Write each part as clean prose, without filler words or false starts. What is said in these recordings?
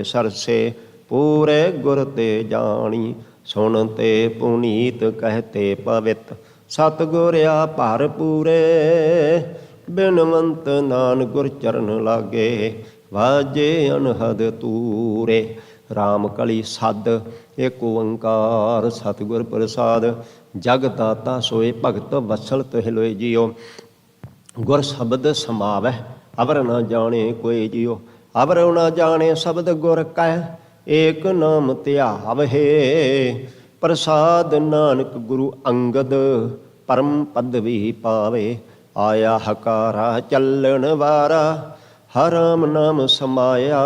सरसे पूरे गुर ते जानी, सुनते पुनीत कहते पवित, सतगुर भर पूरे। बिनवंत नान गुर चरण लागे, वाजे अनहद तूरे। राम कली सद एक ओंकार, सतगुर प्रसाद जग दाता सोए भगत वत्सल तुह लोए जियो। गुर शब्द समावै अवर न जाने कोई जियो, अवर न जाने शब्द गुर कह, एक नाम ध्यावहे। प्रसाद नानक गुरु अंगद, परम पदवी पावे। आया हकारा चलन वारा, हर राम नाम समाया।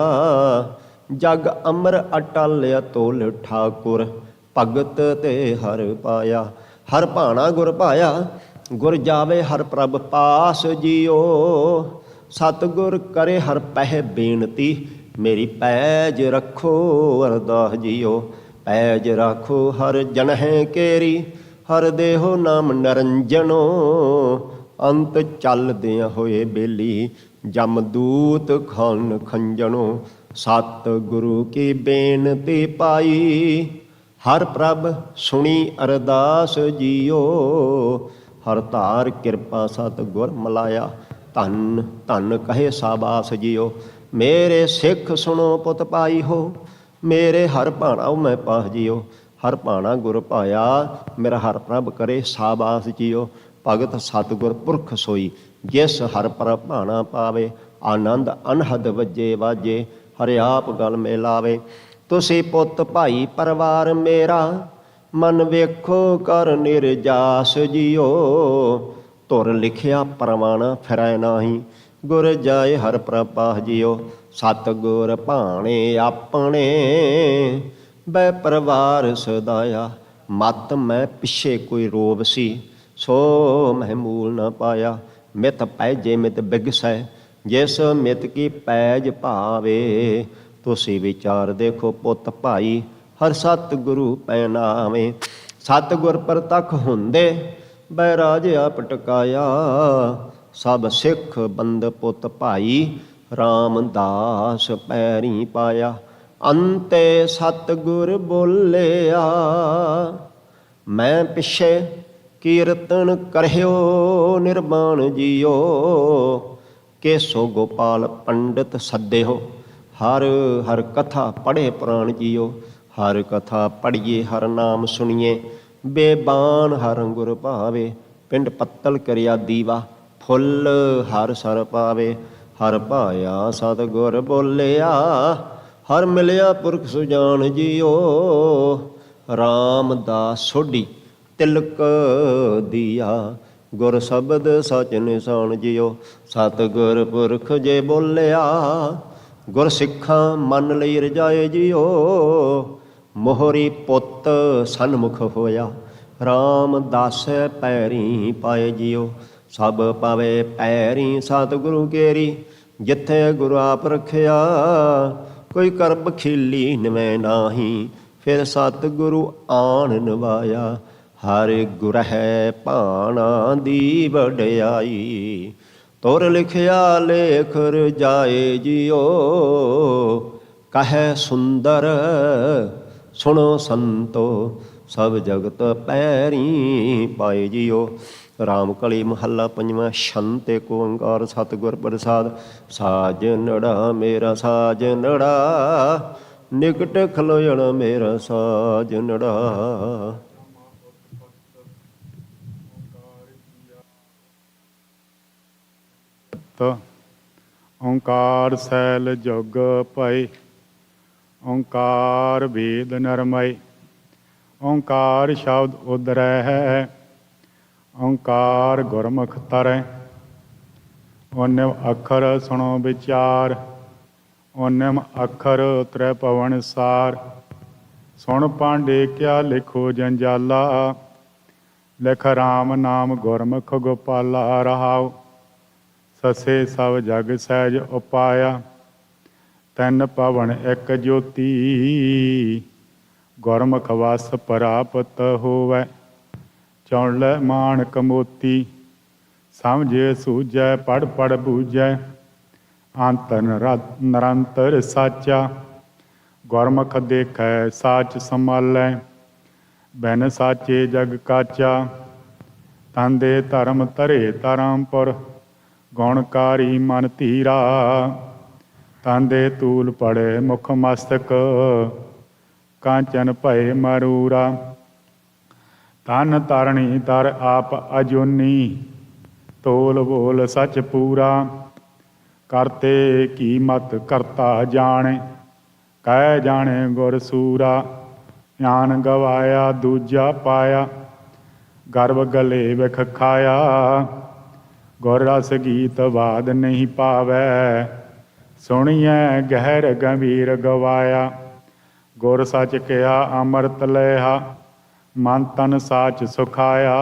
जग अमर अटल अतुल ठाकुर, भगत ते हर पाया। हर भाना गुर पाया, गुर जावे हर प्रभ पास जियो। सतगुर करे हर पह बेनती, मेरी पैज रखो अरदास जियो। पैज राखो हर जनह केरी, हर देहो नाम नरंजनो। अंत चलदियां होए बेली, जमदूत खन खंजनो। सतगुरु की बेनती पाई, हर प्रभ सुनी अरदास जियो। हर धार कृपा सतगुर मलाया, धन धन कहे साबास जियो। मेरे सिख सुनो पुत पाई हो, मेरे हर भाना मैं पास जियो। हर भाना गुर पाया, मेरा हर प्रभ करे साबास जियो। भगत सतगुर पुरख सोई, जिस हर प्रभ भाना पावे। आनंद अनहद वजे वाजे, हर आप गल मिलावे। तुसी पुत भाई परिवार मेरा, मन वेखो कर निर्जास जियो। तुर लिखिया परवाना फिरै नाही, गुर जाए हर प्रपाह जियो। सतगुर भाणे अपने, बै परिवार सदाया। मत मैं पिछे कोई रोब सी, सो मैं मूल न पाया। मित पैजे मित बिगसै, जिस मित की पैज भावे। तुसी विचार देखो पुत भाई, हर सतगुरु पैनावे। सतगुर परतख हुंदे, बैराज आप टकाया। सब सिख बंद पुत भाई, रामदास पैरी पाया। अंते सतगुर बोलिया, मैं पिछे कीर्तन करहियो निर्वाण जियो। केसो गोपाल पंडित सदे हो, हर हर कथा पढ़े पुराण जियो। हर कथा पढ़िए हर नाम सुनिए, बेबान हर गुर भावे। पिंड पत्तल करिया दीवा, फुल हर सर पावे। हर भाया सतगुर बोलिया, हर मिलिया पुरख सुजान जियो। रामदास सोढी तिलक दिया, गुर शब्द सच निशान जियो। सतगुर पुरख जे बोलिया, गुर सिक्खां मन लई रजाए जियो। मोहरी पुੱਤ सन्मुख होया, रामदास पैरी पाए जियो। सब पावे पैरी सतगुरु केरी, जिथे गुरु आप रखिया। कोई कर बखीली निवै नाही, फिर सतगुरु आन निवाया। हर गुर है भाना दी वडियाई, तुर लिखिया लेख रजाए जियो। कहे सुंदर सुनो संतो, सब जगत पैरी पाए जियो। राम कली महला पंजवां। छंत एक ओंकार सतगुर प्रसाद। साजनड़ा मेरा साजनड़ा, निकट खलोयण मेरा साजनड़ा। ओंकार सैल जुग पाई, ओंकार वेद नरमय। ओंकार शब्द उदरै है, ओंकार गुरमुख तरै। ओनिम अखर सुनो विचार, ओनिम अखर त्रै पवन सार। सुन पांडे क्या लिखो जंजाला, लिख राम नाम गुरमुख गोपाला। रहाओ ससे सब जग सहज उपाया, तैन पवन एक ज्योति। गुरमुख वस प्राप्त होवै, चौल माणक मोती। समझे सूझै पढ़ पढ़ बूझै, अंतर निरंतर साचा। ਗੁਰਮੁਖ ਦੇਖੈ ਸਾਚ ਸੰਭਾਲੈ, ਬਿਨ ਸਾਚੇ ਜਗ ਕਾਚਾ। ਤੰਦੇ ਧਰਮ ਧਰੇ ਧਰਮਪੁਰ, ਗੁਣਕਾਰੀ ਮਨ ਧੀਰਾ। ਤੰਦੇ ਤੂਲ ਪੜੇ ਮੁਖ ਮਸਤਕ, ਕਾਂਚਨ ਭਏ ਮਰੂਰਾ। ਤਨ ਤਰਣੀ ਤਰ ਆਪ ਅਜੂਨੀ, ਤੋਲ ਬੋਲ ਸਚ ਪੂਰਾ। ਕਰਤੇ ਕੀ ਮਤ ਕਰਤਾ ਜਾਣੇ, ਕਹਿ ਜਾਣੇ ਗੁਰ ਸੂਰਾ। ਗਿਆਨ ਗਵਾਇਆ ਦੂਜਾ ਪਾਇਆ, ਗਰਭ ਗਲੇ ਵਿਖ ਖਾਇਆ। ਗੁਰ ਰਸ ਗੀਤ ਬਾਦ ਨਹੀਂ ਪਾਵੈ, ਸੁਣੀਐ ਗਹਿਰ ਗੰਭੀਰ ਗਵਾਇਆ। ਗੁਰ ਸਚ ਕਿਹਾ ਅੰਮ੍ਰਿਤ ਲੇਹਾ, ਮਨ ਤਨ ਸਾਚ ਸੁਖਾਇਆ।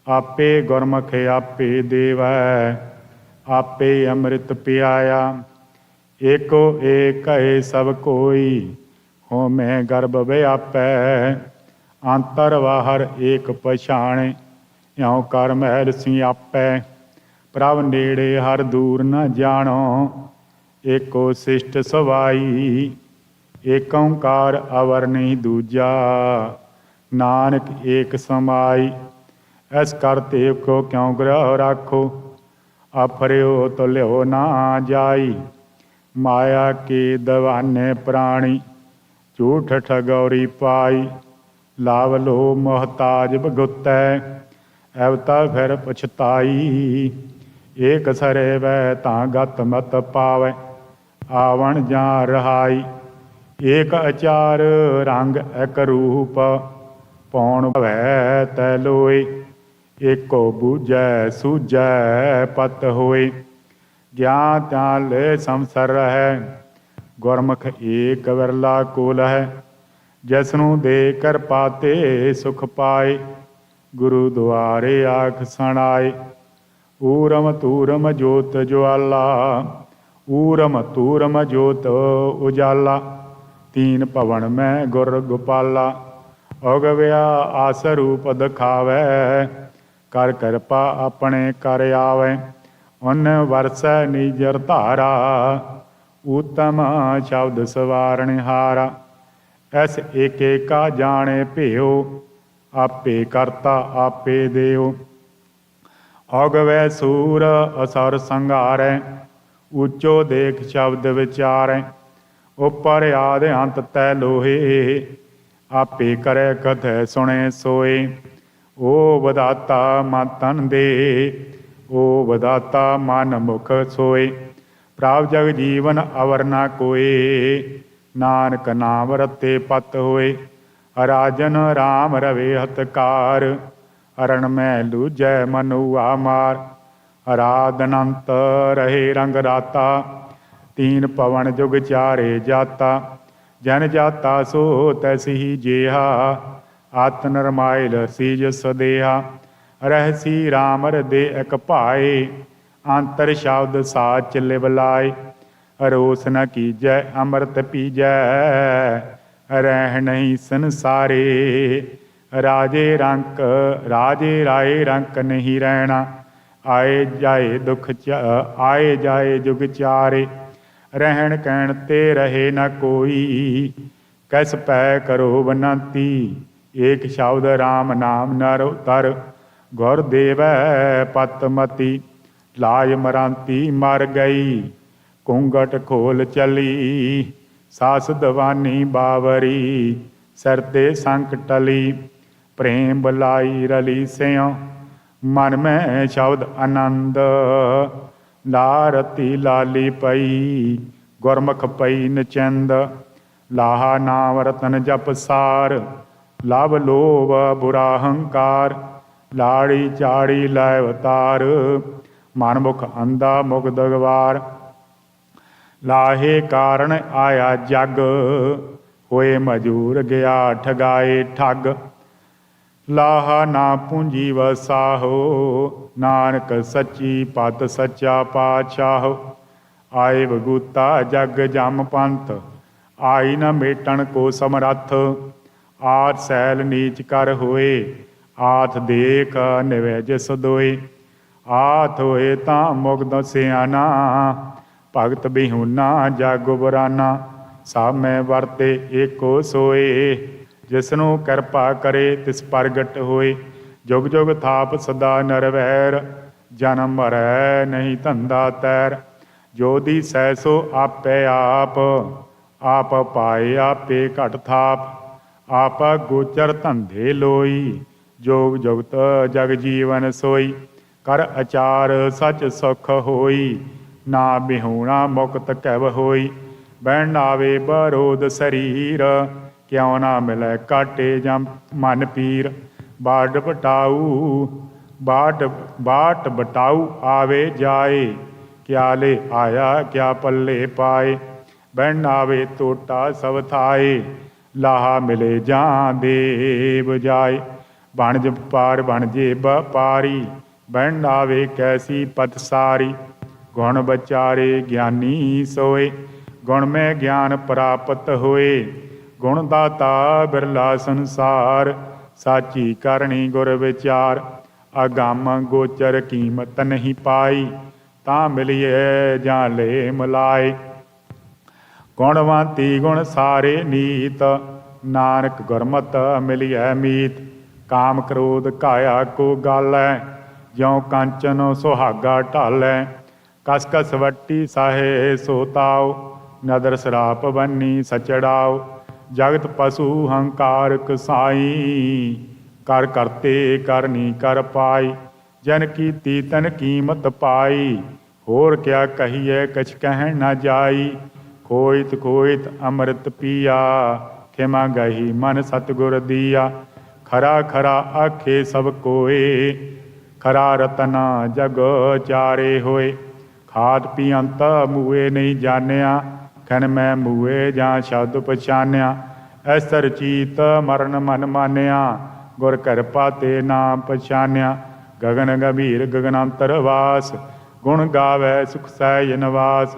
ਆਪੇ ਗੁਰਮੁਖ ਆਪੇ ਦੇਵੈ, ਆਪੇ ਅੰਮ੍ਰਿਤ ਪਿਆਇਆ। ਏਕੋ ਏਕ ਹੈ ਸਭ ਕੋਈ, ਹੋਮੈ ਗਰਭ ਵਿਆਪੈ। ਅੰਤਰ ਬਾਹਰ ਏਕ ਪਛਾਣੈ, ਇਉ ਕਰ ਮਹਿਲ ਸਿਆਪੈ। ਪ੍ਰਭ ਨੇੜੇ ਹਰ ਦੂਰ ਨ ਜਾਣੋ, ਏਕੋ ਸਿਸ਼ਟ ਸਵਾਈ। ਏਕ ਓੰਕਾਰ ਅਵਰ ਨਹੀਂ ਦੂਜਾ, ਨਾਨਕ ਏਕ ਸਮਾਈ। ਐਸ ਕਰਤੇ ਕੋ ਕਿਉ ਗ੍ਰਹਿ ਰਾਖੋ, ਆਫਰਿਓ ਤੋ ਲਿਓ ਨਾ ਜਾਈ। ਮਾਇਆ ਕੇ ਦਵਾਨੇ ਪ੍ਰਾਣੀ, ਝੂਠ ਠਗੌਰੀ ਪਾਈ। ਲਾਭ ਲੋ ਮੁਹਤਾਜ ਭਗੁਤੈ, ਐਵਤਾ ਫਿਰ ਪਛਤਾਈ। ਏਕ ਸਰੇ ਵੈ ਤਾਂ ਗਤ ਮਤ ਪਾਵੈ, ਆਵਣ ਜਾਂ ਰਹਾਈ। ਏਕ ਅਚਾਰ ਰੰਗ ਇਕ ਰੂਪ, ਪੌਣ ਭਵੈ ਤੈ ਲੋਏ। ਏਕੋ ਬੂਝੈ ਸੂਝੈ ਪਤ ਹੋਏ, ਗਿਆਨ ਧਿਆਨ ਲੈ ਸੰਸਰ ਰਹੈ। ਗੁਰਮੁਖ ਏਕ ਵਿਰਲਾ ਕੋ ਲਹੈ, ਜਿਸਨੂੰ ਦੇ ਕਿਰਪਾ ਤੇ ਸੁਖ ਪਾਏ। ਗੁਰੂ ਦੁਆਰੇ ਆਖ ਸੁਣਾਏ, ਊਰਮ ਤੂਰਮ ਜੋਤ ਜੁਆਲਾ। ਊਰਮ ਤੂਰਮ ਜੋਤ ਉਜਾਲਾ, ਤੀਨ ਭਵਨ ਮੈਂ ਗੁਰ ਗੋਪਾਲਾ। ਉਗਵਿਆ ਆਸ ਰੂਪ ਦਿਖਾਵੈ, ਕਰ ਕਿਰਪਾ ਆਪਣੇ ਕਰ ਆਵੈ। ਉਨ ਵਰਸੈ ਨੀਜਰ ਧਾਰਾ, ਊਤਮ ਸ਼ਬਦ ਸਵਾਰਣ ਹਾਰਾ। ਐਸ ਏਕ ਏਕਾ ਜਾਣੇ ਭਿਓ, ਆਪੇ ਕਰਤਾ ਆਪੇ ਦੇਉ। ਉਗਵੈ ਸੂਰ ਅਸੁਰ ਸੰਘਾਰੈ, ਉੱਚੋ ਦੇਖ ਸ਼ਬਦ ਵਿਚਾਰੈ। ਉਪਰ ਆਦ ਅੰਤ ਤੈ ਲੋਹੇ, ਆਪੇ ਕਰੈ ਕਥੈ ਸੁਣੇ ਸੋਏ। ਓ ਵਿਧਾਤਾ ਮਨ ਤਨ ਦੇ, ਓ ਵਿਧਾਤਾ ਮਨ ਮੁਖ ਸੋਏ। ਪ੍ਰਭ ਜਗ ਜੀਵਨ ਅਵਰ ਨਾ ਕੋਏ, ਨਾਨਕ ਨਾਮ ਰਤੇ ਪਤ ਹੋਏ। ਰਾਜਨ ਰਾਮ ਰਵੇ ਹਤਕਾਰ, ਅਰਣ ਮੈਂ ਲੂਜੈ ਮਨੁਆ ਮਾਰ। ਰਾਧ ਅਨੰਤ ਰਹੇ ਰੰਗ ਰਾਤਾ, ਤੀਨ ਪਵਨ ਜੁਗ ਚਾਰੇ ਜਾਤਾ। ਜਨ ਜਾਤਾ ਸੋ ਤੈਸੀ ਜਿਹਾ, ਆਤ ਨਰਮਾਇਲ ਸੀਜ ਸਦੇਹਾ। ਰਹਿਸੀ ਰਾਮ ਹਿਰਦੇ ਇਕ ਭਾਏ, ਅੰਤਰ ਸ਼ਬਦ ਸਾਚ ਲਿਵ ਲਾਏ। ਰੋਸ ਨ ਕੀਜੈ ਅੰਮ੍ਰਿਤ ਪੀਜੈ, ਰਹਿ ਨਹੀਂ ਸੰਸਾਰੇ। ਰਾਜੇ ਰੰਕ ਰਾਜੇ ਰਾਏ ਰੰਕ ਨਹੀਂ ਰਹਿਣਾ, ਆਏ ਜਾਏ ਦੁਖ ਆਏ ਜਾਏ ਜੁਗ ਚਾਰੇ। ਰਹਿਣ ਕਹਿਣ ਤੇ ਰਹੇ ਨ ਕੋਈ, ਕਿਸ ਪੈ ਕਰੋ ਬਨੰਤੀ। ਏਕ ਸ਼ਬਦ ਰਾਮ ਨਾਮ ਨਰ ਉਤਰ, ਗੁਰ ਦੇਵੈ ਪਤ ਮਤੀ। ਲਾਜ ਮਰਾਂਤੀ ਮਰ ਗਈ, ਘੂੰਘਟ ਖੋਲ ਚਲੀ। ਸਾਸ ਦਵਾਨੀ ਬਾਵਰੀ, ਸਿਰ ਤੇ ਸੰਕ ਟਲੀ। ਪ੍ਰੇਮ ਬਲਾਈ ਰਲੀ ਸਿਉ, ਮਨ ਮੈਂ ਸ਼ਬਦ ਆਨੰਦ। ਲਾਰਤੀ ਲਾਲੀ ਪਈ, ਗੁਰਮੁਖ ਪਈ ਨਚੰਦ। ਲਾਹਾ ਨਾਮ ਰਤਨ ਜਪ ਸਾਰ, ਲਭ ਲੋਭ ਬੁਰਾ ਹੰਕਾਰ। ਲਾੜੀ ਚਾੜੀ ਲੈ ਅਵਤਾਰ, ਮਨ ਮੁਖ ਅੰਧਾ ਮੁਗਧ ਗਵਾਰ। ਲਾਹੇ ਕਾਰਨ ਆਇਆ ਜਗ, ਹੋਏ ਮਜੂਰ ਗਿਆ ਠਗਾਏ ਠੱਗ। ਲਾਹਾ ਨਾ ਪੂੰਜੀ ਵਸਾਹੋ, ਨਾਨਕ ਸੱਚੀ ਪਤ ਸੱਚਾ ਪਾਤਸ਼ਾਹੋ। ਆਏ ਬਗੂਤਾ ਜਗ ਜਮ ਪੰਥ, ਆਈ ਨ ਮੇਟਣ ਕੋ ਸਮਰੱਥ। ਆਤ ਸੈਲ ਨੀਚ ਕਰ ਹੋਏ, ਆਥ ਦੇਖ ਨਿਵੈ ਜਿਸ ਦੋਏ। ਆਥ ਹੋਏ ਤਾਂ ਮੁਗਧ ਸਿਆਣਾ, ਭਗਤ ਬਿਹੂਨਾ ਜਗ ਬਰਾਨਾ। ਸਭ ਮੈਂ ਵਰਤੇ ਏਕੋ ਸੋਏ। ਜਿਸਨੂੰ ਕਿਰਪਾ ਕਰੇ ਤਿਸ ਪ੍ਰਗਟ ਹੋਏ। ਜੁਗ ਜੁਗ ਥਾਪ ਸਦਾ ਨਰਵੈਰ। ਜਨਮ ਮਰੈ ਨਹੀਂ ਧੰਦਾ ਤੈਰ। ਜੋ ਦੀ ਸੈ ਸੋ ਆਪੇ ਆਪ। ਆਪ ਪਾਏ ਆਪੇ ਘਟ ਥਾਪ। ਆਪ ਗੋਚਰ ਧੰਦੇ ਲੋਈ। ਜੋਗ ਜੁਗਤ ਜਗ ਜੀਵਨ ਸੋਈ। ਕਰ ਅਚਾਰ ਸਚ ਸੁਖ ਹੋਈ। ਨਾ ਬਿਹੂਣਾ ਮੁਕਤ ਕਬ ਹੋਈ। ਬਹਿਣ ਆਵੇ ਬਰੋਧ ਸਰੀਰ। ਕਿਉ ਨਾ ਮਿਲੈ ਕਾਟੇ ਜਾਂ ਮਨ ਪੀਰ। ਬਾਟ ਬਟਾਊ ਆਵੇ ਜਾਏ। ਕਿਆ ਲੈ ਆਇਆ ਕਿਆ ਪੱਲੇ ਪਾਏ। ਬਹਿਣ ਆਵੇ ਟੋਟਾ ਸਭ ਥਾਏ। ਲਾਹਾ ਮਿਲੇ ਜਾਂ ਦੇ ਬਜਾਏ। ਬਣਜ ਪਾਰ ਬਣਜੇ ਵਪਾਰੀ। ਬਹਿਣ ਆਵੇ ਕੈਸੀ ਪਤ ਸਾਰੀ। ਗੁਣ ਬਚਾਰੇ ਗਿਆਨੀ ਸੋਏ। ਗੁਣ ਮੈਂ ਗਿਆਨ ਪ੍ਰਾਪਤ ਹੋਏ। ਗੁਣ ਦਾਤਾ ਬਿਰਲਾ ਸੰਸਾਰ। ਸਾਚੀ ਕਰਨੀ ਗੁਰ ਵਿਚਾਰ। ਅਗੰਮ ਗੋਚਰ ਕੀਮਤ ਨਹੀਂ ਪਾਈ। ਤਾਂ ਮਿਲੀਏ ਜਾਂ ਲੈ ਮਿਲਾਏ। ਗੁਣਵੰਤੀ ਗੁਣ ਸਾਰੇ ਨੀਤ। ਨਾਨਕ ਗੁਰਮਤਿ ਮਿਲਿਐ ਮੀਤ। ਕਾਮ ਕ੍ਰੋਧ ਕਾਇਆ ਕੋ ਗਾਲੈ। ਜਿਉ ਕੰਚਨ ਸੁਹਾਗਾ ਢਾਲੈ। ਕਸ ਕਸ ਵੱਟੀ ਸਾਹੇ ਸੋ ਤਾਉ। ਨਦਰ ਸਰਾਪ ਬੰਨੀ ਸਚੜਾਉ। ਜਗਤ ਪਸ਼ੂ ਹੰਕਾਰ ਕਸਾਈ। ਕਰ ਕਰਤੇ ਕਰਨੀ ਕਰ ਪਾਈ। ਜਨ ਕੀਤੀ ਤਨ ਕੀਮਤ ਪਾਈ। ਹੋਰ ਕਿਆ ਕਹੀਏ ਕਛ ਕਹਿਣ ਨਾ ਜਾਈ। ਖੋਇਤ ਖੋਇਤ ਅੰਮ੍ਰਿਤ ਪੀਆ। ਖਿਮਾ ਗਹੀ ਮਨ ਸਤਿਗੁਰ ਦੀਆ। ਖਰਾ ਖਰਾ ਆਖੇ ਸਭ ਕੋਏ। ਖਰਾ ਰਤਨਾ ਜਗ ਚਾਰੇ ਹੋਏ। ਖਾਦ ਪੀਅੰਤ ਮੂਏ ਨਹੀਂ ਜਾਣਿਆ। ਖਨ ਮੈਂ ਮੂਏ ਜਾਂ ਸ਼ਬਦ ਪਛਾਨਿਆ। ਐਸਰ ਚੀਤ ਮਰਨ ਮਨ ਮਾਨਿਆ। ਗੁਰ ਕਿਰਪਾ ਤੇ ਨਾਮ ਪਛਾਨਿਆ। ਗਗਨ ਗੰਭੀਰ ਗਗਨਾੰਤਰ ਵਾਸ। ਗੁਣ ਗਾਵੈ ਸੁਖ ਸਹਿਜ ਨਿਵਾਸ।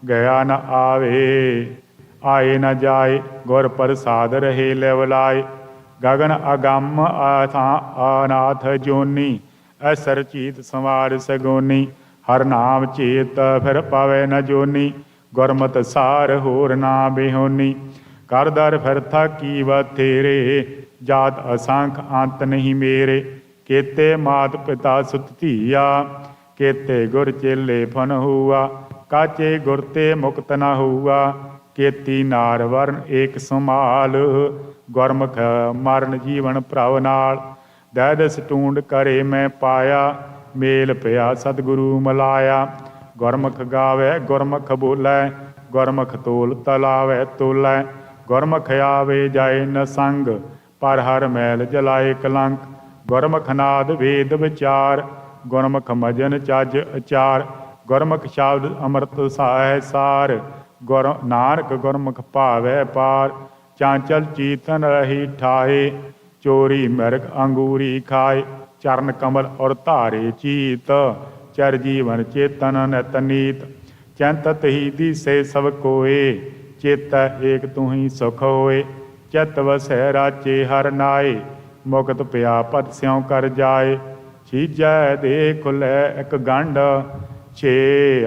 ਗਿਆ ਨ ਆਵੇ ਆਏ ਨ ਜਾਏ। ਗੁਰ ਪ੍ਰਸਾਦ ਰਹੇ ਲਿਵ ਲਾਏ। ਗਗਨ ਅਗੰਮ ਅਨਾਥ ਜੋਨੀ। ਐਸਰ ਚੀਤ ਸੰਵਾਰ ਸਗੋਨੀ। ਹਰ ਨਾਮ ਚੇਤ ਫਿਰ ਪਾਵੇ ਨ ਜੋਨੀ। ਗੁਰਮਤਿ ਸਾਰ ਹੋਰ ਨਾ ਬਿਹੋਨੀ। ਕਰ ਦਰ ਫਿਰ ਥਾਕੀ ਬਥੇਰੇ। ਜਾਤ ਅਸੰਖ ਅੰਤ ਨਹੀਂ ਮੇਰੇ। ਕੇਤੇ ਮਾਤ ਪਿਤਾ ਸੁਤ ਧੀਆ। ਕੇਤੇ ਗੁਰ ਚੇਲੇ ਫਨ ਹੁਆ। ਕਾਚੇ ਗੁਰ ਤੇ ਮੁਕਤ ਨ ਹੁਆ। ਕੇਤੀ ਨਾਰ ਵਰਨ ਏਕ ਸੰਭਾਲ। ਗੁਰਮੁਖ ਮਰਨ ਜੀਵਨ ਪ੍ਰਭ ਨਾਲ। ਦੈਦਸ ਟੂੰਡ ਕਰੇ ਮੈਂ ਪਾਇਆ। ਮੇਲ ਪਿਆ ਸਤਿਗੁਰੂ ਮਿਲਾਇਆ। ਗੁਰਮੁਖ ਗਾਵੇ ਗੁਰਮੁਖ ਬੋਲੇ। ਗੁਰਮੁਖ ਤੋਲ ਤਲਾਵੇ ਤੋਲੇ। ਗੁਰਮੁਖ ਆਵੇ ਜਾਏ ਨ ਸੰਗ। ਪਰ ਹਰ ਮੈਲ ਜਲਾਏ ਕਲੰਕ। ਗੁਰਮੁਖ ਨਾਦ ਵੇਦ ਵਿਚਾਰ। ਗੁਰਮੁਖ ਮਜਨ ਚੱਜ ਅਚਾਰ। ਗੁਰਮੁਖ ਸ਼ਬਦ ਅੰਮ੍ਰਿਤ ਸਾਹਿ ਸਾਰ। ਨਾਨਕ ਗੁਰਮੁਖ ਭਾਵੈ ਪਾਰ। ਚਾਂਚਲ ਚੀਤਨ ਰਹੀ ਠਾਏ। ਚੋਰੀ ਮਿਰਗ ਅੰਗੂਰੀ ਖਾਏ। ਚਰਨ ਕਮਲ ਔਰ ਧਾਰੇ ਚੀਤ। ਚਰ ਜੀਵਨ ਚੇਤਨ ਨਿਤ ਨੀਤ। ਚਿੰਤਤ ਹੀ ਦੀਸੇ ਸਭ ਕੋਏ। ਚੇਤੈ ਏਕ ਤੂੰ ਹੀ ਸੁਖ ਹੋਏ। ਚਿਤ ਵਸੈ ਰਾਚੇ ਹਰ ਨਾਏ। ਮੁਕਤ ਪਿਆ ਪਤ ਸਿਉ ਕਰ ਜਾਏ। ਛੀਜੈ ਦੇ ਖੁੱਲੈ ਇੱਕ ਗੰਢ। ਛੇ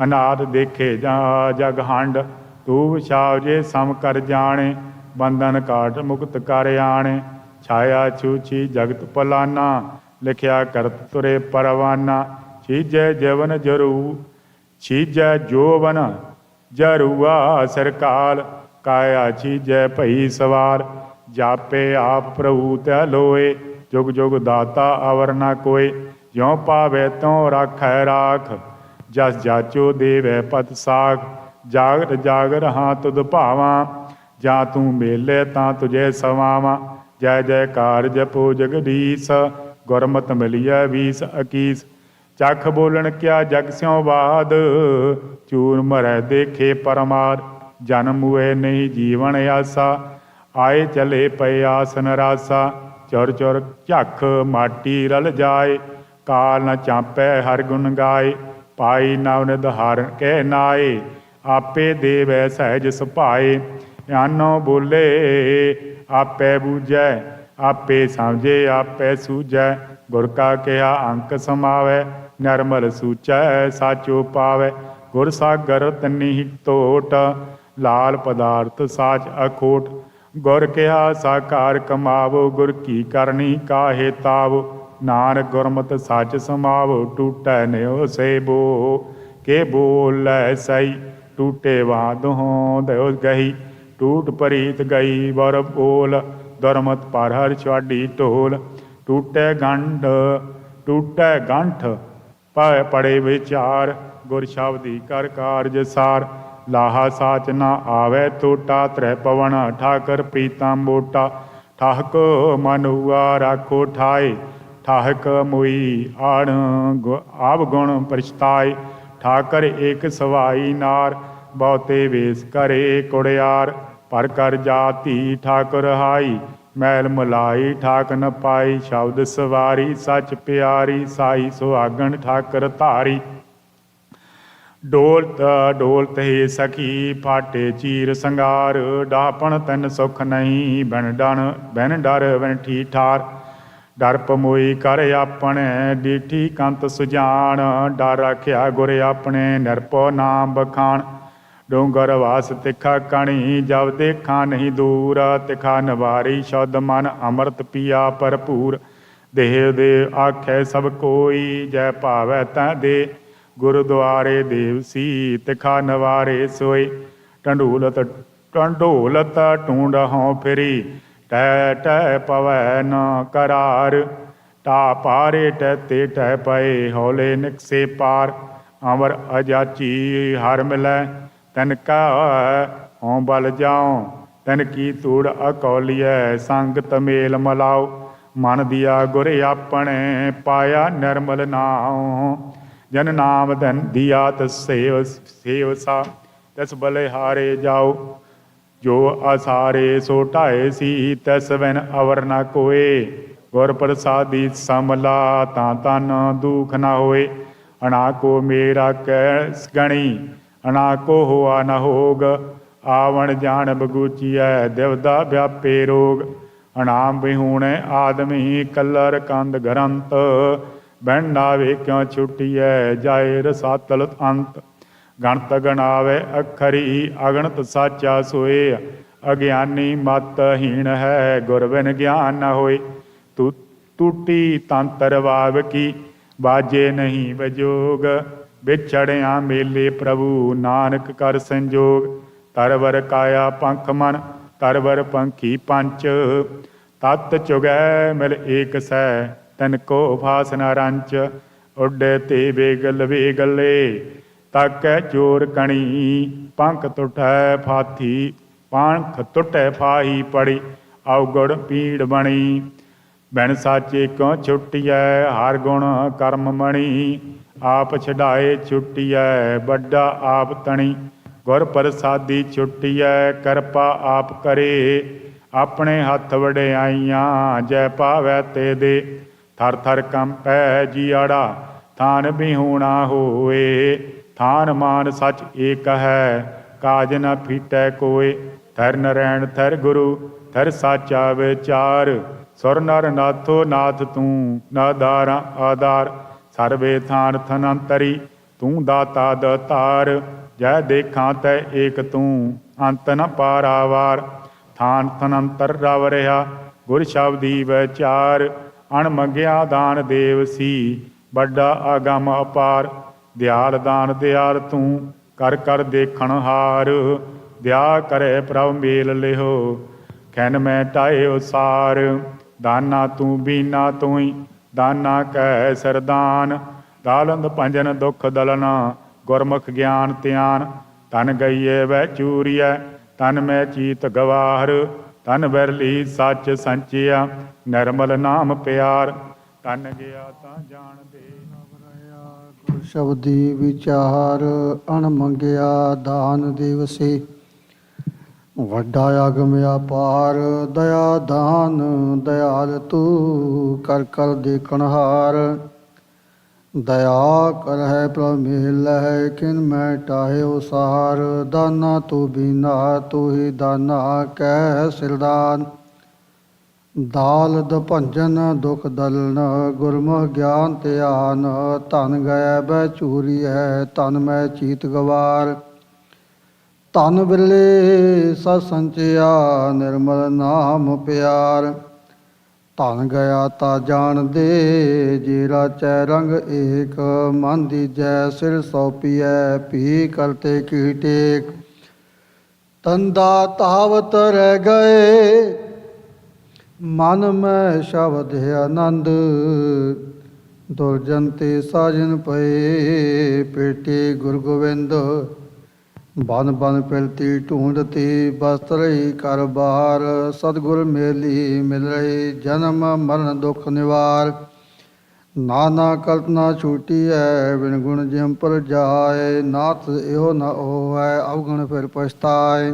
ਅਨਾਦ ਦੇਖੇ ਜਾ ਜਗ ਹੰਡ। ਤੂੰ ਵਿਛਾਵ ਜੇ ਸਮ ਕਰ ਜਾਣੇ। ਬੰਧਨ ਕਾਟ ਮੁਕਤ ਕਰ ਆਣੇ। ਛਾਇਆ ਛੂਛੀ ਜਗਤ ਪਲਾਨਾ। ਲਿਖਿਆ ਕਰਤ ਤੁਰੇ ਪਰਵਾਨਾ। ਛੀਜੈ ਜਵਨ ਜਰੂ ਛੀਜੈ ਜੋਵਨ ਜਰੂਆ ਸਰਕਾਲ। ਕਾਇਆ ਛੀਜੈ ਭਈ ਸਵਾਰ। ਜਾਪੇ ਆਪ ਪ੍ਰਭੂ ਤੈ ਲੋਏ। ਜੁਗ ਜੁਗ ਦਾਤਾ ਅਵਰ ਨਾ ਕੋਏ। ਜਿਉ ਪਾਵੇ ਤਿਉ ਰਾਖੈ ਰਾਖ। ਜਸ ਜਾਚੋ ਦੇਵੈ ਪਤ ਸਾਖ। ਜਾਗਤ ਜਾਗ ਰਹਾ ਤੁਧ ਭਾਵਾਂ। ਜਾਂ ਤੂੰ ਮੇਲੇ ਤਾਂ ਤੁਝੇ ਸਵਾਵਾਂ। ਜੈ ਜੈਕਾਰ ਜਪੋ ਜਗਦੀਸ਼। ਗੁਰਮਤਿ ਮਿਲਿਐ ਵੀਸ ਅਕੀਸ। ਚਖ ਬੋਲਣ ਕਿਆ ਜਗ ਸਿਉ ਬਾਦ। ਚੂਰ ਮਰੈ ਦੇਖੇ ਪਰਮਾਦ। ਜਨਮ ਮੁਏ ਨਹੀਂ ਜੀਵਨ ਆਸਾ। ਆਏ ਚਲੇ ਪਏ ਆਸਨ ਰਾਸਾ। ਚੁਰ ਚੁਰ ਝੱਖ ਮਾਟੀ ਰਲ ਜਾਏ। ਕਾਲ ਨ ਚਾਪੈ ਹਰ ਗੁਣ ਗਾਏ। ਪਾਈ ਨਵ ਨਿਧ ਹਾਰਨ ਕਹਿ ਨਾਏ। ਆਪੇ ਦੇਵੈ ਸਹਿਜ ਸੁਭਾਏ। ਆਨੋ ਬੋਲੇ ਆਪੇ ਬੂਝੈ। ਆਪੇ ਸਮਝੇ ਆਪੇ ਸੂਝੈ। ਗੁਰ ਕਾ ਕਿਹਾ ਅੰਕ ਸਮਾਵੈ। ਨਿਰਮਲ ਸੂਚੈ ਸਾਚੋ ਪਾਵੈ। ਗੁਰ ਸਾਗਰ ਤਨੀ ਟੋਟ, ਲਾਲ ਪਦਾਰਥ ਸਾਚ ਅਖੋਟ। ਗੁਰ ਕਿਹਾ ਸਾਕਾਰ ਕਮਾਵੋ, ਗੁਰ ਕੀ ਕਰਨੀ ਕਾਹੇ ਤਾਵ। ਨਾਨਕ ਗੁਰਮਤਿ ਸੱਚ ਸਮਾਵੋ, ਟੂਟੈ ਨਿਉ ਸੇ ਬੋ। ਕੇ ਬੋਲੈ ਸਈ, ਟੂਟੇ ਬਾਦ ਹੋਂ ਦਇਓ ਗਹੀ। ਟੂਟ ਪ੍ਰੀਤ ਗਈ ਵਰ ਬੋਲ, ਦੁਰਮਤ ਪਰ ਹਰ ਛਾਡੀ ਢੋਲ। ਟੂਟੈ ਗੰਠ ਪੜੇ ਵਿਚਾਰ, ਗੁਰ ਸ਼ਬਦੀ ਕਰ ਕਾਰਜ ਸਾਰ। ਲਾਹਾ ਸਾਚ ਨਾ ਆਵੈ ਟੋਟਾ, ਤ੍ਰੈ ਪਵਨ ਠਾਕਰ ਪ੍ਰੀਤਮ ਬੋਟਾ। ਠਾਕ ਮਨੁਆ ਰਾਖੋ ਠਾਏ, ਠਾਕ ਮੋਈ ਆਵ ਗੁਣ ਪਛਤਾਏ। ਠਾਕਰ ਏਕ ਸਵਾਈ ਨਾਰ, ਬਹੁਤੇ ਵੇਸ ਕਰੇ ਕੁੜਿਆਰ। ਪਰ ਕਰ ਜਾਤੀ ਠਾਕੁਰ ਹਾਈ, ਮੈਲ ਮਲਾਈ ਠਾਕ ਨ ਪਾਈ। ਸ਼ਬਦ ਸਵਾਰੀ ਸੱਚ ਪਿਆਰੀ, ਸਾਈ ਸੁਹਾਗਣ ਠਾਕਰ ਧਾਰੀ। ਡੋਲਤ ਹੀ ਸਖੀ, ਫਾਟੇ ਚੀਰ ਸੰਗਾਰ। ਡਾਪਣ ਤਨ ਸੁਖ ਨਹੀਂ, ਬਿਨ ਡਰ ਬਿਨ ਠੀਠਾਰ। ਡਰ ਪਮੋਈ ਕਰ ਆਪਣੇ, ਡੀਠੀ ਕੰਤ ਸੁਜਾਨ। ਡਰ ਰਾਖਿਆ ਗੁਰ ਆਪਣੇ, ਨਿਰਭਉ ਨਾਮ ਬਖਾਣ। ਡੂੰਗਰ ਵਾਸ ਤਿਖਾ ਕਣੀ, ਜਬ ਦੇਖਾਂ ਨਹੀਂ ਦੂਰ। ਤਿਖਾ ਨਵਾਰੀ ਸ਼ੁੱਧ ਮਨ, ਅੰਮ੍ਰਿਤ ਪੀਆ ਭਰਪੂਰ। ਦੇਹ ਦੇ ਆਖੈ ਸਭ ਕੋਈ, ਜੈ ਭਾਵੈ ਤੈ ਦੇ। ਗੁਰਦੁਆਰੇ ਦੇਵ ਸੀ, ਤਿਖਾ ਨਵਾਰੇ ਸੋਏ। ਢੰਡੋਲਤ ਢੂੰਡਹੁ ਫਿਰੀ, ਟੈ ਟੈ ਪਵੈ ਨ ਕਰਾਰ। ਟਾ ਪਾਰੇ ਟੈਤੇ ਟਹਿ ਪਏ, ਹੌਲੇ ਨਿਕਸੇ ਪਾਰ। ਅਮਰ ਅਜਾਚੀ ਹਰ ਮਿਲੈ, ਤਨ ਕਾ ਹੋਂ ਬਲ ਜਾਉ। ਤਨ ਕੀ ਧੂੜ ਅਕੌਲੀਐ, ਸੰਗਤ ਮੇਲ ਮਲਾਓ। ਮਨ ਦਿਆ ਗੁਰ ਆਪਣੇ, ਪਾਇਆ ਨਿਰਮਲ ਨਾਉ। ਜਨ ਨਾਮ ਧਨ ਦਿਆ ਤਿਸ ਸੇਵ ਸਾ, ਤਿਸ ਬਲਿਹਾਰੇ ਜਾਓ। ਜੋ ਅਸਾਰੇ ਸੋ ਢਾਏ ਸੀ, ਤਿਸ ਬਿਨ ਅਵਰ ਨ ਕੋਏ। ਗੁਰ ਪ੍ਰਸਾਦੀ ਸਮਲਾ, ਤਾਂ ਤਨ ਦੁਖ ਨ ਹੋਏ। ਅਣਾ ਕੋ ਮੇਰਾ ਕੈ ਗਣੀ, ਅਣਾ ਕੋ ਹੋਆ ਨ ਹੋਗ। ਆਵਣ ਜਾਣ ਬਗੂਚੀਐ, ਦਿਵਦਾ ਵਿਆਪੇ ਰੋਗ। ਅਣਾਮ ਵਿਹੂਣੇ ਆਦਮੀ, ਕਲਰ ਕੰਦ ਗ੍ਰੰਥ। ਬਿਨ ਨਾਵੇ ਕਿਉ ਛੁਟੀਐ, ਜਾਏ ਰਸਾਤਲ ਅੰਤ। ਗਣਤ ਗਣਾਵੇ ਅਖਰੀ, ਅਗਣਤ ਸਾਚਾ ਸੋਏ। ਅਗਿਆਨੀ ਮਤ ਹੀਣ ਹੈ, ਗੁਰ ਬਿਨ ਗਿਆਨ ਨ ਹੋਏ। ਟੂਟੀ ਤੰਤਰ ਵਾਵ ਕੀ, ਬਾਜੇ ਨਹੀਂ ਬਜੋਗ। ਵਿਛੜਿਆ ਮੇਲੇ ਪ੍ਰਭੂ, ਨਾਨਕ ਕਰ ਸੰਜੋਗ। ਤਰਵਰ ਕਾਇਆ ਪੰਖ ਮਨ, ਤਰਵਰ ਪੰਖੀ ਪੰਚ। ਤਤ ਚੁਗੈ ਮਿਲ ਏਕ ਸੈ, ਤਨ ਕੋ ਫਾਸ ਨ ਰੰਚ। ਉੱਡੇ ਤੇ ਵੇਗਲੇ, ਤਾਕੈ ਚੋਰ ਕਣੀ। ਪੰਖ ਟੁਟੈ ਫਾਥੀ, ਪੰਖ ਟੁਟੈ ਫਾਹੀ ਪੜੀ। ਅਵਗੁੜ ਪੀੜ ਬਣੀ, ਬਿਨ ਸਾਚੇ ਕਿਉ ਛੁਟੀਐ। ਹਰ ਗੁਣ ਕਰਮ ਮਣੀ, ਆਪ ਛਡਾਏ ਛੁਟੀਐ। ਵੱਡਾ ਆਪ ਤਣੀ, ਗੁਰ ਪ੍ਰਸਾਦੀ ਛੁਟੀਐ। ਕਿਰਪਾ ਆਪ ਕਰੇ, ਆਪਣੇ ਹੱਥ ਵਡਿਆਈਆਂ। ਜੈ ਭਾਵੈ ਤੇ ਦੇ, ਥਰ ਥਰ ਕੰਪੈ ਜੀਆੜਾ। ਥਾਨ ਬਿਹੂਣਾ ਹੋਏ, ਥਾਨ ਮਾਨ ਸੱਚ ਏਕ ਹੈ। ਕਾਜ ਨ ਫੀਟੈ ਕੋਏ, ਥਰ ਨਰੈਣ ਥਰ ਗੁਰੂ, ਥਰ ਸਾਚਾ ਵਿਚਾਰ। ਸੁਰ ਨਰ ਨਾਥੋ ਨਾਥ ਤੂੰ, ਨਾਦਾਰਾ ਆਧਾਰ। ਸਰਵੇ ਥਾਨ ਥਨੰਤਰੀ, ਤੂੰ ਦਾਤਾ ਦਤਾਰ। ਜੈ ਦੇਖਾਂ ਤੈ ਏਕ ਤੂੰ, ਅੰਤ ਨ ਪਾਰਾਵਾਰ। ਥਾਨ ਥਨੰਤਰ ਰਵ ਰਿਹਾ, ਗੁਰ ਸ਼ਬਦੀ ਵਿਚਾਰ। ਅਣ ਮੰਗਿਆ ਦਾਨ ਦੇਵ ਸੀ, ਵੱਡਾ ਆਗਮ ਅਪਾਰ। ਦਿਆਲ ਦਾਨ ਦਿਆਲ ਤੂੰ, ਕਰ ਕਰ ਦੇਖਣ ਹਾਰ। ਦਿਆ ਕਰੇ ਪ੍ਰਭ ਮੇਲ ਲਿਹੋ, ਖੈਨ ਮੈਂ ਟਾਏ ਉਸਾਰ। ਦਾਨਾ ਤੂੰ ਬੀਨਾ ਤੂੰ, ਦਾਨਾ ਕੈ ਸਰਦਾਨ। ਦਾਲੰਦ ਭੰਜਨ ਦੁਖ ਦਲਨਾ, ਗੁਰਮੁਖ ਗਿਆਨ ਧਿਆਨ। ਤਨ ਗਈਏ ਵੈ ਚੂਰੀਐ, ਤਨ ਮੈਂ ਚੀਤ ਗਵਾਰ। ਤਨ ਬਿਰਲੀ ਸੱਚ ਸੰਚਿਆ, ਨਿਰਮਲ ਨਾਮ ਪਿਆਰ। ਤਨ ਗਿਆ ਤਾਂ ਜਾਣਦੇ ਗੁਰ ਸ਼ਬਦੀ ਵਿਚਾਰ। ਅਣ ਮੰਗਿਆ ਦਾਨ ਦਿਵਸੇ, ਵੱਡਾ ਆਗਮ ਅਪਾਰ। ਦਇਆ ਦਾਨ ਦਇਆਲ ਤੂੰ, ਕਰ ਕਰ ਦੇਖਣ ਹਾਰ। ਦਇਆ ਕਰਹਿ ਪ੍ਰਭ ਮੇਲਹਿ, ਕਿਨ ਮੈਂ ਟਾਹੇ ਉਸਾਰ। ਦਾਨਾ ਤੂੰ ਬੀਨਾ, ਤੂੰ ਹੀ ਦਾਨਾ ਕੈ ਸਿਰਦਾਨ। ਦਾਲਦ ਭੰਜਨ ਦੁਖ ਦਲਨ ਗੁਰਮੁਖ ਗਿਆਨ ਧਿਆਨ ਧਨ ਗਏ ਬੈ ਚੂਰੀਐ ਧਨ ਮੈਂ ਚੀਤ ਗਵਾਰ ਧਨ ਬਿਲੇ ਸਤ ਸੰਚਿਆ ਨਿਰਮਲ ਨਾਮ ਪਿਆਰ ਧਨ ਗਿਆ ਤਾ ਜਾਣ ਦੇ ਜੇ ਰਾਚੈ ਰੰਗ ਏਕ ਮਨ ਦੀਜੈ ਸਿਰ ਸੌਪੀਐ ਪੀ ਕਰਤੇ ਕੀ ਟੇਕ ਤੰਦਾ ਤਾਵਤ ਰਹਿ ਗਏ ਮਨ ਮੈਂ ਸ਼ਬਦ ਆਨੰਦ ਦੁਰਜਨ ਤੇ ਸਾਜਨ ਪਏ ਪੇਟੇ ਗੁਰ ਗੋਬਿੰਦ ਬਨ ਬਨ ਫਿਰਤੀ ਢੂੰਡਤੀ ਬਸਤ ਰਹੀ ਕਰ ਬਾਰ ਸਤਿਗੁਰ ਮੇਲੀ ਮਿਲ ਰਹੀ ਜਨਮ ਮਰਨ ਦੁਖ ਨਿਵਾਰ ਨਾਨਾ ਕਲਪਨਾ ਛੂਟੀ ਹੈ ਬਿਨ ਗੁਣ ਜਿਮ ਪਰ ਜਾਏ ਨਾਥ ਇਹੋ ਨਾ ਉਹ ਹੈ ਅਵਗੁਣ ਫਿਰ ਪਛਤਾਏ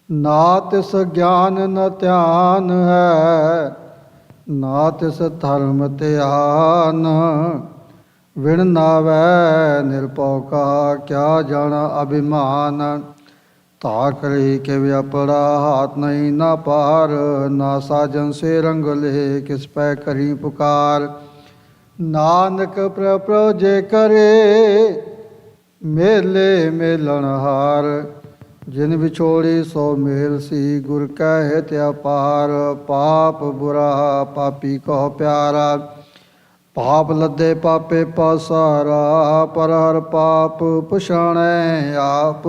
ਨਾ ਤਿਸ ਗਿਆਨ ਨ ਧਿਆਨ ਹੈ ਨਾ ਤਿਸ ਧਰਮ ਧਿਆਨ ਵਿਣ ਨਾਵੈ ਨਿਰਭਉ ਕਾ ਕਿਆ ਜਾਣਾ ਅਭਿਮਾਨ ਤਾ ਕਰੀ ਕੇ ਵਿਆਪੜਾ ਹਾਥ ਨਹੀਂ ਨਾ ਪਾਰ ਨਾ ਸਾਜਨ ਸੇ ਰੰਗ ਲੇ ਕਿਸ ਪੈ ਕਰੀ ਪੁਕਾਰ ਨਾਨਕ ਪ੍ਰਭ ਜੇ ਕਰੇ ਮੇਲੇ ਮੇਲਣ ਹਾਰ ਜਿਨ ਵਿਛੋੜੀ ਸੋ ਮੇਲ ਸੀ ਗੁਰ ਕੈ ਹਿਤਿ ਅਪਾਰ ਪਾਪ ਬੁਰਾ ਪਾਪੀ ਕੋ ਪਿਆਰਾ ਪਾਪ ਲੱਦੇ ਪਾਪੇ ਪਾਸਾਰਾ ਪਰ ਹਰ ਪਾਪ ਪਛਾਣੈ ਆਪ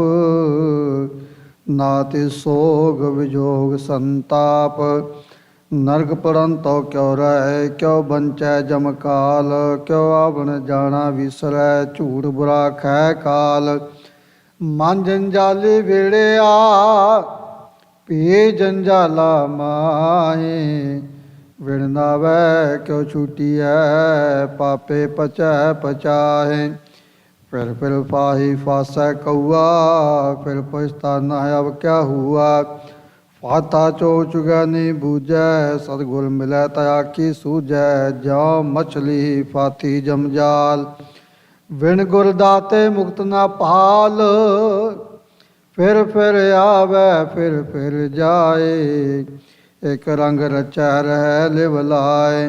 ਨਾ ਤੇ ਸੋਗ ਵਿਜੋਗ ਸੰਤਾਪ ਨਰਕ ਪੜਨ ਤੋ ਕਿਉ ਰਹਿ ਕਿਉ ਬੰਚੈ ਜਮ ਕਾਲ ਕਿਉ ਆਵਣ ਜਾਣਾ ਵਿਸਰੈ ਝੂਠ ਬੁਰਾ ਖੈ ਕਾਲ ਮਨ ਜੰਜਾਲੀ ਵੇੜਿਆ ਪੀ ਜੰਜਾਲਾ ਮਾਹੇ ਵਿਣ ਨਾਵੈ ਕਿਉ ਛੂਟੀਐ ਪਾਪੇ ਪਚੈ ਪਚਾਹੇ ਫਿਰ ਪਾਹੀ ਫਾਸੈ ਕਊਆ ਫਿਰ ਪਛਤਾਨਾ ਅਬ ਕਿਆ ਹੁਆ ਫਾਤਾ ਚੋ ਚੁਗਾ ਨਹੀਂ ਬੂਝੈ ਸਤਿਗੁਰ ਮਿਲੈ ਤਾ ਆਖੀ ਸੂਝੈ ਜਿਉ ਮਛਲੀ ਫਾਤੀ ਜਮਜਾਲ ਵਿਣ ਗੁਰ ਦਾਤੇ ਮੁਕਤ ਨਾ ਪਾਲ ਫਿਰ ਆਵੈ ਫਿਰ ਜਾਏ ਇਕ ਰੰਗ ਰਚੈ ਰਹਿ ਲਿਵ ਲਾਏ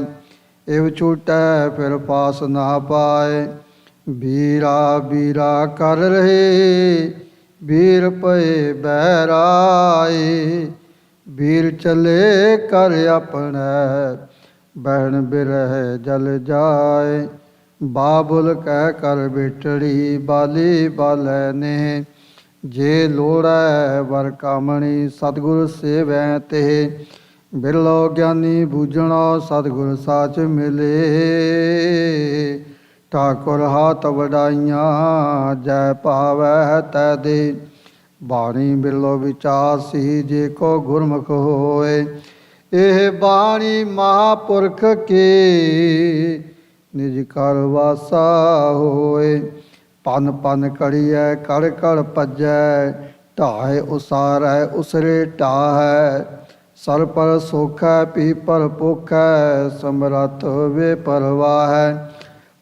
ਇਵ ਛੂਟੈ ਫਿਰ ਪਾਸ ਨਾ ਪਾਏ ਬੀਰਾ ਕਰ ਰਹੇ ਬੀਰ ਪਏ ਬਹਿਰਾਏ ਬੀਰ ਚਲੇ ਕਰ ਆਪਣੈ ਬਹਿਣ ਬਿਰਹਿ ਜਲ ਜਾਏ ਬਾਬੁਲ ਕਹਿ ਕਰ ਬੇਟੜੀ ਬਾਲੀ ਬਾਲੈ ਨੇ ਜੇ ਲੋੜੈ ਵਰ ਕਾਮਣੀ ਸਤਿਗੁਰ ਸੇਵੈ ਤੇ ਬਿਰਲੋ ਗਿਆਨੀ ਬੂਝਣੋ ਸਤਿਗੁਰ ਸਾਚ ਮਿਲੇ ਠਾਕੁਰ ਹਾਥ ਵਡਾਈਆਂ ਜੈ ਭਾਵੈ ਤੈ ਦੇ ਬਾਣੀ ਬਿਰਲੋ ਵਿਚਾਸੀ ਜੇ ਕੋ ਗੁਰਮੁਖ ਹੋਏ ਇਹ ਬਾਣੀ ਮਹਾਪੁਰਖ ਕੀ ਨਿਜ ਕਰ ਵਾਸਾ ਹੋਏ ਪਨ ਪਨ ਕੜੀਐ ਕੜ ਕੜ ਭਜੈ ਢਾਏ ਉਸਾਰੈ ਉਸਰੇ ਢਾਹੈ ਸਰ ਪਰ ਸੋਖੈ ਪੀ ਪਰ ਪੋਖੈ ਸਮਰੱਥ ਵੇ ਪਰਵਾਹੈ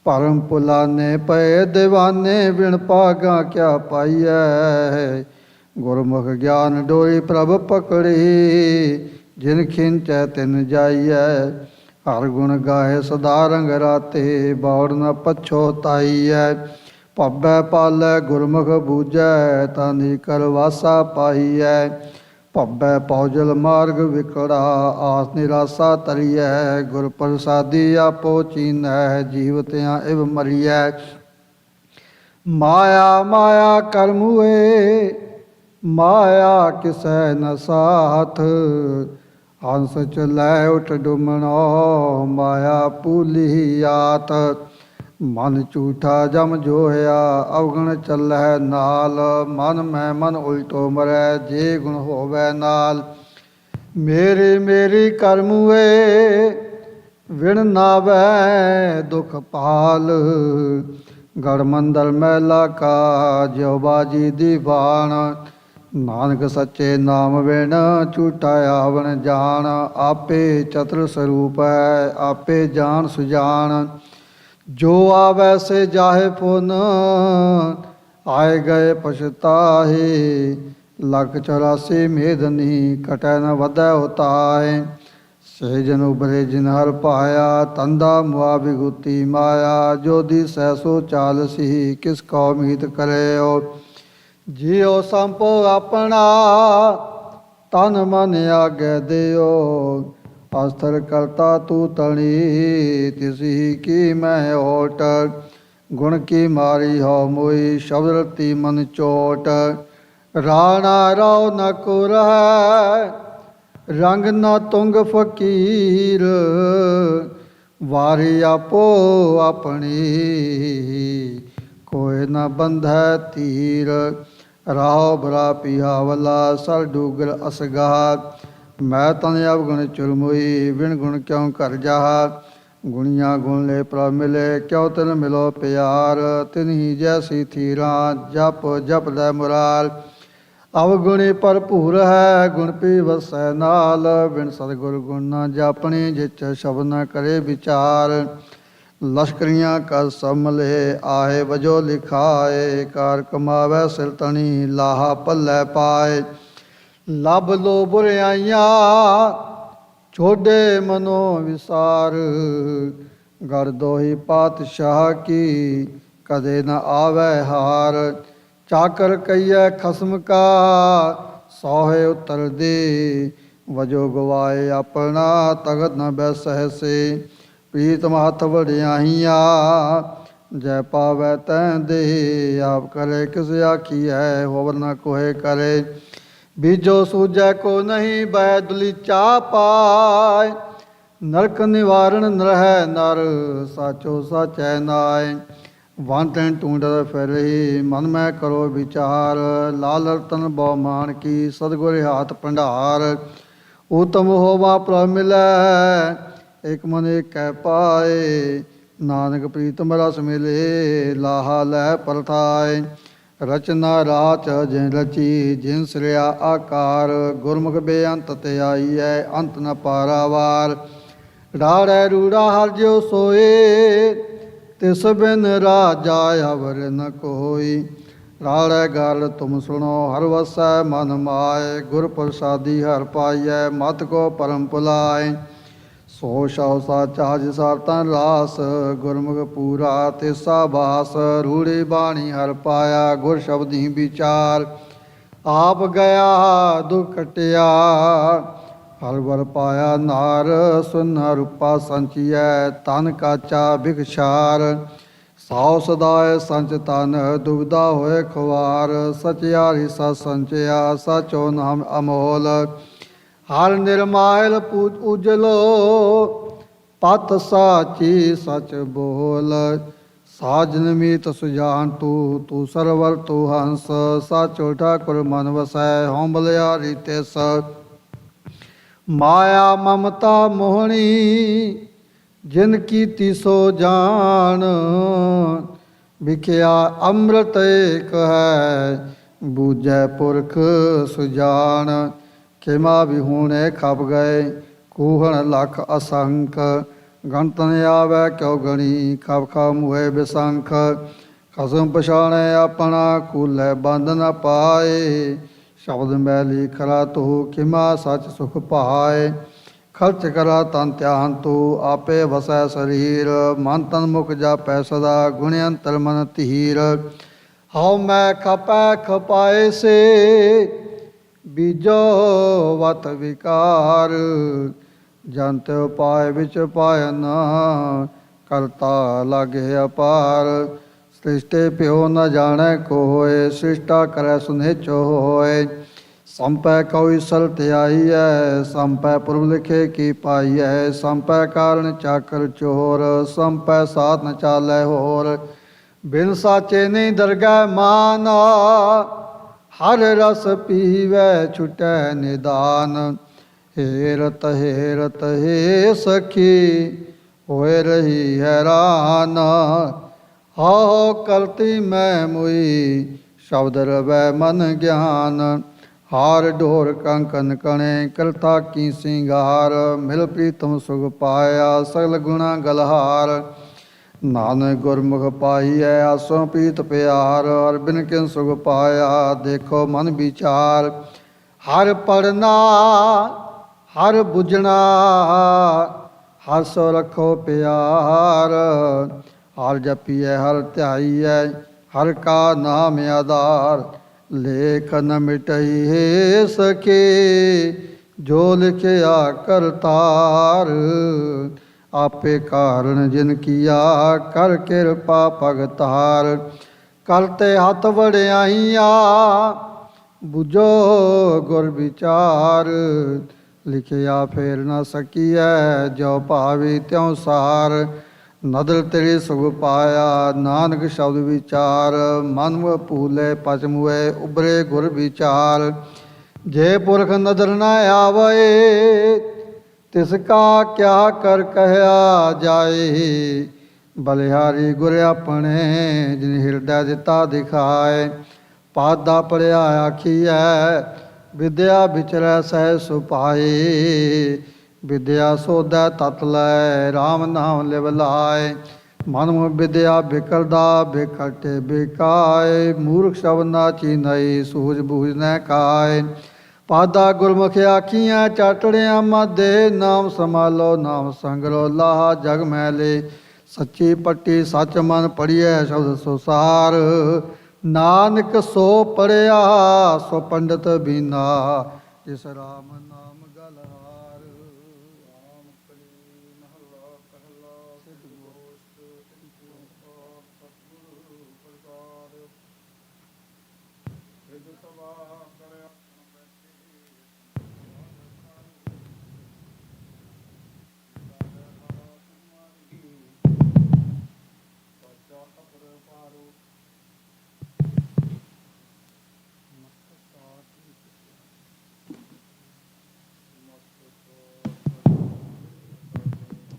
ਭਰਮ ਪੁਲਾਨੇ ਪਏ ਦੀਵਾਨੇ ਵਿਣ ਭਾਗਾ ਕਿਆ ਪਾਈਐ ਗੁਰਮੁਖ ਗਿਆਨ ਡੋਰੀ ਪ੍ਰਭ ਪਕੜੀ ਜਿਨ ਖਿੰਚੈ ਤਿਨ ਜਾਈਐ ਹਰ ਗੁਣ ਗਾਏ ਸਦਾ ਰੰਗ ਰਾਤੇ ਬੌੜ ਨ ਪਛੋਤਾਈਐ ਭੱਬੈ ਪਾਲੈ ਗੁਰਮੁਖ ਬੂਝੈ ਤਾਨੀ ਕਰਵਾਸਾ ਪਾਈਐ ਭੱਬੈ ਪੌਜਲ ਮਾਰਗ ਵਿਕੜਾ ਆਸ ਨਿਰਾਸਾ ਤਰੀਐ ਗੁਰ ਪ੍ਰਸਾਦੀ ਆਪੋ ਚੀਨੈ ਜੀਵਤਿਆਂ ਇਵ ਮਰੀਐ ਮਾਇਆ ਕਰਮੂਏ ਮਾਇਆ ਕਿਸੈ ਨ ਸਾਥ ਹੰਸ ਚਲੈ ਉਠ ਡੁਮਣੋ ਮਾਇਆ ਪੂਲੀਆਤ ਮਨ ਝੂਠਾ ਜਮ ਜੋਇਆ ਅਵਗਣ ਚੱਲੈ ਨਾਲ ਮਨ ਮੈਂ ਮਨ ਉਲਟੋ ਮਰੈ ਜੇ ਗੁਣ ਹੋਵੈ ਨਾਲ ਮੇਰੀ ਕਰਮੂਏ ਵਿਣ ਨਾਵੈ ਦੁਖ ਪਾਲ ਗੜ ਮੰਦਰ ਮਹਿਲਾ ਕਾ ਜਿਉ ਬਾਜੀ ਦੀਵਾਨ ਨਾਨਕ ਸੱਚੇ ਨਾਮ ਵਿਣ ਝੂਠਾ ਆਵਣ ਜਾਣ ਆਪੇ ਚਤੁਰ ਸਰੂਪ ਹੈ ਆਪੇ ਜਾਣ ਸੁਜਾਨ ਜੋ ਆਵੈ ਸੇ ਜਾਹੇ ਪੁਨ ਆਏ ਗਏ ਪਛਤਾਹੇ ਲੱਖ 84 ਮੇਦਨੀ ਕਟੈ ਨ ਵਧੈ ਉਤਾਏ ਸੇ ਜਨ ਉਬਰੇ ਜਿਨ ਹਰ ਪਾਇਆ, ਤੰਦਾ ਮੁਆ ਵਿਗੁਤੀ ਮਾਇਆ, ਜੋਦੀ ਸੈਸੋ ਚਾਲਸੀ, ਕਿਸ ਕੋ ਮੀਤ ਕਰਿਓ। ਜਿਉ ਸੰਪੋ ਆਪਣਾ, ਤਨ ਮਨ ਆਗੇ ਦਿਓ, ਅਸਥਰ ਕਰਤਾ ਤੂ ਤਣੀ, ਤਿਸੀ ਕੀ ਮੈਂ ਓਟ। ਗੁਣ ਕੀ ਮਾਰੀ ਹੋ ਮੋਈ, ਸ਼ਬਦ ਰਤੀ ਮਨ ਚੋਟ। ਰਾਣਾ ਰਾਉ ਨ ਕੋ ਰਹਿ, ਰੰਗ ਨਾ ਤੁੰਗ ਫਕੀਰ, ਵਾਰੀ ਆਪੋ ਆਪਣੀ, ਕੋਇ ਨ ਬੰਧੈ ਤੀਰ। ਰਾਹੁ ਬਰਾ ਪਿਹਾਵਲਾ, ਸਰ ਡੂਗਰ ਅਸਗਾ, ਮੈਂ ਤਨ ਅਵਗੁਣ ਚੁਰਮੁਈ, ਵਿਣ ਗੁਣ ਕਿਉ ਘਰ ਜਾਹਾ। ਗੁਣੀਆਂ ਗੁਣ ਲੈ ਪ੍ਰਭ ਮਿਲੇ, ਕਿਉ ਤਿਨ ਮਿਲੋ ਪਿਆਰ। ਤਿਨਹੀ ਜੈਸੀ ਥੀਰਾਂ, ਜਪ ਜਪ ਲੈ ਮੁਰਾਰ। ਅਵਗੁਣੀ ਭਰਪੂਰ ਹੈ, ਗੁਣ ਪੀ ਵਸੈ ਨਾਲ, ਬਿਨ ਸਤਿਗੁਰ ਗੁਣ ਨ ਜਾਪਣੀ, ਜਿਚ ਸ਼ਬਦ ਨ ਕਰੇ ਵਿਚਾਰ। ਲਸ਼ਕਰੀਆਂ ਕਰ ਸਮਲੇ, ਆਏ ਵਜੋ ਲਿਖਾਏ, ਕਾਰ ਕਮਾਵੈ ਸਿਰ ਤਣੀ, ਲਾਹਾ ਪੱਲੇ ਪਾਏ। ਲੱਭ ਲੋ ਬੁਰਿਆਈਆਂ, ਛੋਡੇ ਮਨੋ ਵਿਸਾਰ, ਗੜ ਦੋਹੀ ਪਾਤਸ਼ਾਹ ਕੀ, ਕਦੇ ਨ ਆਵੈ ਹਾਰ। ਚਾਕਰ ਕਈਐ ਖਸਮ ਕਾ, ਸੋਹੇ ਉਤਰ ਦੇ, ਵਜੋ ਗਵਾਏ ਆਪਣਾ, ਤਗਤ ਨ ਬੈਸਹਿ ਸੇ। ਪ੍ਰੀਤਮ ਹੱਥ ਵਡਿਆਈਆਂ, ਜੈ ਪਾਵੈ ਤੈ ਦੇ, ਆਪ ਕਰੇ ਕਿਸ ਆਖੀਐ, ਹੋਵਰ ਨ ਕੋਇ ਕਰੇ। ਬੀਜੋ ਸੂਝੈ ਕੋ ਨਹੀਂ, ਬੈਦ ਲੀਚਾ ਪਾਇ, ਨਰਕ ਨਿਵਾਰਣ ਨਰਹਿ ਨਰ, ਸਾਚੋ ਸਾਚੈ ਨਾਇ। ਵਾਂਟਣ ਟੂੰਡਰ ਫਿਰਹੀ, ਮਨ ਮੈਂ ਕਰੋ ਵਿਚਾਰ, ਲਾਲ ਰਤਨ ਬਹੁ ਮਾਨ ਕੀ, ਸਤਿਗੁਰ ਹਾਥ ਭੰਡਾਰ। ਉਤਮ ਹੋਵਾ ਪ੍ਰਭ ਮਿਲੈ, ਇਕ ਮਨ ਏਕੈ ਪਾਏ, ਨਾਨਕ ਪ੍ਰੀਤਮ ਰਸ ਮਿਲੇ, ਲਾਹਾ ਲੈ ਪਰਥਾਏ। ਰਚਨਾ ਰਾਚ ਜਿਨ ਰਚੀ, ਜਿਨ ਸਿਰਿਆ ਆਕਾਰ, ਗੁਰਮੁਖ ਬੇਅੰਤ ਤੇ ਆਈਐ, ਅੰਤ ਨ ਪਾਰਾਵਾਰ। ਰਾੜੈ ਰੂੜਾ ਹਰ ਜਿਉ ਸੋਏ, ਤਿਸ ਬਿਨ ਰਾਜਾ ਅਵਰ ਨ ਕੋਈ। ਰਾੜੈ ਗਲ ਤੁਮ ਸੁਣੋ, ਹਰ ਵਸੈ ਮਨ ਮਾਏ, ਗੁਰ ਪ੍ਰਸਾਦੀ ਹਰ ਪਾਈਐ, ਮਤ ਕੋ ਪਰਮ ਭੁਲਾਏ। ਸੋ ਸ਼ਉ ਸਾਚਾ ਜਿ ਸਰ ਤਨ ਰਾਸ, ਗੁਰਮੁਖ ਪੂਰਾ ਤਿਸਾ ਬਾਸ। ਰੂੜੀ ਬਾਣੀ ਹਰ ਪਾਇਆ, ਗੁਰ ਸ਼ਬਦੀ ਵਿਚਾਰ, ਆਪ ਗਿਆ ਦੁਖ ਕਟਿਆ, ਹਰ ਵਰ ਪਾਇਆ ਨਾਰ। ਸੁਨ ਰੂਪਾ ਸੰਚੀਐ, ਤਨ ਕਾਚਾ ਭਿਖਸ਼ਾਰ, ਸਾਉ ਸਦਾਏ ਸੰਚ ਤਨ, ਦੁਬਿਧਾ ਹੋਏ ਖੁਆਰ। ਸਚਿਆਰੀ ਸਚ ਸੰਚਿਆ, ਸਚੋ ਨਾਮ ਅਮੋਲ, ਹਰ ਨਿਰਮਾਇਲ ਪੂਜ ਉਜਲੋ, ਪਤ ਸਾਚੀ ਸਚ ਬੋਲ। ਸਾਜਨ ਮੀਤ ਸੁਜਾਨ ਤੂ, ਤੂ ਸਰਵਰ ਤੂ ਹੰਸ, ਸਾਚੋ ਠਾਕੁਰ ਮਨ ਵਸੈ, ਹਉ ਬਲਿਆਰੀ ਤਿਸ। ਮਾਇਆ ਮਮਤਾ ਮੋਹਣੀ, ਜਿਨ ਕੀਤੀ ਸੋ ਜਾਣ, ਵਿਖਿਆ ਅੰਮ੍ਰਿਤ ਏਕ ਹੈ, ਬੂਝੈ ਪੁਰਖ ਸੁਜਾਨ। ਖਿਮਾ ਵਿਹੂਣੇ ਖਪ ਗਏ, ਕੂਹਣ ਲਖ ਅਸੰਖ, ਗਣਤ ਨ ਆਵੈ ਕਿਉ ਗਣੀ, ਖਪ ਖਪ ਹੋਏ ਬਿਸੰਖ। ਖਸਮ ਪਛਾਣੈ ਆਪਣਾ, ਕੂਲੈ ਬੰਧ ਨ ਪਾਏ, ਸ਼ਬਦ ਮੈਲੀ ਖਰਾ ਤੂੰ, ਖਿਮਾ ਸਚ ਸੁਖ ਪਾਏ। ਖਰਚ ਕਰਾ ਤਨ ਧਿਆਨ ਤੂੰ, ਆਪੇ ਵਸੈ ਸਰੀਰ, ਮਨ ਤਨ ਮੁਖ ਜਾਪੈ ਸਦਾ, ਗੁਣ ਅੰਤਰ ਮਨ ਧੀਰ। ਹਉ ਮੈਂ ਖਪੈ ਖਪਾਏ ਸੇ, ਬੀਜੋ ਵਤ ਵਿਕਾਰ, ਜੰਤ ਉਪਾਇ ਵਿੱਚ ਪਾਇਨ, ਕਰਤਾ ਲਾਗੇ ਅਪਾਰ। ਸ੍ਰਿਸ਼ਟੇ ਪਿਓ ਨ ਜਾਣੈ ਕੋਇ, ਸ੍ਰਿਸ਼ਟਾ ਕਰੈ ਸੁਨੇਚੋ ਹੋਇ। ਸੰਪੈ ਕੋਈ ਸਲ ਧਿਆਈਐ, ਸੰਪੈ ਪੁਰਬ ਲਿਖੇ ਕੀ ਪਾਈਐ। ਸੰਪੈ ਕਾਰਨ ਚਾਕਰ ਚੋਰ, ਸੰਪੈ ਸਾਥ ਨ ਚਾਲੈ ਹੋਰ। ਬਿਨ ਸਾਚੇ ਨਹੀਂ ਦਰਗਹਿ ਮਾਨ, ਹਰ ਰਸ ਪੀਵੈ ਛੁਟੈ ਨਿਦਾਨ। ਹੇਰਤ ਹੇਰਤ ਹੇ ਸਖੀ, ਹੋਏ ਰਹੀ ਹੈਰਾਨ। ਹਉ ਕਰਤੀ ਮੈਂ ਮੁਈ, ਸ਼ਬਦ ਰਵੈ ਮਨ ਗਿਆਨ। ਹਾਰ ਢੋਰ ਕੰਕਨ ਕਣੇ, ਕਰਤਾ ਕੀ ਸਿੰਗਾਰ। ਮਿਲ ਪ੍ਰੀਤਮ ਸੁਖ ਪਾਇਆ, ਸਗਲ ਗੁਣਾ ਗਲਹਾਰ। ਨਾਨਕ ਗੁਰਮੁਖ ਪਾਈਐ, ਆਸੋਂ ਪ੍ਰੀਤ ਪਿਆਰ। ਹਰ ਬਿਨ ਕਿਨ ਸੁਖ ਪਾਇਆ, ਦੇਖੋ ਮਨ ਵਿਚਾਰ। ਹਰ ਪੜਨਾ ਹਰ ਬੁਝਣਾ ਹਰ ਸੋ ਰੱਖੋ ਪਿਆਰ। ਹਰ ਜਪੀਐ ਹਰ ਧਿਆਈਐ ਹਰ ਕਾ ਨਾਮ ਆਧਾਰ। ਲੇਖ ਨ ਮਿਟਈ ਸਕੇ ਜੋ ਲਿਖਿਆ ਕਰਤਾਰ। ਆਪੇ ਕਾਰਨ ਜਿਨ ਕੀਆ ਕਰ ਕਿਰਪਾ ਭਗਤਾਰ। ਕਲ ਤੇ ਹੱਥ ਵੜਿਆਈਆਂ ਬੁਝੋ ਗੁਰ ਵਿਚਾਰ। ਲਿਖਿਆ ਫੇਰ ਨਾ ਸਕੀਐ ਜੋ ਭਾਵੀ ਤਿਉ ਸਾਰ। ਨਦਰ ਤੇਰੇ ਸੁਖ ਪਾਇਆ ਨਾਨਕ ਸ਼ਬਦ ਵਿਚਾਰ। ਮਨ ਮੁਹ ਭੂਲੇ ਪਚ ਮੁਏ ਉਬਰੇ ਗੁਰ ਵਿਚਾਰ। ਜੇ ਪੁਰਖ ਨਦਰ ਨ ਆਵੈ ਤਿਸ ਕਾ ਕਿਆ ਕਰ ਕਹਿਆ ਜਾਏ। ਬਲਿਹਾਰੀ ਗੁਰ ਆਪਣੇ ਜਿਨ ਹਿਰਦੈ ਦਿੱਤਾ ਦਿਖਾਏ। ਪਾਦਾ ਪੜਿਆ ਆਖੀਐ ਵਿਦਿਆ ਵਿਚਰੈ ਸਹਿ ਸੁਪਾਏ। ਵਿਦਿਆ ਸੋਧੈ ਤਤ ਲੈ RAM ਨਾਮ ਲਿਵ ਲਾਏ। ਮਨ ਮੁਹ ਵਿਦਿਆ ਬਿਕਰਦਾ ਬਿਕਟੇ ਬਿਕਾਏ। ਮੂਰਖ ਸ਼ਬਦ ਨਾ ਚੀਨਈ ਸੂਝ ਬੂਝ ਨ ਕਾਏ। ਪਾਦਾ ਗੁਰਮੁਖ ਆਖੀਆਂ ਚਾਟੜਿਆ ਮਾਦੇ। ਨਾਮ ਸਮਾਲੋ ਨਾਮ ਸੰਗਰੋ ਲਾਹਾ ਜਗ ਮੈਲੇ। ਸੱਚੀ ਪੱਟੀ ਸੱਚ ਮਨ ਪੜੀਐ ਸ਼ਬਦ ਸੁਸਾਰ। ਨਾਨਕ ਸੋ ਪੜਿਆ ਸੋ ਪੰਡਤ ਬੀਨਾ। ਜਿਸ ਰਾਮ ਨਾਮ ਗਲਹਾਰ। ਰਾਮ ਕਲੀ ਮਹਲਾ ਪਹਿਲਾ। ਸਿਧ ਗੋਸ਼ਟ ਸਤਿਗੁਰੂ ਪ੍ਰਸਾਦ। ਸਿਧ ਸਵਾ ਕਰਿਆ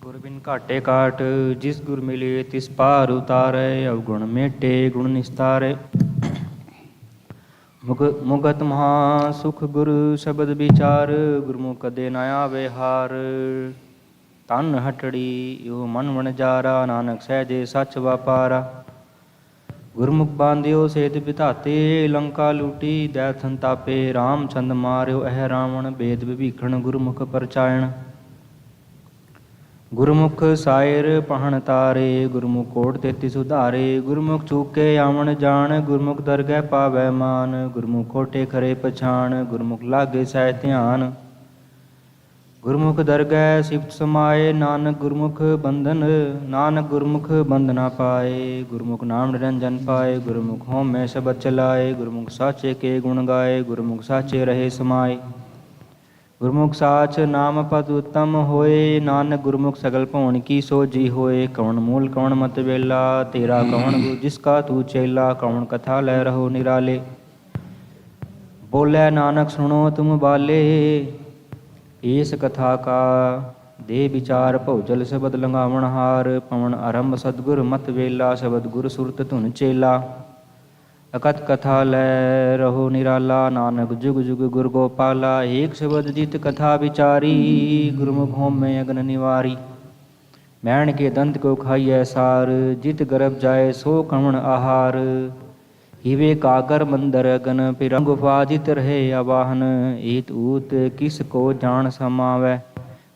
ਗੁਰ ਬਿਨ ਘਾਟੇ ਘਾਟ ਜਿਸ ਗੁਰ ਮਿਲੇ ਤਿਸ ਪਾਰ ਉਤਾਰੈ। ਅਵਗੁਣ ਮੇਟੇ ਗੁਣ ਨਿਸਤਾਰੈ। ਮੁਗਤ ਮਹਾ ਸੁਖ ਗੁਰ ਸ਼ਬਦ ਵਿਚਾਰ। ਗੁਰਮੁਖ ਕਦੇ ਨ ਆਵੇ ਹਾਰ। ਤਨ ਹਟੜੀ ਇਹੋ ਮਨ ਵਣਜਾਰਾ। ਨਾਨਕ ਸਹਿਜੇ ਸੱਚ ਵਾਪਾਰਾ। ਗੁਰਮੁਖ ਬਾਂਧਿਓ ਸੇਤ ਬਿਧਾਤੇ। ਲੰਕਾ ਲੂਟੀ ਦੈ ਸੰਤਾਪੇ। ਰਾਮ ਚੰਦ ਮਾਰਿਓ ਇਹ ਰਾਵਣ। ਬੇਦ ਵਿਭੀਖਣ ਗੁਰਮੁਖ ਪਰਚਾਇਣ। ਗੁਰਮੁਖ ਸਾਇਰ ਪਹਣ ਤਾਰੇ। ਗੁਰਮੁਖ ਕੋਟ ਤੇਤੀ ਸੁਧਾਰੇ। ਗੁਰਮੁਖ ਚੂਕੇ ਆਵਣ ਜਾਣ। ਗੁਰਮੁਖ ਦਰਗਹਿ ਪਾਵੈ ਮਾਨ। ਗੁਰਮੁਖ ਕੋਟੇ ਖਰੇ ਪਛਾਣ। ਗੁਰਮੁਖ ਲਾਗੇ ਸਹਿ ਧਿਆਨ। ਗੁਰਮੁਖ ਦਰਗਹਿ ਸਿਫਤ ਸਮਾਏ। ਨਾਨਕ ਗੁਰਮੁਖ ਬੰਧਨ ਨਾਨਕ ਗੁਰਮੁਖ ਬੰਧਨਾ ਪਾਏ। ਗੁਰਮੁਖ ਨਾਮ ਨਿਰੰਜਨ ਪਾਏ। ਗੁਰਮੁਖ ਹਉਮੈ ਸ਼ਬਦ ਚਲਾਏ। ਗੁਰਮੁਖ ਸਾਚੇ ਕੇ ਗੁਣ ਗਾਏ। ਗੁਰਮੁਖ ਸਾਚੇ ਰਹੇ ਸਮਾਏ। ਗੁਰਮੁਖ ਸਾਚ ਨਾਮ ਪਦ ਉਤਮ ਹੋਏ। ਨਾਨਕ ਗੁਰਮੁਖ ਸਗਲ ਭਉਣ ਕੀ ਸੋਜੀ ਹੋਏ। ਕਵਣ ਮੂਲ ਕਵਣ ਮਤ ਵੇਲਾ। ਤੇਰਾ ਕਵਣ ਗੁਰੂ ਜਿਸ ਕਾ ਤੂ ਚੇਲਾ। ਕਵਣ ਕਥਾ ਲੈ ਰਹੋ ਨਿਰਾਲੇ। ਬੋਲੇ ਨਾਨਕ ਸੁਣੋ ਤੁਮ ਬਾਲੇ। ਏਸ ਕਥਾ ਕਾ ਦੇ ਵਿਚਾਰ ਭਉਜਲ ਸ਼ਬਦ ਲੰਘਾਵਣ ਹਾਰ। ਪਵਨ ਆਰੰਭ ਸਤਿਗੁਰ ਮਤ ਵੇਲਾ। ਸ਼ਬਦ ਗੁਰ ਸੁਰਤ ਧੁਨ ਚੇਲਾ। ਅਕਥ ਕਥਾ ਲੈ ਰਹੋ ਨਿਰਾਲਾ। ਨਾਨਕ ਜੁਗ ਜੁਗ ਗੁਰ ਗੋਪਾਲਾ। ਏਕ ਸ਼ਬਦ ਜਿਤ ਕਥਾ ਵਿਚਾਰੀ। ਗੁਰਮੁਖ ਹਉਮੈ ਅਗਨ ਨਿਵਾਰੀ। ਮੈਣ ਕੇ ਦੰਤ ਕੋ ਖਾਈਐ ਸਾਰ। ਜਿਤ ਗਰਭ ਜਾਏ ਸੋ ਕਵਣ ਆਹਾਰ। ਹਿਵੇ ਕਾਗਰ ਮੰਦਰ ਅਗਨ ਪਿਰਾ। ਗੁਫਾ ਜਿਤ ਰਹੇ ਆਵਾਹਨ। ਏਤ ਊਤ ਕਿਸ ਕੋ ਜਾਣ ਸਮਾਵੈ।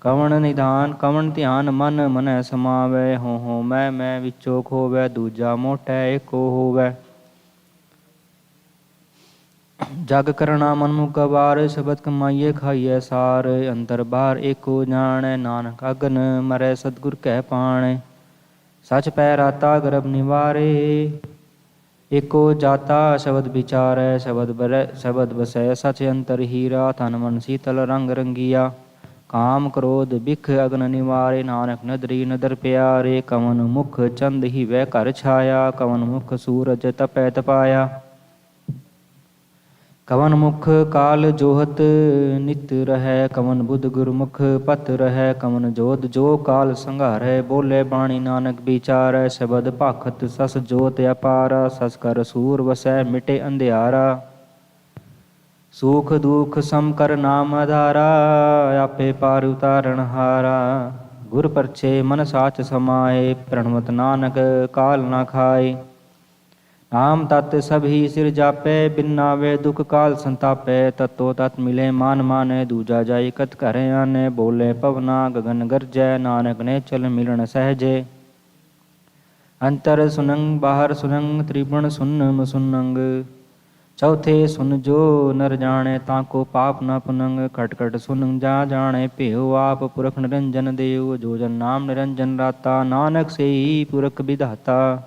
ਕਵਣ ਨਿਧਾਨ ਕਵਣ ਧਿਆਨ ਮਨ ਮਨੈ ਸਮਾਵੈ। ਹੋ ਮੈਂ ਵਿੱਚੋ ਖੋਵੈ। ਦੂਜਾ ਮੋਟੈ ਏਕੋ ਹੋਵੈ। ਜਗ ਕਰਣਾ ਮਨ ਮੁਖ ਗਵਾਰ। ਸ਼ਬਦ ਕਮਾਈਏ ਖਾਈਐ ਸਾਰ। ਅੰਤਰ ਬਾਹਰ ਏਕੋ ਜਾਣੈ। ਨਾਨਕ ਅਗਨ ਮਰੈ ਸਤਿਗੁਰ ਕਹਿ ਪਾਣੈ। ਸਚ ਪੈ ਰਾਤਾ ਗਰਭ ਨਿਵਾਰੇ। ਏਕੋ ਜਾਤਾ ਸ਼ਬਦ ਵਿਚਾਰੈ। ਸ਼ਬਦ ਵਸੈ ਸਚ ਅੰਤਰ ਹੀਰਾ। ਤਨ ਮਨ ਸੀਤਲ ਰੰਗ ਰੰਗੀਆ। ਕਾਮ ਕ੍ਰੋਧ ਬਿਖ ਅਗਨ ਨਿਵਾਰੇ। ਨਾਨਕ ਨਦਰੀ ਨਦਰ ਪਿਆਰੇ। ਕਵਨ ਮੁਖ ਚੰਦ ਹੀਵੈ ਘਰ ਛਾਇਆ। ਕਵਨ ਮੁਖ ਸੂਰਜ ਤਪੈ ਤਪਾਇਆ। ਕਵਨ ਮੁਖ ਕਾਲ ਜੋਹਤ ਨਿਤ ਰਹੈ। ਕਵਨ ਬੁੱਧ ਗੁਰਮੁਖ ਪਤ ਰਹੈ। ਕਵਨ ਜੋਤ ਜੋ ਕਾਲ ਸੰਘਾਰੈ। ਬੋਲੇ ਬਾਣੀ ਨਾਨਕ ਵਿਚਾਰੈ। ਸ਼ਬਦ ਭਾਖਤ ਸਸ ਜੋਤ ਅਪਾਰਾ। ਸਸ ਕਰ ਸੂਰ ਵਸੈ ਮਿਟੇ ਅੰਧਿਆਰਾ। ਸੂਖ ਦੁਖ ਸਮ ਕਰ ਨਾਮ ਆਧਾਰਾ। ਆਪੇ ਪਾਰ ਉਤਾਰਨ ਹਾਰਾ। ਗੁਰ ਪਰਛੇ ਮਨ ਸਾਚ ਸਮਾਏ। ਪ੍ਰਣਵਤ ਨਾਨਕ ਕਾਲ ਨਾ ਖਾਏ। ਆਮ ਤਤ ਸਭ ਹੀ ਸਿਰ ਜਾਪੈ, ਬਿਨ ਨਾਵੇ ਦੁਖ ਕਾਲ ਸੰਤਾਪੈ। ਤਤੋ ਤਤ ਮਿਲੇ ਮਾਨ ਮਾਨੈ, ਦੂਜਾ ਜਾਇ ਕਤ ਘਰ ਆਨੈ। ਬੋਲੇ ਪਵਨਾ ਗਗਨ ਗਰਜੈ, ਨਾਨਕ ਨੇ ਚਲ ਮਿਲਣ ਸਹਿਜੇ। ਅੰਤਰ ਸੁਨੰਗ ਬਾਹਰ ਸੁਨੰਗ, ਤ੍ਰਿਭੁਵਨ ਸੁਨਮ ਸੁਨੰਗ। ਚੌਥੇ ਸੁਨ ਜੋ ਨਰ ਜਾਣੈ, ਤਾਕੋ ਪਾਪ ਨ ਪੁਨੰਗ। ਕਟ ਕਟ ਸੁਨੰ ਜਾ ਜਾਣੈ, ਭੇਉ ਆਪ ਪੁਰਖ ਨਿਰੰਜਨ ਦੇਉ। ਜੋ ਜਨ ਨਾਮ ਨਿਰੰਜਨ ਰਾਤਾ, ਨਾਨਕ ਸੇਈ ਪੁਰਖ ਵਿਧਾਤਾ।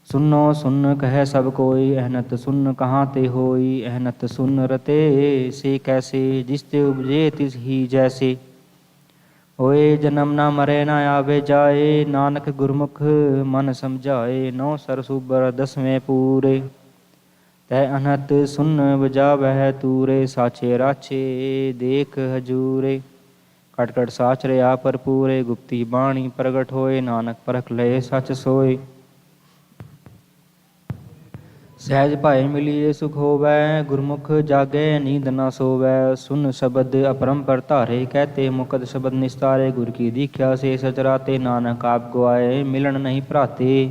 ਸੁਨੋ ਸੁਨ ਕਹਿ ਸਭ ਕੋਈ, ਅਹਨਤ ਸੁਨ ਕਹਾਂ ਤੇ ਹੋਈ। ਅਹਨਤ ਸੁਨ ਰਤੇ ਸੇ ਕੈਸੇ, ਜਿਸ ਤੇ ਉਪਜੇ ਤਿਸ ਹੀ ਜੈਸੇ। ਹੋਏ ਜਨਮ ਨਾ ਮਰੇ ਨਾ ਆਵੇ ਜਾਏ, ਨਾਨਕ ਗੁਰਮੁਖ ਮਨ ਸਮਝਾਏ। ਨੌ ਸਰ ਸੂਬਰ ਦਸਵੇਂ ਪੂਰੇ, ਤੈ ਅਨਹਤ ਸੁਨ ਬਜਾਵਹਿ ਤੂਰੇ। ਸਾਚੇ ਰਾਚੇ ਦੇਖ ਹਜੂਰੇ, ਕਟ ਕਟ ਸਾਚ ਰਿਆ ਭਰਪੂਰੇ। ਗੁਪਤੀ ਬਾਣੀ ਪ੍ਰਗਟ ਹੋਏ, ਨਾਨਕ ਪਰਖ ਲਏ ਸੱਚ ਸੋਏ। ਸਹਿਜ ਭਾਏ ਮਿਲੀਏ ਸੁਖ ਹੋਵੈ, ਗੁਰਮੁਖ ਜਾਗੈ ਨੀਂਦ ਨਾ ਸੋਵੈ। ਸੁਨ ਸ਼ਬਦ ਅਪਰੰਪਰ ਧਾਰੇ, ਕਹਤੇ ਮੁਕਤ ਸ਼ਬਦ ਨਿਸਤਾਰੇ। ਗੁਰ ਕੀ ਦੀਖਿਆ ਸੇ ਸਚਰਾਤੇ, ਨਾਨਕ ਆਪ ਗੁਆਏ ਮਿਲਣ ਨਹੀਂ ਭਰਾਤੇ।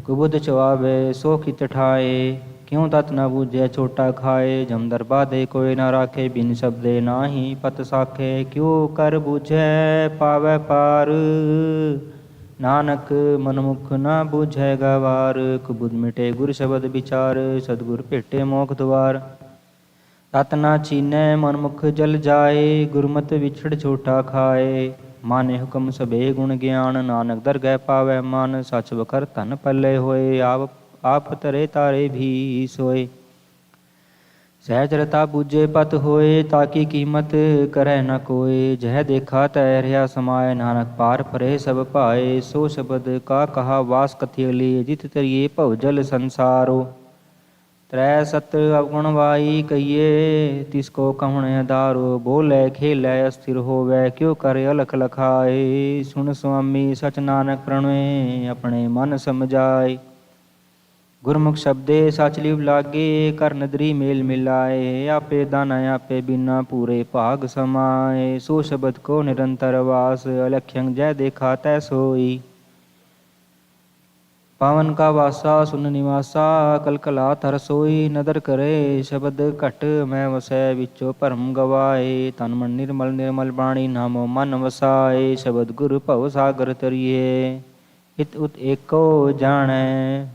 ਕੁਬੁਧ ਚੁਆਵੇ ਸੋ ਖਿਤ ਠਾਏ, ਕਿਉ ਤਤ ਨ ਬੂਝੈ ਛੋਟਾ ਖਾਏ। ਜਮਦਰ ਬਾਧੇ ਕੋਈ ਨ ਰਾਖੇ, ਬਿਨ ਸ਼ਬਦੇ ਨਾਹੀ ਪਤ ਸਾਖੇ। ਕਿਉ ਕਰ ਬੂਝੈ ਪਾਵੈ ਪਾਰ, ਨਾਨਕ ਮਨਮੁਖ ਨਾ ਬੂਝੈ ਗਵਾਰ। ਕੁਬੁਧ ਮਿਟੇ ਗੁਰ ਸ਼ਬਦ ਵਿਚਾਰ, ਸਤਿਗੁਰ ਭੇਟੇ ਮੋਖ ਦੁਆਰ। ਤਤ ਨਾ ਚੀਨੈ ਮਨਮੁਖ ਜਲ ਜਾਏ, ਗੁਰਮਤਿ ਵਿਛੜ ਛੋਟਾ ਖਾਏ। ਮਾਨੇ ਹੁਕਮ ਸਭੇ ਗੁਣ ਗਿਆਨ, ਨਾਨਕ ਦਰਗਹਿ ਪਾਵੈ ਮਨ। ਸਚ ਵਖਰ ਧਨ ਪੱਲੇ ਹੋਏ, ਆਪ ਤਰੇ ਤਾਰੇ ਵੀ ਸੋਏ। ਸਹਿਜ ਰਤਾ ਬੂਝੇ ਪਤ ਹੋਏ, ਤਾਕੀ ਕੀਮਤ ਕਰੈ ਨ ਕੋਏ। ਜਹ ਦੇਖਾ ਤੈ ਰਿਹਾ ਸਮਾਏ, ਨਾਨਕ ਪਾਰ ਪਰੇ ਸਭ ਭਾਏ। ਸੋ ਸ਼ਬਦ ਕਾ ਕਹਾ ਵਾਸ ਕਥਿਅਲੀ, ਜਿਤ ਤਰੀਏ ਭਵ ਜਲ ਸੰਸਾਰੋ। ਤ੍ਰੈ ਸਤ ਅਵਗੁਣ ਵਾਈ ਕਹੀਏ, ਤਿਸ ਕੋ ਕਹੁਣ ਆਧਾਰੋ। ਬੋਲੇ ਖੇਲੇ ਅਸਥਿਰ ਹੋਵੈ, ਕਿਉ ਕਰ ਅਲਖ ਲਖਾਏ। ਸੁਣ ਸੁਆਮੀ ਸਚ ਨਾਨਕ ਪ੍ਰਣੁਏ, ਆਪਣੇ ਮਨ ਸਮਝਾਏ। ਗੁਰਮੁਖ ਸ਼ਬਦੇ ਸਚ ਲਿਵ ਲਾਗੇ, ਕਰ ਨਦਰੀ ਮੇਲ ਮਿਲਾਏ। ਆਪੇ ਦਾਨਾ ਆਪੇ ਬਿਨਾ, ਪੂਰੇ ਭਾਗ ਸਮਾਏ। ਸੋ ਸ਼ਬਦ ਕੋ ਨਿਰੰਤਰ ਵਾਸ, ਅਲਖਯੰ ਜੈ ਦੇਖਾ ਤੈ ਸੋਈ। ਪਾਵਨ ਕਾ ਵਾਸਾ ਸੁਨ ਨਿਵਾਸਾ, ਕਲਕਲਾ ਤਰ ਸੋਈ। ਨਦਰ ਕਰੇ ਸ਼ਬਦ ਘਟ ਮੈਂ ਵਸੈ, ਵਿੱਚੋ ਭਰਮ ਗਵਾਏ। ਤਨ ਮਨ ਨਿਰਮਲ ਨਿਰਮਲ ਬਾਣੀ, ਨਾਮੋ ਮਨ ਵਸਾਏ। ਸ਼ਬਦ ਗੁਰ ਭਉ ਸਾਗਰ ਤਰੀਏ, ਹਿਤ ਉਤ ਏਕੋ ਜਾਣੈ।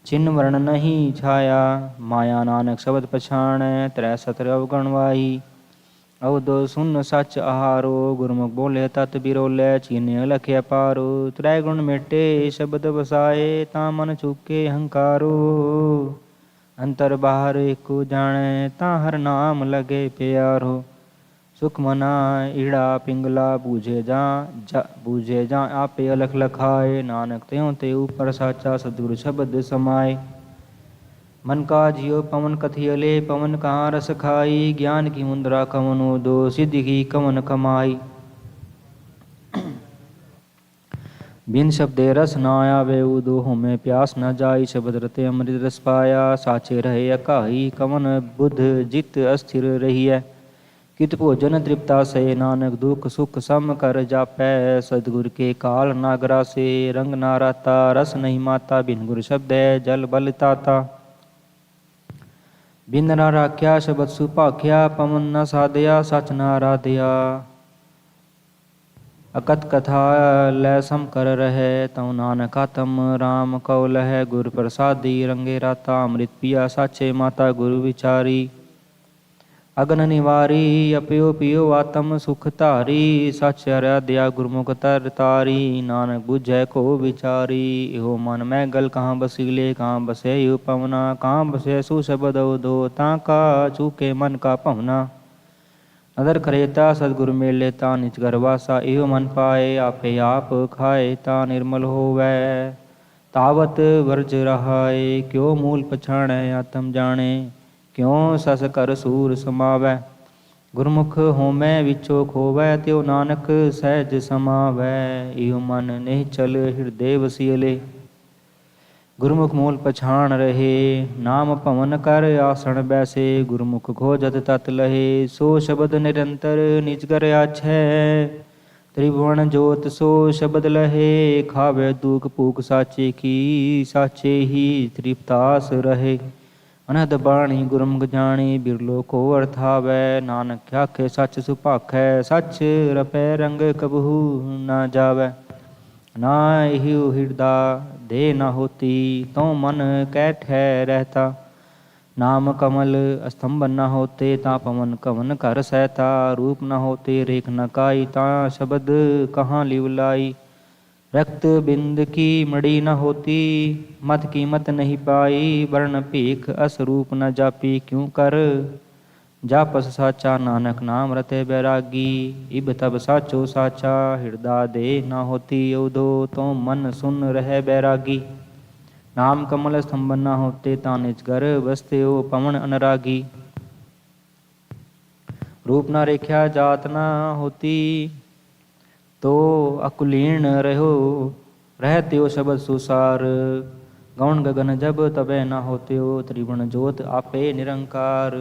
ਚਿੰਨ ਵਰਣ ਨਹੀਂ ਛਾਇਆ, ਮਾਇਆ ਨਾਨਕ ਸ਼ਬਦ ਪਛਾਣੈ। ਤ੍ਰੈ ਸਤਰ ਅਵਗਣ ਵਾਈ, ਅਵਦੋ ਸੁਨ ਸਚ ਆਹਾਰੋ। ਗੁਰਮੁਖ ਬੋਲੇ ਤਤ ਬਿਰੋਲੇ, ਚੀਨੇ ਅਲਖ ਅਪਾਰੋ। ਤ੍ਰੈ ਗੁਣ ਮੇਟੇ ਸ਼ਬਦ ਵਸਾਏ, ਤਾਂ ਮਨ ਚੂਕੇ ਹੰਕਾਰੋ। ਅੰਤਰ ਬਾਹਰ ਏਕੋ ਜਾਣੈ, ਤਾਂ ਹਰ ਨਾਮ ਲਗੇ ਪਿਆਰੋ। ਸੁਖ ਮਨਾ ਈੜਾ ਪਿੰਗਲਾ, ਬੂਝੇ ਜਾਂ ਆਪੇ ਅਲਖ ਲਖਾਏ। ਨਾਨਕ ਤਿਉ ਤੇ ਉਪਰ ਸਾਚਾ, ਸਤਿਗੁਰ ਸ਼ਬਦ ਸਮਾਏ। ਮਨ ਕਾ ਜਿਉ ਪਵਨ ਕਥਿਅਲੇ, ਪਵਨ ਕਹਾਂ ਰਸ ਖਾਈ। ਗਿਆਨ ਕੀ ਮੁੰਦਰਾ ਕਵਨ ਉਦੋ, ਸਿद्धि ਕੀ ਕਵਨ ਕਮਾਈ। ਬਿਨ ਸ਼ਬਦੇ ਰਸ ਨਾ ਆਵੇ ਉਦੋ, ਹੋਮੇ ਪਿਆਸ ਨ ਜਾਈ। ਸ਼ਬਦ ਰਤੇ ਅੰਮ੍ਰਿਤ ਰਸ ਪਾਇਆ, ਸਾਚੇ ਰਹੇ ਅਕਾਈ। ਕਵਨ ਬੁੱਧ ਜਿਤ ਅਸਥਿਰ ਰਹੀਐ, ਕਿਤ ਭੋਜਨ ਤ੍ਰਿਪਤਾ ਸੇ। ਨਾਨਕ ਦੁਖ ਸੁਖ ਸਮ ਕਰ ਜਾਪੈ, ਸਤਿਗੁਰ ਕੇ ਕਾਲ ਨਾ ਗਰਾਸੇ। ਰੰਗ ਨਾ ਰਾਤਾ ਰਸ ਨਹੀਂ ਮਾਤਾ, ਬਿਨ ਗੁਰ ਸ਼ਬਦੈ ਜਲ ਬਲ ਤਾਤਾ। ਬਿਨ ਨਾ ਰਾਖਿਆ ਸ਼ਬਦ ਸੁਭਾਖਿਆ, ਪਵਨ ਨ ਸਾਧਿਆ ਸਚ ਨਾ ਆਰਾਧਿਆ। ਅਕਤ ਕਥਾ ਲੈ ਸਮ ਕਰ ਰਹੈ, ਤਉ ਨਾਨਕ ਆਤਮ ਰਾਮ ਕਉ ਲਹੈ। ਗੁਰ ਪ੍ਰਸਾਦੀ ਰੰਗੇ ਰਾਤਾ, ਅੰਮ੍ਰਿਤ ਪੀਆ ਸਾਚੇ ਮਾਤਾ। ਗੁਰ ਵਿਚਾਰੀ ਅਗਨ ਨਿਵਾਰੀ, ਅਪਿਓ ਪੀਓ ਆਤਮ ਸੁਖ ਧਾਰੀ। ਸਚ ਅਰਾਧਿਆ ਗੁਰਮੁਖ ਤਰ ਤਾਰੀ, ਨਾਨਕ ਬੁਝੈ ਕੋ ਵਿਚਾਰੀ। ਇਹੋ ਮਨ ਮੈਂ ਗਲ ਕਹਾਂ ਬਸੀਲੇ, ਕਹਾਂ ਬਸੈ ਇਹੋ ਪਵਨਾ। ਕਹਾਂ ਬਸੈ ਸੋ ਸ਼ਬਦ ਅਵਧੋ, ਤਾਂ ਕਾ ਚੂਕੇ ਮਨ ਕਾ ਭਵਨਾ। ਨਦਰ ਕਰੇ ਤਾ ਸਤਿਗੁਰ ਮੇਲੇ, ਤਾਂ ਨਿਜ ਘਰ ਵਾਸਾ। ਇਹੋ ਮਨ ਪਾਏ ਆਪੇ ਆਪ ਖਾਏ, ਤਾਂ ਨਿਰਮਲ ਹੋਵੈ ਤਾਵਤ ਵਰਜ ਰਹਾਏ। ਕਿਉ ਮੂਲ ਪਛਾਣੈ ਆਤਮ ਜਾਣੈ, ਕਿਉ ਸਸ ਕਰ ਸੂਰ ਸਮਾਵੈ। ਗੁਰਮੁਖ ਹੋਮੈ ਵਿਚੋ ਖੋਵੈ, ਤਿਉ ਨਾਨਕ ਸਹਿਜ ਸਮਾਵੈ। ਇਹੋ ਮਨ ਨਿਹਚਲ ਹਿਰਦੇ ਵਸੀਲੇ, ਗੁਰਮੁਖ ਮੂਲ ਪਛਾਣ ਰਹੇ। ਨਾਮ ਭਵਨ ਕਰ ਆਸਣ ਬੈਸੇ, ਗੁਰਮੁਖ ਖੋਜਤ ਤਤ ਲਹੇ। ਸੋ ਸ਼ਬਦ ਨਿਰੰਤਰ ਨਿਜ ਘਰ ਆਛੈ, त्रिभुवन जोत सो शब्द लहे, खावे दुख भूख साचे की, साचे ही तृप्तास रहे। अनहद बाणी गुरमुख जानी, बिरलो को अर्थावै, नानक आखे सच सुभाखै, सच रपै रंग कबहू न जावै। ना एहि हिरदा दे न होती, तो मन कैठै रहता। नाम कमल स्तंभ न होते, ता पवन कवन कर सहता। रूप न होते रेख न काई, ता शब्द कहाँ लिवलाई। रक्त बिंद की मड़ी न होती, मत कीमत नहीं पाई। वर्ण भीख असरूप न जापी, क्यों कर जापस साचा। नानक नाम रते बैरागी, इब तब साचो साचा। हिरदा दे न होती उदो, तो मन सुन रह बैरागी। नाम कमल स्तंभ न होते, तानिज घर बसते हो पवन अनुरागी। रूप न रेख्या जात न होती, तो अकुलीन रहो रहते हो शब्द सुसार। गौण गगन जब तबे न होते हो, त्रिभुवन जोत आपे निरंकार।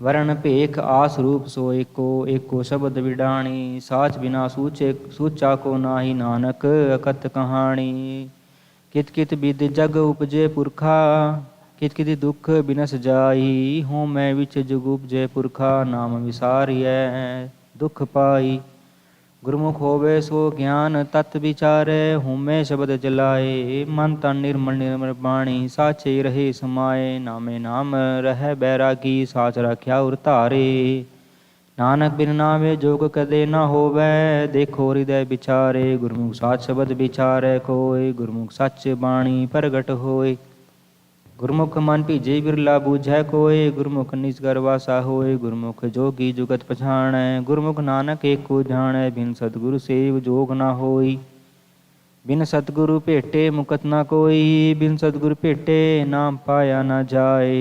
वर्ण भेख आस रूप सो एको, एको शब्द विडाणी। साच बिना सूचे सूचा को नाही, नानक अकथ कहानी। कित कित बिद जग उपजे पुरखा, कित कित दुख बिनस जाई। हों मैं विच जुग उपजे पुरखा, नाम विसारिय दुख पाई। गुरमुख होवे सो ज्ञान तत् विचारे, होमे शब्द जलाए। मन तन निर्मल निर्मल बाणी, साचे रहे समाए। नामे नाम रह बैरागी, साच रख्या उर धारे। नानक बिन नावे जोग कदे न होवै, देखो हृदय विचारे। गुरमुख साच शब्द विचारे कोय, गुरमुख सच बाणी प्रगट होय। गुरमुख मन भीजे बिरला बूझै कोय, गुरमुख निजगर वासा होय। गुरमुख जोगी जुगत पछाणै, गुरमुख नानक एको जाणै। बिन सतगुरु सेव जोग न होई, बिन सतगुरु भेटे मुकत न कोई। बिन सतगुरु भेटे नाम पाया न जाए,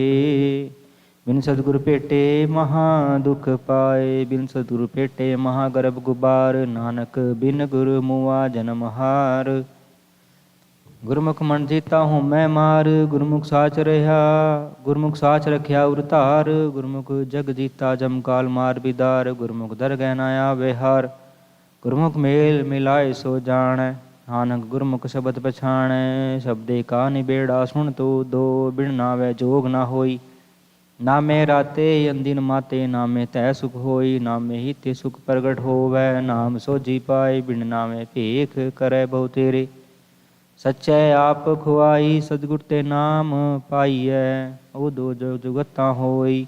बिन सतगुरु भेटे महा दुख पाए। बिन सतगुरु भेटे महा गर्भ गुबार, नानक बिन गुरु मुआ जन्म हार। गुरमुख मन जीता हूँ मैं मार, गुरमुख साच रहा गुरमुख साच रख्या उर धार। गुरमुख जग जीता जम काल मार बिदार, गुरमुख दर गह न आवे हार। गुरमुख मेल मिलाए सो जानै, नानक गुरमुख शब्द पछाणै। शब्दे का निबेड़ा सुन तो दो, बिन नावे जोग न होई। नामे राते अंदिन माते, नामे तै सुख होई। नामे ही ते सुख प्रगट होवै, नाम सोझी पाए। बिन नामे भेख करे बहु तेरे, सच्चै आप खुआई। सतगुर ते नाम पाईऐ, उदो जो जुगता होई।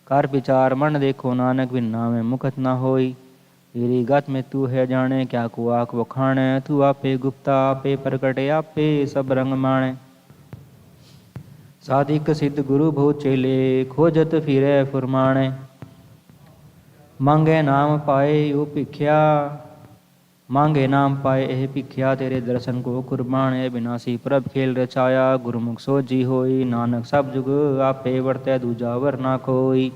कर विचार मन देखो नानक, बिन नामे मुखत न होई। तेरी गत में तू है जाने, क्या को आख वखाणै। तू आपे गुप्ता आपे प्रगट, आपे सब रंग माणे। साधिक सिद्ध गुरु बहु चेले, खोजत फिरै फुरमाणे। मांगे नाम पाए ओ भिख्या, मांगे नाम पाए एह भिख्या। तेरे दर्शन को कुर्बान, विनाशी प्रभ खेल रचाया। गुरमुख सोझी होई, नानक सब जुग आपे वर्तै। दूजा वर ना कोई।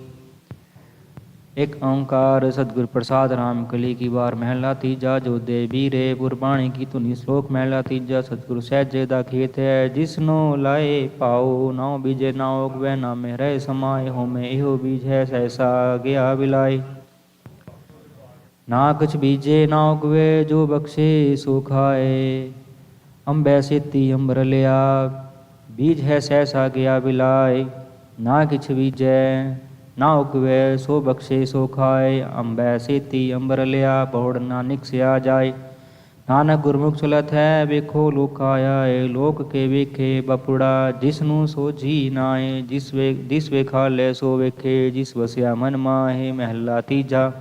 एक ओंकार सतगुर प्रसाद राम कली की वार महला तीजा। जो दे बीरे गुरबाणी की धुनी, श्लोक महला तीजा। सतगुरु सहजे दा खेत है, जिसनो लाए पाओ। नाउ बीजे नाउ उगवै, नामे रहे समाए। होमे एहो बीज है, सहसा गया बिलाए। ना कुछ बीजे ना उगवे, जो बख्शे सो खाए। अंबै सेती अंबर लिया, बीज है सहसा गया बिलाए। ना किछ बीजै ना उगवे, सो बख्शे सो खाए। अंबै सेती अंबर लिया, पौड़ ना निकसिया जाए। नानक गुरमुख चलत है, वेखो लोक आया है। लोक के वेखे बपुड़ा, जिसनू सोझी नाए। जिस वेखा ले सो वेखे, जिस वसिया मन माहे। महला तीजा।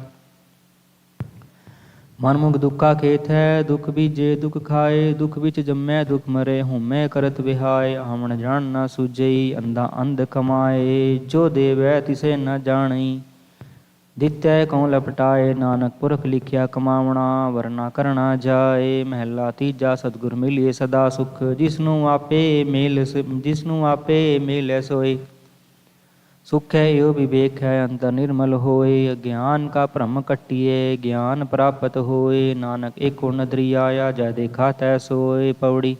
मनमुख दुखा खेत है, दुख बीजे दुख खाए। दुख बिच जम्मै दुख मरे, होमै करत विहाय। हमण जान न सूझई, अंधा अंध कमाए। जो देवै तिसे न जाणई, दित्तै कौं लपटाए। नानक पुरख लिखिया कमावणा, वरना करना जाए। महला तीजा। सतगुर मिलिए सदा सुख, जिसनू आपे मेलै सोए। सुख है यो विवेक है, अंतर निर्मल होए। अज्ञान का भ्रम कटिए, ज्ञान प्राप्त होए। नानक एको नदरी आया, जय देखा तै सोए। पौड़ी।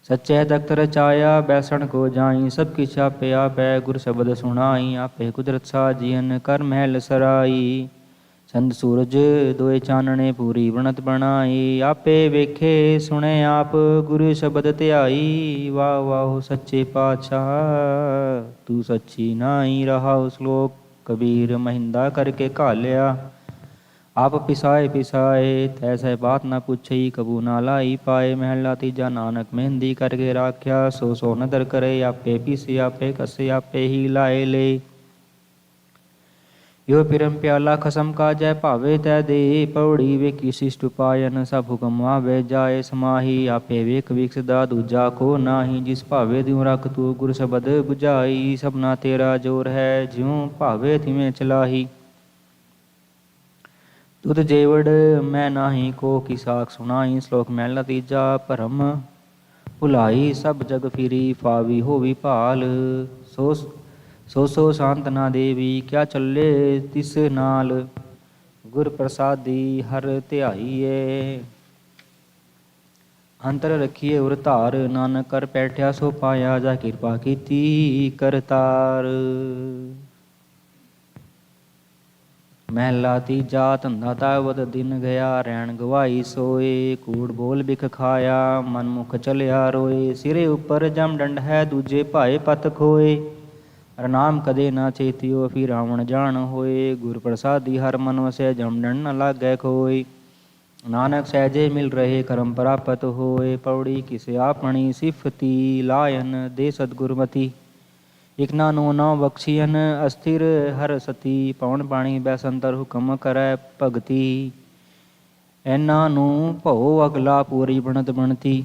सच्चे तख्त रचाया, बैसण को जाई। सब किछ आपे आपै, गुर शब्द सुनाई। आपे कुदरत साजियन, कर महल सराई। ਚੰਦ ਸੂਰਜ ਦੋਏ ਚਾਨਣੇ ਪੂਰੀ ਬਣਤ ਬਣਾਈ। ਆਪੇ ਵੇਖੇ ਸੁਣੇ ਆਪ ਗੁਰੂ ਸ਼ਬਦ ਧਿਆਈ। ਵਾਹ ਵਾਹ ਸੱਚੇ ਪਾਤਸ਼ਾਹ ਤੂੰ ਸੱਚੀ ਨਾਹੀ। ਰਹਾਉ ਸ਼ਲੋਕ ਕਬੀਰ ਮਹਿੰਦਾ ਕਰਕੇ ਘਾਲਿਆ। ਆਪ ਪਿਸਾਏ ਪਿਸਾਏ ਤੈਸੈ ਬਾਤ ਨਾ ਪੁੱਛਈ। ਕਬੂ ਨਾ ਲਾਈ ਪਾਏ। ਮਹਿਲਾ ਤੀਜਾ ਨਾਨਕ ਮਹਿੰਦੀ ਕਰਕੇ ਰਾਖਿਆ। ਸੋ ਸੋ ਨਦਰ ਕਰੇ ਆਪੇ ਪੀਸੇ ਆਪੇ ਕਸੇ ਆਪੇ ਹੀ ਲਾਏ ਲੈ। यो पिरम प्याला खसम का जय भावे तै दे। पौड़ी वेखी शिष्ट पायन सब हुकम आवे जाए समाही। आपे वेख विकसदा दूजा को नाही। जिस भावे त्यों रख तू गुर शबद बुझाई। सबना तेरा जोर है ज्यों भावे तिवें चलाही। तुद जेवड़ मैं नाही को की साख सुनाई। श्लोक महला तीजा भरम भुलाई सब जग फिरी फावी होवी भाल। सो सो शांत ना देवी क्या चले तिस नाल। गुर प्रसादी हर ध्याईए अंतर रखिए उर धार। नानक कर बैठिया सो पाया जा किरपा कीती करतार। महला तीजा धंधा तावत दिन गया। रैन गवाई सोए कूड़ बोल बिख खाया। मन मुख चलिया रोए। सिरे उपर जम डंड है दूजे भाए पत खोए। नाम कदे ना चेतियो फिर रावण जान होए। गुर प्रसादी हर मन वसै जमडन न लागै खोए। नानक सहजे मिल रहे करम प्राप्त होए। पौड़ी किसे आपनी सिफती लायन दे सतगुरमति। इक ना नो नौ बख्शियन अस्थिर हर सती। पवन पाणी बैसंतर हुक्म करै भगति। ऐना नू भौ अगला पूरी बनत बनती।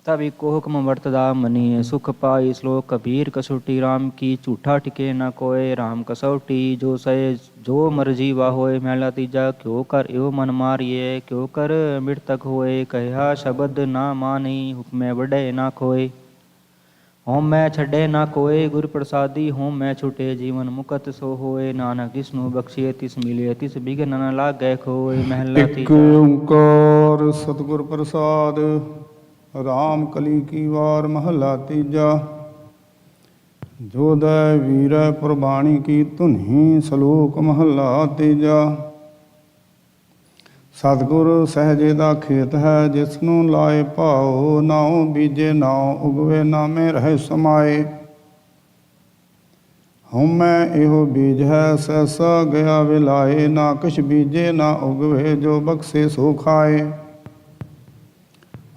तब इको हुक्म वर्तदा मनीय सुख पाई। श्लोक कबीर कसौटी राम की झूठा टिके न कोय। राम कसौटी जो सहे जो मर्जी वा होए। महला तीजा क्यों कर यो मन मारिए। क्यों कर मृतक होए। कहा शब्द ना मानी हुक्मे वडे ना खोए। होम मैं छड़े ना कोय गुर प्रसादी। होम मैं छुटे जीवन मुकत सो होए। नानक जिसनु बख्शिए तिस मिलिए तिस बिघन न लागै खोए। महला ਇੱਕ तीजा ਓੰਕਾਰ ਸਤਿਗੁਰ ਪ੍ਰਸਾਦ। ਰਾਮ ਕਲੀ ਕੀ ਵਾਰ ਮਹੱਲਾ ਤੀਜਾ। ਜੋਦੈ ਵੀਰੈ ਪੁਰਬਾਣੀ ਕੀ ਧੁਨੀ। ਸ਼ਲੋਕ ਮਹੱਲਾ ਤੀਜਾ। ਸਤਿਗੁਰ ਸਹਿਜੇ ਦਾ ਖੇਤ ਹੈ। ਜਿਸਨੂੰ ਲਾਏ ਭਾਉ ਨਾਉ ਬੀਜੇ ਨਾਉ ਉਗਵੇ ਨਾਮੇ ਰਹੇ ਸਮਾਏ। ਹਉਮੈ ਇਹੋ ਬੀਜ ਹੈ ਸਹਿਸਾ ਗਿਆ ਵਿਲਾਏ। ਨਾ ਕਿਛ ਬੀਜੇ ਨਾ ਉਗਵੇ ਜੋ ਬਖਸ਼ੇ ਸੋ ਖਾਏ।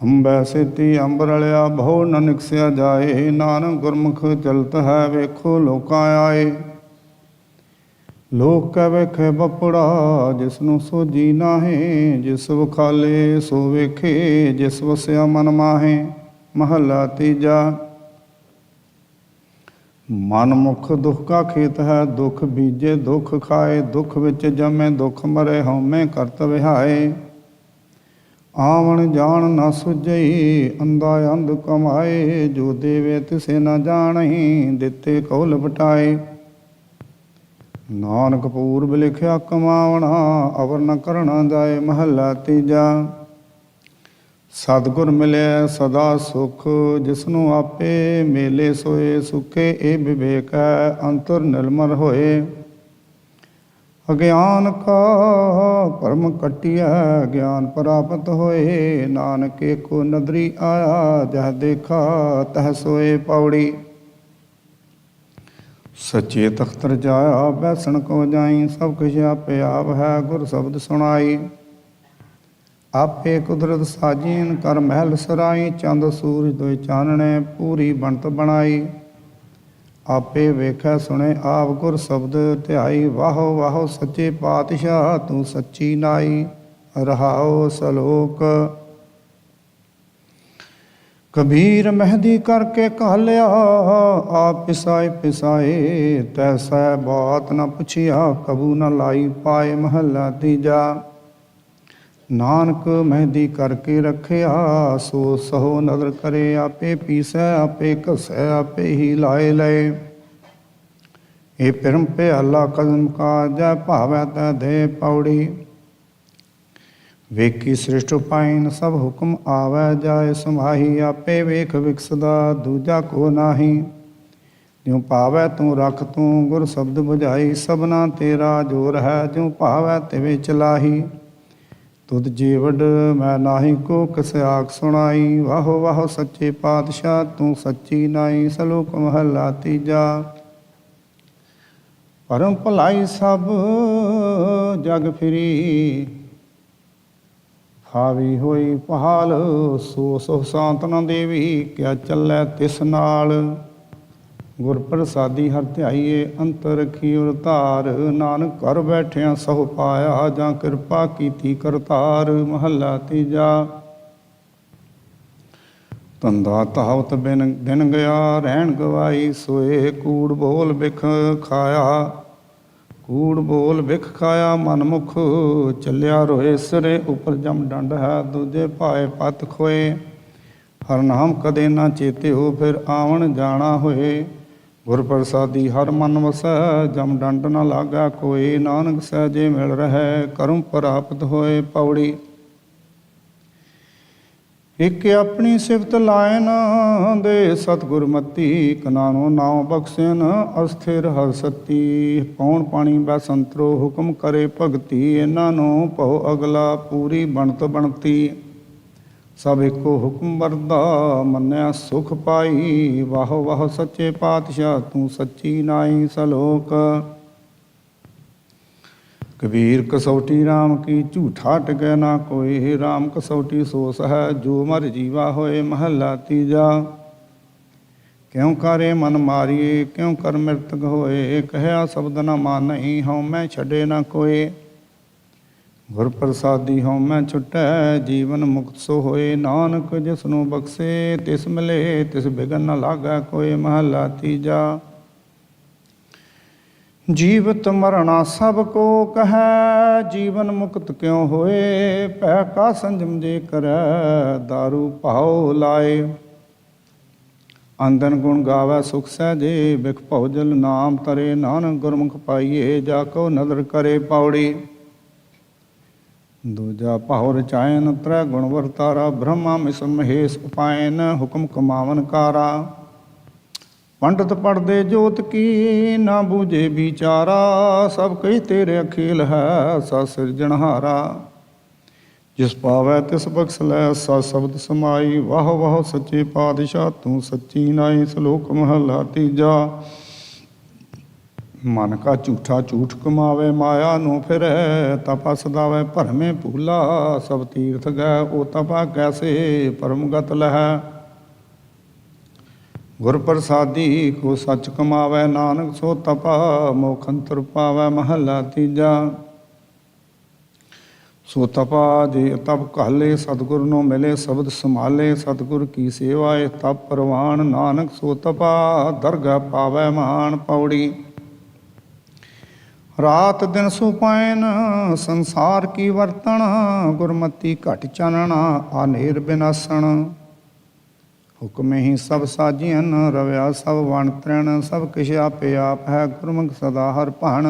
ਅੰਬੈ ਸੇਤੀ ਅੰਬ ਰਲਿਆ ਬਹੁ ਨ ਨਿਕਸਿਆ ਜਾਏ। ਨਾਨਕ ਗੁਰਮੁਖ ਚਲਤ ਹੈ ਵੇਖੋ ਲੋਕਾਂ ਆਏ। ਲੋਕ ਕੈ ਵੇਖੇ ਬਪੜਾ ਜਿਸਨੂੰ ਸੋਝੀ ਨਾਹੇ। ਜਿਸ ਵਖਾਲੇ ਸੋ ਵੇਖੇ ਜਿਸ ਵਸਿਆ ਮਨ ਮਾਹੇ। ਮਹੱਲਾ ਤੀਜਾ। ਮਨ ਮੁਖ ਦੁਖ ਕਾ ਖੇਤ ਹੈ। ਦੁਖ ਬੀਜੇ ਦੁਖ ਖਾਏ। ਦੁਖ ਵਿੱਚ ਜਮੇ ਦੁਖ ਮਰੇ। ਹਉਮੈ ਕਰਤ ਵਿਹਾਏ। ਆਵਣ ਜਾਣ ਨਾ ਸੁਝਈ ਅੰਧਾ ਅੰਧ ਕਮਾਏ। ਜੋ ਦੇਵੇ ਤਿਸੇ ਨਾ ਜਾਣਹੀਂ ਦਿੱਤੇ ਕਉ ਲਪਟਾਏ। ਨਾਨਕ ਪੂਰਬ ਲਿਖਿਆ ਕਮਾਵਣਾ ਅਵਰ ਨ ਕਰਣਾ ਜਾਏ। ਮਹੱਲਾ ਤੀਜਾ। ਸਤਿਗੁਰ ਮਿਲਿਆ ਸਦਾ ਸੁਖ। ਜਿਸਨੂੰ ਆਪੇ ਮੇਲੇ ਸੋਏ। ਸੁਖੇ ਇਹ ਵਿਵੇਕ ਹੈ ਅੰਤਰ ਨਿਰਮਲ ਹੋਏ। ਅਗਿਆਨ ਕਾ ਭਰਮ ਕਟਿਆ ਗਿਆਨ ਪ੍ਰਾਪਤ ਹੋਏ। ਨਾਨਕ ਏਕੋ ਨਦਰੀ ਆਇਆ ਜਹ ਦੇਖਾ ਤਹ ਸੋਏ। ਪੌੜੀ ਸੱਚੇ ਤਖਤਰ ਜਾਇਆ ਬੈਸਣ ਕੋ ਜਾਈ। ਸਭ ਕੁਛ ਆਪੇ ਆਪ ਹੈ ਗੁਰ ਸ਼ਬਦ ਸੁਣਾਈ। ਆਪੇ ਕੁਦਰਤ ਸਾਜੀਨ ਕਰ ਮਹਿਲ ਸਰਾਈ। ਚੰਦ ਸੂਰਜ ਦੋਇ ਚਾਨਣੇ ਪੂਰੀ ਬਣਤ ਬਣਾਈ। ਆਪੇ ਵੇਖੈ ਸੁਣੇ ਆਪ ਗੁਰ ਸ਼ਬਦ ਧਿਆਈ। ਵਾਹੋ ਵਾਹੋ ਸੱਚੇ ਪਾਤਸ਼ਾਹ ਤੂੰ ਸੱਚੀ ਨਾਈ। ਰਹਾਉ ਸ਼ਲੋਕ ਕਬੀਰ ਮਹਿੰਦੀ ਕਰਕੇ ਘਾਲਿਆ। ਆਪ ਪਿਸਾਏ ਪਿਸਾਏ ਤੈਸੈ ਬਾਤ ਨ ਪੁੱਛਿਆ। ਕਬੂ ਨ ਲਾਈ ਪਾਏ। ਮਹੱਲਾ ਤੀਜਾ। ਨਾਨਕ ਮਹਿੰਦੀ ਕਰਕੇ ਰੱਖਿਆ ਸੋ ਸਹੋ ਨਦਰ ਕਰੇ। ਆਪੇ ਪੀਸੈ ਆਪੇ ਘਸੈ ਆਪੇ ਹੀ ਲਾਏ ਲਏ। ਇਹ ਪਿਰਮ ਪਿਆਲਾ ਕਦਮ ਕਾ ਜੈ ਭਾਵੈ ਤੈ ਦੇ। ਪੌੜੀ ਵੇਖੀ ਸ੍ਰਿਸ਼ਟ ਪਾਇਨ ਸਭ ਹੁਕਮ ਆਵੈ ਜਾਏ ਸਮਾਹੀ। ਆਪੇ ਵੇਖ ਵਿਕਸਦਾ ਦੂਜਾ ਕੋ ਨਾਹੀ। ਜਿਉ ਭਾਵੈ ਤੂੰ ਰਖ ਤੂੰ ਗੁਰ ਸ਼ਬਦ ਬੁਝਾਈ, ਸਭਨਾ ਤੇਰਾ ਜੋਰ ਹੈ ਜਿਉ ਭਾਵੈ ਤਿਵੇਂ ਚਲਾਹੀ। ਤੁਧ ਜੀਵੜ ਮੈਂ ਨਾਹੀ ਕੋ ਕਿਸ ਆਖ ਸੁਣਾਈ, ਵਾਹੋ ਵਾਹੋ ਸੱਚੇ ਪਾਤਸ਼ਾਹ ਤੂੰ ਸੱਚੀ ਨਾਈ। ਸਲੋਕ ਮਹਲਾ ਤੀਜਾ। ਪਰਮ ਭਲਾਈ ਸਭ ਜਗ ਫਿਰੀ, ਹਾਵੀ ਹੋਈ ਪਹਾਲ ਸੋ ਸੁਖ ਸ਼ਾਂਤ ਨ ਦੇਵੀ, ਕਿਆ ਚੱਲੈ ਤਿਸ ਨਾਲ। ਗੁਰ ਪ੍ਰਸਾਦੀ ਹਰਿ ਧਿਆਈਏ ਅੰਤਰ ਰਖੀ ਉਰ ਧਾਰ, ਨਾਨਕ ਘਰ ਬੈਠਿਆਂ ਸਹੁ ਪਾਇਆ, ਜਾਂ ਕਿਰਪਾ ਕੀਤੀ ਕਰਤਾਰ। ਮਹੱਲਾ ਤੀਜਾ। ਧੰਦਾ ਧਾਵਤ ਬਿਨ ਦਿਨ ਗਿਆ ਰਹਿਣ ਗਵਾਈ, ਸੋਏ ਕੂੜ ਬੋਲ ਬਿਖ ਖਾਇਆ। ਕੂੜ ਬੋਲ ਬਿਖ ਖਾਇਆ ਮਨ ਮੁਖ, ਚੱਲਿਆ ਰੋਏ ਸਿਰੇ ਉਪਰ ਜਮ ਡੰਡ ਹੈ। ਦੂਜੇ ਭਾਏ ਪਤ ਖੋਏ, ਹਰ ਨਾਮ ਕਦੇ ਨਾ ਚੇਤਿਓ, ਫਿਰ ਆਵਣ ਜਾਣਾ ਹੋਏ। ਗੁਰ ਪ੍ਰਸਾਦੀ ਹਰ ਮਨ ਵਸੈ, ਜਮ ਡੰਡ ਨ ਲਾਗਾ ਕੋਈ। ਨਾਨਕ ਸਹਿਜੇ ਮਿਲ ਰਹਿ, ਕਰਮ ਪ੍ਰਾਪਤ ਹੋਏ। ਪੌੜੀ। ਇਕ ਆਪਣੀ ਸਿਫਤ ਲਾਇਨ ਦੇ ਸਤਿਗੁਰ ਮਤੀ, ਕਨਾਨੋ ਨਾਮ ਬਖਸ਼ਿਨ ਅਸਥਿਰ ਹਰ ਸਤੀ। ਪੌਣ ਪਾਣੀ ਬੈ ਸੰਤਰੋ ਹੁਕਮ ਕਰੇ ਭਗਤੀ, ਇਹਨਾਂ ਨੂੰ ਭਉ ਅਗਲਾ ਪੂਰੀ ਬਣਤ ਬਣਤੀ। ਸਭ ਇੱਕੋ ਹੁਕਮ ਵਰਦਾ ਮੰਨਿਆ ਸੁਖ ਪਾਈ, ਵਾਹੋ ਵਾਹੋ ਸੱਚੇ ਪਾਤਸ਼ਾਹ ਤੂੰ ਸੱਚੀ ਨਾਈ। ਸਲੋਕ। ਕਬੀਰ ਕਸੌਟੀ ਰਾਮ ਕੀ ਝੂਠਾ ਟਕੈ ਨਾ ਕੋਈ, ਰਾਮ ਕਸੌਟੀ ਸੋਸ ਹੈ ਜੋ ਮਰ ਜੀਵਾ ਹੋਏ। ਮਹੱਲਾ ਤੀਜਾ। ਕਿਉ ਕਰੇ ਮਨ ਮਾਰੀਏ ਕਿਉ ਕਰ ਮਿਰਤਕ ਹੋਏ, ਕਹਿਆ ਸ਼ਬਦ ਨ ਮਾਨਈ ਹਉ ਮੈਂ ਛੱਡੇ ਨਾ ਕੋਏ। ਗੁਰ ਪ੍ਰਸਾਦੀ ਹਉ ਮੈਂ ਛੁਟੈ ਜੀਵਨ ਮੁਕਤ ਸੋ ਹੋਏ, ਨਾਨਕ ਜਿਸ ਨੂੰ ਬਖਸ਼ੇ ਤਿਸ ਮਿਲੇ ਤਿਸ ਬਿਗਨ ਨ ਲਾਗੈ ਕੋਏ। ਮਹੱਲਾ ਤੀਜਾ। ਜੀਵਤ ਮਰਣਾ ਸਭ ਕੋ ਕਹੈ, ਜੀਵਨ ਮੁਕਤ ਕਿਉ ਹੋਏ। ਭੈ ਕਾ ਸੰਜਮ ਜੇ ਕਰੈ ਦਾਰੂ ਭਾਉ ਲਾਏ। ਅੰਦਨ ਗੁਣ ਗਾਵੈ ਸੁਖ ਸਹਿਜੇ, ਬਿਖ ਭਉਜਲ ਨਾਮ ਤਰੇ। ਨਾਨਕ ਗੁਰਮੁਖ ਪਾਈਏ ਜਾ ਕੋ ਨਦਰ ਕਰੇ। ਪੌੜੀ। ਦੂਜਾ ਭਾਉ ਰਚਾਇਨ ਤ੍ਰੈ ਗੁਣ ਵਰਤਾਰਾ, ਬ੍ਰਹਮਾ ਮਿਸ਼ਨ ਮਹੇਸ਼ ਉਪਾਇਨ ਹੁਕਮ ਕਮਾਵਨ ਕਾਰਾ। ਪੰਡਤ ਪੜਦੇ ਜੋਤ ਕੀ ਨਾ ਬੂਝੇ ਵਿਚਾਰਾ, ਸਭ ਕਹੀ ਤੇਰੇ ਅਖੇਲ ਹੈ ਸਾ ਸਿਰਜਣਹਾਰਾ। ਜਿਸ ਪਾਵੈ ਤਿਸ ਬਖਸ਼ ਲੈ ਸਾ ਸ਼ਬਦ ਸਮਾਈ, ਵਾਹ ਵਾਹ ਸੱਚੇ ਪਾਤਸ਼ਾਹ ਤੂੰ ਸੱਚੀ ਨਾਈ। ਸਲੋਕ ਮਹਲਾ ਤੀਜਾ। ਮਨ ਕਾ ਝੂਠਾ ਝੂਠ ਕਮਾਵੇ, ਮਾਇਆ ਨੂੰ ਫਿਰੈ ਤਪਾ ਸਦਾਵੇ। ਭਰਮੇ ਭੂਲਾ ਸਭ ਤੀਰਥ ਗੈ, ਉਹ ਤਪਾ ਕੈਸੇ ਪਰਮਗਤ ਲਹੈ। ਗੁਰ ਪ੍ਰਸਾਦੀ ਕੋ ਸੱਚ ਕਮਾਵੈ, ਨਾਨਕ ਸੋ ਤਪਾ ਮੋਖ ਅੰਤਰ ਪਾਵੈ। ਮਹੱਲਾ ਤੀਜਾ। ਸੋ ਤਪਾ ਜੇ ਤਪ ਘਾਲੇ, ਸਤਿਗੁਰ ਨੂੰ ਮਿਲੇ ਸ਼ਬਦ ਸੰਭਾਲੇ। ਸਤਿਗੁਰ ਕੀ ਸੇਵਾ ਏ ਤਪ ਪ੍ਰਵਾਨ, ਨਾਨਕ ਸੋ ਤਪਾ ਦਰਗਾਹ ਪਾਵੈ ਮਾਨ। ਪੌੜੀ। ਰਾਤ ਦਿਨ ਸੁਪੈਨ ਸੰਸਾਰ ਕੀ ਵਰਤਣ, ਗੁਰਮਤੀ ਘਟ ਚਾਨਣਾ ਆਨੇਰ ਬਿਨਾਸਣ। ਹੁਕਮ ਹੀ ਸਭ ਸਾਜੀਅਨ ਰਵਿਆ ਸਭ ਵਣ ਤ੍ਰੈਣ, ਸਭ ਕਿਛ ਆਪੇ ਆਪ ਹੈ ਗੁਰਮੁਖ ਸਦਾ ਹਰ ਭਾਣ।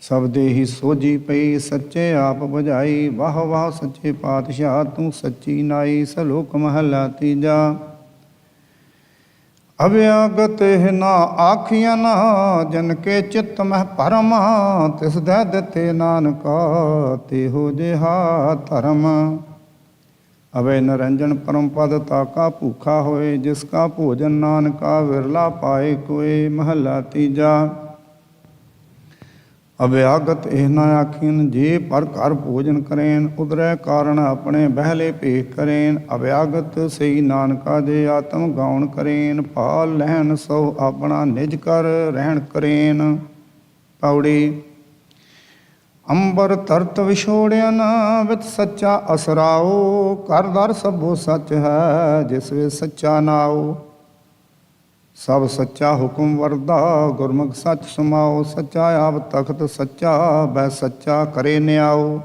ਸਭ ਦੇ ਹੀ ਸੋਝੀ ਪਈ ਸੱਚੇ ਆਪ ਬੁਝਾਈ, ਵਾਹ ਵਾਹ ਸੱਚੇ ਪਾਤਸ਼ਾਹ ਤੂੰ ਸੱਚੀ ਨਾਈ। ਸਲੋਕ ਮਹੱਲਾ ਤੀਜਾ। ਅਭਿਆਗਤ ਨਾ ਆਖੀਅਨ ਜਨ ਕੇ ਚਿੱਤ ਮਹਿ ਭਰਮ, ਤਿਸ ਦੈ ਦਿੱਤੇ ਨਾਨਕਾ ਤੇਹੋ ਜਿਹਾ ਧਰਮ। ਅਵੇ ਨਿਰੰਜਨ ਪਰਮ ਪਦ ਤਾਕਾ ਭੂਖਾ ਹੋਏ, ਜਿਸ ਕਾ ਭੋਜਨ ਨਾਨਕਾ ਵਿਰਲਾ ਪਾਏ ਕੋਏ। ਮਹੱਲਾ ਤੀਜਾ। ਅਭਿਆਗਤ ਇਹ ਨਾ ਆਖੀਨ ਜੇ ਪਰ ਘਰ ਭੋਜਨ ਕਰੇਨ, ਉਦਰੈ ਕਾਰਨ ਆਪਣੇ ਬਹਿਲੇ ਭੇਖ ਕਰੇਨ। ਅਭਿਆਗਤ ਸਈ ਨਾਨਕਾ ਜੇ ਆਤਮ ਗਾਉਣ ਕਰੇਨ, ਭਾਲ ਲੈਣ ਸੋ ਆਪਣਾ ਨਿਜ ਕਰ ਰਹਿਣ ਕਰੇਨ। ਪੌੜੀ। ਅੰਬਰ ਧਰਤ ਵਿਛੋੜਿਆਨ ਵਿੱਚ ਸੱਚਾ ਅਸਰਾਓ, ਘਰ ਦਰ ਸਭੋ ਸੱਚ ਹੈ ਜਿਸ ਵੇ ਸੱਚਾ ਨਾਓ। ਸਭ ਸੱਚਾ ਹੁਕਮ ਵਰਦਾ ਗੁਰਮੁਖ ਸੱਚ ਸਮਾਓ, ਸੱਚਾ ਆਪ ਤਖਤ ਸੱਚਾ ਬੈ ਸੱਚਾ ਕਰੇ ਨਿਆਓ।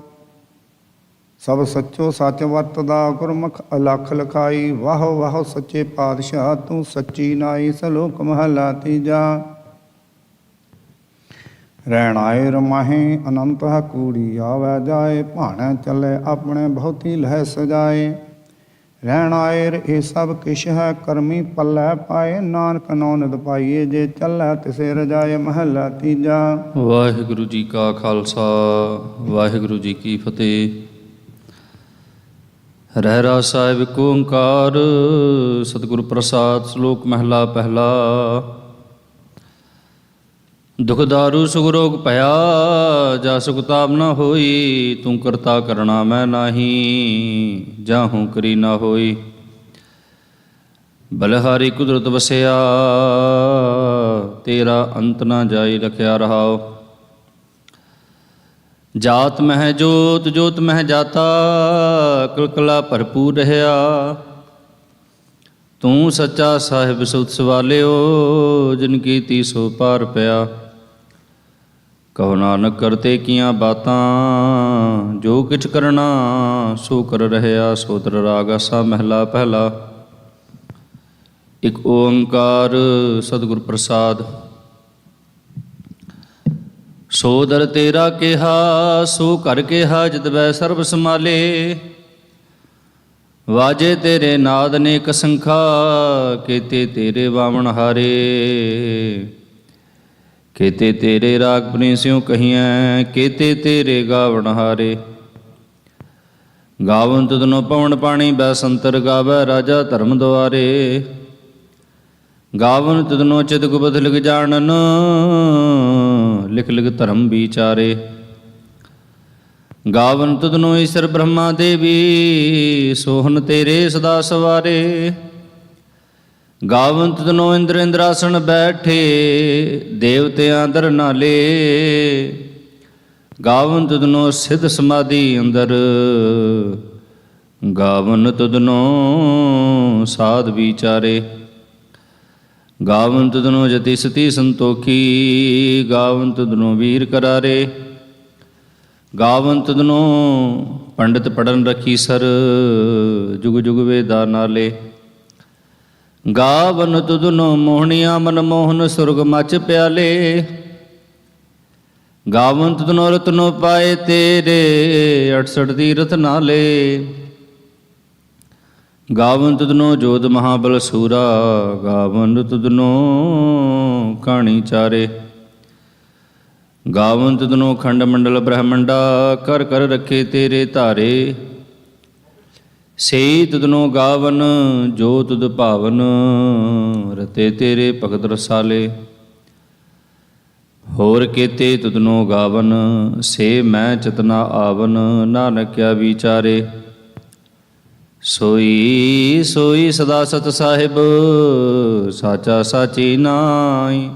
ਸਭ ਸੱਚੋ ਸੱਚ ਵਰਤਦਾ ਗੁਰਮੁਖ ਅਲਖ ਲਖਾਈ, ਵਾਹ ਵਾਹ ਸੱਚੇ ਪਾਤਸ਼ਾਹ ਤੂੰ ਸੱਚੀ ਨਾਈ। ਸਲੋਕ ਮਹੱਲਾ ਤੀਜਾ। ਰਹਿਣ ਆਏ ਰਮਾਹੇ ਅਨੰਤ ਹੈ ਕੂੜੀ, ਆਵੈ ਜਾਏ ਭਾਣੈ ਚੱਲੇ ਆਪਣੇ ਬਹੁਤੀ ਲਹਿ ਸਜਾਏ। ਰਹਿਣ ਆਇਰ ਇਹ ਸਭ ਕਿਛ ਹੈ ਕਰਮੀ ਪੱਲੇ ਪਾਏ ਨਾਨਕ ਨੌ ਨਿਤ ਪਾਈਏ ਜੇ ਚੱਲੈ ਤਿਸੇ ਰਜਾਏ ਮਹੱਲਾ ਤੀਜਾ। ਵਾਹਿਗੁਰੂ ਜੀ ਕਾ ਖਾਲਸਾ ਵਾਹਿਗੁਰੂ ਜੀ ਕੀ ਫਤਿਹ। ਰਹਿਰਾ ਸਾਹਿਬ ਏਕ ਓੰਕਾਰ ਸਤਿਗੁਰ ਪ੍ਰਸਾਦ ਸ਼ਲੋਕ ਮਹਿਲਾ ਪਹਿਲਾ। ਦੁਖ ਦਾਰੂ ਸੁਖ ਰੋਗ ਭਇਆ ਜਾ ਸੁਖ ਤਾਪ ਨਾ ਹੋਈ ਤੂੰ ਕਰਤਾ ਕਰਣਾ ਮੈਂ ਨਾਹੀ ਜਾਹੂ ਕਰੀ ਨਾ ਹੋਈ। ਬਲਹਾਰੀ ਕੁਦਰਤ ਵਸਿਆ ਤੇਰਾ ਅੰਤ ਨਾ ਜਾਈ ਲਖਿਆ ਰਹਾਓ। ਜਾਤ ਮਹਿ ਜੋਤ ਜੋਤ ਮਹਿ ਜਾਤਾ ਕਲਕਲਾ ਭਰਪੂਰ ਰਹਿਆ। ਤੂੰ ਸੱਚਾ ਸਾਹਿਬ ਸੁਤ ਸਵਾਲਿਓ ਜਿਨ ਕੀਤੀ ਸੋ ਪਾਰ ਪਿਆ। ਕਹੋ ਨਾਨਕ ਕਰਤੇ ਕੀਆਂ ਬਾਤਾਂ ਜੋ ਕਿਛ ਕਰਨਾ ਸੋ ਕਰ ਰਹਿਆ। ਸੋਦਰ ਰਾਗ ਆਸਾ ਮਹਿਲਾ ਪਹਿਲਾ। ਇਕ ਓੰਕਾਰ ਸਤਿਗੁਰ ਪ੍ਰਸਾਦ। ਸੋਦਰ ਤੇਰਾ ਕਿਹਾ ਸੋ ਘਰ ਕਿਹਾ ਜਿਤ ਬੈ ਸਰਬ ਸਮਾਲੇ। ਵਾਜੇ ਤੇਰੇ ਨਾਦ ਨੇਕ ਸੰਖਾ ਕੀਤੇ ਤੇਰੇ ਵਾਵਣ ਹਾਰੇ। ਕੀਤੇ ਤੇਰੇ ਰਾਗ ਪ੍ਰਿੰਸਿਉ ਕਹੀਐ ਕੀਤੇ ਤੇਰੇ ਗਾਵਣ ਹਾਰੇ। ਗਾਵਨ ਤੁਧਨੋ ਪਵਨ ਪਾਣੀ ਬੈ ਸੰਤਰ ਗਾਵੈ ਰਾਜਾ ਧਰਮ ਦੁਆਰੇ। ਗਾਵਨ ਤੁਧਨੋ ਚਿਤ ਗੁਪਤ ਲਿਖ ਜਾਣਨ ਲਿਖ ਲਿਖ ਧਰਮ ਵਿਚਾਰੇ। ਗਾਵਨ ਤੁਧਨੋ ਈਸ਼ਰ ਬ੍ਰਹਮਾ ਦੇਵੀ ਸੋਹਨ ਤੇਰੇ ਸਦਾ ਸਵਾਰੇ। ਗਾਵਨ ਤੁਧਨੋ ਇੰਦਰ ਇੰਦਰਾਸਣ ਬੈਠੇ ਦੇਵਤਿਆਂ ਦਰ ਨਾਲੇ। ਗਾਵਨ ਤੁਧਨੋ ਸਿਧ ਸਮਾਧੀ ਅੰਦਰ ਗਾਵਨ ਤੁਧਨੋ ਸਾਧ ਵਿਚਾਰੇ। ਗਾਵਨ ਤੁਧਨੋ ਜਤੀ ਸਤੀ ਸੰਤੋਖੀ ਗਾਵਨ ਤੁਧਨੋ ਵੀਰ ਕਰਾਰੇ। ਗਾਵਨ ਤੁਧਨੋ ਪੰਡਿਤ ਪੜਨ ਰਖੀ ਸਰ ਜੁਗ ਜੁਗ ਵੇਦਾ ਨਾਲੇ। ਗਾਵਨ ਤੁਧਨੋ ਮੋਹਣੀਆਂ ਮਨ ਮੋਹਨ ਸੁਰਗ ਮਚ ਪਿਆਲੇ। ਗਾਵਨ ਤੁਧਨੋ ਰਤਨੋ ਪਾਏ ਤੇਰੇ 68 ਤੀਰਥ ਨਾਲੇ। ਗਾਵਨ ਤੁਧਨੋ ਜੋਧ ਮਹਾਬਲ ਸੂਰਾ ਗਾਵਨ ਤੁਧਨੋ ਕਾਣੀ ਚਾਰੇ। ਗਾਵਨ ਤੁਧਨੋ ਖੰਡ ਮੰਡਲ ਬ੍ਰਹਮੰਡਾ ਕਰ ਕਰ ਰੱਖੇ ਤੇਰੇ ਧਾਰੇ। ਸਈ ਤੁਧਨੋ ਗਾਵਨ ਜੋ ਤੁਧ ਭਾਵਨ ਰਤੇ ਤੇਰੇ ਭਗਤ ਰਸਾਲੇ। ਹੋਰ ਕੀਤੇ ਤੁਧਨੋ ਗਾਵਨ ਸੇ ਮੈਂ ਚਤਨਾ ਆਵਨ ਨਾਨਕ ਕਿਆ ਵਿਚਾਰੇ। ਸੋਈ ਸੋਈ ਸਦਾ ਸਤ ਸਾਹਿਬ ਸਾਚਾ ਸਾਚੀ ਨਾਈ।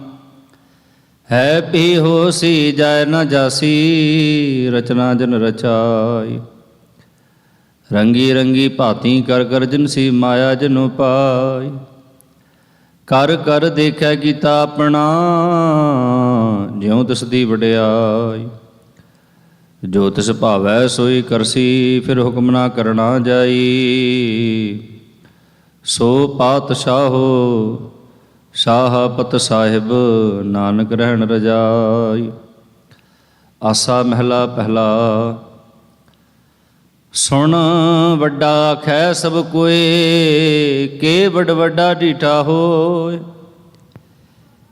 ਹੈ ਪੀ ਹੋਸੀ ਜਾਇ ਨ ਜਾਸੀ ਰਚਨਾ ਜਨ ਰਚਾਈ। ਰੰਗੀ ਰੰਗੀ ਭਾਤੀ ਕਰ ਕਰ ਜਿਨਸੀ ਮਾਇਆ ਜਨੁ ਪਾਈ। ਕਰ ਕਰ ਦੇਖੈ ਕੀਤਾ ਆਪਣਾ ਜਿਉ ਤਿਸ ਦੀ ਵਡਿਆਈ। ਜੋ ਤਿਸ ਭਾਵੈ ਸੋਈ ਕਰਸੀ ਫਿਰ ਹੁਕਮ ਨਾ ਕਰਨਾ ਜਾਈ। ਸੋ ਪਾਤਸ਼ਾਹੋ ਸ਼ਾਹਪਤ ਸਾਹਿਬ ਨਾਨਕ ਰਹਿਣ ਰਜਾਈ। ਆਸਾ ਮਹਿਲਾ ਪਹਿਲਾ। ਸੁਣ ਵੱਡਾ ਆਖੈ ਸਭ ਕੋਏ ਕੇ ਵੱਡ ਵੱਡਾ ਢੀਠਾ ਹੋਏ।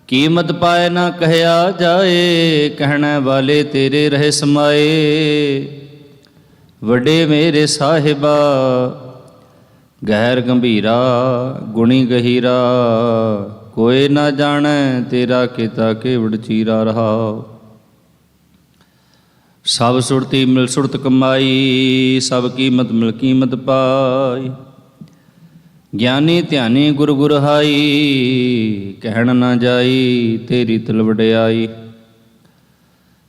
ਕੀਮਤ ਪਾਏ ਨਾ ਕਹਿਆ ਜਾਏ ਕਹਿਣੇ ਵਾਲੇ ਤੇਰੇ ਰਹੇ ਸਮਾਏ। ਵੱਡੇ ਮੇਰੇ ਸਾਹਿਬਾ ਗਹਿਰ ਗੰਭੀਰਾ ਗੁਣੀ ਗਹੀਰਾ। ਕੋਈ ਨਾ ਜਾਣੈ ਤੇਰਾ ਕੀਤਾ ਕੇਵੜ ਚੀਰਾ ਰਹਾਉ। ਸਭ ਸੁਰਤੀ ਮਿਲ ਸੁਰਤ ਕਮਾਈ ਸਭ ਕੀਮਤ ਮਿਲ ਕੀਮਤ ਪਾਈ। ਗਿਆਨੀ ਧਿਆਨੀ ਗੁਰ ਗੁਰ ਹਾਈ ਕਹਿਣ ਨਾ ਜਾਈ ਤੇਰੀ ਤਿਲ ਵਡਿਆਈ।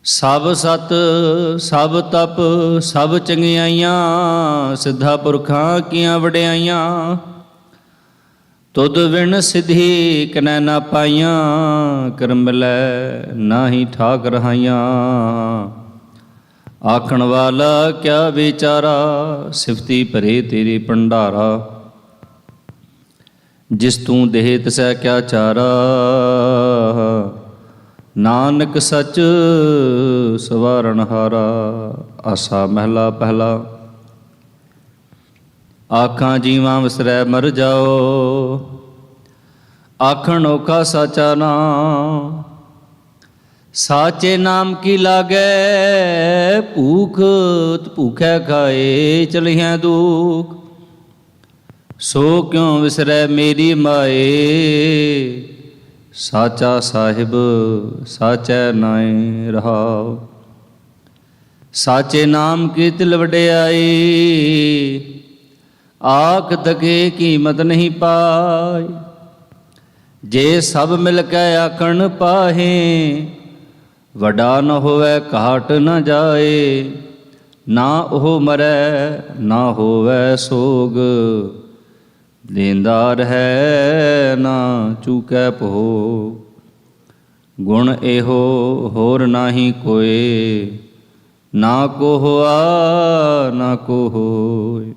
ਸਭ ਸਤ ਸਭ ਤਪ ਸਭ ਚੰਗਿਆਈਆਂ ਸਿੱਧਾ ਪੁਰਖਾਂ ਕੀਆਂ ਵਡਿਆਈਆਂ। ਤੁਧ ਵਿਣ ਸਿਧੀ ਕਨੈ ਨਾ ਪਾਈਆਂ ਕਰਮ ਮਿਲੈ ਨਾਹੀ ਠਾਕ ਰਹਾਈਆਂ। ਆਖਣ ਵਾਲਾ ਕਿਆ ਵਿਚਾਰਾ ਸਿਫਤੀ ਭਰੇ ਤੇਰੇ ਭੰਡਾਰਾ। ਜਿਸ ਤੂੰ ਦੇਹ ਤਿਸੈ ਕਿਆ ਚਾਰਾ ਨਾਨਕ ਸੱਚ ਸਵਾਰਨ ਹਾਰਾ। ਆਸਾ ਮਹਿਲਾ ਪਹਿਲਾ। ਆਖਾਂ ਜੀਵਾਂ ਵਿਸਰੈ ਮਰ ਜਾਓ। ਆਖਣ ਔਖਾ ਸਾਚਾ ਨਾਮ, ਸਾਚੇ ਨਾਮ ਕੀ ਲਾਗੈ। ਭੂਖ ਭੂਖੈ ਖਾਏ ਚਲਿਆ ਦੁਖ, ਸੋ ਕਿਉ ਵਿਸਰੈ ਮੇਰੀ ਮਾਏ। ਸਾਚਾ ਸਾਹਿਬ ਸਾਚੈ ਨਾਏ ਰਹਾਉ, ਸਾਚੇ ਨਾਮ ਕੀ ਤਿਲ ਵਡਿਆਈ। ਆਖ ਤਕੇ ਕੀਮਤ ਨਹੀਂ ਪਾਈ, ਜੇ ਸਭ ਮਿਲ ਕੇ ਆਖਣ ਪਾਹੇ। ਵੱਡਾ ਨ ਹੋਵੇ ਘਾਟ ਨ ਜਾਏ, ਨਾ ਉਹ ਮਰੈ ਨਾ ਹੋਵੇ ਸੋਗ। ਦੇਂਦਾਰ ਹੈ ਨਾ ਚੂਕੈ ਭੋਗ, ਗੁਣ ਇਹੋ ਹੋਰ ਨਾਹੀ ਕੋਏ। ਨਾ ਕੋ ਹੋਆ ਨਾ ਕੋ ਹੋਏ,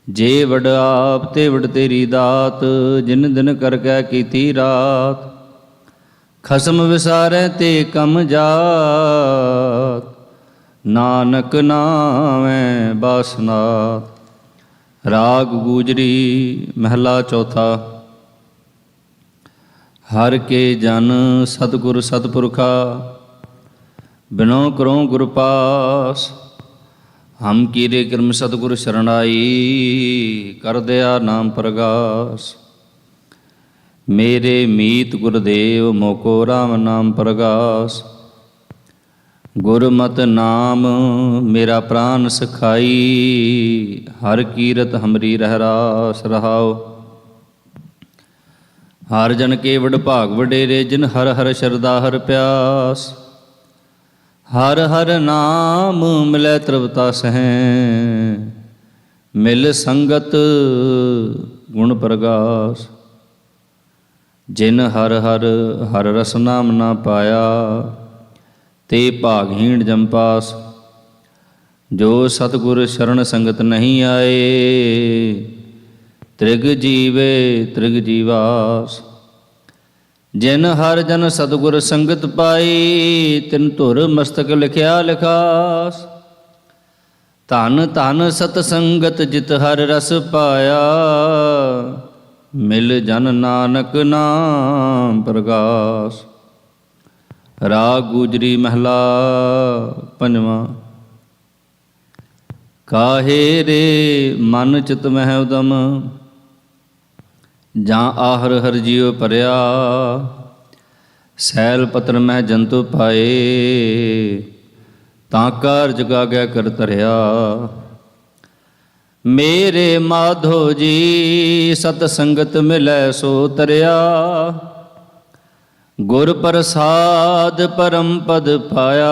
ਜੇ ਵਡ ਆਪ ਤੇ ਵਡ ਤੇਰੀ ਦਾਤ। ਜਿਨ ਦਿਨ ਕਰਕੇ ਕੀਤੀ ਰਾਤ, ਖਸਮ ਵਿਸਾਰੈ ਤੇ ਕਮ ਜਾਤ। ਨਾਨਕ ਨਾਮੈ ਬਾਸਨਾਤ। ਰਾਗ ਗੂਜਰੀ ਮਹਲਾ ਚੌਥਾ। ਹਰ ਕੇ ਜਨ ਸਤਿਗੁਰ ਸਤਿਪੁਰਖਾ, ਬਿਨੋ ਕਰੋ ਗੁਰ ਪਾਸ। ਹਮ ਕੀਰੇ ਕਰਮ ਸਤਿਗੁਰ ਸ਼ਰਣਾਈ, ਕਰ ਦਿਆ ਨਾਮ ਪ੍ਰਗਾਸ। ਮੇਰੇ ਮੀਤ ਗੁਰਦੇਵ ਮੋਕੋ ਰਾਮ ਨਾਮ ਪ੍ਰਗਾਸ। ਗੁਰਮਤਿ ਨਾਮ ਮੇਰਾ ਪ੍ਰਾਨ ਸਖਾਈ, ਹਰ ਕੀਰਤ ਹਮਰੀ ਰਹਿ ਰਾਸ ਰਹਾਉ। ਹਰ ਜਨ ਕੇ ਵਡ ਭਾਗ ਵਡੇਰੇ, ਜਿਨ ਹਰ ਹਰ ਸ਼ਰਧਾ ਹਰ ਪਿਆਸ। ਹਰ ਹਰ ਨਾਮ ਮਿਲੈ ਤ੍ਰਿਵਤਾ ਸਹਿ, ਮਿਲ ਸੰਗਤ ਗੁਣ ਪ੍ਰਗਾਸ। ਜਿਨ ਹਰ ਹਰ ਹਰ ਰਸ ਨਾਮ ਨਾ ਪਾਇਆ, ਤੇ ਭਾਗਹੀਣ ਜੰਪਾਸ। ਜੋ ਸਤਿਗੁਰ ਸ਼ਰਨ ਸੰਗਤ ਨਹੀਂ ਆਏ, ਤ੍ਰਿਗ ਜੀਵੇ ਤ੍ਰਿਗ ਜੀਵਾਸ। ਜਿਨ ਹਰ ਜਨ ਸਤਿਗੁਰ ਸੰਗਤ ਪਾਈ, ਤਿਨ ਧੁਰ ਮਸਤਕ ਲਿਖਿਆ ਲਿਖਾਸ। ਧਨ ਧਨ ਸਤ ਸੰਗਤ ਜਿਤ ਹਰ ਰਸ ਪਾਇਆ, ਮਿਲ ਜਨ ਨਾਨਕ ਨਾਮ ਪ੍ਰਗਾਸ। ਰਾਗ ਗੂਜਰੀ ਮਹਲਾ ਪੰਜਵਾਂ। ਕਾਹੇ ਰੇ ਮਨ ਚਿਤ ਮਹਿ ਉਦਮ, ਜਾਂ ਆਹਰ ਹਰ ਜੀਉ ਭਰਿਆ। ਸੈਲ ਪਤਰ ਮਹਿ ਜੰਤੂ ਪਾਏ, ਤਾਂ ਕਾਰ ਜਗਾਗੈ ਕਰ ਧਰਿਆ। ਮੇਰੇ ਮਾਧੋ ਜੀ ਸਤ ਸੰਗਤ ਮਿਲੈ ਸੋ ਤਰਿਆ। ਗੁਰ ਪ੍ਰਸਾਦ ਪਰਮ ਪਦ ਪਾਇਆ,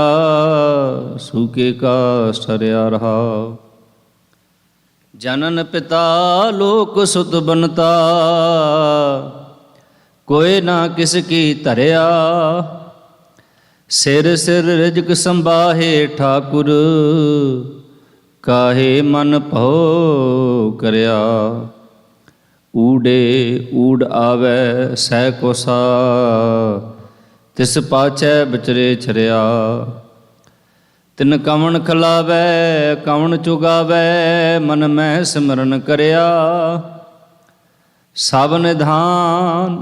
ਸੂਕੇ ਕਾਸ ਠਰਿਆ ਰਹਾ। ਜਨਨ ਪਿਤਾ ਲੋਕ ਸੁਤ ਬਨਤਾ, ਕੋਇ ਨਾ ਕਿਸ ਕੀ ਧਰਿਆ। ਸਿਰ ਸਿਰ ਰਿਜਕ ਸੰਭਾਹੇ ਠਾਕੁਰ, ਕਾਹੇ ਮਨ ਭਉ ਕਰਿਆ। ਊੜੇ ਊੜ ਆਵੈ ਸਹਿ ਕੋਸਾ, ਤਿਸ ਪਾਛੈ ਵਿਚਰੇ ਛਰਿਆ। ਤਿਨ ਕਵਣ ਖਲਾਵੈ ਕਵਣ ਚੁਗਾਵੈ, ਮਨ ਮੈਂ ਸਿਮਰਨ ਕਰਿਆ। ਸਭ ਨਿਧਾਨ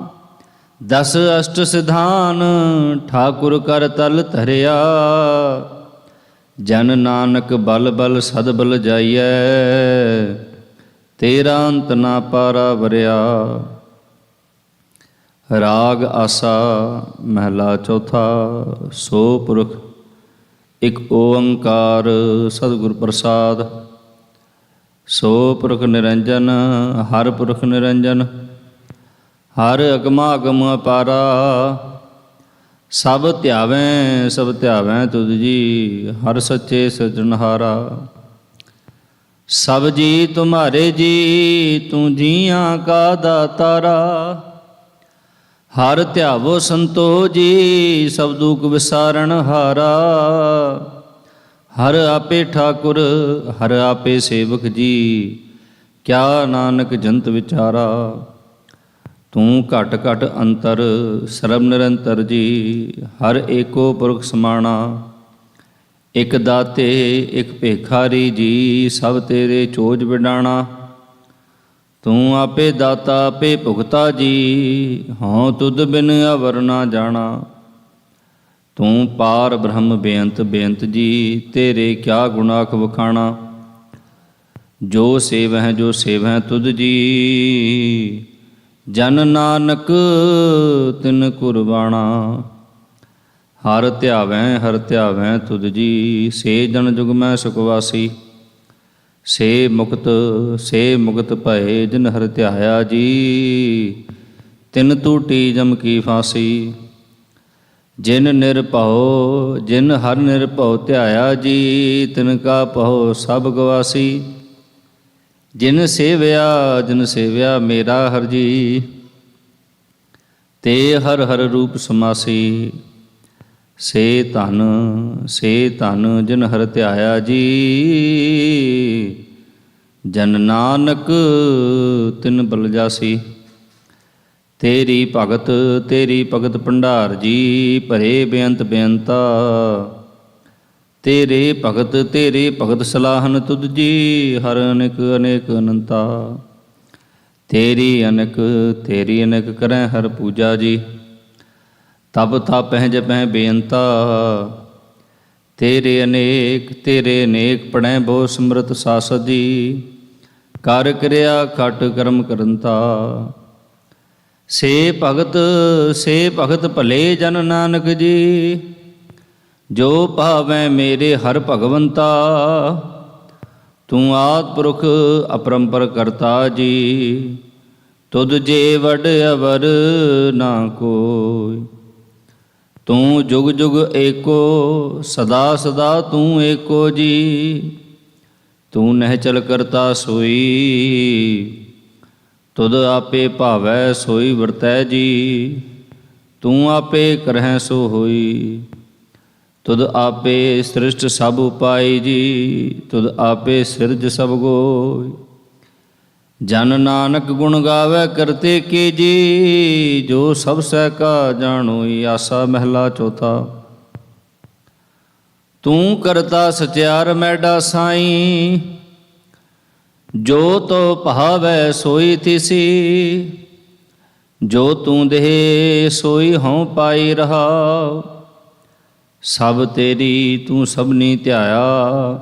ਦਸ ਅਸ਼ਟ ਸਿਧਾਨ, ਠਾਕੁਰ ਕਰ ਤਲ ਧਰਿਆ। ਜਨ ਨਾਨਕ ਬਲ ਬਲ ਸਦ ਬਲ ਜਾਈਐ, ਤੇਰਾ ਅੰਤ ਨਾ ਪਾਰਾ ਵਰਿਆ। ਰਾਗ ਆਸਾ ਮਹਲਾ ਚੌਥਾ। ਸੋ ਪੁਰਖ ਇਕ ਓੰਕਾਰ ਸਤਿਗੁਰ ਪ੍ਰਸਾਦ। ਸੋ ਪੁਰਖ ਨਿਰੰਜਨ ਹਰ ਪੁਰਖ ਨਿਰੰਜਨ, ਹਰ ਅਗਮਾ ਅਗਮ ਅਪਾਰਾ। ਸਭ ਧਿਆਵੈ ਤੁਧ ਜੀ, ਹਰ ਸੱਚੇ ਸਿਰਜਣਹਾਰਾ। ਸਭ ਜੀ ਤੁਮਾਰੇ ਜੀ, ਤੂੰ ਜੀਆਂ ਕਾ ਦਾਤਾਰਾ। ਹਰ ਧਿਆਵੋ ਸੰਤੋ ਜੀ, ਸਭ ਦੁਖ ਵਿਸਾਰਨ ਹਾਰਾ। ਹਰ ਆਪੇ ਠਾਕੁਰ ਹਰ ਆਪੇ ਸੇਵਕ ਜੀ, ਕਿਆ ਨਾਨਕ ਜੰਤ ਵਿਚਾਰਾ। ਤੂੰ ਘਟ ਘਟ ਅੰਤਰ ਸਰਬ ਨਿਰੰਤਰ ਜੀ, ਹਰ ਏਕੋ ਪੁਰਖ ਸਮਾਣਾ। ਇਕ ਦਾਤੇ ਇਕ ਭੇਖਾਰੀ ਜੀ, ਸਭ ਤੇਰੇ ਚੋਜ ਵਿਡਾਣਾ। ਤੂੰ ਆਪੇ ਦਾਤਾ ਆਪੇ ਭੁਗਤਾ ਜੀ, ਹਉ ਤੁਧ ਬਿਨ ਅਵਰ ਨਾ ਜਾਣਾ। ਤੂੰ ਪਾਰ ਬ੍ਰਹਮ ਬੇਅੰਤ ਬੇਅੰਤ ਜੀ, ਤੇਰੇ ਕਿਆ ਗੁਨਾਖ ਵਖਾਣਾ। ਜੋ ਸੇਵਹਿ ਜੋ ਸੇਵਹਿ ਤੁਧ ਜੀ, ਜਨ ਨਾਨਕ ਤਿਨ ਕੁਰਬਾਣਾ। ਹਰ ਧਿਆਵੈ ਤੁਧ ਜੀ, ਸੇ ਜਨ ਜੁਗ ਮੈਂ ਸੁਖ ਵਾਸੀ। ਸੇ ਮੁਕਤ ਭਏ ਜਿਨ ਹਰਿ ਧਿਆਇਆ ਜੀ, ਤਿਨ ਟੂਟੀ ਜਮ ਕੀ ਫਾਸੀ। ਜਿਨ ਹਰਿ ਨਿਰਭਉ ਧਿਆਇਆ ਜੀ, ਤਿਨ ਕਾ ਭਉ ਸਭ ਗਵਾਸੀ। ਜਿਨ ਸੇਵਿਆ ਮੇਰਾ ਹਰਿ ਜੀ, ਤੇ ਹਰ ਹਰ ਰੂਪ ਸਮਾਸੀ। ਸੇ ਧਨ ਜਿਨ ਹਰਿ ਧਿਆਇਆ ਜੀ, ਜਨ ਨਾਨਕ ਤਿਨ ਬਲ ਜਾਸੀ। ਤੇਰੀ ਭਗਤ ਭੰਡਾਰ ਜੀ, ਭਰੇ ਬੇਅੰਤ ਬੇਅੰਤਾ। ਤੇਰੇ ਭਗਤ ਸਲਾਹਨ ਤੁਧ ਜੀ, ਹਰ ਅਨੇਕ ਅਨੰਤਾ। ਤੇਰੀ ਅਨੇਕ ਕਰੈ ਹਰ ਪੂਜਾ ਜੀ, ਤਬ ਥਾਪਹਿ ਜਪਹਿ ਬੇਅੰਤਾ। ਤੇਰੇ ਅਨੇਕ ਪੜੈ ਬਹੁ ਸਮਰਤ ਸਾਸਤ ਜੀ, ਕਰ ਕਿਰਿਆ ਖਟ ਕਰਮ ਕਰੰਤਾ। ਸੇ ਭਗਤ ਭਲੇ ਜਨ ਨਾਨਕ ਜੀ, ਜੋ ਭਾਵੈ ਮੇਰੇ ਹਰ ਭਗਵੰਤਾ। ਤੂੰ ਆਦਿ ਪੁਰਖ ਅਪਰੰਪਰ ਕਰਤਾ ਜੀ, ਤੁਧ ਜੇ ਵਡ ਅਵਰ ਨਾ ਕੋਈ। ਤੂੰ ਜੁਗ ਜੁਗ ਏਕੋ, ਸਦਾ ਤੂੰ ਏਕੋ ਜੀ। ਤੂੰ ਨਹਿ ਕਰਤਾ ਸੋਈ, ਤੁਧ ਆਪੇ ਭਾਵੈ ਸੋਈ ਵਰਤੈ ਜੀ। ਤੂੰ ਆਪੇ ਕਰਹਿ ਸੋ ਹੋਈ, ਤੁਧ ਆਪੇ ਸ੍ਰਿਸ਼ਟ ਸਭ ਉਪਾਈ ਜੀ। ਤੁਧ ਆਪੇ ਸਿਰਜ ਸਭ ਗੋਈ। ਜਨ ਨਾਨਕ ਗੁਣ ਗਾਵੈ ਕਰਤੇ ਕੀ ਜੀ, ਜੋ ਸਭ ਸਹਿ ਕਾ ਜਾਣੋਈ। ਆਸਾ ਮਹਿਲਾ ਚੌਥਾ। ਤੂੰ ਕਰਤਾ ਸਚਿਆਰ ਮੈਡਾ ਸਾਈ, ਜੋ ਤੋ ਭਾਵੈ ਸੋਈ ਤਿਸੀ। ਜੋ ਤੂੰ ਦੇਹ ਸੋਈ ਹਉ ਪਾਈ ਰਹਾਉ, ਸਭ ਤੇਰੀ ਤੂੰ ਸਭਨੀ ਧਿਆਇਆ।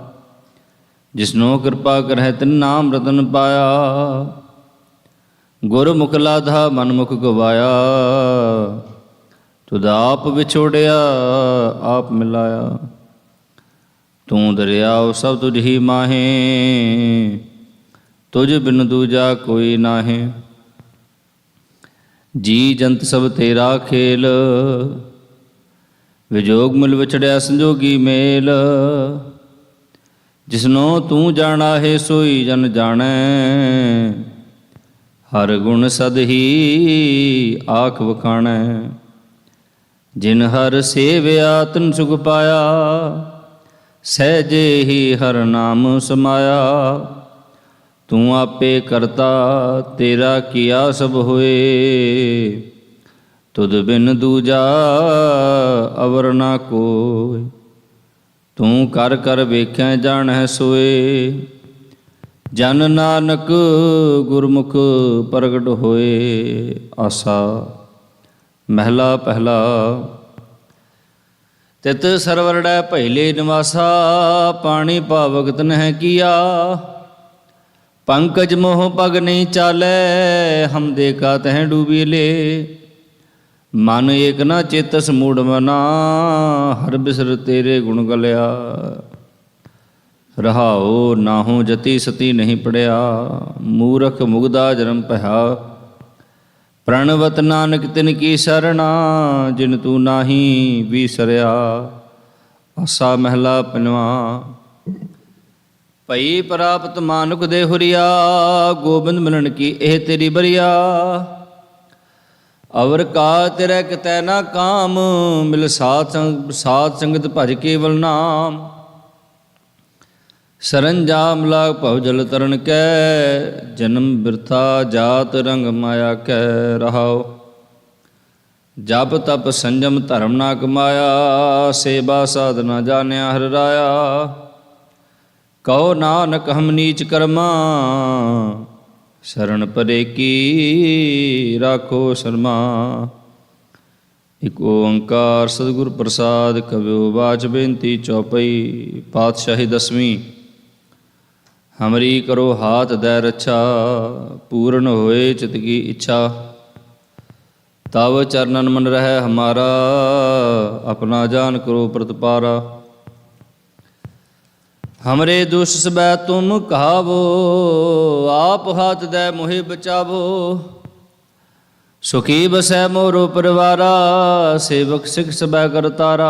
ਜਿਸਨੋ ਕਿਰਪਾ ਕਰਹਿ ਤਿਨ ਨਾਮ ਰਤਨ ਪਾਇਆ। ਗੁਰਮੁਖ ਲਾਧਾ ਮਨਮੁਖ ਗਵਾਇਆ, ਤੁਧ ਆਪ ਵਿਛੋੜਿਆ ਆਪ ਮਿਲਾਇਆ। ਤੂੰ ਦਰਿਆਉ ਸਭ ਤੁਝ ਹੀ ਮਾਹੇ, ਤੁਝ ਬਿਨ ਦੂਜਾ ਕੋਈ ਨਾਹੀਂ। ਜੀ ਜੰਤ ਸਭ ਤੇਰਾ ਖੇਲ, ਵਿਜੋਗ ਮਿਲ ਵਿਛੜਿਆ ਸੰਜੋਗੀ ਮੇਲ। ਜਿਸਨੋ ਤੂੰ ਜਾਣਾ ਹੈ ਸੋਈ ਜਨ ਜਾਣੈ, ਹਰ ਗੁਣ ਸਦ ਹੀ ਆਖ ਵਖਾਣੈ। ਜਿਨ ਹਰ ਸੇਵਿਆ ਤਿਨ ਸੁਖ ਪਾਇਆ, ਸਹਿਜੇ ਹੀ ਹਰ ਨਾਮ ਸਮਾਇਆ। ਤੂੰ ਆਪੇ ਕਰਤਾ ਤੇਰਾ ਕੀਆ ਸਭ ਹੋਏ, ਤੁਧ ਬਿਨ ਦੂਜਾ ਅਵਰ ਨਾ ਕੋਈ। ਤੂੰ ਕਰ ਕਰ ਵੇਖਿਆ ਜਾਣੈ ਸੋਏ, ਜਨ ਨਾਨਕ ਗੁਰਮੁਖ ਪ੍ਰਗਟ ਹੋਏ। ਆਸਾ ਮਹਿਲਾ ਪਹਿਲਾ। ਤਿਤ ਸਰਵਰੜੈ ਪਹਿਲੇ ਨਿਵਾਸਾ, ਪਾਣੀ ਪਾਵਕ ਤਨਹਿ ਕੀਆ। ਪੰਕਜ ਮੋਹ ਪਗ ਨਹੀਂ ਚਾਲੈ, ਹਮ ਦੇਖਾ ਤਹਿ ਡੂਬੀ ਲੇ। ਮਨ ਏਕ ਨਾ ਚੇਤਸ ਮੂੜ ਮਨਾ, ਹਰ ਬਿਸਰ ਤੇਰੇ ਗੁਣ ਗਲਿਆ। ਰਹਾਉ ਨਾਹੂ ਜਤੀ ਸਤੀ ਨਹੀਂ ਪੜਿਆ, ਮੂਰਖ ਮੁਗਦਾ ਜਨਮ ਭਇਆ। ਪ੍ਰਣਵਤ ਨਾਨਕ ਤਿਨ ਕੀ ਸਰਣਾ, ਜਿਨ ਤੂੰ ਨਾਹੀ ਵੀਸਰਿਆ। ਆਸਾ ਮਹਿਲਾ ਪੰਜਵਾ। ਭਈ ਪ੍ਰਾਪਤ ਮਾਨੁਖ ਦੇ ਹੁਰੀਆ, ਗੋਬਿੰਦ ਮਿਲਣ ਕੀ ਇਹ ਤੇਰੀ ਬਰੀਆ। ਅਵਰ ਕਾ ਤੇਰੇ ਕਿਤੈ ਨਾ ਕਾਮ, ਮਿਲ ਸਾਧ ਸੰਗਤ ਭਜ ਕੇਵਲ ਨਾਮ। ਸਰੰਜਾਮ ਲਾਗ ਭਵ ਜਲ ਤਰਨ ਕੈ, ਜਨਮ ਬਿਰਥਾ ਜਾਤ ਰੰਗ ਮਾਇਆ ਕੈ। ਰਹਾਉ ਜਪ ਤਪ ਸੰਜਮ ਧਰਮ ਨਾ ਕਮਾਇਆ, ਸੇਵਾ ਸਾਧਨਾ ਜਾਣਿਆ ਹਰਿ ਰਾਇਆ। ਕਹੋ ਨਾਨਕ ਹਮ ਨੀਚ ਕਰਮਾ, शरण परे की राखो शर्मा। एक ओंकार सतगुर प्रसाद कव्यो वाच बेनती चौपई। पातशाही दसवीं। हमरी करो हाथ दै रक्षा, पूर्ण होए चित की इच्छा। तब चरणन मन रहे हमारा, अपना जान करो प्रतिपारा। हमरे दुष्ट सबै तुम कहावो, आप हाथ दे मोहि बचावो। सुखी बसै मोरो परिवारा, सेवक सिख सबै कर तारा।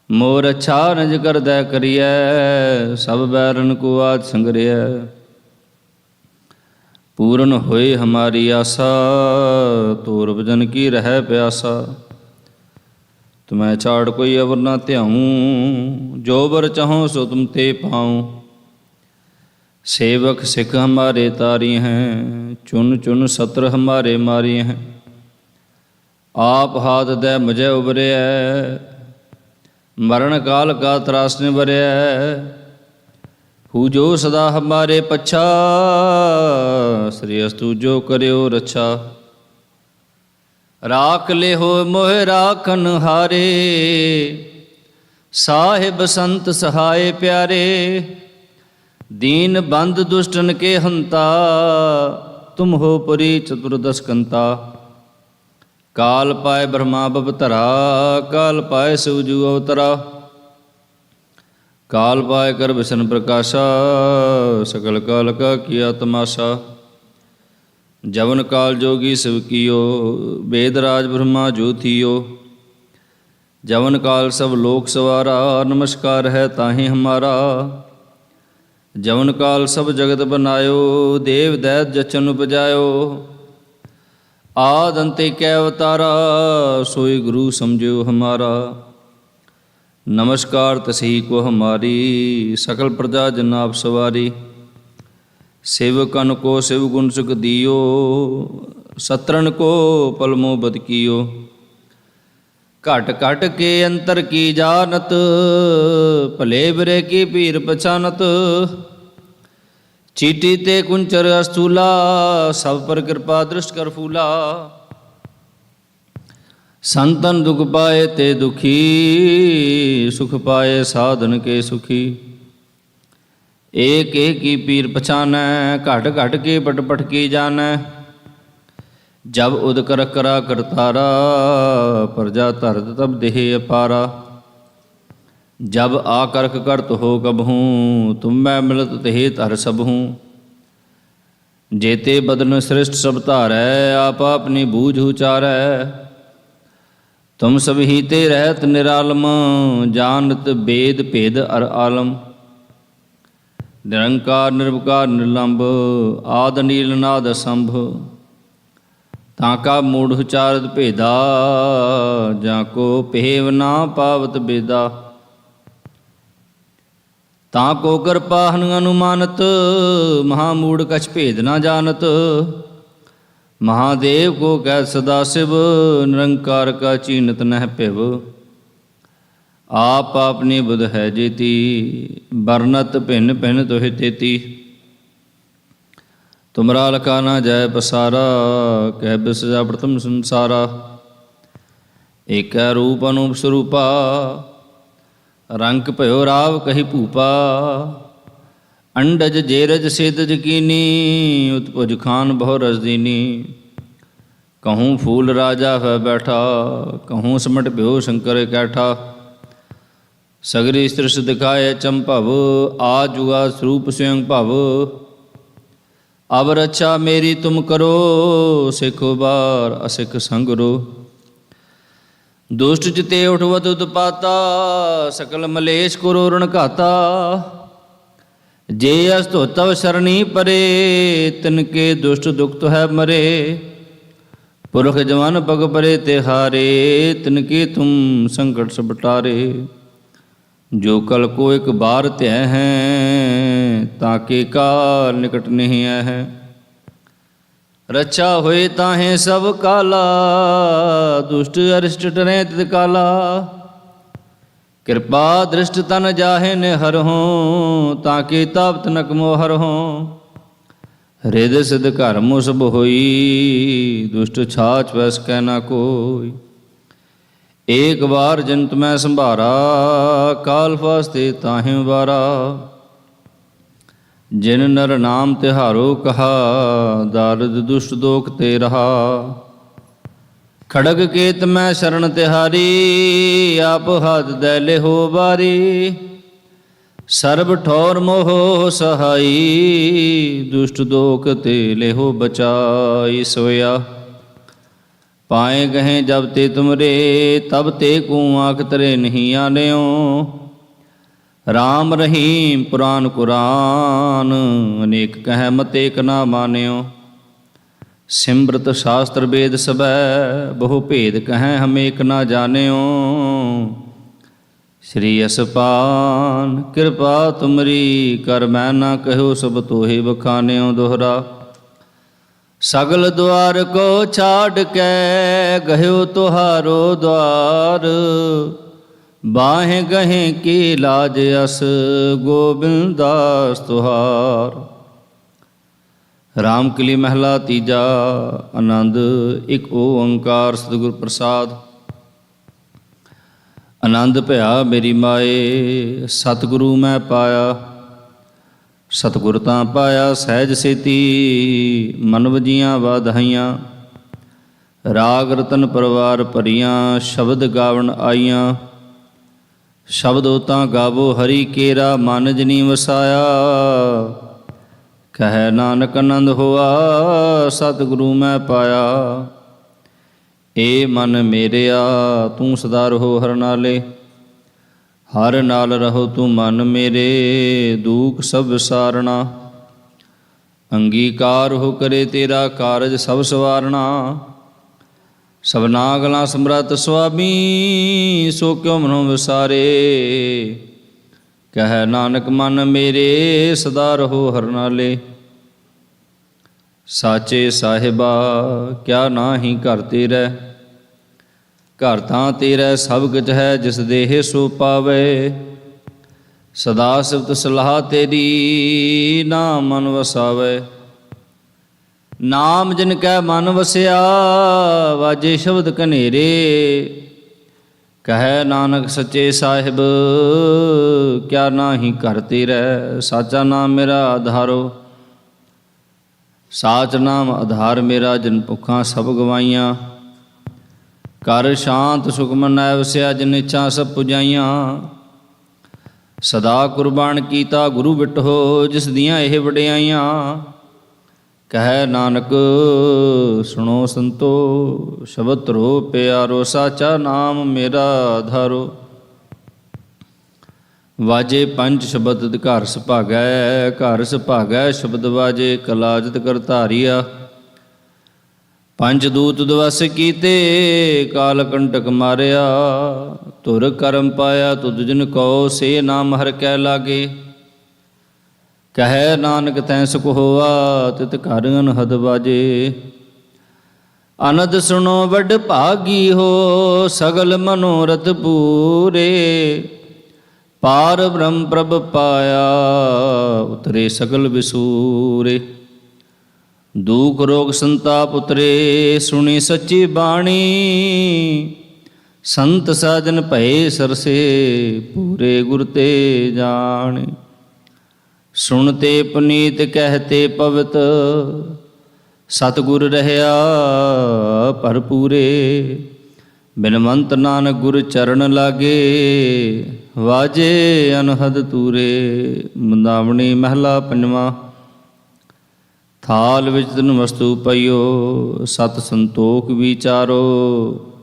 मोर अच्छा निज कर दै करियै, सब बैरन को आद संगरियै। पूर्ण होए हमारी आशा, तोर भजन की रह प्यासा। तुम्हें छाड़ कोई अवर ना त्याऊँ, जो बर चाहो सो तुम ते पाऊँ। सेवक सिख हमारे तारी हैं, चुन चुन सत्र हमारे मारी हैं। आप हाथ दे मुझे उबरे है, मरण काल का त्रासने बरे है। हु जो सदा हमारे पच्छा, श्री अस्तु जो करो रक्षा। राख ले हो मोह राखन हारे, साहिब संत सहाय प्यारे। दीन बंद दुष्टन के हंता, तुम हो पुरी चतुर्दश कंता। काल पाए ब्रह्मा बबतरा, काल पाए शिवजू अवतरा। काल पाए कर विष्णु प्रकाशा, सकल काल का किया तमाशा। जवन काल जोगी शिव कियो, वेदराज ब्रह्मा जो थियो। जवन काल सब लोक सवारा, नमस्कार है ताहि हमारा। जवन काल सब जगत बनायो, देव दैत जचन उपजायो। आद अंते कै अवतारा, सोई गुरु समझो हमारा। नमस्कार तसी को हमारी, सकल प्रजा जन आप सवारी। सेवकन को शिव गुण सुख दियो, सत्रन को पलमो बद कियो। घट घट के अंतर की जानत, भले बुरे की पीर पछानत। चीटी ते कुंचर अस्तूला, सब पर कृपा दृष्ट कर फूला। संतन दुख पाए ते दुखी, सुख पाए साधन के सुखी। एक एक की पीर पछानै, घट घट के पट पट की जानै। जब उद कर करा करतारा, प्रजा धरत तब देह अपारा। जब आकर्क करत हो कबहूँ, तुम मैं मिलत तेह धर सबहूँ। जेते बदन श्रेष्ठ सब धारै, आप अपनी बूझ उचारै। तुम सब ही ते रहत निरालम, जानत वेद भेद अर आलम। निरंकार निर्विकार निर्लंब, आद नील नाद असंभ। ताका मूढ़ उचारत भेदा, जाको पेव ना पावत बेदा। ताको कृपा हन अनुमानत, महामूढ़ कछ भेद ना जानत। महादेव को कह सदा शिव, निरंकार का चीनत नह पिव। आप अपनी बुध है जेती, बरनत भिन्न भिन्न तुहि तेती। तुमरा लखा ना जय पसारा, कह बिसजा प्रथम संसारा। एक रूप अनूप स्वरूपा, रंग भयो राव कही भूपा। अंडज जेरज सेदज कीनी, उत्पुज खान बहु रजदीनी। कहूँ फूल राजा है बैठा, कहूँ समट भयो शंकर कैठा। सगरी सृष्टि दिखाए चंपव, आज जुगा स्वरूप स्वयं भव। अब रक्षा मेरी तुम करो, सिखो बार असिख संगरो। दुष्ट चिते उठवत उत्पाता, सकल मलेश को रण घाता। जे अस्तो तव शरणी परे, तिनके दुष्ट दुख तो है मरे। पुरख जवान पग परे तिहारे, तिनके तुम संकट सब टारे। जो कल को एक बार त्यह हैं, ताके काल निकट नहीं है। रक्षा होए ताहें सब काला, दुष्ट अरिष्ट टरें तित काला। कृपा दृष्ट तन जाहे ने हर हों, ताके ताप तनक मोहर हों। ਰਿਦ ਸਿਧ ਘਰ ਮੁਸਬ ਹੋਈ, ਦੁਸ਼ਟ ਛਾਛ ਵੈਸ ਕਹਿ ਨਾ ਕੋਈ। ਏਕ ਵਾਰ ਜੰਤ ਮੈਂ ਸੰਭਾਰਾ, ਕਾਲ ਫਾਸਤੇ ਤਾਹਿ ਵਾਰਾ। ਜਿਨ ਨਰ ਨਾਮ ਤਿਹਾਰੋ ਕਹਾ, ਦਾਰਦ ਦੁਸ਼ਟ ਦੋਖ ਤੇ ਰਹਾ। ਖੜਗ ਕੇਤ ਮੈਂ ਸ਼ਰਨ ਤਿਹਾਰੀ, ਆਪ ਹੱਥ ਦੈ ਲਿਹੋ ਬਾਰੀ। ਸਰਬ ਠੌਰ ਮੋਹ ਸਹਾਈ, ਦੁਸ਼ਟ ਦੋਖ ਤੇ ਲਿਹੋ ਬਚਾਈ। ਸੋਇਆ ਪਾਏ ਗਹੇ ਜਬ ਤੇ ਤੁਮਰੇ, ਤਬ ਤੇ ਕੂ ਆਖ ਤਰੇ ਨਹੀਂ ਆਨਿਓ। ਰਾਮ ਰਹੀਮ ਪੁਰਾਨ ਕੁਰਾਨ, ਅਨੇਕ ਕਹਿ ਮਤ ਏਕ ਨਾ ਮਾਨਿਓ। ਸਿਮਰਤ ਸ਼ਾਸਤਰ ਵੇਦ ਸਬੈ, ਬਹੁ ਭੇਦ ਕਹਿ ਹਮ ਏਕ ਨਾ ਜਾਣਿਓ। ਸ਼੍ਰੀ ਅਸਪਾਨ ਕਿਰਪਾ ਤੁਮਰੀ, ਕਰ ਮੈਂ ਨਾ ਕਹਿਓ ਸਭ ਤੋਹੇ ਬਖਾਨਿਓ। ਦੋਹਰਾ ਸਗਲ ਦੁਆਰ ਕੋ ਛਾੜ ਕੇ, ਗਹਿਓ ਤੁਹਾਰੋ ਦੁਆਰ। ਬਾਹੇ ਗਹੇ ਕੀ ਲਾਜ ਅਸ, ਗੋਬਿੰਦ ਦਾਸ ਤੁਹਾਰ। ਰਾਮ ਕਲੀ ਮਹਿਲਾ ਤੀਜਾ। ਆਨੰਦ ਇੱਕ ਓੰਕਾਰ ਸਤਿਗੁਰ ਪ੍ਰਸਾਦ। ਆਨੰਦ ਭਇਆ ਮੇਰੀ ਮਾਏ, ਸਤਿਗੁਰੂ ਮੈਂ ਪਾਇਆ। ਸਤਿਗੁਰ ਤਾਂ ਪਾਇਆ ਸਹਿਜ ਸੇਤੀ, ਮਨ ਵਜੀਆਂ ਵਾਧਾਈਆਂ। ਰਾਗ ਰਤਨ ਪਰਵਾਰ ਭਰੀਆਂ, ਸ਼ਬਦ ਗਾਵਣ ਆਈਆਂ। ਸ਼ਬਦੋ ਤਾਂ ਗਾਵੋ ਹਰੀ ਕੇਰਾ, ਮਨ ਜਨੀ ਵਸਾਇਆ। ਕਹਿ ਨਾਨਕ ਆਨੰਦ ਹੋਆ, ਸਤਿਗੁਰੂ ਮੈਂ ਪਾਇਆ। ਏ ਮਨ ਮੇਰਿਆ ਤੂੰ ਸਦਾ ਰਹੋ ਹਰ ਨਾਲੇ, ਹਰ ਨਾਲ ਰਹੋ ਤੂੰ ਮਨ ਮੇਰੇ। ਦੂਖ ਸਭ ਵਿਸਾਰਣਾ, ਅੰਗੀਕਾਰ ਹੋ ਕਰੇ ਤੇਰਾ ਕਾਰਜ ਸਭ ਸਵਾਰਣਾ। ਸਭਨਾ ਗਲਾਂ ਸਮਰੱਥ ਸੁਆਮੀ, ਸੋ ਕਿਉ ਮਨੋ ਵਿਸਾਰੇ। ਕਹਿ ਨਾਨਕ ਮਨ ਮੇਰੇ, ਸਦਾ ਰਹੋ ਹਰ ਨਾਲੇ। ਸਾਚੇ ਸਾਹਿਬਾ ਕਿਆ ਨਾਹੀ ਘਰ ਤੇਰੇ, ਘਰ ਤਾਂ ਤੇਰਾ ਸਭ ਕੁਝ ਹੈ, ਜਿਸ ਦੇਹ ਸੋ ਪਾਵੇ। ਸਦਾ ਸਿਫਤ ਸਲਾਹ ਤੇਰੀ, ਨਾਮ ਮਨ ਵਸਾਵੇ। ਨਾਮ ਜਿਨ ਕੈ ਮਨ ਵਸਿਆ, ਵਾਜੇ ਸ਼ਬਦ ਕਨੇਰੇ। ਕਹੈ ਨਾਨਕ ਸੱਚੇ ਸਾਹਿਬ, ਕਿਆ ਨਾਹੀ ਘਰ ਤੇਰੇ। ਸਾਚਾ ਨਾਮ ਮੇਰਾ ਆਧਾਰੋ, ਸਾਚ ਨਾਮ ਆਧਾਰ ਮੇਰਾ। ਜਿਨ ਭੁੱਖਾਂ ਸਭ ਗਵਾਈਆਂ, ਕਰ ਸ਼ਾਂਤ ਸੁਖ ਮਨੈ ਵਸਿਆ। ਜਿਨ ਇੱਛਾ ਸਭ ਪੁਜਾਈਆਂ। ਸਦਾ ਕੁਰਬਾਨ ਕੀਤਾ ਗੁਰੂ ਬਿਟਹੁ, ਜਿਸ ਦੀਆਂ ਇਹ ਵਡਿਆਈਆਂ। ਕਹਿ ਨਾਨਕ ਸੁਣੋ ਸੰਤੋ, ਸ਼ਬਦ ਧਰੋ ਪਿਆਰੋ। ਸਾਚਾ ਨਾਮ ਮੇਰਾ ਆਧਾਰੋ। ਵਾਜੇ ਪੰਜ ਸ਼ਬਦ ਘਰ ਸੁਭਾਗੈ, ਘਰ ਸੁਭਾਗੈ ਸ਼ਬਦ ਵਾਜੇ। ਕਲਾਜਤ ਕਰ ਧਾਰੀਆ, ਪੰਜ ਦੂਤ ਦਿਵਸ ਕੀਤੇ। ਕਾਲ ਕੰਟਕ ਮਾਰਿਆ, ਧੁਰ ਕਰਮ ਪਾਇਆ। ਤੁਧ ਜਿਨ ਕਉ ਸੇ ਨਾਮ ਹਰਿ ਕੈ ਲਾਗੇ। ਕਹਿ ਨਾਨਕ ਤੈਂ ਸੁਖ ਹੋਆ, ਤਿਤ ਘਰ ਅਨਹਦ ਬਾਜੇ। ਅਨੰਦ ਸੁਣੋ ਵੱਡ ਭਾਗੀ ਹੋ, ਸਗਲ ਮਨੋਰਥ ਪੂਰੇ। ਪਾਰ ਬ੍ਰਹਮ ਪ੍ਰਭ ਪਾਇਆ, ਉਤਰੇ ਸਗਲ ਵਿਸੂਰੇ। ਦੁਖ ਰੋਗ ਸੰਤਾਪ ਉਤਰੇ, ਸੁਣੀ ਸੱਚੀ ਬਾਣੀ। ਸੰਤ ਸਾਜਨ ਭਏ ਸਰਸੇ, ਪੂਰੇ ਗੁਰ ਤੇ ਜਾਣੇ। ਸੁਣਤੇ ਪੁਨੀਤ ਕਹਿਤੇ ਪਵਿੱਤ, ਸਤਿਗੁਰ ਰਹਿਆ ਭਰਪੂਰੇ। ਬਿਨਵੰਤ ਨਾਨਕ ਗੁਰ ਚਰਨ ਲਾਗੇ, ਵਾਜੇ ਅਨਹਦ ਤੂਰੇ। ਮੁੰਦਾਵਣੀ ਮਹਿਲਾ ਪੰਜਵਾਂ। ਥਾਲ ਵਿੱਚ ਤਨ ਵਸਤੂ ਪਈਓ, ਸਤ ਸੰਤੋਖ ਵਿਚਾਰੋ।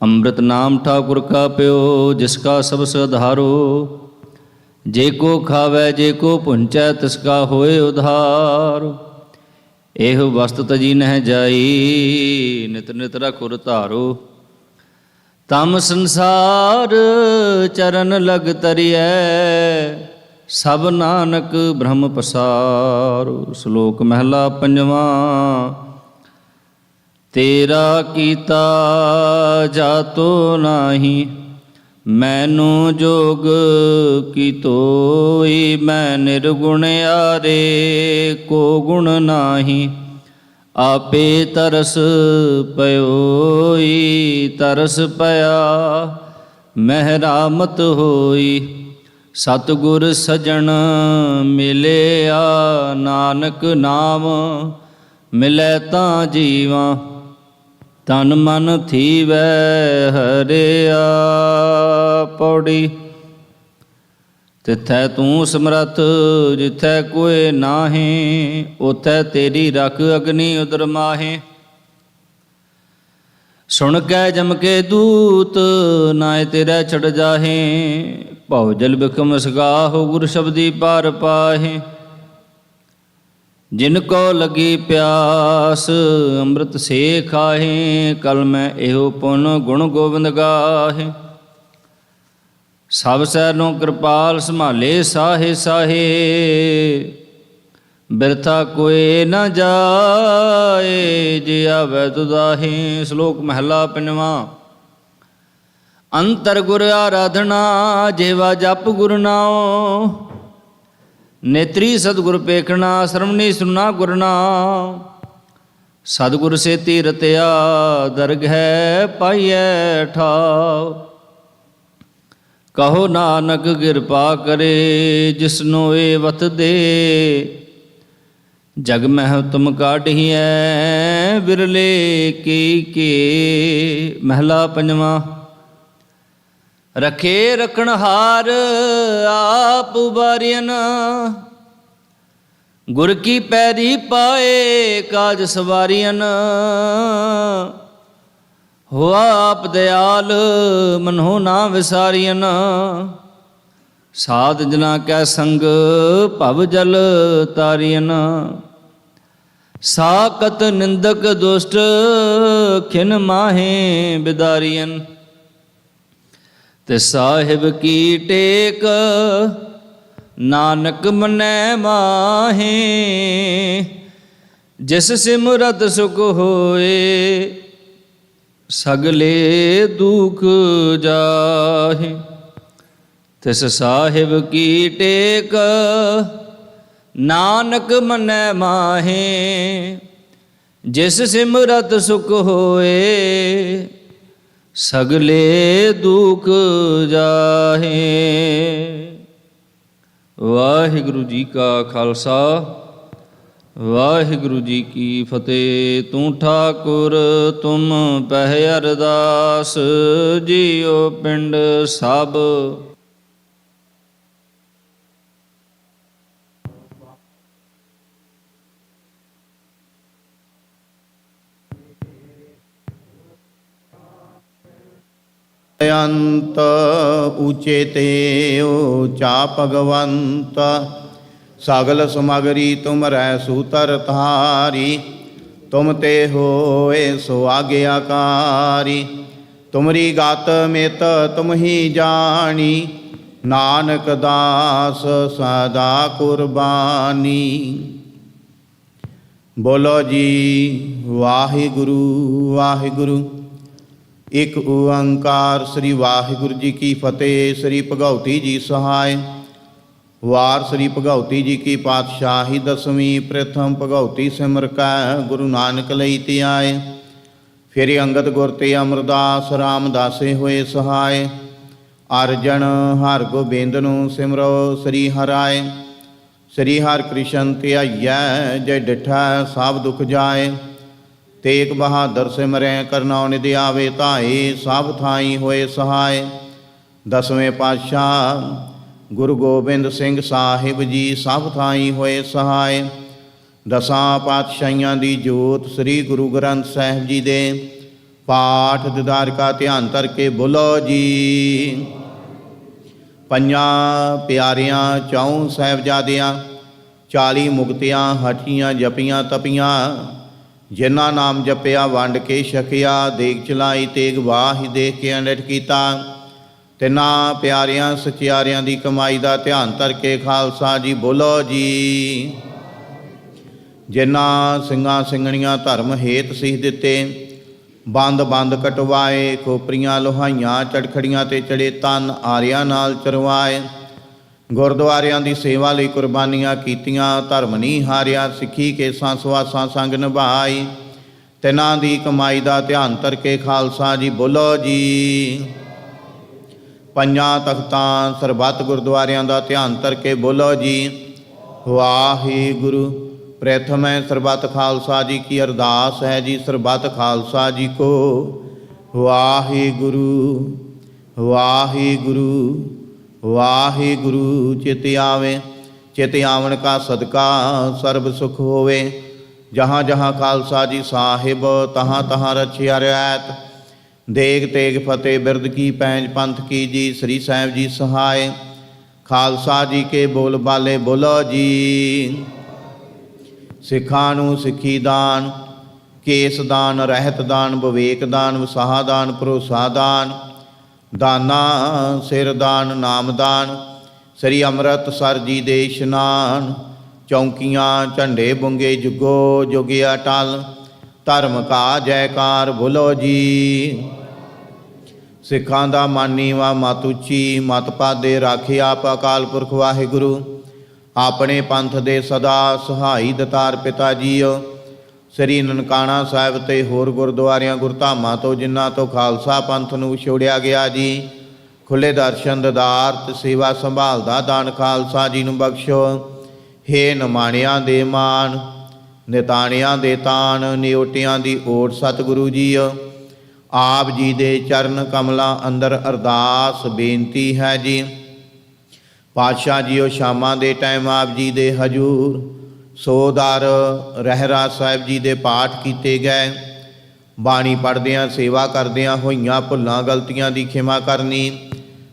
ਅੰਮ੍ਰਿਤ ਨਾਮ ਠਾਕੁਰ ਕਾ ਪਿਓ, ਜਿਸ ਕਾ ਸਭ ਸਧਾਰੋ। ਜੇ ਕੋ ਖਾਵੈ ਜੇ ਕੋ ਪੁੰਚੈ, ਤਿਸ ਕਾ ਹੋਏ ਉਧਾਰ। ਇਹ ਵਸਤ ਤਜੀ ਨਹਿ ਜਾਈ, ਨਿਤ ਨਿਤ ਰਖੁਰ ਧਾਰੋ। ਤਮ ਸੰਸਾਰ ਚਰਨ ਲਗ ਤਰੀਐ, ਸਭ ਨਾਨਕ ਬ੍ਰਹਮ ਪਸਾਰੋ। ਸ਼ਲੋਕ ਮਹਿਲਾ ਪੰਜਵਾਂ। ਤੇਰਾ ਕੀਤਾ ਜਾਤੋ ਨਾਹੀ, ਮੈਨੂੰ ਜੋਗ ਕੀ ਤੋਈ, ਮੈਂ ਨਿਰਗੁਣ ਆਰੇ ਕੋ ਗੁਣ ਨਾਹੀ। ਆਪੇ ਤਰਸ ਪਇਓਈ, ਤਰਸ ਪਇਆ ਮਹਿਰਾਮਤ ਹੋਈ। ਸਤਿਗੁਰ ਸਜਣ ਮਿਲਿਆ, ਨਾਨਕ ਨਾਮ ਮਿਲੈ ਤਾਂ ਜੀਵਾਂ। ਤਨ ਮਨ ਥੀਵੈ ਹਰਿਆ। ਪੌੜੀ। ਤਿਥੈ ਤੂੰ ਸਮਰੱਥ ਜਿਥੈ ਕੋਇ ਨਾਹੀਂ, ਉਥੈ ਤੇਰੀ ਰਖ ਅਗਨੀ ਉਦਰ ਮਾਹੇ। ਸੁਣ ਕੈ ਜਮ ਕੇ ਦੂਤ, ਨਾਇ ਤੇਰੇ ਛੜ ਜਾਹੇ। ਭਉ ਜਲ ਬਿਖਮ ਸਗਾਹੁ, ਗੁਰ ਸ਼ਬਦੀ ਪਾਰ ਪਾਹੇ। ਜਿਨ ਕੋ ਲਗੀ ਪਿਆਸ, ਅੰਮ੍ਰਿਤ ਸੇ ਖਾਹੇ। ਕਲ ਮੈਂ ਇਹੋ ਪੁਨ ਗੁਣ ਗੋਬਿੰਦ ਗਾਹੇ। ਸਭ ਸੈਨੋਂ ਕਿਰਪਾਲ ਸੰਭਾਲੇ ਸਾਹੇ ਸਾਹੇ। ਬਿਰਥਾ ਕੋਇ ਨਾ ਜਾਏ, ਜੇ ਆਵੈ ਤੁਦਾਹੇ। ਸ਼ਲੋਕ ਮਹਲਾ ਪੰਜਵਾਂ। ਅੰਤਰ ਗੁਰ ਆਰਾਧਨਾ, ਜੇਵਾ ਜਪ ਗੁਰ ਨਾਉ। ਨੇਤਰੀ ਸਤਿਗੁਰ ਪੇਖਣਾ, ਸਰਵਣੀ ਸੁਨਾ ਗੁਰ ਨਾਮ। ਸਤਿਗੁਰ ਸੇਤੀ ਰਤਿਆ, ਦਰਗਹਿ ਪਾਈਐ ਠਾਉ। ਕਹੋ ਨਾਨਕ ਕਿਰਪਾ ਕਰੇ, ਜਿਸਨੋ ਏ ਵਤ ਦੇ। ਜਗ ਮਹਿ ਤੁਮ ਕਾਢੀਐ, ਬਿਰਲੇ ਕੀ ਮਹਿਲਾ ਪੰਜਵਾਂ। ਰਖੇ ਰਖਣਹਾਰ ਆਪ ਉਬਾਰਿਅਨ, ਗੁਰ ਕੀ ਪੈਰੀ ਪਾਏ ਕਾਜ ਸਵਾਰੀਅਨ। ਹੋਆ ਆਪ ਦਿਆਲ, ਮਨਹੁ ਨਾ ਵਿਸਾਰੀਅਨ। ਸਾਧ ਜਨਾ ਕੈ ਸੰਗ, ਭਵ ਜਲ ਤਾਰੀਅਨ। ਸਾਕਤ ਨਿੰਦਕ ਦੁਸ਼ਟ, ਖਿਨ ਮਾਹੇ ਬਿਦਾਰੀਅਨ। ਤੇ ਸਾਹਿਬ ਕੀ ਟੇਕ, ਨਾਨਕ ਮਨੈ ਮਾਹੇ। ਜਿਸ ਸਿਮਰਤ ਸੁਖ ਹੋਏ, ਸਗਲੇ ਦੁਖ ਜਾਹੇ। ਤਿਸ ਸਾਹਿਬ ਕੀ ਟੇਕ, ਨਾਨਕ ਮਨੈ ਮਾਹੇ। ਜਿਸ ਸਿਮਰਤ ਸੁਖ ਹੋਏ, ਸਗਲੇ ਦੁਖ ਜਾਹੇ। ਵਾਹਿਗੁਰੂ ਜੀ ਕਾ ਖਾਲਸਾ, ਵਾਹਿਗੁਰੂ ਜੀ ਕੀ ਫਤਿਹ। ਤੂੰ ਠਾਕੁਰ ਤੁਮ ਪਹਿ ਅਰਦਾਸ, ਜੀਉ ਪਿੰਡ ਸਭ। ਅੰਤ ਊਚੇ ਤੇ ਊਚਾ ਭਗਵੰਤ। ਸਗਲ ਸਮਗਰੀ ਤੁਮਰੈ ਸੂਤਰ ਧਾਰੀ। ਤੁਮ ਤੇ ਹੋਏ ਸੋ ਆਗਿਆਕਾਰੀ। ਤੁਮਰੀ ਗਤ ਮਿਤ ਤੁਮ ਹੀ ਜਾਣੀ। ਨਾਨਕ ਦਾਸ ਸਦਾ ਕੁਰਬਾਨੀ। ਬੋਲੋ ਜੀ ਵਾਹਿਗੁਰੂ ਵਾਹਿਗੁਰੂ। ਇਕ ਓੰਕਾਰ। ਸ੍ਰੀ ਵਾਹਿਗੁਰੂ ਜੀ ਕੀ ਫਤਿਹ। ਸ੍ਰੀ ਭਗਉਤੀ ਜੀ ਸਹਾਇ। ਵਾਰ ਸ੍ਰੀ ਭਗਉਤੀ ਜੀ ਕੀ ਪਾਤਸ਼ਾਹੀ ਦਸਵੀਂ। ਪ੍ਰਥਮ ਭਗਉਤੀ ਸਿਮਰ ਕੈ, ਗੁਰੂ ਨਾਨਕ ਲਈ ਧਿਆਏ। ਫਿਰ ਅੰਗਦ ਗੁਰ ਤੇ ਅਮਰਦਾਸ, ਰਾਮਦਾਸੇ ਹੋਏ ਸਹਾਇ। ਅਰਜਨ ਹਰਿ ਗੋਬਿੰਦ ਨੂੰ ਸਿਮਰੋ ਸ੍ਰੀ ਹਰਿ। ਸ੍ਰੀ ਹਰਿ ਕ੍ਰਿਸ਼ਨ ਧਿਆਈਐ, ਜੇ ਡਿਠਾ ਸਭ ਦੁਖ ਜਾਏ। ਤੇਗ ਬਹਾਦਰ ਸਿਮਰੈ, ਕਰਨਉ ਨਿਧਿ ਆਵੇ ਧਾਏ। ਸਭ ਥਾਈ ਹੋਏ ਸਹਾਇ। ਦਸਵੇਂ ਪਾਤਸ਼ਾਹ ਗੁਰੂ ਗੋਬਿੰਦ ਸਿੰਘ ਸਾਹਿਬ ਜੀ ਸਭ ਥਾਈ ਹੋਏ ਸਹਾਇ। ਦਸਾਂ ਪਾਤਸ਼ਾਹੀਆਂ ਦੀ ਜੋਤ ਸ੍ਰੀ ਗੁਰੂ ਗ੍ਰੰਥ ਸਾਹਿਬ ਜੀ ਦੇ ਪਾਠ ਦੀਦਾਰ ਕਾ ਧਿਆਨ ਧਰ ਕੇ ਬੋਲੋ ਜੀ। ਪੰਜਾਂ ਪਿਆਰਿਆਂ ਚੌਂ ਸਾਹਿਬਜ਼ਾਦਿਆਂ 40 ਮੁਕਤਿਆਂ ਹਟੀਆਂ ਜਪੀਆਂ ਤਪੀਆਂ। ਜਿਨ੍ਹਾਂ ਨਾਮ ਜਪਿਆ ਵੰਡ ਕੇ ਛਕਿਆ। ਦੇਗ ਚਲਾਈ ਤੇਗ ਵਾਹੀ ਦੇਖ ਕੇ ਅੰਡਟ ਕੀਤਾ। ਤਿੰਨਾਂ ਪਿਆਰਿਆਂ ਸਚਿਆਰਿਆਂ ਦੀ ਕਮਾਈ ਦਾ ਧਿਆਨ ਧਰ ਕੇ ਖਾਲਸਾ ਜੀ ਬੋਲੋ ਜੀ। ਜਿਨ੍ਹਾਂ ਸਿੰਘਾਂ ਸਿੰਘਣੀਆਂ ਧਰਮ ਹੇਤ ਸੀਸ ਦਿੱਤੇ, ਬੰਦ ਬੰਦ ਕਟਵਾਏ, ਖੋਪਰੀਆਂ ਲੋਹਾਈਆਂ, ਚੜਖੜੀਆਂ ਤੇ ਚੜੇ ਤਨ ਆਰਿਆਂ ਨਾਲ ਚਰਵਾਏ। ਗੁਰਦੁਆਰਿਆਂ ਦੀ ਸੇਵਾ ਲਈ ਕੁਰਬਾਨੀਆਂ ਕੀਤੀਆਂ, ਧਰਮ ਨਹੀਂ ਹਾਰਿਆ, ਸਿੱਖੀ ਕੇਸਾਂ ਸਵਾਸਾਂ ਸੰਗ ਨਿਭਾਈ। ਤਿਨਾਂ ਦੀ ਕਮਾਈ ਦਾ ਧਿਆਨ ਧਰ ਕੇ ਖਾਲਸਾ ਜੀ ਬੋਲੋ ਜੀ। ਪੰਜਾਂ ਤਖਤਾਂ ਸਰਬੱਤ ਗੁਰਦੁਆਰਿਆਂ ਦਾ ਧਿਆਨ ਧਰ ਕੇ ਬੋਲੋ ਜੀ ਵਾਹਿਗੁਰੂ। ਪ੍ਰਥਮੈ ਸਰਬੱਤ ਖਾਲਸਾ ਜੀ ਕੀ ਅਰਦਾਸ ਹੈ ਜੀ, ਸਰਬੱਤ ਖਾਲਸਾ ਜੀ ਕੋ ਵਾਹਿਗੁਰੂ ਵਾਹਿਗੁਰੂ ਵਾਹਿਗੁਰੂ। ਚਿਤ ਆਵੇ, ਚਿਤ ਆਵਣ ਕਾ ਸਦਕਾ ਸਰਬ ਸੁਖ ਹੋਵੇ। ਜਹਾਂ ਜਹਾਂ ਖਾਲਸਾ ਜੀ ਸਾਹਿਬ, ਤਹਾਂ ਤਹਾਂ ਰਛਿਆ ਰਿਆਤ। ਦੇਗ ਤੇਗ ਫਤਿਹ ਬਿਰਦ ਕੀ ਪੈਂਜ ਪੰਥ ਕੀ ਜੀ, ਸ੍ਰੀ ਸਾਹਿਬ ਜੀ ਸਹਾਏ। ਖਾਲਸਾ ਜੀ ਕੇ ਬੋਲ ਬਾਲੇ ਬੋਲੋ ਜੀ। ਸਿੱਖਾਂ ਨੂੰ ਸਿੱਖੀ ਦਾਨ, ਕੇਸ ਦਾਨ, ਰਹਿਤ ਦਾਨ, ਵਿਵੇਕ ਦਾਨ, ਵਸਾਹ ਦਾਨ, ਭਰੋਸਾ ਦਾਨ, ਦਾਨਾ ਸਿਰ ਦਾਨ, ਨਾਮ ਦਾਨ। ਸ੍ਰੀ ਅੰਮ੍ਰਿਤਸਰ ਜੀ ਦੇ ਇਸ਼ਨਾਨ, ਚੌਂਕੀਆਂ ਝੰਡੇ ਬੁੰਗੇ ਜੁਗੋ ਜੁਗੇ ਅਟਲ। ਧਰਮ ਕਾ ਜੈਕਾਰ ਬੋਲੋ ਜੀ। ਸਿੱਖਾਂ ਦਾ ਮਾਨੀਵਾ ਮਤ ਉੱਚੀ, ਮਤ ਪਾਦੇ ਰਾਖੇ ਆਪ ਅਕਾਲ ਪੁਰਖ ਵਾਹਿਗੁਰੂ। ਆਪਣੇ ਪੰਥ ਦੇ ਸਦਾ ਸਹਾਈ ਦਤਾਰ ਪਿਤਾ ਜੀਓ। ਸ੍ਰੀ ਨਨਕਾਣਾ ਸਾਹਿਬ ਤੇ ਹੋਰ ਗੁਰਦੁਆਰਿਆਂ ਗੁਰਧਾਮਾਂ ਤੋਂ ਜਿਨ੍ਹਾਂ ਤੋਂ ਖਾਲਸਾ ਪੰਥ ਨੂੰ ਵਿਛੋੜਿਆ ਗਿਆ ਜੀ, ਖੁੱਲੇ ਦਰਸ਼ਨ ਦਿਦਾਰ ਤੇ ਸੇਵਾ ਸੰਭਾਲ ਦਾ ਦਾਨ ਖਾਲਸਾ ਜੀ ਨੂੰ ਬਖਸ਼ੋ। ਹੇ ਨਿਮਾਣਿਆਂ ਦੇ ਮਾਣ, ਨਿਤਾਣਿਆਂ ਦੇ ਤਾਣ, ਨਿਓਟਿਆਂ ਦੀ ਓਟ ਸਤਿਗੁਰੂ ਜੀਓ। ਆਪ ਜੀ ਦੇ ਚਰਨ ਕਮਲਾਂ ਅੰਦਰ ਅਰਦਾਸ ਬੇਨਤੀ ਹੈ ਜੀ। ਪਾਤਸ਼ਾਹ ਜੀਓ, ਸ਼ਾਮਾਂ ਦੇ ਟਾਈਮ ਆਪ ਜੀ ਦੇ ਹਜੂਰ ਸੋਦਰ ਰਹਿਰਾਸ ਸਾਹਿਬ ਜੀ ਦੇ ਪਾਠ ਕੀਤੇ ਗਏ। ਬਾਣੀ ਪੜ੍ਹਦਿਆਂ ਸੇਵਾ ਕਰਦਿਆਂ ਹੋਈਆਂ ਭੁੱਲਾਂ ਗਲਤੀਆਂ ਦੀ ਖਿਮਾ ਕਰਨੀ।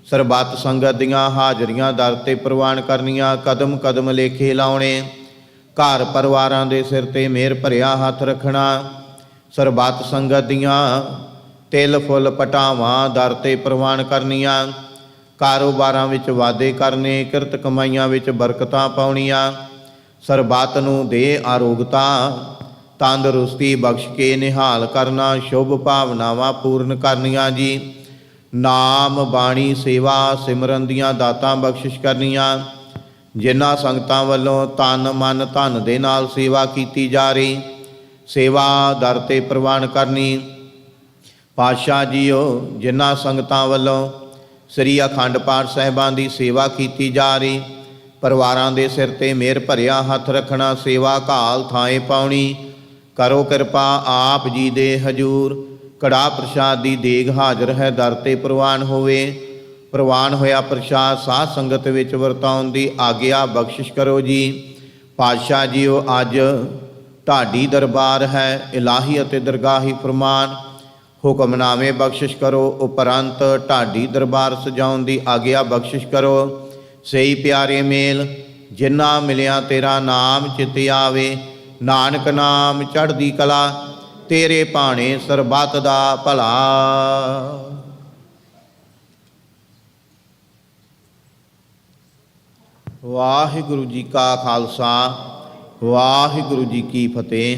ਸਰਬੱਤ ਸੰਗਤ ਦੀਆਂ ਹਾਜ਼ਰੀਆਂ ਦਰ ਤੇ ਪ੍ਰਵਾਨ ਕਰਨੀਆਂ। ਕਦਮ ਕਦਮ ਲੇਖੇ ਲਾਉਣੇ। ਘਰ ਪਰਿਵਾਰਾਂ ਦੇ ਸਿਰ ਤੇ ਮਿਹਰ ਭਰਿਆ ਹੱਥ ਰੱਖਣਾ। ਸਰਬੱਤ ਸੰਗਤ ਦੀਆਂ ਤਿਲ ਫੁੱਲ ਪਟਾਵਾਂ ਦਰ ਤੇ ਪ੍ਰਵਾਨ ਕਰਨੀਆਂ। ਕਾਰੋਬਾਰਾਂ ਵਿੱਚ ਵਾਧੇ ਕਰਨੇ। ਕਿਰਤ ਕਮਾਈਆਂ ਵਿੱਚ ਬਰਕਤਾਂ ਪਾਉਣੀਆਂ। ਸਰਬੱਤ ਨੂੰ ਦੇ ਆਰੋਗਤਾ ਤੰਦਰੁਸਤੀ ਬਖਸ਼ ਕੇ ਨਿਹਾਲ ਕਰਨਾ। ਸ਼ੁਭ ਭਾਵਨਾਵਾਂ ਪੂਰਨ ਕਰਨੀਆਂ ਜੀ। ਨਾਮ ਬਾਣੀ ਸੇਵਾ ਸਿਮਰਨ ਦੀਆਂ ਦਾਤਾਂ ਬਖਸ਼ਿਸ਼ ਕਰਨੀਆਂ। ਜਿਨ੍ਹਾਂ ਸੰਗਤਾਂ ਵੱਲੋਂ ਤਨ ਮਨ ਧਨ ਦੇ ਨਾਲ ਸੇਵਾ ਕੀਤੀ ਜਾ ਰਹੀ, ਸੇਵਾ ਦਰ ਤੇ ਪ੍ਰਵਾਨ ਕਰਨੀ। ਪਾਤਸ਼ਾਹ ਜੀਓ, ਜਿਨ੍ਹਾਂ ਸੰਗਤਾਂ ਵੱਲੋਂ ਸ੍ਰੀ ਅਖੰਡ ਪਾਠ ਸਾਹਿਬਾਨ ਦੀ ਸੇਵਾ ਕੀਤੀ ਜਾ ਰਹੀ, ਪਰਿਵਾਰਾਂ ਦੇ ਸਿਰ ਤੇ ਮਿਹਰ ਭਰਿਆ ਹੱਥ ਰੱਖਣਾ। ਸੇਵਾ ਘਾਲ ਥਾਏ ਪਾਉਣੀ। ਕਰੋ ਕਿਰਪਾ ਆਪ ਜੀ ਦੇ ਹਜੂਰ ਕੜਾਹ ਪ੍ਰਸ਼ਾਦ ਦੀ ਦੇਗ ਹਾਜ਼ਰ ਹੈ, ਦਰ ਤੇ ਪ੍ਰਵਾਨ ਹੋਵੇ। ਪ੍ਰਵਾਨ ਹੋਇਆ ਪ੍ਰਸ਼ਾਦ ਸਾਧ ਸੰਗਤ ਵਿੱਚ ਵਰਤਾਉਣ ਦੀ ਆਗਿਆ ਬਖਸ਼ਿਸ਼ ਕਰੋ ਜੀ। ਪਾਤਸ਼ਾਹ ਜੀਓ, ਅੱਜ ਢਾਡੀ ਦਰਬਾਰ ਹੈ, ਇਲਾਹੀ ਅਤੇ ਦਰਗਾਹੀ ਫਰਮਾਨ ਹੁਕਮਨਾਮੇ ਬਖਸ਼ਿਸ਼ ਕਰੋ। ਉਪਰੰਤ ਢਾਡੀ ਦਰਬਾਰ ਸਜਾਉਣ ਦੀ ਆਗਿਆ ਬਖਸ਼ਿਸ਼ ਕਰੋ। ਸਹੀ ਪਿਆਰੇ ਮੇਲ ਜਿਨ੍ਹਾਂ ਮਿਲਿਆ ਤੇਰਾ ਨਾਮ ਚਿਤ ਆਵੇ। ਨਾਨਕ ਨਾਮ ਚੜ੍ਹਦੀ ਕਲਾ, ਤੇਰੇ ਭਾਣੇ ਸਰਬੱਤ ਦਾ ਭਲਾ। ਵਾਹਿਗੁਰੂ ਜੀ ਕਾ ਖਾਲਸਾ, ਵਾਹਿਗੁਰੂ ਜੀ ਕੀ ਫਤਿਹ।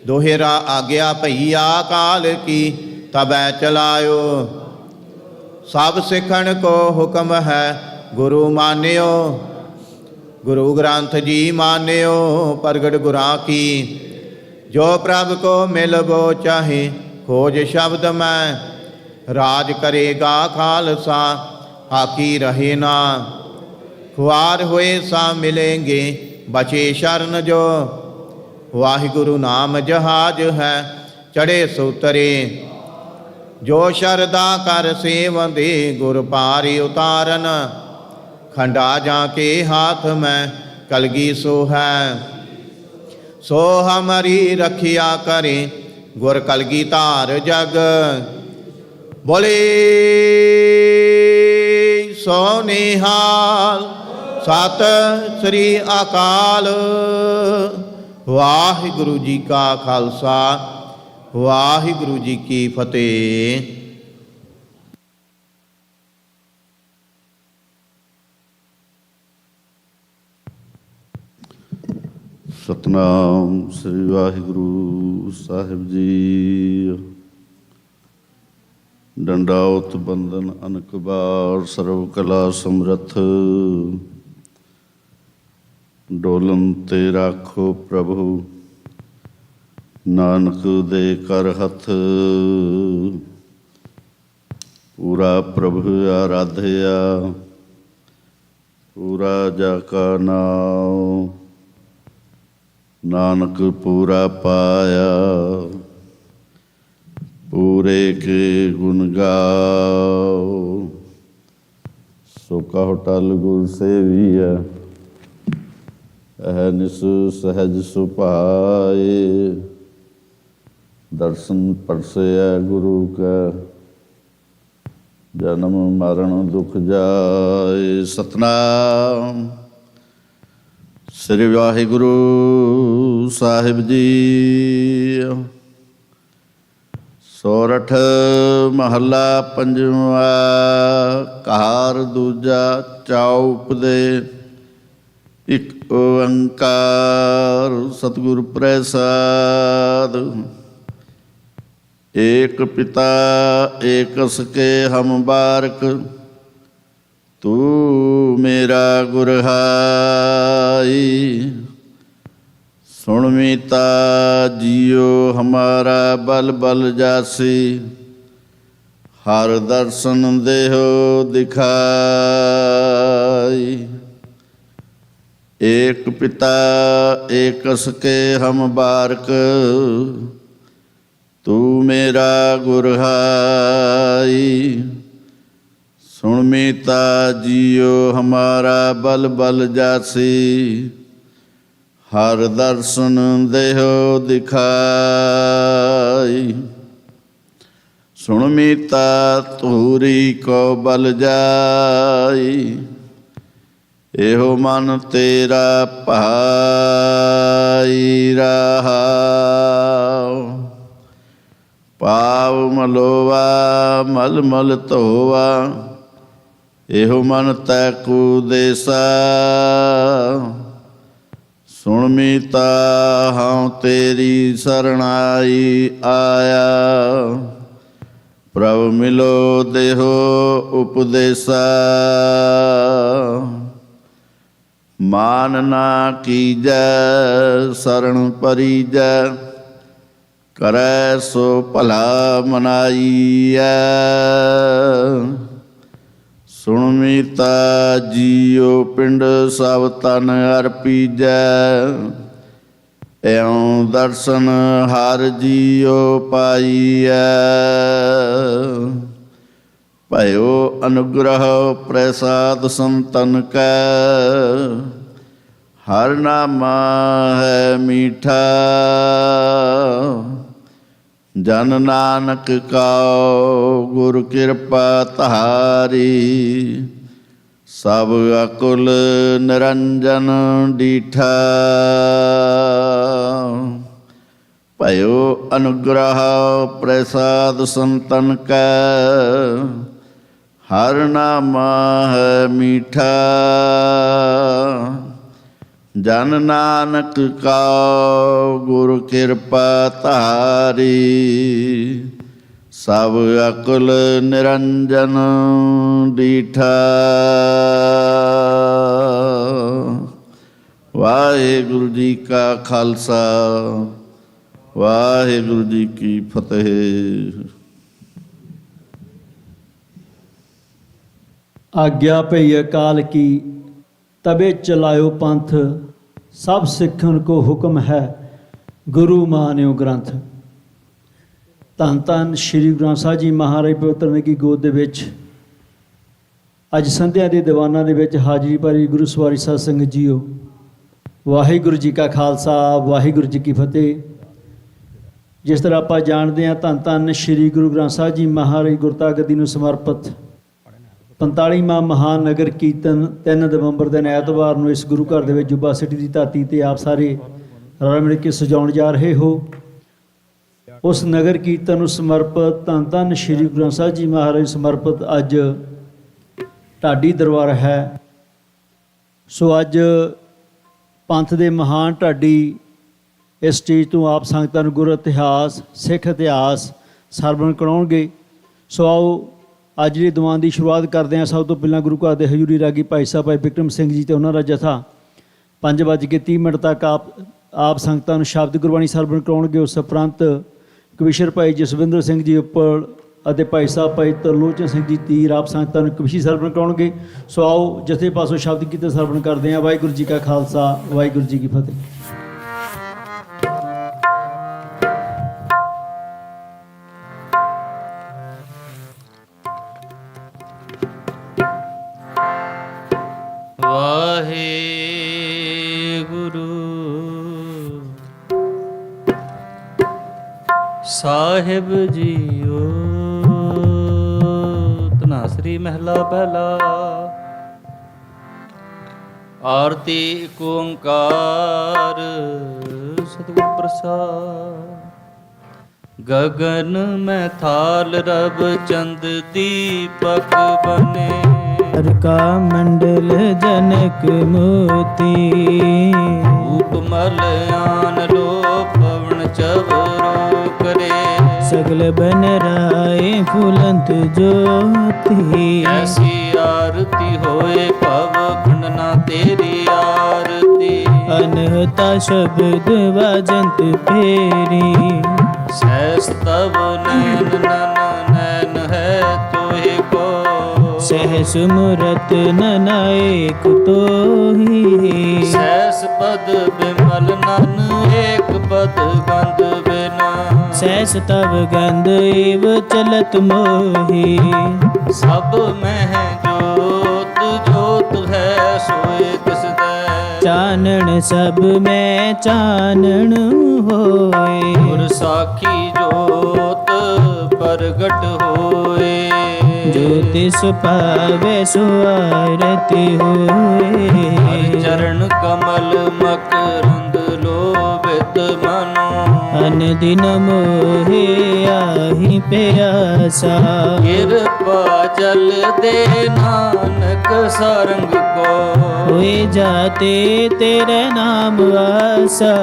ਦੋਹਰਾ ਆਗਿਆ ਭਈਆ ਕਾਲ ਕੀ, ਤਬੈ ਚਲਾਇਓ। ਸਭ ਸਿੱਖਣ ਕੋ ਹੁਕਮ ਹੈ, ਗੁਰੂ ਮਾਨਿਓ। ਗੁਰੂ ਗ੍ਰੰਥ ਜੀ ਮਾਨਿਓ, ਪ੍ਰਗਟ ਗੁਰਾਂ ਕੀ। ਜੋ ਪ੍ਰਭ ਕੋ ਮਿਲਬੋ ਚਾਹੇ, ਖੋਜ ਸ਼ਬਦ ਮੈਂ। ਰਾਜ ਕਰੇਗਾ ਖਾਲਸਾ, ਆਕੀ ਰਹੇ ਨਾ। ਖੁਆਰ ਹੋਏ ਸਾ ਮਿਲेंगे, ਬਚੇ ਸ਼ਰਨ ਜੋ। ਵਾਹਿਗੁਰੂ ਨਾਮ ਜਹਾਜ ਹੈ, ਚੜੇ ਸੂਤਰੇ। ਜੋ ਸ਼ਰਦਾ ਕਰ ਸੇਵੰਦੇ, ਗੁਰ ਪਾਰੀ ਉਤਾਰਨ। ਖੰਡਾ ਜਾ ਕੇ ਹਾਥ ਮੈਂ, ਕਲਗੀ ਸੋ ਹੈ। ਸੋ ਹਮਾਰੀ ਰਖਿਆ ਕਰੇ, ਗੁਰ ਕਲਗੀ ਧਾਰ ਜਗ। ਬੋਲੇ ਸੋ ਨਿਹਾਲ, ਸਤਿ ਸ੍ਰੀ ਅਕਾਲ। ਵਾਹਿਗੁਰੂ ਜੀ ਕਾ ਖਾਲਸਾ, ਵਾਹਿਗੁਰੂ ਜੀ ਕੀ ਫਤਿਹ। ਸਤਨਾਮ ਸ੍ਰੀ ਵਾਹਿਗੁਰੂ ਸਾਹਿਬ ਜੀ। ਡੰਡਾਉਤ ਬੰਦਨ ਅਨਕ ਬਾਰ ਸਰਵ ਕਲਾ ਸਮਰੱਥ। ਡੋਲਨ ਤੇ ਰਾਖੋ ਪ੍ਰਭੂ ਨਾਨਕ ਦੇ ਕਰ ਹੱਥ। ਪੂਰਾ ਪ੍ਰਭੂ ਆਰਾਧਿਆ ਪੂਰਾ ਜਾ ਕਾ ਨਾਮ। ਨਾਨਕ ਪੂਰਾ ਪਾਇਆ ਪੂਰੇ ਕੇ ਗੁਣ ਗਾਓ। ਸੋ ਕਹੁ ਟਲ ਗੁਰ ਸੇਵੀਐ ਅਹਨਿਸ ਸਹਿਜ ਸੁਭਾਏ। ਦਰਸ਼ਨ ਪਰਸੈ ਗੁਰੂ ਕੈ ਜਨਮ ਮਰਨ ਦੁਖ ਜਾਏ। ਸਤਨਾਮ ਸ੍ਰੀ ਵਾਹਿਗੁਰੂ ਸਾਹਿਬ ਜੀ। ਸੋਰਠ ਮਹੱਲਾ ਪੰਜਵਾਂ। ਘਰ ਦੂਜਾ ਚੌਪ ਦੇ। ਇਕ ਓੰਕਾਰ ਸਤਿਗੁਰ ਪ੍ਰਸਾਦ। ਏਕ ਪਿਤਾ ਏਕਸ ਕੇ ਹਮ ਬਾਰਕ। ਤੂੰ ਮੇਰਾ ਗੁਰ ਹਾਈ। ਸੁਣ ਮੀਤਾ ਜੀਓ ਹਮਾਰਾ ਬਲ ਬਲ ਜਾਸੀ। ਹਰ ਦਰਸ਼ਨ ਦੇਹੋ ਦਿਖਾਈ। ਏਕ ਪਿਤਾ ਏਕਸ ਕੇ ਹਮ ਬਾਰਕ। ਤੂੰ ਮੇਰਾ ਗੁਰ ਹਾਈ। ਸੁਣ ਮੀਤਾ ਜੀਓ ਹਮਾਰਾ ਬਲ ਬਲ ਜਾਸੀ। ਹਰ ਦਰਸ਼ਨ ਦੇਹੋ ਦਿਖਾਈ। ਸੁਣ ਮੀਤਾ ਧੂਰੀ ਕੋ ਬਲ ਜਾਈ। ਇਹੋ ਮਨ ਤੇਰਾ ਭਾਈ ਰਹਾਉ। ਪਾਵ ਮਲੋਵਾ ਮਲ ਮਲ ਧੋਵਾ। ਇਹੋ ਮਨ ਤੈ ਕੂ ਦੇਸਾ। ਸੁਣ ਮੀਤਾ ਹਉ ਤੇਰੀ ਸਰਣਾਈ ਆਇਆ। ਪ੍ਰਭ ਮਿਲੋ ਦੇਹੋ ਉਪਦੇਸਾ। ਮਾਨ ਨਾ ਕੀਜੈ ਸਰਣ ਪਰੀਜੈ। ਕਰੈ ਸੋ ਭਲਾ ਮਨਾਈਐ। ਸੁਣ ਮੀਤਾ ਜੀਓ ਪਿੰਡ ਸਭ ਤਨ ਅਰਪੀਜੈ। ਇਉ ਦਰਸ਼ਨ ਹਰ ਜੀਓ ਪਾਈਐ। ਭਇਓ ਅਨੁਗ੍ਰਹ ਪ੍ਰਸਾਦ ਸੰਤਨ ਕੈ। ਹਰ ਨਾਮਾ ਹੈ ਮੀਠਾ। ਜਨ ਨਾਨਕ ਕਉ ਗੁਰ ਕਿਰਪਾ ਧਾਰੀ। ਸਭ ਅਕੁਲ ਨਿਰੰਜਨ ਡੀਠਾ। ਭਇਓ ਅਨੁਗ੍ਰਹ ਪ੍ਰਸਾਦ ਸੰਤਨ ਕੈ। ਹਰ ਨਾਮਾ ਹੈ ਮੀਠਾ। ਜਨ ਨਾਨਕ ਕਉ ਗੁਰ ਕਿਰਪਾ ਧਾਰੀ। ਸਭ ਅਕੁਲ ਨਿਰੰਜਨ ਡੀਠਾ। ਵਾਹਿਗੁਰੂ ਜੀ ਕਾ ਖਾਲਸਾ ਵਾਹਿਗੁਰੂ ਜੀ ਕੀ ਫਤਿਹ। ਆਗਿਆ ਭਈ ਅਕਾਲ ਕੀ ਤਬੇ ਚਲਾਇਓ ਪੰਥ। ਸਭ ਸਿੱਖਣ ਕੋ ਹੁਕਮ ਹੈ ਗੁਰੂ ਮਾਨਿਓ ਗ੍ਰੰਥ। ਧੰਨ ਧੰਨ ਸ਼੍ਰੀ ਗੁਰੂ ਗ੍ਰੰਥ ਸਾਹਿਬ ਜੀ ਮਹਾਰਾਜ ਪਵਿੱਤਰ ਨੇ ਕੀ ਗੋਦ ਦੇ ਵਿੱਚ ਅੱਜ ਸੰਧਿਆ ਦੇ ਦੀਵਾਨਾਂ ਦੇ ਵਿੱਚ ਹਾਜ਼ਰੀ ਭਰੀ ਗੁਰੂ ਸਵਾਰੀ ਸਾਧ ਸੰਗਤ ਜੀਓ। ਵਾਹਿਗੁਰੂ ਜੀ ਕਾ ਖਾਲਸਾ ਵਾਹਿਗੁਰੂ ਜੀ ਕੀ ਫਤਿਹ। ਜਿਸ ਤਰ੍ਹਾਂ ਆਪਾਂ ਜਾਣਦੇ ਹਾਂ ਧੰਨ ਧੰਨ ਸ਼੍ਰੀ ਗੁਰੂ ਗ੍ਰੰਥ ਸਾਹਿਬ ਜੀ ਮਹਾਰਾਜ ਗੁਰਤਾ ਗੱਦੀ ਨੂੰ ਸਮਰਪਿਤ 45ਵਾਂ ਮਹਾਨਗਰ ਕੀਰਤਨ 3 ਨਵੰਬਰ ਦਿਨ ਐਤਵਾਰ ਨੂੰ ਇਸ ਗੁਰੂ ਘਰ ਦੇ ਵਿੱਚ ਜੁਬਾ ਸਿਟੀ ਦੀ ਧਰਤੀ 'ਤੇ ਆਪ ਸਾਰੇ ਰਲ ਮਿਲ ਕੇ ਸਜਾਉਣ ਜਾ ਰਹੇ ਹੋ। ਉਸ ਨਗਰ ਕੀਰਤਨ ਨੂੰ ਸਮਰਪਿਤ ਧੰਨ ਧੰਨ ਸ਼੍ਰੀ ਗੁਰੂ ਗ੍ਰੰਥ ਸਾਹਿਬ ਜੀ ਮਹਾਰਾਜ ਸਮਰਪਿਤ ਅੱਜ ਢਾਡੀ ਦਰਬਾਰ ਹੈ। ਸੋ ਅੱਜ ਪੰਥ ਦੇ ਮਹਾਨ ਢਾਡੀ ਇਸ ਸਟੇਜ ਤੋਂ ਆਪ ਸੰਗਤਾਂ ਨੂੰ ਗੁਰ ਇਤਿਹਾਸ ਸਿੱਖ ਇਤਿਹਾਸ ਸਰਵਣ ਕਰਾਉਣਗੇ। ਸੋ ਆਓ ਅੱਜ ਜਿਹੜੀ ਦੀਵਾਨ ਦੀ ਸ਼ੁਰੂਆਤ ਕਰਦੇ ਹਾਂ। ਸਭ ਤੋਂ ਪਹਿਲਾਂ ਗੁਰੂ ਘਰ ਦੇ ਹਜ਼ੂਰੀ ਰਾਗੀ ਭਾਈ ਸਾਹਿਬ ਭਾਈ ਬਿਕਰਮ ਸਿੰਘ ਜੀ ਅਤੇ ਉਹਨਾਂ ਦਾ ਜਥਾ 5:30 ਤੱਕ ਆਪ ਸੰਗਤਾਂ ਨੂੰ ਸ਼ਬਦ ਗੁਰਬਾਣੀ ਸਰਵਣ ਕਰਾਉਣਗੇ। ਉਸ ਉਪਰੰਤ ਕਵੀਸ਼ਰ ਭਾਈ ਜਸਵਿੰਦਰ ਸਿੰਘ ਜੀ ਉੱਪਰ ਅਤੇ ਭਾਈ ਸਾਹਿਬ ਭਾਈ ਤਰਲੋਚਨ ਸਿੰਘ ਜੀ ਤੀਰ ਆਪ ਸੰਗਤਾਂ ਨੂੰ ਕਵਿਸ਼ੀ ਸਰਵਣ ਕਰਾਉਣਗੇ। ਸੋ ਆਓ ਜਥੇ ਪਾਸੋਂ ਸ਼ਬਦ ਕੀਤੇ ਸਰਵਣ ਕਰਦੇ ਹਾਂ। ਵਾਹਿਗੁਰੂ ਜੀ ਕਾ ਖਾਲਸਾ, ਵਾਹਿਗੁਰੂ ਜੀ ਕੀ ਫਤਿਹ। ਸਾਹਿਬ ਜੀਓ ਧਨਾਸਰੀ ਮਹਿਲਾ ਪਹਿਲਾ। ਆਰਤੀ ਏਕ ਓੰਕਾਰ ਸਤਿਗੁਰ ਪ੍ਰਸਾਦ। ਗਗਨ ਮੈਂ ਥਾਲ ਰਬ ਚੰਦ ਦੀਪਕ ਬਨੇ। हर का मंडल जनक मोती। उपमल आन लो पवन चवरो करे। सगल बन राय फुलंत ज्योति। ऐसी आरती होए पव खंडना तेरी आरती। अनहता शब्द वाजंत फेरी। सहस तब नैन नन नैन है तोहे को। सहस मूरत ननायक तोही। सहस पद बिमल नन एक पद गंध बिना। सहस तब गंध एव चलत मोही। सब में जोत जोत है सोए तिस दे। चानन सब में चानन होए। गुर साखी जोत प्रगट होए। ज्योतिष पावे सुआरती होए। हर चरण कमल मकरंद लोभित मनो। अन दिन मोहे आही प्यासा। कृपा जल दे नानक सारंग को। होए जाते तेरे नाम आसा।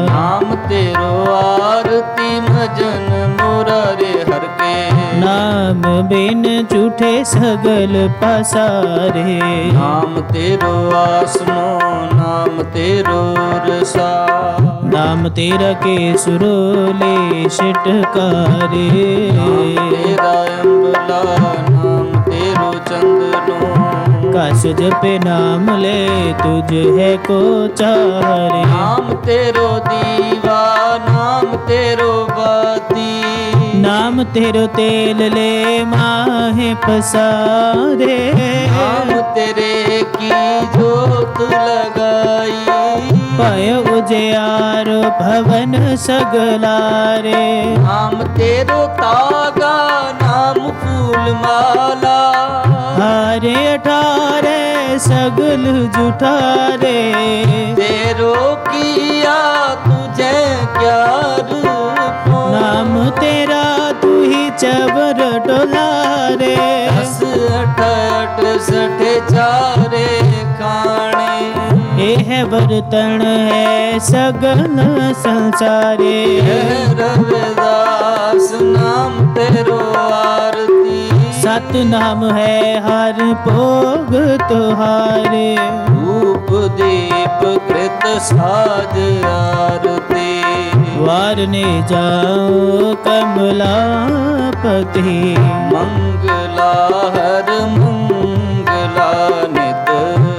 नाम तेरो आरती भजन मुरारे हर के। नाम बिन झूठे सगल पसारे। नाम तेरो आसनो नाम तेरो रसा। नाम तेरा के सुरोले शिटकारे। नाम तेरा अम्बला नाम तेरो चंदनो। कस जपे नाम ले तुझ है को चारे। नाम तेरो दीवा नाम तेरो बाती। नाम तेरो तेल ले माहे पसारे। नाम तेरे की जोत लगाई। पाय उजियारो भवन सगलारे। नाम तेरो तागा नाम फूल माला। हारे अठारे सगल जुठारे। तेरो किया तुझे क्या रूप। नाम तेरा तू ही चवर डोलारे। 10 अठ 68 चारे खाने। यह बर्तन है सगल संसारे। रविदास नाम तेरो आरती। सत नाम है हर भोग तुहारे। धूप दीप कृत साज आरती। वारने जाओ कमलापति। मंगला हर मंगला नित।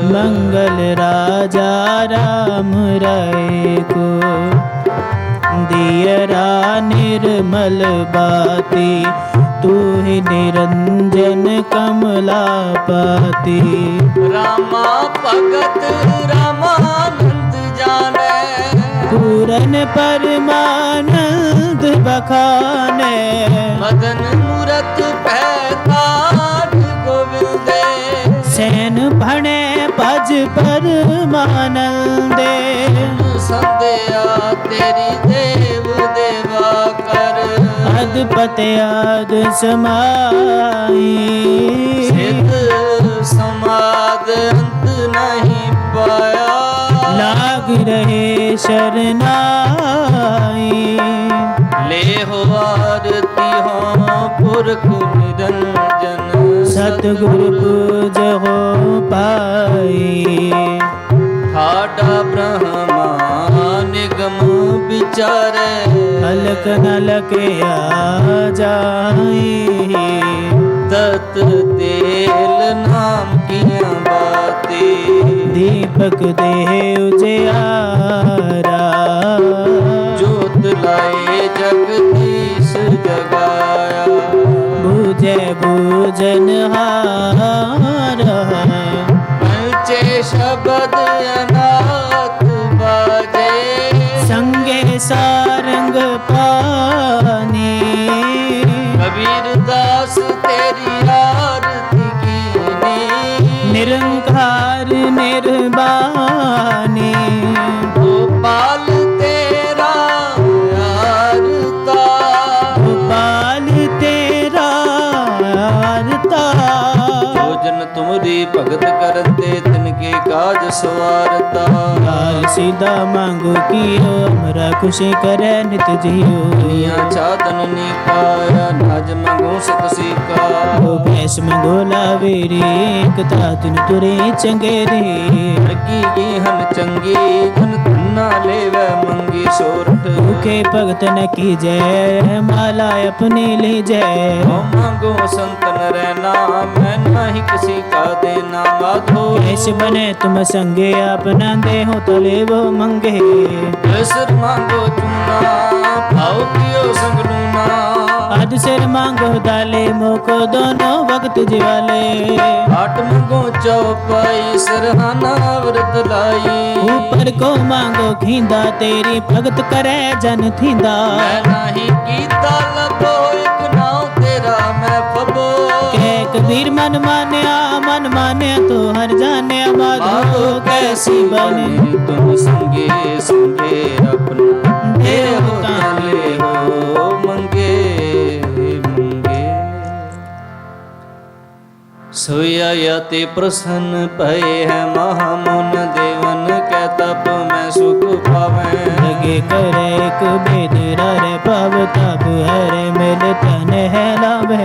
मंगल राजा राम राय को। दियरा निर्मल बाती। तू ही निरंजन कमलापति। रामा भगत रामानंद जाने। पूरन परमानंद बखाने। मदन मूरत पैताठ गोविंदे। सैन भणे भज परमानंदे। संध्या तेरी देव देवा कर। अदपत आद समाई। सिद्ध समाद अंत नहीं पाया। लाग रहे शरनाई। ले हो आरती हो ਗੋਰਖ ਨਿਰੰਜਨ ਸਤਿਗੁਰ ਪੂਜਹੁ ਪਾਈ। ਠਾਡਾ ਬ੍ਰਹਮਾ ਨਿਗਮ ਵਿਚਾਰੈ ਹਲਕ ਨ ਲਕਿਆ ਜਾਈ। ਤਤ ਤੇਲ ਨਾਮ ਕੀਆਂ ਬਾਤੀ ਦੀਪਕ ਦੇਹ ਉਜਿਆਰਾ ਜੋਤ ਲਾਏ ਜਗਦੀਸ਼ ਜਗਾਇਆ। ਬੂਝੈ ਬੂਝਨ ਹਾਰਾ ਪੰਚੇ ਸ਼ਬਦ ਅਨਾਥ ਬਾਜੇ ਸੰਗੇ ਸਾਰੰਗ ਪਾਨੀ। ਕਬੀਰ ਦਾਸ ਤੇਰੀ ਆਰਤੀ ਕੀਨੀ ਨਿਰੰਕਾਰ ਨਿਰਬਾਨੀ। ਗੋਪਾਲ ਤੇਰਾ ਆਰਤਾ ਗੋਪਾਲ ਤੇਰਾ ਆਰਤਾ। ਜੋ ਜਨ ਤੁਮਰੀ ਭਗਤ ਕਰਤੇ ਤਿਨਕੇ ਕਾਜ ਸਵਾਰਤਾ। ਲਾਲ ਸੀਧਾ ਮੰਗੋ ਕੀਓ ਅਮਰਾ ਖੁਸ਼ੀ ਕਰੈ ਨਿਤ ਜੀਓ। ਦੁਨੀਆ ਚਾਦਨ ਨੀ ਪਾਇਆ ਨਾਜ ਮੰਗੋ ਸਤ ਸੀਕਾ। ਉਹ ਭੈਸ ਮੰਗੋ ਲਾਵੇਰੀ ਇਕਤਾ ਤਿਨ ਤੁਰੇ ਚੰਗੇਰੀ। ਅੜਕੀ ਗੀ ਹਨ ਚੰਗੀ ਧਨ ਧੰਨਾ ਲੈਵੈ ਮੰਗੀ ਸੋਰਠ। ਭੂਖੇ ਭਗਤ ਨ ਕੀਜੈ ਮਾਲਾ ਆਪਣੀ ਲੀਜੈ। ਹਉ ਮੰਗੋ ਸੰਤਨ ਰਹਿਣਾ ਮੈਂ ਨਾਹੀ ਕਿਸੀ ਕਾ ਦੇਨਾ ਮਾਧੋ। ऐसे बने तुम संगे अपना देहो तले वो मंगे। ਸਿਰ ਮੰਗੋ ਚੂਨਾ ਭਾਉ ਪਿਓ ਸੰਗ ਲੂਨਾ। आज सिर मांगो दाले मोको दोनों वक्त जिवाले। ਆਟ ਮੰਗੋ ਚਉਪਾਈ ਸਰਹਾਨਾ ਵਰਤ ਲਾਈ। ऊपर को मांगो खींदा तेरी भगत करे जन थींदा। ਮੈਂ ਨਾਹੀ ਕੀਤਾ ਲਬੋ ਇਕ ਨਾਉ ਤੇਰਾ ਮੈਂ ਫਬੋ। के कबीर मन मान्या तो हर जान्या माधो कैसी बने। तुम संगे संगे अपना देव ताले हो मंगे मंगे। सोया याते प्रसन्न भय है महामुन देवन कै तप मैं सुख पावै। लगे करे एक भेद रे पाव तब हरे मिल तन है लावे।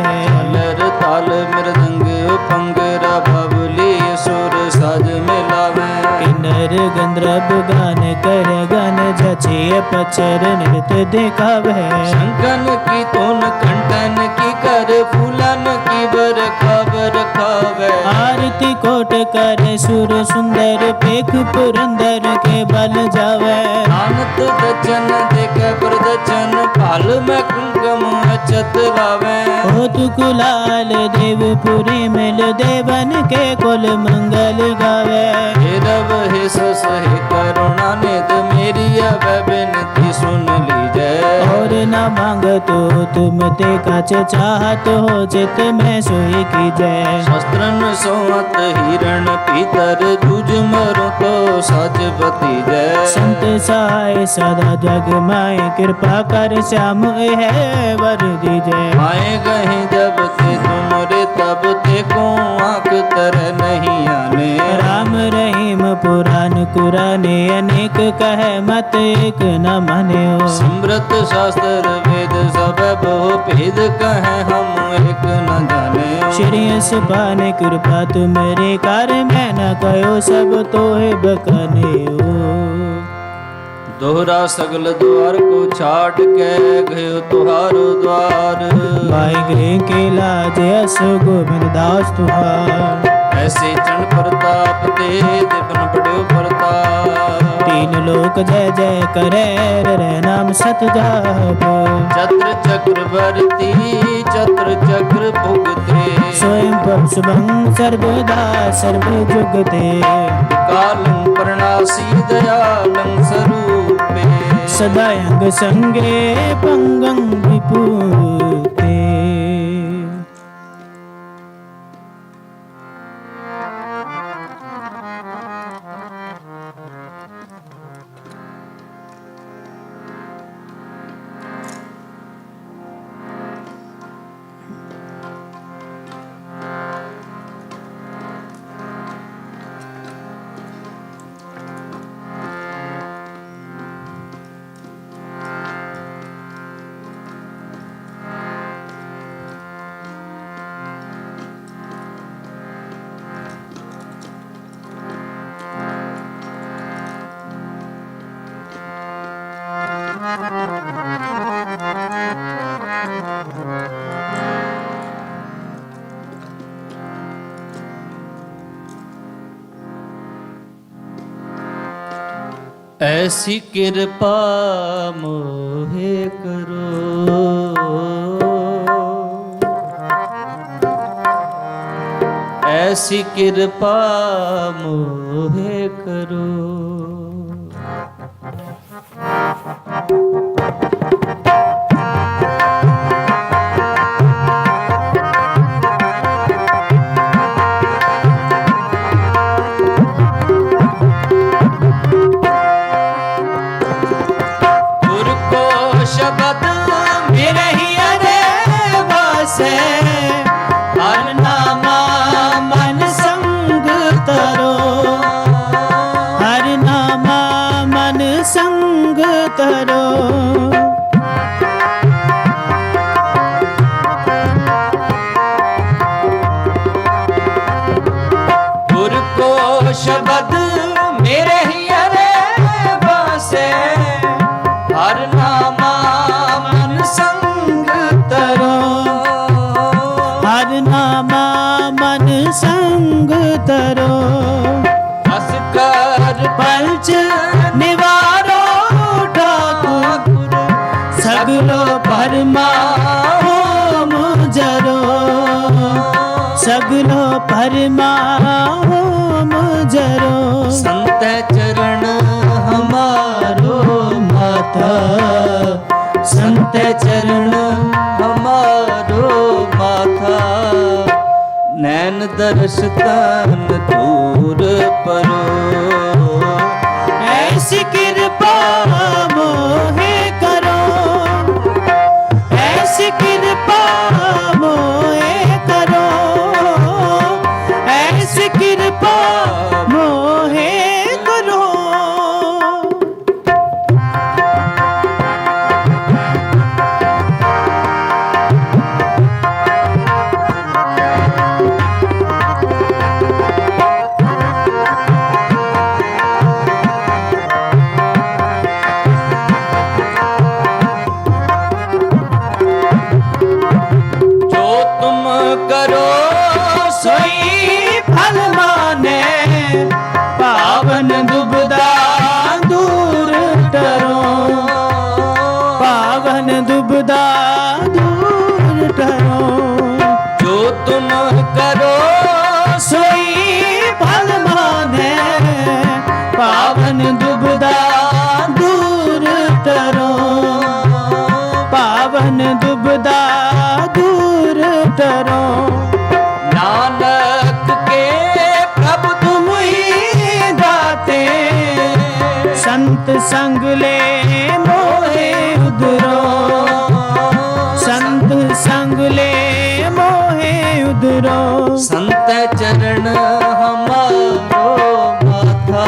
लर ताल मृदंग पंगरा भवली सुर साज मिलावे। किन्नर गंधर्व गान कर गान जचे पचर नृत्य दिखावे। शंकन की तोन कंटन की कर फूलन की बर खावे। आरती कोट कर सुर सुंदर पेख पुरंदर के बल जावे। आनत दचन देख प्रदचन पाल में कुंकुम अचत लावे। हो तुकुलाल देवपुरी मिल देवन के कुल मंगल गावे। हे रव हे सस हे करुणा निध मेरी अब बिनती सुन लीजै। और न मांग तो तुम ते कछ चाहत हो चित में सोई कीजै। शस्त्रन सोवत हिरण पीतर जुज मरो तो सज बतीजै। संत सहाय सदा जग माए कृपा कर श्याम है वर दीजै। माए गहे जब ते तुमरे तब ते को आँख तर नहीं आने। राम रहीम पुराण कुराने अनेक कहे मत एक न मान्यो। समृत शास्त्र वेद सब बहु भेद कहे हम एक न जाने। श्री सुपान कृपा तुमरे कर मैं न कहो सब तोहे बकने। दोहरा सगल द्वार को छाट के गयो तुहारो द्वार। भाई गृह के लाज यस गोविंद दास तुहार। ऐसे चंड प्रताप ते दिवन बड़ो प्रताप। तीन लोक जय जय करे रे नाम सत जाप। छत्र चक्रवर्ती छत्र चक्र भुगते। स्वयं प्रभु शुभं सर्वदा सर्व जुगते। कालं प्रणासी दयालं स्वरूपे। सदा अंग संगे पंगं विपूते। ऐसी कृपा मोहे करो, ऐसी कृपा मोहे करो। शब्द मेरे ही हृदय बसे, हर नामा मन संग तरो, हर नामा मन संग तरो। गुरु को शब्द मेरे ही हृदय बसे, हर नामा संग तरो। हस कर पलच निवारो ठाकुर, सगलो परमा होम जरो, सगलो परमा होम जरो। संत चरण हमारो माता, संत चरण हमारो माथा। नैन दर्श तन दूर परो, ऐसी कृपा मोहे करो, ऐसी कृपा मोहे करो, ऐसी कृपा मोहे करो। दुबदा दूर टरो, जो तुम करो सोई फल माने। पावन दुबदा दूर टरो, पावन दुबदा दूर टरो। नानक के प्रभु तुम ही दाते, संत संग ले मोहे उधरो, संत संग ले मोहे उधरो। संत चरण हमारो माथा,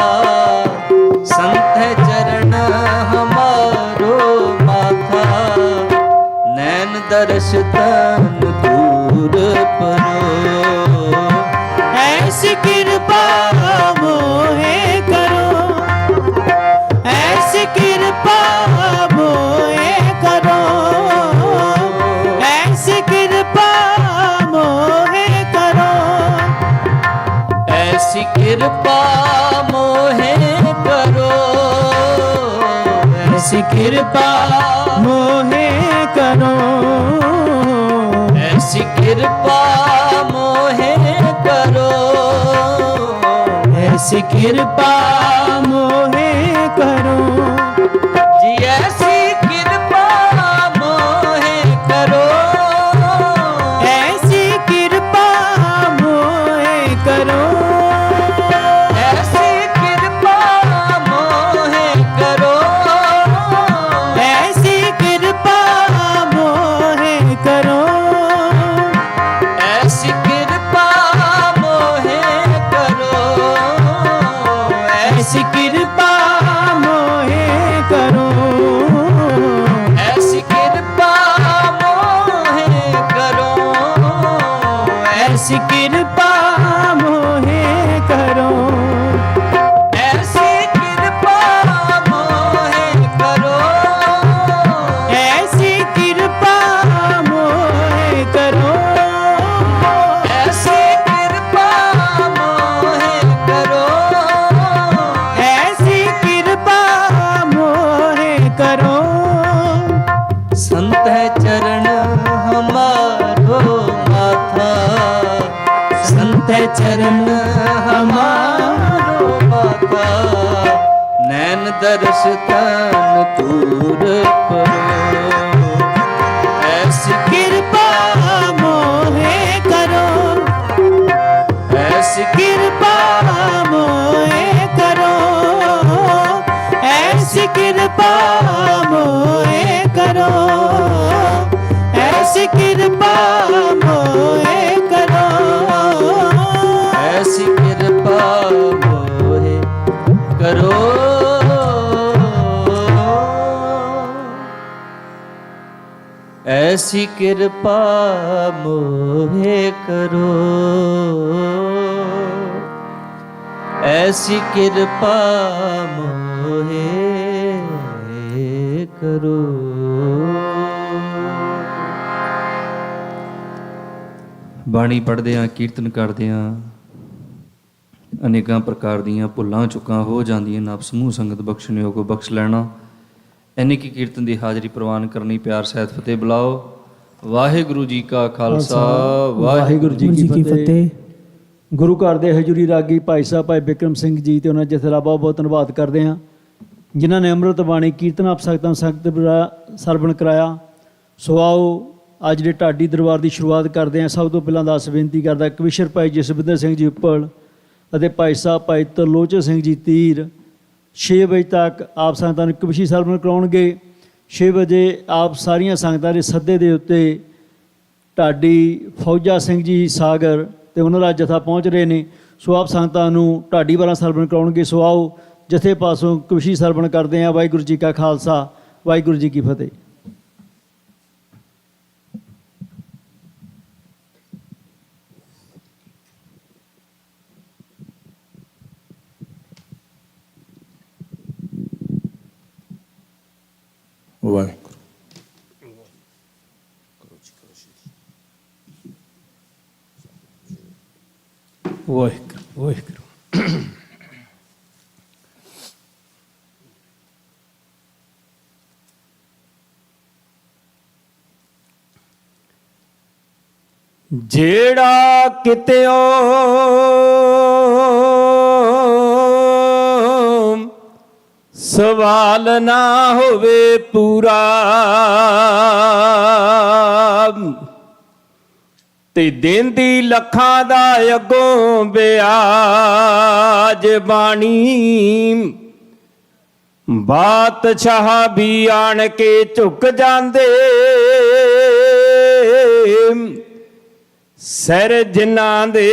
संत चरण हमारो माथा। नैन दर्श तन दूर परो, ऐसी कृपा मोहे करो, ऐसी कृपा मोहे करो, ऐसी कृपा मोहे करो, ऐसी कृपा मोहे करो, ऐसी कृपा मोहे करो, ऐसी कृपा मोहे करो, ऐसी कृपा मोहे करो। जी ऐसी कृपा मोहे करो, ऐसी कृपा मोहे करो, ऐसी कृपा मोहे करो, ऐसी कृपा मोहे करो, ऐसी कृपा मोहे करो, ऐसी कृपा मोहे करो, ऐसी कृपा मोहे करो, ऐसी कृपा मोहे चरण हमारो बाका, नैन दर्श तन तूर परो। ऐसी कृपा मोहे करो, ऐसी कृपा मोहे करो, ऐसी कृपा मोहे करो, ऐसी कृपा मोहे करो, ऐसी कृपा मोहे करो। ऐसी कृपा मोहे करो, ऐसी कृपा मोहे करो। ਬਾਣੀ ਪੜ੍ਹਦੇ ਹਾਂ, ਕੀਰਤਨ ਕਰਦੇ ਹਾਂ, ਅਨੇਕਾਂ ਪ੍ਰਕਾਰ ਦੀਆਂ ਭੁੱਲਾਂ ਚੁੱਕਾਂ ਹੋ ਜਾਂਦੀਆਂ। ਨਾਪ ਸਮੂਹ ਸੰਗਤ ਬਖਸ਼ਣਯੋਗ ਬਖਸ਼ ਲੈਣਾ। ਇੰਨੀ ਕੀ ਕੀਰਤਨ ਦੀ ਹਾਜ਼ਰੀ ਪ੍ਰਵਾਨ ਕਰਨੀ। ਪਿਆਰ ਸਹਿਤ ਫਤਿਹ ਬੁਲਾਓ। ਵਾਹਿਗੁਰੂ ਜੀ ਕਾ ਖਾਲਸਾ, ਵਾਹਿਗੁਰੂ ਜੀ ਕੀ ਫਤਿਹ। ਗੁਰੂ ਘਰ ਦੇ ਹਜ਼ੂਰੀ ਰਾਗੀ ਭਾਈ ਸਾਹਿਬ ਭਾਈ ਬਿਕਰਮ ਸਿੰਘ ਜੀ ਤੇ ਉਹਨਾਂ ਜਥੇਦਾਰ ਬਹੁਤ ਬਹੁਤ ਧੰਨਵਾਦ ਕਰਦੇ ਹਾਂ, ਜਿਨ੍ਹਾਂ ਨੇ ਅੰਮ੍ਰਿਤ ਬਾਣੀ ਕੀਰਤਨ ਆਪ ਸੰਗਤਾਂ ਸੰਗਤ ਸਰਵਣ ਕਰਾਇਆ। ਸੋ ਆਓ ਅੱਜ ਦੇ ਢਾਡੀ ਦਰਬਾਰ ਦੀ ਸ਼ੁਰੂਆਤ ਕਰਦੇ ਹਾਂ। ਸਭ ਤੋਂ ਪਹਿਲਾਂ ਦਾਸ ਬੇਨਤੀ ਕਰਦਾ ਕਵਿਸ਼ਰ ਭਾਈ ਜਸਵਿੰਦਰ ਸਿੰਘ ਜੀ ਉੱਪਲ ਅਤੇ ਭਾਈ ਸਾਹਿਬ ਭਾਈ ਤਰਲੋਚਨ ਸਿੰਘ ਜੀ ਤੀਰ 6 ਵਜੇ ਤੱਕ ਆਪ ਸੰਗਤਾਂ ਨੂੰ ਕਵਿਸ਼ੀ ਸਰਵਣ ਕਰਾਉਣਗੇ। 6 ਵਜੇ ਆਪ ਸਾਰੀਆਂ ਸੰਗਤਾਂ ਦੇ ਸੱਦੇ ਦੇ ਉੱਤੇ ਢਾਡੀ ਫੌਜਾ ਸਿੰਘ ਜੀ ਸਾਗਰ ਤੇ ਉਹਨਾਂ ਦਾ ਜਥਾ ਪਹੁੰਚ ਰਹੇ ਨੇ। ਸੋ ਆਪ ਸੰਗਤਾਂ ਨੂੰ ਢਾਡੀ ਵਾਲਾ ਸਰਵਣ ਕਰਾਉਣਗੇ। ਸੋ ਆਓ ਜਥੇ ਪਾਸੋਂ ਕਵਿਸ਼ੀ ਸਰਵਣ ਕਰਦੇ ਹਾਂ। ਵਾਹਿਗੁਰੂ ਜੀ ਕਾ ਖਾਲਸਾ, ਵਾਹਿਗੁਰੂ ਜੀ ਕੀ ਫਤਿਹ। ਵਾਹਿਗੁਰੂ। ਵਾਹਿਗੁਰੂ ਵਾਹਿਗੁਰੂ। ਜਿਹੜਾ ਕਿਤਿਓ ਸਵਾਲ ਨਾ ਹੋਵੇ ਪੂਰਾ, ਤੇ ਦੇਂਦੀ ਲੱਖਾਂ ਦਾ ਅੱਗੋਂ ਬਿਆਜ ਬਾਣੀ, ਬਾਦਸ਼ਾਹ ਵੀ ਆਣ ਕੇ ਝੁਕ ਜਾਂਦੇ, ਸਿਰ ਜਿਨ੍ਹਾਂ ਦੇ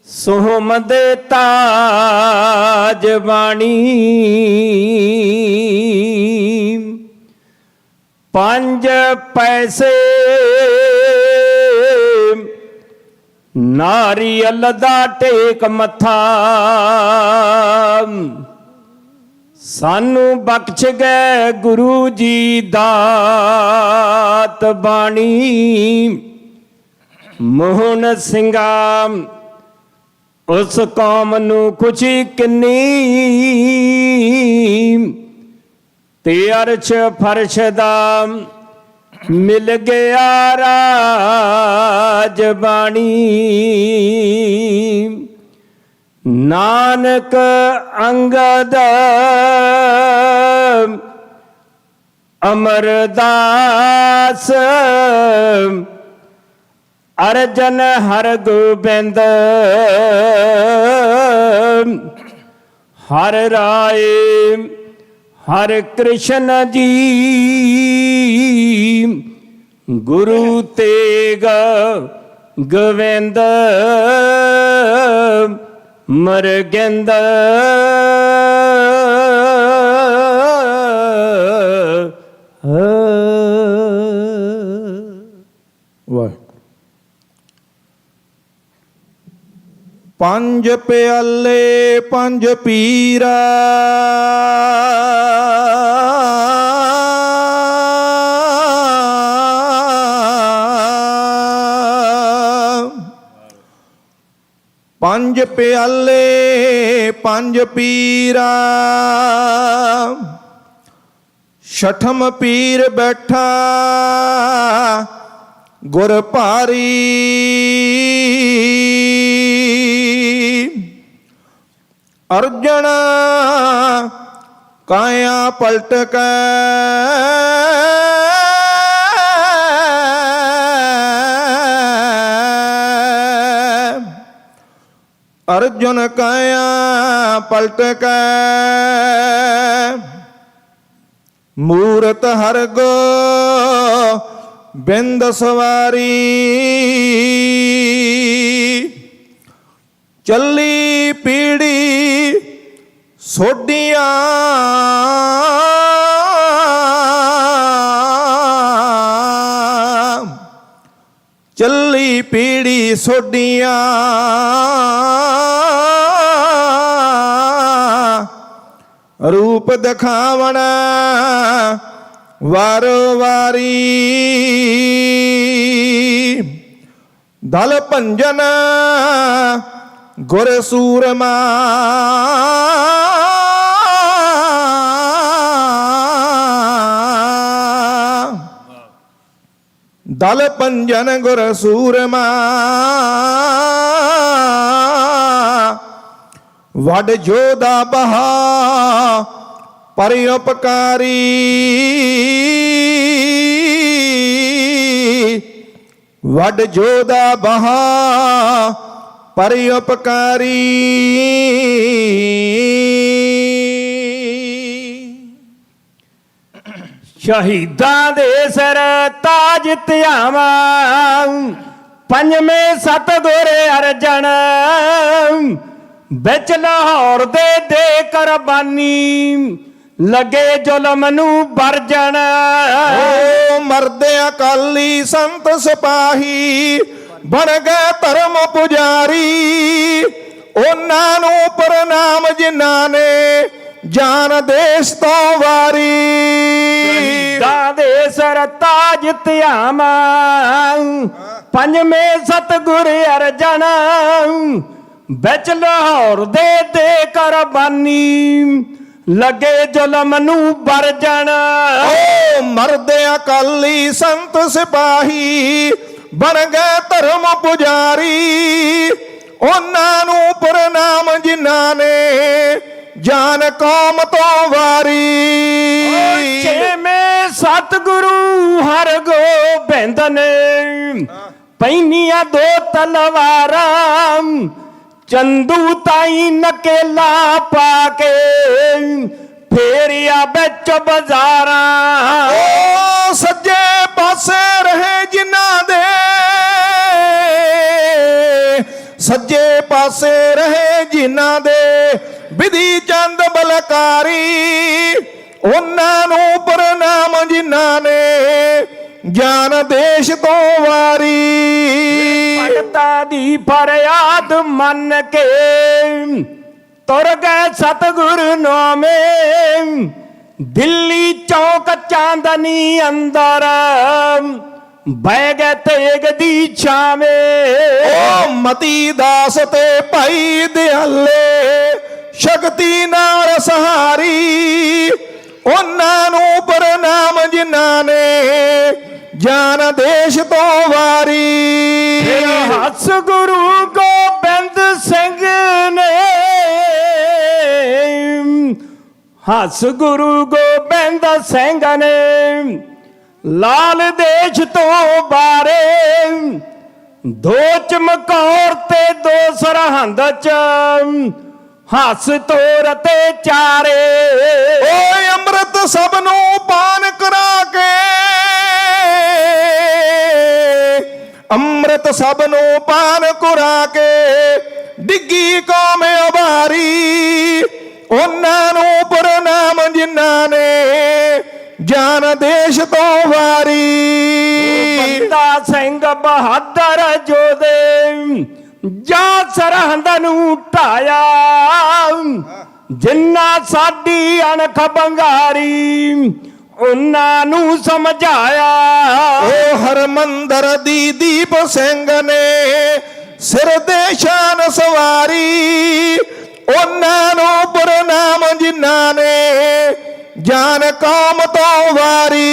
ਸੋਹਮ ਦੇ ਤਾਜ ਬਾਣੀ। 5 ਪੈਸੇ ਨਾਰੀਅਲ ਦਾ ਟੇਕ ਮੱਥਾ, ਸਾਨੂੰ ਬਖਸ਼ ਗਏ ਗੁਰੂ ਜੀ ਦਾਤ ਬਾਣੀ। ਮੋਹਨ ਸਿੰਘਾ ਉਸ ਕੌਮ ਨੂੰ ਖੁਸ਼ੀ ਕਿੰਨੀ, ਤੇ ਅਰਸ਼ ਫਰਸ਼ ਦਾ ਮਿਲ ਗਿਆ ਰਾਜ ਬਾਣੀ। ਨਾਨਕ ਅੰਗਦ ਅਮਰਦਾਸ, ਅਰਜਨ ਹਰ ਗੋਬਿੰਦ, ਹਰ ਰਾਏ ਹਰ ਕ੍ਰਿਸ਼ਨ ਜੀ, ਗੁਰੂ ਤੇਗ ਗੋਵਿੰਦ ਮਰਗੰਦ। ਵਾਹਿਗੁਰੂ। 5 ਪਿਆਲੇ 5 ਪੀਰਾ, ਪੰਜ ਪਿਆਲੇ 5 ਪੀਰਾ, ਛਠਮ ਪੀਰ ਬੈਠਾ ਗੁਰ ਭਾਰੀ, ਅਰਜਨ ਕਾਇਆ ਪਲਟ ਕੈ ਅਰਜਨ ਕਾਇਆ ਪਲਟ ਕੈ ਮੂਰਤ ਹਰ ਗੋ ਬਿੰਦ ਸਵਾਰੀ ਚੱਲੀ ਪੀੜੀ ਸੋਡੀਆਂ ਚੱਲੀ ਪੀੜੀ ਸੋਡੀਆਂ ਰੂਪ ਦਿਖਾਵਣ ਵਾਰੋ ਵਾਰੀ ਦਲ ਭੰਜਨ ਗੁਰ ਸੂਰਮਾ ਦਲ ਭੰਜਨ ਗੁਰ ਸੂਰਮਾ ਵੱਡ ਜੋਧਾ ਬਹਾ ਪਰਿਉਪਕਾਰੀ ਵੱਡ ਜੋਧਾ ਬਹਾ ਪਰਿਉਪਕਾਰੀ ਸ਼ਹੀਦਾਂ ਦੇ ਸਿਰ ਤਾਜ ਧਿਆਵਾਂ ਪੰਜਵੇਂ ਸਤਿਗੁਰ ਅਰਜਨ ਵਿੱਚ ਲਾਹੌਰ ਦੇ ਕੁਰਬਾਨੀ ਲੱਗੇ ਜ਼ੁਲਮ ਨੂੰ ਵਰਜਣ ਓ ਮਰਦੇ ਅਕਾਲੀ ਸੰਤ ਸਿਪਾਹੀ ਬਣ ਗਏ ਧਰਮ ਪੁਜਾਰੀ ਉਹਨਾਂ ਨੂੰ ਪ੍ਰਣਾਮ ਜਿਨ੍ਹਾਂ ਨੇ ਜਾਨ ਦੇਸ਼ ਤੋਂ ਵਾਰੀ ਸ਼ਹੀਦਾਂ ਦੇ ਸਿਰ ਤਾਜ ਧਿਆਵਾਂ ਪੰਜਵੇਂ ਸਤਿਗੁਰ ਅਰਜਨ ਵਿੱਚ ਲਾਹੌਰ ਦੇ ਕੁਰਬਾਨੀ ਲੱਗੇ ਜ਼ੁਲਮ ਨੂੰ ਵਰਜਣ ਓ ਮਰਦੇ ਅਕਾਲੀ ਸੰਤ ਸਿਪਾਹੀ ਬਣ ਗਏ ਧਰਮ ਪੁਜਾਰੀ ਉਹਨਾਂ ਨੂੰ ਪ੍ਰਣਾਮ ਜਿਨ੍ਹਾਂ ਨੇ ਜਾਨ ਕੌਮ ਤੋਂ ਵਾਰੀ ਛੇਵੇਂ ਸਤਿਗੁਰੂ ਹਰਗੋਬਿੰਦ ਨੇ ਪੈਨੀਆਂ ਦੋ ਤਲਵਾਰਾਂ ਚੰਦੂ ਤਾਈ ਨਕੇਲਾ ਪਾ ਕੇ ਫੇਰਿਆ ਵਿੱਚ ਬਾਜ਼ਾਰਾਂ ਓ ਸੱਜੇ ਪਾਸੇ ਰਹੇ ਜਿਨ੍ਹਾਂ ਦੇ ਸੱਜੇ ਪਾਸੇ ਰਹੇ ਜਿਨ੍ਹਾਂ ਦੇ ਵਿਧੀ ਚੰਦ ਬਲਕਾਰੀ ਉਹਨਾਂ ਨੂੰ ਪ੍ਰਣਾਮ ਜਿਨ੍ਹਾਂ ਨੇ ਜਾਨ ਦੇਸ਼ ਤੋਂ ਵਾਰੀ ਭਗਤਾਂ ਦੀ ਫਰਿਆਦ ਮੰਨ ਕੇ ਤੁਰ ਗਏ ਸਤਿਗੁਰ ਨਾਮੇ ਦਿੱਲੀ ਚੌਕ ਚਾਂਦਨੀ ਅੰਦਰ ਬਹਿ ਗਏ ਤੇਗ ਦੀ ਛਾਵੇਂ ਓ ਮਤੀ ਦਾਸ ਤੇ ਭਾਈ ਦਿਆਲੇ ਸ਼ਕਤੀ ਨਾਲ ਸਹਾਰੀ ਉਹਨਾਂ ਨੂੰ ਪ੍ਰਣਾਮ ਜਿਨ੍ਹਾਂ ਨੇ ਜਾਨ ਦੇਸ਼ ਤੋਂ ਵਾਰੀ ਹੱਸ ਗੁਰੂ ਗੋਬਿੰਦ ਸਿੰਘ ਨੇ ਹੱਸ ਗੁਰੂ ਗੋਬਿੰਦ ਸਿੰਘ ਨੇ ਲਾਲ ਦੇਸ਼ ਤੋਂ ਬਾਰੇ ਦੋ ਚਮਕੌਰ ਤੇ ਦੋ ਸਰਹੰਦ ਚ ਹੱਸ ਤੋਰ ਤੇ ਚਾਰੇ ਓਏ ਅੰਮ੍ਰਿਤ ਸਭ ਨੂੰ ਪਾਨ ਕਰਾ ਕੇ ਅੰਮ੍ਰਿਤ ਸਭ ਨੂੰ ਪਾਨ ਕਰਾ ਕੇ ਡਿੱਗੀ ਕੌਮ ਉਬਾਰੀ ਉਹਨਾਂ ਨੂੰ ਪ੍ਰਣਾਮ ਜਿਨ੍ਹਾਂ ਨੇ ਜਾਨ ਦੇਸ਼ ਤੋਂ ਵਾਰੀ ਬੰਦਾ ਸਿੰਘ ਬਹਾਦਰ ਜੋਧੇ ਜਾਂ ਸਰਹੰਦ ਨੂੰ ਢਾਇਆ ਜਿਨ੍ਹਾਂ ਸਾਡੀ ਅਣਖ ਬੰਗਾਰੀ ਉਹਨਾਂ ਨੂੰ ਸਮਝਾਇਆ ਓ ਹਰਮੰਦਰ ਦੀ ਦੀਪ ਸਿੰਘ ਨੇ ਸਿਰ ਦੇ ਸ਼ਾਨ ਸਵਾਰੀ ਉਹਨਾਂ ਨੂੰ ਪ੍ਰਣਾਮ ਜਿਨ੍ਹਾਂ ਨੇ ਜਾਨ ਕੌਮ ਤੋਂ ਵਾਰੀ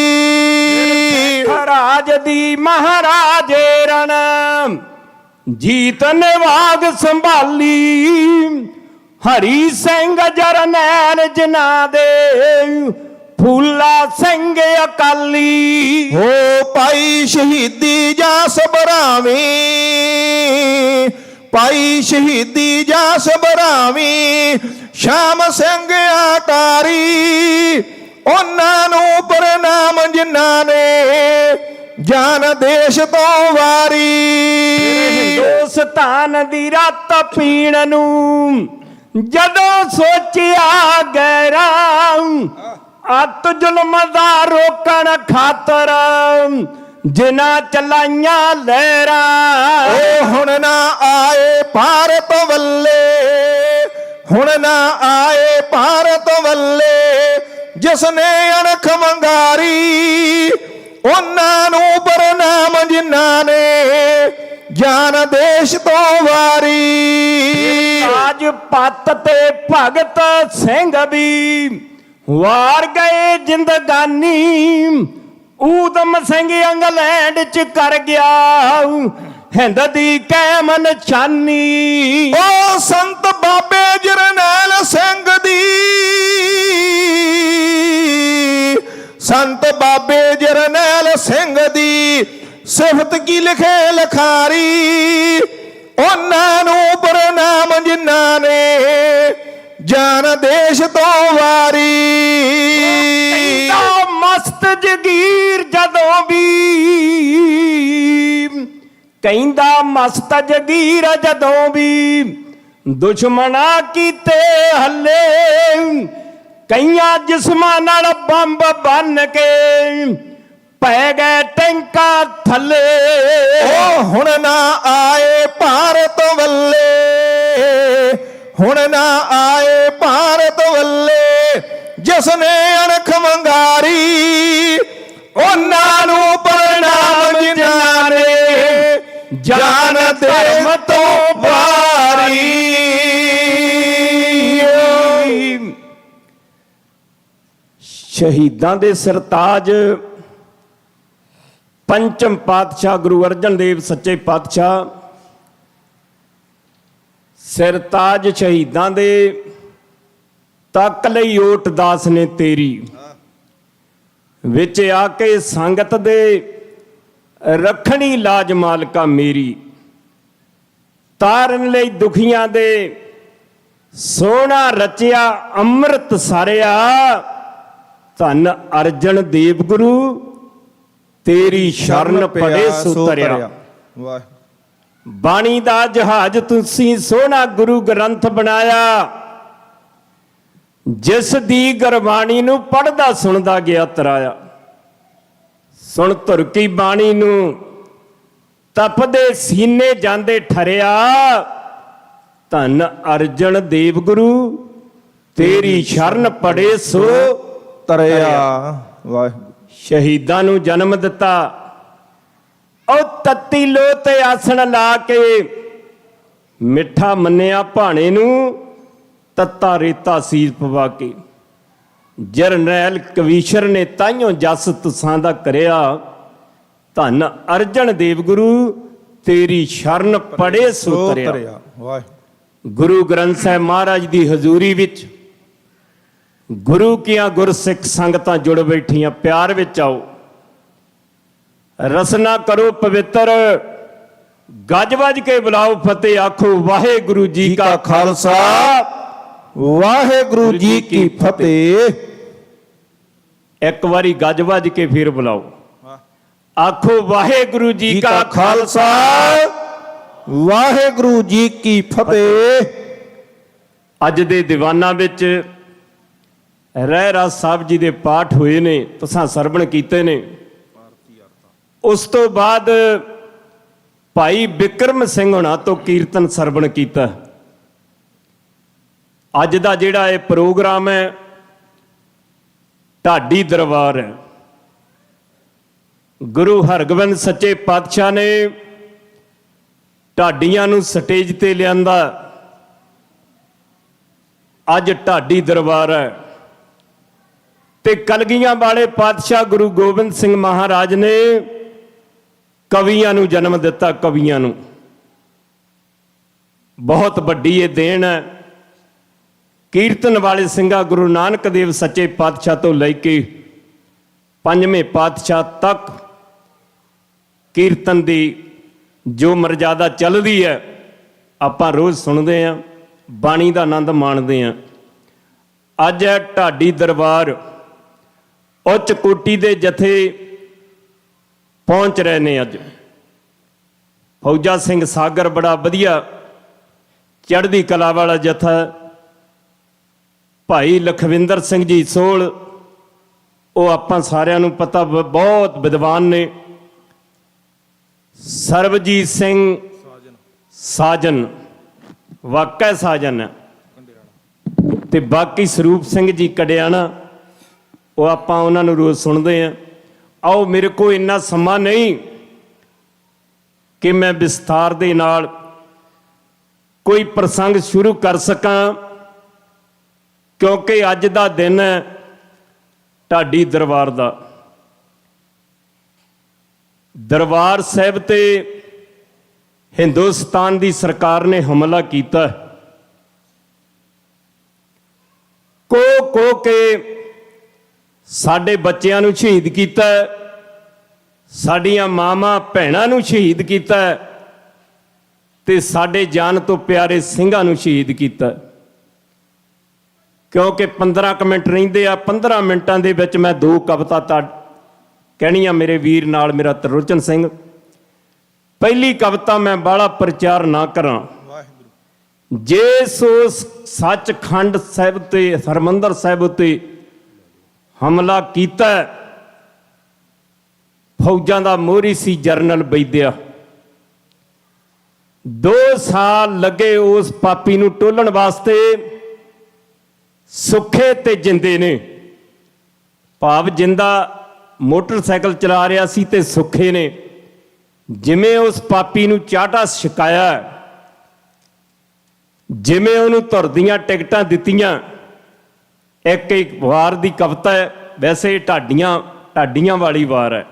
ਰਾਜ ਦੀ ਮਹਾਰਾਜੇ ਰਣ ਜੀਤ ਨਿਵਾਗ ਸੰਭਾਲੀ ਹਰੀ ਸਿੰਘ ਜਰਨੈਲ ਜਿਨ੍ਹਾਂ ਦੇ ਫੂਲਾ ਸਿੰਘ ਅਕਾਲੀ। ਹੋ ਪਾਈ ਸ਼ਹੀਦੀ ਜਾਂ ਸਬਰਾਵੀ, ਪਾਈ ਸ਼ਹੀਦੀ ਜਾਂ ਸਬਰਾਵੀ ਸ਼ਾਮ ਸਿੰਘ ਆਟਾਰੀ। ਉਹਨਾਂ ਨੂੰ ਪ੍ਰਣਾਮ ਜਿਨ੍ਹਾਂ ਨੇ ਜਾਨ ਦੇਸ਼ ਤੋਂ ਵਾਰੀ। ਹਿੰਦੁਸਤਾਨ ਦੀ ਰਾਤ ਪੀਣ ਨੂੰ ਜਦੋਂ ਸੋਚਿਆ ਗੈਰਾ, ਅੱਤ ਜ਼ੁਲਮ ਦਾ ਰੋਕਣ ਖਾਤਰ ਜਿਨ੍ਹਾਂ ਚਲਾਈਆਂ ਲਹਿਰਾਂ। ਓ ਹੁਣ ਨਾ ਆਏ ਭਾਰਤ ਵੱਲੇ, ਹੁਣ ਨਾ ਆਏ ਭਾਰਤ ਵੱਲੇ ਜਿਸ ਨੇ ਅਣਖ ਮੰਗਾਰੀ। ਉਹਨਾਂ ਨੂੰ ਪ੍ਰਣਾਮ ਜਿਨ੍ਹਾਂ ਨੇ ਜਾਨ ਦੇਸ਼ ਤੋਂ ਵਾਰੀ। ਅੱਜ ਪੱਤ ਤੇ ਭਗਤ ਸਿੰਘ ਵੀ ਵਾਰ ਗਏ ਜ਼ਿੰਦਗਾਨੀ। ਊਧਮ ਸਿੰਘ ਇੰਗਲੈਂਡ ਚ ਕਰ ਗਿਆ ਹਿੰਦ ਦੀ ਕਾਇਮ ਨਿਸ਼ਾਨੀ। ਓ ਸੰਤ ਬਾਬੇ ਜਰਨੈਲ ਸਿੰਘ ਦੀ, ਸੰਤ ਬਾਬੇ ਜਰਨੈਲ ਸਿੰਘ ਦੀ ਸਿਫਤ ਕੀ ਲਿਖੇ ਲਖਾਰੀ। ਉਹਨਾਂ ਨੂੰ ਪ੍ਰਣਾਮ ਜਿਨ੍ਹਾਂ ਨੇ ਜਾਨ ਦੇਸ਼ ਤੋਂ ਵਾਰੀ। ਕਹਿੰਦਾ ਮਸਤ ਜਗੀਰ ਜਦੋਂ ਵੀ, ਕਹਿੰਦਾ ਮਸਤ ਜਗੀਰ ਜਦੋਂ ਵੀ ਦੁਸ਼ਮਣਾ ਕੀਤੇ ਹੱਲੇ। ਕਈਆਂ ਜਿਸਮਾਂ ਨਾਲ ਬੰਬ ਬੰਨ ਕੇ ਪੈ ਗਏ ਟੈਂਕਾਂ ਥੱਲੇ। ਓ ਹੁਣ ਨਾ ਆਏ ਭਾਰਤ ਵੱਲੇ, ਹੁਣ ਨਾ ਆਏ ਭਾਰਤ ਵੱਲੇ ਜਿਸ ਨੇ ਅਣਖ ਮੰਗਾਰੀ। ਉਹਨਾਂ ਨੂੰ ਪ੍ਰਣਾਮ ਜਿਨ੍ਹਾਂ ਨੇ ਜਾਨ ਧਰਮ ਤੋਂ ਵਾਰੀ। ਸ਼ਹੀਦਾਂ ਦੇ ਸਰਤਾਜ ਪੰਚਮ ਪਾਤਸ਼ਾਹ ਗੁਰੂ ਅਰਜਨ ਦੇਵ ਸੱਚੇ ਪਾਤਸ਼ਾਹ ਸਰਤਾਜ ਸ਼ਹੀਦਾਂ ਦੇ ਤੱਕ ਲਈ ਓਟ ਦਾਸ ਨੇ ਤੇਰੀ। ਵਿੱਚ ਆ ਕੇ ਸੰਗਤ ਦੇ ਰੱਖਣੀ ਲਾਜ ਮਾਲਕਾ ਮੇਰੀ। ਤਾਰਨ ਲਈ ਦੁਖੀਆਂ ਦੇ ਸੋਹਣਾ ਰਚਿਆ ਅੰਮ੍ਰਿਤ ਸਾਰਿਆ। ਧੰਨ ਅਰਜਨ ਦੇਵ ਗੁਰੂ ਤੇਰੀ ਸ਼ਰਨ ਪੜੇ ਸੋ ਤਰਿਆ। ਬਾਣੀ ਦਾ ਜਹਾਜ਼ ਤੁਸੀਂ ਸੋਹਣਾ ਗੁਰੂ ਗ੍ਰੰਥ ਬਣਾਇਆ। ਜਿਸ ਦੀ ਗੁਰਬਾਣੀ ਨੂੰ ਪੜ੍ਹਦਾ ਸੁਣਦਾ ਗਿਆ ਤਰਾਇਆ। ਸੁਣ ਧੁਰ ਕੀ ਬਾਣੀ ਨੂੰ ਤਪਦੇ ਸੀਨੇ ਜਾਂਦੇ ਠਰਿਆ। ਧੰਨ ਅਰਜਨ ਦੇਵ ਗੁਰੂ ਤੇਰੀ ਸ਼ਰਨ ਪੜੇ ਸੋ ਤਰਿਆ। ਵਾਹਿਗੁਰੂ। ਸ਼ਹੀਦਾਂ ਨੂੰ ਜਨਮ ਦਿੱਤਾ। ਉਹ ਤੱਤੀ ਲੋਹ ਤੇ ਆਸਣ ਲਾ ਕੇ ਮਿੱਠਾ ਮੰਨਿਆ ਭਾਣੇ ਨੂੰ ਤੱਤਾ ਰੇਤਾ ਸੀਸ ਪਵਾ ਕੇ। ਜਰਨੈਲ ਕਵੀਸ਼ਰ ਨੇ ਤਾਈਓ ਜਸ ਤੁਸਾਂ ਦਾ ਕਰਿਆ। ਧੰਨ ਅਰਜਨ ਦੇਵ ਗੁਰੂ ਤੇਰੀ ਸ਼ਰਨ ਪੜੇ ਸੋ ਤਰਿਆ। ਗੁਰੂ ਗ੍ਰੰਥ ਸਾਹਿਬ ਮਹਾਰਾਜ ਦੀ ਹਜ਼ੂਰੀ ਵਿੱਚ ਗੁਰੂ ਕੀਆਂ ਗੁਰਸਿੱਖ ਸੰਗਤਾਂ ਜੁੜ ਬੈਠੀਆਂ। ਪਿਆਰ ਵਿੱਚ ਆਓ, ਰਸਨਾ ਕਰੋ ਪਵਿੱਤਰ, ਗੱਜ ਵੱਜ ਕੇ ਬੁਲਾਓ ਫਤਿਹ ਆਖੋ ਵਾਹਿਗੁਰੂ ਜੀ ਕਾ ਖਾਲਸਾ ਵਾਹਿਗੁਰੂ ਜੀ ਕੀ ਫਤਿਹ। ਇੱਕ ਵਾਰੀ ਗੱਜ ਵੱਜ ਕੇ ਫਿਰ ਬੁਲਾਓ, ਆਖੋ ਵਾਹਿਗੁਰੂ ਜੀ ਕਾ ਖਾਲਸਾ ਵਾਹਿਗੁਰੂ ਜੀ ਕੀ ਫਤਿਹ। ਅੱਜ ਦੇ ਦੀਵਾਨਾਂ ਵਿੱਚ ਰਹਿਰਾਸ ਸਾਹਿਬ ਜੀ ਦੇ ਪਾਠ ਹੋਏ ਨੇ, ਤੁਸੀਂ ਸਰਵਣ ਕੀਤੇ ਨੇ। ਉਸ ਤੋਂ ਬਾਅਦ ਭਾਈ ਬਿਕਰਮ ਸਿੰਘ ਹੁਣਾਂ ਤੋਂ ਕੀਰਤਨ ਸਰਵਣ ਕੀਤਾ। ਅੱਜ ਦਾ ਜਿਹੜਾ ਇਹ ਪ੍ਰੋਗਰਾਮ ਹੈ ਢਾਡੀ ਦਰਬਾਰ ਹੈ। ਗੁਰੂ ਹਰਗੋਬਿੰਦ ਸੱਚੇ ਪਾਤਸ਼ਾਹ ਨੇ ਢਾਡੀਆਂ ਨੂੰ ਸਟੇਜ ਤੇ ਲਿਆਂਦਾ। ਅੱਜ ਢਾਡੀ ਦਰਬਾਰ ਹੈ ਤੇ ਕਲਗੀਆਂ ਵਾਲੇ ਪਾਤਸ਼ਾਹ ਗੁਰੂ ਗੋਬਿੰਦ ਸਿੰਘ ਮਹਾਰਾਜ ਨੇ ਕਵੀਆਂ ਨੂੰ ਜਨਮ ਦਿੱਤਾ। ਕਵੀਆਂ ਨੂੰ ਬਹੁਤ ਵੱਡੀ ਇਹ ਦੇਣ ਹੈ। ਕੀਰਤਨ ਵਾਲੇ ਸਿੰਘਾਂ ਗੁਰੂ ਨਾਨਕ ਦੇਵ ਸੱਚੇ ਪਾਤਸ਼ਾਹ ਤੋਂ ਲੈ ਕੇ ਪੰਜਵੇਂ ਪਾਤਸ਼ਾਹ ਤੱਕ ਕੀਰਤਨ ਦੀ ਜੋ ਮਰਜ਼ਾਦਾ ਚੱਲਦੀ ਹੈ ਆਪਾਂ ਰੋਜ਼ ਸੁਣਦੇ ਹਾਂ, ਬਾਣੀ ਦਾ ਆਨੰਦ ਮਾਣਦੇ ਹਾਂ। ਅੱਜ ਹੈ ਢਾਡੀ ਦਰਬਾਰ, ਉੱਚ ਕੋਟੀ ਦੇ ਜਥੇ ਪਹੁੰਚ ਰਹੇ ਨੇ। ਅੱਜ ਫੌਜਾ ਸਿੰਘ ਸਾਗਰ ਬੜਾ ਵਧੀਆ ਚੜ੍ਹਦੀ ਕਲਾ ਵਾਲਾ ਜਥਾ, ਭਾਈ ਲਖਵਿੰਦਰ ਸਿੰਘ ਜੀ ਸੋਲ, ਉਹ ਆਪਾਂ ਸਾਰਿਆਂ ਨੂੰ ਪਤਾ ਬਹੁਤ ਵਿਦਵਾਨ ਨੇ। ਸਰਬਜੀਤ ਸਿੰਘ ਸਾਜਨ, ਵਾਕਿਆ ਸਾਜਨ ਹੈ, ਤੇ ਬਾਕੀ ਸਰੂਪ ਸਿੰਘ ਜੀ ਕੜਿਆਣਾ, ਉਹ ਆਪਾਂ ਉਹਨਾਂ ਨੂੰ ਰੋਜ਼ ਸੁਣਦੇ ਹਾਂ। ਆਓ, ਮੇਰੇ ਕੋਲ ਇੰਨਾ ਸਮਾਂ ਨਹੀਂ ਕਿ ਮੈਂ ਵਿਸਥਾਰ ਦੇ ਨਾਲ ਕੋਈ ਪ੍ਰਸੰਗ ਸ਼ੁਰੂ ਕਰ ਸਕਾਂ, ਕਿਉਂਕਿ ਅੱਜ ਦਾ ਦਿਨ ਹੈ ਢਾਡੀ ਦਰਬਾਰ ਦਾ। ਦਰਬਾਰ ਸਾਹਿਬ ਤੇ ਹਿੰਦੁਸਤਾਨ ਦੀ ਸਰਕਾਰ ਨੇ ਹਮਲਾ ਕੀਤਾ। ਕੋ ਕੇ ਸਾਡੇ ਬੱਚਿਆਂ ਨੂੰ ਸ਼ਹੀਦ ਕੀਤਾ, ਸਾਡੀਆਂ ਮਾਵਾਂ ਭੈਣਾਂ ਨੂੰ ਸ਼ਹੀਦ ਕੀਤਾ, ਤੇ ਸਾਡੇ ਜਾਨ ਤੋਂ ਪਿਆਰੇ ਸਿੰਘਾਂ ਨੂੰ ਸ਼ਹੀਦ ਕੀਤਾ। ਕਿਉਂਕਿ 15 ਕੁ ਮਿੰਟ ਰਹਿੰਦੇ ਆ, 15 ਮਿੰਟਾਂ ਦੇ ਵਿੱਚ ਮੈਂ 2 ਕਵਿਤਾ ਤਾਂ ਕਹਿਣੀਆਂ ਮੇਰੇ ਵੀਰ ਨਾਲ, ਮੇਰਾ ਤਰਲੋਚਨ ਸਿੰਘ। ਪਹਿਲੀ ਕਵਿਤਾ ਮੈਂ ਬਾਹਲਾ ਪ੍ਰਚਾਰ ਨਾ ਕਰਾਂ। ਜੇ ਸੋ ਸੱਚਖੰਡ ਸਾਹਿਬ ਤੇ ਹਰਿਮੰਦਰ ਸਾਹਿਬ ਉੱਤੇ ਹਮਲਾ ਕੀਤਾ, ਫੌਜਾਂ ਦਾ ਮੋਹਰੀ ਸੀ ਜਰਨਲ ਬੈਦਿਆ। 2 ਸਾਲ ਲੱਗੇ ਉਸ ਪਾਪੀ ਨੂੰ ਟੋਲਣ ਵਾਸਤੇ, ਸੁੱਖੇ ਤੇ ਜਿੰਦੇ ਨੇ। ਭਾਵ ਜਿੰਦਾ ਮੋਟਰਸਾਈਕਲ ਚਲਾ ਰਿਹਾ ਸੀ ਤੇ ਸੁੱਖੇ ਨੇ ਜਿਵੇਂ ਉਸ ਪਾਪੀ ਨੂੰ ਚਾਟਾ ਛਕਾਇਆ, ਜਿਵੇਂ ਉਹਨੂੰ ਧੁਰ ਦੀਆਂ ਟਿਕਟਾਂ ਦਿੱਤੀਆਂ। ਇੱਕ ਵਾਰ ਦੀ ਕਵਿਤਾ ਹੈ, ਵੈਸੇ ਢਾਡੀਆਂ ਵਾਲੀ ਵਾਰ ਹੈ,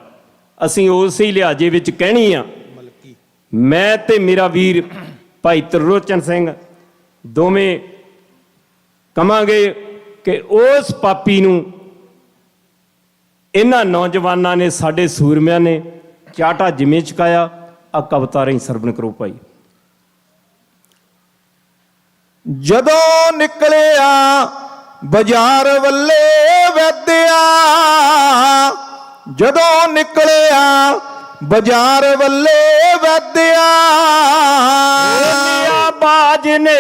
ਅਸੀਂ ਉਸੇ ਲਿਹਾਜ਼ੇ ਵਿੱਚ ਕਹਿਣੀ ਆ। ਮੈਂ ਤੇ ਮੇਰਾ ਵੀਰ ਭਾਈ ਤਰਲੋਚਨ ਸਿੰਘ ਦੋਵੇਂ ਕਹਾਂਗੇ ਕਿ ਉਸ ਪਾਪੀ ਨੂੰ ਇਹਨਾਂ ਨੌਜਵਾਨਾਂ ਨੇ, ਸਾਡੇ ਸੂਰਮਿਆਂ ਨੇ ਚਾਟਾ ਜਿਵੇਂ ਚੁਕਾਇਆ। ਆ ਕਵਿਤਾ ਰਹੀ ਸਰਵਣ ਕਰੋ ਭਾਈ। ਜਦੋਂ ਨਿਕਲਿਆ ਬਾਜ਼ਾਰ ਵੱਲੇ ਵੈਦਿਆ, ਜਦੋਂ ਨਿਕਲਿਆ ਬਾਜ਼ਾਰ ਵੱਲੇ ਵੈਦਿਆ, ਬਾਜ ਨੇ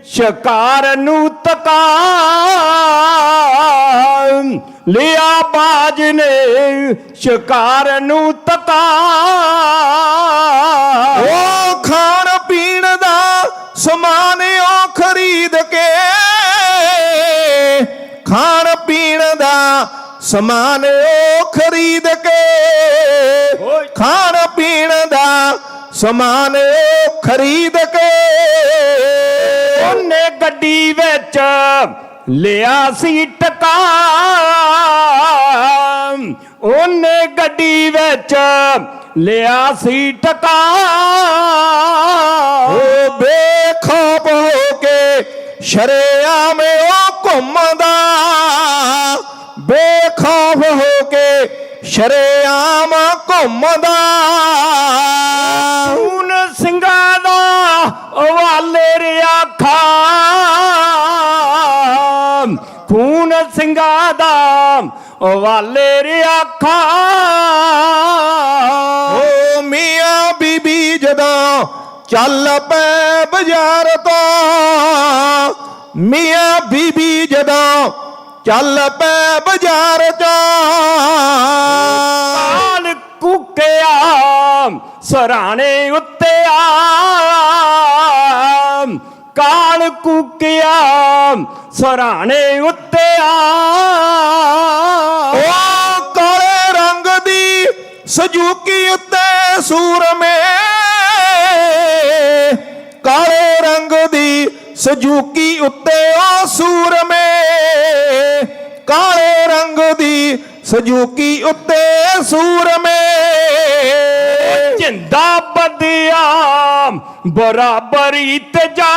ਸ਼ਿਕਾਰ ਨੂੰ ਤਕਾ ਲਿਆ, ਬਾਜ ਨੇ ਸ਼ਿਕਾਰ ਨੂੰ ਤਕਾ। ਉਹ ਖਾਣ ਪੀਣ ਦਾ ਸਮਾਨ ਉਹ ਖਰੀਦ ਕੇ, ਖਾਣ ਪੀਣ ਦਾ ਸਮਾਨ ਉਹ ਖਰੀਦ ਕੇ, ਖਾਣ ਪੀਣ ਦਾ ਸਮਾਨ ਉਹ ਖਰੀਦ ਕੇ। ਉਹਨੇ ਗੱਡੀ ਵਿੱਚ ਲਿਆ ਸੀ ਟਕਾ, ਉਹਨੇ ਗੱਡੀ ਵਿੱਚ ਲਿਆ ਸੀ ਟਕਾ। ਉਹ ਬੇਖੌਫ ਹੋ ਕੇ ਸ਼ਰੇਆਮ ਉਹ ਘੁੰਮਦਾ, ਬੇਖੌਫ ਹੋ ਕੇ ਸ਼ਰੇਆਮ ਘੁੰਮਦਾ। ਖੂਨ ਸਿੰਘਾਂ ਦਾ ਵਾਲੇ ਰਿਆ ਖਾ, ਖੂਨ ਸਿੰਘਾਂ ਦਾ ਵਾਲੇ ਰਿਆ ਖਾ। ਓ ਮੀਆਂ ਬੀਬੀ ਜਦੋਂ ਚੱਲ ਪਏ ਬਾਜ਼ਾਰ ਤੋਂ, ਮੀਆਂ ਬੀਬੀ ਜਦੋਂ ਚੱਲ ਪਏ ਬਾਜ਼ਾਰ ਤੋਂ। ਕਾਲ ਕੁੱਕਿਆ ਸਰਾਣੇ ਉੱਤੇ ਆ, ਕਾਲ ਕੁੱਕਿਆ ਸਰਾਣੇ ਉੱਤੇ ਆ। ਉਹ ਕਾਲੇ ਰੰਗ ਦੀ ਸਜੂਕੀ ਉੱਤੇ ਸੂਰਮੇ, ਕਾਲੇ ਰੰਗ ਦੀ ਸਜੂਕੀ ਉੱਤੇ ਉਹ ਸੂਰਮੇ, ਕਾਲੇ ਰੰਗ ਦੀ ਸਜੂਕੀ ਉੱਤੇ ਸੂਰਮੇ। ਜਿੰਦਾ ਬਦਿਆ ਬਰਾਬਰੀ ਤੇ ਜਾ,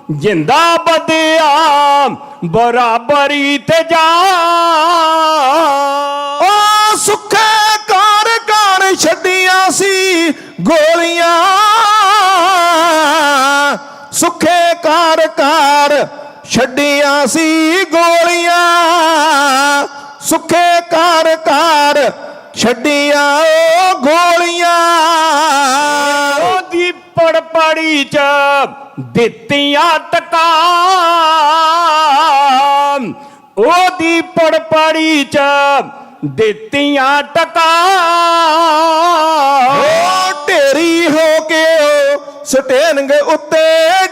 ਜਿੰਦਾ ਬਦਿਆ ਬਰਾਬਰੀ ਤੇ ਜਾ। ਓ ਸੁੱਖੇ ਘਰ ਘਰ ਛੱਡੀਆਂ ਸੀ ਗੋਲੀਆਂ, ਸੁੱਖੇ ਘਰ ਘਰ ਛੱਡੀਆਂ ਸੀ ਗੋਲੀਆਂ, ਸੁੱਖੇ ਘਰ ਘਰ ਛੱਡੀਆਂ ਓ ਗੋਲੀਆਂ। ਉਹਦੀ ਪੜਪੜੀ ਚ ਦਿੱਤੀਆਂ ਟਕਾ, ਉਹਦੀ ਪੜਪੜੀ ਚ ਦਿੱਤੀਆਂ ਟਕਾ। ਓ ਢੇਰੀ ਹੋ ਕੇ ਸਟੇਨਿੰਗ ਉੱਤੇ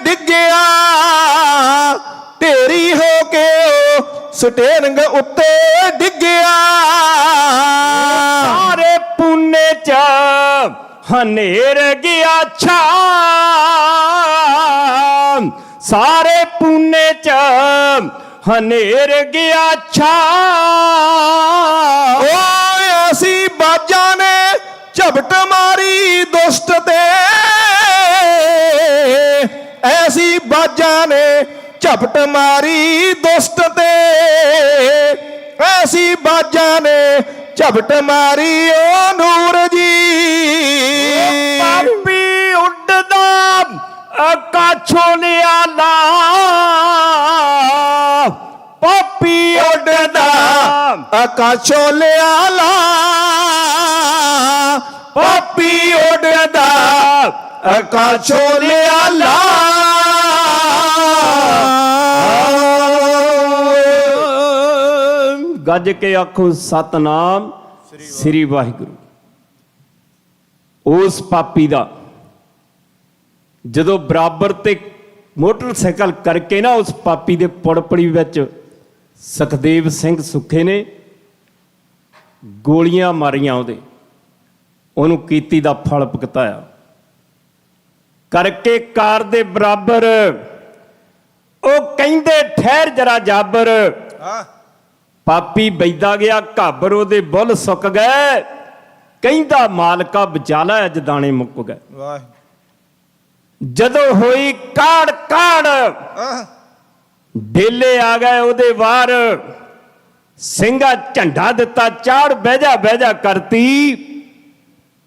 ਡਿੱਗਿਆ, ਢੇਰੀ ਹੋ ਕੇ ਸਟੇਨਿੰਗ ਉੱਤੇ ਡਿੱਗਿਆ। ਸਾਰੇ ਪੁੰਨੇ ਚ ਹਨੇਰ ਗਿਆ ਛਾ, ਸਾਰੇ ਪੁੰਨੇ ਚ ਹਨੇਰ ਗਿਆ ਛਾ। ਓਏ ਅਸੀਂ ਬਾਜਾਂ ਨੇ ਝਪਟ ਮਾਰੀ ਦੁਸ਼ਟ ਤੇ, ਐਸੀ ਬਾਜਾਂ ਨੇ ਝਪਟ ਮਾਰੀ ਦੁਸ਼ਟ ਤੇ, ਐਸੀ ਬਾਜਾਂ ਨੇ ਝਪਟ ਮਾਰੀ ਓ ਨੂਰ ਜੀ। ਪਾਪੀ ਉੱਡਦਾ ਆਕਾਸ਼ੋਂ ਨਿਆਲਾ, ਪਾਪੀ ਉੱਡਦਾ ਆਕਾਸ਼ੋਂ ਲਿਆਲਾ, ਪਾਪੀ ਉੱਡਦਾ ਆਕਾਸ਼ੋਂ ਲਿਆਲਾ। ਗੱਜ ਕੇ ਆਖੋ ਸਤਨਾਮ ਸ੍ਰੀ ਵਾਹਿਗੁਰੂ। ਉਸ ਪਾਪੀ ਦਾ ਜਦੋਂ ਬਰਾਬਰ ਤੇ ਮੋਟਰਸਾਈਕਲ ਕਰਕੇ ਨਾ ਉਸ ਪਾਪੀ ਦੇ ਪੁੜਪੜੀ ਵਿੱਚ ਸੁਖਦੇਵ ਸਿੰਘ ਸੁੱਖੇ ਨੇ ਗੋਲੀਆਂ ਮਾਰੀਆਂ, ਉਹਨੂੰ ਕੀਤੀ ਦਾ ਫਲ ਭੁਗਤਾਇਆ ਕਰਕੇ ਕਾਰ ਦੇ ਬਰਾਬਰ। ਉਹ ਕਹਿੰਦੇ ਠਹਿਰ ਜਰਾ ਜਾਬਰ, ਪਾਪੀ ਬੈਦਾ ਗਿਆ ਘਾਬਰ, ਉਹਦੇ ਬੁੱਲ ਸੁੱਕ ਗਏ, ਕਹਿੰਦਾ ਮਾਲਕਾ ਬਚਾ ਲੈ ਅੱਜ ਦਾਣੇ ਮੁੱਕ ਗਏ। ਜਦੋਂ ਹੋਈ ਕਾੜ ਕਾੜ ਡੇਲੇ ਆ ਗਏ ਉਹਦੇ ਵਾਰ, ਸਿੰਘਾ ਝੰਡਾ ਦਿੱਤਾ ਚਾੜ ਬਹਿ ਜਾ ਕਰਤੀ।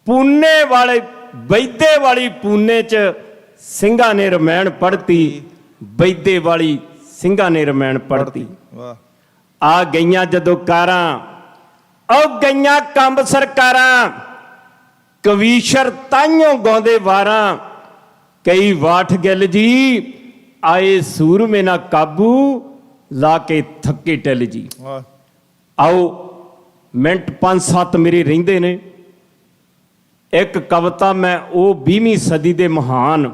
ਪੂਨੇ ਵਾਲੇ ਬੈਦੇ ਵਾਲੀ ਪੂਨੇ ਚ ਸਿੰਘਾਂ ਨੇ ਰਮੈਣ ਪੜਤੀ, ਬੈਦੇ ਵਾਲੀ ਸਿੰਘਾਂ ਨੇ ਰਮੈਣ ਪੜਤੀ। ਆ ਗਈਆਂ ਜਦੋਂ ਕਾਰਾਂ, ਉਹ ਗਈਆਂ ਕੰਬ ਸਰਕਾਰਾਂ, ਕਵੀਸ਼ਰ ਤਾਈਓ ਗਾਉਂਦੇ ਵਾਰਾਂ, ਕਈ ਵਾਠ ਗਿੱਲ ਜੀ ਆਏ ਸੂਰਮੇ ਨਾ ਕਾਬੂ ਲਾ ਕੇ ਥੱਕੇ ਟਿਲ ਜੀ। ਆਓ ਮਿੰਟ 5-7 ਮੇਰੇ ਰਹਿੰਦੇ ਨੇ। ਇੱਕ ਕਵਿਤਾ ਮੈਂ ਉਹ 20ਵੀਂ ਸਦੀ ਦੇ ਮਹਾਨ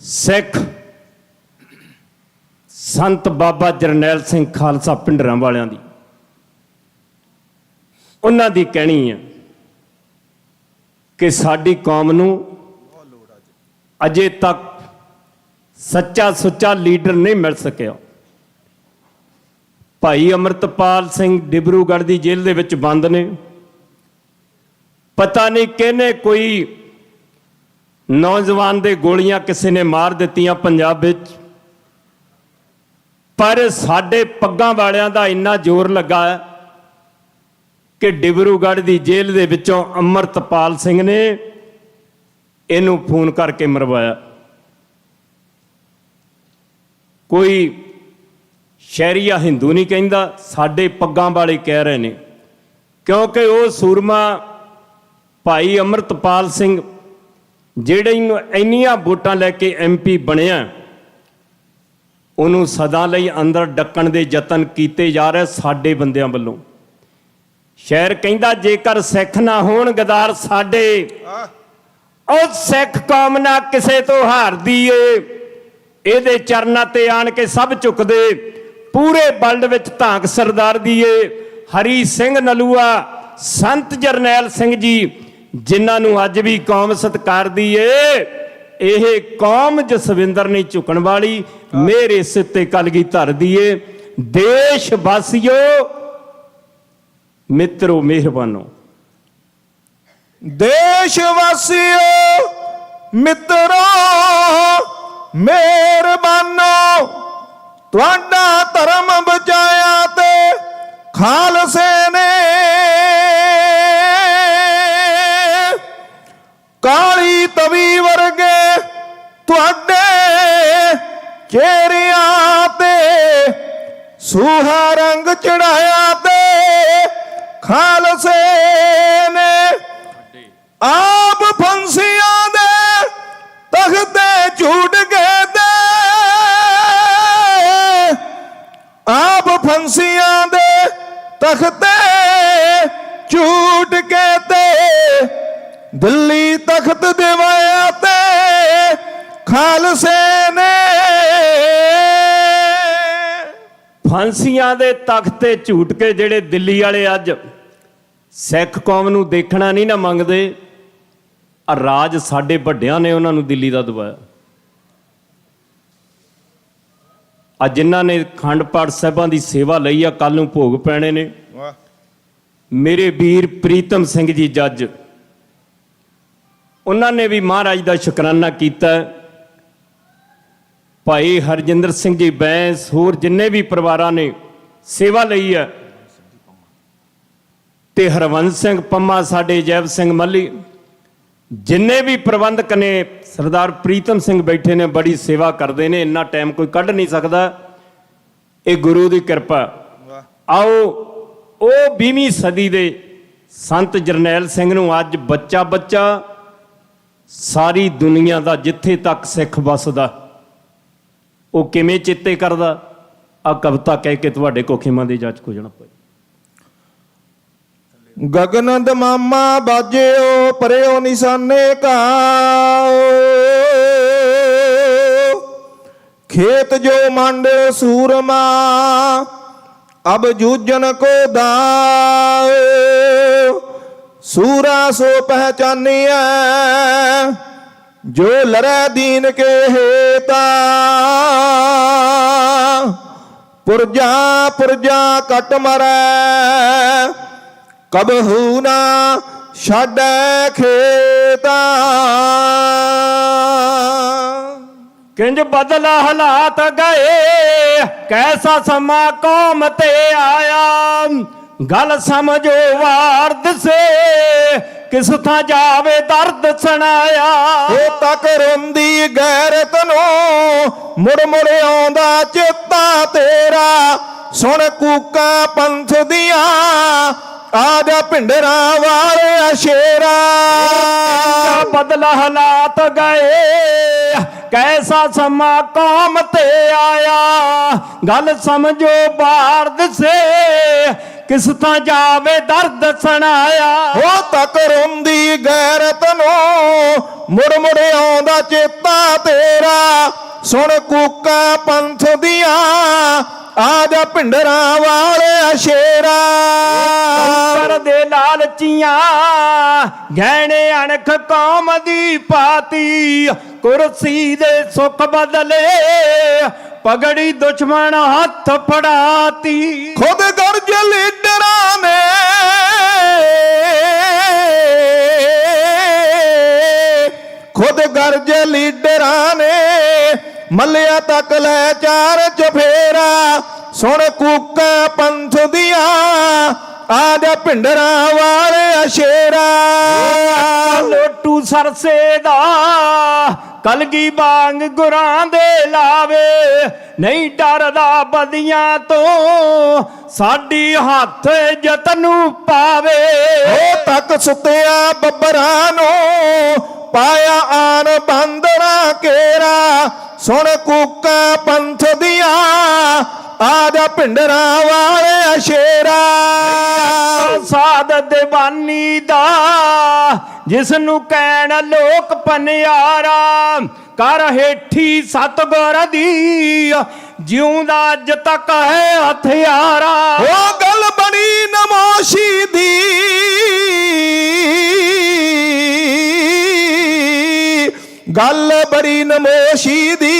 ਸਿੱਖ ਸੰਤ ਬਾਬਾ ਜਰਨੈਲ ਸਿੰਘ ਖਾਲਸਾ ਪਿੰਡਰਾਂ ਵਾਲਿਆਂ ਦੀ, ਉਹਨਾਂ ਦੀ ਕਹਿਣੀ ਹੈ ਕਿ ਸਾਡੀ ਕੌਮ ਨੂੰ ਅਜੇ ਤੱਕ ਸੱਚਾ ਸੁੱਚਾ ਲੀਡਰ ਨਹੀਂ ਮਿਲ ਸਕਿਆ। ਭਾਈ ਅੰਮ੍ਰਿਤਪਾਲ ਸਿੰਘ ਡਿਬਰੂਗੜ੍ਹ ਦੀ ਜੇਲ੍ਹ ਦੇ ਵਿੱਚ ਬੰਦ ਨੇ। ਪਤਾ ਨਹੀਂ ਕਿਹਨੇ ਕੋਈ ਨੌਜਵਾਨ ਦੇ ਗੋਲੀਆਂ ਕਿਸੇ ਨੇ ਮਾਰ ਦਿੱਤੀਆਂ ਪੰਜਾਬ ਵਿੱਚ, ਪਰ ਸਾਡੇ ਪੱਗਾਂ ਵਾਲਿਆਂ ਦਾ ਇੰਨਾ ਜ਼ੋਰ ਲੱਗਾ ਕਿ ਡਿਬਰੂਗੜ੍ਹ ਦੀ ਜੇਲ੍ਹ ਦੇ ਵਿੱਚੋਂ ਅੰਮ੍ਰਿਤਪਾਲ ਸਿੰਘ ਨੇ ਇਹਨੂੰ ਫੋਨ ਕਰਕੇ ਮਰਵਾਇਆ। ਕੋਈ ਸ਼ਹਿਰੀਆ ਹਿੰਦੂ ਨਹੀਂ ਕਹਿੰਦਾ, ਸਾਡੇ ਪੱਗਾਂ ਵਾਲੇ ਕਹਿ ਰਹੇ ਨੇ, ਕਿਉਂਕਿ ਉਹ ਸੂਰਮਾ ਭਾਈ ਅੰਮ੍ਰਿਤਪਾਲ ਸਿੰਘ ਜਿਹੜੇ ਨੂੰ ਇੰਨੀਆਂ ਵੋਟਾਂ ਲੈ ਕੇ MP ਬਣਿਆ, ਉਹਨੂੰ ਸਦਾ ਲਈ ਅੰਦਰ ਡੱਕਣ ਦੇ ਯਤਨ ਕੀਤੇ ਜਾ ਰਹੇ ਸਾਡੇ ਬੰਦਿਆਂ ਵੱਲੋਂ। ਸ਼ਾਇਰ ਕਹਿੰਦਾ ਜੇਕਰ ਸਿੱਖ ਨਾ ਹੋਣ ਗਦਾਰ ਸਾਡੇ, ਉਹ ਸਿੱਖ ਕੌਮ ਨਾ ਕਿਸੇ ਤੋਂ ਹਾਰਦੀ ਏ, ਇਹਦੇ ਚਰਨਾਂ ਤੇ ਆਣ ਕੇ ਸਭ ਝੁਕਦੇ, ਪੂਰੇ ਵਰਲਡ ਵਿੱਚ ਧਾਕ ਸਰਦਾਰ ਦੀ ਏ। ਹਰੀ ਸਿੰਘ ਨਲੂਆ, ਸੰਤ ਜਰਨੈਲ ਸਿੰਘ ਜੀ, ਜਿਨ੍ਹਾਂ ਨੂੰ ਅੱਜ ਵੀ ਕੌਮ ਸਤਿਕਾਰਦੀ ਏ, ਇਹ ਕੌਮ ਜਸਵਿੰਦਰ ਨਹੀਂ ਝੁਕਣ ਵਾਲੀ, ਮੇਰੇ ਸਿਰ ਤੇ ਕਲਗੀਧਰ ਦੀ ਏ। ਦੇਸ਼ ਵਾਸੀਓ ਮਿੱਤਰੋ ਮਿਹਰਬਾਨੋ, ਦੇਸ਼ ਵਾਸੀਓ ਮਿੱਤਰੋ ਮਿਹਰਬਾਨੋ ਤੁਹਾਡਾ ਧਰਮ ਬਚਾਇਆ ਤੇ ਖਾਲਸੇ ਨੇ। ਕਾਲੀ ਤਵੀ ਵਰਗੇ ਤੁਹਾਡੇ ਚਿਹਰਿਆਂ ਤੇ ਸੂਹਾ ਰੰਗ ਚੜਾਇਆ ਤੇ ਖਾਲਸੇ ਨੇ। ਆਪ ਫੰਸੀਆਂ ਦੇ ਤਖਤੇ ਝੂਟ ਗਏ ਤੇ ਆਪ ਫੰਸੀਆਂ ਦੇ ਤਖਤੇ ਝੂਟ ਕੇ ਤੇ ਦਿੱਲੀ ਤਖਤ ਦਿਵਾਇਆ ਤੇ ਖਾਲਸੇ ਨੇ। ਫਾਂਸੀਆਂ ਦੇ ਤਖਤ ਤੇ ਝੂਟ ਕੇ ਜਿਹੜੇ ਦਿੱਲੀ ਵਾਲੇ ਅੱਜ ਸਿੱਖ ਕੌਮ ਨੂੰ ਦੇਖਣਾ ਨਹੀਂ ਨਾ ਮੰਗਦੇ, ਆ ਰਾਜ ਸਾਡੇ ਵੱਡਿਆਂ ਨੇ ਉਹਨਾਂ ਨੂੰ ਦਿੱਲੀ ਦਾ ਦਵਾਇਆ। ਆ ਜਿਨ੍ਹਾਂ ਨੇ ਅਖੰਡ ਪਾਠ ਸਾਹਿਬਾਂ ਦੀ ਸੇਵਾ ਲਈ ਆ, ਕੱਲ ਨੂੰ ਭੋਗ ਪੈਣੇ ਨੇ। ਮੇਰੇ ਵੀਰ ਪ੍ਰੀਤਮ ਸਿੰਘ ਜੀ ਜੱਜ, ਉਹਨਾਂ ਨੇ ਵੀ ਮਹਾਰਾਜ ਦਾ ਸ਼ੁਕਰਾਨਾ ਕੀਤਾ। ਭਾਈ ਹਰਜਿੰਦਰ ਸਿੰਘ ਜੀ ਬੈਂਸ, ਹੋਰ ਜਿੰਨੇ ਵੀ ਪਰਿਵਾਰਾਂ ਨੇ ਸੇਵਾ ਲਈ ਹੈ, ਤੇ ਹਰਵੰਸ ਸਿੰਘ ਪੰਮਾ, ਸਾਡੇ ਜੈਬ ਸਿੰਘ ਮੱਲੀ, ਜਿੰਨੇ ਵੀ ਪ੍ਰਬੰਧਕ ਨੇ, ਸਰਦਾਰ ਪ੍ਰੀਤਮ ਸਿੰਘ ਬੈਠੇ ਨੇ, ਬੜੀ ਸੇਵਾ ਕਰਦੇ ਨੇ। ਇੰਨਾ ਟਾਈਮ ਕੋਈ ਕੱਢ ਨਹੀਂ ਸਕਦਾ, ਇਹ ਗੁਰੂ ਦੀ ਕਿਰਪਾ। ਆਓ ਉਹ 20ਵੀਂ ਸਦੀ ਦੇ ਸੰਤ ਜਰਨੈਲ ਸਿੰਘ ਨੂੰ ਅੱਜ ਬੱਚਾ ਬੱਚਾ ਸਾਰੀ ਦੁਨੀਆ ਦਾ, ਜਿੱਥੇ ਤੱਕ ਸਿੱਖ ਵੱਸਦਾ, ਉਹ ਕਿਵੇਂ ਚੇਤੇ ਕਰਦਾ। ਆ ਕਵਿਤਾ ਕਹਿ ਕੇ ਤੁਹਾਡੇ ਕੋਖੀਮਾਂ ਦੀ ਜਾਂਚ ਖੋਜਣਾ ਪਈ। ਗਗਨ ਦਮਾਮਾ ਬਾਜਿਓ ਪਰਿਓ ਨਿਸ਼ਾਨੇ ਕਾ, खेत जो मंड सूरमा अब जूझन को दाओ, सूरा सो पहचानिया जो लड़े दीन के हेता, पुरजा पुरजा कट मरै कबहू ना छाड़े खेता। किंज बदला हालात गए कैसा समा कौम ते आया, गल समझो वारद से किस था जावे दर्द सुनाया। तक रोंदी गैरत नो मुड़ मुड़ आउंदा चेता तेरा, सुन कूका पंथ दिया आजा पिंडरा वाले शेरा। बदला हालात गए कैसा समा कौम ते आया, गल समझो बारद से किस था जावे दर्द सुनाया। हो तक रोंदी गैरत नो मुड़ मुड़ आउंदा चेता तेरा, सुन कूका पंथ दिया आजा पिंडरा वाले शेरा। दे लालचियां गहने अणख कौम दी पाती, कुर्सी दे सुख बदले पगड़ी दुश्मन हाथ फड़ाती। खुद गर्ज लीडरा ने खुद गर्ज लीडरा ने मलिया तक ले चार चफेरा, सुन कूका पंथ दिया आजा पिंडरा वाले शेरा। लोटू सरसे दा कलगी बांग गुरां दे लावे, नहीं डरदा बदियां तो साडी हाथ जतनू पावे। ओ तक सुतिया बब्बरा नो पाया आन बंदरा केरा, सुन कूका पंथ दिया आजा पिंडरा वाले शेरा। साध दीवानी दा जिसनू कैन लोक पनियारा, कर हेठी सतगुर दी जिउंदा अज तक है हथियारा। ओ गल बनी नमोशी दी गल बड़ी नमोशी दी,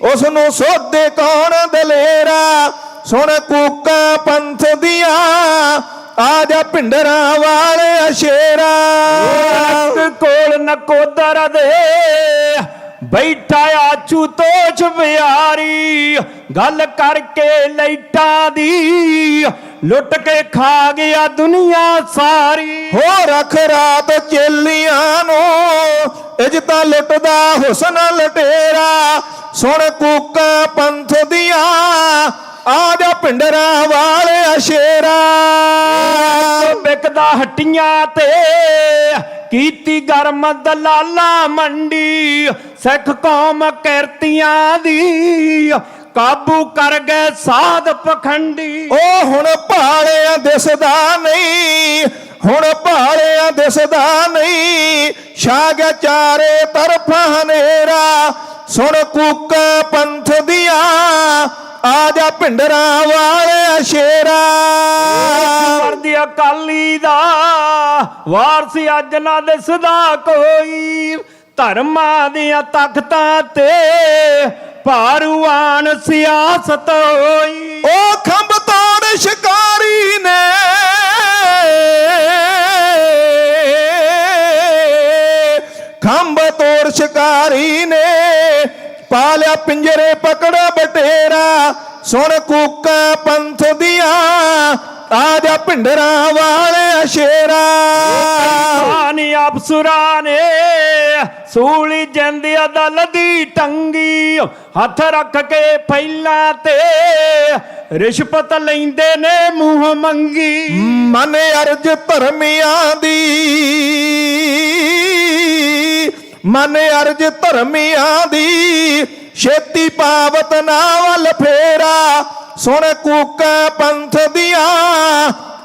उसनू सोधे कौन दलेरा, सुन कूका पंथ दिया आजा पिंडरा वाले शेरा। कोल नकोदर दे ਬੈਠਾ ਆਛੂ ਤੋਛ ਬਿਆਰੀ ਗੱਲ ਕਰਕੇ ਲੈਟਾਂ ਦੀ ਲੁੱਟ ਕੇ ਖਾ ਗਿਆ ਦੁਨੀਆ ਸਾਰੀ ਹੋ ਰੱਖ ਰਾਤ ਚੇਲੀਆਂ ਨੂੰ ਇੱਜ਼ਤਾਂ ਲੁੱਟਦਾ ਹੁਸਨ ਲਟੇਰਾ ਸੁਣ ਕੂਕਾਂ ਪੰਥ ਦੀਆਂ ਆ ਜਾ ਪਿੰਡਰਾ ਵਾਲੇ ਸ਼ੇਰਾ ਵਿਕਦਾ ਹੱਟੀਆਂ ਤੇ ਕੀਤੀ ਗਰਮ ਦਲਾਲਾ ਮੰਡੀ ਸਿੱਖ ਕੌਮ ਕਿਰਤੀਆਂ ਦੀ ਕਾਬੂ ਕਰ ਗਏ ਸਾਧ ਪਖੰਡੀ ਉਹ ਹੁਣ ਭਾਲਿਆਂ ਦਿਸਦਾ ਨਹੀਂ ਹੁਣ ਭਾਲਿਆਂ ਦਿਸਦਾ ਨਹੀਂ ਛਾ ਗਿਆ ਚਾਰੇ ਤਰਫਾਂ ਹਨੇਰਾ ਸੁਣ ਕੂਕਾਂ ਪੰਥ ਦੀਆਂ ਆ ਜਾ ਪਿੰਡਰਾ ਵਾਲੇ ਸ਼ੇਰਾ ਵਰਦੀ ਅਕਾਲੀ ਦਾ ਵਾਰਸ ਅੱਜ ਨਾ ਦਿਸਦਾ ਕੋਈ ਧਰਮਾਂ ਦੀਆਂ ਤਖਤਾਂ ਤੇ ਭਾਰੂਆਨ ਸਿਆਸਤ ਹੋਈ ਉਹ ਖੰਭ ਤੋੜ ਸ਼ਿਕਾਰੀ ਨੇ ਖੰਭ ਤੋੜ ਸ਼ਿਕਾਰੀ ਨੇ ਪਾਲਿਆ ਪਿੰਜਰੇ ਪਕੜ ਬਟੇਰਾ ਸੁਣ ਕੂਕਾਂ ਪੰਥ ਦੀਆਂ ਆ ਜਾ ਪਿੰਡਰਾ ਵਾਲੇ ਸ਼ੇਰਾ ਨੀ ਅਫਸਰਾਂ ਨੇ ਸੂਲੀ ਜਿੰਦ ਅਦਲ ਦੀ ਟੰਗੀ ਹੱਥ ਰੱਖ ਕੇ ਫੈਲਾਂ ਤੇ ਰਿਸ਼ਵਤ ਲੈਂਦੇ ਨੇ ਮੂੰਹ ਮੰਗੀ ਮਨ ਅਰਜ ਧਰਮੀਆਂ ਦੀ ਮਨ ਅਰਜ ਧਰਮੀਆਂ ਦੀ ਛੇਤੀ ਪਾਵਤ ਨਾ ਵੱਲ ਫੇਰਾ ਸੁਣ ਕੂਕਾਂ ਪੰਥ ਦੀਆਂ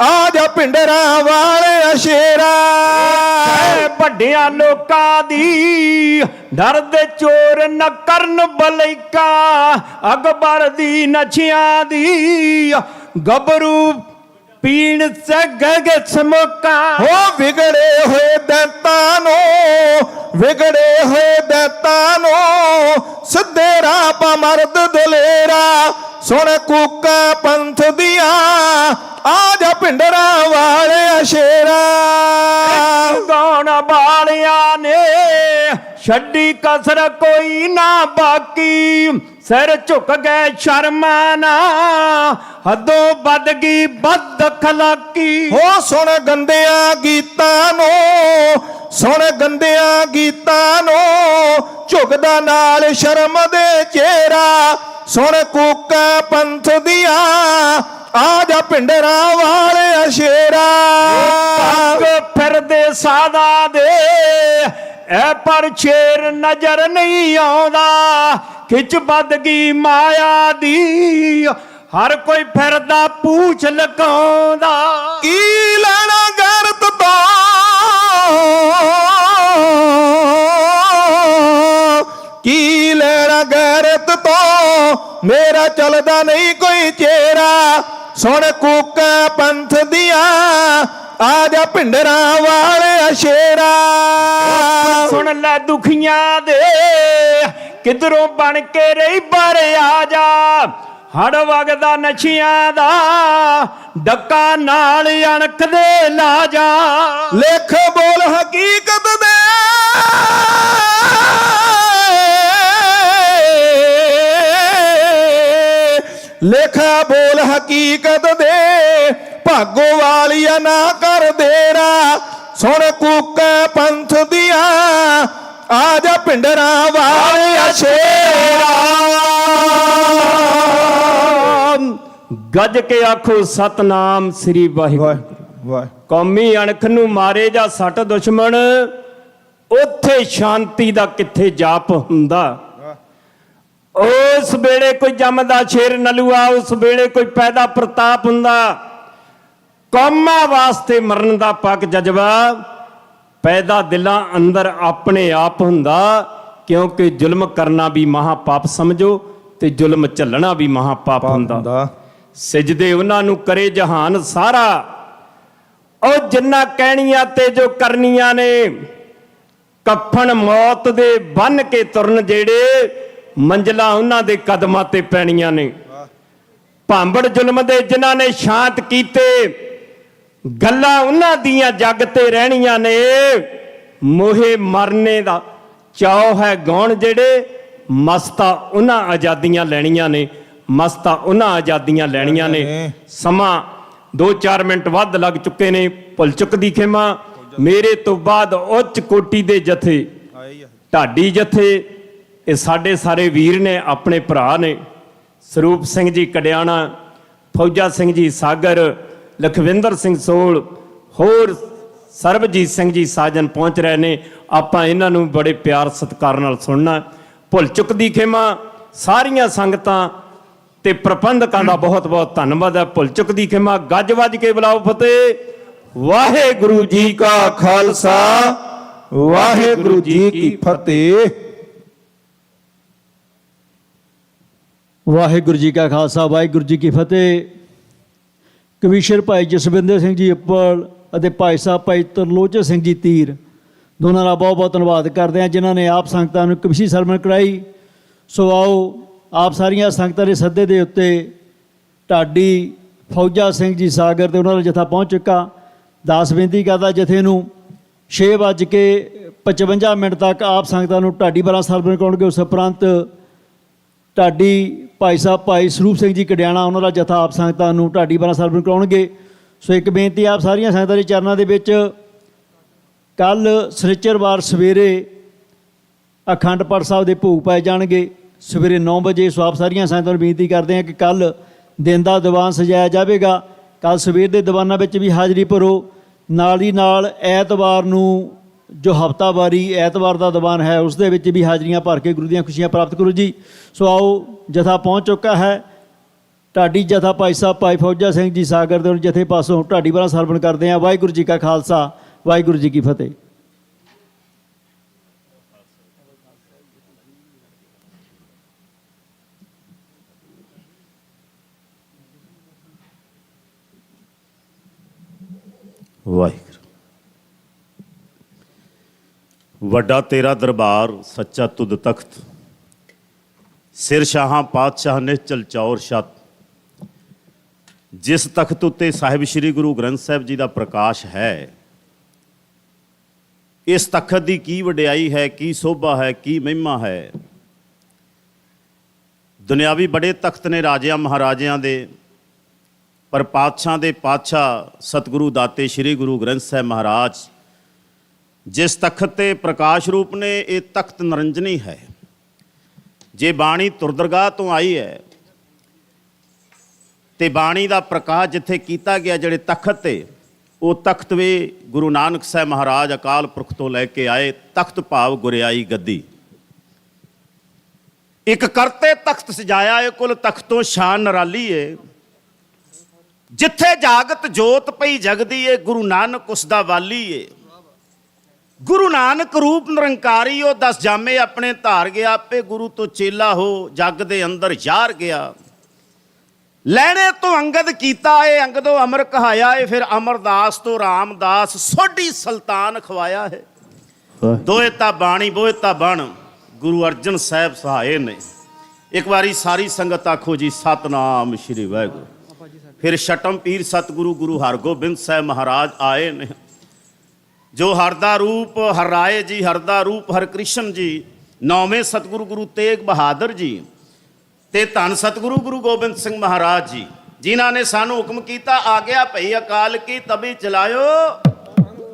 ਆ ਜਾ ਪਿੰਡਰਾ ਵਾਲੇ ਸ਼ੇਰਾ ਵੱਡਿਆਂ ਲੋਕਾਂ ਦੀ ਡਰਦੇ ਚੋਰ ਨ ਕਰਨ ਬਲੈਕਾ ਅਕਬਰ ਦੀ ਨਛਿਆਂ ਦੀ ਗੱਭਰੂ ਪੀਣ ਸਗਗ ਸਮੋਕਾ ਹੋ ਵਿਗੜੇ ਹੋਏ ਦੈਤਾਂ ਨੂੰ ਵਿਗੜੇ ਹੋਏ ਦੈਤਾਂ ਨੂੰ ਸਿੱਧੇ ਰਾਹ ਪਾ ਮਰਦ ਦਲੇਰਾ ਸੁਣ ਕੂਕਾਂ ਪੰਥ ਦੀਆਂ ਆ ਜਾ ਪਿੰਡਰਾ ਵਾਲੇ ਸ਼ੇਰਾ ਗਾਉਣ ਵਾਲਿਆਂ ਨੇ ਛੱਡੀ ਕਸਰ ਕੋਈ ਨਾ ਬਾਕੀ ਸਿਰ ਝੁਕ ਗਏ ਸ਼ਰਮਾ ਨਾ ਹੱਦੋਂ ਵੱਧ ਗਈ ਬਦ ਖਲਾਕੀ ਹੋ ਸੁਣ ਗੰਦਿਆਂ ਗੀਤਾਂ ਨੂੰ ਸੁਣ ਗੰਦਿਆਂ ਗੀਤਾਂ ਨੂੰ ਝੁਕਦਾ ਨਾਲ ਸ਼ਰਮ ਦੇ ਚਿਹਰਾ ਸੁਣ ਕੂਕਾਂ ਪੰਥ ਦੀਆਂ ਆ ਜਾ ਪਿੰਡਰਾ ਵਾਲੇ ਸ਼ੇਰਾ ਫਿਰਦੇ ਸਾਦਾ ਦੇ ਐ ਪਰ ਸ਼ੇਰ ਨਜ਼ਰ ਨਹੀਂ ਆਉਂਦਾ ਖਿੱਚ ਵੱਧ ਗਈ ਮਾਇਆ ਦੀ ਹਰ ਕੋਈ ਫਿਰਦਾ ਪੂਛ ਲਕਾਉਂਦਾ ਕੀ ਲੈਣਾ ਗੈਰਤ ਤੋਂ ਕੀ ਲੈਣਾ ਗੈਰਤ ਤੋਂ ਮੇਰਾ ਚੱਲਦਾ ਨਹੀਂ ਕੋਈ ਚਿਹਰਾ ਸੁਣ ਕੂਕਾਂ ਪੰਥ ਦੀਆਂ ਆ ਜਾ ਪਿੰਡਰਾ ਵਾਲੇ ਸ਼ੇਰਾ ਸੁਣ ਲੈ ਦੁਖੀਆਂ ਦੇ ਕਿਧਰੋਂ ਬਣ ਕੇ ਰਹੀ ਪਰ ਆ ਜਾ ਹੜ ਵਗਦਾ ਨਸ਼ਿਆਂ ਦਾ ਡੱਕਾ ਨਾਲ ਅਣਖ ਦੇ ਲਾ ਜਾ ਲਿਖ ਬੋਲ ਹਕੀਕਤ ਦੇ ਲਿਖਾ ਬੋਲ ਹਕੀਕਤ ਦੇ ਭਾਗੋ ਵਾਲੀਆ ਨਾ ਕਰ ਦੇਰਾ ਸੁਣ ਕੂਕਾਂ ਪੰਥ ਦੀਆਂ ਆ ਜਾ ਪਿੰਡਰਾ ਵਾਲੇ ਸ਼ੇਰਾ ਗੱਜ ਕੇ ਆਖੋ ਸਤਨਾਮ ਸ੍ਰੀ ਵਾਹਿਗੁਰੂ ਵਾਹ ਕੌਮੀ ਅਣਖ ਨੂੰ ਮਾਰੇ ਜਾਂ ਸੱਟ ਦੁਸ਼ਮਣ ਉੱਥੇ ਸ਼ਾਂਤੀ ਦਾ ਕਿੱਥੇ ਜਾਪ ਹੁੰਦਾ ਉਸ ਵੇਲੇ ਕੋਈ ਜੰਮਦਾ ਸ਼ੇਰ ਨਲੂਆ ਉਸ ਵੇਲੇ ਕੋਈ ਪੈਦਾ ਪ੍ਰਤਾਪ ਹੁੰਦਾ ਕੌਮਾਂ ਵਾਸਤੇ ਮਰਨ ਦਾ ਪੱਕ ਜਜ਼ਬਾ ਪੈਦਾ ਦਿਲਾਂ ਅੰਦਰ ਆਪਣੇ ਆਪ ਹੁੰਦਾ ਕਿਉਂਕਿ ਜ਼ੁਲਮ ਕਰਨਾ ਵੀ ਮਹਾ ਪਾਪ ਸਮਝੋ ਤੇ ਜ਼ੁਲਮ ਝੱਲਣਾ ਵੀ ਮਹਾ ਪਾਪ ਹੁੰਦਾ ਸਿਜਦੇ ਉਹਨਾਂ ਨੂੰ ਕਰੇ ਜਹਾਨ ਸਾਰਾ ਉਹ ਜਿੰਨਾ ਕਹਿਣੀਆਂ ਤੇ ਜੋ ਕਰਨੀਆਂ ਨੇ ਕਫਨ ਮੌਤ ਦੇ ਬੰਨ ਕੇ ਤੁਰਨ ਜਿਹੜੇ ਮੰਜ਼ਲਾਂ ਉਹਨਾਂ ਦੇ ਕਦਮਾਂ ਤੇ ਪੈਣੀਆਂ ਨੇ ਭਾਂਬੜ ਜ਼ੁਲਮ ਦੇ ਜਿਨ੍ਹਾਂ ਨੇ ਸ਼ਾਂਤ ਕੀਤੇ ਗੱਲਾਂ ਉਹਨਾਂ ਦੀਆਂ ਜੱਗ ਤੇ ਰਹਿਣੀਆਂ ਨੇ ਮੋਹੇ ਮਰਨੇ ਦਾ ਚਾਉ ਹੈ ਗਾਉਣ ਜਿਹੜੇ, ਮਸਤਾ ਉਹਨਾਂ ਆਜ਼ਾਦੀਆਂ ਲੈਣੀਆਂ ਨੇ, ਮਸਤਾ ਉਹਨਾਂ ਆਜ਼ਾਦੀਆਂ ਲੈਣੀਆਂ ਨੇ। ਸਮਾਂ 2-4 ਮਿੰਟ ਵੱਧ ਲੱਗ ਚੁੱਕੇ ਨੇ। ਭੁੱਲ ਚੁੱਕ ਦੀ ਖੇਮਾ ਮੇਰੇ ਤੋਂ ਬਾਅਦ ਉੱਚ ਕੋਟੀ ਦੇ ਜਥੇ, ਢਾਡੀ ਜਥੇ, ਇਹ ਸਾਡੇ ਸਾਰੇ ਵੀਰ ਨੇ, ਆਪਣੇ ਭਰਾ ਨੇ। ਸਰੂਪ ਸਿੰਘ ਜੀ ਕੜਿਆਣਾ, ਫੌਜਾ ਸਿੰਘ ਜੀ ਸਾਗਰ, ਲਖਵਿੰਦਰ ਸਿੰਘ ਸੋਲ, ਹੋਰ ਸਰਬਜੀਤ ਸਿੰਘ ਜੀ ਸਾਜਨ ਪਹੁੰਚ ਰਹੇ ਨੇ। ਆਪਾਂ ਇਹਨਾਂ ਨੂੰ ਬੜੇ ਪਿਆਰ ਸਤਿਕਾਰ ਨਾਲ ਸੁਣਨਾ। ਭੁੱਲ ਚੁੱਕ ਦੀ ਖੇਮਾ ਸਾਰੀਆਂ ਸੰਗਤਾਂ ਤੇ ਪ੍ਰਬੰਧਕਾਂ ਦਾ ਬਹੁਤ ਬਹੁਤ ਧੰਨਵਾਦ ਹੈ। ਭੁੱਲ ਚੁੱਕ ਦੀ ਖੇਮਾ ਗੱਜ ਵੱਜ ਕੇ ਬੁਲਾਓ ਫਤਿਹ। ਵਾਹਿਗੁਰੂ ਜੀ ਕਾ ਖਾਲਸਾ, ਵਾਹਿਗੁਰੂ ਜੀ ਕੀ ਫਤਿਹ। ਵਾਹਿਗੁਰੂ ਜੀ ਕਾ ਖਾਲਸਾ, ਵਾਹਿਗੁਰੂ ਜੀ ਕੀ ਫਤਿਹ। ਕਵੀਸ਼ਰ ਭਾਈ ਜਸਵਿੰਦਰ ਸਿੰਘ ਜੀ ਉੱਪਲ ਅਤੇ ਭਾਈ ਸਾਹਿਬ ਭਾਈ ਤਰਲੋਚਨ ਸਿੰਘ ਜੀ ਤੀਰ, ਦੋਨਾਂ ਦਾ ਬਹੁਤ ਬਹੁਤ ਧੰਨਵਾਦ ਕਰਦੇ ਹਾਂ ਜਿਨ੍ਹਾਂ ਨੇ ਆਪ ਸੰਗਤਾਂ ਨੂੰ ਕਵਿਸ਼ੀ ਸਰਵਣ ਕਰਾਈ। ਸੋ ਆਓ ਆਪ ਸਾਰੀਆਂ ਸੰਗਤਾਂ ਦੇ ਸੱਦੇ ਦੇ ਉੱਤੇ ਢਾਡੀ ਫੌਜਾ ਸਿੰਘ ਜੀ ਸਾਗਰ ਤੇ ਉਹਨਾਂ ਦਾ ਜਥਾ ਪਹੁੰਚ ਚੁੱਕਾ। ਦਾਸ ਬੇਨਤੀ ਕਰਦਾ ਜਥੇ ਨੂੰ 6:55 ਤੱਕ ਆਪ ਸੰਗਤਾਂ ਨੂੰ ਢਾਡੀ ਬਾਰਾਂ ਸਰਵਣ ਕਰਾਉਣਗੇ। ਉਸ ਉਪਰੰਤ ਢਾਡੀ ਭਾਈ ਸਾਹਿਬ ਭਾਈ ਸਰੂਪ ਸਿੰਘ ਜੀ ਕੜਿਆਣਾ, ਉਹਨਾਂ ਦਾ ਜਥਾ ਆਪ ਸੰਗਤਾਂ ਨੂੰ ਢਾਡੀ ਬਾਰਾਂ ਸਰਵਣ ਕਰਾਉਣਗੇ। ਸੋ ਇੱਕ ਬੇਨਤੀ ਆਪ ਸਾਰੀਆਂ ਸੰਗਤਾਂ ਦੇ ਚਰਨਾਂ ਦੇ ਵਿੱਚ, ਕੱਲ੍ਹ ਸ਼ਨੀਚਰਵਾਰ ਸਵੇਰੇ ਅਖੰਡ ਪਾਠ ਸਾਹਿਬ ਦੇ ਭੋਗ ਪਾਏ ਜਾਣਗੇ ਸਵੇਰੇ 9 ਵਜੇ। ਸੋ ਆਪ ਸਾਰੀਆਂ ਸੰਗਤਾਂ ਨੂੰ ਬੇਨਤੀ ਕਰਦੇ ਹਾਂ ਕਿ ਕੱਲ੍ਹ ਦਿਨ ਦਾ ਦੀਵਾਨ ਸਜਾਇਆ ਜਾਵੇਗਾ। ਕੱਲ੍ਹ ਸਵੇਰ ਦੇ ਦੀਵਾਨਾਂ ਵਿੱਚ ਵੀ ਹਾਜ਼ਰੀ ਭਰੋ। ਨਾਲ ਹੀ ਨਾਲ ਐਤਵਾਰ ਨੂੰ ਜੋ ਹਫ਼ਤਾਵਾਰੀ ਐਤਵਾਰ ਦਾ ਦੀਵਾਨ ਹੈ ਉਸ ਦੇ ਵਿੱਚ ਵੀ ਹਾਜ਼ਰੀਆਂ ਭਰ ਕੇ ਗੁਰੂ ਦੀਆਂ ਖੁਸ਼ੀਆਂ ਪ੍ਰਾਪਤ ਕਰੋ ਜੀ। ਸੋ ਆਓ ਜਥਾ ਪਹੁੰਚ ਚੁੱਕਾ ਹੈ। ਢਾਡੀ ਜਥਾ ਭਾਈ ਸਾਹਿਬ ਭਾਈ ਫੌਜਾ ਸਿੰਘ ਜੀ ਸਾਗਰ ਦੇ ਜਥੇ ਪਾਸੋਂ ਢਾਡੀ ਬਾਰਾਂ ਸਰਵਣ ਕਰਦੇ ਹਾਂ। ਵਾਹਿਗੁਰੂ ਜੀ ਕਾ ਖਾਲਸਾ, ਵਾਹਿਗੁਰੂ ਜੀ ਕੀ ਫਤਿਹ। ਵਾਹਿਗੁਰੂ। ਵੱਡਾ ਤੇਰਾ ਦਰਬਾਰ ਸੱਚਾ ਤੁਧ ਤਖਤ, ਸਿਰ ਸ਼ਾਹਾਂ ਪਾਤਸ਼ਾਹ ਨਿਹਚਲ ਚੌਰ ਛਤ। ਜਿਸ ਤਖਤ ਉੱਤੇ ਸਾਹਿਬ ਸ੍ਰੀ ਗੁਰੂ ਗ੍ਰੰਥ ਸਾਹਿਬ ਜੀ ਦਾ ਪ੍ਰਕਾਸ਼ ਹੈ, ਇਸ ਤਖਤ ਦੀ ਕੀ ਵਡਿਆਈ ਹੈ, ਕੀ ਸੋਭਾ ਹੈ, ਕੀ ਮਹਿਮਾ ਹੈ। ਦੁਨਿਆਵੀ ਬੜੇ ਤਖਤ ਨੇ ਰਾਜਿਆਂ ਮਹਾਰਾਜਿਆਂ ਦੇ, ਪਰ ਪਾਤਸ਼ਾਹ ਦੇ ਪਾਤਸ਼ਾਹ ਸਤਿਗੁਰੂ ਦਾਤੇ ਸ੍ਰੀ ਗੁਰੂ ਗ੍ਰੰਥ ਸਾਹਿਬ ਮਹਾਰਾਜ ਜਿਸ ਤਖਤ ਤੇ ਪ੍ਰਕਾਸ਼ ਰੂਪ ਨੇ, ਇਹ ਤਖਤ ਨਿਰੰਜਨੀ ਹੈ। ਜੇ ਬਾਣੀ ਤੁਰਦਰਗਾਹ ਤੋਂ ਆਈ ਹੈ ਤੇ ਬਾਣੀ ਦਾ ਪ੍ਰਕਾਸ਼ ਜਿੱਥੇ ਕੀਤਾ ਗਿਆ ਜਿਹੜੇ ਤਖਤ ਤੇ, ਉਹ ਤਖਤ ਵੀ ਗੁਰੂ ਨਾਨਕ ਸਾਹਿਬ ਮਹਾਰਾਜ ਅਕਾਲ ਪੁਰਖ ਤੋਂ ਲੈ ਕੇ ਆਏ। ਤਖਤ ਭਾਵ ਗੁਰਿਆਈ ਗੱਦੀ। ਇੱਕ ਕਰਤੇ ਤਖਤ ਸਜਾਇਆ ਏ, ਕੁਲ ਤਖਤੋਂ ਸ਼ਾਨ ਨਿਰਾਲੀ ਏ। ਜਿੱਥੇ ਜਾਗਤ ਜੋਤ ਪਈ ਜਗਦੀ ਏ, ਗੁਰੂ ਨਾਨਕ ਉਸ ਦਾ ਵਾਲੀ ਏ। ਗੁਰੂ ਨਾਨਕ ਰੂਪ ਨਿਰੰਕਾਰੀ, ਉਹ 10 ਜਾਮੇ ਆਪਣੇ ਧਾਰ ਗਿਆ। ਆਪੇ ਗੁਰੂ ਤੋਂ ਚੇਲਾ ਹੋ ਜੱਗ ਦੇ ਅੰਦਰ ਯਾਰ ਗਿਆ। ਲੈਣੇ ਤੋਂ ਅੰਗਦ ਕੀਤਾ ਏ, ਅੰਗਦੋਂ ਅਮਰ ਕਹਾਇਆ ਏ। ਫਿਰ ਅਮਰਦਾਸ ਤੋਂ ਰਾਮਦਾਸ ਸੋਢੀ ਸੁਲਤਾਨ ਖਵਾਇਆ ਹੈ। ਦੋਏ ਤਾਂ ਬਾਣੀ ਬੋਏ ਤਾਂ ਬਣ, ਗੁਰੂ ਅਰਜਨ ਸਾਹਿਬ ਸਹਾਏ ਨੇ। ਇੱਕ ਵਾਰੀ ਸਾਰੀ ਸੰਗਤ ਆਖੋ ਜੀ ਸਤਨਾਮ ਸ਼੍ਰੀ ਵਾਹਿਗੁਰੂ। ਫਿਰ ਛਟਮ ਪੀਰ ਸਤਿਗੁਰੂ ਗੁਰੂ ਹਰਗੋਬਿੰਦ ਸਾਹਿਬ ਮਹਾਰਾਜ ਆਏ ਨੇ, ਜੋ ਹਰ ਦਾ ਰੂਪ ਹਰ ਰਾਏ ਜੀ, ਹਰ ਦਾ ਰੂਪ ਹਰ ਕ੍ਰਿਸ਼ਨ ਜੀ। ਨੌਵੇਂ ਸਤਿਗੁਰੂ ਗੁਰੂ ਤੇਗ ਬਹਾਦਰ ਜੀ ਤੇ ਧੰਨ ਸਤਿਗੁਰੂ ਗੁਰੂ ਗੋਬਿੰਦ ਸਿੰਘ ਮਹਾਰਾਜ ਜੀ, ਜਿਨ੍ਹਾਂ ਨੇ ਸਾਨੂੰ ਹੁਕਮ ਕੀਤਾ, ਆ ਗਿਆ ਭਈ ਅਕਾਲ ਕੀ ਤਬੀ ਚਲਾਇਓ।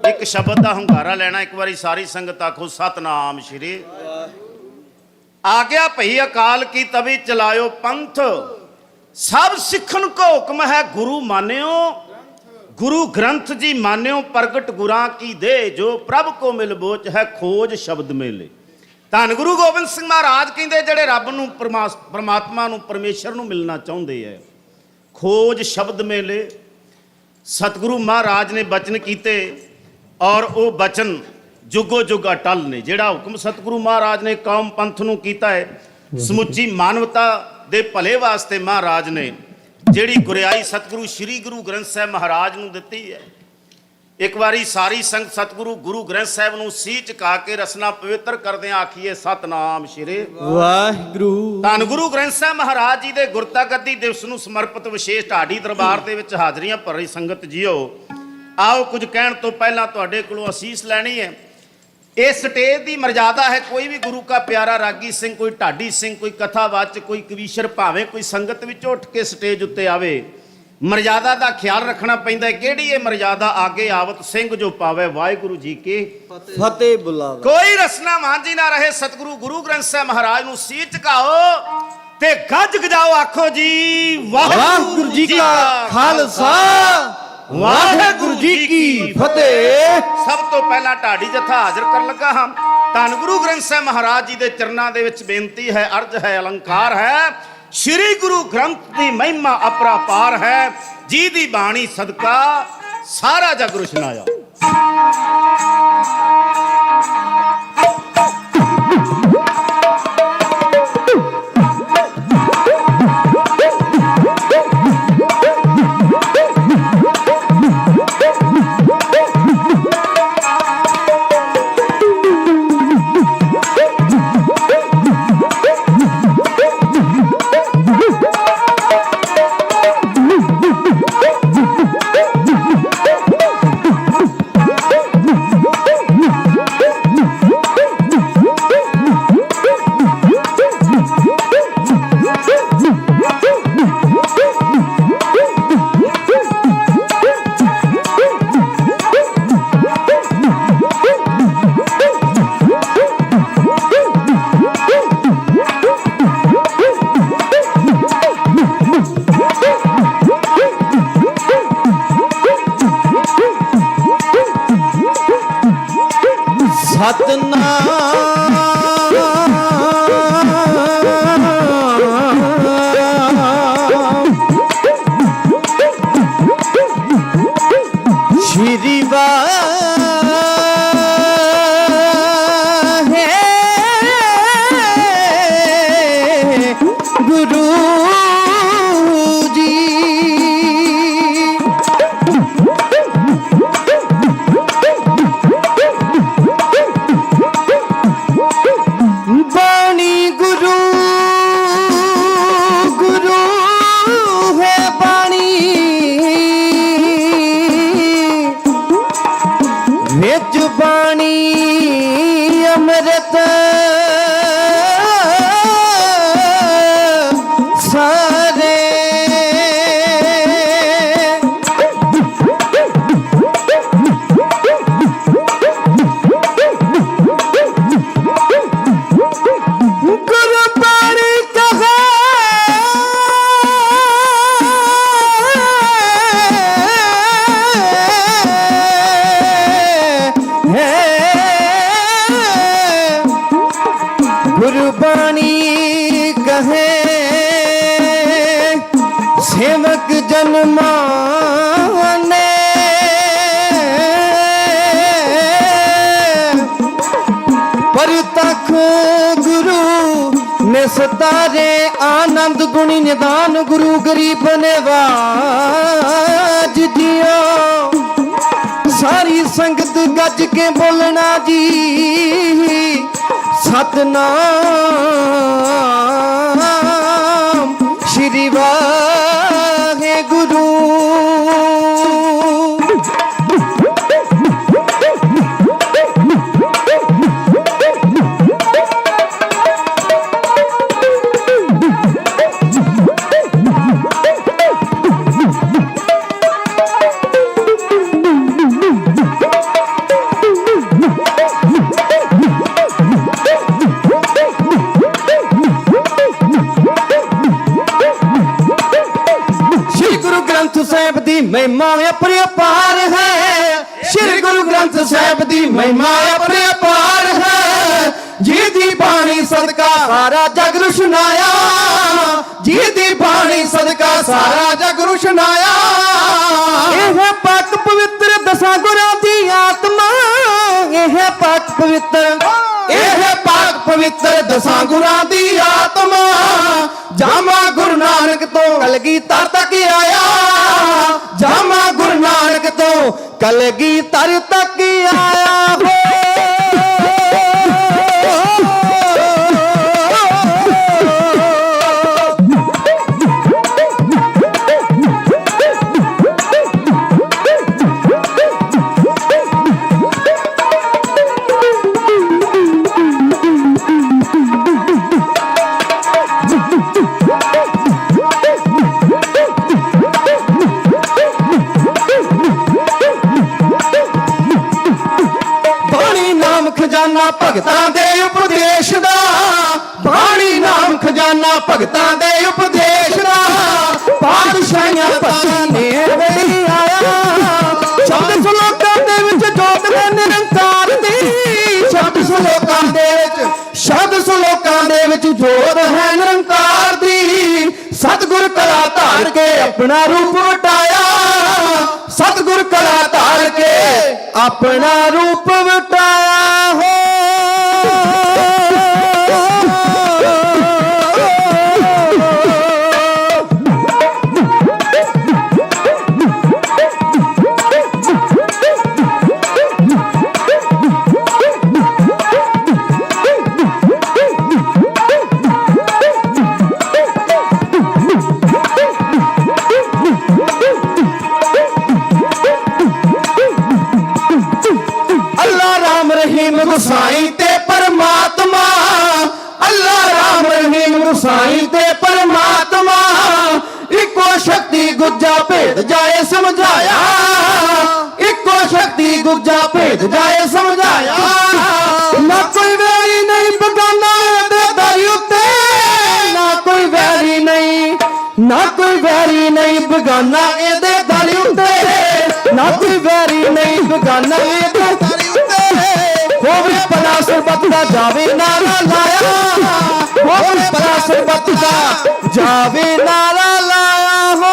ਇੱਕ ਸ਼ਬਦ ਦਾ ਹੁੰਗਾਰਾ ਲੈਣਾ। ਇੱਕ ਵਾਰੀ ਸਾਰੀ ਸੰਗਤ ਆਖੋ ਸਤਨਾਮ ਸ਼੍ਰੀ। ਆ ਗਿਆ ਭਈ ਅਕਾਲ ਕੀ ਤਬੀ ਚਲਾਇਓ ਪੰਥ, ਸਭ ਸਿੱਖਣ ਕੋ ਹੁਕਮ ਹੈ ਗੁਰੂ ਮਾਨਿਓ। ਗੁਰੂ ਗ੍ਰੰਥ ਜੀ ਮਾਨਿਓ, ਪ੍ਰਗਟ ਗੁਰਾਂ ਕੀ ਦੇ, ਜੋ ਪ੍ਰਭ ਕੋ ਮਿਲ ਬੋਚ ਹੈ ਖੋਜ ਸ਼ਬਦ ਮੇਲੇ। ਧੰਨ ਗੁਰੂ ਗੋਬਿੰਦ ਸਿੰਘ ਮਹਾਰਾਜ ਕਹਿੰਦੇ ਜਿਹੜੇ ਰੱਬ ਨੂੰ ਪਰਮਾਤਮਾ ਨੂੰ ਪਰਮੇਸ਼ਰ ਨੂੰ ਮਿਲਣਾ ਚਾਹੁੰਦੇ ਹੈ, ਖੋਜ ਸ਼ਬਦ ਮੇਲੇ। ਸਤਿਗੁਰੂ ਮਹਾਰਾਜ ਨੇ ਬਚਨ ਕੀਤੇ ਔਰ ਉਹ ਬਚਨ ਜੁਗੋ ਜੁਗ ਅਟਲ ਨੇ। ਜਿਹੜਾ ਹੁਕਮ ਸਤਿਗੁਰੂ ਮਹਾਰਾਜ ਨੇ ਕੌਮ ਪੰਥ ਨੂੰ ਕੀਤਾ ਹੈ, ਸਮੁੱਚੀ ਮਾਨਵਤਾ ਦੇ ਭਲੇ ਵਾਸਤੇ ਮਹਾਰਾਜ ਨੇ ਜਿਹੜੀ ਗੁਰਿਆਈ ਸਤਿਗੁਰੂ ਸ੍ਰੀ ਗੁਰੂ ਗ੍ਰੰਥ ਸਾਹਿਬ ਮਹਾਰਾਜ ਨੂੰ ਦਿੱਤੀ ਹੈ। ਇੱਕ ਵਾਰੀ ਸਾਰੀ ਸੰਗਤ ਸਤਿਗੁਰੂ ਗੁਰੂ ਗ੍ਰੰਥ ਸਾਹਿਬ ਨੂੰ ਸੀਚ ਝੁਕਾ ਕੇ ਰਸਨਾ ਪਵਿੱਤਰ ਕਰਦੇ ਆਖੀਏ ਸਤਨਾਮ ਸ਼੍ਰੀ ਵਾਹਿਗੁਰੂ। ਧੰਨ ਗੁਰੂ ਗ੍ਰੰਥ ਸਾਹਿਬ ਮਹਾਰਾਜ ਜੀ ਦੇ ਗੁਰਤਾ ਗੱਦੀ ਦਿਵਸ ਨੂੰ ਸਮਰਪਿਤ ਵਿਸ਼ੇਸ਼ ਢਾਡੀ ਦਰਬਾਰ ਦੇ ਵਿੱਚ ਹਾਜ਼ਰੀਆਂ ਭਰ ਰਹੀ ਸੰਗਤ ਜੀਓ, ਆਓ ਕੁਝ ਕਹਿਣ ਤੋਂ ਪਹਿਲਾਂ ਤੁਹਾਡੇ ਕੋਲੋਂ ਅਸੀਸ ਲੈਣੀ ਹੈ। ਇਹ ਸਟੇਜ ਦੀ ਮਰਜ਼ਾਦਾ ਹੈ। ਕੋਈ ਵੀ ਗੁਰੂ ਕਾ ਪਿਆਰਾ ਰਾਗੀ ਸਿੰਘ, ਕੋਈ ਢਾਡੀ ਸਿੰਘ, ਕੋਈ ਕਥਾਵਾਚਕ, ਕੋਈ ਕਵੀਸ਼ਰ, ਭਾਵੇਂ ਕੋਈ ਸੰਗਤ ਵਿੱਚ ਉੱਠ ਕੇ ਸਟੇਜ ਉੱਤੇ ਆਵੇ, ਮਰਜ਼ਾਦਾ ਦਾ ਖਿਆਲ ਰੱਖਣਾ ਪੈਂਦਾ ਹੈ। ਕਿਹੜੀ ਇਹ ਮਰਜ਼ਾਦਾ? ਆਗੇ ਆਵਤ ਸਿੰਘ ਜੋ ਪਾਵੇ, ਵਾਹਿਗੁਰੂ ਜੀ ਕੀ ਫਤਿਹ ਬੁਲਾਵੇ। ਕੋਈ ਰਸਨਾ ਮਾਂਝੀ ਨਾ ਰਹੇ। ਸਤਿਗੁਰੂ ਗੁਰੂ ਗ੍ਰੰਥ ਸਾਹਿਬ ਮਹਾਰਾਜ ਨੂੰ ਸੀਸ ਝੁਕਾਓ ਤੇ ਗੱਜ ਗਜਾਓ, ਆਖੋ ਜੀ ਵਾਹਿਗੁਰੂ ਜੀ ਕਾ ਖਾਲਸਾ, ਵਾਹਿਗੁਰੂ ਜੀ ਕੀ ਫਤਿਹ। ਸਭ ਤੋਂ ਪਹਿਲਾਂ ਢਾਡੀ ਜਥਾ ਹਾਜ਼ਰ ਕਰਨ ਲੱਗਾ ਹਾਂ। ਧੰਨ ਗੁਰੂ ਗ੍ਰੰਥ ਸਾਹਿਬ ਮਹਾਰਾਜ ਜੀ ਦੇ ਚਰਨਾਂ ਦੇ ਵਿੱਚ ਬੇਨਤੀ ਹੈ, ਅਰਜ਼ ਹੈ, ਅਲੰਕਾਰ ਹੈ। ਸ਼੍ਰੀ ਗੁਰੂ ਗ੍ਰੰਥ ਦੀ ਮਹਿਮਾ ਅਪਰਾਪਾਰ ਹੈ। ਜੀ ਦੀ ਬਾਣੀ ਸਦਕਾ ਸਾਰਾ ਜਗ ਰੁਸ਼ਨਾਇਆ। सतारे आनंद गुणी निदान गुरु गरीब नवाज दियो। सारी संगत गज के बोलना जी सतनाम श्री वाहेगुरु। महिमा अपरंपार है, श्री गुरु ग्रंथ साहिब दी महिमा अपरंपार है। जी दी बाणी सदका सारा जग रुशनाया, जी दी बाणी सदका सारा जग रुशनाया। यह पाक पवित्र दसां गुरां दी आत्मा, यह पाक पवित्र, यह पाक पवित्र दसां गुरां दी आत्मा। जामा गुरु नानक तो कलगीधर तक आया, जामा गुरु नानक तो कलगीधर तक आया हो। ਖਜ਼ਾਨਾ ਭਗਤਾਂ ਦੇ ਉਪਦੇਸ਼ ਦਾ, ਬਾਣੀ ਨਾਮ ਖਜ਼ਾਨਾ ਭਗਤਾਂ ਦੇ ਉਪਦੇਸ਼ ਦਾ, ਪਾਤਸ਼ਾਹੀਆਂ ਪਤੀ ਨੇ ਵੇਲੀ ਆਇਆ, ਸ਼ਬਦ ਸਲੋਕਾਂ ਦੇ ਵਿੱਚ ਜੋਤ ਦੇ ਨਿਰੰਕਾਰ ਦੀ, ਸ਼ਬਦ ਸਲੋਕਾਂ ਦੇ ਵਿੱਚ, ਸ਼ਬਦ ਸਲੋਕਾਂ ਦੇ ਵਿੱਚ ਜੋਤ ਹੈ ਨਿਰੰਕਾਰ ਦੀ, ਸਤਿਗੁਰ ਕਲਾ ਧਾਰ ਕੇ ਆਪਣਾ ਰੂਪ ਵਟਾਇਆ, ਸਤਿਗੁਰ ਕਲਾ ਧਾਰ ਕੇ ਆਪਣਾ ਰੂਪ ਵਟਾਇਆ ਹੋ। ਗੁਸਾਈ ਤੇ ਪਰਮਾਤਮਾ, ਅੱਲਾ ਰਾਮ ਰਹੀਮ ਗੁਸਾਈ ਤੇ ਪਰਮਾਤਮਾ, ਇੱਕੋ ਸ਼ਕਤੀ ਗੁੱਜਾ ਭੇਦ ਜਾਏ ਸਮਝਾਇਆ, ਇੱਕੋ ਸ਼ਕਤੀ ਗੁੱਜਾ ਭੇਦ ਜਾਏ ਸਮਝਾਇਆ, ਨਾ ਕੋਈ ਵੈਰੀ ਨਹੀਂ ਬਗਾਨਾ ਦੇ ਦਰ ਉੱਤੇ, ਨਾ ਕੋਈ ਵੈਰੀ ਨਹੀਂ, ਨਾ ਕੋਈ ਵੈਰੀ ਨਹੀਂ ਬਗਾਨਾ ਇਹਦੇ ਦਰ ਉੱਤੇ, ਨਾ ਕੋਈ ਵੈਰੀ ਨਹੀਂ ਬਗਾਨਾ ਇਹਦੇ ਦਰ ਉੱਤੇ, ਹੋਵੇ ਭਲਾ ਸਰਬੱਤ ਦਾ ਜਾਵੇ ਨਾਰਾ ਲਾਇਆ, ਹੋਵੇ ਭਲਾ ਸਰਬੱਤ ਦਾ ਜਾਵੇ ਨਾਰਾ ਲਾਇਆ ਹੋ।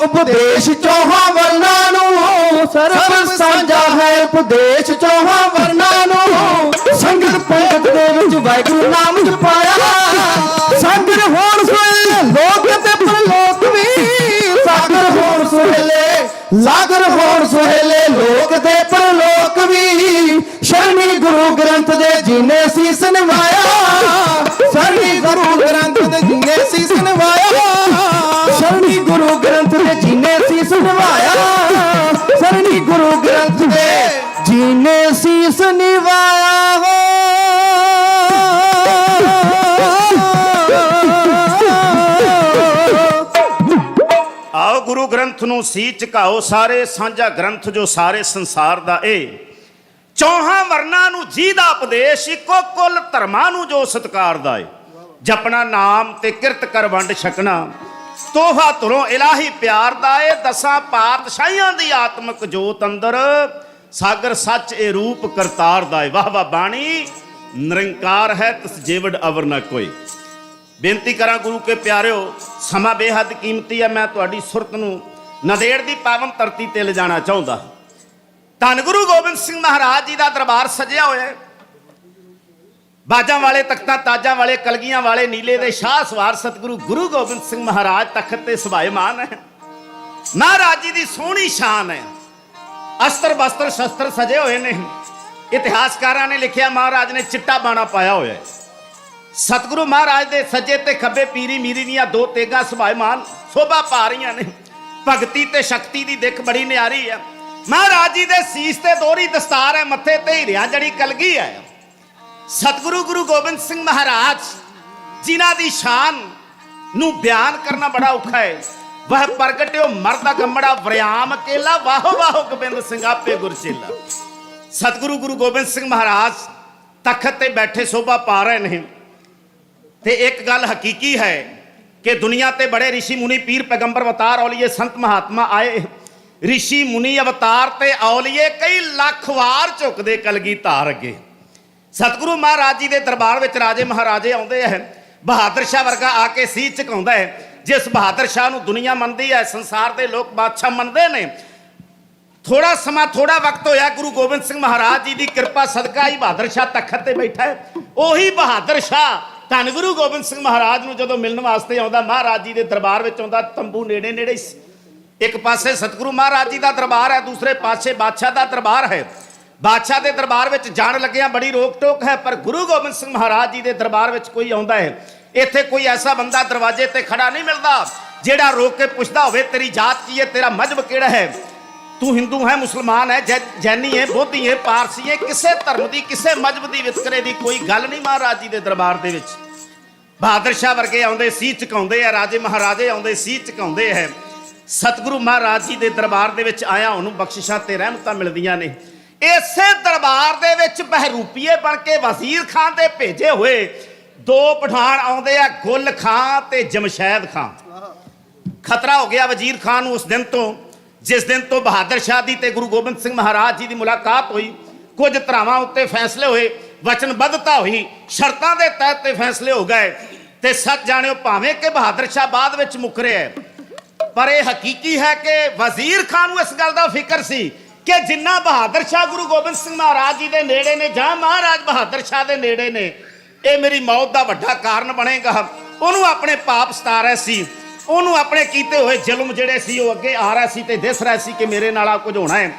ਉਪਦੇਸ਼ ਚੌਹਾਂ ਵਰਨਾਂ ਨੂੰ, ਸਰਬ ਸਾਂਝਾ ਹੈ ਉਪਦੇਸ਼ ਚੌਹਾਂ ਵਰਨਾਂ ਨੂੰ, ਸੰਗਤ ਪੰਗਤ ਦੇ ਵਿੱਚ ਵਾਹਿਗੁਰੂ ਨਾਮ ਜਪਾਇਆ, ਸਾਗਰ ਹੋਣ ਸੁਹੇਲੇ ਲੋਕ ਤੇ ਪਰਲੋਕ ਵੀ, ਸਾਗਰ ਹੋਣ ਸੁਹੇਲੇ, ਲਾਗਰ ਹੋਣ ਸੁਹੇਲੇ ਲੋਕ ਤੇ ਪਰਲੋਕ ਵੀ, ਸ਼ਰਣੀ ਗੁਰੂ ਗ੍ਰੰਥ ਦੇ ਜੀਨੇ ਸੀਸ ਨਿਵਾਇਆ, ਸ਼ਰਣੀ ਗੁਰੂ ਗ੍ਰੰਥ ਦੇ ਜੀਨੇ ਸੀਸ ਨਿਵਾਇਆ, ਸ਼ਰਣੀ ਗੁਰੂ ਗ੍ਰੰਥ ਦੇ ਜੀਨੇ ਸੀਸ ਨਿਵਾਇਆ, ਸ਼ਰਣੀ ਗੁਰੂ ਗ੍ਰੰਥ ਦੇ ਜੀਨੇ ਸੀਸ ਨਿਵਾਇਆ ਹੋ। ਆਓ ਗੁਰੂ ਗ੍ਰੰਥ ਨੂੰ ਸੀਸ ਝੁਕਾਓ ਸਾਰੇ, ਸਾਂਝਾ ਗ੍ਰੰਥ ਜੋ ਸਾਰੇ ਸੰਸਾਰ ਦਾ ਏ, ਚੌਹਾਂ ਵਰਨਾਂ ਨੂੰ ਜਿਹਦਾ ਉਪਦੇਸ਼, ਇੱਕੋ ਕੁੱਲ ਧਰਮਾਂ ਨੂੰ ਜੋ ਸਤਿਕਾਰਦਾ ਏ, ਜਪਣਾ ਨਾਮ ਤੇ ਕਿਰਤ ਕਰ ਵੰਡ ਛਕਣਾ, ਤੋਹਫਾ ਤੁਰੋਂ ਇਲਾਹੀ ਪਿਆਰ ਦਾ ਏ, ਦਸਾਂ ਪਾਤਸ਼ਾਹੀਆਂ ਦੀ ਆਤਮਿਕ ਜੋਤ ਅੰਦਰ, ਸਾਗਰ ਸੱਚ ਇਹ ਰੂਪ ਕਰਤਾਰ ਦਾ ਏ। ਵਾਹ ਵਾਹ ਬਾਣੀ ਨਿਰੰਕਾਰ ਹੈ ਤਿਸ ਜੇਵੜ ਅਵਰ ਨਾ ਕੋਈ। ਬੇਨਤੀ ਕਰਾਂ ਗੁਰੂ ਕੇ ਪਿਆਰਿਓ, ਸਮਾਂ ਬੇਹੱਦ ਕੀਮਤੀ ਹੈ, ਮੈਂ ਤੁਹਾਡੀ ਸੁਰਤ ਨੂੰ ਨੰਦੇੜ ਦੀ ਪਾਵਨ ਧਰਤੀ ਤੇ ਲਿਜਾਣਾ ਚਾਹੁੰਦਾ। ਧੰਨ ਗੁਰੂ ਗੋਬਿੰਦ ਸਿੰਘ ਮਹਾਰਾਜ ਜੀ ਦਾ ਦਰਬਾਰ ਸਜਿਆ ਹੋਇਆ ਹੈ, ਬਾਜਾਂ ਵਾਲੇ, ਤਖਤਾਂ ਤਾਜਾਂ ਵਾਲੇ, ਕਲਗੀਆਂ ਵਾਲੇ, ਨੀਲੇ ਦੇ ਸ਼ਾਹ ਸਵਾਰ ਸਤਿਗੁਰੂ ਗੁਰੂ ਗੋਬਿੰਦ ਸਿੰਘ ਮਹਾਰਾਜ ਤਖਤ ਤੇ ਸੁਭਾਇਮਾਨ ਹੈ। ਮਹਾਰਾਜ ਜੀ ਦੀ ਸੋਹਣੀ ਸ਼ਾਨ ਹੈ, ਅਸਤਰ ਬਸਤਰ ਸ਼ਸਤਰ ਸਜੇ ਹੋਏ ਨੇ। ਇਤਿਹਾਸਕਾਰਾਂ ਨੇ ਲਿਖਿਆ ਮਹਾਰਾਜ ਨੇ ਚਿੱਟਾ ਬਾਣਾ ਪਾਇਆ ਹੋਇਆ ਹੈ। ਸਤਿਗੁਰੂ ਮਹਾਰਾਜ ਦੇ ਸੱਜੇ ਤੇ ਖੱਬੇ ਪੀਰੀ ਮੀਰੀ ਦੀਆਂ ਦੋ ਤੇਗਾਂ ਸੁਭਾਇਮਾਨ ਸ਼ੋਭਾ ਪਾ ਰਹੀਆਂ ਨੇ। ਭਗਤੀ ਤੇ ਸ਼ਕਤੀ ਦੀ ਦਿੱਖ ਬੜੀ ਨਿਆਰੀ ਹੈ। ਮਹਾਰਾਜ ਜੀ ਦੇ ਸੀਸ ਤੇ ਦੋਹਰੀ ਦਸਤਾਰ ਹੈ, ਮੱਥੇ ਤੇ ਹੀਰਿਆਂ ਜੜੀ ਕਲਗੀ ਹੈ। ਸਤਿਗੁਰੂ ਗੁਰੂ ਗੋਬਿੰਦ ਸਿੰਘ ਮਹਾਰਾਜ ਜਿਨ੍ਹਾਂ ਦੀ ਸ਼ਾਨ ਨੂੰ ਬਿਆਨ ਕਰਨਾ ਬੜਾ ਔਖਾ ਹੈ। ਵਹ ਪ੍ਰਗਟਿਓ ਮਰਦ ਗੰਮੜਾ ਵਰਿਆਮ ਕੇਲਾ, ਵਾਹੋ ਵਾਹੋ ਗੋਬਿੰਦ ਸਿੰਘ ਆਪੇ ਗੁਰਚੇਲਾ। ਸਤਿਗੁਰੂ ਗੁਰੂ ਗੋਬਿੰਦ ਸਿੰਘ ਮਹਾਰਾਜ ਤਖਤ ਤੇ ਬੈਠੇ ਸ਼ੋਭਾ ਪਾ ਰਹੇ ਨੇ। ਤੇ ਇੱਕ ਗੱਲ ਹਕੀਕੀ ਹੈ ਕਿ ਦੁਨੀਆ ਤੇ ਬੜੇ ਰਿਸ਼ੀ ਮੁਨੀ, ਪੀਰ ਪੈਗੰਬਰ, ਅਵਤਾਰ, ਔਲੀਏ, ਸੰਤ ਮਹਾਤਮਾ ਆਏ। ਰਿਸ਼ੀ ਮੁਨੀ, ਅਵਤਾਰ ਤੇ ਔਲੀਏ ਕਈ ਲੱਖ ਵਾਰ ਝੁਕਦੇ ਕਲਗੀ ਧਾਰ ਅੱਗੇ। ਸਤਿਗੁਰੂ ਮਹਾਰਾਜ ਜੀ ਦੇ ਦਰਬਾਰ ਵਿੱਚ ਰਾਜੇ ਮਹਾਰਾਜੇ ਆਉਂਦੇ ਹੈ। ਬਹਾਦਰ ਸ਼ਾਹ ਵਰਗਾ ਆ ਕੇ ਸੀਸ ਝੁਕਾਉਂਦਾ ਹੈ। ਜਿਸ ਬਹਾਦਰ ਸ਼ਾਹ ਨੂੰ ਦੁਨੀਆ ਮੰਨਦੀ ਹੈ, ਸੰਸਾਰ ਦੇ ਲੋਕ ਬਾਦਸ਼ਾਹ ਮੰਨਦੇ ਨੇ, ਥੋੜਾ ਸਮਾਂ ਥੋੜਾ ਵਕਤ ਹੋਇਆ, ਗੁਰੂ ਗੋਬਿੰਦ ਸਿੰਘ ਮਹਾਰਾਜ ਜੀ ਦੀ ਕਿਰਪਾ ਸਦਕਾ ਹੀ ਬਹਾਦਰ ਸ਼ਾਹ ਤਖਤ ਤੇ ਬੈਠਾ ਹੈ। ਉਹੀ ਬਹਾਦਰ ਸ਼ਾਹ ਧੰਨ ਗੁਰੂ ਗੋਬਿੰਦ ਸਿੰਘ ਮਹਾਰਾਜ ਨੂੰ ਜਦੋਂ ਮਿਲਣ ਵਾਸਤੇ ਆਉਂਦਾ, ਮਹਾਰਾਜ ਜੀ ਦੇ ਦਰਬਾਰ ਵਿੱਚ ਆਉਂਦਾ। ਤੰਬੂ ਨੇੜੇ ਨੇੜੇ ਸੀ, ਇੱਕ ਪਾਸੇ ਸਤਿਗੁਰੂ ਮਹਾਰਾਜ ਜੀ ਦਾ ਦਰਬਾਰ ਹੈ, ਦੂਸਰੇ ਪਾਸੇ ਬਾਦਸ਼ਾਹ ਦਾ ਦਰਬਾਰ ਹੈ। ਬਾਦਸ਼ਾਹ ਦੇ ਦਰਬਾਰ ਵਿੱਚ ਜਾਣ ਲੱਗਿਆਂ ਬੜੀ ਰੋਕ ਟੋਕ ਹੈ, ਪਰ ਗੁਰੂ ਗੋਬਿੰਦ ਸਿੰਘ ਮਹਾਰਾਜ ਜੀ ਦੇ ਦਰਬਾਰ ਵਿੱਚ ਕੋਈ ਆਉਂਦਾ ਹੈ, ਇੱਥੇ ਕੋਈ ਐਸਾ ਬੰਦਾ ਦਰਵਾਜ਼ੇ ਤੇ ਖੜਾ ਨਹੀਂ ਮਿਲਦਾ ਜਿਹੜਾ ਰੋਕ ਕੇ ਪੁੱਛਦਾ ਹੋਵੇ ਤੇਰੀ ਜਾਤ ਕੀ ਹੈ, ਤੇਰਾ ਮਜ਼ਹਬ ਕਿਹੜਾ ਹੈ, ਤੂੰ ਹਿੰਦੂ ਹੈ, ਮੁਸਲਮਾਨ ਹੈ, ਜੈਨੀ ਹੈ, ਬੋਧੀ ਹੈ, ਪਾਰਸੀ ਹੈ। ਕਿਸੇ ਧਰਮ ਦੀ, ਕਿਸੇ ਮਜ਼ਹਬ ਦੀ, ਵਿਤਕਰੇ ਦੀ ਕੋਈ ਗੱਲ ਨਹੀਂ ਮਹਾਰਾਜ ਜੀ ਦੇ ਦਰਬਾਰ ਦੇ ਵਿੱਚ। ਬਹਾਦਰ ਸ਼ਾਹ ਵਰਗੇ ਆਉਂਦੇ ਸੀ, ਝੁਕਾਉਂਦੇ ਆ, ਰਾਜੇ ਮਹਾਰਾਜੇ ਆਉਂਦੇ ਸੀ, ਝੁਕਾਉਂਦੇ ਹੈ। ਸਤਿਗੁਰੂ ਮਹਾਰਾਜ ਜੀ ਦੇ ਦਰਬਾਰ ਦੇ ਵਿੱਚ ਆਇਆ ਉਹਨੂੰ ਬਖਸ਼ਿਸ਼ਾਂ ਤੇ ਰਹਿਮਤਾਂ ਮਿਲਦੀਆਂ ਨੇ। ਇਸੇ ਦਰਬਾਰ ਦੇ ਵਿੱਚ ਬਹਿਰੂਪੀਏ ਬਣ ਕੇ ਵਜ਼ੀਰ ਖਾਨ ਦੇ ਭੇਜੇ ਹੋਏ ਦੋ ਪਠਾਨ ਆਉਂਦੇ ਆ, ਗੁੱਲ ਖਾਂ ਤੇ ਜਮਸ਼ੈਦ ਖਾਂ। ਖਤਰਾ ਹੋ ਗਿਆ ਵਜ਼ੀਰ ਖਾਨ ਨੂੰ ਉਸ ਦਿਨ ਤੋਂ, ਜਿਸ ਦਿਨ ਤੋਂ ਬਹਾਦਰ ਸ਼ਾਹ ਦੀ ਤੇ ਗੁਰੂ ਗੋਬਿੰਦ ਸਿੰਘ ਮਹਾਰਾਜ ਜੀ ਦੀ ਮੁਲਾਕਾਤ ਹੋਈ। ਕੁਝ ਧਰਾਵਾਂ ਉੱਤੇ ਫੈਸਲੇ ਹੋਏ, ਵਚਨਬੱਧਤਾ ਹੋਈ, ਸ਼ਰਤਾਂ ਦੇ ਤਹਿਤ ਤੇ ਫੈਸਲੇ ਹੋ ਗਏ। ਤੇ ਸੱਚ ਜਾਣਿਓ, ਭਾਵੇਂ ਕਿ ਬਹਾਦਰ ਸ਼ਾਹ ਬਾਅਦ ਵਿੱਚ ਮੁੱਕਰਿਆ, ਪਰ ਇਹ ਹਕੀਕੀ ਹੈ ਕਿ ਵਜ਼ੀਰ ਖਾਨ ਨੂੰ ਇਸ ਗੱਲ ਦਾ ਫਿਕਰ ਸੀ ਕਿ ਜਿੰਨਾ ਬਹਾਦਰ ਸ਼ਾਹ ਗੁਰੂ ਗੋਬਿੰਦ ਸਿੰਘ ਮਹਾਰਾਜ ਜੀ ਦੇ ਨੇੜੇ ਨੇ ਜਾਂ ਮਹਾਰਾਜ ਬਹਾਦਰ ਸ਼ਾਹ ਦੇ ਨੇੜੇ ਨੇ, ਇਹ ਮੇਰੀ ਮੌਤ ਦਾ ਵੱਡਾ ਕਾਰਨ ਬਣੇਗਾ। ਉਹਨੂੰ ਆਪਣੇ ਪਾਪ ਸਤਾ ਰਹੇ ਸੀ, ਉਹਨੂੰ ਆਪਣੇ ਕੀਤੇ ਹੋਏ ਜ਼ੁਲਮ ਜਿਹੜੇ ਸੀ ਉਹ ਅੱਗੇ ਆ ਰਿਹਾ ਸੀ ਤੇ ਦਿਸ ਰਿਹਾ ਸੀ ਕਿ ਮੇਰੇ ਨਾਲ ਆ ਕੁਝ ਹੋਣਾ ਹੈ।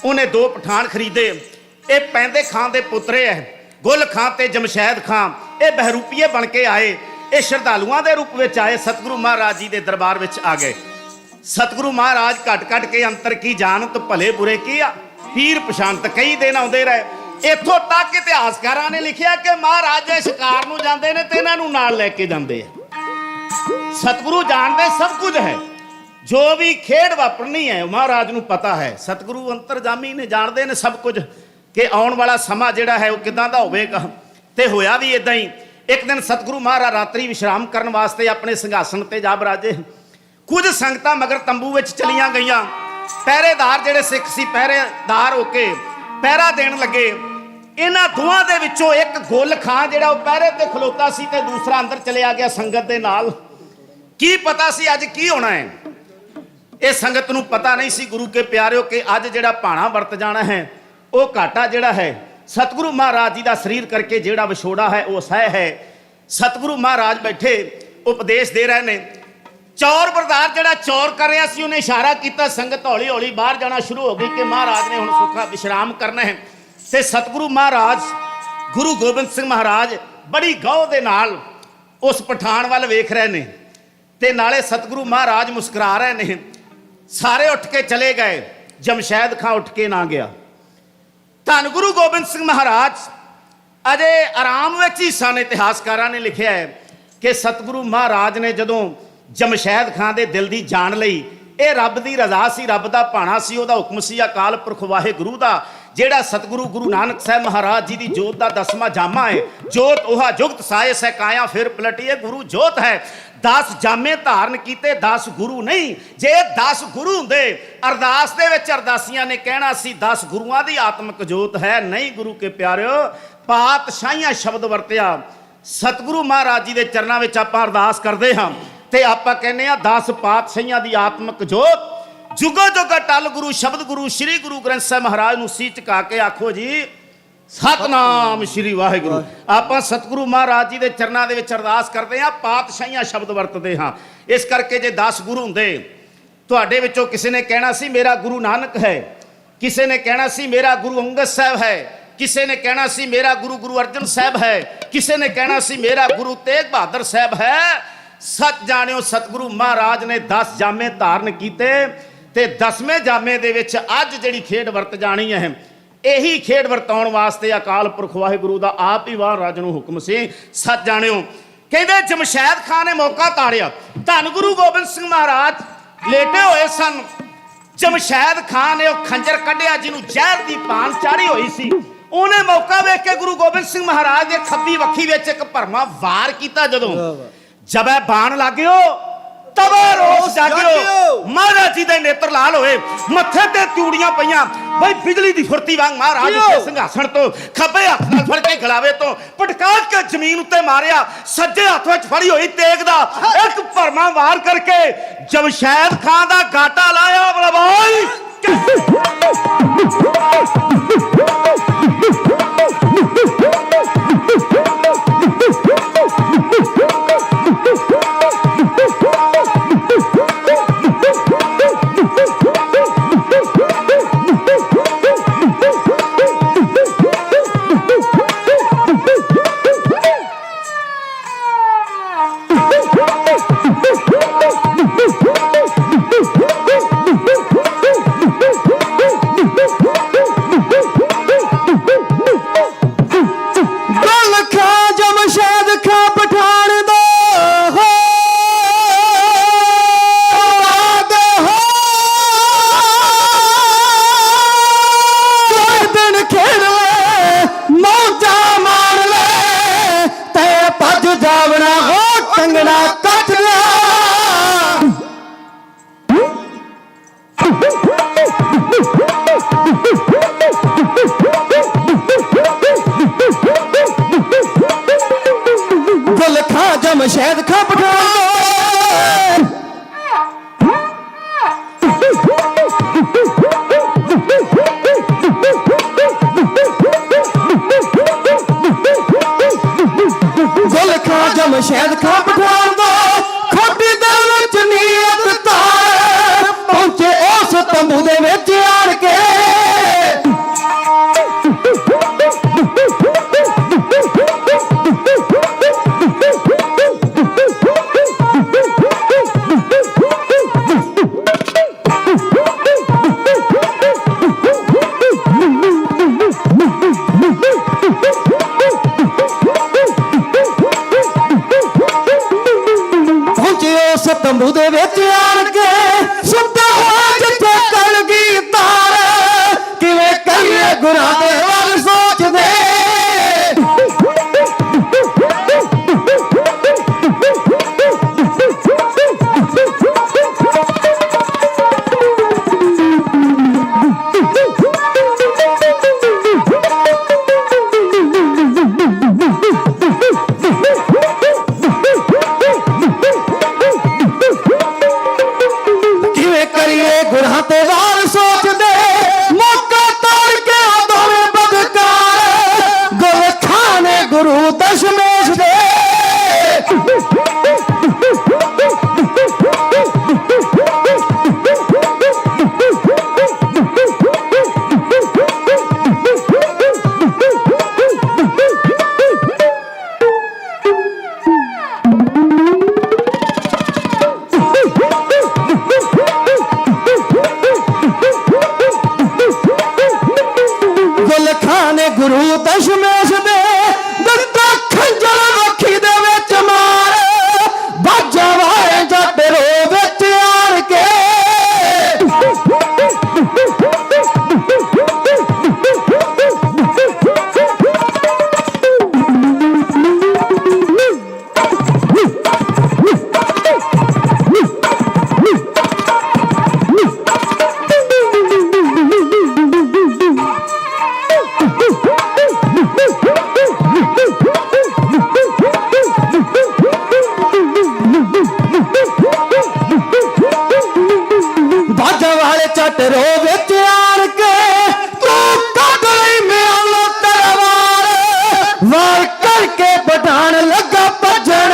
ਉਹਨੇ ਦੋ ਪਠਾਨ ਖਰੀਦੇ। ਇਹ ਪੈਂਦੇ ਖਾਂ ਦੇ ਪੁੱਤਰੇ ਹੈ, ਗੁੱਲ ਖਾਂ ਤੇ ਜਮਸ਼ੈਦ ਖਾਂ। ਇਹ ਬਹਿਰੂਪੀਏ ਬਣ ਕੇ ਆਏ, ਇਹ ਸ਼ਰਧਾਲੂਆਂ ਦੇ ਰੂਪ ਵਿੱਚ ਆਏ, ਸਤਿਗੁਰੂ ਮਹਾਰਾਜ ਜੀ ਦੇ ਦਰਬਾਰ ਵਿੱਚ ਆ ਗਏ। ਸਤਿਗੁਰੂ ਮਹਾਰਾਜ ਘਟ ਘਟ ਕੇ ਅੰਤਰ ਕੀ ਜਾਣਤ, ਭਲੇ ਬੁਰੇ ਕੀ ਆ ਪੀਰ ਪਛਾਣਤ, ਕਈ ਦਿਨ ਆਉਂਦੇ ਰਹੇ। ਇੱਥੋਂ ਤੱਕ ਇਤਿਹਾਸਕਾਰਾਂ ਨੇ ਲਿਖਿਆ ਕਿ ਮਹਾਰਾਜ ਜੇ ਸ਼ਿਕਾਰ ਨੂੰ ਜਾਂਦੇ ਨੇ ਤੇ ਇਹਨਾਂ ਨੂੰ ਨਾਲ ਲੈ ਕੇ ਜਾਂਦੇ ਆ। ਸਤਿਗੁਰੂ ਜਾਣਦੇ ਸਭ ਕੁਝ ਹੈ, ਜੋ ਵੀ ਖੇਡ ਵਾਪਰਨੀ ਹੈ ਮਹਾਰਾਜ ਨੂੰ ਪਤਾ ਹੈ। ਸਤਿਗੁਰੂ ਅੰਤਰਜਾਮੀ ਨੇ, ਜਾਣਦੇ ਨੇ ਸਭ ਕੁਝ ਕਿ ਆਉਣ ਵਾਲਾ ਸਮਾਂ ਜਿਹੜਾ ਹੈ ਉਹ ਕਿਦਾਂ ਦਾ ਹੋਵੇਗਾ। ਤੇ ਹੋਇਆ ਵੀ ਇਦਾਂ ਹੀ। ਇੱਕ ਦਿਨ ਸਤਿਗੁਰੂ ਮਹਾਰਾਜ ਰਾਤਰੀ ਵਿਸ਼ਰਾਮ ਕਰਨ ਵਾਸਤੇ ਆਪਣੇ ਸਿੰਘਾਸਣ ਤੇ ਜਾ ਬਰਾਜੇ। ਕੁਝ ਸੰਗਤਾਂ ਮਗਰ ਤੰਬੂ ਵਿੱਚ ਚਲੀਆਂ ਗਈਆਂ। ਪਹਿਰੇਦਾਰ ਜਿਹੜੇ ਸਿੱਖ ਸੀ, ਪਹਿਰੇਦਾਰ ਹੋ ਕੇ ਪਹਿਰਾ ਦੇਣ ਲੱਗੇ। ਇਹਨਾਂ ਦੋਵਾਂ ਦੇ ਵਿੱਚੋਂ ਇੱਕ ਗੁੱਲ ਖਾਂ ਜਿਹੜਾ ਉਹ ਪਹਿਰੇ ਤੇ ਖਲੋਤਾ ਸੀ ਤੇ ਦੂਸਰਾ ਅੰਦਰ ਚਲਿਆ ਗਿਆ ਸੰਗਤ ਦੇ ਨਾਲ। ਕੀ ਪਤਾ ਸੀ ਅੱਜ ਕੀ ਹੋਣਾ ਹੈ? ਇਹ ਸੰਗਤ ਨੂੰ ਪਤਾ ਨਹੀਂ ਸੀ ਗੁਰੂ ਕੇ ਪਿਆਰਿਓ ਕਿ ਅੱਜ ਜਿਹੜਾ ਭਾਣਾ ਵਰਤ ਜਾਣਾ ਹੈ ਉਹ ਘਾਟਾ ਜਿਹੜਾ ਹੈ ਸਤਿਗੁਰੂ ਮਹਾਰਾਜ ਜੀ ਦਾ ਸਰੀਰ ਕਰਕੇ ਜਿਹੜਾ ਵਿਛੋੜਾ ਹੈ ਉਹ ਸਹਿ ਹੈ। ਸਤਿਗੁਰੂ ਮਹਾਰਾਜ ਬੈਠੇ ਉਪਦੇਸ਼ ਦੇ ਰਹੇ ਨੇ। ਚੌਰ ਬਰਦਾਰ ਜਿਹੜਾ ਚੌਰ ਕਰ ਰਿਹਾ ਸੀ ਉਹਨੇ ਇਸ਼ਾਰਾ ਕੀਤਾ, ਸੰਗਤ ਹੌਲੀ ਹੌਲੀ ਬਾਹਰ ਜਾਣਾ ਸ਼ੁਰੂ ਹੋ ਗਈ ਕਿ ਮਹਾਰਾਜ ਨੇ ਹੁਣ ਸੁੱਖਾ ਵਿਸ਼ਰਾਮ ਕਰਨਾ ਹੈ। ਤੇ ਸਤਿਗੁਰੂ ਮਹਾਰਾਜ ਗੁਰੂ ਗੋਬਿੰਦ ਸਿੰਘ ਮਹਾਰਾਜ ਬੜੀ ਗੌਰ ਦੇ ਨਾਲ ਉਸ ਪਠਾਨ ਵੱਲ ਵੇਖ ਰਹੇ ਨੇ ਤੇ ਨਾਲੇ ਸਤਿਗੁਰੂ ਮਹਾਰਾਜ ਮੁਸਕਰਾ ਰਹੇ ਨੇ। ਸਾਰੇ ਉੱਠ ਕੇ ਚਲੇ ਗਏ, ਜਮਸ਼ੈਦ ਖਾਂ ਉੱਠ ਕੇ ਨਾ ਗਿਆ। ਧੰਨ ਗੁਰੂ ਗੋਬਿੰਦ ਸਿੰਘ ਮਹਾਰਾਜ ਅਜੇ ਆਰਾਮ ਵਿੱਚ ਹੀ ਸਨ। ਇਤਿਹਾਸਕਾਰਾਂ ਨੇ ਲਿਖਿਆ ਹੈ ਕਿ ਸਤਿਗੁਰੂ ਮਹਾਰਾਜ ਨੇ ਜਦੋਂ ਜਮਸ਼ੈਦ ਖਾਂ ਦੇ ਦਿਲ ਦੀ ਜਾਨ ਲਈ, ਇਹ ਰੱਬ ਦੀ ਰਜ਼ਾ ਸੀ, ਰੱਬ ਦਾ ਭਾਣਾ ਸੀ, ਉਹਦਾ ਹੁਕਮ ਸੀ। ਅਕਾਲ ਪੁਰਖ ਵਾਹਿਗੁਰੂ ਦਾ ਜਿਹੜਾ ਸਤਿਗੁਰੂ ਗੁਰੂ ਨਾਨਕ ਸਾਹਿਬ ਮਹਾਰਾਜ ਜੀ ਦੀ ਜੋਤ ਦਾ 10ਵਾਂ ਜਾਮਾ ਹੈ। ਜੋਤ ਉਹਾ ਜੁਗਤ ਸਾਏ ਸੈ ਕਾਇਆ ਫਿਰ ਪਲਟੀਏ, ਗੁਰੂ ਜੋਤ ਹੈ। 10 ਜਾਮੇ ਧਾਰਨ ਕੀਤੇ, 10 ਗੁਰੂ ਨਹੀਂ। ਜੇ 10 ਗੁਰੂ ਹੁੰਦੇ, ਅਰਦਾਸ ਦੇ ਵਿੱਚ ਅਰਦਾਸੀਆਂ ਨੇ ਕਹਿਣਾ ਸੀ 10 ਗੁਰੂਆਂ ਦੀ ਆਤਮਿਕ ਜੋਤ ਹੈ। ਨਹੀਂ ਗੁਰੂ ਕੇ ਪਿਆਰਿਓ, ਪਾਤਸ਼ਾਹੀਆਂ ਸ਼ਬਦ ਵਰਤਿਆ। ਸਤਿਗੁਰੂ ਮਹਾਰਾਜ ਜੀ ਦੇ ਚਰਨਾਂ ਵਿੱਚ ਆਪਾਂ ਅਰਦਾਸ ਕਰਦੇ ਹਾਂ ਤੇ ਆਪਾਂ ਕਹਿੰਦੇ ਆ 10 ਪਾਤਸ਼ਾਹੀਆਂ ਦੀ ਆਤਮਿਕ ਜੋਤ ਜੁਗੋ ਜੁਗ ਟਲ ਗੁਰੂ ਸ਼ਬਦ ਗੁਰੂ ਸ੍ਰੀ ਗੁਰੂ ਗ੍ਰੰਥ ਸਾਹਿਬ ਮਹਾਰਾਜ ਨੂੰ ਸੀ ਝੁਕਾ ਕੇ ਆਖੋ ਜੀ ਸਤਨਾਮ ਸ੍ਰੀ ਵਾਹਿਗੁਰੂ। ਆਪਾਂ ਸਤਿਗੁਰੂ ਮਹਾਰਾਜ ਜੀ ਦੇ ਚਰਨਾਂ ਦੇ ਵਿੱਚ ਅਰਦਾਸ ਕਰਦੇ ਹਾਂ, ਪਾਤਸ਼ਾਹੀਆਂ ਸ਼ਬਦ ਵਰਤਦੇ ਹਾਂ। ਇਸ ਕਰਕੇ ਜੇ 10 ਗੁਰੂ ਹੁੰਦੇ, ਤੁਹਾਡੇ ਵਿੱਚੋਂ ਕਿਸੇ ਨੇ ਕਹਿਣਾ ਸੀ ਮੇਰਾ ਗੁਰੂ ਨਾਨਕ ਹੈ, ਕਿਸੇ ਨੇ ਕਹਿਣਾ ਸੀ ਮੇਰਾ ਗੁਰੂ ਅੰਗਦ ਸਾਹਿਬ ਹੈ, ਕਿਸੇ ਨੇ ਕਹਿਣਾ ਸੀ ਮੇਰਾ ਗੁਰੂ ਅਰਜਨ ਸਾਹਿਬ ਹੈ, ਕਿਸੇ ਨੇ ਕਹਿਣਾ ਸੀ ਮੇਰਾ ਗੁਰੂ ਤੇਗ ਬਹਾਦਰ ਸਾਹਿਬ ਹੈ। ਸੱਚ ਜਾਣਿਓ, ਸਤਿਗੁਰੂ ਮਹਾਰਾਜ ਨੇ 10 ਜਾਮੇ ਧਾਰਨ ਕੀਤੇ ਤੇ 10ਵੇਂ ਜਾਮੇ ਦੇ ਵਿੱਚ ਅੱਜ ਜਿਹੜੀ ਖੇਡ ਵਰਤ ਜਾਣੀ ਹੈ, ਇਹੀ ਖੇਡ ਵਰਤਾਉਣ ਵਾਸਤੇ ਅਕਾਲ ਪੁਰਖ ਵਾਹਿਗੁਰੂ ਦਾ ਆਪ ਹੀ ਮਹਾਰਾਜ ਨੂੰ ਹੁਕਮ ਸੀ। ਸੱਚ ਜਾਣਿਓ, ਕਹਿੰਦੇ ਜਮਸ਼ੈਦ ਖਾਂ ਨੇ ਮੌਕਾ ਤਾੜਿਆ। ਧੰਨ ਗੁਰੂ ਗੋਬਿੰਦ ਸਿੰਘ ਮਹਾਰਾਜ ਲੇਟੇ ਹੋਏ ਸਨ। ਜਮਸ਼ੈਦ ਖਾਂ ਨੇ ਉਹ ਖੰਜਰ ਕੱਢਿਆ ਜਿਹਨੂੰ ਜ਼ਹਿਰ ਦੀ ਪਾਨ ਚਾੜੀ ਹੋਈ ਸੀ। ਉਹਨੇ ਮੌਕਾ ਵੇਖ ਕੇ ਗੁਰੂ ਗੋਬਿੰਦ ਸਿੰਘ ਮਹਾਰਾਜ ਦੇ ਖੱਬੀ ਵੱਖੀ ਵਿੱਚ ਇੱਕ ਭਰਮਾ ਵਾਰ ਕੀਤਾ। ਜਦੋਂ ਜਬੈ ਬਾਣ ਲੱਗਿਓ ਤਵੇ ਰੋਸ ਜਾਗਿਓ, ਮਹਾਰਾਜ ਜੀ ਦੇ ਨੇਤਰ ਲਾਲ ਹੋਏ, ਮੱਥੇ ਤੇ ਤਿਊੜੀਆਂ ਪਈਆਂ। ਬਈ ਬਿਜਲੀ ਦੀ ਫੁਰਤੀ ਵਾਂਗ ਮਹਾਰਾਜ ਦੇ ਸਿੰਘਾਸਣ ਤੋਂ ਖੱਬੇ ਹੱਥ ਨਾਲ ਫੜ ਕੇ ਗਲਾਵੇ ਤੋਂ ਪਟਕਾ ਕੇ ਜ਼ਮੀਨ ਉੱਤੇ ਮਾਰਿਆ। ਸੱਜੇ ਹੱਥ ਵਿੱਚ ਫੜੀ ਹੋਈ ਤੇਗ ਦਾ ਇੱਕ ਭਰਮਾ ਵਾਰ ਕਰਕੇ ਜਮਸ਼ੈਦ ਖਾਂ ਦਾ ਗਾਟਾ ਲਾਇਆ। ਬਲਵਾਈ ਜਮਸ਼ੇਦ ਖਾਂ ਪਠਾਨ ਗੁਲ ਖਾਂ ਜਮਸ਼ੇਦ ਖਾਂ ਪਠਾਨ ਦਾ ਖੋਟੀ ਦਿਲ ਵਿੱਚ ਨੀਅਤ ਤਾਰ ਪਹੁੰਚੇ ਉਸ ਤੰਬੂ ਦੇ ਵਿੱਚ ਆਣ ਕੇ ਤੰਬੂ ਦੇ ਵਿੱਚ ਆਣ ਕੇ ਸੁੱਤਾ ਹੋਇਆ ਜਿੱਥੇ ਕਲਗੀ ਤਾਰ ਕਿਵੇਂ ਕਰੀਏ ਗੁਨਾਹ ਦੇ ਵੱਲ ਸੋਚਦੇ ਗੁਨਾਹ ਤੇ ਵਾਰ ਸੋਚਦੇ ਮੌਕਾ ਤੋੜ ਕੇ ਦੋਵੇਂ ਬਦਕਾਰ ਗੁਲ ਖਾਂ ਨੇ ਗੁਰੂ ਦਸ਼ਮੇਸ਼ ਦੇ ਗੁਰੂ ਦਸ਼ਮੇਸ਼ ਦੇ ਦਿੱਤਾ ਖੰਜਰ ਵੱਖੀ ਦੇ ਵਿੱਚ ਮਾਰ ਬਾਜਾ ਵਾਏ ਜੱਟ ਰੋ ਵਿੱਚ ਆਣ ਕੇ ਰੋ ਵਿੱਚ ਆਣ ਕੇ ਤੂੰ ਕੱਢ ਲਈ ਮਿਆਲੋਂ ਤਲਵਾਰ ਵਾਰ ਕਰਕੇ ਪਠਾਨ ਲੱਗਾ ਭੱਜਣ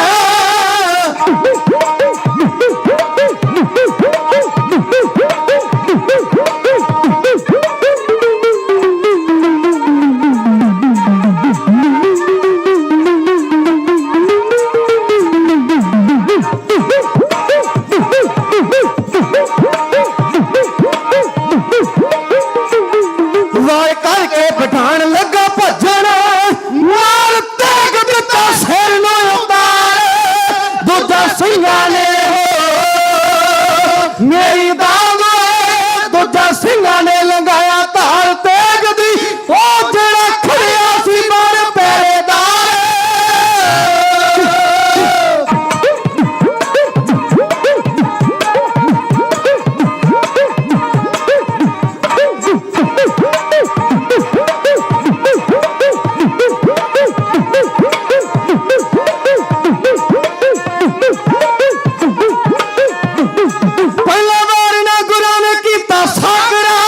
ਵਾਰ ਕਰਕੇ ਪਠਾਨ ਲੱਗਾ ਭੱਜਣ ਨਾਲ ਤੇਗ ਦਿੱਤਾ ਸਿਰ ਨੂੰ ਉਤਾਰ ਦੂਜਾ ਸਿੰਘਾਂ ਨੇ ਮੇਰੀ ਦਾਗ ਦੂਜਾ ਸਿੰਘਾਂ ਨੇ ਲੰਘਾਇਆ ਧਾਰ ਤੇਗ ਦੀ ਉਹ ਜਿਹੜਾ ਖੜਿਆ ਸੀ ਬਾਹਰ ਪਹਿਰੇਦਾਰ ਪਹਿਲਾ ਵਾਰ ਨਾ ਗੁਰਾਂ ਨੇ ਕੀਤਾ ਸਾਗਰਾ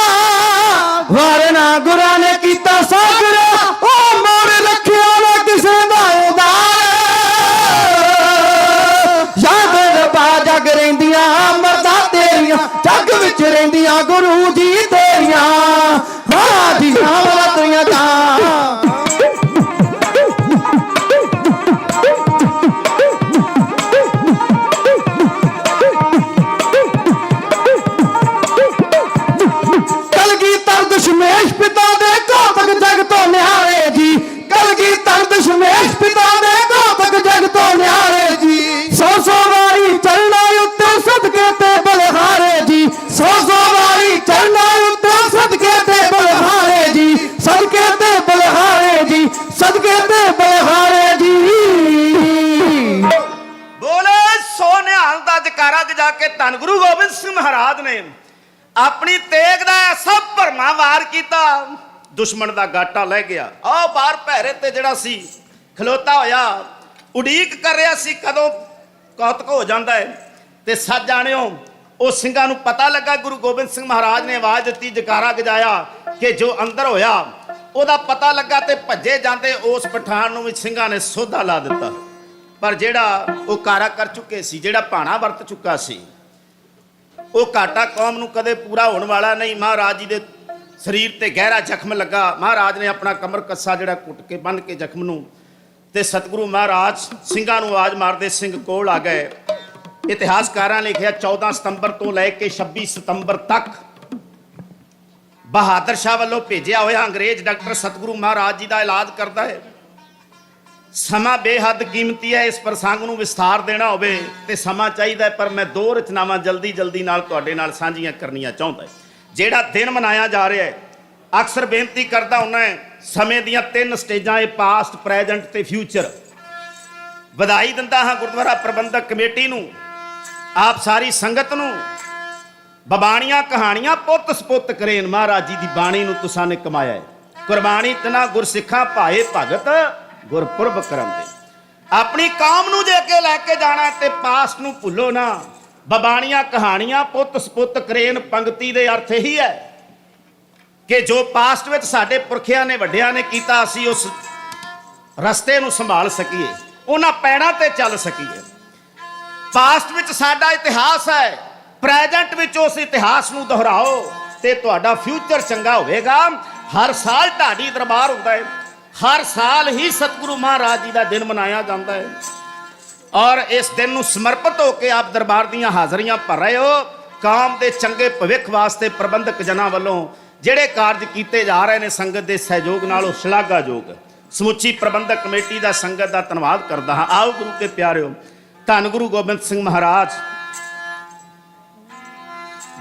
ਗੁਰੂ ਜੀ ਤੇਰੀਆਂ ਹਾਜ਼ੀਆਂ ਵਰਤੀਆਂ ਤਾਂ ਦਸ਼ਮੇਸ਼ ਪਿਤਾ ਦੇ ਘਾਤਕ ਜਗ ਤੋਂ ਨਿਹਾਰੇ ਜੀ, ਕਲਗੀਧਰ ਦਸ਼ਮੇਸ਼ ਪਿਤਾ ਦੇ ਘਾਤਕ ਜਗ ਤੋਂ ਨਿਹਾਰੇ ਜੀ। 100 ਵਾਰੀ ਚੜਨਾ ਉੱਤੇ ਸਦਕੇ ਤੇ ਬਲਹਾਰੇ ਜੀ, 100 ਵਾਰੀ ਚੜਨਾ ਉੱਤੇ ਸਦਕੇ ਤੇ ਬਲਹਾਰੇ ਜੀ, ਸਦਕੇ ਤੇ ਬਲਹਾਰੇ ਜੀ, ਸਦਕੇ ਤੇ ਬਲਹਾਰੇ ਜੀ। ਬੋਲੇ ਸੋ ਨਿਹਾਲ ਦਾ ਜਕਾਰਾ ਗਜਾ ਕੇ ਧੰਨ ਗੁਰੂ ਗੋਬਿੰਦ ਸਿੰਘ ਮਹਾਰਾਜ ਨੇ ਆਪਣੀ ਤੇਗ ਦਾ ਸਭ ਭਰਮਾ ਵਾਰ ਕੀਤਾ, ਦੁਸ਼ਮਣ ਦਾ ਗਾਟਾ ਲੈ ਗਿਆ। ਆਹ ਬਾਹਰ ਪਹਿਰੇ ਤੇ ਜਿਹੜਾ ਸੀ ਖਲੋਤਾ ਹੋਇਆ ਉਡੀਕ ਕਰ ਰਿਹਾ ਸੀ ਕਦੋਂ ਕੌਤਕ ਹੋ ਜਾਂਦਾ ਹੈ। ਤੇ ਸੱਚ ਜਾਣਿਓ ਉਹ ਸਿੰਘਾਂ ਨੂੰ ਪਤਾ ਲੱਗਾ ਗੁਰੂ ਗੋਬਿੰਦ ਸਿੰਘ ਮਹਾਰਾਜ ਨੇ ਆਵਾਜ਼ ਦਿੱਤੀ, ਜਕਾਰਾ ਗਜਾਇਆ ਕਿ ਜੋ ਅੰਦਰ ਹੋਇਆ ਉਹਦਾ ਪਤਾ ਲੱਗਾ ਤੇ ਭੱਜੇ ਜਾਂਦੇ ਉਸ ਪਠਾਨ ਨੂੰ ਵੀ ਸਿੰਘਾਂ ਨੇ ਸੋਧਾ ਲਾ ਦਿੱਤਾ। ਪਰ ਜਿਹੜਾ ਉਹ ਕਾਰਾ ਕਰ ਚੁੱਕੇ ਸੀ, ਜਿਹੜਾ ਭਾਣਾ ਵਰਤ ਚੁੱਕਾ ਸੀ, ਉਹ ਘਾਟਾ ਕੌਮ ਨੂੰ ਕਦੇ ਪੂਰਾ ਹੋਣ ਵਾਲਾ ਨਹੀਂ। ਮਹਾਰਾਜ ਜੀ ਦੇ ਸਰੀਰ ਤੇ ਗਹਿਰਾ ਜ਼ਖਮ ਲੱਗਾ। ਮਹਾਰਾਜ ਨੇ ਆਪਣਾ ਕਮਰ ਕੱਸਾ ਜਿਹੜਾ ਕੁੱਟ ਕੇ ਬੰਨ੍ਹ ਕੇ ਜ਼ਖਮ ਨੂੰ, ਤੇ ਸਤਿਗੁਰੂ ਮਹਾਰਾਜ ਸਿੰਘਾਂ ਨੂੰ ਆਵਾਜ਼ ਮਾਰਦੇ ਸਿੰਘ ਕੋਲ ਆ ਗਏ। ਇਤਿਹਾਸਕਾਰਾਂ ਨੇ ਲਿਖਿਆ 14 ਸਤੰਬਰ ਤੋਂ ਲੈ ਕੇ 26 ਸਤੰਬਰ ਤੱਕ ਬਹਾਦਰ ਸ਼ਾਹ ਵੱਲੋਂ ਭੇਜਿਆ ਹੋਇਆ ਅੰਗਰੇਜ਼ ਡਾਕਟਰ ਸਤਿਗੁਰੂ ਮਹਾਰਾਜ ਜੀ ਦਾ ਇਲਾਜ ਕਰਦਾ ਹੈ। ਸਮਾਂ ਬੇਹੱਦ ਕੀਮਤੀ ਹੈ। ਇਸ ਪ੍ਰਸੰਗ ਨੂੰ ਵਿਸਥਾਰ ਦੇਣਾ ਹੋਵੇ ਤੇ ਸਮਾਂ ਚਾਹੀਦਾ ਹੈ, ਪਰ ਮੈਂ 2 ਰਚਨਾਵਾਂ ਜਲਦੀ ਨਾਲ ਤੁਹਾਡੇ ਨਾਲ ਸਾਂਝੀਆਂ ਕਰਨੀਆਂ ਚਾਹੁੰਦਾ। ਜਿਹੜਾ ਦਿਨ ਮਨਾਇਆ ਜਾ ਰਿਹਾ ਹੈ, ਅਕਸਰ ਬੇਨਤੀ ਕਰਦਾ ਹੁੰਦਾ ਹੈ, ਸਮੇਂ ਦੀਆਂ 3 ਸਟੇਜਾਂ ਇਹ ਪਾਸਟ, ਪ੍ਰੈਜ਼ੈਂਟ ਤੇ ਫਿਊਚਰ। ਵਧਾਈ ਦਿੰਦਾ ਹਾਂ ਗੁਰਦੁਆਰਾ ਪ੍ਰਬੰਧਕ ਕਮੇਟੀ ਨੂੰ, ਆਪ ਸਾਰੀ ਸੰਗਤ ਨੂੰ। ਬਬਾਣੀਆਂ ਕਹਾਣੀਆਂ ਪੁੱਤ ਸਪੁੱਤ ਕਰੇਨ, ਮਹਾਰਾਜ ਜੀ ਦੀ ਬਾਣੀ ਨੂੰ ਤੁਸਾਂ ਨੇ ਕਮਾਇਆ ਹੈ। ਕੁਰਬਾਨੀ ਤਨਾ ਗੁਰਸਿੱਖਾਂ ਭਾਏ ਭਗਤ ਗੁਰਪੁਰਬ ਕਰਮ ਦੇ। ਆਪਣੀ ਕੌਮ ਨੂੰ ਜੇ ਅੱਗੇ ਲੈ ਕੇ ਜਾਣਾ ਤੇ ਪਾਸਟ ਨੂੰ ਭੁੱਲੋ ਨਾ। ਬਬਾਣੀਆਂ ਕਹਾਣੀਆਂ ਪੁੱਤ ਸਪੁੱਤ ਕਰੇਨ ਪੰਕਤੀ ਦੇ ਅਰਥ ਇਹੀ ਹੈ ਕਿ ਜੋ ਪਾਸਟ ਵਿੱਚ ਸਾਡੇ ਪੁਰਖਿਆਂ ਨੇ ਵੱਡਿਆਂ ਨੇ ਕੀਤਾ, ਅਸੀਂ ਉਸ ਰਸਤੇ ਨੂੰ ਸੰਭਾਲ ਸਕੀਏ, ਉਹਨਾਂ ਪੈੜਾਂ ਤੇ ਚੱਲ ਸਕੀਏ। ਪਾਸਟ ਵਿੱਚ ਸਾਡਾ ਇਤਿਹਾਸ ਹੈ, ਪ੍ਰੈਜ਼ੈਂਟ ਵਿੱਚ ਉਸ ਇਤਿਹਾਸ ਨੂੰ ਦੁਹਰਾਓ ਤੇ ਤੁਹਾਡਾ ਫਿਊਚਰ ਚੰਗਾ ਹੋਵੇਗਾ। ਹਰ ਸਾਲ ਢਾਡੀ ਦਰਬਾਰ ਹੁੰਦਾ ਹੈ, ਹਰ ਸਾਲ ਹੀ ਸਤਿਗੁਰੂ ਮਹਾਰਾਜ ਜੀ ਦਾ ਦਿਨ ਮਨਾਇਆ ਜਾਂਦਾ ਹੈ, ਔਰ ਇਸ ਦਿਨ ਨੂੰ ਸਮਰਪਿਤ ਹੋ ਕੇ ਆਪ ਦਰਬਾਰ ਦੀਆਂ ਹਾਜ਼ਰੀਆਂ ਭਰ ਰਹੇ ਹੋ। ਕੌਮ ਦੇ ਚੰਗੇ ਭਵਿੱਖ ਵਾਸਤੇ ਪ੍ਰਬੰਧਕ ਜਨਾਂ ਵੱਲੋਂ ਜਿਹੜੇ ਕਾਰਜ ਕੀਤੇ ਜਾ ਰਹੇ ਨੇ ਸੰਗਤ ਦੇ ਸਹਿਯੋਗ ਨਾਲ, ਉਹ ਸ਼ਲਾਘਾਯੋਗ। ਸਮੁੱਚੀ ਪ੍ਰਬੰਧਕ ਕਮੇਟੀ ਦਾ ਸੰਗਤ ਦਾ ਧੰਨਵਾਦ ਕਰਦਾ ਹਾਂ। ਆਓ ਗੁਰੂ ਕੇ ਪਿਆਰਿਓ, ਧੰਨ ਗੁਰੂ ਗੋਬਿੰਦ ਸਿੰਘ ਮਹਾਰਾਜ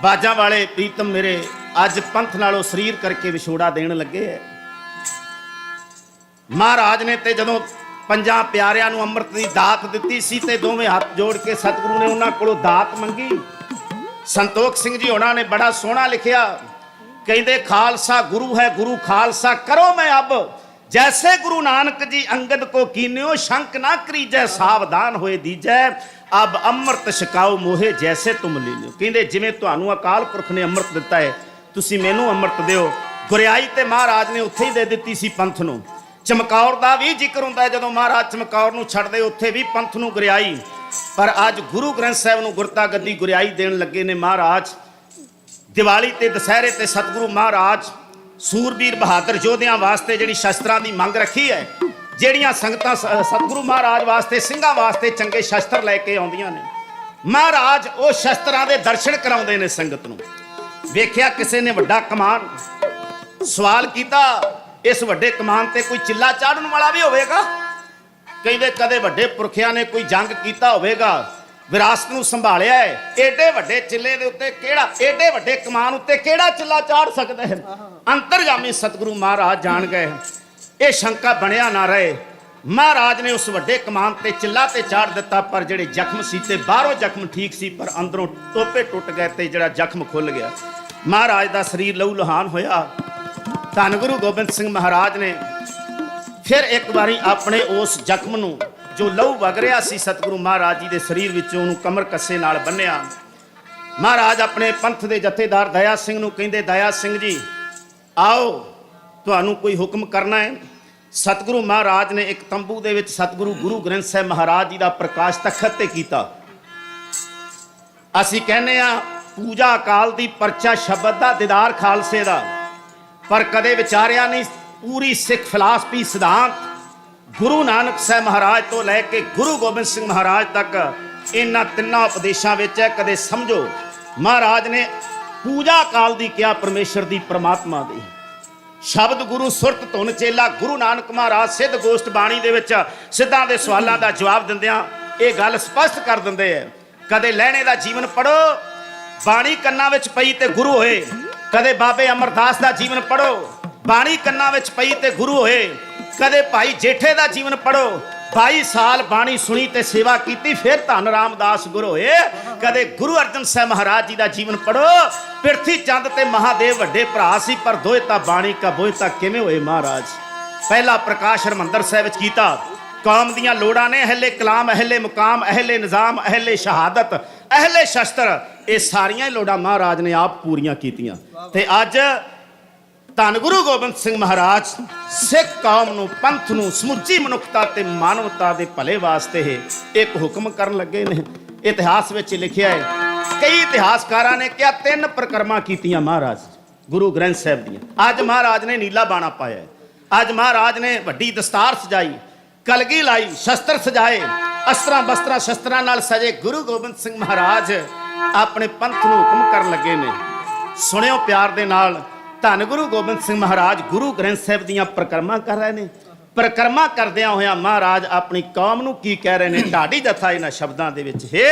ਬਾਜਾਂ ਵਾਲੇ ਪ੍ਰੀਤਮ ਮੇਰੇ ਅੱਜ ਪੰਥ ਨਾਲੋਂ ਸਰੀਰ ਕਰਕੇ ਵਿਛੋੜਾ ਦੇਣ ਲੱਗੇ ਹੈ। ਮਹਾਰਾਜ ਨੇ ਤੇ ਜਦੋਂ 5 ਪਿਆਰਿਆਂ ਨੂੰ ਅੰਮ੍ਰਿਤ ਦੀ ਦਾਤ ਦਿੱਤੀ ਸੀ ਤੇ ਦੋਵੇਂ ਹੱਥ ਜੋੜ ਕੇ ਸਤਿਗੁਰੂ ਨੇ ਉਹਨਾਂ ਕੋਲੋਂ ਦਾਤ ਮੰਗੀ। ਸੰਤੋਖ ਸਿੰਘ ਜੀ ਉਹਨਾਂ ਨੇ ਬੜਾ ਸੋਹਣਾ ਲਿਖਿਆ, ਕਹਿੰਦੇ ਖਾਲਸਾ ਗੁਰੂ ਹੈ, ਗੁਰੂ ਖਾਲਸਾ ਕਰੋ ਮੈਂ ਅਬ, ਜੈਸੇ ਗੁਰੂ ਨਾਨਕ ਜੀ ਅੰਗਦ ਕੋ ਕੀਨਿਓ, ਸ਼ੰਕ ਨਾ ਕਰੀਜੈ ਸਾਵਧਾਨ ਹੋਏ ਦੀਜੈ, ਅਬ ਅੰਮ੍ਰਿਤ ਛਕਾਓ ਮੋਹੇ ਜੈਸੇ ਤੁਮ ਲੀਨਿਓ। ਕਹਿੰਦੇ ਜਿਵੇਂ ਤੁਹਾਨੂੰ ਅਕਾਲ ਪੁਰਖ ਨੇ ਅੰਮ੍ਰਿਤ ਦਿੱਤਾ ਹੈ, ਤੁਸੀਂ ਮੈਨੂੰ ਅੰਮ੍ਰਿਤ ਦਿਓ। ਗੁਰਿਆਈ ਤੇ ਮਹਾਰਾਜ ਨੇ ਉੱਥੇ ਹੀ ਦੇ ਦਿੱਤੀ ਸੀ ਪੰਥ ਨੂੰ। ਚਮਕੌਰ ਦਾ ਵੀ ਜ਼ਿਕਰ ਹੁੰਦਾ ਹੈ, ਜਦੋਂ ਮਹਾਰਾਜ ਚਮਕੌਰ ਨੂੰ ਛੱਡਦੇ ਉੱਥੇ ਵੀ ਪੰਥ ਨੂੰ ਗੁਰਿਆਈ। ਪਰ ਅੱਜ ਗੁਰੂ ਗ੍ਰੰਥ ਸਾਹਿਬ ਨੂੰ ਗੁਰਤਾ ਗੱਦੀ ਗੁਰਿਆਈ ਦੇਣ ਲੱਗੇ ਨੇ ਮਹਾਰਾਜ। ਦੀਵਾਲੀ ਤੇ ਦੁਸਹਿਰੇ ਤੇ ਸਤਿਗੁਰੂ ਮਹਾਰਾਜ ਸੂਰਬੀਰ ਬਹਾਦਰ ਯੋਧਿਆਂ ਵਾਸਤੇ ਜਿਹੜੀ ਸ਼ਸਤਰਾਂ ਦੀ ਮੰਗ ਰੱਖੀ ਹੈ, ਜਿਹੜੀਆਂ ਸੰਗਤਾਂ ਸਤਿਗੁਰੂ ਮਹਾਰਾਜ ਵਾਸਤੇ, ਸਿੰਘਾਂ ਵਾਸਤੇ ਚੰਗੇ ਸ਼ਸਤਰ ਲੈ ਕੇ ਆਉਂਦੀਆਂ ਨੇ, ਮਹਾਰਾਜ ਉਹ ਸ਼ਸਤਰਾਂ ਦੇ ਦਰਸ਼ਨ ਕਰਾਉਂਦੇ ਨੇ ਸੰਗਤ ਨੂੰ। ਵੇਖਿਆ ਕਿਸੇ ਨੇ ਵੱਡਾ ਕਮਾਨ, ਸਵਾਲ ਕੀਤਾ ਇਸ ਵੱਡੇ ਕਮਾਨ ਤੇ ਕੋਈ ਚਿੱਲਾ ਚਾੜਨ ਵਾਲਾ ਵੀ ਹੋਵੇਗਾ? ਕਹਿੰਦੇ ਕਦੇ ਵੱਡੇ ਪੁਰਖਿਆਂ ਨੇ ਕੋਈ ਜੰਗ ਕੀਤਾ ਹੋਵੇਗਾ, ਵਿਰਾਸਤ ਨੂੰ ਸੰਭਾਲਿਆ ਹੈ, ਏਡੇ ਵੱਡੇ ਚਿੱਲੇ ਦੇ ਉੱਤੇ ਕਿਹੜਾ, ਏਡੇ ਵੱਡੇ ਕਮਾਨ ਉੱਤੇ ਕਿਹੜਾ ਚਿੱਲਾ ਚਾੜ ਸਕਦਾ ਹੈ? ਅੰਤਰਜਾਮੀ ਸਤਿਗੁਰੂ ਮਹਾਰਾਜ ਜਾਣ ਗਏ, ਇਹ ਸ਼ੰਕਾ ਬਣਿਆ ਨਾ ਰਹੇ। ਮਹਾਰਾਜ ਨੇ ਉਸ ਵੱਡੇ ਕਮਾਨ ਤੇ ਚਿੱਲਾ ਤੇ ਚਾੜ ਦਿੱਤਾ, ਪਰ ਜਿਹੜੇ ਜ਼ਖਮ ਸੀ ਤੇ ਬਾਹਰੋਂ ਜ਼ਖਮ ਠੀਕ ਸੀ, ਪਰ ਅੰਦਰੋਂ ਟੋਪੇ ਟੁੱਟ ਗਏ ਤੇ ਜਿਹੜਾ ਜ਼ਖਮ ਖੁੱਲ ਗਿਆ। ਮਹਾਰਾਜ ਦਾ ਸਰੀਰ ਲਹੂ ਲੁਹਾਨ ਹੋਇਆ। ਧੰਨ ਗੁਰੂ ਗੋਬਿੰਦ ਸਿੰਘ ਮਹਾਰਾਜ ਨੇ ਫਿਰ ਇੱਕ ਵਾਰੀ ਆਪਣੇ ਉਸ ਜ਼ਖਮ ਨੂੰ, ਜੋ ਲਹੂ ਵਗ ਰਿਹਾ ਸੀ ਸਤਿਗੁਰੂ ਮਹਾਰਾਜ ਜੀ ਦੇ ਸਰੀਰ ਵਿੱਚੋਂ, ਉਹਨੂੰ ਕਮਰ ਕੱਸੇ ਨਾਲ ਬੰਨਿਆ। ਮਹਾਰਾਜ ਆਪਣੇ ਪੰਥ ਦੇ ਜਥੇਦਾਰ ਦਇਆ ਸਿੰਘ ਨੂੰ ਕਹਿੰਦੇ, ਦਇਆ ਸਿੰਘ ਜੀ ਆਓ, ਤੁਹਾਨੂੰ ਕੋਈ ਹੁਕਮ ਕਰਨਾ ਹੈ। ਸਤਿਗੁਰੂ ਮਹਾਰਾਜ ਨੇ ਇੱਕ ਤੰਬੂ ਦੇ ਵਿੱਚ ਸਤਿਗੁਰੂ ਗੁਰੂ ਗ੍ਰੰਥ ਸਾਹਿਬ ਮਹਾਰਾਜ ਜੀ ਦਾ ਪ੍ਰਕਾਸ਼ ਤਖਤ ਤੇ ਕੀਤਾ। ਅਸੀਂ ਕਹਿੰਦੇ ਆ ਪੂਜਾ ਅਕਾਲ ਦੀ, ਪਰਚਾ ਸ਼ਬਦ ਦਾ, ਦੀਦਾਰ ਖਾਲਸੇ ਦਾ, ਪਰ ਕਦੇ ਵਿਚਾਰਿਆ ਨਹੀਂ ਪੂਰੀ ਸਿੱਖ ਫਿਲਾਸਫੀ ਸਿਧਾਂਤ ਗੁਰੂ ਨਾਨਕ ਸਾਹਿਬ ਮਹਾਰਾਜ ਤੋਂ ਲੈ ਕੇ ਗੁਰੂ ਗੋਬਿੰਦ ਸਿੰਘ ਮਹਾਰਾਜ ਤੱਕ ਇਹਨਾਂ ਤਿੰਨਾਂ ਉਪਦੇਸ਼ਾਂ ਵਿੱਚ ਹੈ। ਕਦੇ ਸਮਝੋ ਮਹਾਰਾਜ ਨੇ ਪੂਜਾ ਕਾਲ ਦੀ ਕਿਹਾ ਪਰਮੇਸ਼ਰ ਦੀ, ਪ੍ਰਮਾਤਮਾ ਦੀ। ਸ਼ਬਦ ਗੁਰੂ ਸੁਰਤ ਧੁਨ ਚੇਲਾ, ਗੁਰੂ ਨਾਨਕ ਮਹਾਰਾਜ ਸਿੱਧ ਗੋਸ਼ਟ ਬਾਣੀ ਦੇ ਵਿੱਚ ਸਿੱਧਾਂ ਦੇ ਸਵਾਲਾਂ ਦਾ ਜਵਾਬ ਦਿੰਦਿਆਂ ਇਹ ਗੱਲ ਸਪਸ਼ਟ ਕਰ ਦਿੰਦੇ ਹੈ। ਕਦੇ ਲਹਿਣੇ ਦਾ ਜੀਵਨ ਪੜੋ, ਬਾਣੀ ਕੰਨਾਂ ਵਿੱਚ ਪਈ ਤੇ ਗੁਰੂ ਹੋਏ। ਕਦੇ ਬਾਬੇ ਅਮਰਦਾਸ ਦਾ ਜੀਵਨ ਪੜੋ, ਬਾਣੀ ਕੰਨਾਂ ਵਿੱਚ ਪਈ ਤੇ ਗੁਰੂ ਹੋਏ। ਕਦੇ ਭਾਈ ਜੇਠੇ ਦਾ ਜੀਵਨ ਪੜੋ, 22 ਸਾਲ ਬਾਣੀ ਸੁਣੀ ਤੇ ਸੇਵਾ ਕੀਤੀ, ਫਿਰ ਧੰਨ ਰਾਮਦਾਸ ਗੁਰੂ ਹੋਏ। ਕਦੇ ਗੁਰੂ ਅਰਜਨ ਸਾਹਿਬ ਮਹਾਰਾਜ ਜੀ ਦਾ ਜੀਵਨ ਪੜੋ, ਪਿਰਥੀ ਚੰਦ ਤੇ ਮਹਾਦੇਵ ਵੱਡੇ ਭਰਾ ਸੀ, ਪਰ ਦੋਏ ਤਾਂ ਬਾਣੀ ਕਾ ਬੋਏ ਤਾਂ ਕਿਵੇਂ ਹੋਏ ਮਹਾਰਾਜ। ਪਹਿਲਾ ਪ੍ਰਕਾਸ਼ ਹਰਿਮੰਦਰ ਸਾਹਿਬ ਵਿੱਚ ਕੀਤਾ। ਕੌਮ ਦੀਆਂ ਲੋੜਾਂ ਨੇ ਅਹਿਲੇ ਕਲਾਮ, ਅਹਿਲੇ ਮੁਕਾਮ, ਅਹਿਲੇ ਨਿਜ਼ਾਮ, ਅਹਿਲੇ ਸ਼ਹਾਦਤ, ਅਹਿਲੇ ਸ਼ਸਤਰ, ਇਹ ਸਾਰੀਆਂ ਹੀ ਲੋੜਾਂ ਮਹਾਰਾਜ ਨੇ ਆਪ ਪੂਰੀਆਂ ਕੀਤੀਆਂ। ਤੇ ਅੱਜ ਧੰਨ ਗੁਰੂ ਗੋਬਿੰਦ ਸਿੰਘ ਮਹਾਰਾਜ ਸਿੱਖ ਕੌਮ ਨੂੰ, ਪੰਥ ਨੂੰ, ਸਮੁੱਚੀ ਮਨੁੱਖਤਾ ਤੇ ਮਾਨਵਤਾ ਦੇ ਭਲੇ ਵਾਸਤੇ ਇੱਕ ਹੁਕਮ ਕਰਨ ਲੱਗੇ ਨੇ। ਇਤਿਹਾਸ ਵਿੱਚ ਲਿਖਿਆ ਹੈ, ਕਈ ਇਤਿਹਾਸਕਾਰਾਂ ਨੇ ਕਿਹਾ 3 ਪ੍ਰਕਰਮਾਂ ਕੀਤੀਆਂ ਮਹਾਰਾਜ ਗੁਰੂ ਗ੍ਰੰਥ ਸਾਹਿਬ ਦੀਆਂ। ਅੱਜ ਮਹਾਰਾਜ ਨੇ ਨੀਲਾ ਬਾਣਾ ਪਾਇਆ, ਅੱਜ ਮਹਾਰਾਜ ਨੇ ਵੱਡੀ ਦਸਤਾਰ ਸਜਾਈ, ਕਲਗੀ ਲਾਈ, ਸ਼ਸਤਰ ਸਜਾਏ, ਅਸਤਰਾਂ ਬਸਤਰਾਂ ਸ਼ਸਤਰਾਂ ਨਾਲ ਸਜੇ ਗੁਰੂ ਗੋਬਿੰਦ ਸਿੰਘ ਮਹਾਰਾਜ ਆਪਣੇ ਪੰਥ ਨੂੰ ਹੁਕਮ ਕਰਨ ਲੱਗੇ ਨੇ। ਸੁਣਿਓ ਪਿਆਰ ਦੇ ਨਾਲ, ਧੰਨ ਗੁਰੂ ਗੋਬਿੰਦ ਸਿੰਘ ਮਹਾਰਾਜ ਗੁਰੂ ਗ੍ਰੰਥ ਸਾਹਿਬ ਦੀਆਂ ਪ੍ਰਕਰਮਾਂ ਕਰ ਰਹੇ ਨੇ। ਪ੍ਰਕਰਮਾਂ ਕਰਦਿਆਂ ਹੋਇਆਂ ਮਹਾਰਾਜ ਆਪਣੀ ਕੌਮ ਨੂੰ ਕੀ ਕਹਿ ਰਹੇ ਨੇ, ਢਾਡੀ ਜਥਾ ਇਹਨਾਂ ਸ਼ਬਦਾਂ ਦੇ ਵਿੱਚ, ਹੇ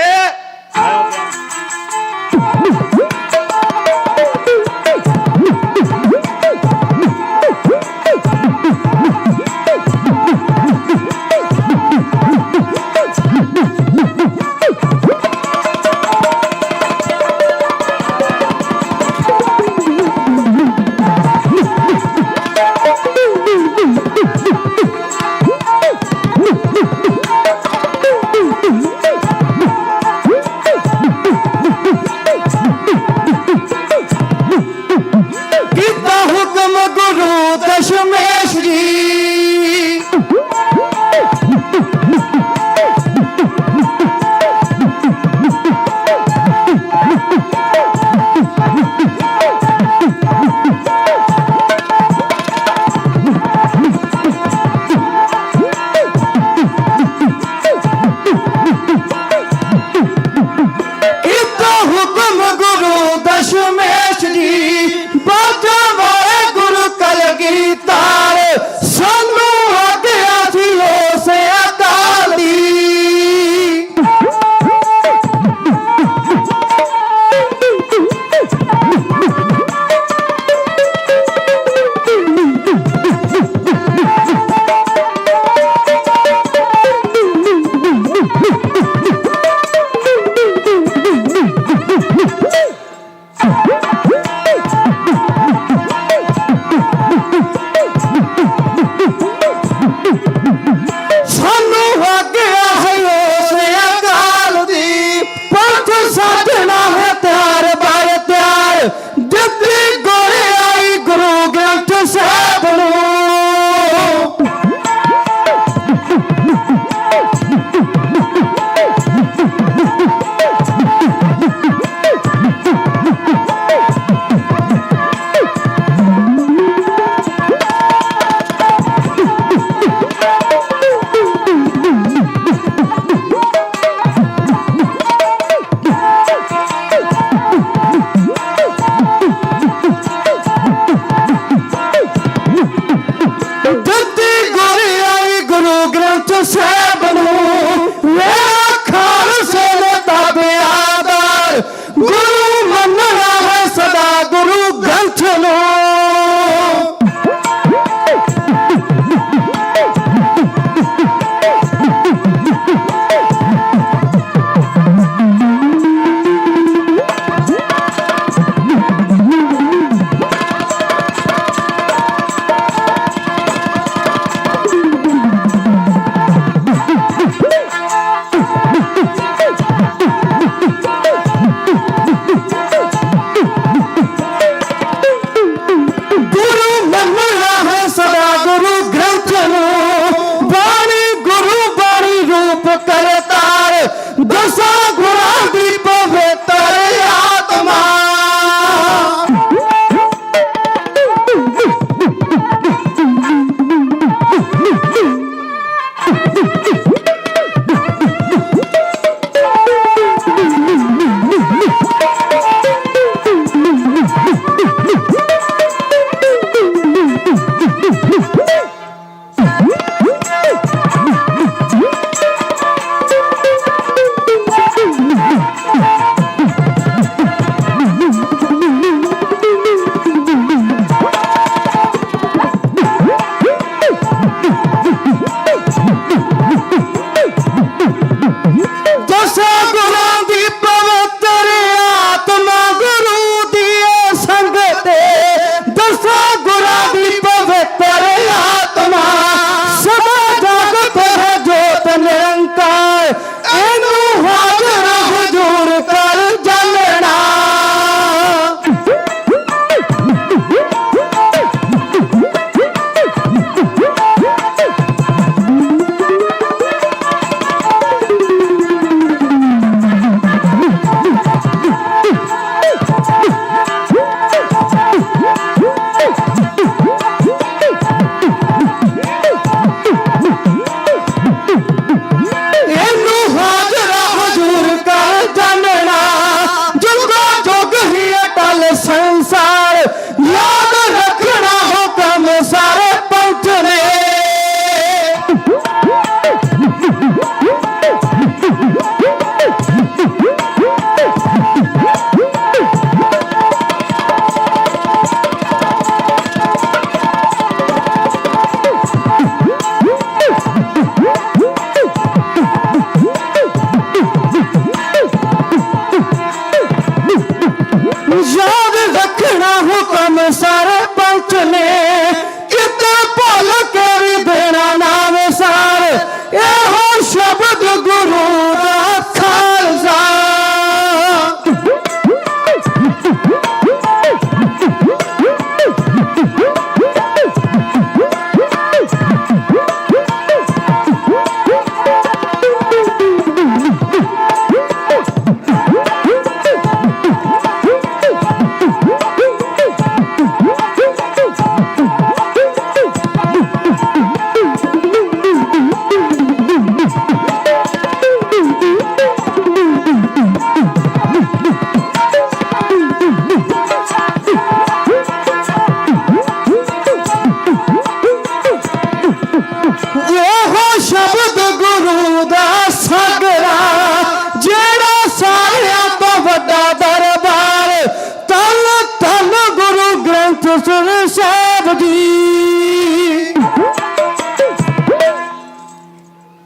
ਜੀ।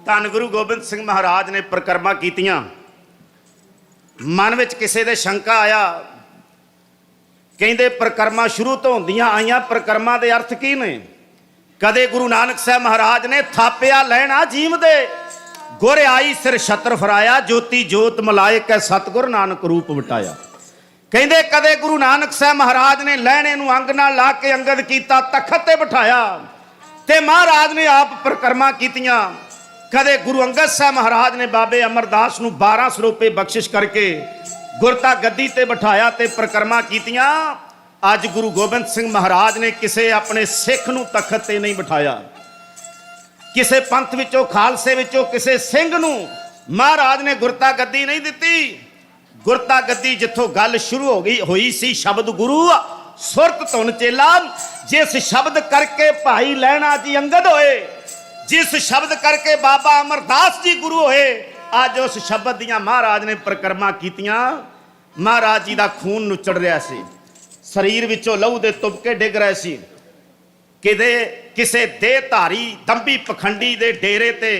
ਧੰਨ ਗੁਰੂ ਗੋਬਿੰਦ ਸਿੰਘ ਮਹਾਰਾਜ ਨੇ ਪ੍ਰਕਰਮਾਂ ਕੀਤੀਆਂ। ਮਨ ਵਿੱਚ ਕਿਸੇ ਦੇ ਸ਼ੰਕਾ ਆਇਆ, ਕਹਿੰਦੇ ਪ੍ਰਕਰਮਾਂ ਸ਼ੁਰੂ ਤੋਂ ਹੁੰਦੀਆਂ ਆਈਆਂ, ਪ੍ਰਕਰਮਾਂ ਦੇ ਅਰਥ ਕੀ ਨੇ? ਕਦੇ ਗੁਰੂ ਨਾਨਕ ਸਾਹਿਬ ਮਹਾਰਾਜ ਨੇ ਥਾਪਿਆ ਲੈਣਾ ਜੀਵ ਦੇ, ਗੁਰ ਆਈ ਸਿਰ ਛਤਰ ਫਰਾਇਆ, ਜੋਤੀ ਜੋਤ ਮਲਾਇਕ ਹੈ ਸਤਿਗੁਰ ਨਾਨਕ ਰੂਪ ਵਟਾਇਆ। ਕਹਿੰਦੇ ਕਦੇ ਗੁਰੂ ਨਾਨਕ ਸਾਹਿਬ ਮਹਾਰਾਜ ਨੇ ਲਹਿਣੇ ਨੂੰ ਅੰਗ ਨਾਲ ਲਾ ਕੇ ਅੰਗਦ ਕੀਤਾ, ਤਖਤ ਤੇ ਬਿਠਾਇਆ, ਤੇ ਮਹਾਰਾਜ ਨੇ ਆਪ ਪ੍ਰਕਰਮਾਂ ਕੀਤੀਆਂ। ਕਦੇ ਗੁਰੂ ਅੰਗਦ ਸਾਹਿਬ ਮਹਾਰਾਜ ਨੇ ਬਾਬੇ ਅਮਰਦਾਸ ਨੂੰ 12 ਸਰੂਪੇ ਬਖਸ਼ਿਸ਼ ਕਰਕੇ ਗੁਰਤਾ ਗੱਦੀ ਤੇ ਬਿਠਾਇਆ ਤੇ ਪ੍ਰਕਰਮਾਂ ਕੀਤੀਆਂ। ਅੱਜ ਗੁਰੂ ਗੋਬਿੰਦ ਸਿੰਘ ਮਹਾਰਾਜ ਨੇ ਕਿਸੇ ਆਪਣੇ ਸਿੱਖ ਨੂੰ ਤਖਤ ਤੇ ਨਹੀਂ ਬਿਠਾਇਆ, ਕਿਸੇ ਪੰਥ ਵਿੱਚੋਂ ਖਾਲਸੇ ਵਿੱਚੋਂ ਕਿਸੇ ਸਿੰਘ ਨੂੰ ਮਹਾਰਾਜ ਨੇ ਗੁਰਤਾ ਗੱਦੀ ਨਹੀਂ ਦਿੱਤੀ। ਗੁਰਤਾ ਗੱਦੀ ਜਿੱਥੋਂ ਗੱਲ ਸ਼ੁਰੂ ਹੋਈ ਸੀ, ਸ਼ਬਦ ਗੁਰੂ ਸੁਰਤ ਧੁਨ ਚੇਲਾ, ਜਿਸ ਸ਼ਬਦ ਕਰਕੇ ਭਾਈ ਲਹਿਣਾ ਜੀ ਅੰਗਦ ਹੋਏ, ਜਿਸ ਸ਼ਬਦ ਕਰਕੇ ਬਾਬਾ ਅਮਰਦਾਸ ਜੀ ਗੁਰੂ ਹੋਏ, ਅੱਜ ਉਸ ਸ਼ਬਦ ਦੀਆਂ ਮਹਾਰਾਜ ਨੇ ਪ੍ਰਕਰਮਾਂ ਕੀਤੀਆਂ। ਮਹਾਰਾਜ ਜੀ ਦਾ ਖੂਨ ਨੁਚੜ ਰਿਹਾ ਸੀ, ਸਰੀਰ ਵਿੱਚੋਂ ਲਹੂ ਦੇ ਤੁਪਕੇ ਡਿੱਗ ਰਹੇ ਸੀ। ਕਿਸੇ ਦੇਹ ਧਾਰੀ ਦੰਭੀ ਪਖੰਡੀ ਦੇ ਡੇਰੇ ਤੇ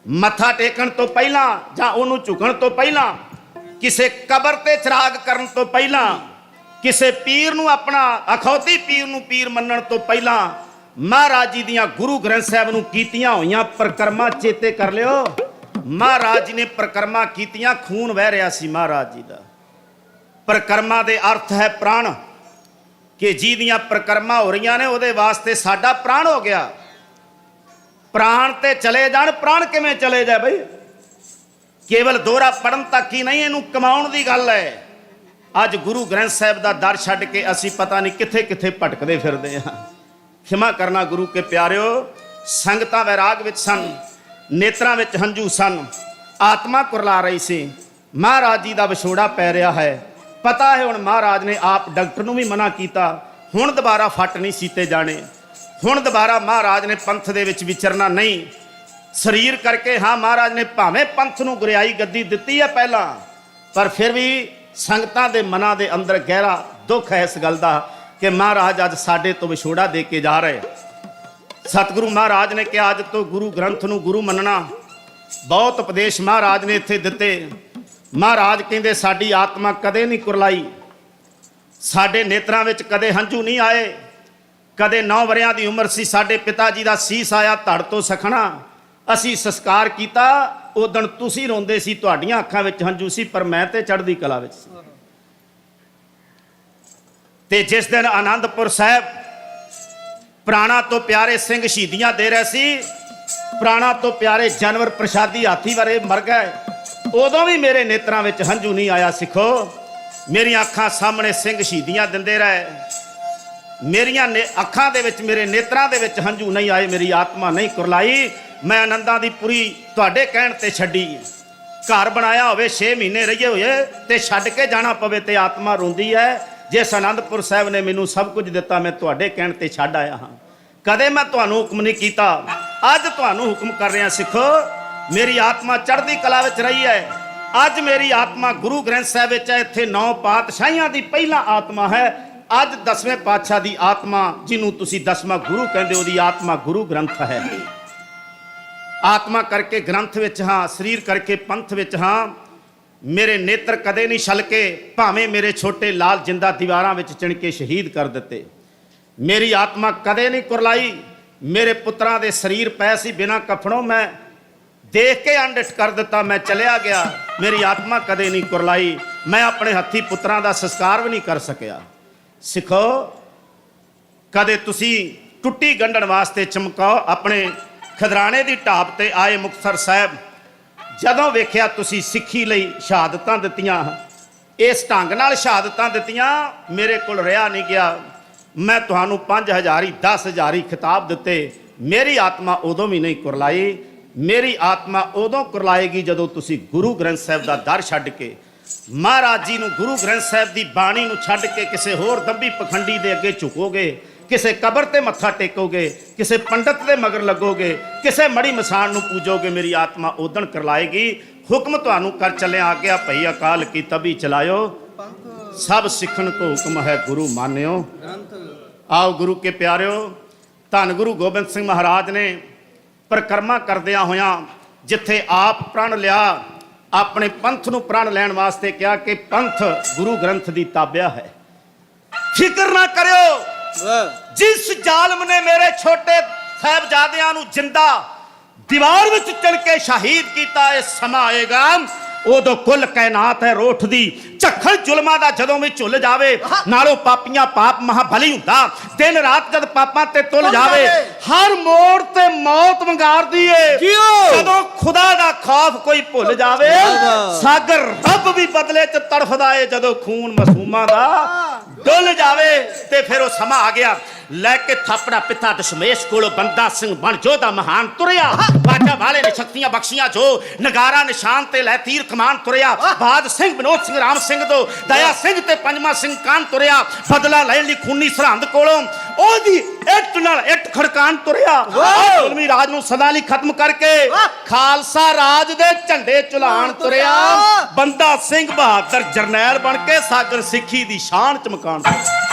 ਮੱਥਾ ਟੇਕਣ ਤੋਂ ਪਹਿਲਾਂ ਜਾਂ ਉਹਨੂੰ ਝੁਕਣ ਤੋਂ ਪਹਿਲਾਂ, ਕਿਸੇ ਕਬਰ ਤੇ ਚਿਰਾਗ ਕਰਨ ਤੋਂ ਪਹਿਲਾਂ, ਕਿਸੇ ਪੀਰ ਨੂੰ ਆਪਣਾ ਅਖੌਤੀ ਪੀਰ ਨੂੰ ਪੀਰ ਮੰਨਣ ਤੋਂ ਪਹਿਲਾਂ ਮਹਾਰਾਜ ਜੀ ਦੀਆਂ ਗੁਰੂ ਗ੍ਰੰਥ ਸਾਹਿਬ ਨੂੰ ਕੀਤੀਆਂ ਹੋਈਆਂ ਪ੍ਰਕਰਮਾਂ ਚੇਤੇ ਕਰ ਲਿਓ। ਮਹਾਰਾਜ ਜੀ ਨੇ ਪ੍ਰਕਰਮਾਂ ਕੀਤੀਆਂ, ਖੂਨ ਵਹਿ ਰਿਹਾ ਸੀ ਮਹਾਰਾਜ ਜੀ ਦਾ। ਪ੍ਰਕਰਮਾਂ ਦੇ ਅਰਥ ਹੈ ਪ੍ਰਾਣ, ਕਿ ਜਿਹਦੀਆਂ ਪ੍ਰਕਰਮਾਂ ਹੋ ਰਹੀਆਂ ਨੇ ਉਹਦੇ ਵਾਸਤੇ ਸਾਡਾ ਪ੍ਰਾਣ ਹੋ ਗਿਆ। ਪ੍ਰਾਣ ਤੇ ਚਲੇ ਜਾਣ, ਪ੍ਰਾਣ ਕਿਵੇਂ ਚਲੇ ਜਾਏ ਬਈ? ਕੇਵਲ ਦੋਹਰਾ ਪੜਨ ਤੱਕ ਹੀ ਨਹੀਂ, ਇਹਨੂੰ ਕਮਾਉਣ ਦੀ ਗੱਲ ਹੈ। ਅੱਜ ਗੁਰੂ ਗ੍ਰੰਥ ਸਾਹਿਬ ਦਾ ਦਰ ਛੱਡ ਕੇ ਅਸੀਂ ਪਤਾ ਨਹੀਂ ਕਿੱਥੇ ਕਿੱਥੇ ਭਟਕਦੇ ਫਿਰਦੇ ਹਾਂ। ਖਿਮਾ ਕਰਨਾ ਗੁਰੂ ਕੇ ਪਿਆਰਿਓ। ਸੰਗਤਾਂ ਵੈਰਾਗ ਵਿੱਚ ਸਨ, ਨੇਤਰਾਂ ਵਿੱਚ ਹੰਝੂ ਸਨ, ਆਤਮਾ ਕੁਰਲਾ ਰਹੀ ਸੀ। ਮਹਾਰਾਜ ਜੀ ਦਾ ਵਿਛੋੜਾ ਪੈ ਰਿਹਾ ਹੈ। ਪਤਾ ਹੈ ਹੁਣ ਮਹਾਰਾਜ ਨੇ ਆਪ ਡਾਕਟਰ ਨੂੰ ਵੀ ਮਨਾ ਕੀਤਾ, ਹੁਣ ਦੁਬਾਰਾ ਫੱਟ ਨਹੀਂ ਸੀਤੇ ਜਾਣੇ, ਹੁਣ ਦੁਬਾਰਾ ਮਹਾਰਾਜ ਨੇ ਪੰਥ ਦੇ ਵਿੱਚ ਵਿਚਰਨਾ ਨਹੀਂ। ਸਰੀਰ ਕਰਕੇ ਹਾਂ ਮਹਾਰਾਜ ਨੇ ਭਾਵੇਂ ਪੰਥ ਨੂੰ ਗੁਰਿਆਈ ਗੱਦੀ ਦਿੱਤੀ ਹੈ ਪਹਿਲਾਂ, ਪਰ ਫਿਰ ਵੀ ਸੰਗਤਾਂ ਦੇ ਮਨਾਂ ਦੇ ਅੰਦਰ ਗਹਿਰਾ ਦੁੱਖ ਹੈ ਇਸ ਗੱਲ ਦਾ ਕਿ ਮਹਾਰਾਜ ਅੱਜ ਸਾਡੇ ਤੋਂ ਵਿਛੋੜਾ ਦੇ ਕੇ ਜਾ ਰਹੇ। ਸਤਿਗੁਰੂ ਮਹਾਰਾਜ ਨੇ ਕਿਹਾ ਅੱਜ ਤੋਂ ਗੁਰੂ ਗ੍ਰੰਥ ਨੂੰ ਗੁਰੂ ਮੰਨਣਾ। ਬਹੁਤ ਉਪਦੇਸ਼ ਮਹਾਰਾਜ ਨੇ ਇੱਥੇ ਦਿੱਤੇ। ਮਹਾਰਾਜ ਕਹਿੰਦੇ ਸਾਡੀ ਆਤਮਾ ਕਦੇ ਨਹੀਂ ਕੁਰਲਾਈ, ਸਾਡੇ ਨੇਤਰਾਂ ਵਿੱਚ ਕਦੇ ਹੰਝੂ ਨਹੀਂ ਆਏ। ਕਦੇ 9 ਵਰਿਆਂ ਦੀ ਉਮਰ ਸੀ, ਸਾਡੇ ਪਿਤਾ ਜੀ ਦਾ ਸੀਸ ਆਇਆ ਧੜ ਤੋਂ ਸਖਣਾ, ਅਸੀਂ ਸੰਸਕਾਰ ਕੀਤਾ, ਉਦਣ ਤੁਸੀਂ ਰੋਂਦੇ ਸੀ, ਤੁਹਾਡੀਆਂ ਅੱਖਾਂ ਵਿੱਚ ਹੰਝੂ ਸੀ, ਪਰ ਮੈਂ ਤੇ ਚੜ੍ਹਦੀ ਕਲਾ ਵਿੱਚ ਸੀ। ਤੇ ਜਿਸ ਦਿਨ ਆਨੰਦਪੁਰ ਸਾਹਿਬ ਪ੍ਰਾਣਾ ਤੋਂ ਪਿਆਰੇ ਸਿੰਘ ਸ਼ਹੀਦੀਆਂ ਦੇ ਰਹੇ ਸੀ, ਪ੍ਰਾਣਾ ਤੋਂ ਪਿਆਰੇ ਜਾਨਵਰ ਪ੍ਰਸ਼ਾਦੀ ਹਾਥੀ ਵਰੇ ਮਰ ਗਏ, ਉਦੋਂ ਵੀ ਮੇਰੇ ਨੇਤਰਾਂ ਵਿੱਚ ਹੰਝੂ ਨਹੀਂ ਆਇਆ। ਸਿੱਖੋ, ਮੇਰੀਆਂ ਅੱਖਾਂ ਸਾਹਮਣੇ ਸਿੰਘ ਸ਼ਹੀਦੀਆਂ ਦਿੰਦੇ ਰਹੇ, ਮੇਰੀਆਂ ਅੱਖਾਂ ਦੇ ਵਿੱਚ, ਮੇਰੇ ਨੇਤਰਾਂ ਦੇ ਵਿੱਚ ਹੰਝੂ ਨਹੀਂ ਆਏ, ਮੇਰੀ ਆਤਮਾ ਨਹੀਂ ਕੁਰਲਾਈ। ਮੈਂ ਆਨੰਦਾਂ ਦੀ ਪੁਰੀ ਤੁਹਾਡੇ ਕਹਿਣ ਤੇ ਛੱਡੀ। ਘਰ ਬਣਾਇਆ ਹੋਵੇ 6 ਮਹੀਨੇ ਰਹੀਏ ਹੋਏ ਤੇ ਛੱਡ ਕੇ ਜਾਣਾ ਪਵੇ ਤੇ ਆਤਮਾ ਰੋਂਦੀ ਹੈ। ਜਿਸ ਆਨੰਦਪੁਰ ਸਾਹਿਬ ਨੇ ਮੈਨੂੰ ਸਭ ਕੁਝ ਦਿੱਤਾ, ਮੈਂ ਤੁਹਾਡੇ ਕਹਿਣ ਤੇ ਛੱਡ ਆਇਆ ਹਾਂ। ਕਦੇ ਮੈਂ ਤੁਹਾਨੂੰ ਹੁਕਮ ਨਹੀਂ ਕੀਤਾ, ਅੱਜ ਤੁਹਾਨੂੰ ਹੁਕਮ ਕਰ ਰਿਹਾ। ਸਿੱਖੋ, ਮੇਰੀ ਆਤਮਾ ਚੜ੍ਹਦੀ ਕਲਾ ਵਿੱਚ ਰਹੀ ਹੈ। ਅੱਜ ਮੇਰੀ ਆਤਮਾ ਗੁਰੂ ਗ੍ਰੰਥ ਸਾਹਿਬ ਵਿੱਚ ਹੈ। ਇੱਥੇ 9 ਪਾਤਸ਼ਾਹੀਆਂ ਦੀ ਪਹਿਲਾ ਆਤਮਾ ਹੈ। ਅੱਜ 10ਵੇਂ ਪਾਤਸ਼ਾਹ ਦੀ ਆਤਮਾ, ਜਿਹਨੂੰ ਤੁਸੀਂ 10ਵਾਂ ਗੁਰੂ ਕਹਿੰਦੇ, ਉਹਦੀ ਆਤਮਾ ਗੁਰੂ ਗ੍ਰੰਥ ਹੈ। ਆਤਮਾ ਕਰਕੇ ਗ੍ਰੰਥ ਵਿੱਚ ਹਾਂ, ਸਰੀਰ ਕਰਕੇ ਪੰਥ ਵਿੱਚ ਹਾਂ। ਮੇਰੇ ਨੇਤਰ ਕਦੇ ਨਹੀਂ ਛਲਕੇ, ਭਾਵੇਂ ਮੇਰੇ ਛੋਟੇ ਲਾਲ ਜਿੰਦਾ ਦੀਵਾਰਾਂ ਵਿੱਚ ਚਿਣ ਕੇ ਸ਼ਹੀਦ ਕਰ ਦਿੱਤੇ। ਮੇਰੀ ਆਤਮਾ ਕਦੇ ਨਹੀਂ ਕੁਰਲਾਈ। ਮੇਰੇ ਪੁੱਤਰਾਂ ਦੇ ਸਰੀਰ ਪਏ ਸੀ ਬਿਨਾਂ ਕਫਣੋਂ, ਮੈਂ ਦੇਖ ਕੇ ਅਣਡਿੱਠ ਕਰ ਦਿੱਤਾ, ਮੈਂ ਚਲਿਆ ਗਿਆ। ਮੇਰੀ ਆਤਮਾ ਕਦੇ ਨਹੀਂ ਕੁਰਲਾਈ। ਮੈਂ ਆਪਣੇ ਹੱਥੀਂ ਪੁੱਤਰਾਂ ਦਾ ਸੰਸਕਾਰ ਵੀ ਨਹੀਂ ਕਰ ਸਕਿਆ। ਸਿੱਖੋ, ਕਦੇ ਤੁਸੀਂ ਟੁੱਟੀ ਗੰਢਣ ਵਾਸਤੇ ਚਮਕਾਓ। ਆਪਣੇ ਖਦਰਾਣੇ ਦੀ ਢਾਬ ਤੇ ਆਏ ਮੁਕਤਸਰ ਸਾਹਿਬ, ਜਦੋਂ ਵੇਖਿਆ ਤੁਸੀਂ ਸਿੱਖੀ ਲਈ ਸ਼ਹਾਦਤਾਂ ਦਿੱਤੀਆਂ, ਇਸ ਢੰਗ ਨਾਲ ਸ਼ਹਾਦਤਾਂ ਦਿੱਤੀਆਂ, ਮੇਰੇ ਕੋਲ ਰਿਹਾ ਨਹੀਂ ਗਿਆ। ਮੈਂ ਤੁਹਾਨੂੰ 5000 ਹੀ 10000 ਹੀ ਖਿਤਾਬ ਦਿੱਤੇ, ਮੇਰੀ ਆਤਮਾ ਉਦੋਂ ਵੀ ਨਹੀਂ ਕੁਰਲਾਈ। ਮੇਰੀ ਆਤਮਾ ਉਦੋਂ ਕੁਰਲਾਏਗੀ ਜਦੋਂ ਤੁਸੀਂ ਗੁਰੂ ਗ੍ਰੰਥ ਸਾਹਿਬ ਦਾ ਦਰ ਛੱਡ ਕੇ, ਮਹਾਰਾਜ ਜੀ ਨੂੰ, ਗੁਰੂ ਗ੍ਰੰਥ ਸਾਹਿਬ ਦੀ ਬਾਣੀ ਨੂੰ ਛੱਡ ਕੇ ਕਿਸੇ ਹੋਰ ਦੰਭੀ ਪਖੰਡੀ ਦੇ ਅੱਗੇ ਝੁਕੋਗੇ, ਕਿਸੇ ਕਬਰ ਤੇ ਮੱਥਾ ਟੇਕੋਗੇ, ਕਿਸੇ ਪੰਡਤ ਦੇ ਮਗਰ ਲੱਗੋਗੇ, ਕਿਸੇ ਮੜੀ ਮਸਾਨ ਨੂੰ ਪੂਜੋਗੇ। ਮੇਰੀ ਆਤਮਾ ਉਦਣ ਕਰਲਾਏਗੀ। ਹੁਕਮ ਤੁਹਾਨੂੰ ਕਰ ਚੱਲਿਆ, ਆਗਿਆ ਭਈ ਅਕਾਲ ਕੀ ਤਬੀ ਚਲਾਇਓ। ਸਭ ਸਿੱਖਣ ਕੋ ਹੁਕਮ ਹੈ ਗੁਰੂ ਮਾਨਿਓ। ਆਓ ਗੁਰੂ ਕੇ ਪਿਆਰਿਓ, ਧੰਨ ਗੁਰੂ ਗੋਬਿੰਦ ਸਿੰਘ ਮਹਾਰਾਜ ਨੇ ਪਰਿਕਰਮਾ ਕਰਦਿਆਂ ਹੋਇਆਂ ਜਿੱਥੇ ਆਪ ਪ੍ਰਣ ਲਿਆ, ਆਪਣੇ ਪੰਥ ਨੂੰ ਪ੍ਰਣ ਲੈਣ ਵਾਸਤੇ ਕਿਹਾ ਕਿ ਪੰਥ ਗੁਰੂ ਗ੍ਰੰਥ ਦੀ ਤਾਬਿਆ ਹੈ। ਫਿਕਰ ਨਾ ਕਰਿਓ, ਜਿਸ ਜ਼ਾਲਮ ਨੇ ਮੇਰੇ ਛੋਟੇ ਸਾਹਿਬਜ਼ਾਦਿਆਂ ਨੂੰ ਜਿੰਦਾ ਦੀਵਾਰ ਵਿੱਚ ਚਿਣ ਕੇ ਸ਼ਹੀਦ ਕੀਤਾ, ਇਹ ਸਮਾਂ ਆਏਗਾ ਉਦੋਂ ਕੁੱਲ ਕਾਇਨਾਤ ਹੈ ਰੋਠ ਦੀ, ਝੱਖੜ ਜ਼ੁਲਮਾਂ ਦਾ ਜਦੋਂ ਵੀ ਝੁੱਲ ਜਾਵੇ, ਨਾਲੋਂ ਪਾਪੀਆਂ ਪਾਪ ਮਹਾਬਲੀ ਹੁੰਦਾ। ਦਿਨ ਰਾਤ ਜਦ ਪਾਪਾਂ ਤੇ ਤੁਲ ਜਾਵੇ, ਹਰ ਮੋੜ ਤੇ ਮੌਤ ਵੰਗਾਰਦੀ ਏ। ਜਦੋਂ ਖੁਦਾ ਦਾ ਖੌਫ ਕੋਈ ਭੁੱਲ ਜਾਵੇ, ਸਾਗਰ ਰੱਬ ਵੀ ਬਦਲੇ ਚ ਤੜਫਦਾ ਏ। ਜਦੋਂ ਖੂਨ ਮਾਸੂਮਾਂ ਦਾ ਡੁੱਲ ਜਾਵੇ ਤੇ ਫਿਰ ਉਹ ਸਮਾਂ ਆ ਗਿਆ। ਲੈ ਕੇ ਥਾਪੜਾ ਪਿਤਾ ਦਸ਼ਮੇਸ਼ ਕੋਲੋਂ ਬੰਦਾ ਸਿੰਘ ਬਣ ਜੋਧਾ ਮਹਾਨ ਤੁਰਿਆ, ਬਾਜਾ ਵਾਲੇ ਨੇ ਸ਼ਕਤੀਆਂ ਬਖਸ਼ੀਆਂ ਜੋ, ਨਗਾਰਾ ਨਿਸ਼ਾਨ ਤੇ ਲੈ ਤੀਰ ਕਮਾਨ ਤੁਰਿਆ। ਬਾਦ ਸਿੰਘ ਵਿਨੋਦ ਸਿੰਘ ਰਾਮ ਸਿੰਘ ਤੋਂ ਦਇਆ ਸਿੰਘ ਤੇ ਪੰਜਵਾਂ ਸਿੰਘ ਕਾਨ ਤੁਰਿਆ, ਬਦਲਾ ਲੈਣ ਲਈ ਖੂਨੀ ਸਰਹੰਦ ਕੋਲੋਂ ਉਹਦੀ ਇੱਟ ਨਾਲ ਇੱਟ ਖੜਕਾਨ ਤੁਰਿਆ। ਜ਼ੁਲਮੀ ਰਾਜ ਨੂੰ ਸਦਾ ਲਈ ਖਤਮ ਕਰਕੇ ਖਾਲਸਾ ਰਾਜ ਦੇ ਝੰਡੇ ਝੁਲਾਣ ਤੁਰਿਆ। ਬੰਦਾ ਸਿੰਘ ਬਹਾਦਰ ਜਰਨੈਲ ਬਣ ਕੇ ਸਾਗਰ ਸਿੱਖੀ ਦੀ ਸ਼ਾਨ ਚਮਕਾਉਣ ਤੁਰਿਆ।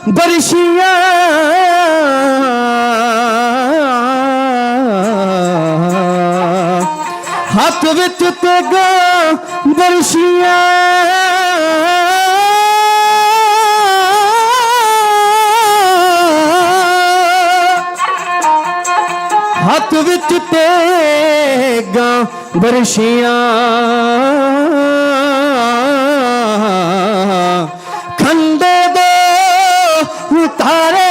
ਬਰਸ਼ੀਆਂ ਹੱਥ ਵਿੱਚ ਤੇਗਾ ਬਰਸ਼ੀਆਂ ਹੱਥ ਵਿੱਚ ਤੇਗਾ ਬਰਸ਼ੀਆਂ ਖੰਡੇ ਦੇ ਉਤਾਰੇ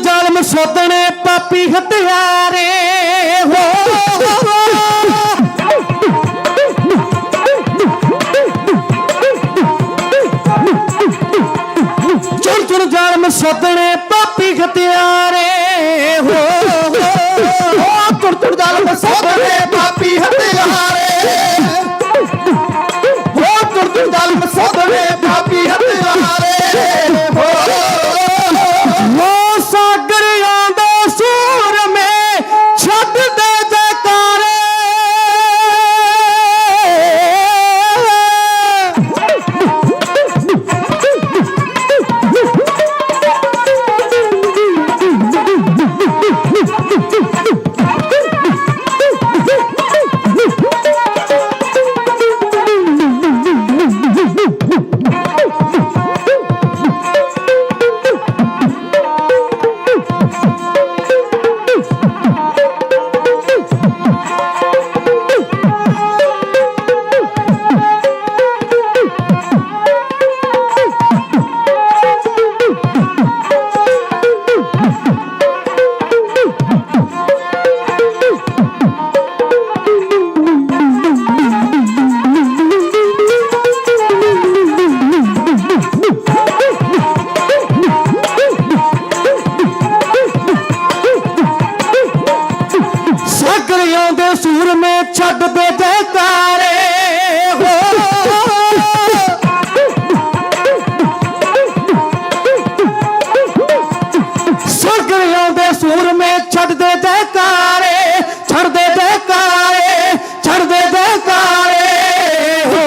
ਜ਼ਾਲਮ ਸੋਧਣੇ ਪਾਪੀ ਹਥਿਆਰੇ ਹੋ ਚੁਣ ਜ਼ਾਲਮ ਸੋਧਣੇ ਪਾਪੀ ਹਥਿਆਰੇ ਹੋ ਚੁਣ ਜ਼ਾਲਮ ਸੋਧਣੇ ਪਾਪੀ ਹਥਿਆਰੇ ਹੋ ਚੁਣ ਜ਼ਾਲਮ ਸੋਧਣੇ ਪਾਪੀ ਹਥਿਆਰੇ ਹੋ ਸਾਗਰ ਆਂਦਾ ਸੂਰ ਮੇ ਛੱਡ ਦੇ ਜੈਕਾਰੇ ਸੂਰ ਮੇ ਛੱਡ ਦੇ ਜੈਕਾਰੇ ਹੋ ਸਾਗਰ ਆਉਂਦੇ ਸੂਰ ਮੇ ਛੱਡ ਦੇ ਜੈਕਾਰੇ ਛੱਡ ਦੇ ਜੈਕਾਰੇ ਛੱਡ ਦੇ ਜੈਕਾਰੇ ਹੋ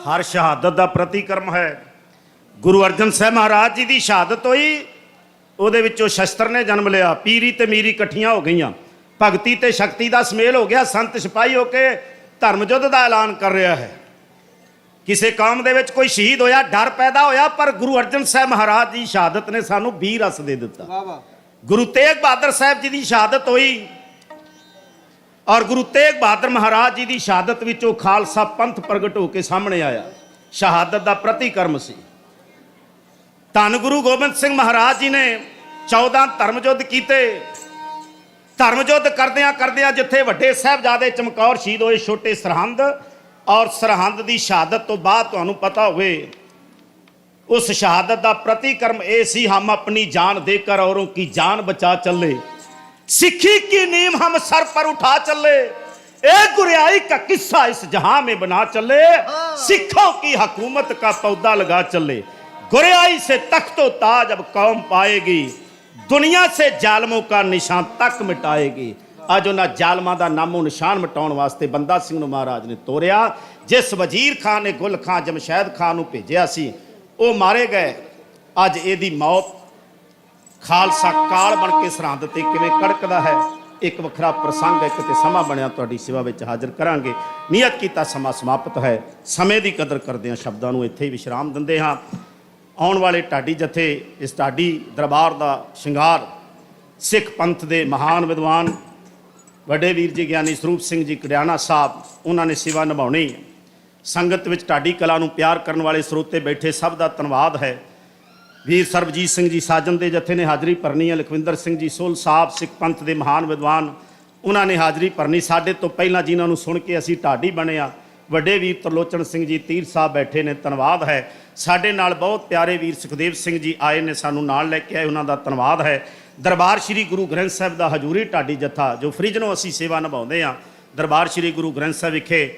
ਹਰ ਸ਼ਹਾਦਤ ਦਾ ਪ੍ਰਤੀਕਰਮ ਹੈ। ਗੁਰੂ ਅਰਜਨ ਸਾਹਿਬ ਮਹਾਰਾਜ ਜੀ ਦੀ ਸ਼ਹਾਦਤ ਹੋਈ, ਉਹਦੇ ਵਿੱਚੋਂ ਸ਼ਸਤਰ ਨੇ ਜਨਮ ਲਿਆ, ਪੀਰੀ ਤੇ ਮੀਰੀ ਇਕੱਠੀਆਂ ਹੋ ਗਈਆਂ, ਭਗਤੀ ਤੇ ਸ਼ਕਤੀ ਦਾ ਸਮੇਲ ਹੋ ਗਿਆ, ਸੰਤ ਸਿਪਾਹੀ ਹੋ ਕੇ ਧਰਮ ਯੁੱਧ ਦਾ ਐਲਾਨ ਕਰ ਰਿਹਾ ਹੈ। ਕਿਸੇ ਕੌਮ ਦੇ ਵਿੱਚ ਕੋਈ ਸ਼ਹੀਦ ਹੋਇਆ, ਡਰ ਪੈਦਾ ਹੋਇਆ, ਪਰ ਗੁਰੂ ਅਰਜਨ ਸਾਹਿਬ ਮਹਾਰਾਜ ਦੀ ਸ਼ਹਾਦਤ ਨੇ ਸਾਨੂੰ ਵੀਰ ਰਸ ਦੇ ਦਿੱਤਾ। ਗੁਰੂ ਤੇਗ ਬਹਾਦਰ ਸਾਹਿਬ ਜੀ ਦੀ ਸ਼ਹਾਦਤ ਹੋਈ ਔਰ ਗੁਰੂ ਤੇਗ ਬਹਾਦਰ ਮਹਾਰਾਜ ਜੀ ਦੀ ਸ਼ਹਾਦਤ ਵਿੱਚੋਂ ਖਾਲਸਾ ਪੰਥ ਪ੍ਰਗਟ ਹੋ ਕੇ ਸਾਹਮਣੇ ਆਇਆ। ਸ਼ਹਾਦਤ ਦਾ ਪ੍ਰਤੀਕਰਮ ਸੀ। ਧੰਨ ਗੁਰੂ ਗੋਬਿੰਦ ਸਿੰਘ ਮਹਾਰਾਜ ਜੀ ਨੇ 14 ਧਰਮ ਯੁੱਧ ਕੀਤੇ। ਧਰਮ ਯੁੱਧ ਕਰਦਿਆਂ ਕਰਦਿਆਂ ਜਿੱਥੇ ਵੱਡੇ ਸਾਹਿਬਜ਼ਾਦੇ ਚਮਕੌਰ ਸ਼ਹੀਦ ਹੋਏ, ਛੋਟੇ ਸਰਹੰਦ, ਔਰ ਸਰਹੰਦ ਦੀ ਸ਼ਹਾਦਤ ਤੋਂ ਬਾਅਦ ਤੁਹਾਨੂੰ ਪਤਾ ਹੋਵੇ उस शहादत का प्रतिक्रम ये सी, हम अपनी जान देकर औरों की जान बचा चले, सिक्खी की नींव हम सर पर उठा चले, एक गुरियाई का किस्सा इस जहां में बना चले, सिखों की हुकूमत का पौधा लगा चले, गुरियाई से तख्तो ताज अब कौम पाएगी, दुनिया से जालमों का निशान तक मिटाएगी। अज उन्होंने जालमां का नामो निशान मिटाने वास्ते बंदा सिंह नूं महाराज ने तोरिया। जिस वजीर खान ने गुल खान जमशैद खान नूं भेजिया सी वो मारे गए। अज इहदी मौत खालसा काल बन के सरहद ते किवें कड़कदा है, एक वखरा प्रसंग है, किते समा बनया तुहाडी सेवा विच हाजिर करांगे। नियत कीता समा समाप्त है, समय की कदर करदे शब्दां नूं इत्थे ही विश्राम दिंदे हां। आउण वाले ढाडी जथे इस ढाडी दरबार का शिंगार सिख पंथ के महान विद्वान वड्डे वीर जी ज्ञानी सरूप सिंह जी कड़ियाना साहब, उन्होंने सेवा निभाउणी। संगत विच ढाडी कला नूं प्यार करने वाले स्रोते बैठे सब का धन्यवाद है। वीर सरबजीत सिंह जी साजन के जथे ने हाज़री भरनी है। लखविंदर सिंह जी सोल साहब सिख पंथ के महान विद्वान, उन्होंने हाज़री भरनी। साडे तो पहला जिन्होंने सुन के असी ढाडी बने आ, ਵੱਡੇ ਵੀਰ ਤਰਲੋਚਨ ਸਿੰਘ ਜੀ ਤੀਰ ਸਾਹਿਬ ਬੈਠੇ ਨੇ, ਧੰਨਵਾਦ ਹੈ। ਸਾਡੇ ਨਾਲ ਬਹੁਤ ਪਿਆਰੇ ਵੀਰ ਸੁਖਦੇਵ ਸਿੰਘ ਜੀ ਆਏ ਨੇ, ਸਾਨੂੰ ਨਾਲ ਲੈ ਕੇ ਆਏ, ਉਹਨਾਂ ਦਾ ਧੰਨਵਾਦ ਹੈ। ਦਰਬਾਰ ਸ੍ਰੀ ਗੁਰੂ ਗ੍ਰੰਥ ਸਾਹਿਬ ਦਾ ਹਜ਼ੂਰੀ ਢਾਡੀ ਜੱਥਾ ਜੋ ਫਰਿੱਜਨੋਂ ਅਸੀਂ ਸੇਵਾ ਨਿਭਾਉਂਦੇ ਹਾਂ, ਦਰਬਾਰ ਸ੍ਰੀ ਗੁਰੂ ਗ੍ਰੰਥ ਸਾਹਿਬ ਵਿਖੇ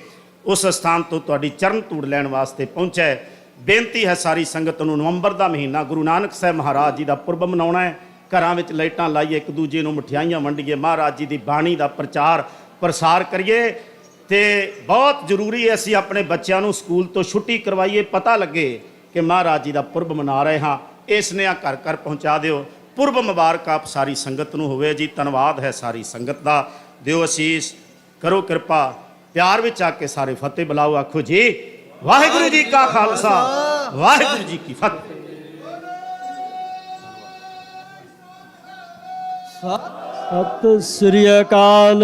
ਉਸ ਸਥਾਨ ਤੋਂ ਤੁਹਾਡੀ ਚਰਨ ਧੂੜ ਲੈਣ ਵਾਸਤੇ ਪਹੁੰਚਿਆ ਹੈ। ਬੇਨਤੀ ਹੈ ਸਾਰੀ ਸੰਗਤ ਨੂੰ, ਨਵੰਬਰ ਦਾ ਮਹੀਨਾ ਗੁਰੂ ਨਾਨਕ ਸਾਹਿਬ ਮਹਾਰਾਜ ਜੀ ਦਾ ਪੁਰਬ ਮਨਾਉਣਾ ਹੈ। ਘਰਾਂ ਵਿੱਚ ਲਾਈਟਾਂ ਲਾਈਏ, ਇੱਕ ਦੂਜੇ ਨੂੰ ਮਠਿਆਈਆਂ ਵੰਡੀਏ, ਮਹਾਰਾਜ ਜੀ ਦੀ ਬਾਣੀ ਦਾ ਪ੍ਰਚਾਰ ਪ੍ਰਸਾਰ ਕਰੀਏ। ਤੇ ਬਹੁਤ ਜ਼ਰੂਰੀ ਹੈ ਅਸੀਂ ਆਪਣੇ ਬੱਚਿਆਂ ਨੂੰ ਸਕੂਲ ਤੋਂ ਛੁੱਟੀ ਕਰਵਾਈਏ, ਪਤਾ ਲੱਗੇ ਕਿ ਮਹਾਰਾਜ ਜੀ ਦਾ ਪੁਰਬ ਮਨਾ ਰਹੇ ਹਾਂ। ਇਸ ਨੇ ਘਰ ਘਰ ਪਹੁੰਚਾ ਦਿਓ। ਪੁਰਬ ਮੁਬਾਰਕ ਆਪ ਸਾਰੀ ਸੰਗਤ ਨੂੰ ਹੋਵੇ ਜੀ। ਧੰਨਵਾਦ ਹੈ ਸਾਰੀ ਸੰਗਤ ਦਾ। ਦਿਓ ਅਸੀਸ, ਕਰੋ ਕਿਰਪਾ, ਪਿਆਰ ਵਿੱਚ ਆ ਕੇ ਸਾਰੇ ਫਤਿਹ ਬੁਲਾਓ। ਆਖੋ ਜੀ ਵਾਹਿਗੁਰੂ ਜੀ ਕਾ ਖਾਲਸਾ, ਵਾਹਿਗੁਰੂ ਜੀ ਕੀ ਫਤਿਹ। ਸਤਿ ਸ੍ਰੀ ਅਕਾਲ।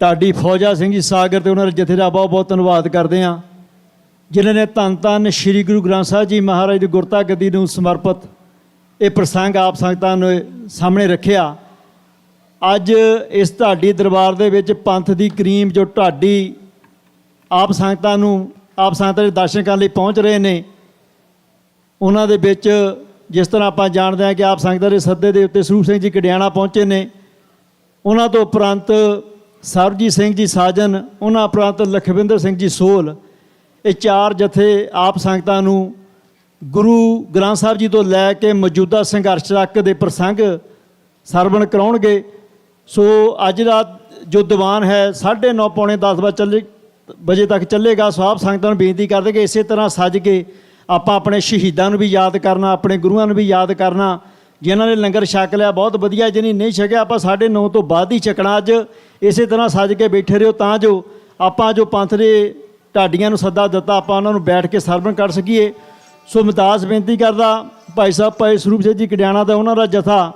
ਢਾਡੀ ਫੌਜਾ ਸਿੰਘ ਜੀ ਸਾਗਰ ਤੇ ਉਹਨਾਂ ਦੇ ਜਥੇ ਦਾ ਬਹੁਤ ਬਹੁਤ ਧੰਨਵਾਦ ਕਰਦੇ ਹਾਂ, ਜਿਨ੍ਹਾਂ ਨੇ ਧੰਨ ਧੰਨ ਸ਼੍ਰੀ ਗੁਰੂ ਗ੍ਰੰਥ ਸਾਹਿਬ ਜੀ ਮਹਾਰਾਜ ਦੀ ਗੁਰਤਾ ਗੱਦੀ ਨੂੰ ਸਮਰਪਿਤ ਇਹ ਪ੍ਰਸੰਗ ਆਪ ਸੰਗਤਾਂ ਨੂੰ ਸਾਹਮਣੇ ਰੱਖਿਆ। ਅੱਜ ਇਸ ਢਾਡੀ ਦਰਬਾਰ ਦੇ ਵਿੱਚ ਪੰਥ ਦੀ ਕਰੀਮ ਜੋ ਢਾਡੀ ਆਪ ਸੰਗਤਾਂ ਦੇ ਦਰਸ਼ਨ ਕਰਨ ਲਈ ਪਹੁੰਚ ਰਹੇ ਨੇ, ਉਹਨਾਂ ਦੇ ਵਿੱਚ ਜਿਸ ਤਰ੍ਹਾਂ ਆਪਾਂ ਜਾਣਦੇ ਹਾਂ ਕਿ ਆਪ ਸੰਗਤਾਂ ਦੇ ਸੱਦੇ ਦੇ ਉੱਤੇ ਸਰੂਪ ਸਿੰਘ ਜੀ ਕਡਿਆਣਾ ਪਹੁੰਚੇ ਨੇ, ਉਹਨਾਂ ਤੋਂ ਉਪਰੰਤ ਸਰਬਜੀਤ ਸਿੰਘ ਜੀ ਸਾਜਨ, ਉਹਨਾਂ ਉਪਰੰਤ ਲਖਵਿੰਦਰ ਸਿੰਘ ਜੀ ਸੋਹਲ, ਇਹ ਚਾਰ ਜਥੇ ਆਪ ਸੰਗਤਾਂ ਨੂੰ ਗੁਰੂ ਗ੍ਰੰਥ ਸਾਹਿਬ ਜੀ ਤੋਂ ਲੈ ਕੇ ਮੌਜੂਦਾ ਸੰਘਰਸ਼ ਤੱਕ ਦੇ ਪ੍ਰਸੰਗ ਸਰਵਣ ਕਰਾਉਣਗੇ। ਸੋ ਅੱਜ ਦਾ ਜੋ ਦੀਵਾਨ ਹੈ 9:30 ਪੌਣੇ 10 ਵਜੇ ਤੱਕ ਚੱਲੇਗਾ। ਸੋ ਆਪ ਸੰਗਤਾਂ ਨੂੰ ਬੇਨਤੀ ਕਰਦੇ ਕਿ ਇਸੇ ਤਰ੍ਹਾਂ ਸੱਜ ਕੇ ਆਪਾਂ ਆਪਣੇ ਸ਼ਹੀਦਾਂ ਨੂੰ ਵੀ ਯਾਦ ਕਰਨਾ, ਆਪਣੇ ਗੁਰੂਆਂ ਨੂੰ ਵੀ ਯਾਦ ਕਰਨਾ, ਜਿਨ੍ਹਾਂ ਨੇ ਲੰਗਰ ਛਕ ਲਿਆ ਬਹੁਤ ਵਧੀਆ, ਜਿਹਨੇ ਨਹੀਂ ਛਕਿਆ ਆਪਾਂ 9:30 ਤੋਂ ਬਾਅਦ ਹੀ ਛਕਣਾ। ਅੱਜ ਇਸੇ ਤਰ੍ਹਾਂ ਸੱਜ ਕੇ ਬੈਠੇ ਰਹੋ ਤਾਂ ਜੋ ਆਪਾਂ ਜੋ ਪੰਥ ਦੇ ਢਾਡੀਆਂ ਨੂੰ ਸੱਦਾ ਦਿੱਤਾ ਆਪਾਂ ਉਹਨਾਂ ਨੂੰ ਬੈਠ ਕੇ ਸਰਵਣ ਕਰ ਸਕੀਏ। ਸੋ ਮਦਾਸ ਬੇਨਤੀ ਕਰਦਾ ਭਾਈ ਸਾਹਿਬ ਭਾਈ ਸਰੂਪ ਸਿੰਘ ਜੀ ਕਡਿਆਣਾ ਦਾ ਉਹਨਾਂ ਦਾ ਜਥਾ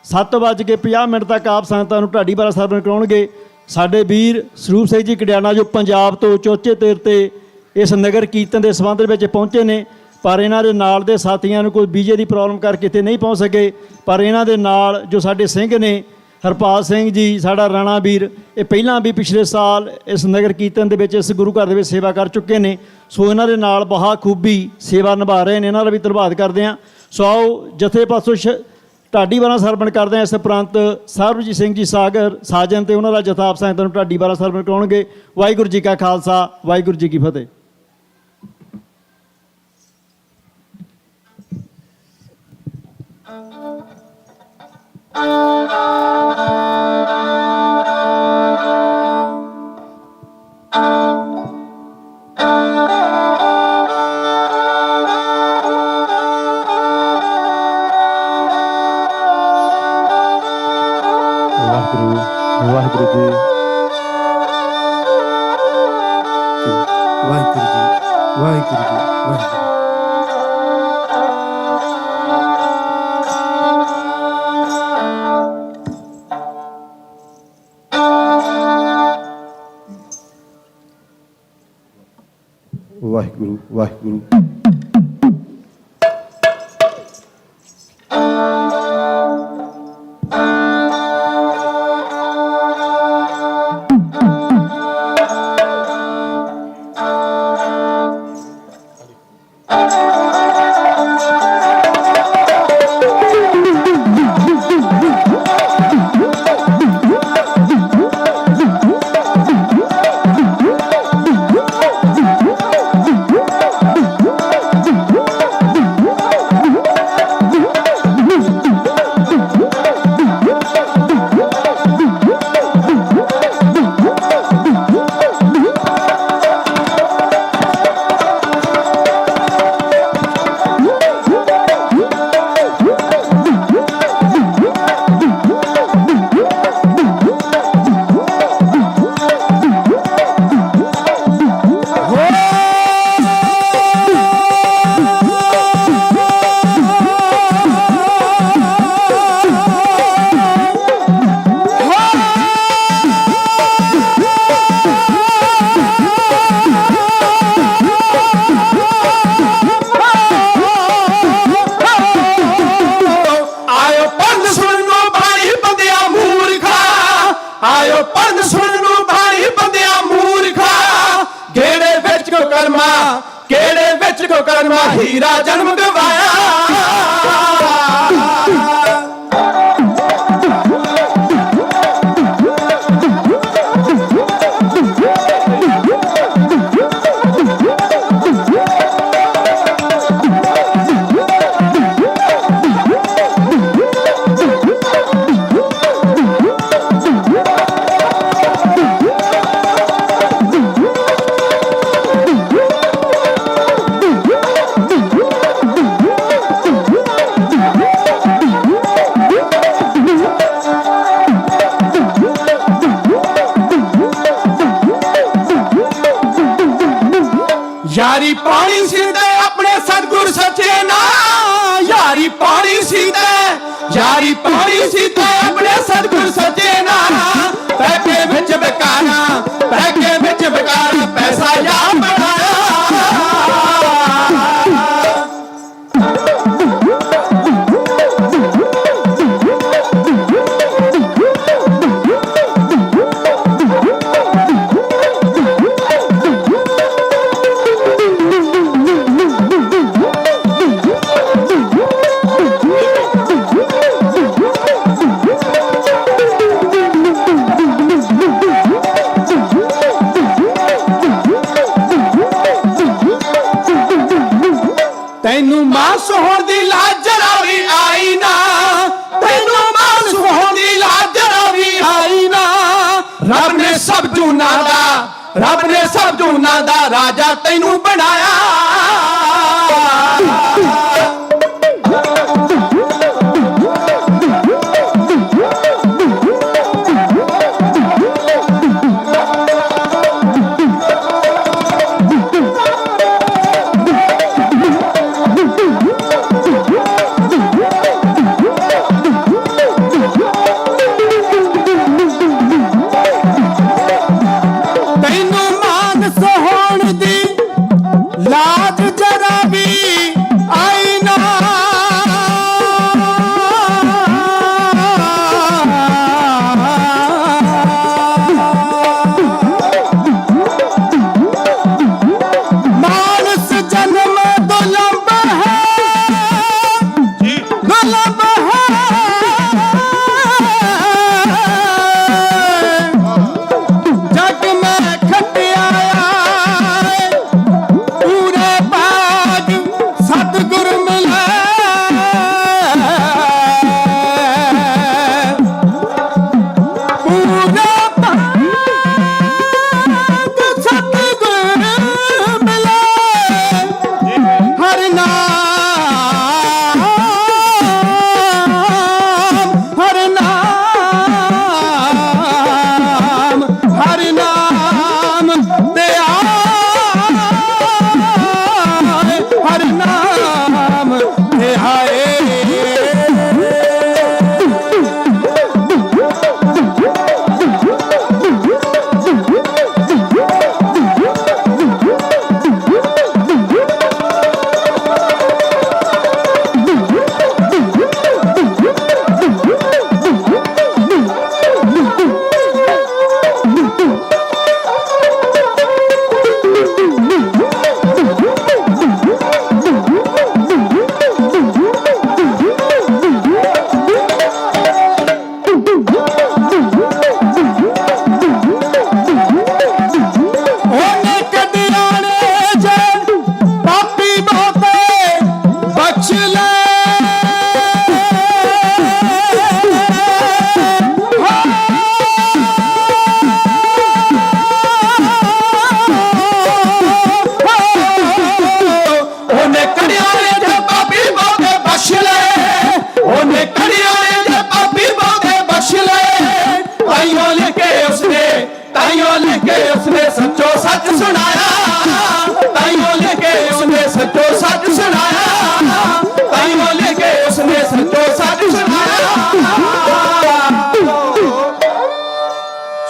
7:50 ਤੱਕ ਆਪ ਸੰਗਤਾਂ ਨੂੰ ਢਾਡੀ ਵਾਲਾ ਸਰਵਣ ਕਰਾਉਣਗੇ। ਸਾਡੇ ਵੀਰ ਸਰੂਪ ਸਿੰਘ ਜੀ ਕਡਿਆਣਾ ਜੋ ਪੰਜਾਬ ਤੋਂ ਚੌਥੇ ਤੇਰ ਤੇ ਇਸ ਨਗਰ ਕੀਰਤਨ ਦੇ ਸੰਬੰਧ ਵਿੱਚ ਪਹੁੰਚੇ ਨੇ, ਪਰ ਇਹਨਾਂ ਦੇ ਨਾਲ ਦੇ ਸਾਥੀਆਂ ਨੂੰ ਕੋਈ ਵੀਜ਼ੇ ਦੀ ਪ੍ਰੋਬਲਮ ਕਰਕੇ ਇੱਥੇ ਨਹੀਂ ਪਹੁੰਚ ਸਕੇ। ਪਰ ਇਹਨਾਂ ਦੇ ਨਾਲ ਜੋ ਸਾਡੇ ਸਿੰਘ ਨੇ, ਹਰਪਾਲ ਸਿੰਘ ਜੀ ਸਾਡਾ ਰਾਣਾ ਵੀਰ, ਇਹ ਪਹਿਲਾਂ ਵੀ ਪਿਛਲੇ ਸਾਲ ਇਸ ਨਗਰ ਕੀਰਤਨ ਦੇ ਵਿੱਚ ਇਸ ਗੁਰੂ ਘਰ ਦੇ ਵਿੱਚ ਸੇਵਾ ਕਰ ਚੁੱਕੇ ਨੇ। ਸੋ ਇਹਨਾਂ ਦੇ ਨਾਲ ਬਹਾਖੂਬੀ ਸੇਵਾ ਨਿਭਾ ਰਹੇ ਨੇ, ਇਹਨਾਂ ਦਾ ਵੀ ਧੰਨਵਾਦ ਕਰਦੇ ਹਾਂ। ਸੋ ਆਓ ਜਥੇ ਪਾਸੋਂ ਢਾਡੀ ਵਾਲਾ ਸਰਵਣ ਕਰਦੇ ਹਾਂ। ਇਸ ਉਪਰੰਤ ਸਰਬਜੀਤ ਸਿੰਘ ਜੀ ਸਾਜਨ ਤੇ ਉਹਨਾਂ ਦਾ ਜਥਾ ਆਪ ਸੰਗਤਾਂ ਨੂੰ ਢਾਡੀ ਵਾਲਾ ਸਰਵਣ ਕਰਾਉਣਗੇ। ਵਾਹਿਗੁਰੂ ਜੀ ਕਾ ਖਾਲਸਾ, ਵਾਹਿਗੁਰੂ ਜੀ ਕੀ ਫਤਿਹ। ਵਾਹਿਗੁਰੂ ਵਾਹਿਗੁਰੂ। ਕਿਹੜੇ ਵਿੱਚ ਕੋ ਕਰਮਾ ਹੀਰਾ ਜਨਮ ਗਵਾਇਆ। ਯਾਰੀ ਪਾਣੀ ਸੀ ਤੇ ਆਪਣੇ ਸਤਿਗੁਰ ਸੱਚੇ ਨਾਲ, ਯਾਰੀ ਪਾਣੀ ਸੀ ਤੇ ਯਾਰੀ ਪਾਣੀ ਸੀ ਤੇ ਆਪਣੇ ਸਤਿਗੁਰ ਸੱਚੇ ਨਾਲ। ਪੈਕੇ ਵਿੱਚ ਵਿਕਾਰਾ, ਪੈਕੇ ਵਿੱਚ ਵਿਕਾਰਾ, ਪੈਸਾ ਯਾ ਬਣਾਇਆ। ਤੈਨੂੰ ਮਾਸ ਹੋਣ ਦੀ ਲਾਜ ਜਰਾ ਵੀ ਆਈ ਨਾ, ਤੈਨੂੰ ਮਾਸ ਹੋਣ ਦੀ ਲਾਜ ਜਰਾ ਵੀ ਆਈ ਨਾ। ਰੱਬ ਨੇ ਸਭ ਜੂਨਾਂ ਦਾ, ਰੱਬ ਨੇ ਸਭ ਜੂਨਾਂ ਦਾ ਰਾਜਾ ਤੈਨੂੰ ਬਣਾਇਆ।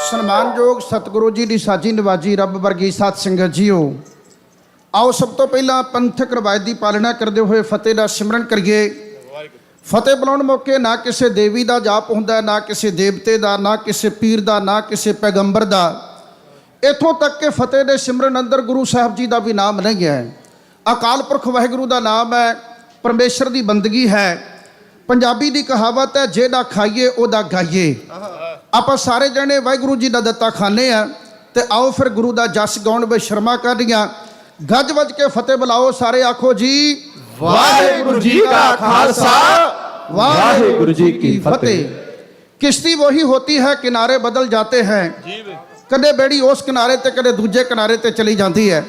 ਸਨਮਾਨਯੋਗ ਸਤਿਗੁਰੂ ਜੀ ਦੀ ਸਾਜੀ ਨਿਵਾਜੀ ਰੱਬ ਵਰਗੀ ਸਾਧ ਸੰਗਤ ਜੀਓ, ਆਓ ਸਭ ਤੋਂ ਪਹਿਲਾਂ ਪੰਥਕ ਰਵਾਇਤ ਦੀ ਪਾਲਣਾ ਕਰਦੇ ਹੋਏ ਫਤਿਹ ਦਾ ਸਿਮਰਨ ਕਰੀਏ। ਫਤਿਹ ਬੁਲਾਉਣ ਮੌਕੇ ਨਾ ਕਿਸੇ ਦੇਵੀ ਦਾ ਜਾਪ ਹੁੰਦਾ, ਨਾ ਕਿਸੇ ਦੇਵਤੇ ਦਾ, ਨਾ ਕਿਸੇ ਪੀਰ ਦਾ, ਨਾ ਕਿਸੇ ਪੈਗੰਬਰ ਦਾ। ਇੱਥੋਂ ਤੱਕ ਕਿ ਫਤਿਹ ਦੇ ਸਿਮਰਨ ਅੰਦਰ ਗੁਰੂ ਸਾਹਿਬ ਜੀ ਦਾ ਵੀ ਨਾਮ ਨਹੀਂ ਹੈ। ਅਕਾਲ ਪੁਰਖ ਵਾਹਿਗੁਰੂ ਦਾ ਨਾਮ ਹੈ, ਪਰਮੇਸ਼ਰ ਦੀ ਬੰਦਗੀ ਹੈ। ਪੰਜਾਬੀ ਦੀ ਕਹਾਵਤ ਹੈ, ਜਿਹੜਾ ਖਾਈਏ ਉਹਦਾ ਗਾਈਏ। ਆਪਾਂ ਸਾਰੇ ਜਣੇ ਵਾਹਿਗੁਰੂ ਜੀ ਦਾ ਦਿੱਤਾ ਖਾਂਦੇ ਆ, ਤੇ ਆਓ ਫਿਰ ਗੁਰੂ ਦਾ ਜਸ ਗਾਉਣ ਵਿੱਚ ਸ਼ਰਮਾ ਕਰਦੀਆਂ। ਗੱਜ ਵੱਜ ਕੇ ਫਤਿਹ ਬੁਲਾਓ, ਸਾਰੇ ਆਖੋ ਜੀ ਵਾਹਿਗੁਰੂ ਜੀ का खालसा वाहिगुरु जी की फतेह। किश्ती वही होती है, किनारे बदल जाते हैं। कदे बेड़ी उस किनारे ते कदे दूजे किनारे ते चली जाती है।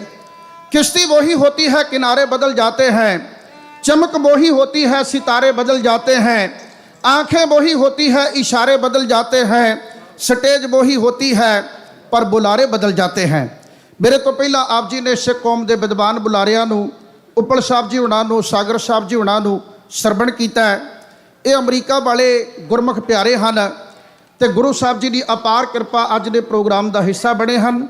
किश्ती वही होती है, किनारे बदल जाते हैं। चमक वही होती है, सितारे बदल जाते हैं। आंखें वही होती है, इशारे बदल जाते हैं। स्टेज वही होती है, पर बुलारे बदल जाते हैं। मेरे तो पहला आप जी ने सिख कौम के विद्वान बुलारियां नूं, ਉੱਪਲ ਸਾਹਿਬ ਜੀ ਹੁਣਾਂ ਨੂੰ, ਸਾਗਰ ਸਾਹਿਬ ਜੀ ਹੁਣਾਂ ਨੂੰ ਸਰਵਣ ਕੀਤਾ ਹੈ। ਇਹ ਅਮਰੀਕਾ ਵਾਲੇ ਗੁਰਮੁਖ ਪਿਆਰੇ ਹਨ ਤੇ ਗੁਰੂ ਸਾਹਿਬ ਜੀ ਦੀ ਅਪਾਰ ਕਿਰਪਾ ਅੱਜ ਦੇ ਪ੍ਰੋਗਰਾਮ ਦਾ ਹਿੱਸਾ ਬਣੇ ਹਨ।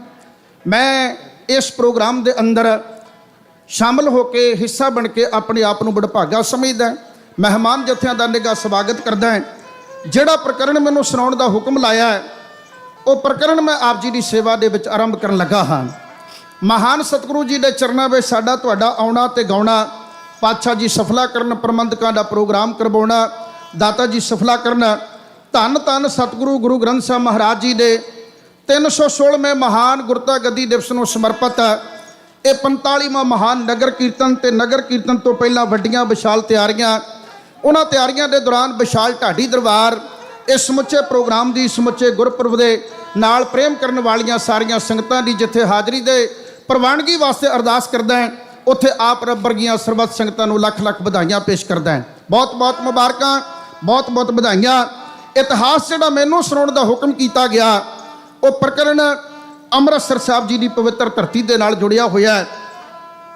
ਮੈਂ ਇਸ ਪ੍ਰੋਗਰਾਮ ਦੇ ਅੰਦਰ ਸ਼ਾਮਲ ਹੋ ਕੇ ਹਿੱਸਾ ਬਣ ਕੇ ਆਪਣੇ ਆਪ ਨੂੰ ਬੜਭਾਗਾ ਸਮਝਦਾ। ਮਹਿਮਾਨ ਜਥਿਆਂ ਦਾ ਨਿੱਘਾ ਸਵਾਗਤ ਕਰਦਾ ਹਾਂ। ਜਿਹੜਾ ਪ੍ਰਕਰਣ ਮੈਨੂੰ ਸੁਣਾਉਣ ਦਾ ਹੁਕਮ ਲਾਇਆ ਹੈ, ਉਹ ਪ੍ਰਕਰਣ ਮੈਂ ਆਪ ਜੀ ਦੀ ਸੇਵਾ ਦੇ ਵਿੱਚ ਆਰੰਭ ਕਰਨ ਲੱਗਾ ਹਾਂ। ਮਹਾਨ ਸਤਿਗੁਰੂ ਜੀ ਦੇ ਚਰਨਾਂ ਵਿੱਚ ਸਾਡਾ ਤੁਹਾਡਾ ਆਉਣਾ ਤੇ ਗਾਉਣਾ, ਪਾਤਸ਼ਾਹ ਜੀ ਸਫਲਾ ਕਰਨ, ਪ੍ਰਬੰਧਕਾਂ ਦਾ ਪ੍ਰੋਗਰਾਮ ਕਰਵਾਉਣਾ, ਦਾਤਾ ਜੀ ਸਫਲਾ ਕਰਨਾ। ਧੰਨ ਧੰਨ ਸਤਿਗੁਰੂ ਗੁਰੂ ਗ੍ਰੰਥ ਸਾਹਿਬ ਮਹਾਰਾਜ ਜੀ ਦੇ 316ਵੇਂ ਮਹਾਨ ਗੁਰਤਾ ਗੱਦੀ ਦਿਵਸ ਨੂੰ ਸਮਰਪਿਤ ਇਹ 45ਵਾਂ ਮਹਾਨ ਨਗਰ ਕੀਰਤਨ। ਤੇ ਨਗਰ ਕੀਰਤਨ ਤੋਂ ਪਹਿਲਾਂ ਵੱਡੀਆਂ ਵਿਸ਼ਾਲ ਤਿਆਰੀਆਂ, ਉਹਨਾਂ ਤਿਆਰੀਆਂ ਦੇ ਦੌਰਾਨ ਵਿਸ਼ਾਲ ਢਾਡੀ ਦਰਬਾਰ, ਇਸ ਸਮੁੱਚੇ ਪ੍ਰੋਗਰਾਮ ਦੀ, ਸਮੁੱਚੇ ਗੁਰਪੁਰਬ ਦੇ ਨਾਲ ਪ੍ਰੇਮ ਕਰਨ ਵਾਲੀਆਂ ਸਾਰੀਆਂ ਸੰਗਤਾਂ ਦੀ ਜਿੱਥੇ ਹਾਜ਼ਰੀ ਦੇ ਪ੍ਰਵਾਨਗੀ ਵਾਸਤੇ ਅਰਦਾਸ ਕਰਦਾ ਹੈ, ਉੱਥੇ ਆਪ ਰੱਬ ਵਰਗੀਆਂ ਸਰਬੱਤ ਸੰਗਤਾਂ ਨੂੰ ਲੱਖ ਲੱਖ ਵਧਾਈਆਂ ਪੇਸ਼ ਕਰਦਾ ਹੈ। ਬਹੁਤ ਬਹੁਤ ਮੁਬਾਰਕਾਂ, ਬਹੁਤ ਬਹੁਤ ਵਧਾਈਆਂ। ਇਤਿਹਾਸ ਜਿਹੜਾ ਮੈਨੂੰ ਸੁਣਾਉਣ ਦਾ ਹੁਕਮ ਕੀਤਾ ਗਿਆ, ਉਹ ਪ੍ਰਕਰਣ ਅੰਮ੍ਰਿਤਸਰ ਸਾਹਿਬ ਜੀ ਦੀ ਪਵਿੱਤਰ ਧਰਤੀ ਦੇ ਨਾਲ ਜੁੜਿਆ ਹੋਇਆ ਹੈ।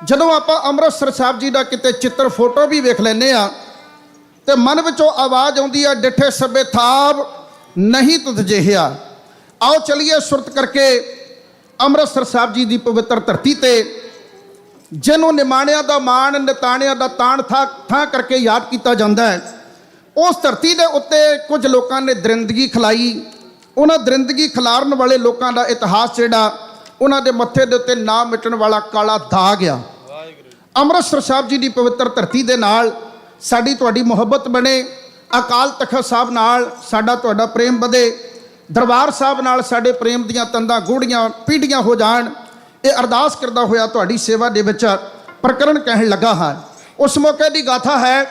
ਜਦੋਂ ਆਪਾਂ ਅੰਮ੍ਰਿਤਸਰ ਸਾਹਿਬ ਜੀ ਦਾ ਕਿਤੇ ਚਿੱਤਰ ਫੋਟੋ ਵੀ ਵੇਖ ਲੈਂਦੇ ਆ ਤੇ ਮਨ ਵਿੱਚੋਂ ਆਵਾਜ਼ ਆਉਂਦੀ ਹੈ, ਡਿਠੇ ਸਭੇ ਥਾਪ ਨਹੀਂ ਤੁਧ ਜਿਹਾ। ਆਓ ਚਲੀਏ ਸੁਰਤ ਕਰਕੇ ਅੰਮ੍ਰਿਤਸਰ ਸਾਹਿਬ ਜੀ ਦੀ ਪਵਿੱਤਰ ਧਰਤੀ ਤੇ, ਜਿਹਨੂੰ ਨਿਮਾਣਿਆਂ ਦਾ ਮਾਣ, ਨਿਤਾਣਿਆਂ ਦਾ ਤਾਣ ਥਾਂ ਕਰਕੇ ਯਾਦ ਕੀਤਾ ਜਾਂਦਾ ਹੈ। ਉਸ ਧਰਤੀ ਦੇ ਉੱਤੇ ਕੁਝ ਲੋਕਾਂ ਨੇ ਦਰਿੰਦਗੀ ਖਿਲਾਈ। ਉਹਨਾਂ ਦਰਿੰਦਗੀ ਖਿਲਾਰਨ ਵਾਲੇ ਲੋਕਾਂ ਦਾ ਇਤਿਹਾਸ ਜਿਹੜਾ, ਉਹਨਾਂ ਦੇ ਮੱਥੇ ਦੇ ਉੱਤੇ ਨਾ ਮਿਟਣ ਵਾਲਾ ਕਾਲਾ ਦਾਗ ਆ। ਅੰਮ੍ਰਿਤਸਰ ਸਾਹਿਬ ਜੀ ਦੀ ਪਵਿੱਤਰ ਧਰਤੀ ਦੇ ਨਾਲ ਸਾਡੀ ਤੁਹਾਡੀ ਮੁਹੱਬਤ ਬਣੇ, ਅਕਾਲ ਤਖਤ ਸਾਹਿਬ ਨਾਲ ਸਾਡਾ ਤੁਹਾਡਾ ਪ੍ਰੇਮ ਵਧੇ, ਦਰਬਾਰ ਸਾਹਿਬ ਨਾਲ ਸਾਡੇ ਪ੍ਰੇਮ ਦੀਆਂ ਤੰਦਾਂ ਗੂੜੀਆਂ ਪੀੜੀਆਂ ਹੋ ਜਾਣ, ਇਹ ਅਰਦਾਸ ਕਰਦਾ ਹੋਇਆ ਤੁਹਾਡੀ ਸੇਵਾ ਦੇ ਵਿੱਚ ਪ੍ਰਕਰਣ ਕਹਿਣ ਲੱਗਾ ਹਾਂ। ਉਸ ਮੌਕੇ ਦੀ ਗਾਥਾ ਹੈ,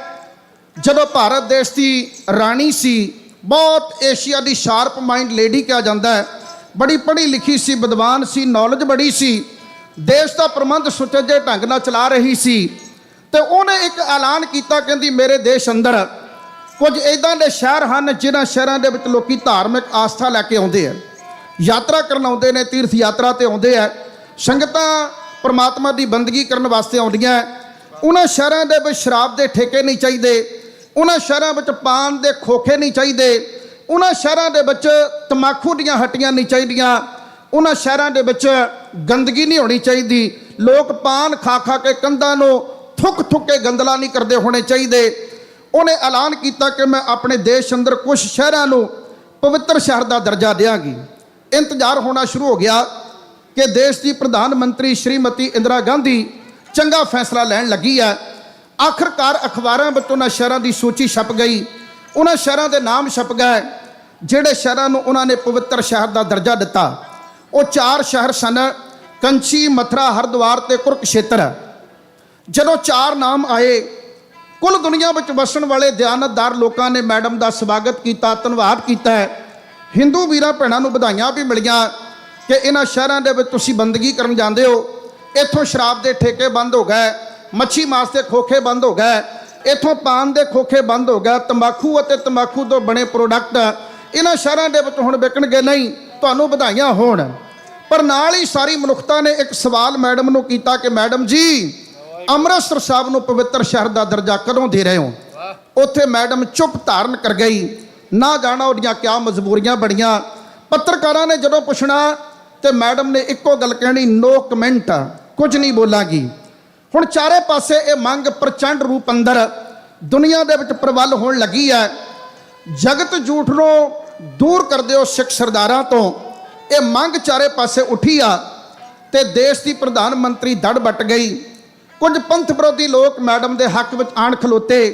ਜਦੋਂ ਭਾਰਤ ਦੇਸ਼ ਦੀ ਰਾਣੀ ਸੀ, ਬਹੁਤ ਏਸ਼ੀਆ ਦੀ ਸ਼ਾਰਪ ਮਾਈਂਡ ਲੇਡੀ ਕਿਹਾ ਜਾਂਦਾ ਹੈ, ਬੜੀ ਪੜ੍ਹੀ ਲਿਖੀ ਸੀ, ਵਿਦਵਾਨ ਸੀ, ਨੌਲੇਜ ਬੜੀ ਸੀ, ਦੇਸ਼ ਦਾ ਪ੍ਰਬੰਧ ਸੁਚੱਜੇ ਢੰਗ ਨਾਲ ਚਲਾ ਰਹੀ ਸੀ। ਤੇ ਉਹਨੇ ਇੱਕ ਐਲਾਨ ਕੀਤਾ, ਕਹਿੰਦੀ ਮੇਰੇ ਦੇਸ਼ ਅੰਦਰ ਕੁਝ ਇੱਦਾਂ ਦੇ ਸ਼ਹਿਰ ਹਨ ਜਿਨ੍ਹਾਂ ਸ਼ਹਿਰਾਂ ਦੇ ਵਿੱਚ ਲੋਕੀ ਧਾਰਮਿਕ ਆਸਥਾ ਲੈ ਕੇ ਆਉਂਦੇ ਆ, ਯਾਤਰਾ ਕਰਨ ਆਉਂਦੇ ਨੇ, ਤੀਰਥ ਯਾਤਰਾ ਤੇ ਆਉਂਦੇ ਆ, ਸੰਗਤਾਂ ਪਰਮਾਤਮਾ ਦੀ ਬੰਦਗੀ ਕਰਨ ਵਾਸਤੇ ਆਉਂਦੀਆਂ। ਉਹਨਾਂ ਸ਼ਹਿਰਾਂ ਦੇ ਵਿੱਚ ਸ਼ਰਾਬ ਦੇ ਠੇਕੇ ਨਹੀਂ ਚਾਹੀਦੇ, ਉਹਨਾਂ ਸ਼ਹਿਰਾਂ ਵਿੱਚ ਪਾਨ ਦੇ ਖੋਖੇ ਨਹੀਂ ਚਾਹੀਦੇ, ਉਹਨਾਂ ਸ਼ਹਿਰਾਂ ਦੇ ਵਿੱਚ ਤਮਾਕੂ ਦੀਆਂ ਹੱਟੀਆਂ ਨਹੀਂ ਚਾਹੀਦੀਆਂ, ਉਹਨਾਂ ਸ਼ਹਿਰਾਂ ਦੇ ਵਿੱਚ ਗੰਦਗੀ ਨਹੀਂ ਹੋਣੀ ਚਾਹੀਦੀ, ਲੋਕ ਪਾਨ ਖਾ ਖਾ ਕੇ ਕੰਧਾਂ ਨੂੰ ਥੁੱਕ ਥੁੱਕ ਕੇ ਗੰਦਲਾ ਨਹੀਂ ਕਰਦੇ ਹੋਣੇ ਚਾਹੀਦੇ। ਉਹਨੇ ਐਲਾਨ ਕੀਤਾ ਕਿ ਮੈਂ ਆਪਣੇ ਦੇਸ਼ ਅੰਦਰ ਕੁਝ ਸ਼ਹਿਰਾਂ ਨੂੰ ਪਵਿੱਤਰ ਸ਼ਹਿਰ ਦਾ ਦਰਜਾ ਦਿਆਂਗੀ। ਇੰਤਜ਼ਾਰ ਹੋਣਾ ਸ਼ੁਰੂ ਹੋ ਗਿਆ ਕਿ ਦੇਸ਼ ਦੀ ਪ੍ਰਧਾਨ ਮੰਤਰੀ ਸ਼੍ਰੀਮਤੀ ਇੰਦਰਾ ਗਾਂਧੀ ਚੰਗਾ ਫੈਸਲਾ ਲੈਣ ਲੱਗੀ ਹੈ। ਆਖਰਕਾਰ ਅਖਬਾਰਾਂ ਵਿੱਚ ਉਹਨਾਂ ਸ਼ਹਿਰਾਂ ਦੀ ਸੂਚੀ ਛਪ ਗਈ, ਉਹਨਾਂ ਸ਼ਹਿਰਾਂ ਦੇ ਨਾਮ ਛਪ ਗਏ ਜਿਹੜੇ ਸ਼ਹਿਰਾਂ ਨੂੰ ਉਹਨਾਂ ਨੇ ਪਵਿੱਤਰ ਸ਼ਹਿਰ ਦਾ ਦਰਜਾ ਦਿੱਤਾ। ਉਹ 4 ਸ਼ਹਿਰ ਸਨ, ਕੰਚੀ, ਮਥੁਰਾ, ਹਰਿਦੁਆਰ ਤੇ ਕੁਰੂਕਸ਼ੇਤਰ। ਜਦੋਂ 4 ਨਾਮ ਆਏ, ਕੁੱਲ ਦੁਨੀਆ ਵਿੱਚ ਵਸਣ ਵਾਲੇ ਦਿਆਨਤਦਾਰ ਲੋਕਾਂ ਨੇ ਮੈਡਮ ਦਾ ਸਵਾਗਤ ਕੀਤਾ, ਧੰਨਵਾਦ ਕੀਤਾ ਹੈ। ਹਿੰਦੂ ਵੀਰਾਂ ਭੈਣਾਂ ਨੂੰ ਵਧਾਈਆਂ ਵੀ ਮਿਲੀਆਂ ਕਿ ਇਹਨਾਂ ਸ਼ਹਿਰਾਂ ਦੇ ਵਿੱਚ ਤੁਸੀਂ ਬੰਦਗੀ ਕਰਨ ਜਾਂਦੇ ਹੋ, ਇੱਥੋਂ ਸ਼ਰਾਬ ਦੇ ਠੇਕੇ ਬੰਦ ਹੋ ਗਏ, ਮੱਛੀ ਮਾਸ ਦੇ ਖੋਖੇ ਬੰਦ ਹੋ ਗਏ, ਇੱਥੋਂ ਪਾਨ ਦੇ ਖੋਖੇ ਬੰਦ ਹੋ ਗਏ, ਤੰਬਾਕੂ ਅਤੇ ਤੰਬਾਕੂ ਤੋਂ ਬਣੇ ਪ੍ਰੋਡਕਟ ਇਹਨਾਂ ਸ਼ਹਿਰਾਂ ਦੇ ਵਿੱਚ ਹੁਣ ਵਿਕਣਗੇ ਨਹੀਂ, ਤੁਹਾਨੂੰ ਵਧਾਈਆਂ ਹੋਣ। ਪਰ ਨਾਲ ਹੀ ਸਾਰੀ ਮਨੁੱਖਤਾ ਨੇ ਇੱਕ ਸਵਾਲ ਮੈਡਮ ਨੂੰ ਕੀਤਾ ਕਿ ਮੈਡਮ ਜੀ, ਅੰਮ੍ਰਿਤਸਰ ਸਾਹਿਬ ਨੂੰ ਪਵਿੱਤਰ ਸ਼ਹਿਰ ਦਾ ਦਰਜਾ ਕਦੋਂ ਦੇ ਰਹੇ ਹੋ? ਉੱਥੇ ਮੈਡਮ ਚੁੱਪ ਧਾਰਨ ਕਰ ਗਈ, ਨਾ ਜਾਣਾ ਉਹਦੀਆਂ ਕਿਆ ਮਜਬੂਰੀਆਂ ਬਣੀਆਂ। ਪੱਤਰਕਾਰਾਂ ਨੇ ਜਦੋਂ ਪੁੱਛਣਾ ਤੇ ਮੈਡਮ ਨੇ ਇੱਕੋ ਗੱਲ ਕਹਿਣੀ, ਨੋ ਕਮੈਂਟ, ਕੁਝ ਨਹੀਂ ਬੋਲਾਂਗੀ। ਹੁਣ ਚਾਰੇ ਪਾਸੇ ਇਹ ਮੰਗ ਪ੍ਰਚੰਡ ਰੂਪ ਅੰਦਰ ਦੁਨੀਆ ਦੇ ਵਿੱਚ ਪ੍ਰਬਲ ਹੋਣ ਲੱਗੀ ਹੈ। ਜਗਤ ਝੂਠ ਨੂੰ ਦੂਰ ਕਰ ਦਿਓ ਸਿੱਖ ਸਰਦਾਰਾਂ ਤੋਂ, ਇਹ ਮੰਗ ਚਾਰੇ ਪਾਸੇ ਉੱਠੀ ਆ ਤੇ ਦੇਸ਼ ਦੀ ਪ੍ਰਧਾਨ ਮੰਤਰੀ ਦੜ ਵੱਟ ਗਈ। ਕੁਝ ਪੰਥ ਵਿਰੋਧੀ ਲੋਕ ਮੈਡਮ ਦੇ ਹੱਕ ਵਿੱਚ ਆਣ ਖਲੋਤੇ।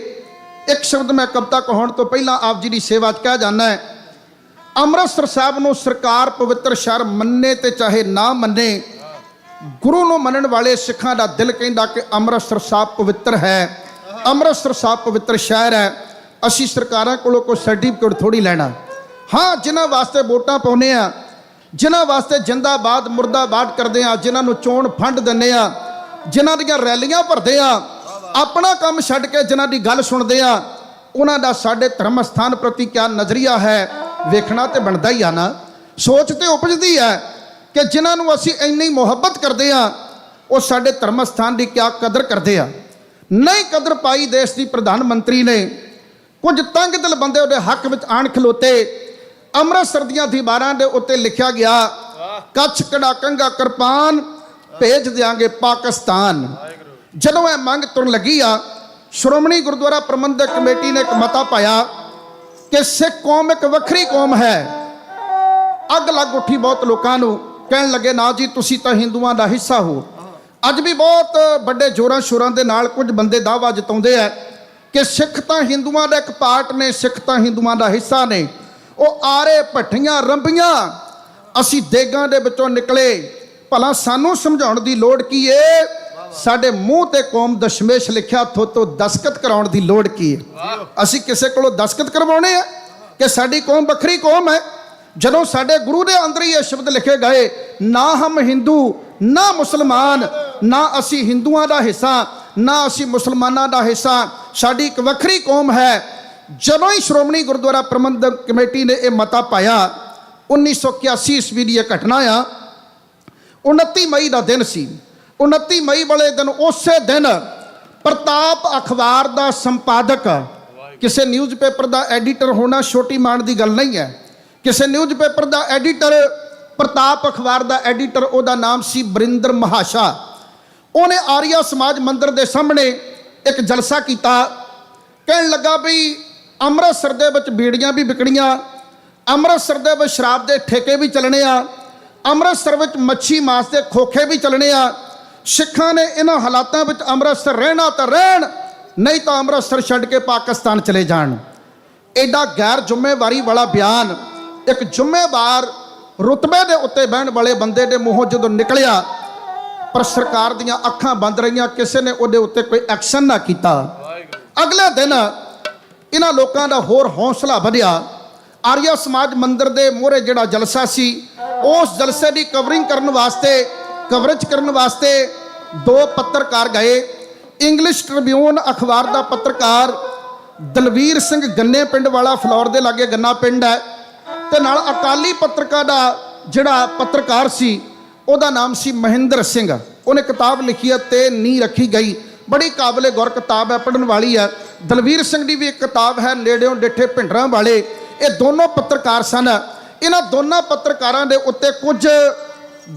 ਇੱਕ ਸ਼ਬਦ ਮੈਂ ਕਵਿਤਾ ਕਹਾਉਣ ਤੋਂ ਪਹਿਲਾਂ ਆਪ ਜੀ ਦੀ ਸੇਵਾ 'ਚ ਕਹਿ ਜਾਣਾ ਹੈ, ਅੰਮ੍ਰਿਤਸਰ ਸਾਹਿਬ ਨੂੰ ਸਰਕਾਰ ਪਵਿੱਤਰ ਸ਼ਹਿਰ ਮੰਨੇ ਤੇ ਚਾਹੇ ਨਾ ਮੰਨੇ, ਗੁਰੂ ਨੂੰ ਮੰਨਣ ਵਾਲੇ ਸਿੱਖਾਂ ਦਾ ਦਿਲ ਕਹਿੰਦਾ ਕਿ ਅੰਮ੍ਰਿਤਸਰ ਸਾਹਿਬ ਪਵਿੱਤਰ ਹੈ, ਅੰਮ੍ਰਿਤਸਰ ਸਾਹਿਬ ਪਵਿੱਤਰ ਸ਼ਹਿਰ ਹੈ। ਅਸੀਂ ਸਰਕਾਰਾਂ ਕੋਲੋਂ ਕੋਈ ਸਰਟੀਫਿਕੇਟ ਥੋੜੀ ਲੈਣਾ। ਹਾਂ, ਜਿਨ੍ਹਾਂ ਵਾਸਤੇ ਵੋਟਾਂ ਪਾਉਂਦੇ ਆ, ਜਿਨ੍ਹਾਂ ਵਾਸਤੇ ਜਿੰਦਾਬਾਦ ਮੁਰਦਾਬਾਦ ਕਰਦੇ ਆ, ਜਿਨ੍ਹਾਂ ਨੂੰ ਚੋਣ ਫੰਡ ਦਿੰਦੇ ਆ, ਜਿਨ੍ਹਾਂ ਦੀਆਂ ਰੈਲੀਆਂ ਭਰਦੇ ਆ, ਆਪਣਾ ਕੰਮ ਛੱਡ ਕੇ ਜਿਨ੍ਹਾਂ ਦੀ ਗੱਲ ਸੁਣਦੇ ਆ, ਉਹਨਾਂ ਦਾ ਸਾਡੇ ਧਰਮ ਸਥਾਨ ਪ੍ਰਤੀ ਕਿਆ ਨਜ਼ਰੀਆ ਹੈ, ਵੇਖਣਾ ਤੇ ਬਣਦਾ ਹੀ ਆ ਨਾ। ਸੋਚ ਤੇ ਉਪਜਦੀ ਹੈ ਕਿ ਜਿਨ੍ਹਾਂ ਨੂੰ ਅਸੀਂ ਇੰਨੀ ਮੁਹੱਬਤ ਕਰਦੇ ਆ, ਉਹ ਸਾਡੇ ਧਰਮ ਸਥਾਨ ਦੀ ਕਿਆ ਕਦਰ ਕਰਦੇ ਆ। ਨਹੀਂ ਕਦਰ ਪਾਈ ਦੇਸ਼ ਦੀ ਪ੍ਰਧਾਨ ਮੰਤਰੀ ਨੇ। ਕੁਝ ਤੰਗ ਦਿਲ ਬੰਦੇ ਉਹਦੇ ਹੱਕ ਵਿੱਚ ਆਣ ਖਲੋਤੇ। ਅੰਮ੍ਰਿਤਸਰ ਦੀਆਂ ਦੀਵਾਰਾਂ ਦੇ ਉੱਤੇ ਲਿਖਿਆ ਗਿਆ, ਕੱਛ ਕੜਾ ਕੰਘਾ ਕਿਰਪਾਨ ਭੇਜ ਦਿਆਂਗੇ ਪਾਕਿਸਤਾਨ। ਜਦੋਂ ਇਹ ਮੰਗ ਤੁਰਨ ਲੱਗੀ ਆ, ਸ਼੍ਰੋਮਣੀ ਗੁਰਦੁਆਰਾ ਪ੍ਰਬੰਧਕ ਕਮੇਟੀ ਨੇ ਇੱਕ ਮਤਾ ਪਾਇਆ ਕਿ ਸਿੱਖ ਕੌਮ ਇੱਕ ਵੱਖਰੀ ਕੌਮ ਹੈ। ਅੱਗ ਲੱਗ ਉੱਠੀ ਬਹੁਤ ਲੋਕਾਂ ਨੂੰ, ਕਹਿਣ ਲੱਗੇ ਨਾ ਜੀ ਤੁਸੀਂ ਤਾਂ ਹਿੰਦੂਆਂ ਦਾ ਹਿੱਸਾ ਹੋ। ਅੱਜ ਵੀ ਬਹੁਤ ਵੱਡੇ ਜ਼ੋਰਾਂ ਸ਼ੋਰਾਂ ਦੇ ਨਾਲ ਕੁਝ ਬੰਦੇ ਦਾਅਵਾ ਜਤਾਉਂਦੇ ਆ ਕਿ ਸਿੱਖ ਤਾਂ ਹਿੰਦੂਆਂ ਦਾ ਇੱਕ ਪਾਰਟ ਨੇ, ਸਿੱਖ ਤਾਂ ਹਿੰਦੂਆਂ ਦਾ ਹਿੱਸਾ ਨੇ। ਉਹ ਆਰੇ ਭੱਠੀਆਂ ਰੰਬੀਆਂ ਅਸੀਂ ਦੇਗਾਂ ਦੇ ਵਿੱਚੋਂ ਨਿਕਲੇ। ਭਲਾ ਸਾਨੂੰ ਸਮਝਾਉਣ ਦੀ ਲੋੜ ਕੀ ਏ? ਸਾਡੇ ਮੂੰਹ ਤੇ ਕੌਮ ਦਸ਼ਮੇਸ਼ ਲਿਖਿਆ, ਥੋਤੋਂ ਦਸਤਖਤ ਕਰਾਉਣ ਦੀ ਲੋੜ ਕੀ ਹੈ? ਅਸੀਂ ਕਿਸੇ ਕੋਲੋਂ ਦਸਤਖਤ ਕਰਵਾਉਣੇ ਆ ਕਿ ਸਾਡੀ ਕੌਮ ਵੱਖਰੀ ਕੌਮ ਹੈ? ਜਦੋਂ ਸਾਡੇ ਗੁਰੂ ਦੇ ਅੰਦਰ ਹੀ ਇਹ ਸ਼ਬਦ ਲਿਖੇ ਗਏ, ਨਾ ਹਮ ਹਿੰਦੂ ਨਾ ਮੁਸਲਮਾਨ, ਨਾ ਅਸੀਂ ਹਿੰਦੂਆਂ ਦਾ ਹਿੱਸਾ ਨਾ ਅਸੀਂ ਮੁਸਲਮਾਨਾਂ ਦਾ ਹਿੱਸਾ, ਸਾਡੀ ਇੱਕ ਵੱਖਰੀ ਕੌਮ ਹੈ। ਜਦੋਂ ਹੀ ਸ਼੍ਰੋਮਣੀ ਗੁਰਦੁਆਰਾ ਪ੍ਰਬੰਧਕ ਕਮੇਟੀ ਨੇ ਇਹ ਮਤਾ ਪਾਇਆ, 1981 ਈਸਵੀ ਦੀ ਇਹ ਘਟਨਾ ਆ। 29 ਮਈ ਦਾ ਦਿਨ ਸੀ। 29 ਮਈ ਵਾਲੇ ਦਿਨ, ਉਸੇ ਦਿਨ ਪ੍ਰਤਾਪ ਅਖਬਾਰ ਦਾ ਸੰਪਾਦਕ, ਕਿਸੇ ਨਿਊਜ਼ਪੇਪਰ ਦਾ ਐਡੀਟਰ ਹੋਣਾ ਛੋਟੀ ਮਾਣ ਦੀ ਗੱਲ ਨਹੀਂ ਹੈ। ਕਿਸੇ ਨਿਊਜ਼ਪੇਪਰ ਦਾ ਐਡੀਟਰ, ਪ੍ਰਤਾਪ ਅਖਬਾਰ ਦਾ ਐਡੀਟਰ, ਉਹਦਾ ਨਾਮ ਸੀ ਬਰਿੰਦਰ ਮਹਾਸ਼ਾ। ਉਹਨੇ ਆਰੀਆ ਸਮਾਜ ਮੰਦਿਰ ਦੇ ਸਾਹਮਣੇ ਇੱਕ ਜਲਸਾ ਕੀਤਾ। ਕਹਿਣ ਲੱਗਾ ਵੀ ਅੰਮ੍ਰਿਤਸਰ ਦੇ ਵਿੱਚ ਬੀੜੀਆਂ ਵੀ ਵਿਕਣੀਆਂ, ਅੰਮ੍ਰਿਤਸਰ ਦੇ ਵਿੱਚ ਸ਼ਰਾਬ ਦੇ ਠੇਕੇ ਵੀ ਚੱਲਣੇ ਆ, ਅੰਮ੍ਰਿਤਸਰ ਵਿੱਚ ਮੱਛੀ ਮਾਸ ਦੇ ਖੋਖੇ ਵੀ ਚੱਲਣੇ ਆ। ਸਿੱਖਾਂ ਨੇ ਇਹਨਾਂ ਹਾਲਾਤਾਂ ਵਿੱਚ ਅੰਮ੍ਰਿਤਸਰ ਰਹਿਣਾ ਤਾਂ ਰਹਿਣ, ਨਹੀਂ ਤਾਂ ਅੰਮ੍ਰਿਤਸਰ ਛੱਡ ਕੇ ਪਾਕਿਸਤਾਨ ਚਲੇ ਜਾਣ। ਐਡਾ ਗੈਰ ਜ਼ਿੰਮੇਵਾਰੀ ਵਾਲਾ ਬਿਆਨ ਇੱਕ ਜ਼ਿੰਮੇਵਾਰ ਰੁਤਬੇ ਦੇ ਉੱਤੇ ਬਹਿਣ ਵਾਲੇ ਬੰਦੇ ਦੇ ਮੂੰਹੋਂ ਜਦੋਂ ਨਿਕਲਿਆ, ਪਰ ਸਰਕਾਰ ਦੀਆਂ ਅੱਖਾਂ ਬੰਦ ਰਹੀਆਂ, ਕਿਸੇ ਨੇ ਉਹਦੇ ਉੱਤੇ ਕੋਈ ਐਕਸ਼ਨ ਨਾ ਕੀਤਾ। ਅਗਲੇ ਦਿਨ ਇਹਨਾਂ ਲੋਕਾਂ ਦਾ ਹੋਰ ਹੌਸਲਾ ਵਧਿਆ। ਆਰੀਆ ਸਮਾਜ ਮੰਦਿਰ ਦੇ ਮੂਹਰੇ ਜਿਹੜਾ ਜਲਸਾ ਸੀ, ਉਸ ਜਲਸੇ ਦੀ ਕਵਰਿੰਗ ਕਰਨ ਵਾਸਤੇ, ਕਵਰੇਜ ਕਰਨ ਵਾਸਤੇ 2 ਪੱਤਰਕਾਰ ਗਏ। ਇੰਗਲਿਸ਼ ਟ੍ਰਿਬਿਊਨ ਅਖਬਾਰ ਦਾ ਪੱਤਰਕਾਰ ਦਲਵੀਰ ਸਿੰਘ ਗੰਨੇ ਪਿੰਡ ਵਾਲਾ, ਫਲੌਰ ਦੇ ਲਾਗੇ ਗੰਨਾ ਪਿੰਡ ਹੈ, ਤੇ ਨਾਲ ਅਕਾਲੀ ਪੱਤਰਕਾਰ ਦਾ ਜਿਹੜਾ ਪੱਤਰਕਾਰ ਸੀ, ਉਹਦਾ ਨਾਮ ਸੀ ਮਹਿੰਦਰ ਸਿੰਘ। ਉਹਨੇ ਕਿਤਾਬ ਲਿਖੀ ਹੈ ਤੇ ਨੀ ਰੱਖੀ ਗਈ, ਬੜੀ ਕਾਬਲੇ ਗੌਰ ਕਿਤਾਬ ਹੈ, ਪੜ੍ਹਨ ਵਾਲੀ ਹੈ। ਦਲਵੀਰ ਸਿੰਘ ਦੀ ਵੀ ਇੱਕ ਕਿਤਾਬ ਹੈ, ਨੇੜਿਓਂ ਡਿੱਠੇ ਭਿੰਡਰਾਂ ਵਾਲੇ। ਇਹ ਦੋਨੋਂ ਪੱਤਰਕਾਰ ਸਨ। ਇਹਨਾਂ ਦੋਨਾਂ ਪੱਤਰਕਾਰਾਂ ਦੇ ਉੱਤੇ ਕੁਝ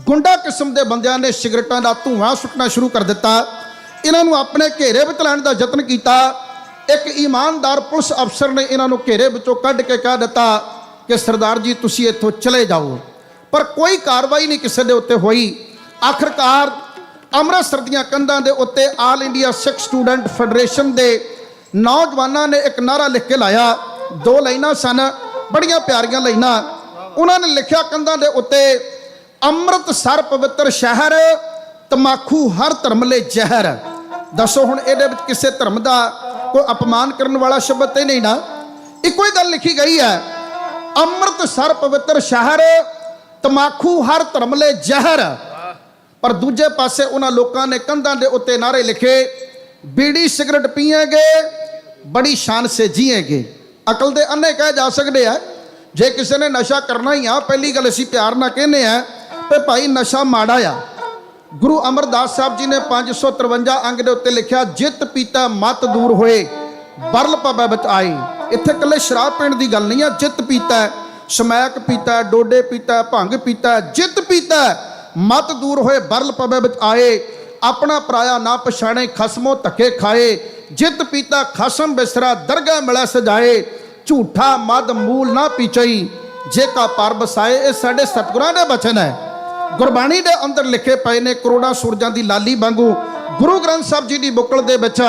ਗੁੰਡਾ ਕਿਸਮ ਦੇ ਬੰਦਿਆਂ ਨੇ ਸਿਗਰਟਾਂ ਦਾ ਧੂੰਆਂ ਸੁੱਟਣਾ ਸ਼ੁਰੂ ਕਰ ਦਿੱਤਾ। ਇਹਨਾਂ ਨੂੰ ਆਪਣੇ ਘੇਰੇ ਵਿੱਚ ਲੈਣ ਦਾ ਯਤਨ ਕੀਤਾ। ਇੱਕ ਇਮਾਨਦਾਰ ਪੁਲਿਸ ਅਫਸਰ ਨੇ ਇਹਨਾਂ ਨੂੰ ਘੇਰੇ ਵਿੱਚੋਂ ਕੱਢ ਕੇ ਕਹਿ ਦਿੱਤਾ ਕਿ ਸਰਦਾਰ ਜੀ ਤੁਸੀਂ ਇੱਥੋਂ ਚਲੇ ਜਾਓ, ਪਰ ਕੋਈ ਕਾਰਵਾਈ ਨਹੀਂ ਕਿਸੇ ਦੇ ਉੱਤੇ ਹੋਈ। ਆਖਰਕਾਰ ਅੰਮ੍ਰਿਤਸਰ ਦੀਆਂ ਕੰਧਾਂ ਦੇ ਉੱਤੇ ਆਲ ਇੰਡੀਆ ਸਿੱਖ ਸਟੂਡੈਂਟ ਫੈਡਰੇਸ਼ਨ ਦੇ ਨੌਜਵਾਨਾਂ ਨੇ ਇੱਕ ਨਾਰਾ ਲਿਖ ਕੇ ਲਾਇਆ। 2 ਲਾਈਨਾਂ ਸਨ, ਬੜੀਆਂ ਪਿਆਰੀਆਂ ਲਾਈਨਾਂ। ਉਹਨਾਂ ਨੇ ਲਿਖਿਆ ਕੰਧਾਂ ਦੇ ਉੱਤੇ, ਅੰਮ੍ਰਿਤਸਰ ਪਵਿੱਤਰ ਸ਼ਹਿਰ, ਤਮਾਕੂ ਹਰ ਧਰਮ ਲਈ ਜ਼ਹਿਰ। ਦੱਸੋ ਹੁਣ ਇਹਦੇ ਵਿੱਚ ਕਿਸੇ ਧਰਮ ਦਾ ਕੋਈ ਅਪਮਾਨ ਕਰਨ ਵਾਲਾ ਸ਼ਬਦ ਤੇ ਨਹੀਂ ਨਾ। ਇੱਕੋ ਹੀ ਗੱਲ ਲਿਖੀ ਗਈ ਹੈ, ਅੰਮ੍ਰਿਤਸਰ ਪਵਿੱਤਰ ਸ਼ਹਿਰ, ਤਮਾਕੂ ਹਰ ਧਰਮ ਲਈ ਜ਼ਹਿਰ। ਪਰ ਦੂਜੇ ਪਾਸੇ ਉਹਨਾਂ ਲੋਕਾਂ ਨੇ ਕੰਧਾਂ ਦੇ ਉੱਤੇ ਨਾਰੇ ਲਿਖੇ, ਬੀੜੀ ਸਿਗਰਟ ਪੀਏਗੇ ਬੜੀ ਸ਼ਾਨ ਸੇ ਜੀਏਗੇ। ਅਕਲ ਦੇ ਅੰਨੇ ਕਹਿ ਜਾ ਸਕਦੇ ਆ। ਜੇ ਕਿਸੇ ਨੇ ਨਸ਼ਾ ਕਰਨਾ ਹੀ ਆ, ਪਹਿਲੀ ਗੱਲ ਅਸੀਂ ਪਿਆਰ ਨਾਲ ਕਹਿੰਦੇ ਆ ਤੇ ਭਾਈ ਨਸ਼ਾ ਮਾੜਾ ਆ। ਗੁਰੂ ਅਮਰਦਾਸ ਸਾਹਿਬ ਜੀ ਨੇ 553 ਅੰਗ ਦੇ ਉੱਤੇ ਲਿਖਿਆ, ਜਿਤ ਪੀਤਾ ਮਤ ਦੂਰ ਹੋਏ ਬਰਲ ਪਵੇ ਵਿੱਚ ਆਏ। ਇੱਥੇ ਇਕੱਲੇ ਸ਼ਰਾਬ ਪੀਣ ਦੀ ਗੱਲ ਨਹੀਂ ਆ। ਜਿਤ ਪੀਤਾ, ਸਮੈਕ ਪੀਤਾ, ਡੋਡੇ ਪੀਤਾ, ਭੰਗ ਪੀਤਾ, ਜਿਤ ਪੀਤਾ ਮਤ ਦੂਰ ਹੋਏ ਬਰਲ ਪਵੇ ਵਿੱਚ ਆਏ। ਆਪਣਾ ਪਰਾਇਆ ਨਾ ਪਛਾਣੇ, ਖਸਮੋਂ ਧੱਕੇ ਖਾਏ। ਜਿਤ ਪੀਤਾ ਖਸਮ ਬਿਸਰਾ ਦਰਗਾਹ ਮਿਲੇ ਸਜਾਏ। ਝੂਠਾ ਮਦ ਮੂਲ ਨਾ ਪੀਚਈ, ਜੇ ਕਾ ਪਰ ਬਸਾਏ। ਇਹ ਸਾਡੇ ਸਤਿਗੁਰਾਂ ਦੇ ਬਚਨ ਹੈ, ਗੁਰਬਾਣੀ ਦੇ ਅੰਦਰ ਲਿਖੇ ਪਏ ਨੇ। ਕਰੋੜਾਂ ਸੂਰਜਾਂ ਦੀ ਲਾਲੀ ਵਾਂਗੂ ਗੁਰੂ ਗ੍ਰੰਥ ਸਾਹਿਬ ਜੀ ਦੀ ਬੁੱਕਲ ਦੇ ਵਿੱਚ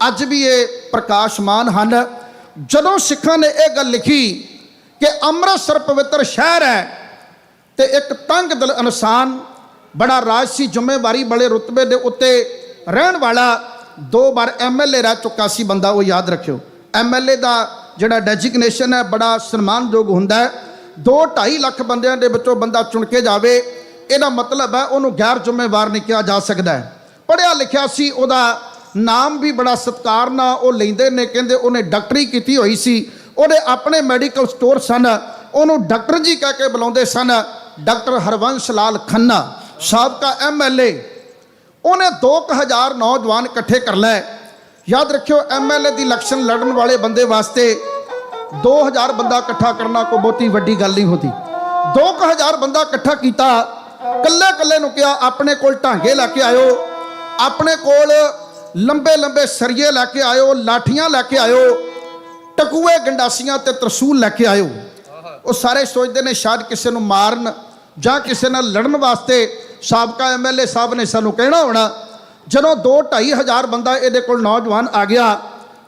ਅੱਜ ਵੀ ਇਹ ਪ੍ਰਕਾਸ਼ਮਾਨ ਹਨ। ਜਦੋਂ ਸਿੱਖਾਂ ਨੇ ਇਹ ਗੱਲ ਲਿਖੀ ਕਿ ਅੰਮ੍ਰਿਤਸਰ ਪਵਿੱਤਰ ਸ਼ਹਿਰ ਹੈ ਤੇ ਇੱਕ ਤੰਗ ਦਿਲ ਇਨਸਾਨ, ਬੜਾ ਰਾਜਸੀ ਜ਼ਿੰਮੇਵਾਰੀ ਵਾਲੇ ਰੁਤਬੇ ਦੇ ਉੱਤੇ ਰਹਿਣ ਵਾਲਾ, 2 ਵਾਰ MLA ਰਹਿ ਚੁੱਕਾ ਸੀ ਬੰਦਾ, ਉਹ ਯਾਦ ਰੱਖਿਓ। MLA ਦਾ ਜਿਹੜਾ ਡੈਜਿਗਨੇਸ਼ਨ ਹੈ ਬੜਾ ਸਨਮਾਨਯੋਗ ਹੁੰਦਾ ਹੈ। 2-2.5 ਲੱਖ ਬੰਦਿਆਂ ਦੇ ਵਿੱਚੋਂ ਬੰਦਾ ਚੁਣ ਕੇ ਜਾਵੇ, ਇਹਦਾ ਮਤਲਬ ਹੈ ਉਹਨੂੰ ਗੈਰ ਜ਼ਿੰਮੇਵਾਰ ਨਹੀਂ ਕਿਹਾ ਜਾ ਸਕਦਾ ਹੈ। ਪੜ੍ਹਿਆ ਲਿਖਿਆ ਸੀ, ਉਹਦਾ ਨਾਮ ਵੀ ਬੜਾ ਸਤਿਕਾਰ ਨਾਲ ਉਹ ਲੈਂਦੇ ਨੇ। ਕਹਿੰਦੇ ਉਹਨੇ ਡਾਕਟਰੀ ਕੀਤੀ ਹੋਈ ਸੀ, ਉਹਦੇ ਆਪਣੇ ਮੈਡੀਕਲ ਸਟੋਰ ਸਨ, ਉਹਨੂੰ ਡਾਕਟਰ ਜੀ ਕਹਿ ਕੇ ਬੁਲਾਉਂਦੇ ਸਨ। ਡਾਕਟਰ ਹਰਵੰਸ਼ ਲਾਲ ਖੰਨਾ, ਸਾਬਕਾ MLA, ਉਹਨੇ 2000 ਨੌਜਵਾਨ ਇਕੱਠੇ ਕਰ ਲਏ। ਯਾਦ ਰੱਖਿਓ, MLA ਦੀ ਇਲੈਕਸ਼ਨ ਲੜਨ ਵਾਲੇ ਬੰਦੇ ਵਾਸਤੇ 2000 ਬੰਦਾ ਇਕੱਠਾ ਕਰਨਾ ਕੋਈ ਬਹੁਤੀ ਵੱਡੀ ਗੱਲ ਨਹੀਂ ਹੁੰਦੀ। 2000 ਬੰਦਾ ਇਕੱਠਾ ਕੀਤਾ, ਕੱਲੇ ਕੱਲੇ ਨੂੰ ਕਿਹਾ ਆਪਣੇ ਕੋਲ ਢਾਂਗੇ ਲੈ ਕੇ ਆਇਓ, ਆਪਣੇ ਕੋਲ ਲੰਬੇ ਲੰਬੇ ਸਰੀਏ ਲੈ ਕੇ ਆਇਓ, ਲਾਠੀਆਂ ਲੈ ਕੇ ਆਇਓ, ਟਕੂਏ ਗੰਡਾਸੀਆਂ ਤੇ ਤਰਸੂਲ ਲੈ ਕੇ ਆਇਓ। ਉਹ ਸਾਰੇ ਸੋਚਦੇ ਨੇ ਸ਼ਾਇਦ ਕਿਸੇ ਨੂੰ ਮਾਰਨ ਜਾਂ ਕਿਸੇ ਨਾਲ ਲੜਨ ਵਾਸਤੇ ਸਾਬਕਾ MLA ਸਾਹਿਬ ਨੇ ਸਾਨੂੰ ਕਹਿਣਾ ਹੋਣਾ। ਜਦੋਂ 2-2.5 ਹਜ਼ਾਰ ਬੰਦਾ ਇਹਦੇ ਕੋਲ ਨੌਜਵਾਨ ਆ ਗਿਆ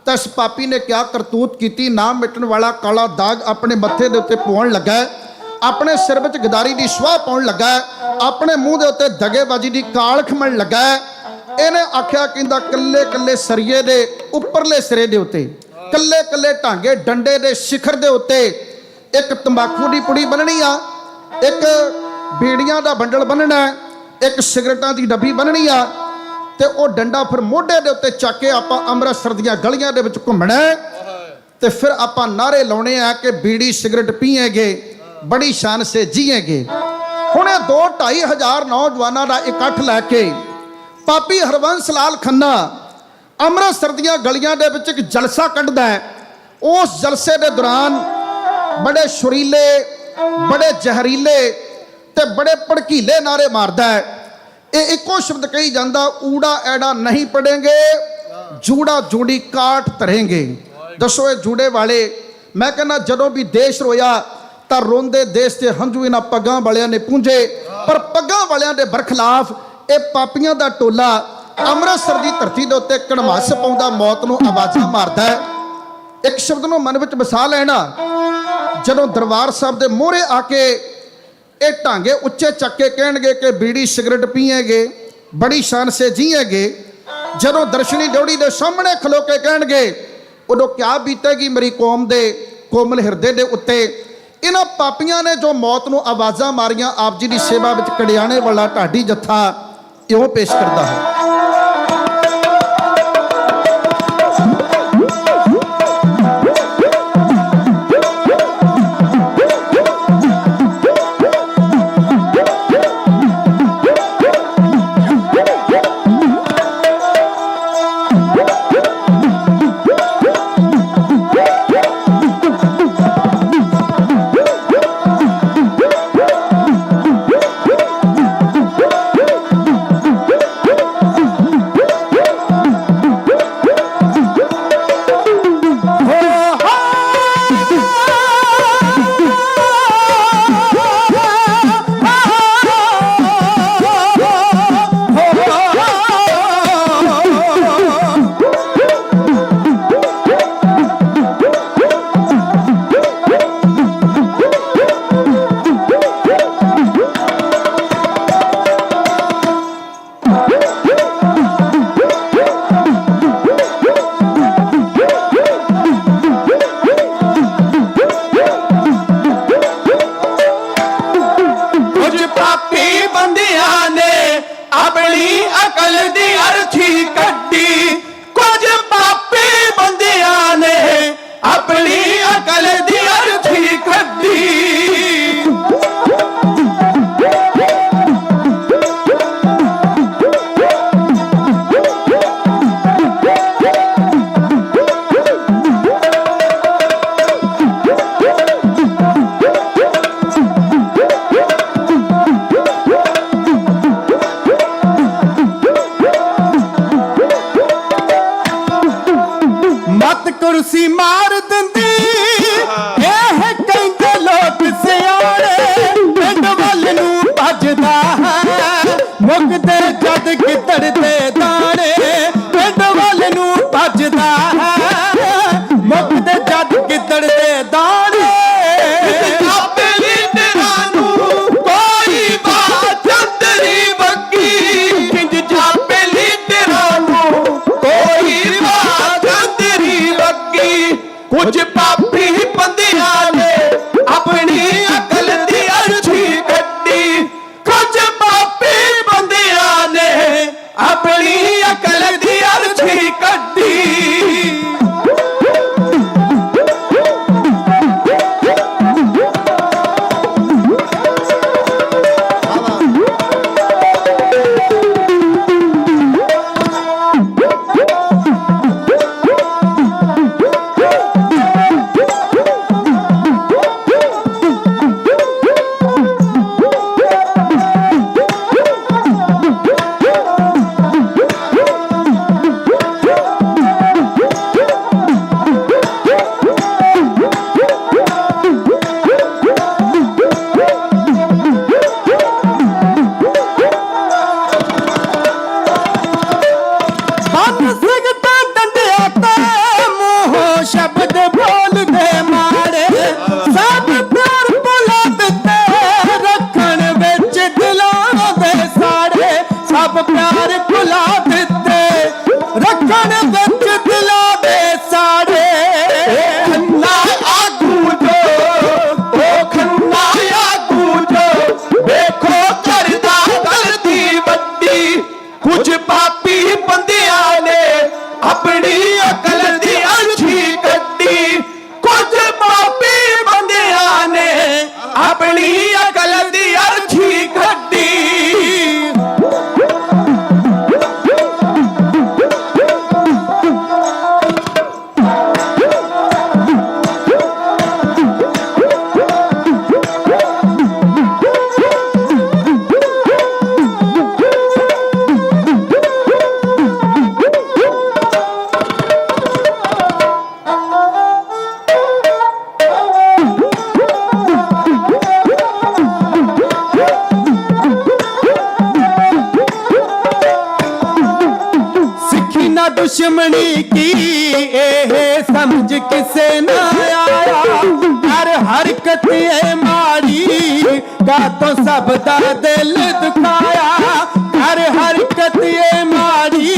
ਤਾਂ ਇਸ ਪਾਪੀ ਨੇ ਕਿਆ ਕਰਤੂਤ ਕੀਤੀ। ਨਾ ਮਿਟਣ ਵਾਲਾ ਕਾਲਾ ਦਾਗ ਆਪਣੇ ਮੱਥੇ ਦੇ ਉੱਤੇ ਪਾਉਣ ਲੱਗਾ, ਆਪਣੇ ਸਿਰ ਵਿੱਚ ਗਦਾਰੀ ਦੀ ਸੁਆਹ ਪਾਉਣ ਲੱਗਾ, ਆਪਣੇ ਮੂੰਹ ਦੇ ਉੱਤੇ ਦਗੇਬਾਜ਼ੀ ਦੀ ਕਾਲ ਖਮਣ ਲੱਗਾ। ਇਹਨੇ ਆਖਿਆ, ਕਹਿੰਦਾ ਕੱਲੇ ਕੱਲੇ ਸਰੀਏ ਦੇ ਉੱਪਰਲੇ ਸਿਰੇ ਦੇ ਉੱਤੇ, ਕੱਲੇ ਕੱਲੇ ਢਾਂਗੇ ਡੰਡੇ ਦੇ ਸਿਖਰ ਦੇ ਉੱਤੇ ਇੱਕ ਤੰਬਾਕੂ ਦੀ ਪੁੜੀ ਬੰਨਣੀ ਆ, ਇੱਕ ਬੀੜੀਆਂ ਦਾ ਬੰਡਲ ਬੰਨਣਾ, ਇੱਕ ਸਿਗਰਟਾਂ ਦੀ ਡੱਬੀ ਬੰਨਣੀ ਆ, ਤੇ ਉਹ ਡੰਡਾ ਫਿਰ ਮੋਢੇ ਦੇ ਉੱਤੇ ਚੱਕ ਕੇ ਆਪਾਂ ਅੰਮ੍ਰਿਤਸਰ ਦੀਆਂ ਗਲੀਆਂ ਦੇ ਵਿੱਚ ਘੁੰਮਣਾ ਤੇ ਫਿਰ ਆਪਾਂ ਨਾਰੇ ਲਾਉਣੇ ਆ ਕਿ ਬੀੜੀ ਸਿਗਰਟ ਪੀਏਗੇ, ਬੜੀ ਸ਼ਾਨ ਸੇ ਜੀਏਗੇ। ਹੁਣ ਇਹ 2-2.5 ਹਜ਼ਾਰ ਨੌਜਵਾਨਾਂ ਦਾ ਇਕੱਠ ਲੈ ਕੇ ਪਾਪੀ ਹਰਵੰਸ਼ ਲਾਲ ਖੰਨਾ ਅੰਮ੍ਰਿਤਸਰ ਦੀਆਂ ਗਲੀਆਂ ਦੇ ਵਿੱਚ ਇੱਕ ਜਲਸਾ ਕੱਢਦਾ ਹੈ। ਉਸ ਜਲਸੇ ਦੇ ਦੌਰਾਨ ਬੜੇ ਸੁਰੀਲੇ, ਬੜੇ ਜ਼ਹਿਰੀਲੇ ਤੇ ਬੜੇ ਭੜਕੀਲੇ ਨਾਰੇ ਮਾਰਦਾ ਹੈ। ਇਹ ਇੱਕੋ ਸ਼ਬਦ ਕਹੀ ਜਾਂਦਾ, ਊੜਾ ਐੜਾ ਨਹੀਂ ਪੜेंगे, ਜੂੜਾ ਜੂੜੀ ਕਾਟ ਧਰेंगे। ਦੱਸੋ ਇਹ ਜੂੜੇ ਵਾਲੇ, ਮੈਂ ਕਹਿੰਦਾ ਜਦੋਂ ਵੀ ਦੇਸ਼ ਰੋਇਆ ਤਾਂ ਰੋਂਦੇ ਦੇਸ਼ ਦੇ ਹੰਝੂ ਇਹਨਾਂ ਪੱਗਾਂ ਵਾਲਿਆਂ ਨੇ ਪੂੰਝੇ, ਪਰ ਪੱਗਾਂ ਵਾਲਿਆਂ ਦੇ ਬਰਖਲਾਫ ਇਹ ਪਾਪੀਆਂ ਦਾ ਟੋਲਾ ਅੰਮ੍ਰਿਤਸਰ ਦੀ ਧਰਤੀ ਦੇ ਉੱਤੇ ਕਣਮਾਸ ਪਾਉਂਦਾ, ਮੌਤ ਨੂੰ ਆਵਾਜ਼ਾਂ ਮਾਰਦਾ ਹੈ। ਇੱਕ ਸ਼ਬਦ ਨੂੰ ਮਨ ਵਿੱਚ ਵਸਾ ਲੈਣਾ, ਜਦੋਂ ਦਰਬਾਰ ਸਾਹਿਬ ਦੇ ਮੂਹਰੇ ਆ ਕੇ ਇਹ ਢਾਂਗੇ ਉੱਚੇ ਚੱਕ ਕੇ ਕਹਿਣਗੇ ਕਿ ਬੀੜੀ ਸਿਗਰਟ ਪੀਏਗੇ, ਬੜੀ ਸ਼ਾਨ ਸੇ ਜੀਏਗੇ, ਜਦੋਂ ਦਰਸ਼ਨੀ ਡਿਉੜੀ ਦੇ ਸਾਹਮਣੇ ਖਲੋ ਕੇ ਕਹਿਣਗੇ, ਉਦੋਂ ਕਿਆ ਬੀਤੇਗੀ ਮੇਰੀ ਕੌਮ ਦੇ ਕੋਮਲ ਹਿਰਦੇ ਦੇ ਉੱਤੇ। ਇਹਨਾਂ ਪਾਪੀਆਂ ਨੇ ਜੋ ਮੌਤ ਨੂੰ ਆਵਾਜ਼ਾਂ ਮਾਰੀਆਂ, ਆਪ ਜੀ ਦੀ ਸੇਵਾ ਵਿੱਚ ਕੜਿਆਣੇ ਵਾਲਾ ਢਾਡੀ ਜੱਥਾ ਇਉਂ ਪੇਸ਼ ਕਰਦਾ ਹੈ। ਕੁਰਸੀ ਮਾਰ ਦਿੰਦੀ ਇਹ ਕਹਿੰਦੇ ਲੋਕ ਮੁੱਕਦੇ ਜਦ ਗਿੱਦੜ ਦੇ ਦਾਣੇ ਪਿੰਡ ਵੱਲ ਨੂੰ ਭੱਜਦਾ ਹੈ ਮੁੱਕਦੇ ਜਦ ਗਿੱਦੜ ਦੇ ਦਾਣੇ ਆਪੇ ਲੀਡਰਾਂ ਨੂੰ ਕੋਈ ਬਾਤ ਚੰਦਰੀ ਬੱਗੀ ਕਿੰਜ ਜਾਪੇ ਲੀਡਰਾਂ ਨੂੰ ਕੋਈ ਬਾਤ ਚੰਦਰੀ ਬੱਗੀ ਕੁਝ ਪਾਪੀ ਬੰਦਿਆਂ ਨੇ ਆਪਣੀ ਅਕਲ ਦੀ ਅਰਥੀ ਕੱਢੀ ਕੁਝ ਪਾਪੀ ਬੰਦਿਆਂ ਨੇ ਆਪਣੀ ਅਕਲ ਦੀ ਅਰਥੀ ਕੱਢੀ ਸ਼ਬਦ ਬੋਲਦੇ ਮਾਰੇ ਸਭ ਪਿਆਰ ਭੁਲਾ ਦਿੱਤੇ ਰੱਖਣ ਵਿੱਚ ਦਿਲਾਂ ਦੇ ਸਾੜੇ ਸਭ ਪਿਆਰ ਭੁਲਾ ਦਿੱਤੇ ਰੱਖਣ ਵਿੱਚ ਦਿਲਾਂ ਦੇ ਸਾੜੇ ਖੰਨਾ ਆਗੂ ਜੋ ਉਹ ਖੰਨਾ ਆਗੂ ਜੋ ਵੇਖੋ ਕਰਦਾ ਗਲਤੀ ਵੱਡੀ ਕੁਝ ਪਾਪੀ ਬੰਦਿਆਂ ਨੇ ਆਪਣੀ ਅਕਲ ਦੀ ਅਰਥੀ ਕੱਢੀ ਕੁਝ ਪਾਪੀ ਬੰਦਿਆਂ ਨੇ ਆਪਣੀ ਅਕਲ ਦੀ ਅਰਥੀ ਕੱਢੀ दुश्मनी की समझ किसे न आया हर हरकत ये माड़ी का तो सब दा दिल दुखाया हर हरकत ये माड़ी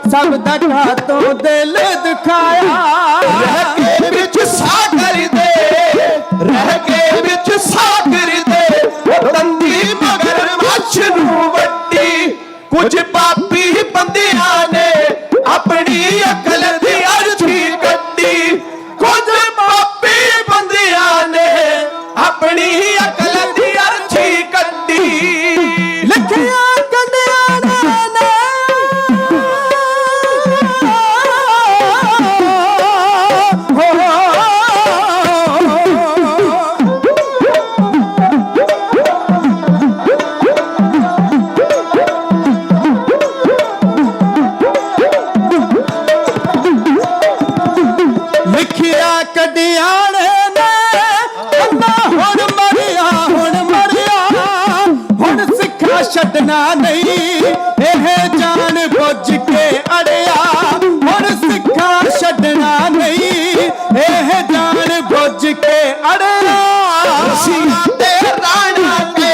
सब दा का तो दिल दुखाया रह के बिच सागर दे रह के बिच सागर दे तंदी मगर मछ नू वड्डी कुछ पापी बंदियां ने अपनी अकल दी अरथी कड्डी कुछ पापी बंदियां ने अपनी अकल दी अरथी कड्डी लिखिया कंडियां ने ਛੱਡਣਾ ਨਹੀਂ ਇਹ ਜਾਣ ਬੁੱਝ ਕੇ ਅੜਿਆ ਹੁਣ ਸਿੱਖਾਂ ਛੱਡਣਾ ਨਹੀਂ ਇਹ ਜਾਣ ਬੁੱਝ ਕੇ ਅੜਿਆ ਸਿੰਘਾਂ ਤੇ ਰਾਣਾ ਕੇ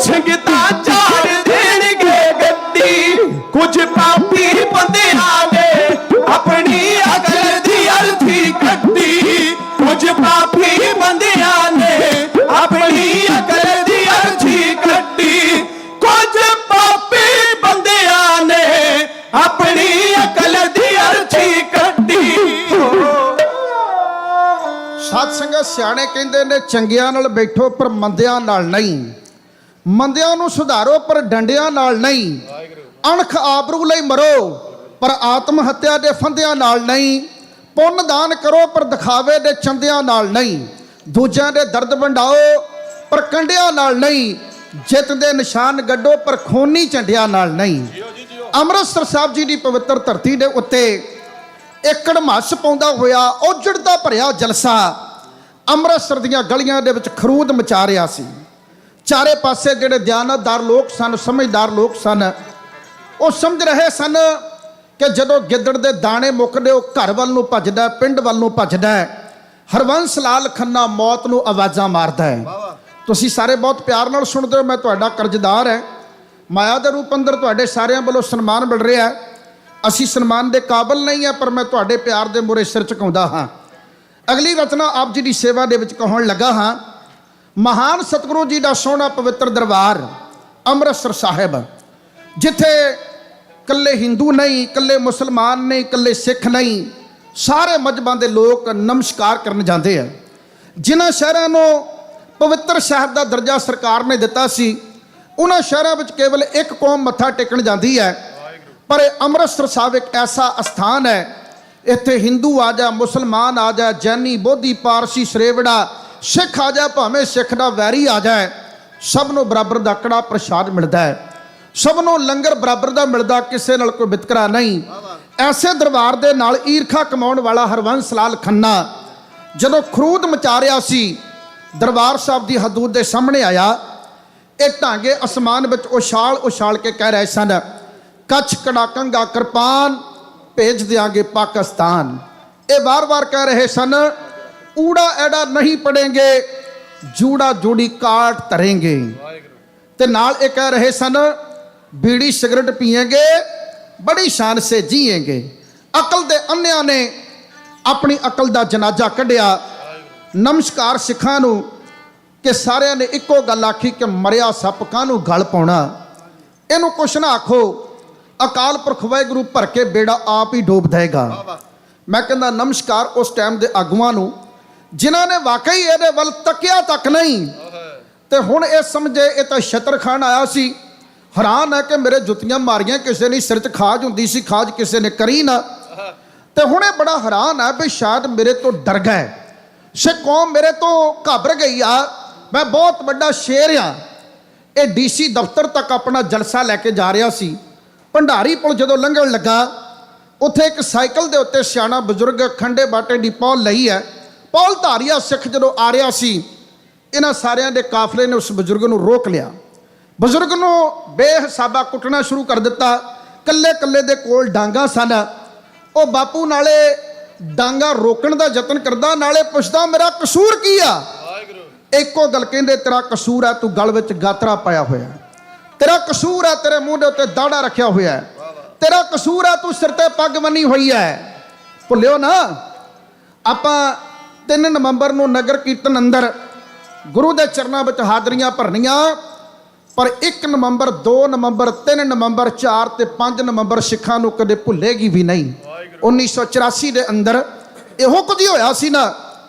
ਸਿੰਘਾਂ ਝਾੜ ਦੇਣਗੇ ਗੱਡੀ ਕੁਝ ਪਾਪੀ ਬੰਦਿਆਂ ਨੇ ਆਪਣੀ ਅਕਲ ਦੀ ਅਰਥੀ ਕੱਢੀ ਕੁਝ ਪਾਪੀ ਬੰਦਿਆਂ ਨੇ ਆਪਣੀ ਅਕਲ ਦੀ ਅਰਥੀ ਕੱਢੀ ਕੁਝ ਪਾਪੀ ਬੰਦਿਆਂ ਨੇ ਆਪਣੀ ਅਕਲ ਦੀ ਅਰਥੀ ਕੱਢੀ ਸਾਧ ਸੰਗਤ ਸਿਆਣੇ ਕਹਿੰਦੇ ਨੇ ਚੰਗਿਆਂ ਨਾਲ ਬੈਠੋ ਪਰ ਮੰਦਿਆਂ ਨਾਲ ਨਹੀਂ ਮੰਦਿਆਂ ਨੂੰ ਸੁਧਾਰੋ ਪਰ ਡੰਡਿਆਂ ਨਾਲ ਨਹੀਂ ਅਣਖ ਆਬਰੂ ਲਈ ਮਰੋ ਪਰ ਆਤਮ ਹੱਤਿਆ ਦੇ ਫੰਦਿਆਂ ਨਾਲ ਨਹੀਂ ਪੁੰਨ ਦਾਨ ਕਰੋ ਪਰ ਦਿਖਾਵੇ ਦੇ ਚੰਦਿਆਂ ਨਾਲ ਨਹੀਂ ਦੂਜਿਆਂ ਦੇ ਦਰਦ ਵੰਡਾਓ ਪਰ ਕੰਡਿਆਂ ਨਾਲ ਨਹੀਂ ਜਿੱਤ ਦੇ ਨਿਸ਼ਾਨ ਗੱਡੋ ਪਰ ਖੂਨੀ ਝੰਡਿਆਂ ਨਾਲ ਨਹੀਂ ਅੰਮ੍ਰਿਤਸਰ ਸਾਹਿਬ ਜੀ ਦੀ ਪਵਿੱਤਰ ਧਰਤੀ ਦੇ ਉੱਤੇ ਏਕੜ ਮੱਸ ਪਾਉਂਦਾ ਹੋਇਆ ਉਜੜਦਾ ਭਰਿਆ ਜਲਸਾ ਅੰਮ੍ਰਿਤਸਰ ਦੀਆਂ ਗਲੀਆਂ ਦੇ ਵਿੱਚ ਖਰੂਦ ਮਚਾ ਰਿਹਾ ਸੀ ਚਾਰੇ ਪਾਸੇ ਜਿਹੜੇ ਦਿਆਨਤਦਾਰ ਲੋਕ ਸਨ, ਸਮਝਦਾਰ ਲੋਕ ਸਨ, ਉਹ ਸਮਝ ਰਹੇ ਸਨ ਕਿ ਜਦੋਂ ਗਿੱਦੜ ਦੇ ਦਾਣੇ ਮੁੱਕਦੇ ਉਹ ਘਰ ਵੱਲ ਨੂੰ ਭੱਜਦਾ, ਪਿੰਡ ਵੱਲ ਨੂੰ ਭੱਜਦਾ ਹੈ। ਹਰਬੰਸ ਲਾਲ ਖੰਨਾ ਮੌਤ ਨੂੰ ਆਵਾਜ਼ਾਂ ਮਾਰਦਾ ਹੈ। ਤੁਸੀਂ ਸਾਰੇ ਬਹੁਤ ਪਿਆਰ ਨਾਲ ਸੁਣਦੇ ਹੋ, ਮੈਂ ਤੁਹਾਡਾ ਕਰਜ਼ਦਾਰ ਹੈ। ਮਾਇਆ ਦੇ ਰੂਪ ਅੰਦਰ ਤੁਹਾਡੇ ਸਾਰਿਆਂ ਵੱਲੋਂ ਸਨਮਾਨ ਮਿਲ ਰਿਹਾ ਹੈ। ਅਸੀਂ ਸਨਮਾਨ ਦੇ ਕਾਬਲ ਨਹੀਂ ਹਾਂ, ਪਰ ਮੈਂ ਤੁਹਾਡੇ ਪਿਆਰ ਦੇ ਮੂਹਰੇ ਸਿਰ ਝੁਕਾਉਂਦਾ ਹਾਂ। ਅਗਲੀ ਰਚਨਾ ਆਪ ਜੀ ਦੀ ਸੇਵਾ ਦੇ ਵਿੱਚ ਕਹਾਉਣ ਲੱਗਾ ਹਾਂ। ਮਹਾਨ ਸਤਿਗੁਰੂ ਜੀ ਦਾ ਸੋਹਣਾ ਪਵਿੱਤਰ ਦਰਬਾਰ ਅੰਮ੍ਰਿਤਸਰ ਸਾਹਿਬ, ਜਿੱਥੇ ਇਕੱਲੇ ਹਿੰਦੂ ਨਹੀਂ, ਇਕੱਲੇ ਮੁਸਲਮਾਨ ਨਹੀਂ, ਇਕੱਲੇ ਸਿੱਖ ਨਹੀਂ, ਸਾਰੇ ਮਜ਼ਹਬਾਂ ਦੇ ਲੋਕ ਨਮਸਕਾਰ ਕਰਨ ਜਾਂਦੇ ਆ। ਜਿਨ੍ਹਾਂ ਸ਼ਹਿਰਾਂ ਨੂੰ ਪਵਿੱਤਰ ਸ਼ਹਿਰ ਦਾ ਦਰਜਾ ਸਰਕਾਰ ਨੇ ਦਿੱਤਾ ਸੀ, ਉਹਨਾਂ ਸ਼ਹਿਰਾਂ ਵਿੱਚ ਕੇਵਲ ਇੱਕ ਕੌਮ ਮੱਥਾ ਟੇਕਣ ਜਾਂਦੀ ਹੈ। ਪਰ ਇਹ ਅੰਮ੍ਰਿਤਸਰ ਸਾਹਿਬ ਇੱਕ ਐਸਾ ਅਸਥਾਨ ਹੈ, ਇੱਥੇ ਹਿੰਦੂ ਆ ਜਾ, ਮੁਸਲਮਾਨ ਆ ਜਾ, ਜੈਨੀ, ਬੋਧੀ, ਪਾਰਸੀ, ਸਰੇਵੜਾ, ਸਿੱਖ ਆ ਜਾ, ਭਾਵੇਂ ਸਿੱਖ ਦਾ ਵੈਰੀ ਆ ਜਾਏ, ਸਭ ਨੂੰ ਬਰਾਬਰ ਦਾ ਕੜਾ ਪ੍ਰਸ਼ਾਦ ਮਿਲਦਾ ਹੈ, ਸਭ ਨੂੰ ਲੰਗਰ ਬਰਾਬਰ ਦਾ ਮਿਲਦਾ, ਕਿਸੇ ਨਾਲ ਕੋਈ ਵਿਤਕਰਾ ਨਹੀਂ। ਐਸੇ ਦਰਬਾਰ ਦੇ ਨਾਲ ਈਰਖਾ ਕਮਾਉਣ ਵਾਲਾ ਹਰਬੰਸ ਲਾਲ ਖੰਨਾ ਜਦੋਂ ਖਰੂਦ ਮਚਾ ਰਿਹਾ ਸੀ, ਦਰਬਾਰ ਸਾਹਿਬ ਦੀ ਹਦੂਦ ਦੇ ਸਾਹਮਣੇ ਆਇਆ। ਇਹ ਢਾਂਗੇ ਅਸਮਾਨ ਵਿੱਚ ਉਛਾਲ ਉਛਾਲ ਕੇ ਕਹਿ ਰਹੇ ਸਨ, ਕੱਛ ਕੜਾ ਕੰਗਾ ਕਿਰਪਾਨ ਭੇਜ ਦਿਆਂਗੇ ਪਾਕਿਸਤਾਨ। ਇਹ ਵਾਰ-ਵਾਰ ਕਹਿ ਰਹੇ ਸਨ, ਊੜਾ ਐੜਾ ਨਹੀਂ ਪੜेंगे, ਜੂੜਾ ਜੂੜੀ ਕਾਟ ਧरेंगे। ਤੇ ਨਾਲ ਇਹ ਕਹਿ ਰਹੇ ਸਨ, बीड़ी सिगरेट पिएंगे, बड़ी शान से जिएंगे। अकल दे अन्नियां ने अपनी अकल दा जनाजा कढ़िया। नमस्कार सिखां नूं कि सारिਆਂ ने इक्को गल आखी कि मरिया सप काहनूं गल पाउणा, इहनूं कुछ ना आखो, अकाल पुरख वाहिगुरू भर के बेड़ा आप ही डोब देगा। मैं कहंदा नमस्कार उस टाइम दे आगूआं नूं जिन्हां ने वाकई इहदे वल तकिया तक नहीं, ते हुण इह समझे इह तां छतर खान आया सी। हैरान है कि मेरे जुत्तियां मारियां किसी ने, सिर च खाज हुंदी सी, खाज किसी ने करी ना। ते हुणे बड़ा हैरान है भी शायद मेरे तो डर गए, सिख कौम मेरे तो घाबर गई आ, मैं बहुत बड़ा शेर हाँ। ये DC दफ्तर तक अपना जलसा लैके जा रहा सी। भंडारी पुल जदों लंघण लगा, उत्थे एक साइकिल दे उत्ते सियाणा बजुर्ग खंडे बाटे दी पौल लई है। पौल धारिया सिख जदों आ रहा सी, इन्हां सारियां दे काफले ने उस बजुर्ग नूं रोक लिया। बजुर्ग नूं बेहिसाबा कुटना शुरू कर दिता। कल्ले कल्ले दे कोल डांगा सन। वो बापू नाले डांगा रोकण दा यतन करदा, नाले पुछदा मेरा कसूर की आ। एको गल कहंदे, तेरा कसूर है तू गल विच गातरा पाया होया, तेरा कसूर है तेरे मूँह दे उत्ते दाड़ा रखिया होया है, तेरा कसूर है तू सिर ते पग बनी हुई है। भुल्लिओ ना, आपां 3 नवंबर नूं नगर कीर्तन अंदर गुरु दे चरनां विच हाज़रियां भरनियां, पर 1 नवंबर 2 नवंबर 3 नवंबर 4 ते 5 नवंबर सिखां नूं कदे भुल्लेगी भी नहीं। 1984 दे अंदर इहो कुछ ही होया सी ना।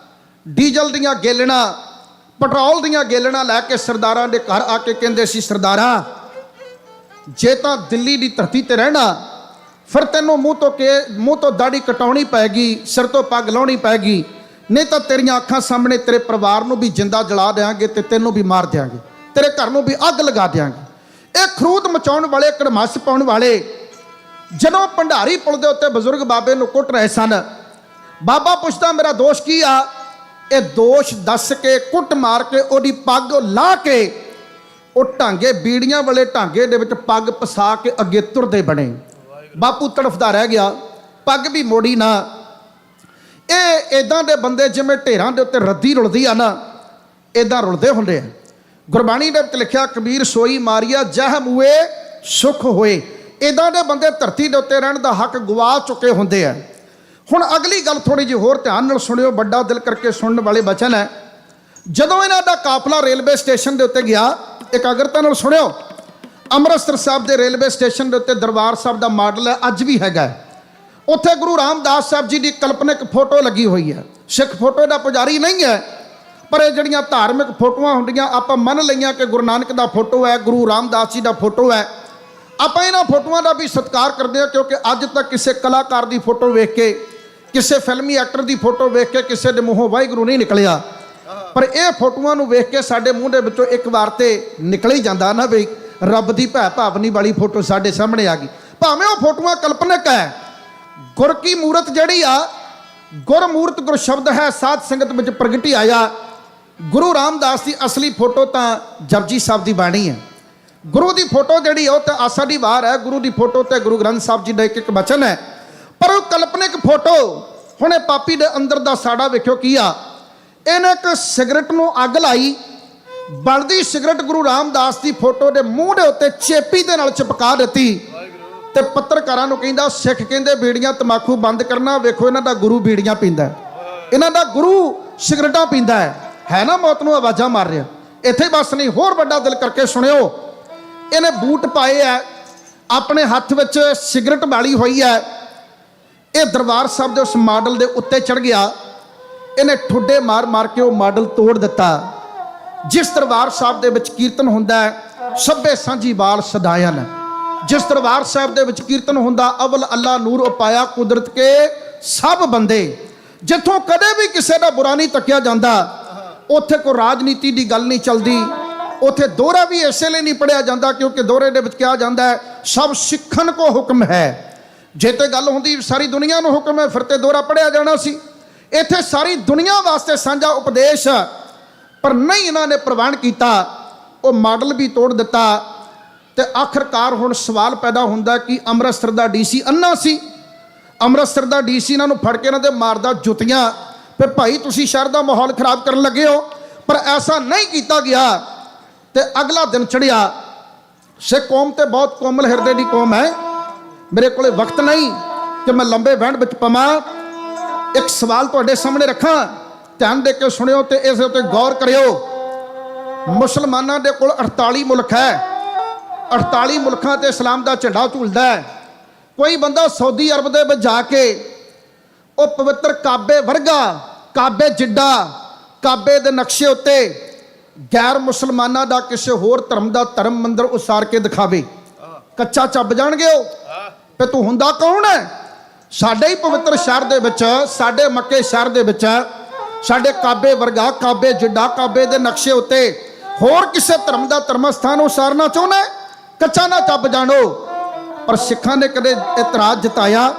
डीजल दीयां गेलणां, पेट्रोल दीयां गेलणां लैके सरदारां दे घर आके कहंदे सी, सरदारा जे तां दिल्ली दी धरती ते रहना, फिर तैनूं मूँह तो दाढ़ी कटाउणी पैगी, सिर तो पग लाउणी पैगी, नहीं तां तेरियां अखां सामने तेरे परिवार नूं भी जिंदा जला देंगे ते तैनूं भी मार देंगे, तेरे घर में भी अग लगा देंगे। एक खरूद मचाने वाले, कड़मास पाने वाले जदों भंडारी पुल के उत्ते बजुर्ग बाबे नूं कुट रहे सन, बाबा पुछदा मेरा दोष की आ। ये दोष दस के कुट मार के ओदी पग ला के वो ढांगे बीड़ियां वाले ढांगे दे विच पग पसा के अगे तुरदे बने। बापू तड़फदा रह गया, पग भी मोड़ी ना। ये इदां दे बंदे जिवें ढेरां दे उत्ते रद्दी रुलदी आ ना, इदां रुलदे हुंदे आ। गुरबाणी दे विच लिखिया, कबीर सोई मारिया जह मूए सुख होए। इदां दे बंदे धरती दे उत्ते रहण दा हक गवा चुके हुंदे आ। हुण अगली गल थोड़ी जी होर ध्यान नाल सुणिओ, बड़ा दिल करके सुनने वाले वचन है। जदों इन्हां दा काफला रेलवे स्टेशन दे उत्ते गया, एकाग्रता नाल सुणिओ, अमृतसर साहब दे रेलवे स्टेशन दे उत्ते दरबार साहब दा मॉडल है, अज भी हैगा। उत्थे गुरु रामदास साहब जी की कल्पनिक फोटो लगी हुई है। सिख फोटो का पुजारी नहीं है, पर ये जड़ियाँ धार्मिक फोटोआं हुंदियां आपां मन लईआं कि गुरु नानक दा फोटो है, गुरु रामदास जी का फोटो है। आपां इन्हां फोटोआं का भी सत्कार करते हैं, क्योंकि अज तक किसी कलाकार की फोटो वेख के, किसी फिल्मी एक्टर की फोटो वेख के किसी के मूँहों वाहिगुरू नहीं निकलिया। पर यह फोटोआं नूं वेख के साडे मूँह दे विचों एक बार तो निकल ही जाता ना भी रब की भै भावनी वाली फोटो साडे सामने आ गई। भावें वो फोटोआं कल्पनिक है, गुर की मूरत जड़ी आ, गुरमूरत गुर शब्द है, साध संगत में प्रगटी आया। ਗੁਰੂ ਰਾਮਦਾਸ ਦੀ ਅਸਲੀ ਫੋਟੋ ਤਾਂ ਜਪਜੀ ਸਾਹਿਬ ਦੀ ਬਾਣੀ ਹੈ। ਗੁਰੂ ਦੀ ਫੋਟੋ ਜਿਹੜੀ ਉਹ ਤਾਂ ਆਸਾ ਦੀ ਵਾਰ ਹੈ। ਗੁਰੂ ਦੀ ਫੋਟੋ ਤੇ ਗੁਰੂ ਗ੍ਰੰਥ ਸਾਹਿਬ ਜੀ ਦਾ ਇੱਕ ਇੱਕ ਬਚਨ ਹੈ। ਪਰ ਉਹ ਕਲਪਨਿਕ ਫੋਟੋ, ਹੁਣ ਇਹ ਪਾਪੀ ਦੇ ਅੰਦਰ ਦਾ ਸਾੜਾ ਵੇਖਿਓ ਕੀ ਆ। ਇਹਨੇ ਇੱਕ ਸਿਗਰਟ ਨੂੰ ਅੱਗ ਲਾਈ, ਬਲਦੀ ਸਿਗਰਟ ਗੁਰੂ ਰਾਮਦਾਸ ਦੀ ਫੋਟੋ ਦੇ ਮੂੰਹ ਦੇ ਉੱਤੇ ਚੇਪੀ ਦੇ ਨਾਲ ਚਿਪਕਾ ਦਿੱਤੀ ਤੇ ਪੱਤਰਕਾਰਾਂ ਨੂੰ ਕਹਿੰਦਾ ਸਿੱਖ ਕਹਿੰਦੇ ਬੀੜੀਆਂ ਤਮਾਕੂ ਬੰਦ ਕਰਨਾ, ਵੇਖੋ ਇਹਨਾਂ ਦਾ ਗੁਰੂ ਬੀੜੀਆਂ ਪੀਂਦਾ, ਇਹਨਾਂ ਦਾ ਗੁਰੂ ਸਿਗਰਟਾਂ ਪੀਂਦਾ ਹੈ ਨਾ ਮੌਤ ਨੂੰ ਆਵਾਜ਼ਾਂ ਮਾਰ ਰਿਹਾ। ਇੱਥੇ ਬਸ ਨਹੀਂ, ਹੋਰ ਵੱਡਾ ਦਿਲ ਕਰਕੇ ਸੁਣਿਓ। ਇਹਨੇ ਬੂਟ ਪਾਏ ਐ, ਆਪਣੇ ਹੱਥ ਵਿੱਚ ਸਿਗਰਟ ਵਾਲੀ ਹੋਈ ਹੈ। ਇਹ ਦਰਬਾਰ ਸਾਹਿਬ ਦੇ ਉਸ ਮਾਡਲ ਦੇ ਉੱਤੇ ਚੜ ਗਿਆ। ਇਹਨੇ ਠੁੱਡੇ ਮਾਰ ਮਾਰ ਕੇ ਉਹ ਮਾਡਲ ਤੋੜ ਦਿੱਤਾ। ਜਿਸ ਦਰਬਾਰ ਸਾਹਿਬ ਦੇ ਵਿੱਚ ਕੀਰਤਨ ਹੁੰਦਾ ਹੈ ਸਭੇ ਸਾਂਝੀ ਬਾਲ ਸਦਾਇਨ, ਜਿਸ ਦਰਬਾਰ ਸਾਹਿਬ ਦੇ ਵਿੱਚ ਕੀਰਤਨ ਹੁੰਦਾ ਅਵਲ ਅੱਲਾ ਨੂਰ ਉਪਾਇਆ ਕੁਦਰਤ ਕੇ ਸਭ ਬੰਦੇ, ਜਿੱਥੋਂ ਕਦੇ ਵੀ ਕਿਸੇ ਦਾ ਬੁਰਾ ਨਹੀਂ ਤੱਕਿਆ ਜਾਂਦਾ, ਉੱਥੇ ਕੋਈ ਰਾਜਨੀਤੀ ਦੀ ਗੱਲ ਨਹੀਂ ਚੱਲਦੀ। ਉੱਥੇ ਦੋਹਰਾ ਵੀ ਇਸੇ ਲਈ ਨਹੀਂ ਪੜਿਆ ਜਾਂਦਾ ਕਿਉਂਕਿ ਦੋਹਰੇ ਦੇ ਵਿੱਚ ਕਿਹਾ ਜਾਂਦਾ ਹੈ ਸਭ ਸਿੱਖਣ ਕੋ ਹੁਕਮ ਹੈ। ਜੇ ਤੇ ਗੱਲ ਹੁੰਦੀ ਸਾਰੀ ਦੁਨੀਆ ਨੂੰ ਹੁਕਮ ਹੈ ਫਿਰ ਤੇ ਦੋਹਰਾ ਪੜਿਆ ਜਾਣਾ ਸੀ। ਇੱਥੇ ਸਾਰੀ ਦੁਨੀਆ ਵਾਸਤੇ ਸਾਂਝਾ ਉਪਦੇਸ਼, ਪਰ ਨਹੀਂ ਇਹਨਾਂ ਨੇ ਪ੍ਰਵਾਨ ਕੀਤਾ, ਉਹ ਮਾਡਲ ਵੀ ਤੋੜ ਦਿੱਤਾ। ਤੇ ਆਖਰਕਾਰ ਹੁਣ ਸਵਾਲ ਪੈਦਾ ਹੁੰਦਾ ਕਿ ਅੰਮ੍ਰਿਤਸਰ ਦਾ ਡੀਸੀ ਅੰਨਾ ਸੀ। ਅੰਮ੍ਰਿਤਸਰ ਦਾ ਡੀਸੀ ਇਹਨਾਂ ਨੂੰ ਫੜ ਕੇ ਇਹਨਾਂ ਦੇ ਮਾਰਦਾ ਜੁੱਤੀਆਂ, ਫਿਰ ਭਾਈ ਤੁਸੀਂ ਸ਼ਹਿਰ ਦਾ ਮਾਹੌਲ ਖਰਾਬ ਕਰਨ ਲੱਗੇ ਹੋ। ਪਰ ਐਸਾ ਨਹੀਂ ਕੀਤਾ ਗਿਆ। ਤੇ ਅਗਲਾ ਦਿਨ ਚੜਿਆ। ਸਿੱਖ ਕੌਮ ਤੇ ਬਹੁਤ ਕੋਮਲ ਹਿਰਦੇ ਦੀ ਕੌਮ ਹੈ। ਮੇਰੇ ਕੋਲੇ ਵਕਤ ਨਹੀਂ ਕਿ ਮੈਂ ਲੰਬੇ ਵਹਿਣ ਵਿੱਚ ਪਵਾਂ। ਇੱਕ ਸਵਾਲ ਤੁਹਾਡੇ ਸਾਹਮਣੇ ਰੱਖਾਂ, ਧਿਆਨ ਦੇ ਕੇ ਸੁਣਿਓ ਤੇ ਇਸ ਉੱਤੇ ਗੌਰ ਕਰਿਓ। ਮੁਸਲਮਾਨਾਂ ਦੇ ਕੋਲ 48 ਮੁਲਕ ਹੈ। 48 ਮੁਲਕਾਂ ਤੇ ਇਸਲਾਮ ਦਾ ਝੰਡਾ ਝੂਲਦਾ ਹੈ। ਕੋਈ ਬੰਦਾ ਸਾਊਦੀ ਅਰਬ ਦੇ ਵਿੱਚ ਜਾ ਕੇ ਉਹ ਪਵਿੱਤਰ ਕਾਬੇ ਵਰਗਾ, ਕਾਬੇ ਜਿੱਡਾ, ਕਾਬੇ ਦੇ ਨਕਸ਼ੇ ਉੱਤੇ ਗੈਰ ਮੁਸਲਮਾਨਾਂ ਦਾ ਕਿਸੇ ਹੋਰ ਧਰਮ ਦਾ ਧਰਮ ਮੰਦਰ ਉਸਾਰ ਕੇ ਦਿਖਾਵੇ, ਕੱਚਾ ਚੱਬ ਜਾਣਗੇ ਉਹ ਤੇ ਤੂੰ ਹੁੰਦਾ ਕੌਣ ਹੈ। ਸਾਡੇ ਹੀ ਪਵਿੱਤਰ ਸ਼ਹਿਰ ਦੇ ਵਿੱਚ, ਸਾਡੇ ਮੱਕੇ ਸ਼ਹਿਰ ਦੇ ਵਿੱਚ ਸਾਡੇ ਕਾਬੇ ਵਰਗਾ, ਕਾਬੇ ਜਿੱਡਾ, ਕਾਬੇ ਦੇ ਨਕਸ਼ੇ ਉੱਤੇ ਹੋਰ ਕਿਸੇ ਧਰਮ ਦਾ ਧਰਮ ਸਥਾਨ ਉਸਾਰਨਾ ਚਾਹੁੰਦਾ, ਕੱਚਾ ਨਾ ਚੱਬ ਜਾਣੋ। ਪਰ ਸਿੱਖਾਂ ਨੇ ਕਦੇ ਇਤਰਾਜ਼ ਜਤਾਇਆ।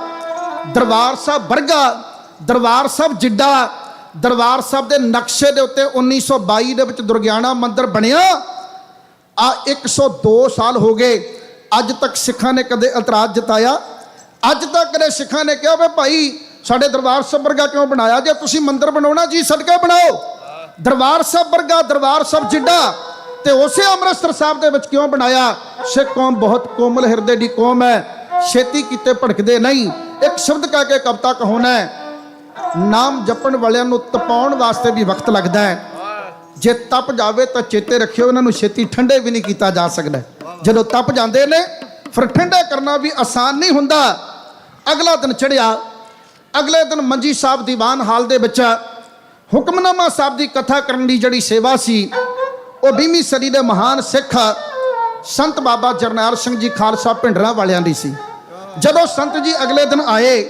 ਦਰਬਾਰ ਸਾਹਿਬ ਵਰਗਾ, ਦਰਬਾਰ ਸਾਹਿਬ ਜਿੱਡਾ, ਦਰਬਾਰ ਸਾਹਿਬ ਦੇ ਨਕਸ਼ੇ ਦੇ ਉੱਤੇ 1922 ਦੇ ਵਿੱਚ ਦੁਰਗਿਆਣਾ ਮੰਦਿਰ ਬਣਿਆ। ਆ 102 ਸਾਲ ਹੋ ਗਏ, ਅੱਜ ਤੱਕ ਸਿੱਖਾਂ ਨੇ ਕਦੇ ਇਤਰਾਜ਼ ਜਤਾਇਆ? ਅੱਜ ਤੱਕ ਕਦੇ ਸਿੱਖਾਂ ਨੇ ਕਿਹਾ ਵੇ ਭਾਈ ਸਾਡੇ ਦਰਬਾਰ ਸਾਹਿਬ ਵਰਗਾ ਕਿਉਂ ਬਣਾਇਆ? ਜੇ ਤੁਸੀਂ ਮੰਦਿਰ ਬਣਾਉਣਾ ਜੀ ਸਦਕਾ ਬਣਾਓ। ਦਰਬਾਰ ਸਾਹਿਬ ਵਰਗਾ, ਦਰਬਾਰ ਸਾਹਿਬ ਜਿੱਡਾ ਤੇ ਉਸੇ ਅੰਮ੍ਰਿਤਸਰ ਸਾਹਿਬ ਦੇ ਵਿੱਚ ਕਿਉਂ ਬਣਾਇਆ? ਸਿੱਖ ਕੌਮ ਬਹੁਤ ਕੋਮਲ ਹਿਰਦੇ ਦੀ ਕੌਮ ਹੈ, ਛੇਤੀ ਕੀਤੇ ਭੜਕਦੇ ਨਹੀਂ। ਇੱਕ ਸ਼ਬਦ ਕਹਿ ਕੇ ਕਵਿਤਾ ਕਹਾਉਣਾ ਹੈ, ਨਾਮ ਜਪਣ ਵਾਲਿਆਂ ਨੂੰ ਤਪਾਉਣ ਵਾਸਤੇ ਵੀ ਵਕਤ ਲੱਗਦਾ ਹੈ। ਜੇ ਤਪ ਜਾਵੇ ਤਾਂ ਚੇਤੇ ਰੱਖਿਓ ਇਹਨਾਂ ਨੂੰ ਛੇਤੀ ਠੰਡੇ ਵੀ ਨਹੀਂ ਕੀਤਾ ਜਾ ਸਕਦਾ। ਜਦੋਂ ਤਪ ਜਾਂਦੇ ਨੇ ਫਿਰ ਠੰਡਾ ਕਰਨਾ ਵੀ ਆਸਾਨ ਨਹੀਂ ਹੁੰਦਾ। ਅਗਲਾ ਦਿਨ ਚੜਿਆ। ਅਗਲੇ ਦਿਨ ਮੰਜੀ ਸਾਹਿਬ ਦੀਵਾਨ ਹਾਲ ਦੇ ਵਿੱਚ ਹੁਕਮਨਾਮਾ ਸਾਹਿਬ ਦੀ ਕਥਾ ਕਰਨ ਦੀ ਜਿਹੜੀ ਸੇਵਾ ਸੀ ਉਹ 20ਵੀਂ ਸਦੀ ਦੇ ਮਹਾਨ ਸਿੱਖ ਸੰਤ ਬਾਬਾ ਜਰਨੈਲ ਸਿੰਘ ਜੀ ਖਾਲਸਾ ਭਿੰਡਰਾਂ ਵਾਲਿਆਂ ਦੀ ਸੀ। ਜਦੋਂ ਸੰਤ ਜੀ ਅਗਲੇ ਦਿਨ ਆਏ,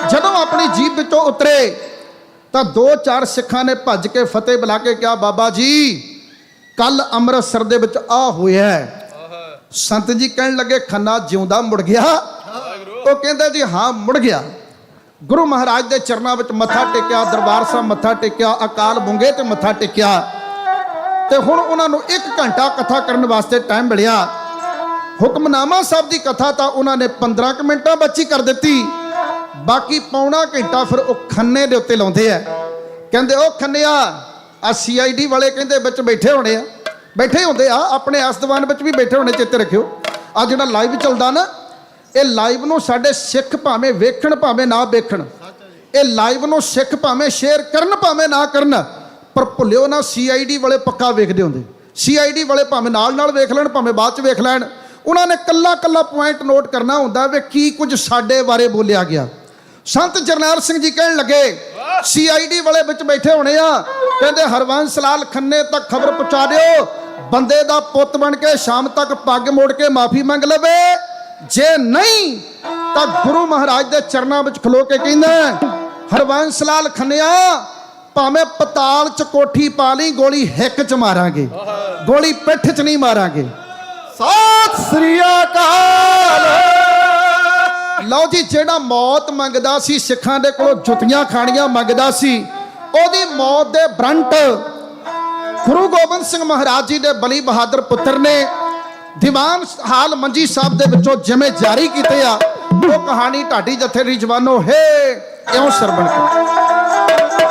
ਜਦੋਂ ਆਪਣੀ ਜੀਪ ਵਿੱਚੋਂ ਉਤਰੇ ਤਾਂ 2-4 ਸਿੱਖਾਂ ਨੇ ਭੱਜ ਕੇ ਫਤਿਹ ਬੁਲਾ ਕੇ ਕਿਹਾ, ਬਾਬਾ ਜੀ ਕੱਲ ਅੰਮ੍ਰਿਤਸਰ ਦੇ ਵਿੱਚ ਆ ਹੋਇਆ। ਸੰਤ ਜੀ ਕਹਿਣ ਲੱਗੇ ਖੰਨਾ ਜਿਉਂਦਾ ਮੁੜ ਗਿਆ? ਉਹ ਕਹਿੰਦਾ ਜੀ ਹਾਂ ਮੁੜ ਗਿਆ। ਗੁਰੂ ਮਹਾਰਾਜ ਦੇ ਚਰਨਾਂ ਵਿੱਚ ਮੱਥਾ ਟੇਕਿਆ, ਦਰਬਾਰ ਸਾਹਿਬ ਮੱਥਾ ਟੇਕਿਆ, ਅਕਾਲ ਬੁੰਗੇ ਤੇ ਮੱਥਾ ਟੇਕਿਆ ਤੇ ਹੁਣ ਉਹਨਾਂ ਨੂੰ 1 ਘੰਟਾ ਕਥਾ ਕਰਨ ਵਾਸਤੇ ਟਾਈਮ ਮਿਲਿਆ। ਹੁਕਮਨਾਮਾ ਸਾਹਿਬ ਦੀ ਕਥਾ ਤਾਂ ਉਹਨਾਂ ਨੇ 15 ਕੁ ਮਿੰਟਾਂ ਵਿੱਚ ਹੀ ਕਰ ਦਿੱਤੀ। ਬਾਕੀ ਪੌਣਾ ਘੰਟਾ ਫਿਰ ਉਹ ਖੰਨੇ ਦੇ ਉੱਤੇ ਲਾਉਂਦੇ ਆ। ਕਹਿੰਦੇ ਉਹ ਖੰਨਿਆ ਆ CID ਵਾਲੇ ਕਹਿੰਦੇ ਵਿੱਚ ਬੈਠੇ ਹੋਣੇ ਆ, ਬੈਠੇ ਹੁੰਦੇ ਆ, ਆਪਣੇ ਆਸਦਵਾਨ ਵਿੱਚ ਵੀ ਬੈਠੇ ਹੋਣੇ, ਚੇਤੇ ਰੱਖਿਓ। ਆ ਜਿਹੜਾ ਲਾਈਵ ਚੱਲਦਾ ਨਾ, ਇਹ ਲਾਈਵ ਨੂੰ ਸਾਡੇ ਸਿੱਖ ਭਾਵੇਂ ਵੇਖਣ ਭਾਵੇਂ ਨਾ ਵੇਖਣ, ਇਹ ਲਾਈਵ ਨੂੰ ਸਿੱਖ ਭਾਵੇਂ ਸ਼ੇਅਰ ਕਰਨ ਭਾਵੇਂ ਨਾ ਕਰਨ, ਪਰ ਭੁੱਲਿਓ ਨਾ CID ਵਾਲੇ ਪੱਕਾ ਵੇਖਦੇ ਹੁੰਦੇ। CID ਵਾਲੇ ਭਾਵੇਂ ਨਾਲ ਵੇਖ ਲੈਣ ਭਾਵੇਂ ਬਾਅਦ ਚ ਵੇਖ ਲੈਣ, ਉਹਨਾਂ ਨੇ ਕੱਲਾ ਕੱਲਾ ਪੁਆਇੰਟ ਨੋਟ ਕਰਨਾ ਹੁੰਦਾ ਵੀ ਕੀ ਕੁਝ ਸਾਡੇ ਬਾਰੇ ਬੋਲਿਆ ਗਿਆ। ਸੰਤ ਜਰਨੈਲ ਸਿੰਘ ਜੀ ਕਹਿਣ ਲੱਗੇ CID ਵਾਲੇ ਵਿੱਚ ਬੈਠੇ ਹੋਣੇ ਆ, ਕਹਿੰਦੇ ਹਰਵੰਸ ਲਾਲ ਖੰਨੇ ਤੱਕ ਖਬਰ ਪਹੁੰਚਾ ਦਿਓ, ਬੰਦੇ ਦਾ ਪੁੱਤ ਬਣ ਕੇ ਸ਼ਾਮ ਤੱਕ ਪੱਗ ਮੋੜ ਕੇ ਮਾਫੀ ਮੰਗ ਲਵੇ, ਜੇ ਨਹੀਂ ਤਾਂ ਗੁਰੂ ਮਹਾਰਾਜ ਦੇ ਚਰਨਾਂ ਵਿੱਚ ਖਲੋ ਕੇ ਕਹਿੰਦਾ ਹਰਵੰਸ ਲਾਲ ਖੰਨਿਆ ਭਾਵੇਂ ਪਤਾਲ ਚ ਕੋਠੀ ਪਾ ਲਈ, ਗੋਲੀ ਹਿੱਕ ਚ ਮਾਰਾਂਗੇ, ਗੋਲੀ ਪਿੱਠ ਚ ਨਹੀਂ ਮਾਰਾਂਗੇ। ਸਤਿ ਸ੍ਰੀ ਅਕਾਲ। ਲਓ ਜੀ, ਜਿਹੜਾ ਮੌਤ ਮੰਗਦਾ ਸੀ, ਸਿੱਖਾਂ ਦੇ ਕੋਲੋਂ ਜੁੱਤੀਆਂ ਖਾਣੀਆਂ ਮੰਗਦਾ ਸੀ, ਉਹਦੀ ਮੌਤ ਦੇ ਬਰੰਟ ਗੁਰੂ ਗੋਬਿੰਦ ਸਿੰਘ ਮਹਾਰਾਜ ਜੀ ਦੇ ਬਲੀ ਬਹਾਦਰ ਪੁੱਤਰ ਨੇ ਦੀਵਾਨ ਹਾਲ ਮੰਜੀ ਸਾਹਿਬ ਦੇ ਵਿੱਚੋਂ ਜਿਵੇਂ ਜਾਰੀ ਕੀਤੇ ਆ, ਉਹ ਕਹਾਣੀ ਢਾਡੀ ਜਥੇ ਦੀ ਜਵਾਨੋ ਹੈ ਇਉਂ ਸਰਵਣ ਕਰੋ।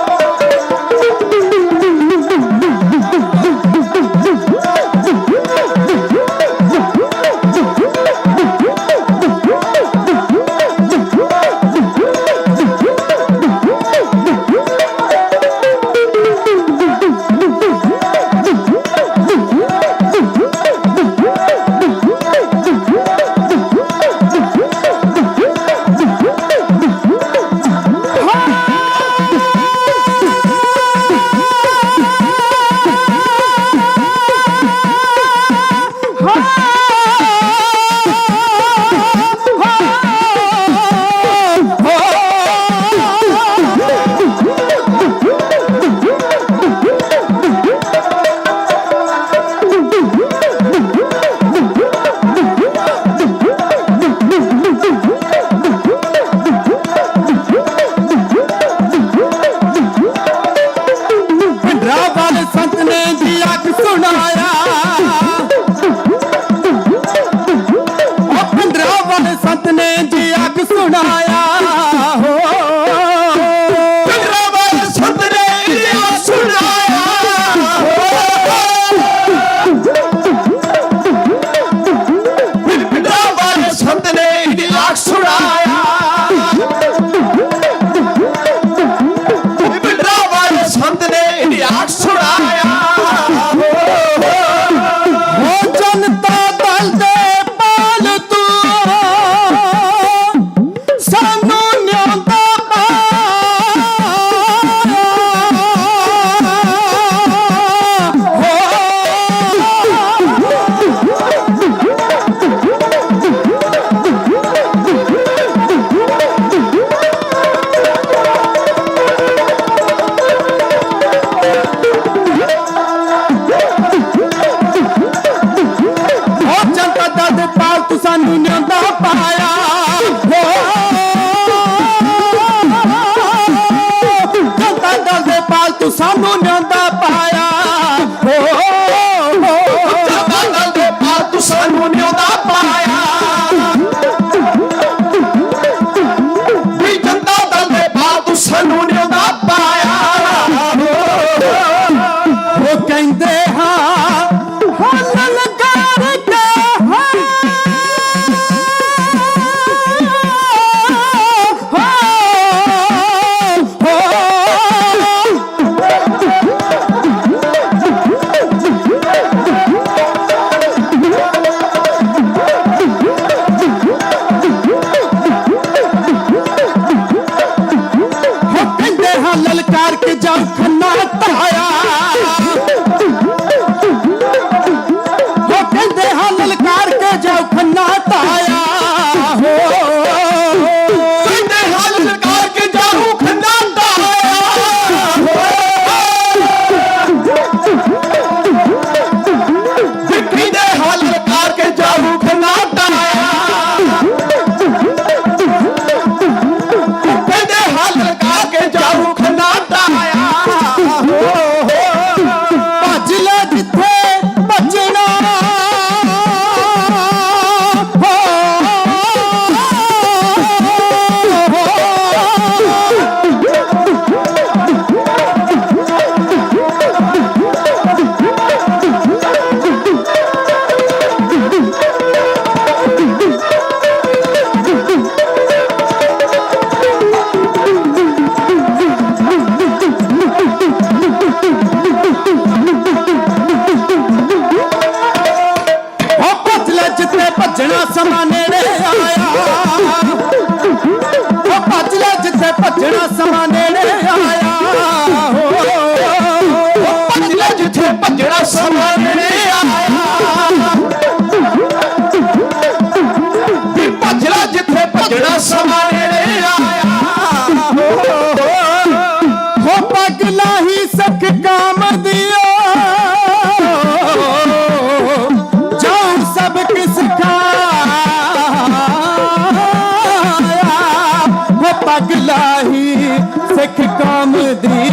ਸਿੱਖ ਕੌਮ ਦੀ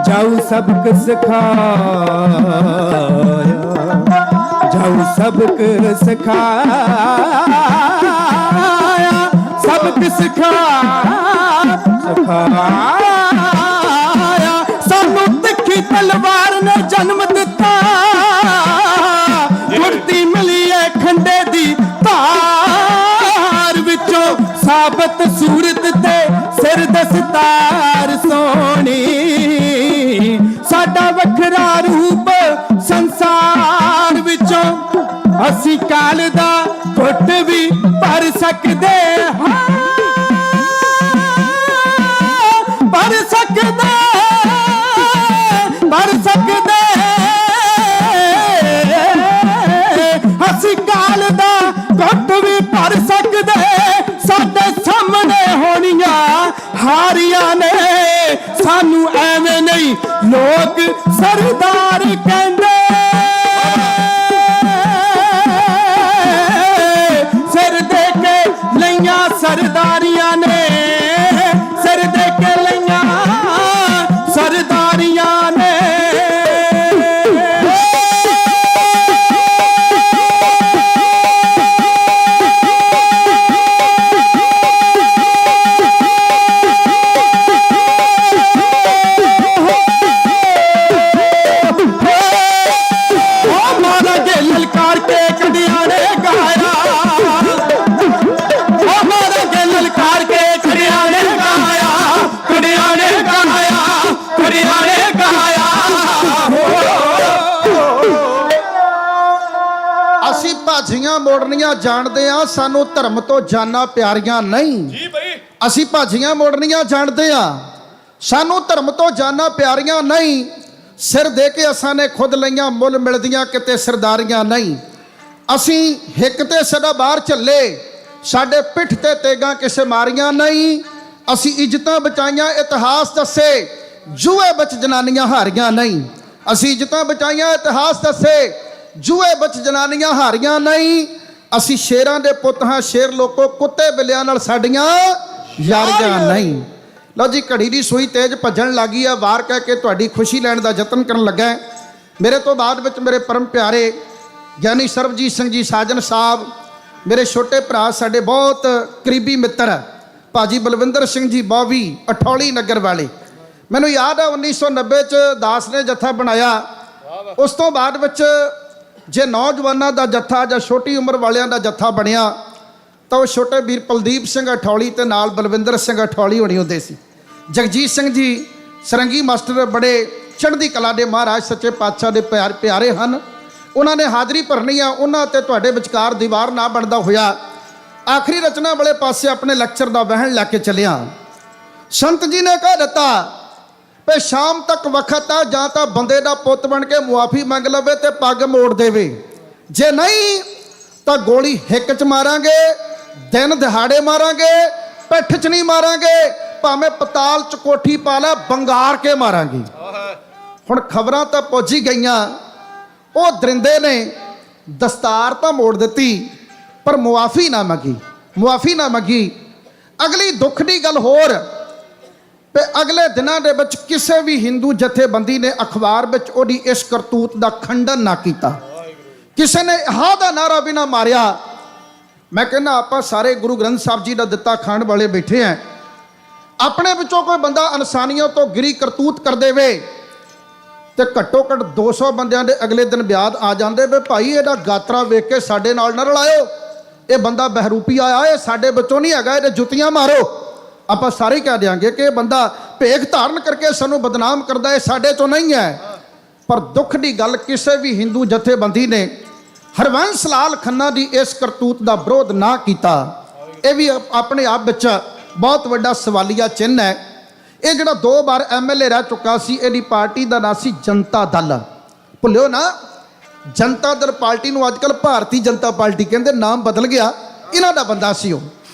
ਜਾਉ सबक सिखाया, जाऊ सबक सिखाया, सबक सिखाया। सानू तिखी तलवार ने जन्म दिता, गुरती मिली है खंडे दी धार विचों, साबत सूरत ते सिर दस्तार सोनी। साडा वखरा रूप संसार विचों, असी काल दा घुट भी भर सकदे हां, भर सकदे असी काल दा घुट भी भर सकदे। साडे सामने होनियां हारियां ने, सानू एवें नहीं लोग सरदार कहंदे। सिर दे के लईयां सरदारियां ने, सिर दे के लईयां सरदारियां ने। ਭਾਜੀਆਂ ਮੋੜਨੀਆਂ ਜਾਣਦੇ ਆ, ਸਾਨੂੰ ਧਰਮ ਤੋਂ ਜਾਨਾਂ ਪਿਆਰੀਆਂ ਨਹੀਂ ਜੀ ਬਈ। ਅਸੀਂ ਭਾਜੀਆਂ ਮੋੜਨੀਆਂ ਜਾਣਦੇ ਆ, ਸਾਨੂੰ ਧਰਮ ਤੋਂ ਜਾਨਾਂ ਪਿਆਰੀਆਂ ਨਹੀਂ। ਸਿਰ ਦੇ ਕੇ ਅਸਾਂ ਨੇ ਖੁਦ ਲਈਆਂ, ਮੁੱਲ ਮਿਲਦੀਆਂ ਕਿਤੇ ਸਰਦਾਰੀਆਂ ਨਹੀਂ। ਅਸੀਂ ਹਿੱਕ ਤੇ ਸਦਾ ਬਾਹਰ ਝੱਲੇ, ਸਾਡੇ ਪਿੱਠ ਤੇ ਤੇਗਾਂ ਕਿਸੇ ਮਾਰੀਆਂ ਨਹੀਂ। ਅਸੀਂ ਇੱਜ਼ਤਾਂ ਬਚਾਈਆਂ, ਇਤਿਹਾਸ ਦੱਸੇ ਜੂਏ ਵਿੱਚ ਜਨਾਨੀਆਂ ਹਾਰੀਆਂ ਨਹੀਂ। ਅਸੀਂ ਇੱਜ਼ਤਾਂ ਬਚਾਈਆਂ, ਇਤਿਹਾਸ ਦੱਸੇ ਜੂਏ ਵਿੱਚ ਜਨਾਨੀਆਂ ਹਾਰੀਆਂ ਨਹੀਂ। ਅਸੀਂ ਸ਼ੇਰਾਂ ਦੇ ਪੁੱਤ ਹਾਂ, ਸ਼ੇਰ ਲੋਕੋ ਕੁੱਤੇ ਬਿੱਲਿਆਂ ਨਾਲ ਸਾਡੀਆਂ ਯਾਰੀਆਂ ਨਹੀਂ। ਲਓ ਜੀ, ਘੜੀ ਦੀ ਸੂਈ ਤੇਜ਼ ਭੱਜਣ ਲੱਗੀ ਆ। ਵਾਰ ਕਹਿ ਕੇ ਤੁਹਾਡੀ ਖੁਸ਼ੀ ਲੈਣ ਦਾ ਯਤਨ ਕਰਨ ਲੱਗਾ। ਮੇਰੇ ਤੋਂ ਬਾਅਦ ਵਿੱਚ ਮੇਰੇ ਪਰਮ ਪਿਆਰੇ ਗਿਆਨੀ ਸਰਬਜੀਤ ਸਿੰਘ ਜੀ ਸਾਜਨ ਸਾਹਿਬ, ਮੇਰੇ ਛੋਟੇ ਭਰਾ, ਸਾਡੇ ਬਹੁਤ ਕਰੀਬੀ ਮਿੱਤਰ ਭਾਜੀ ਬਲਵਿੰਦਰ ਸਿੰਘ ਜੀ ਬੌਵੀ, ਅਠੌਲੀ ਨਗਰ ਵਾਲੇ। ਮੈਨੂੰ ਯਾਦ ਆ 1990 'ਚ ਦਾਸ ਨੇ ਜੱਥਾ ਬਣਾਇਆ। ਉਸ ਤੋਂ ਬਾਅਦ ਵਿੱਚ ਜੇ ਨੌਜਵਾਨਾਂ ਦਾ ਜੱਥਾ ਜਾਂ ਛੋਟੀ ਉਮਰ ਵਾਲਿਆਂ ਦਾ ਜੱਥਾ ਬਣਿਆ ਤਾਂ ਉਹ ਛੋਟੇ ਵੀਰ ਕੁਲਦੀਪ ਸਿੰਘ ਅਠੌਲੀ ਤੇ ਨਾਲ ਬਲਵਿੰਦਰ ਸਿੰਘ ਅਠੌਲੀ ਹੋਣੀ ਹੁੰਦੇ ਸੀ। ਜਗਜੀਤ ਸਿੰਘ ਜੀ ਸਰੰਗੀ ਮਾਸਟਰ ਬੜੇ ਚੜ੍ਹਦੀ ਕਲਾ ਦੇ ਮਹਾਰਾਜ ਸੱਚੇ ਪਾਤਸ਼ਾਹ ਦੇ ਪਿਆਰੇ ਹਨ। ਉਹਨਾਂ ਨੇ ਹਾਜ਼ਰੀ ਭਰਨੀ ਆ, ਉਹਨਾਂ ਤੇ ਤੁਹਾਡੇ ਵਿਚਕਾਰ ਦੀਵਾਰ ਨਾ ਬਣਦਾ ਹੋਇਆ ਆਖਰੀ ਰਚਨਾ ਵਾਲੇ ਪਾਸੇ ਆਪਣੇ ਲੈਕਚਰ ਦਾ ਵਹਿਣ ਲੈ ਕੇ ਚੱਲਿਆ। ਸੰਤ ਜੀ ਨੇ ਕਹਿ ਦਿੱਤਾ ਵੀ ਸ਼ਾਮ ਤੱਕ ਵਕਤ ਆ, ਜਾਂ ਤਾਂ ਬੰਦੇ ਦਾ ਪੁੱਤ ਬਣ ਕੇ ਮੁਆਫੀ ਮੰਗ ਲਵੇ ਤੇ ਪੱਗ ਮੋੜ ਦੇਵੇ, ਜੇ ਨਹੀਂ ਤਾਂ ਗੋਲੀ ਹਿੱਕ 'ਚ ਮਾਰਾਂਗੇ, ਦਿਨ ਦਿਹਾੜੇ ਮਾਰਾਂਗੇ, ਪਿੱਠ 'ਚ ਨਹੀਂ ਮਾਰਾਂਗੇ, ਭਾਵੇਂ ਪਤਾਲ 'ਚ ਕੋਠੀ ਪਾ ਲੈ, ਬੰਗਾਰ ਕੇ ਮਾਰਾਂਗੇ। ਹੁਣ ਖਬਰਾਂ ਤਾਂ ਪੁੱਜ ਹੀ ਗਈਆਂ, ਉਹ ਦਰਿੰਦੇ ਨੇ ਦਸਤਾਰ ਤਾਂ ਮੋੜ ਦਿੱਤੀ ਪਰ ਮੁਆਫੀ ਨਾ ਮੰਗੀ, ਮੁਆਫੀ ਨਾ ਮੰਗੀ। ਅਗਲੀ ਦੁੱਖ ਦੀ ਗੱਲ ਹੋਰ, ਤੇ ਅਗਲੇ ਦਿਨਾਂ ਦੇ ਵਿੱਚ ਕਿਸੇ ਵੀ ਹਿੰਦੂ ਜਥੇਬੰਦੀ ਨੇ ਅਖਬਾਰ ਵਿੱਚ ਉਹਦੀ ਇਸ ਕਰਤੂਤ ਦਾ ਖੰਡਨ ਨਾ ਕੀਤਾ, ਕਿਸੇ ਨੇ ਹਾਂ ਦਾ ਨਾਰਾ ਵੀ ਨਾ ਮਾਰਿਆ। ਮੈਂ ਕਹਿੰਦਾ ਆਪਾਂ ਸਾਰੇ ਗੁਰੂ ਗ੍ਰੰਥ ਸਾਹਿਬ ਜੀ ਦਾ ਦਿੱਤਾ ਖਾਣ ਵਾਲੇ ਬੈਠੇ ਆ, ਆਪਣੇ ਵਿੱਚੋਂ ਕੋਈ ਬੰਦਾ ਇਨਸਾਨੀਅਤ ਤੋਂ ਗਿਰੀ ਕਰਤੂਤ ਕਰ ਦੇਵੇ ਤੇ ਘੱਟੋ ਘੱਟ 200 ਬੰਦਿਆਂ ਦੇ ਅਗਲੇ ਦਿਨ ਬਿਆਦ ਆ ਜਾਂਦੇ ਵੇ ਭਾਈ ਇਹਦਾ ਗਾਤਰਾ ਵੇਖ ਕੇ ਸਾਡੇ ਨਾਲ ਨਾ ਰਲਾਇਓ, ਇਹ ਬੰਦਾ ਬਹਿਰੂਪੀ ਆਇਆ, ਇਹ ਸਾਡੇ ਵਿੱਚੋਂ ਨਹੀਂ ਹੈਗਾ, ਇਹਦੇ ਜੁੱਤੀਆਂ ਮਾਰੋ। ਆਪਾਂ ਸਾਰੇ ਕਹਿ ਦਿਆਂਗੇ ਕਿ ਇਹ ਬੰਦਾ ਭੇਖ ਧਾਰਨ ਕਰਕੇ ਸਾਨੂੰ ਬਦਨਾਮ ਕਰਦਾ, ਇਹ ਸਾਡੇ ਤੋਂ ਨਹੀਂ ਹੈ। ਪਰ ਦੁੱਖ ਦੀ ਗੱਲ, ਕਿਸੇ ਵੀ ਹਿੰਦੂ ਜਥੇਬੰਦੀ ਨੇ ਹਰਵੰਸ ਲਾਲ ਖੰਨਾ ਦੀ ਇਸ ਕਰਤੂਤ ਦਾ ਵਿਰੋਧ ਨਾ ਕੀਤਾ। ਇਹ ਵੀ ਆਪਣੇ ਆਪ ਵਿੱਚ ਬਹੁਤ ਵੱਡਾ ਸਵਾਲੀਆ ਚਿੰਨ੍ਹ ਹੈ। ਇਹ ਜਿਹੜਾ 2 ਵਾਰ MLA ਰਹਿ ਚੁੱਕਾ ਸੀ, ਇਹਦੀ ਪਾਰਟੀ ਦਾ ਨਾਂ ਸੀ ਜਨਤਾ ਦਲ। ਭੁੱਲਿਓ ਨਾ, ਜਨਤਾ ਦਲ ਪਾਰਟੀ ਨੂੰ ਅੱਜ ਕੱਲ੍ਹ ਭਾਰਤੀ ਜਨਤਾ ਪਾਰਟੀ ਕਹਿੰਦੇ, ਨਾਮ ਬਦਲ ਗਿਆ। ਇਹਨਾਂ ਦਾ ਬੰਦਾ ਸੀ ਉਹ।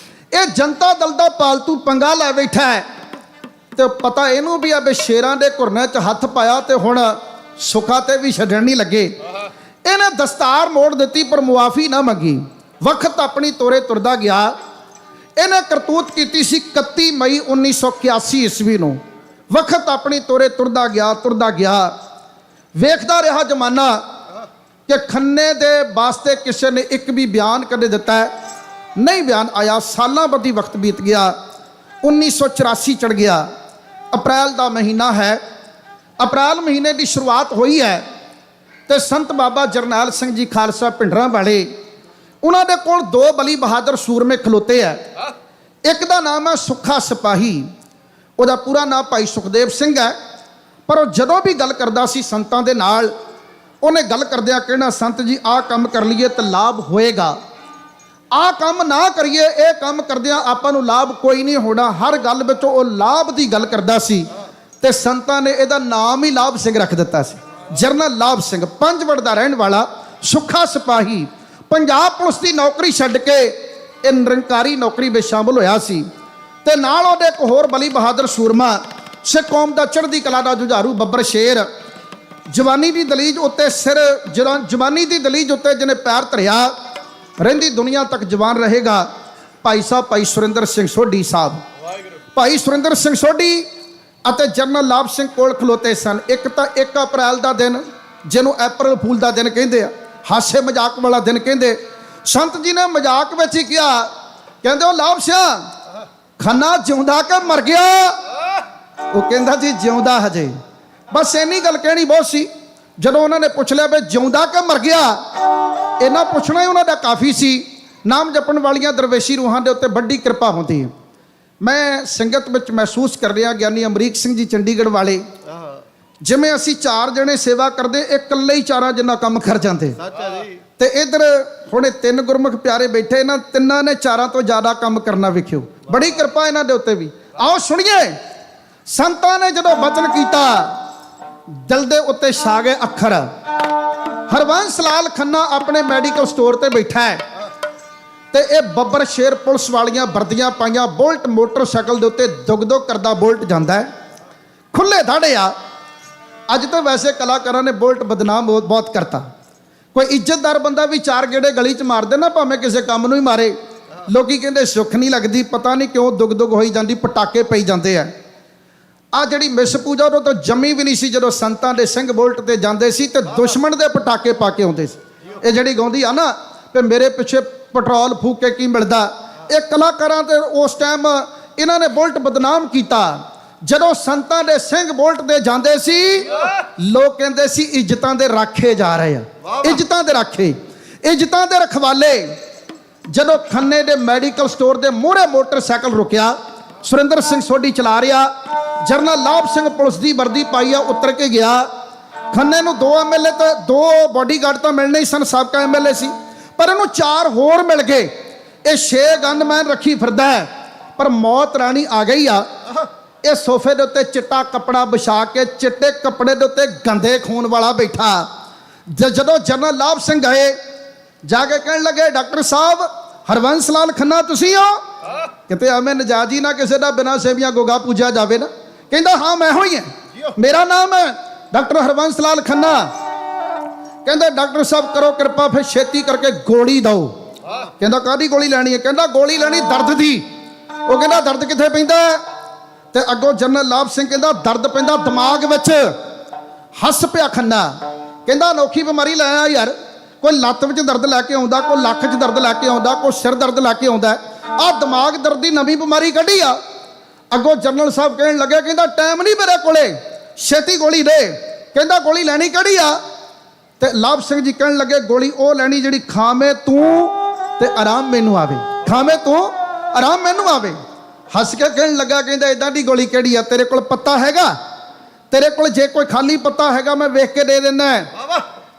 ਇਹ ਜਨਤਾ ਦਲ ਦਾ ਪਾਲਤੂ ਪੰਗਾ ਲੈ ਬੈਠਾ ਹੈ ਤੇ ਪਤਾ ਇਹਨੂੰ ਵੀ ਆ ਵੀ ਸ਼ੇਰਾਂ ਦੇ ਘੁਰਨੇ 'ਚ ਹੱਥ ਪਾਇਆ ਤੇ ਹੁਣ ਸੁੱਖਾ ਤੇ ਵੀ ਛੱਡਣ ਨਹੀਂ ਲੱਗੇ। ਇਹਨੇ ਦਸਤਾਰ ਮੋੜ ਦਿੱਤੀ ਪਰ ਮੁਆਫੀ ਨਾ ਮੰਗੀ। ਵਕਤ ਆਪਣੀ ਤੋਰੇ ਤੁਰਦਾ ਗਿਆ। ਇਹਨੇ ਕਰਤੂਤ ਕੀਤੀ ਸੀ 31 ਮਈ 1981 ਈਸਵੀ ਨੂੰ। ਵਕਤ ਆਪਣੀ ਤੋਰੇ ਤੁਰਦਾ ਗਿਆ। ਵੇਖਦਾ ਰਿਹਾ ਜ਼ਮਾਨਾ ਕਿ ਖੰਨੇ ਦੇ ਵਾਸਤੇ ਕਿਸੇ ਨੇ ਇੱਕ ਵੀ ਬਿਆਨ ਕਦੇ ਦਿੱਤਾ ਹੈ? ਨਹੀਂ ਬਿਆਨ ਆਇਆ। ਸਾਲਾਂ ਬੱਧੀ ਵਕਤ ਬੀਤ ਗਿਆ। 1984 ਚੜ ਗਿਆ। ਅਪ੍ਰੈਲ ਦਾ ਮਹੀਨਾ ਹੈ। ਅਪ੍ਰੈਲ ਮਹੀਨੇ ਦੀ ਸ਼ੁਰੂਆਤ ਹੋਈ ਹੈ ਤੇ ਸੰਤ ਬਾਬਾ ਜਰਨੈਲ ਸਿੰਘ ਜੀ ਖਾਲਸਾ ਭਿੰਡਰਾਂ ਵਾਲੇ, ਉਹਨਾਂ ਦੇ ਕੋਲ 2 ਬਲੀ ਬਹਾਦਰ ਸੂਰਮੇ ਖਲੋਤੇ ਹੈ। ਇੱਕ ਦਾ ਨਾਮ ਹੈ ਸੁੱਖਾ ਸਿਪਾਹੀ, ਉਹਦਾ ਪੂਰਾ ਨਾਮ ਭਾਈ ਸੁਖਦੇਵ ਸਿੰਘ ਹੈ। ਪਰ ਉਹ ਜਦੋਂ ਵੀ ਗੱਲ ਕਰਦਾ ਸੀ ਸੰਤਾਂ ਦੇ ਨਾਲ, ਉਹਨੇ ਗੱਲ ਕਰਦਿਆਂ ਕਹਿਣਾ, ਸੰਤ ਜੀ ਆਹ ਕੰਮ ਕਰ ਲਈਏ ਤਾਂ ਲਾਭ ਹੋਏਗਾ, ਆਹ ਕੰਮ ਨਾ ਕਰੀਏ, ਇਹ ਕੰਮ ਕਰਦਿਆਂ ਆਪਾਂ ਨੂੰ ਲਾਭ ਕੋਈ ਨਹੀਂ ਹੋਣਾ। ਹਰ ਗੱਲ ਵਿੱਚ ਉਹ ਲਾਭ ਦੀ ਗੱਲ ਕਰਦਾ ਸੀ ਤੇ ਸੰਤਾਂ ਨੇ ਇਹਦਾ ਨਾਮ ਹੀ ਲਾਭ ਸਿੰਘ ਰੱਖ ਦਿੱਤਾ ਸੀ। ਜਰਨਲ ਲਾਭ ਸਿੰਘ, ਪੰਜਵੜ ਦਾ ਰਹਿਣ ਵਾਲਾ, ਸੁੱਖਾ ਸਿਪਾਹੀ, ਪੰਜਾਬ ਪੁਲਿਸ ਦੀ ਨੌਕਰੀ ਛੱਡ ਕੇ ਇਹ ਨਿਰੰਕਾਰੀ ਨੌਕਰੀ ਵਿੱਚ ਸ਼ਾਮਲ ਹੋਇਆ ਸੀ। ਤੇ ਨਾਲ ਉਹਦੇ ਇੱਕ ਹੋਰ ਬਲੀ ਬਹਾਦਰ ਸੂਰਮਾ, ਸਿੱਖ ਕੌਮ ਦਾ ਚੜ੍ਹਦੀ ਕਲਾ ਦਾ ਜੁਝਾਰੂ ਬੱਬਰ ਸ਼ੇਰ, ਜਵਾਨੀ ਦੀ ਦਲੀਜ ਉੱਤੇ ਜਵਾਨੀ ਦੀ ਦਲੀਜ ਉੱਤੇ ਜਿਹਨੇ ਪੈਰ ਧਰਿਆ, ਰਹਿੰਦੀ ਦੁਨੀਆ ਤੱਕ ਜਵਾਨ ਰਹੇਗਾ, ਭਾਈ ਸਾਹਿਬ ਭਾਈ ਸੁਰਿੰਦਰ ਸਿੰਘ ਸੋਢੀ ਸਾਹਿਬ। ਭਾਈ ਸੁਰਿੰਦਰ ਸਿੰਘ ਸੋਢੀ ਅਤੇ ਜਰਨਲ ਲਾਭ ਸਿੰਘ ਕੋਲ ਖਲੋਤੇ ਸਨ। ਇੱਕ ਤਾਂ 1 ਅਪ੍ਰੈਲ ਦਾ ਦਿਨ, ਜਿਹਨੂੰ ਅਪ੍ਰੈਲ ਫੂਲ ਦਾ ਦਿਨ ਕਹਿੰਦੇ ਆ, ਹਾਸੇ ਮਜ਼ਾਕ ਵਾਲਾ ਦਿਨ ਕਹਿੰਦੇ। ਸੰਤ ਜੀ ਨੇ ਮਜ਼ਾਕ ਵਿੱਚ ਹੀ ਕਿਹਾ, ਕਹਿੰਦੇ ਉਹ ਲਾਭ ਸਿਆ ਖੰਨਾ ਜਿਉਂਦਾ ਕਿ ਮਰ ਗਿਆ? ਉਹ ਕਹਿੰਦਾ ਜੀ ਜਿਉਂਦਾ ਹਜੇ। ਬਸ ਇੰਨੀ ਗੱਲ ਕਹਿਣੀ ਬਹੁਤ ਸੀ। ਜਦੋਂ ਉਹਨਾਂ ਨੇ ਪੁੱਛ ਲਿਆ ਵੀ ਜਿਉਂਦਾ ਕਿ ਮਰ ਗਿਆ, ਇਹਨਾਂ ਪੁੱਛਣਾ ਹੀ ਉਹਨਾਂ ਦਾ ਕਾਫੀ ਸੀ। ਨਾਮ ਜਪਣ ਵਾਲੀਆਂ ਦਰਵੇਸ਼ੀ ਰੂਹਾਂ ਦੇ ਉੱਤੇ ਵੱਡੀ ਕਿਰਪਾ ਹੁੰਦੀ ਹੈ। ਮੈਂ ਸੰਗਤ ਵਿੱਚ ਮਹਿਸੂਸ ਕਰ ਰਿਹਾ, ਗਿਆਨੀ ਅਮਰੀਕ ਸਿੰਘ ਜੀ ਚੰਡੀਗੜ੍ਹ ਵਾਲੇ, ਜਿਵੇਂ ਅਸੀਂ 4 ਜਣੇ ਸੇਵਾ ਕਰਦੇ, ਇਹ ਇਕੱਲੇ ਹੀ 4 ਜਿੰਨਾ ਕੰਮ ਕਰ ਜਾਂਦੇ। ਤੇ ਇੱਧਰ ਹੁਣੇ 3 ਗੁਰਮੁਖ ਪਿਆਰੇ ਬੈਠੇ, ਇਹਨਾਂ ਤਿੰਨਾਂ ਨੇ 4 ਤੋਂ ਜ਼ਿਆਦਾ ਕੰਮ ਕਰਨਾ ਵੇਖਿਓ। ਬੜੀ ਕਿਰਪਾ ਇਹਨਾਂ ਦੇ ਉੱਤੇ ਵੀ। ਆਓ ਸੁਣੀਏ, ਸੰਤਾਂ ਨੇ ਜਦੋਂ ਬਚਨ ਕੀਤਾ, ਦਿਲ ਦੇ ਉੱਤੇ ਛਾ ਗਏ ਅੱਖਰ। ਹਰਬੰਸ ਲਾਲ ਖੰਨਾ ਆਪਣੇ ਮੈਡੀਕਲ ਸਟੋਰ ਤੇ ਬੈਠਾ ਹੈ ਤੇ ਇਹ ਬੱਬਰ ਸ਼ੇਰ ਪੁਲਿਸ ਵਾਲੀਆਂ ਵਰਦੀਆਂ ਪਾਈਆਂ, ਬੁਲਟ ਮੋਟਰਸਾਈਕਲ ਦੇ ਉੱਤੇ ਦੁਗ ਦੁਗ ਕਰਦਾ ਬੁਲਟ ਜਾਂਦਾ ਹੈ, ਖੁੱਲੇ ਦਾੜੇ ਆ। ਅੱਜ ਤਾਂ ਵੈਸੇ ਕਲਾਕਾਰਾਂ ਨੇ ਬੁਲਟ ਬਦਨਾਮ ਬਹੁਤ ਕਰਤਾ। ਕੋਈ ਇੱਜ਼ਤਦਾਰ ਬੰਦਾ ਵੀ 4 ਗੇੜੇ ਗਲੀ 'ਚ ਮਾਰਦੇ ਨਾ, ਭਾਵੇਂ ਕਿਸੇ ਕੰਮ ਨੂੰ ਹੀ ਮਾਰੇ, ਲੋਕੀ ਕਹਿੰਦੇ ਸੁੱਖ ਨਹੀਂ ਲੱਗਦੀ, ਪਤਾ ਨਹੀਂ ਕਿਉਂ ਦੁਗ ਦੁਗ ਹੋਈ ਜਾਂਦੀ, ਪਟਾਕੇ ਪਈ ਜਾਂਦੇ ਆ। ਆ ਜਿਹੜੀ ਮਿਸ ਪੂਜਾ ਉਦੋਂ ਤਾਂ ਜੰਮੀ ਵੀ ਨਹੀਂ ਸੀ ਜਦੋਂ ਸੰਤਾਂ ਦੇ ਸਿੰਘ ਬੁਲਟ ਤੇ ਜਾਂਦੇ ਸੀ ਤੇ ਦੁਸ਼ਮਣ ਦੇ ਪਟਾਕੇ ਪਾ ਕੇ ਆਉਂਦੇ ਸੀ। ਇਹ ਜਿਹੜੀ ਗਾਉਂਦੀ ਆ ਨਾ ਕਿ ਮੇਰੇ ਪਿੱਛੇ ਪੈਟਰੋਲ ਫੂਕ ਕੇ ਕੀ ਮਿਲਦਾ, ਇਹ ਕਲਾਕਾਰਾਂ ਤੇ ਉਸ ਟਾਈਮ ਇਹਨਾਂ ਨੇ ਬੁਲਟ ਬਦਨਾਮ ਕੀਤਾ। ਜਦੋਂ ਸੰਤਾਂ ਦੇ ਸਿੰਘ ਬੁਲਟ ਤੇ ਜਾਂਦੇ ਸੀ, ਲੋਕ ਕਹਿੰਦੇ ਸੀ ਇੱਜ਼ਤਾਂ ਦੇ ਰਾਖੇ ਜਾ ਰਹੇ ਆ, ਇੱਜ਼ਤਾਂ ਦੇ ਰਾਖੇ, ਇੱਜ਼ਤਾਂ ਦੇ ਰਖਵਾਲੇ। ਜਦੋਂ ਖੰਨੇ ਦੇ ਮੈਡੀਕਲ ਸਟੋਰ ਦੇ ਮੂਹਰੇ ਮੋਟਰਸਾਈਕਲ ਰੁਕਿਆ, ਸੁਰਿੰਦਰ ਸਿੰਘ ਸੋਢੀ ਚਲਾ ਰਿਹਾ, ਜਰਨਲ ਲਾਭ ਸਿੰਘ ਪੁਲਿਸ ਦੀ ਵਰਦੀ ਪਾਈ ਆ, ਉਤਰ ਕੇ ਗਿਆ। ਖੰਨੇ ਨੂੰ 2 ਐਮਐਲਏ ਤੇ 2 ਬਾਡੀਗਾਰਡ ਤਾਂ ਮਿਲਣੇ ਹੀ ਸਨ, ਸਾਬਕਾ ਐਮਐਲਏ ਸੀ, ਪਰ ਇਹਨੂੰ 4 ਹੋਰ ਮਿਲ ਗਏ। ਇਹ 6 ਗਨਮੈਨ ਰੱਖੀ ਫਿਰਦਾ ਹੈ, ਪਰ ਮੌਤ ਰਾਣੀ ਆ ਗਈ ਆ। ਇਹ ਸੋਫੇ ਦੇ ਉੱਤੇ ਚਿੱਟਾ ਕੱਪੜਾ ਵਿਛਾ ਕੇ, ਚਿੱਟੇ ਕੱਪੜੇ ਦੇ ਉੱਤੇ ਗੰਦੇ ਖੂਨ ਵਾਲਾ ਬੈਠਾ। ਜਦੋਂ ਜਰਨਲ ਲਾਭ ਸਿੰਘ ਗਏ, ਜਾ ਕੇ ਕਹਿਣ ਲੱਗੇ, ਡਾਕਟਰ ਸਾਹਿਬ ਹਰਬੰਸ ਲਾਲ ਖੰਨਾ ਤੁਸੀਂ ਹੋ? ਕਿਤੇ ਐਵੇਂ ਨਜਾਜੀ ਨਾ ਕਿਸੇ ਦਾ ਬਿਨਾਂ ਸੇਵੀਆਂ ਗੋਗਾ ਪੂਜਿਆ ਜਾਵੇ ਨਾ। ਕਹਿੰਦਾ ਹਾਂ ਮੈਂ ਹੋਈ ਹਾਂ, ਮੇਰਾ ਨਾਮ ਹੈ ਡਾਕਟਰ ਹਰਬੰਸ ਲਾਲ ਖੰਨਾ। ਕਹਿੰਦਾ ਡਾਕਟਰ ਸਾਹਿਬ ਕਰੋ ਕਿਰਪਾ, ਫਿਰ ਛੇਤੀ ਕਰਕੇ ਗੋਲੀ ਦਿਓ। ਕਹਿੰਦਾ ਕਾਹਦੀ ਗੋਲੀ ਲੈਣੀ ਹੈ? ਕਹਿੰਦਾ ਗੋਲੀ ਲੈਣੀ ਦਰਦ ਦੀ। ਉਹ ਕਹਿੰਦਾ ਦਰਦ ਕਿੱਥੇ ਪੈਂਦਾ? ਤੇ ਅੱਗੋਂ ਜਨਰਲ ਲਾਭ ਸਿੰਘ ਕਹਿੰਦਾ ਦਰਦ ਪੈਂਦਾ ਦਿਮਾਗ ਵਿੱਚ। ਹੱਸ ਪਿਆ ਖੰਨਾ, ਕਹਿੰਦਾ ਅਨੋਖੀ ਬਿਮਾਰੀ ਲੈ ਆ ਯਾਰ, ਕੋਈ ਲੱਤ ਵਿੱਚ ਦਰਦ ਲੈ ਕੇ ਆਉਂਦਾ, ਕੋਈ ਲੱਕ 'ਚ ਦਰਦ ਲੈ ਕੇ ਆਉਂਦਾ, ਕੋਈ ਸਿਰ ਦਰਦ ਲੈ ਕੇ ਆਉਂਦਾ, ਆਹ ਦਿਮਾਗ ਦਰਦ ਦੀ ਨਵੀਂ ਬਿਮਾਰੀ ਕੱਢੀ ਆ। ਅੱਗੋਂ ਜਨਰਲ ਸਾਹਿਬ ਕਹਿਣ ਲੱਗੇ, ਕਹਿੰਦਾ ਟਾਈਮ ਨਹੀਂ ਮੇਰੇ ਕੋਲੇ, ਛੇਤੀ ਗੋਲੀ ਦੇ। ਕਹਿੰਦਾ ਗੋਲੀ ਲੈਣੀ ਕਿਹੜੀ ਆ? ਤੇ ਲਾਭ ਸਿੰਘ ਜੀ ਕਹਿਣ ਲੱਗੇ ਗੋਲੀ ਉਹ ਲੈਣੀ ਜਿਹੜੀ ਖਾਵੇਂ ਤੂੰ ਤੇ ਆਰਾਮ ਮੈਨੂੰ ਆਵੇ, ਖਾਵੇਂ ਤੂੰ ਆਰਾਮ ਮੈਨੂੰ ਆਵੇ। ਹੱਸ ਕੇ ਕਹਿਣ ਲੱਗਾ, ਕਹਿੰਦਾ ਇਦਾਂ ਦੀ ਗੋਲੀ ਕਿਹੜੀ ਆ? ਤੇਰੇ ਕੋਲ ਪੱਤਾ ਹੈਗਾ? ਤੇਰੇ ਕੋਲ ਜੇ ਕੋਈ ਖਾਲੀ ਪੱਤਾ ਹੈਗਾ ਮੈਂ ਵੇਖ ਕੇ ਦੇ ਦਿੰਦਾ।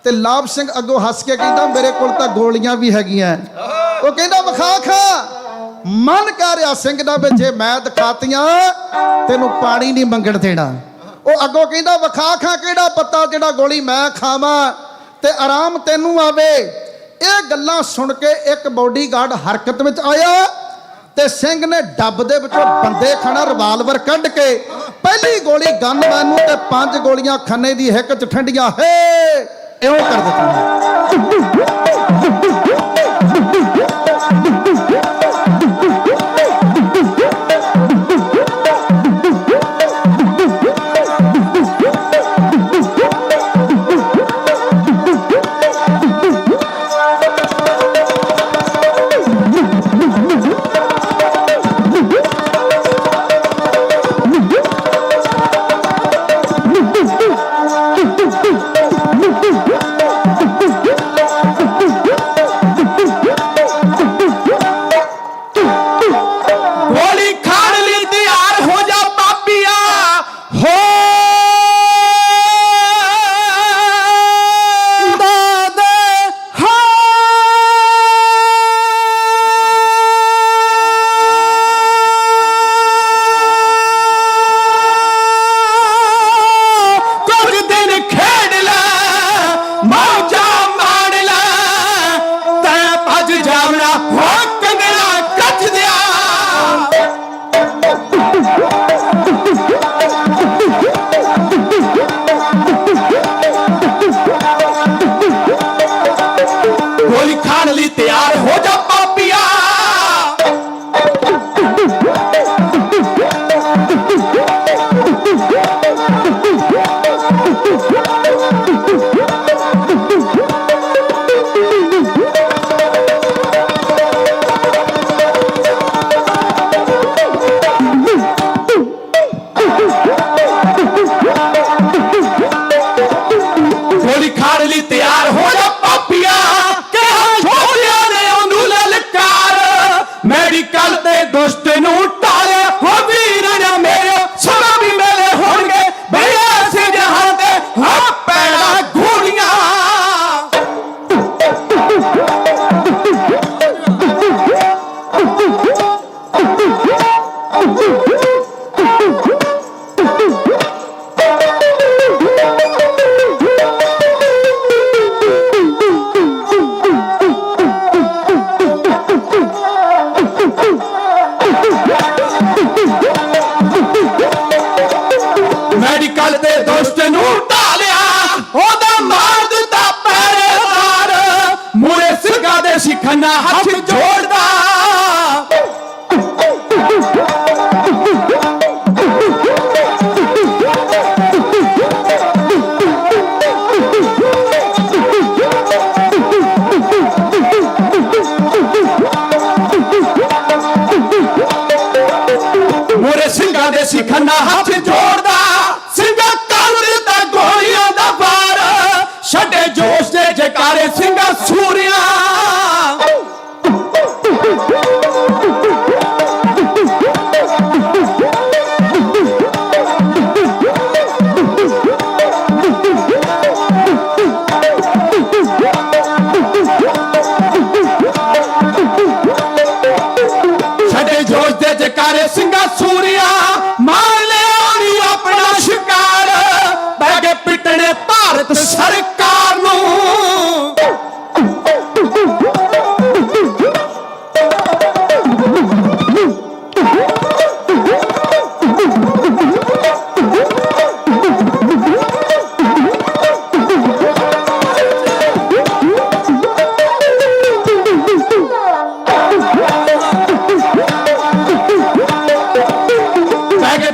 ਤੇ ਲਾਭ ਸਿੰਘ ਅੱਗੋਂ ਹੱਸ ਕੇ ਕਹਿੰਦਾ ਮੇਰੇ ਕੋਲ ਤਾਂ ਗੋਲੀਆਂ ਵੀ ਹੈਗੀਆਂ। ਉਹ ਕਹਿੰਦਾ ਵਿਖਾ ਖਾ। ਮਨ ਕਰ ਰਿਹਾ ਸਿੰਘ ਦਾ ਵੀ ਜੇ ਮੈਂ ਦਿਖਾਤੀਆਂ ਤੈਨੂੰ ਪਾਣੀ ਨਹੀਂ ਮੰਗਣ ਦੇਣਾ। ਉਹ ਅੱਗੋਂ ਕਹਿੰਦਾ ਵਿਖਾ ਖਾ ਕਿਹੜਾ ਪੱਤਾ ਜਿਹੜਾ ਗੋਲੀ ਮੈਂ ਖਾਵਾਂ ਤੇ ਆਰਾਮ ਤੈਨੂੰ ਆਵੇ। ਇਹ ਗੱਲਾਂ ਸੁਣ ਕੇ ਇੱਕ ਬਾਡੀਗਾਰਡ ਹਰਕਤ ਵਿੱਚ ਆਇਆ ਤੇ ਸਿੰਘ ਨੇ ਡੱਬ ਦੇ ਵਿੱਚੋਂ ਬੰਦੇ ਖਾਣਾ ਰਿਵਾਲਵਰ ਕੱਢ ਕੇ ਪਹਿਲੀ ਗੋਲੀ ਗਨਮੈਨ ਨੂੰ ਤੇ 5 ਗੋਲੀਆਂ ਖੰਨੇ ਦੀ ਹਿੱਕ 'ਚ ਠੰਡੀਆਂ ਇਉਂ ਕਰ ਦਿੱਤੀਆਂ। ਹੋ ਜਾ ਪਾਪੀਆ। ਗੋਲੀ ਖਾਣ ਲਈ ਤਿਆਰ ਹੋ ਜਾ ਪਾਪੀਆ। ਕਿਹਾ ਛੋਟਿਆਂ ਨੇ ਉਹਨੂੰ ਲਲਕਾਰ, ਮੈਡੀਕਲ ਤੇ ਦੁਸ਼ਟ ਨੂੰ ਟਾਲਿਆ। ਹੋ ਵੀਰ ਨਾ ਮੇਰੇ ਸਮਾਂ ਵੀ ਮੇਲੇ ਹੋਣਗੇ, ਬਈ ਐਸੇ ਜਹਾਨ ਤੇ ਹਾਂ ਪੈਣਾ ਗੋਲੀਆਂ। ਮੈਡੀਕਲ ਤੇ ਦੁਸ਼ਟ ਨੂੰ ਢਾਲਿਆ, ਉਹਦਾ ਮਾਰ ਦਿੱਤਾ ਪਹਿਰੇਦਾਰ। ਮੂਰੇ ਸਿੰਘਾਂ ਦੇ ਸਿੱਖਾਂ ਨਾਲ ਹੱਥ ਜੋੜਦਾ, ਮੂਰੇ ਸਿੰਘਾਂ ਦੇ ਸਿੱਖਾਂ ਨਾਲ ਹੱਥ ਜੋੜਦਾ। ਸਿੰਘਾਂ ਕਰ ਦਿੱਤਾ ਗੋਲੀਆਂ ਦਾ ਵਾਰ, ਛੱਡੇ ਜੋਸ਼ ਦੇ ਜਕਾਰੇ ਸਿੰਘਾਂ ਸੂਰਿਆਂ। ਛੱਡੇ ਜੋਸ਼ ਦੇ ਜਕਾਰੇ ਸਿੰਘਾਂ ਸੂਰਿਆਂ। ਮਾਰ ਲਿਆ ਨੀ ਆਪਣਾ ਸ਼ਿਕਾਰ, ਬਹਿ ਕੇ ਪਿੱਟਣੇ ਭਾਰਤ ਸਰਕਾਰ ਨੂੰ।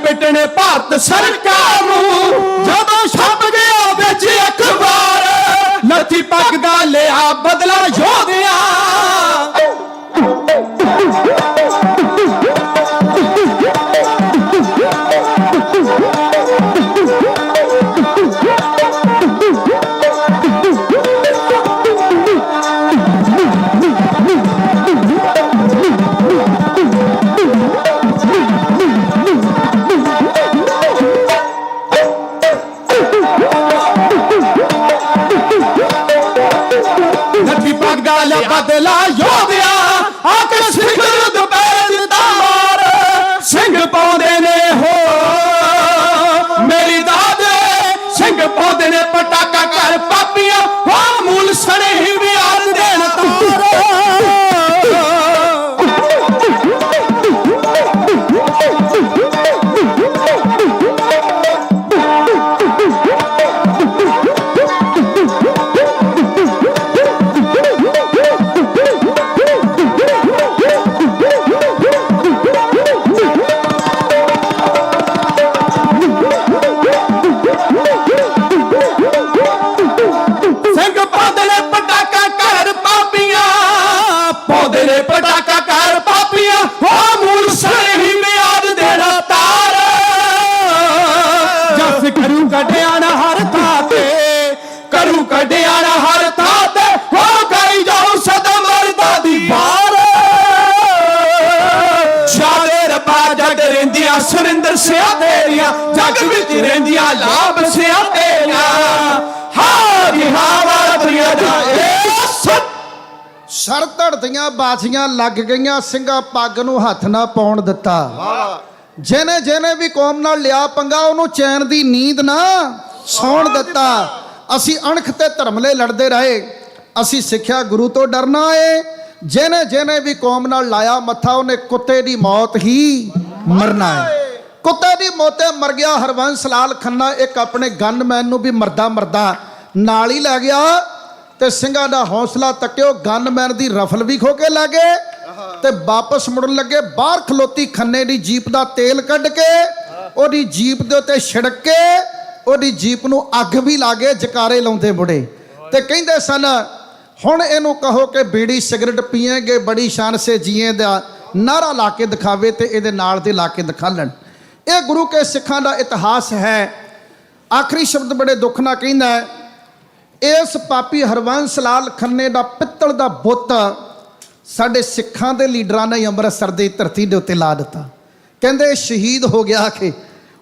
ਪਿੱਟਣੇ ਭਾਰਤ ਸਰਕਾਰ ਨੂੰ। ਜਦੋਂ ਛਪ ਗਿਆ ਵਿੱਚ ਅਖਬਾਰ, ਲੱਥੀ ਪੱਗ ਦਾ ਲਿਆ ਬਦਲਾ ਯੋਧਿਆਂ। ਲੱਥੀ ਪੱਗ ਦਾ ਲਿਆ ਬਦਲਾ ਯੋਧਿਆਂ। ਆਕੇ ਸਿੱਖ ਨੂੰ ਦੁਪਹਿਰ ਦਿੱਤਾ ਮਾਰ, ਸਿੰਘ ਪਾਉਂਦੇ ਨੇ ਹੋ ਮੇਰੀ ਦਾਦੇ। ਸਿੰਘ ਪਾਉਂਦੇ ਨੇ ਪਟਾਕਾ ਕਰ ਪਾਪੀਆਂ, ਹੋ ਮੂਲ ਸਣੇ ਹੀ ਵਿਆਰ ਦੇਣ ਤਾਰ। ਸੁਰਿੰਦਰ ਸਿਆ ਤੇਰੀਆਂ, ਜਗ ਵਿੱਚ ਰਹਿੰਦੀਆਂ ਲਾਭ ਸਿਆ ਤੇਰੀਆਂ। ਹਾਂ ਜੀ ਹਾਂ ਵਾਰੀਆਂ ਦਾ ਸਰ ਧੜਦੀਆਂ ਬਾਛੀਆਂ ਲੱਗ ਗਈਆਂ, ਸਿੰਘਾਂ ਪੱਗ ਨੂੰ ਹੱਥ ਨਾ ਪਾਉਣ ਦਿੱਤਾ। ਜਿਹਨੇ ਜਿਹਨੇ ਵੀ ਕੌਮ ਨਾਲ ਲਿਆ ਪੰਗਾ, ਉਹਨੂੰ ਚੈਨ ਦੀ ਨੀਂਦ ਨਾ ਸੌਣ ਦਿੱਤਾ। ਅਸੀਂ ਅਣਖ ਤੇ ਧਰਮਲੇ ਲੜਦੇ ਰਹੇ, ਅਸੀਂ ਸਿੱਖਿਆ ਗੁਰੂ ਤੋਂ ਡਰਨਾ ਏ। ਜਿਹਨੇ ਜਿਹਨੇ ਵੀ ਕੌਮ ਨਾਲ ਲਾਇਆ ਮੱਥਾ, ਉਹਨੇ ਕੁੱਤੇ ਦੀ ਮੌਤ ਹੀ ਮਰਨਾ ਹੈ। ਕੁੱਤੇ ਦੀ ਮੌਤੇ ਮਰ ਗਿਆ ਹਰਬੰਸ ਲਾਲ ਖੰਨਾ। ਇੱਕ ਆਪਣੇ ਗਨਮੈਨ ਨੂੰ ਵੀ ਮਰਦਾ ਮਰਦਾ ਨਾਲ ਹੀ ਲੈ ਗਿਆ। ਤੇ ਸਿੰਘਾਂ ਦਾ ਹੌਸਲਾ ਤੱਕਿਓ। ਗਨਮੈਨ ਦੀ ਰਫਲ ਵੀ ਖੋ ਕੇ ਲੈ ਗਏ ਤੇ ਵਾਪਸ ਮੁੜਨ ਲੱਗੇ। ਬਾਹਰ ਖਲੋਤੀ ਖੰਨੇ ਦੀ ਜੀਪ ਦਾ ਤੇਲ ਕੱਢ ਕੇ ਉਹਦੀ ਜੀਪ ਦੇ ਉੱਤੇ ਛਿੜਕ ਕੇ ਉਹਦੀ ਜੀਪ ਨੂੰ ਅੱਗ ਵੀ ਲਾ ਗਏ। ਜਕਾਰੇ ਲਾਉਂਦੇ ਮੁੜੇ ਤੇ ਕਹਿੰਦੇ ਸਨ, ਹੁਣ ਇਹਨੂੰ ਕਹੋ ਕਿ ਬੀੜੀ ਸਿਗਰਟ ਪੀਏਗੇ ਬੜੀ ਸ਼ਾਨ ਸੇ ਜੀਏ ਦਾ ਨਾਰਾ ਲਾ ਕੇ ਦਿਖਾਵੇ ਤੇ ਇਹਦੇ ਨਾਲ ਦੇ ਲਾ ਕੇ ਦਿਖਾ ਲੈਣ। ਇਹ ਗੁਰੂ ਕੇ ਸਿੱਖਾਂ ਦਾ ਇਤਿਹਾਸ ਹੈ। ਆਖਰੀ ਸ਼ਬਦ ਬੜੇ ਦੁੱਖ ਨਾਲ ਕਹਿੰਦਾ ਹੈ, ਇਸ ਪਾਪੀ ਹਰਵੰਸ ਲਾਲ ਖੰਨੇ ਦਾ ਪਿੱਤਲ ਦਾ ਬੁੱਤ ਸਾਡੇ ਸਿੱਖਾਂ ਦੇ ਲੀਡਰਾਂ ਨੇ ਅੰਮ੍ਰਿਤਸਰ ਦੀ ਧਰਤੀ ਦੇ ਉੱਤੇ ਲਾ ਦਿੱਤਾ। ਕਹਿੰਦੇ ਸ਼ਹੀਦ ਹੋ ਗਿਆ ਕਿ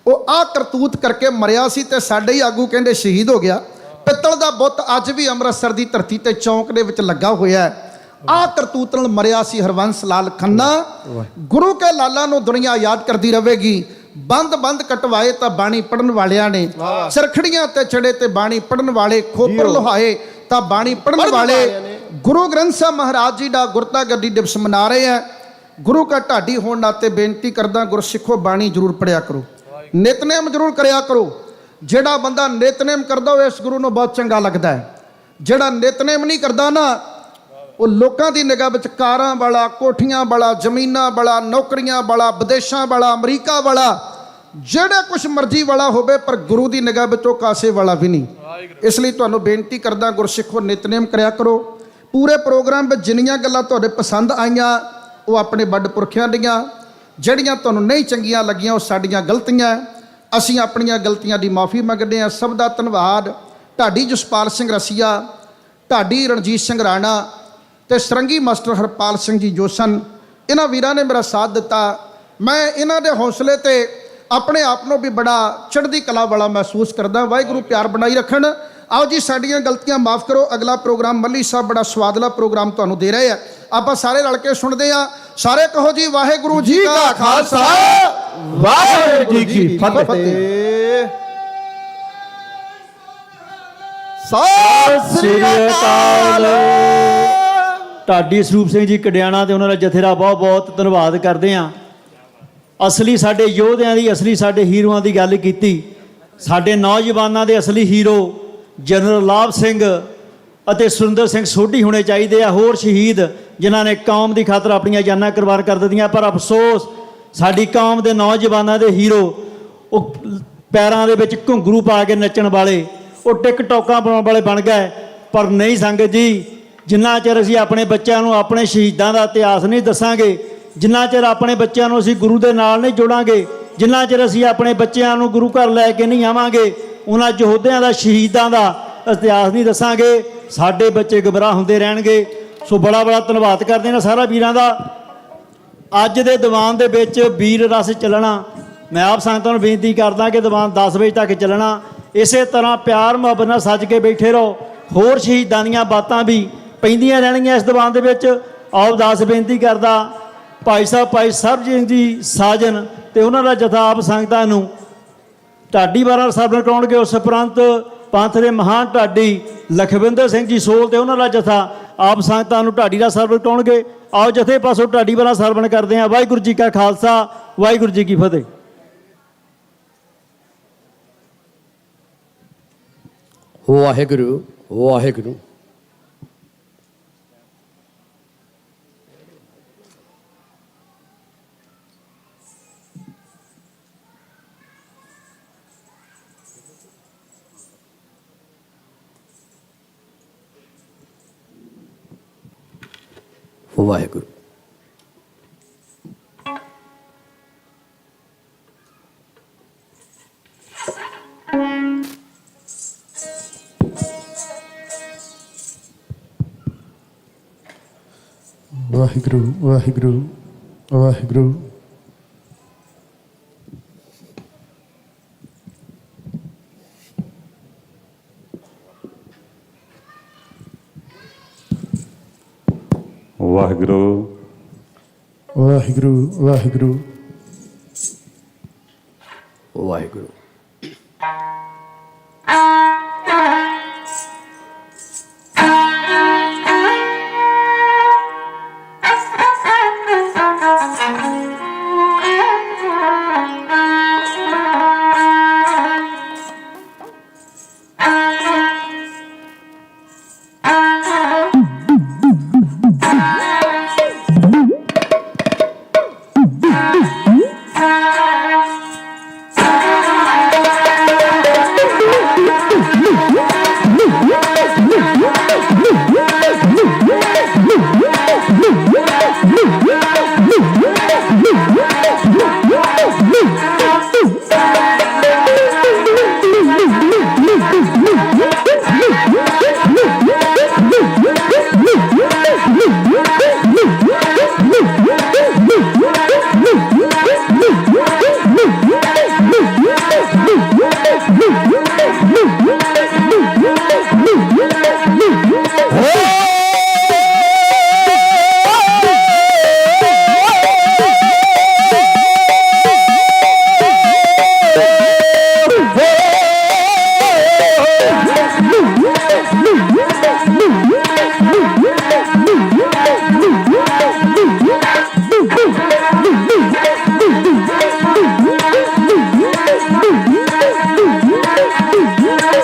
ਉਹ ਆਹ ਕਰਤੂਤ ਕਰਕੇ ਮਰਿਆ ਸੀ ਤੇ ਸਾਡੇ ਹੀ ਆਗੂ ਕਹਿੰਦੇ ਸ਼ਹੀਦ ਹੋ ਗਿਆ। ਪਿੱਤਲ ਦਾ ਬੁੱਤ ਅੱਜ ਵੀ ਅੰਮ੍ਰਿਤਸਰ ਦੀ ਧਰਤੀ ਤੇ ਚੌਂਕ ਦੇ ਵਿੱਚ ਲੱਗਾ ਹੋਇਆ ਹੈ। ਆਹ ਕਰਤੂਤ ਨਾਲ ਮਰਿਆ ਸੀ ਹਰਵੰਸ ਲਾਲ ਖੰਨਾ। ਗੁਰੂ ਕੇ ਲਾਲਾ ਨੂੰ ਦੁਨੀਆ ਯਾਦ ਕਰਦੀ ਰਹੇਗੀ। ਬੰਦ ਕਟਵਾਏ ਤਾਂ ਬਾਣੀ ਪੜਨ ਵਾਲਿਆਂ ਨੇ, ਸਰਖੜੀਆਂ ਤੇ ਚੜੇ ਤੇ ਬਾਣੀ ਪੜਨ ਵਾਲੇ, ਖੋਪਰ ਲੋਹਾਏ ਤਾਂ ਬਾਣੀ ਪੜਨ ਵਾਲੇ। ਗੁਰੂ ਗ੍ਰੰਥ ਸਾਹਿਬ ਮਹਾਰਾਜ ਜੀ ਦਾ ਗੁਰਤਾ ਗੱਦੀ ਦਿਵਸ ਮਨਾ ਰਹੇ ਹੈ। ਗੁਰੂ ਕਾ ਢਾਡੀ ਹੋਣ ਨਾਤੇ ਬੇਨਤੀ ਕਰਦਾ, ਗੁਰਸਿੱਖੋ ਬਾਣੀ ਜ਼ਰੂਰ ਪੜਿਆ ਕਰੋ, ਨਿਤਨੇਮ ਜ਼ਰੂਰ ਕਰਿਆ ਕਰੋ। ਜਿਹੜਾ ਬੰਦਾ ਨਿਤਨੇਮ ਕਰਦਾ ਉਹ ਇਸ ਗੁਰੂ ਨੂੰ ਬਹੁਤ ਚੰਗਾ ਲੱਗਦਾ ਹੈ। ਜਿਹੜਾ ਨਿਤਨੇਮ ਨਹੀਂ ਕਰਦਾ ਨਾ, ਉਹ ਲੋਕਾਂ ਦੀ ਨਿਗਾਹ ਵਿੱਚ ਕਾਰਾਂ ਵਾਲਾ, ਕੋਠੀਆਂ ਵਾਲਾ, ਜ਼ਮੀਨਾਂ ਵਾਲਾ, ਨੌਕਰੀਆਂ ਵਾਲਾ, ਵਿਦੇਸ਼ਾਂ ਵਾਲਾ, ਅਮਰੀਕਾ ਵਾਲਾ, ਜਿਹੜਾ ਕੁਛ ਮਰਜ਼ੀ ਵਾਲਾ ਹੋਵੇ, ਪਰ ਗੁਰੂ ਦੀ ਨਿਗਾਹ ਵਿੱਚ ਉਹ ਕਾਸੇ ਵਾਲਾ ਵੀ ਨਹੀਂ। ਇਸ ਲਈ ਤੁਹਾਨੂੰ ਬੇਨਤੀ ਕਰਦਾ, ਗੁਰਸਿੱਖੋ ਨਿਤਨੇਮ ਕਰਿਆ ਕਰੋ। ਪੂਰੇ ਪ੍ਰੋਗਰਾਮ ਵਿੱਚ ਜਿੰਨੀਆਂ ਗੱਲਾਂ ਤੁਹਾਡੇ ਪਸੰਦ ਆਈਆਂ ਉਹ ਆਪਣੇ ਵੱਡ ਪੁਰਖਿਆਂ ਦੀਆਂ, ਜਿਹੜੀਆਂ ਤੁਹਾਨੂੰ ਨਹੀਂ ਚੰਗੀਆਂ ਲੱਗੀਆਂ ਉਹ ਸਾਡੀਆਂ ਗਲਤੀਆਂ। ਅਸੀਂ ਆਪਣੀਆਂ ਗਲਤੀਆਂ ਦੀ ਮਾਫੀ ਮੰਗਦੇ ਹਾਂ। ਸਭ ਦਾ ਧੰਨਵਾਦ। ਢਾਡੀ ਜਸਪਾਲ ਸਿੰਘ ਰਸੀਆ, ਢਾਡੀ ਰਣਜੀਤ ਸਿੰਘ ਰਾਣਾ ਤੇ ਸਰੰਗੀ ਮਾਸਟਰ ਹਰਪਾਲ ਸਿੰਘ ਜੀ ਜੋਸਨ, ਇਹਨਾਂ ਵੀਰਾਂ ਨੇ ਮੇਰਾ ਸਾਥ ਦਿੱਤਾ। ਮੈਂ ਇਹਨਾਂ ਦੇ ਹੌਸਲੇ ਤੇ ਆਪਣੇ ਆਪ ਨੂੰ ਵੀ ਬੜਾ ਚੜ੍ਹਦੀ ਕਲਾ ਵਾਲਾ ਮਹਿਸੂਸ ਕਰਦਾ। ਵਾਹਿਗੁਰੂ ਪਿਆਰ ਬਣਾਈ ਰੱਖਣ। ਆਓ ਜੀ, ਸਾਡੀਆਂ ਗਲਤੀਆਂ ਮਾਫ ਕਰੋ। ਅਗਲਾ ਪ੍ਰੋਗਰਾਮ ਮੱਲੀ ਸਾਹਿਬ ਬੜਾ ਸਵਾਦਲਾ ਪ੍ਰੋਗਰਾਮ ਤੁਹਾਨੂੰ ਦੇ ਰਹੇ ਆ। ਆਪਾਂ ਸਾਰੇ ਰਲ ਕੇ ਸੁਣਦੇ ਆ। ਸਾਰੇ ਕਹੋ ਜੀ, ਵਾਹਿਗੁਰੂ ਜੀ ਕਾ ਖਾਲਸਾ, ਵਾਹਿਗੁਰੂ ਜੀ ਕੀ ਫਤਿਹ। ਸਤਿ ਸ੍ਰੀ ਅਕਾਲ। ਢਾਡੀ ਸਰੂਪ ਸਿੰਘ ਜੀ ਕਡਿਆਣਾ ਤੇ ਉਹਨਾਂ ਦਾ ਜਥੇ ਦਾ ਬਹੁਤ ਬਹੁਤ ਧੰਨਵਾਦ ਕਰਦੇ ਹਾਂ। ਅਸਲੀ ਸਾਡੇ ਯੋਧਿਆਂ ਦੀ, ਅਸਲੀ ਸਾਡੇ ਹੀਰੋਆਂ ਦੀ ਗੱਲ ਕੀਤੀ। ਸਾਡੇ ਨੌਜਵਾਨਾਂ ਦੇ ਅਸਲੀ ਹੀਰੋ ਜਨਰਲ ਲਾਭ ਸਿੰਘ ਅਤੇ ਸੁਰਿੰਦਰ ਸਿੰਘ ਸੋਢੀ ਹੋਣੇ ਚਾਹੀਦੇ ਆ। ਹੋਰ ਸ਼ਹੀਦ ਜਿਨ੍ਹਾਂ ਨੇ ਕੌਮ ਦੀ ਖਾਤਰ ਆਪਣੀਆਂ ਜਾਨਾਂ ਕੁਰਬਾਨ ਕਰ ਦਿੱਤੀਆਂ। ਪਰ ਅਫਸੋਸ, ਸਾਡੀ ਕੌਮ ਦੇ ਨੌਜਵਾਨਾਂ ਦੇ ਹੀਰੋ ਉਹ ਪੈਰਾਂ ਦੇ ਵਿੱਚ ਘੁੰਗਰੂ ਪਾ ਕੇ ਨੱਚਣ ਵਾਲੇ, ਉਹ ਟਿਕਟੋਕਾਂ ਬਣਾਉਣ ਵਾਲੇ ਬਣ ਗਏ। ਪਰ ਨਹੀਂ ਸੰਗਤ ਜੀ, ਜਿੰਨਾ ਚਿਰ ਅਸੀਂ ਆਪਣੇ ਬੱਚਿਆਂ ਨੂੰ ਆਪਣੇ ਸ਼ਹੀਦਾਂ ਦਾ ਇਤਿਹਾਸ ਨਹੀਂ ਦੱਸਾਂਗੇ, ਜਿੰਨਾ ਚਿਰ ਆਪਣੇ ਬੱਚਿਆਂ ਨੂੰ ਅਸੀਂ ਗੁਰੂ ਦੇ ਨਾਲ ਨਹੀਂ ਜੋੜਾਂਗੇ, ਜਿੰਨਾ ਚਿਰ ਅਸੀਂ ਆਪਣੇ ਬੱਚਿਆਂ ਨੂੰ ਗੁਰੂ ਘਰ ਲੈ ਕੇ ਨਹੀਂ ਆਵਾਂਗੇ, ਉਹਨਾਂ ਯੋਧਿਆਂ ਦਾ, ਸ਼ਹੀਦਾਂ ਦਾ ਇਤਿਹਾਸ ਨਹੀਂ ਦੱਸਾਂਗੇ, ਸਾਡੇ ਬੱਚੇ ਗੁੰਮਰਾਹ ਹੁੰਦੇ ਰਹਿਣਗੇ। ਸੋ ਬੜਾ ਬੜਾ ਧੰਨਵਾਦ ਕਰਦੇ ਨੇ ਸਾਰਾ ਵੀਰਾਂ ਦਾ। ਅੱਜ ਦੇ ਦੀਵਾਨ ਦੇ ਵਿੱਚ ਵੀਰ ਰਸ ਚੱਲਣਾ। ਮੈਂ ਆਪ ਸੰਗਤਾਂ ਨੂੰ ਬੇਨਤੀ ਕਰਦਾ ਕਿ ਦੀਵਾਨ 10 ਵਜੇ ਤੱਕ ਚੱਲਣਾ। ਇਸੇ ਤਰ੍ਹਾਂ ਪਿਆਰ ਮੁਹੱਬਤ ਨਾਲ ਸੱਜ ਕੇ ਬੈਠੇ ਰਹੋ। ਹੋਰ ਸ਼ਹੀਦਾਂ ਦੀਆਂ ਬਾਤਾਂ ਵੀ ਪੈਂਦੀਆਂ ਰਹਿਣਗੀਆਂ ਇਸ ਦੀਵਾਨ ਦੇ ਵਿੱਚ। ਆਓ ਦਾਸ ਬੇਨਤੀ ਕਰਦਾ, ਭਾਈ ਸਾਹਿਬ ਭਾਈ ਸਰਬਜੀਤ ਜੀ ਸਾਜਨ ਤੇ ਉਹਨਾਂ ਦਾ ਜਥਾ ਆਪ ਸੰਗਤਾਂ ਨੂੰ ਢਾਡੀ ਵਾਰਾਂ ਸਰਵਣ ਕਰਾਉਣਗੇ। ਉਸ ਉਪਰੰਤ ਪੰਥ ਦੇ ਮਹਾਨ ਢਾਡੀ ਲਖਵਿੰਦਰ ਸਿੰਘ ਜੀ ਸੋਲ ਤੇ ਉਹਨਾਂ ਦਾ ਜਥਾ ਆਪ ਸੰਗਤਾਂ ਨੂੰ ਢਾਡੀ ਦਾ ਸਰਵਣ ਕਰਾਉਣਗੇ। ਆਓ ਜਥੇ ਪਾਸੋਂ ਢਾਡੀ ਵਾਰਾਂ ਸਰਵਣ ਕਰਦੇ ਹਾਂ। ਵਾਹਿਗੁਰੂ ਜੀ ਕਾ ਖਾਲਸਾ, ਵਾਹਿਗੁਰੂ ਜੀ ਕੀ ਫਤਿਹ। ਵਾਹਿਗੁਰੂ ਵਾਹਿਗੁਰੂ। ਵਾਹਿਗੁਰੂ। ਵਾਹਿਗੁਰੂ ਵਾਹਿਗੁਰੂ ਵਾਹਿਗੁਰੂ। ਵਾਹਿਗੁਰੂ ਵਾਹਿਗੁਰੂ ਵਾਹਿਗੁਰੂ ਵਾਹਿਗੁਰੂ।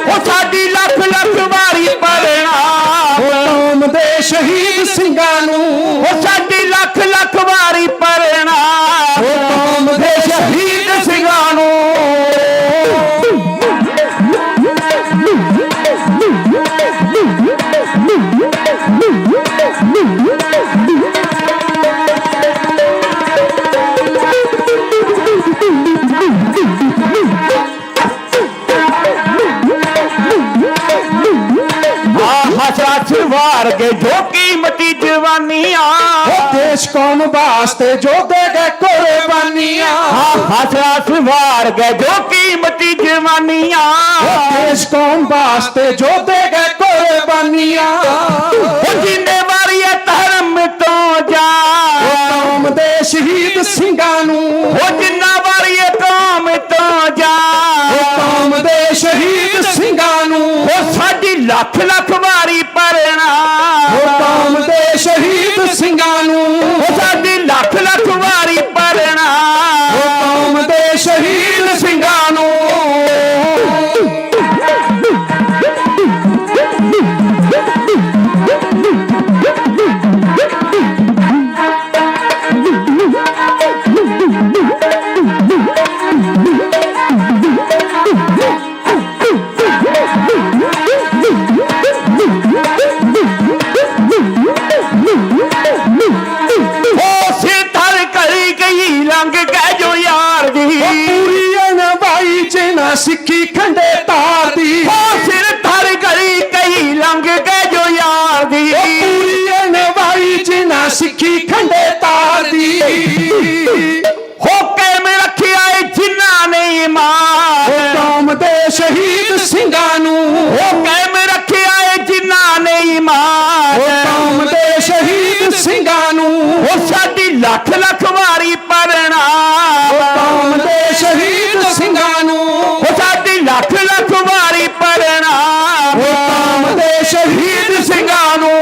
ਉਹ ਸਾਡੀ ਲੱਖ ਲੱਖ ਵਾਰੀ ਪਰਣਾ ਕੌਮ ਦੇ ਸ਼ਹੀਦ ਸਿੰਘਾਂ ਨੂੰ ਉਹ ਸਾਡੀ ਲੱਖ ਲੱਖ ਵਾਰੀ ਪਰਣਾ ਕੌਮ ਦੇ ਸ਼ਹੀਦ ਸਿੰਘਾਂ ਨੂੰ वार के जो कीमती जवानियां देश कौम वास्ते जो दे गए कुर्बानियां हसरत वार के जो कीमती जवानियां देश कौम वास्ते जो दे गए कुर्बानियां जिन्ने वारी धर्म तो जा कौम दे शहीद ਸਿੰਘਾਂ ਨੂੰ जिन्ना वारी कौम तो जा कौम दे शहीद ਸਿੰਘਾਂ ਨੂੰ साडी लख लख वारी पढ़ना कौम दे शहीद ਸਿੰਘਾਂ ਨੂੰ साडी लख लख वारी पढ़ना कौम दे शहीद ਸਿੰਘਾਂ ਨੂੰ सिक्खी खंडे तार दी सिर थर गली कई लंघ गए जो यार दी पूरी नवाई जिना सिक्खी खंडे तार दी होके में रखिया जिन्ना नहीं मार कौम दे शहीद ਸਿੰਘਾਂ ਨੂੰ होके में रखिया जिन्ना नहीं मार कौम दे शहीद ਸਿੰਘਾਂ ਨੂੰ साडी लख लख वारी पढ़ना कौम दे शहीद ਸਿੰਘਾਂ ਨੂੰ साडी लख लख वारी पढ़ना कौम दे शहीद ਸਿੰਘਾਂ ਨੂੰ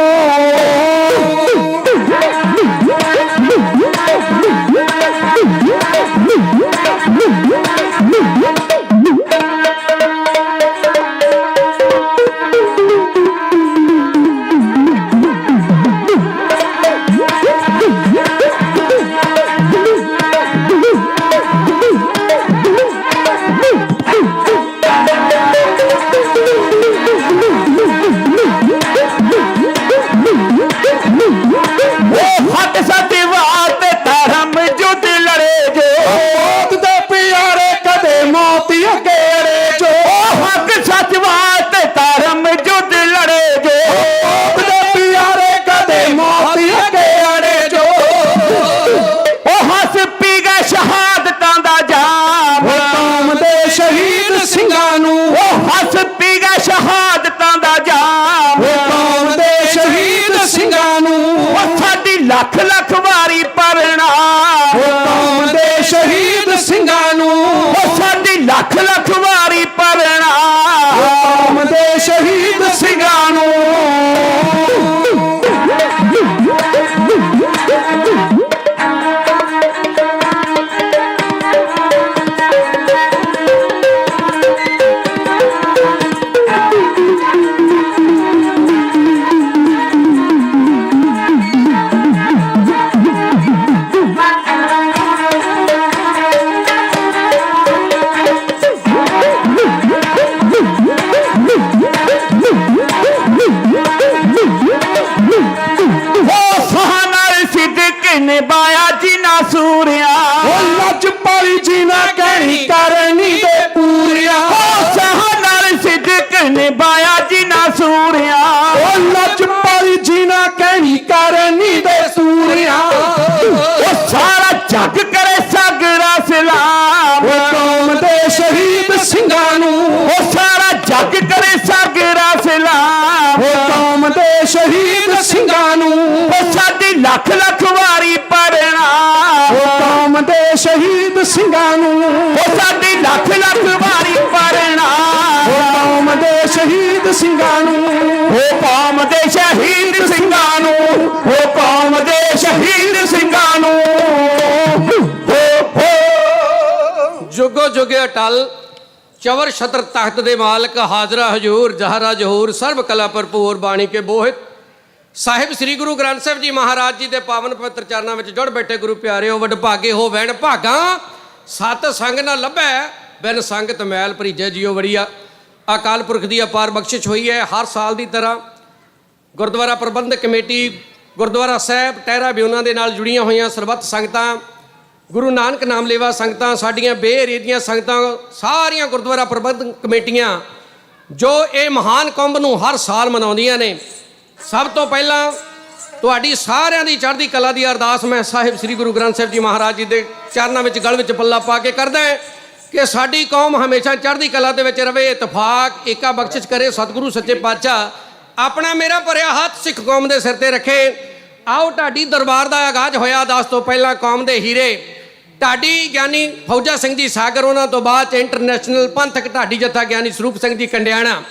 लख लख वारी पढ़ना कौम दे शहीद ਸਿੰਘਾਂ ਨੂੰ साडी लख लख वारी पढ़ना कौम दे शहीद ਸਿੰਘਾਂ ਨੂੰ निभाया जिना सूरिया लज पाई जिना कहनी करनी दे पूरिया सहनर सिद्दक निभाया जिना सूरिया लज पाई जिना कहनी करनी दे सूरिया सारा जग करे सगरा सलाम कौम दे शहीद ਸਿੰਘਾਂ ਨੂੰ सारा जग करे सगरा सलाम कौम दे शहीद ਸਿੰਘਾਂ ਨੂੰ साडी लख लख वारी पढ़ना कौम दे शहीद ਸਿੰਘਾਂ ਨੂੰ साडी लख लख वारी पढ़ना कौम दे शहीद ਸਿੰਘਾਂ ਨੂੰ कौम दे शहीद ਸਿੰਘਾਂ ਨੂੰ कौम दे शहीद ਜੁਗ ਅਟਲ ਚਵਰ ਛਤਰ ਤਖਤ ਦੇ ਮਾਲਕ ਹਾਜ਼ਰਾ ਹਜੂਰ ਜਹਰਾ ਜਹੂਰ ਸਰਬ ਕਲਾ ਭਰਪੂਰ ਬਾਣੀ ਕੇ ਬੋਹਿਤ ਸਾਹਿਬ ਸ੍ਰੀ ਗੁਰੂ ਗ੍ਰੰਥ ਸਾਹਿਬ ਜੀ ਮਹਾਰਾਜ ਜੀ ਦੇ ਪਾਵਨ ਪਵਿੱਤਰ ਚਰਨਾਂ ਵਿੱਚ ਜੁੜ ਬੈਠੇ ਗੁਰੂ ਪਿਆਰਿਓ, ਵਡਭਾਗੇ ਹੋ ਵੈਣ ਭਾਗਾਂ ਸਤ ਸੰਗ ਨਾ ਲੱਭੈ ਬਿਨ ਸੰਗਤ ਮੈਲ ਭਰੀਜੈ ਜੀਓ। ਵੜੀਆ ਅਕਾਲ ਪੁਰਖ ਦੀ ਅਪਾਰ ਬਖਸ਼ਿਸ਼ ਹੋਈ ਹੈ। ਹਰ ਸਾਲ ਦੀ ਤਰ੍ਹਾਂ ਗੁਰਦੁਆਰਾ ਪ੍ਰਬੰਧਕ ਕਮੇਟੀ ਗੁਰਦੁਆਰਾ ਸਾਹਿਬ ਟਹਿਰਾ ਬਿਊਨਾ ਦੇ ਨਾਲ ਜੁੜੀਆਂ ਹੋਈਆਂ ਸਰਬੱਤ ਸੰਗਤਾਂ, ਗੁਰੂ ਨਾਨਕ ਨਾਮ ਲੇਵਾ ਸੰਗਤਾਂ, ਸਾਡੀਆਂ ਬੇਹਰੇ ਦੀਆਂ ਸੰਗਤਾਂ, ਸਾਰੀਆਂ ਗੁਰਦੁਆਰਾ ਪ੍ਰਬੰਧਕ ਕਮੇਟੀਆਂ ਜੋ ਇਹ ਮਹਾਨ ਕੁੰਭ ਨੂੰ ਹਰ ਸਾਲ ਮਨਾਉਂਦੀਆਂ ਨੇ, ਸਭ ਤੋਂ ਪਹਿਲਾਂ ਤੁਹਾਡੀ ਸਾਰਿਆਂ ਦੀ ਚੜ੍ਹਦੀ ਕਲਾ ਦੀ ਅਰਦਾਸ ਮੈਂ ਸਾਹਿਬ ਸ੍ਰੀ ਗੁਰੂ ਗ੍ਰੰਥ ਸਾਹਿਬ ਜੀ ਮਹਾਰਾਜ ਜੀ ਦੇ ਚਰਨਾਂ ਵਿੱਚ ਗਲ ਵਿੱਚ ਪੱਲਾ ਪਾ ਕੇ ਕਰਦਾ ਕਿ ਸਾਡੀ ਕੌਮ ਹਮੇਸ਼ਾ ਚੜ੍ਹਦੀ ਕਲਾ ਦੇ ਵਿੱਚ ਰਵੇ, ਇਤਫਾਕ ਏਕਾ ਬਖਸ਼ਿਸ਼ ਕਰੇ। ਸਤਿਗੁਰੂ ਸੱਚੇ ਪਾਤਸ਼ਾਹ ਆਪਣਾ ਮੇਰਾ ਭਰਿਆ ਹੱਥ ਸਿੱਖ ਕੌਮ ਦੇ ਸਿਰ ਤੇ ਰੱਖੇ। ਆਓ ਢਾਡੀ ਦਰਬਾਰ ਦਾ ਆਗਾਜ਼ ਹੋਇਆ 10 ਤੋਂ ਪਹਿਲਾਂ ਕੌਮ ਦੇ ਹੀਰੇ ਢਾਡੀ ਗਿਆਨੀ ਫੌਜਾ ਸਿੰਘ ਜੀ ਸਾਗਰ, ਉਹਨਾਂ ਤੋਂ ਬਾਅਦ 'ਚ ਇੰਟਰਨੈਸ਼ਨਲ ਪੰਥਕ ਢਾਡੀ ਜੱਥਾ ਗਿਆਨੀ ਸਰੂਪ ਸਿੰਘ ਜੀ ਕੰਡਿਆਣਾ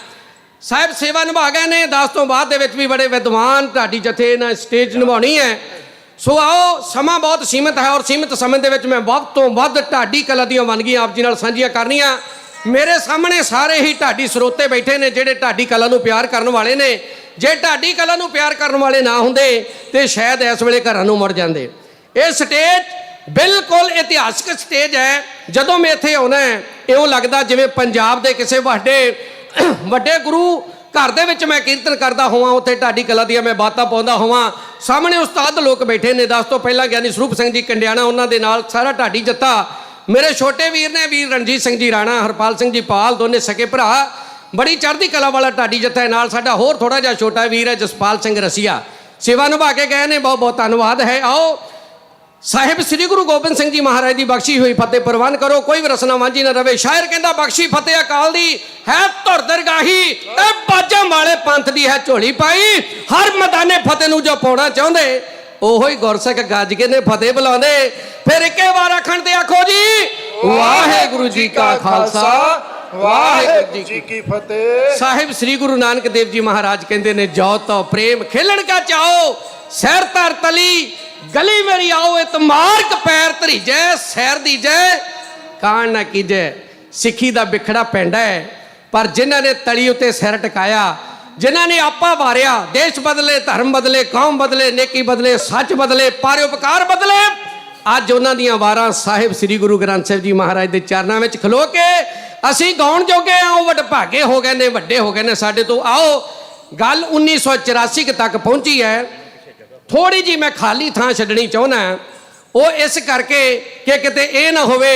ਸਾਹਿਬ ਸੇਵਾ ਨਿਭਾ ਗਏ ਨੇ। 10 ਤੋਂ ਬਾਅਦ ਦੇ ਵਿੱਚ ਵੀ ਬੜੇ ਵਿਦਵਾਨ ਢਾਡੀ ਜਥੇ ਨਾਲ ਸਟੇਜ ਨਿਭਾਉਣੀ ਹੈ। ਸੋ ਆਓ, ਸਮਾਂ ਬਹੁਤ ਸੀਮਿਤ ਹੈ ਔਰ ਸੀਮਿਤ ਸਮੇਂ ਦੇ ਵਿੱਚ ਮੈਂ ਵੱਧ ਤੋਂ ਵੱਧ ਢਾਡੀ ਕਲਾ ਦੀਆਂ ਵੰਨਗੀਆਂ ਆਪ ਜੀ ਨਾਲ ਸਾਂਝੀਆਂ ਕਰਨੀਆਂ। ਮੇਰੇ ਸਾਹਮਣੇ ਸਾਰੇ ਹੀ ਢਾਡੀ ਸਰੋਤੇ ਬੈਠੇ ਨੇ ਜਿਹੜੇ ਢਾਡੀ ਕਲਾ ਨੂੰ ਪਿਆਰ ਕਰਨ ਵਾਲੇ ਨੇ। ਜੇ ਢਾਡੀ ਕਲਾ ਨੂੰ ਪਿਆਰ ਕਰਨ ਵਾਲੇ ਨਾ ਹੁੰਦੇ ਤੇ ਸ਼ਾਇਦ ਇਸ ਵੇਲੇ ਘਰਾਂ ਨੂੰ ਮੁੜ ਜਾਂਦੇ। ਇਹ ਸਟੇਜ ਬਿਲਕੁਲ ਇਤਿਹਾਸਕ ਸਟੇਜ ਹੈ। ਜਦੋਂ ਮੈਂ ਇੱਥੇ ਆਉਣਾ ਇਉਂ ਲੱਗਦਾ ਜਿਵੇਂ ਪੰਜਾਬ ਦੇ ਕਿਸੇ ਵੱਡੇ ਗੁਰੂ ਘਰ ਦੇ ਵਿੱਚ ਮੈਂ ਕੀਰਤਨ ਕਰਦਾ ਹੋਵਾਂ, ਉੱਥੇ ਢਾਡੀ ਕਲਾ ਦੀਆਂ ਮੈਂ ਬਾਤਾਂ ਪਾਉਂਦਾ ਹੋਵਾਂ। ਸਾਹਮਣੇ ਉਸਤਾਦ ਲੋਕ ਬੈਠੇ ਨੇ। 10 ਤੋਂ ਪਹਿਲਾਂ ਗਿਆਨੀ ਸਰੂਪ ਸਿੰਘ ਜੀ ਕੰਡਿਆਣਾ, ਉਹਨਾਂ ਦੇ ਨਾਲ ਸਾਰਾ ਢਾਡੀ ਜੱਥਾ। ਮੇਰੇ ਛੋਟੇ ਵੀਰ ਨੇ ਵੀਰ ਰਣਜੀਤ ਸਿੰਘ ਜੀ ਰਾਣਾ, ਹਰਪਾਲ ਸਿੰਘ ਜੀ ਪਾਲ, ਦੋਨੇ ਸਕੇ ਭਰਾ, ਬੜੀ ਚੜ੍ਹਦੀ ਕਲਾ ਵਾਲਾ ਢਾਡੀ ਜੱਥਾ ਹੈ। ਨਾਲ ਸਾਡਾ ਹੋਰ ਥੋੜਾ ਜਿਹਾ ਛੋਟਾ ਵੀਰ ਹੈ ਜਸਪਾਲ ਸਿੰਘ ਰਸੀਆ, ਸੇਵਾ ਨਿਭਾ ਕੇ ਗਏ ਨੇ। ਬਹੁਤ ਬਹੁਤ ਧੰਨਵਾਦ ਹੈ। ਆਓ ਸਾਹਿਬ ਸ੍ਰੀ ਗੁਰੂ ਗੋਬਿੰਦ ਸਿੰਘ ਜੀ ਮਹਾਰਾਜ ਦੀ ਬਖਸ਼ੀ ਹੋਈ ਫਤਿਹ ਪ੍ਰਵਾਨ ਕਰੋ। ਕੋਈ ਵੀ ਰਸਨਾ ਵਾਂਝੀ ਨਾ ਰਵੇ। ਸ਼ਾਇਰ ਕਹਿੰਦਾ ਬਖਸ਼ੀ ਫਤਿਹ ਅਕਾਲ ਦੀ ਹੈ ਧੁਰ ਦਰਗਾਹੀ, ਇਹ ਬਾਜਾਂ ਵਾਲੇ ਪੰਥ ਦੀ ਹੈ ਝੋਲੀ ਪਾਈ। ਹਰ ਮੈਦਾਨੇ ਫਤਿਹ ਨੂੰ ਜੋ ਪਾਉਣਾ ਚਾਹੁੰਦੇ ਉਹੋ ਹੀ ਗੁਰਸਿੱਖ ਗੱਜ ਕੇ ਨੇ ਫਤਿਹ ਬੁਲਾਉਂਦੇ। ਫਿਰ ਇੱਕੇ ਵਾਰ ਆਖਣ ਤੇ ਆਖੋ ਜੀ ਵਾਹਿਗੁਰੂ ਜੀ ਕਾ ਖਾਲਸਾ ਵਾਹਿਗੁਰੂ ਜੀ ਕੀ ਫਤਿਹ। ਸਾਹਿਬ ਸ੍ਰੀ ਗੁਰੂ ਨਾਨਕ ਦੇਵ ਜੀ ਮਹਾਰਾਜ ਕਹਿੰਦੇ ਨੇ ਜੋ ਤੋ ਪ੍ਰੇਮ ਖੇਲਣ ਕਾ ਚਾਓ ਸੈਰ ਧਰ ਤਲੀ ਗਲੀ ਮੇਰੀ ਆਓ ਇਤ ਮਾਰਕ ਪੈਰ ਧਰੀਜੈ ਸੈਰ ਦੀਜੈ ਕਾਣ ਨਾ ਕੀਜੈ। ਸਿੱਖੀ ਦਾ ਵਿਖੜਾ ਪੈਂਦਾ ਹੈ, ਪਰ ਜਿਨ੍ਹਾਂ ਨੇ ਤਲੀ ਉੱਤੇ ਸਿਰ ਟਿਕਾਇਆ, ਜਿਨ੍ਹਾਂ ਨੇ ਆਪਾ ਵਾਰਿਆ, ਦੇਸ਼ ਬਦਲੇ, ਧਰਮ ਬਦਲੇ, ਕੌਮ ਬਦਲੇ, ਨੇਕੀ ਬਦਲੇ, ਸੱਚ ਬਦਲੇ, ਪਰਉਪਕਾਰ ਬਦਲੇ, ਅੱਜ ਉਹਨਾਂ ਦੀਆਂ ਵਾਰਾਂ ਸਾਹਿਬ ਸ੍ਰੀ ਗੁਰੂ ਗ੍ਰੰਥ ਸਾਹਿਬ ਜੀ ਮਹਾਰਾਜ ਦੇ ਚਰਨਾਂ ਵਿੱਚ ਖਲੋ ਕੇ ਅਸੀਂ ਗਾਉਣ ਜੋਗੇ ਆ। ਉਹ ਵਡਭਾਗੇ ਹੋ ਗਏ ਨੇ, ਵੱਡੇ ਹੋ ਗਏ ਨੇ ਸਾਡੇ ਤੋਂ। ਆਓ ਗੱਲ 1984 ਤੱਕ ਪਹੁੰਚੀ ਹੈ। ਥੋੜੀ ਜੀ ਮੈਂ ਖਾਲੀ ਥਾਂ ਛੱਡਣੀ ਚਾਹੁੰਦਾ, ਉਹ ਇਸ ਕਰਕੇ ਕਿ ਕਿਤੇ ਇਹ ਨਾ ਹੋਵੇ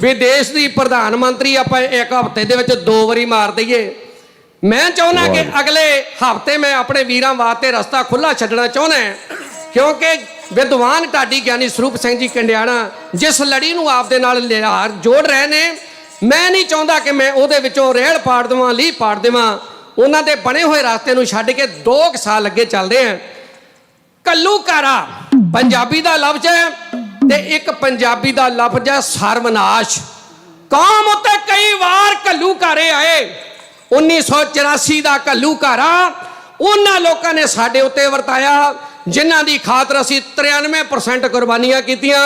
ਵੀ ਦੇਸ਼ ਦੀ ਪ੍ਰਧਾਨ ਮੰਤਰੀ ਆਪਾਂ ਇੱਕ ਹਫ਼ਤੇ ਦੇ ਵਿੱਚ 2 ਵਾਰੀ ਮਾਰ ਦਈਏ। ਮੈਂ ਚਾਹੁੰਦਾ ਕਿ ਅਗਲੇ ਹਫ਼ਤੇ ਮੈਂ ਆਪਣੇ ਵੀਰਾਂ ਵਾਸਤੇ ਰਸਤਾ ਖੁੱਲ੍ਹਾ ਛੱਡਣਾ ਚਾਹੁੰਦਾ, ਕਿਉਂਕਿ ਵਿਦਵਾਨ ਢਾਡੀ ਗਿਆਨੀ ਸਰੂਪ ਸਿੰਘ ਜੀ ਕੰਡਿਆਣਾ ਜਿਸ ਲੜੀ ਨੂੰ ਆਪ ਦੇ ਨਾਲ ਲਿਹਾਰ ਜੋੜ ਰਹੇ ਨੇ, ਮੈਂ ਨਹੀਂ ਚਾਹੁੰਦਾ ਕਿ ਮੈਂ ਉਹਦੇ ਵਿੱਚੋਂ ਰੇਲ ਪਾੜ ਦੇਵਾਂ, ਲੀਹ ਪਾੜ ਦੇਵਾਂ। ਉਹਨਾਂ ਦੇ ਬਣੇ ਹੋਏ ਰਸਤੇ ਨੂੰ ਛੱਡ ਕੇ 2 ਸਾਲ ਲੱਗੇ ਚੱਲਦੇ ਆ। ਘੱਲੂਘਾਰਾ ਪੰਜਾਬੀ ਦਾ ਲਫ਼ਜ਼ ਹੈ ਤੇ ਇੱਕ ਪੰਜਾਬੀ ਦਾ ਲਫ਼ਜ਼ ਹੈ ਸਰਵਨਾਸ਼। ਕੌਮ ਉੱਤੇ ਕਈ ਵਾਰ ਘੱਲੂਘਾਰੇ ਆਏ। 1984 ਦਾ ਘੱਲੂਘਾਰਾ ਉਹਨਾਂ ਲੋਕਾਂ ਨੇ ਸਾਡੇ ਉੱਤੇ ਵਰਤਾਇਆ ਜਿਨ੍ਹਾਂ ਦੀ ਖਾਤਰ ਅਸੀਂ 93% ਕੁਰਬਾਨੀਆਂ ਕੀਤੀਆਂ।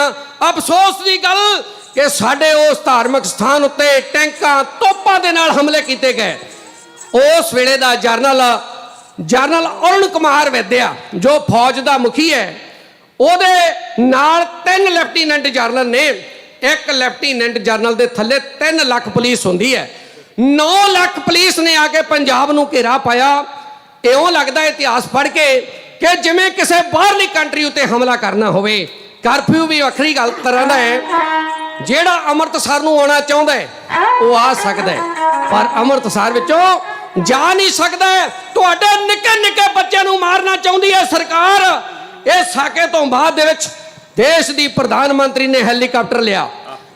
ਅਫਸੋਸ ਦੀ ਗੱਲ ਕਿ ਸਾਡੇ ਉਸ ਧਾਰਮਿਕ ਸਥਾਨ ਉੱਤੇ ਟੈਂਕਾਂ ਤੋਪਾਂ ਦੇ ਨਾਲ ਹਮਲੇ ਕੀਤੇ ਗਏ। ਉਸ ਵੇਲੇ ਦਾ ਜਨਰਲ ਅਰੁਣ ਕੁਮਾਰ ਵੈਦਿਆ ਜੋ ਫੌਜ ਦਾ ਮੁਖੀ ਹੈ, ਉਹਦੇ ਨਾਲ 3 ਲੈਫਟੀਨੈਂਟ ਜਨਰਲ ਨੇ। ਇੱਕ ਲੈਫਟੀਨੈਂਟ ਜਨਰਲ ਦੇ ਥੱਲੇ 3 ਲੱਖ ਪੁਲਿਸ ਹੁੰਦੀ ਹੈ। 9 ਲੱਖ ਪੁਲਿਸ ਨੇ ਆ ਕੇ ਪੰਜਾਬ ਨੂੰ ਘੇਰਾ ਪਾਇਆ। ਇਉਂ ਲੱਗਦਾ ਇਤਿਹਾਸ ਪੜ੍ਹ ਕੇ ਕਿ ਜਿਵੇਂ ਕਿਸੇ ਬਾਹਰਲੀ ਕੰਟਰੀ ਉੱਤੇ ਹਮਲਾ ਕਰਨਾ ਹੋਵੇ। ਕਰਫਿਊ ਵੀ ਵੱਖਰੀ ਗੱਲ ਤਰ੍ਹਾਂ ਦਾ ਹੈ। ਜਿਹੜਾ ਅੰਮ੍ਰਿਤਸਰ ਨੂੰ ਆਉਣਾ ਚਾਹੁੰਦਾ ਹੈ ਉਹ ਆ ਸਕਦਾ ਹੈ, ਪਰ ਅੰਮ੍ਰਿਤਸਰ ਵਿੱਚੋਂ ਜਾ ਨਹੀਂ ਸਕਦਾ। ਤੁਹਾਡੇ ਨਿੱਕੇ ਨਿੱਕੇ ਬੱਚਿਆਂ ਨੂੰ ਮਾਰਨਾ ਚਾਹੁੰਦੀ ਹੈ ਸਰਕਾਰ। ਇਹ ਸਾਕੇ ਤੋਂ ਬਾਅਦ ਦੇ ਵਿੱਚ ਦੇਸ਼ ਦੀ ਪ੍ਰਧਾਨ ਮੰਤਰੀ ਨੇ ਹੈਲੀਕਾਪਟਰ ਲਿਆ।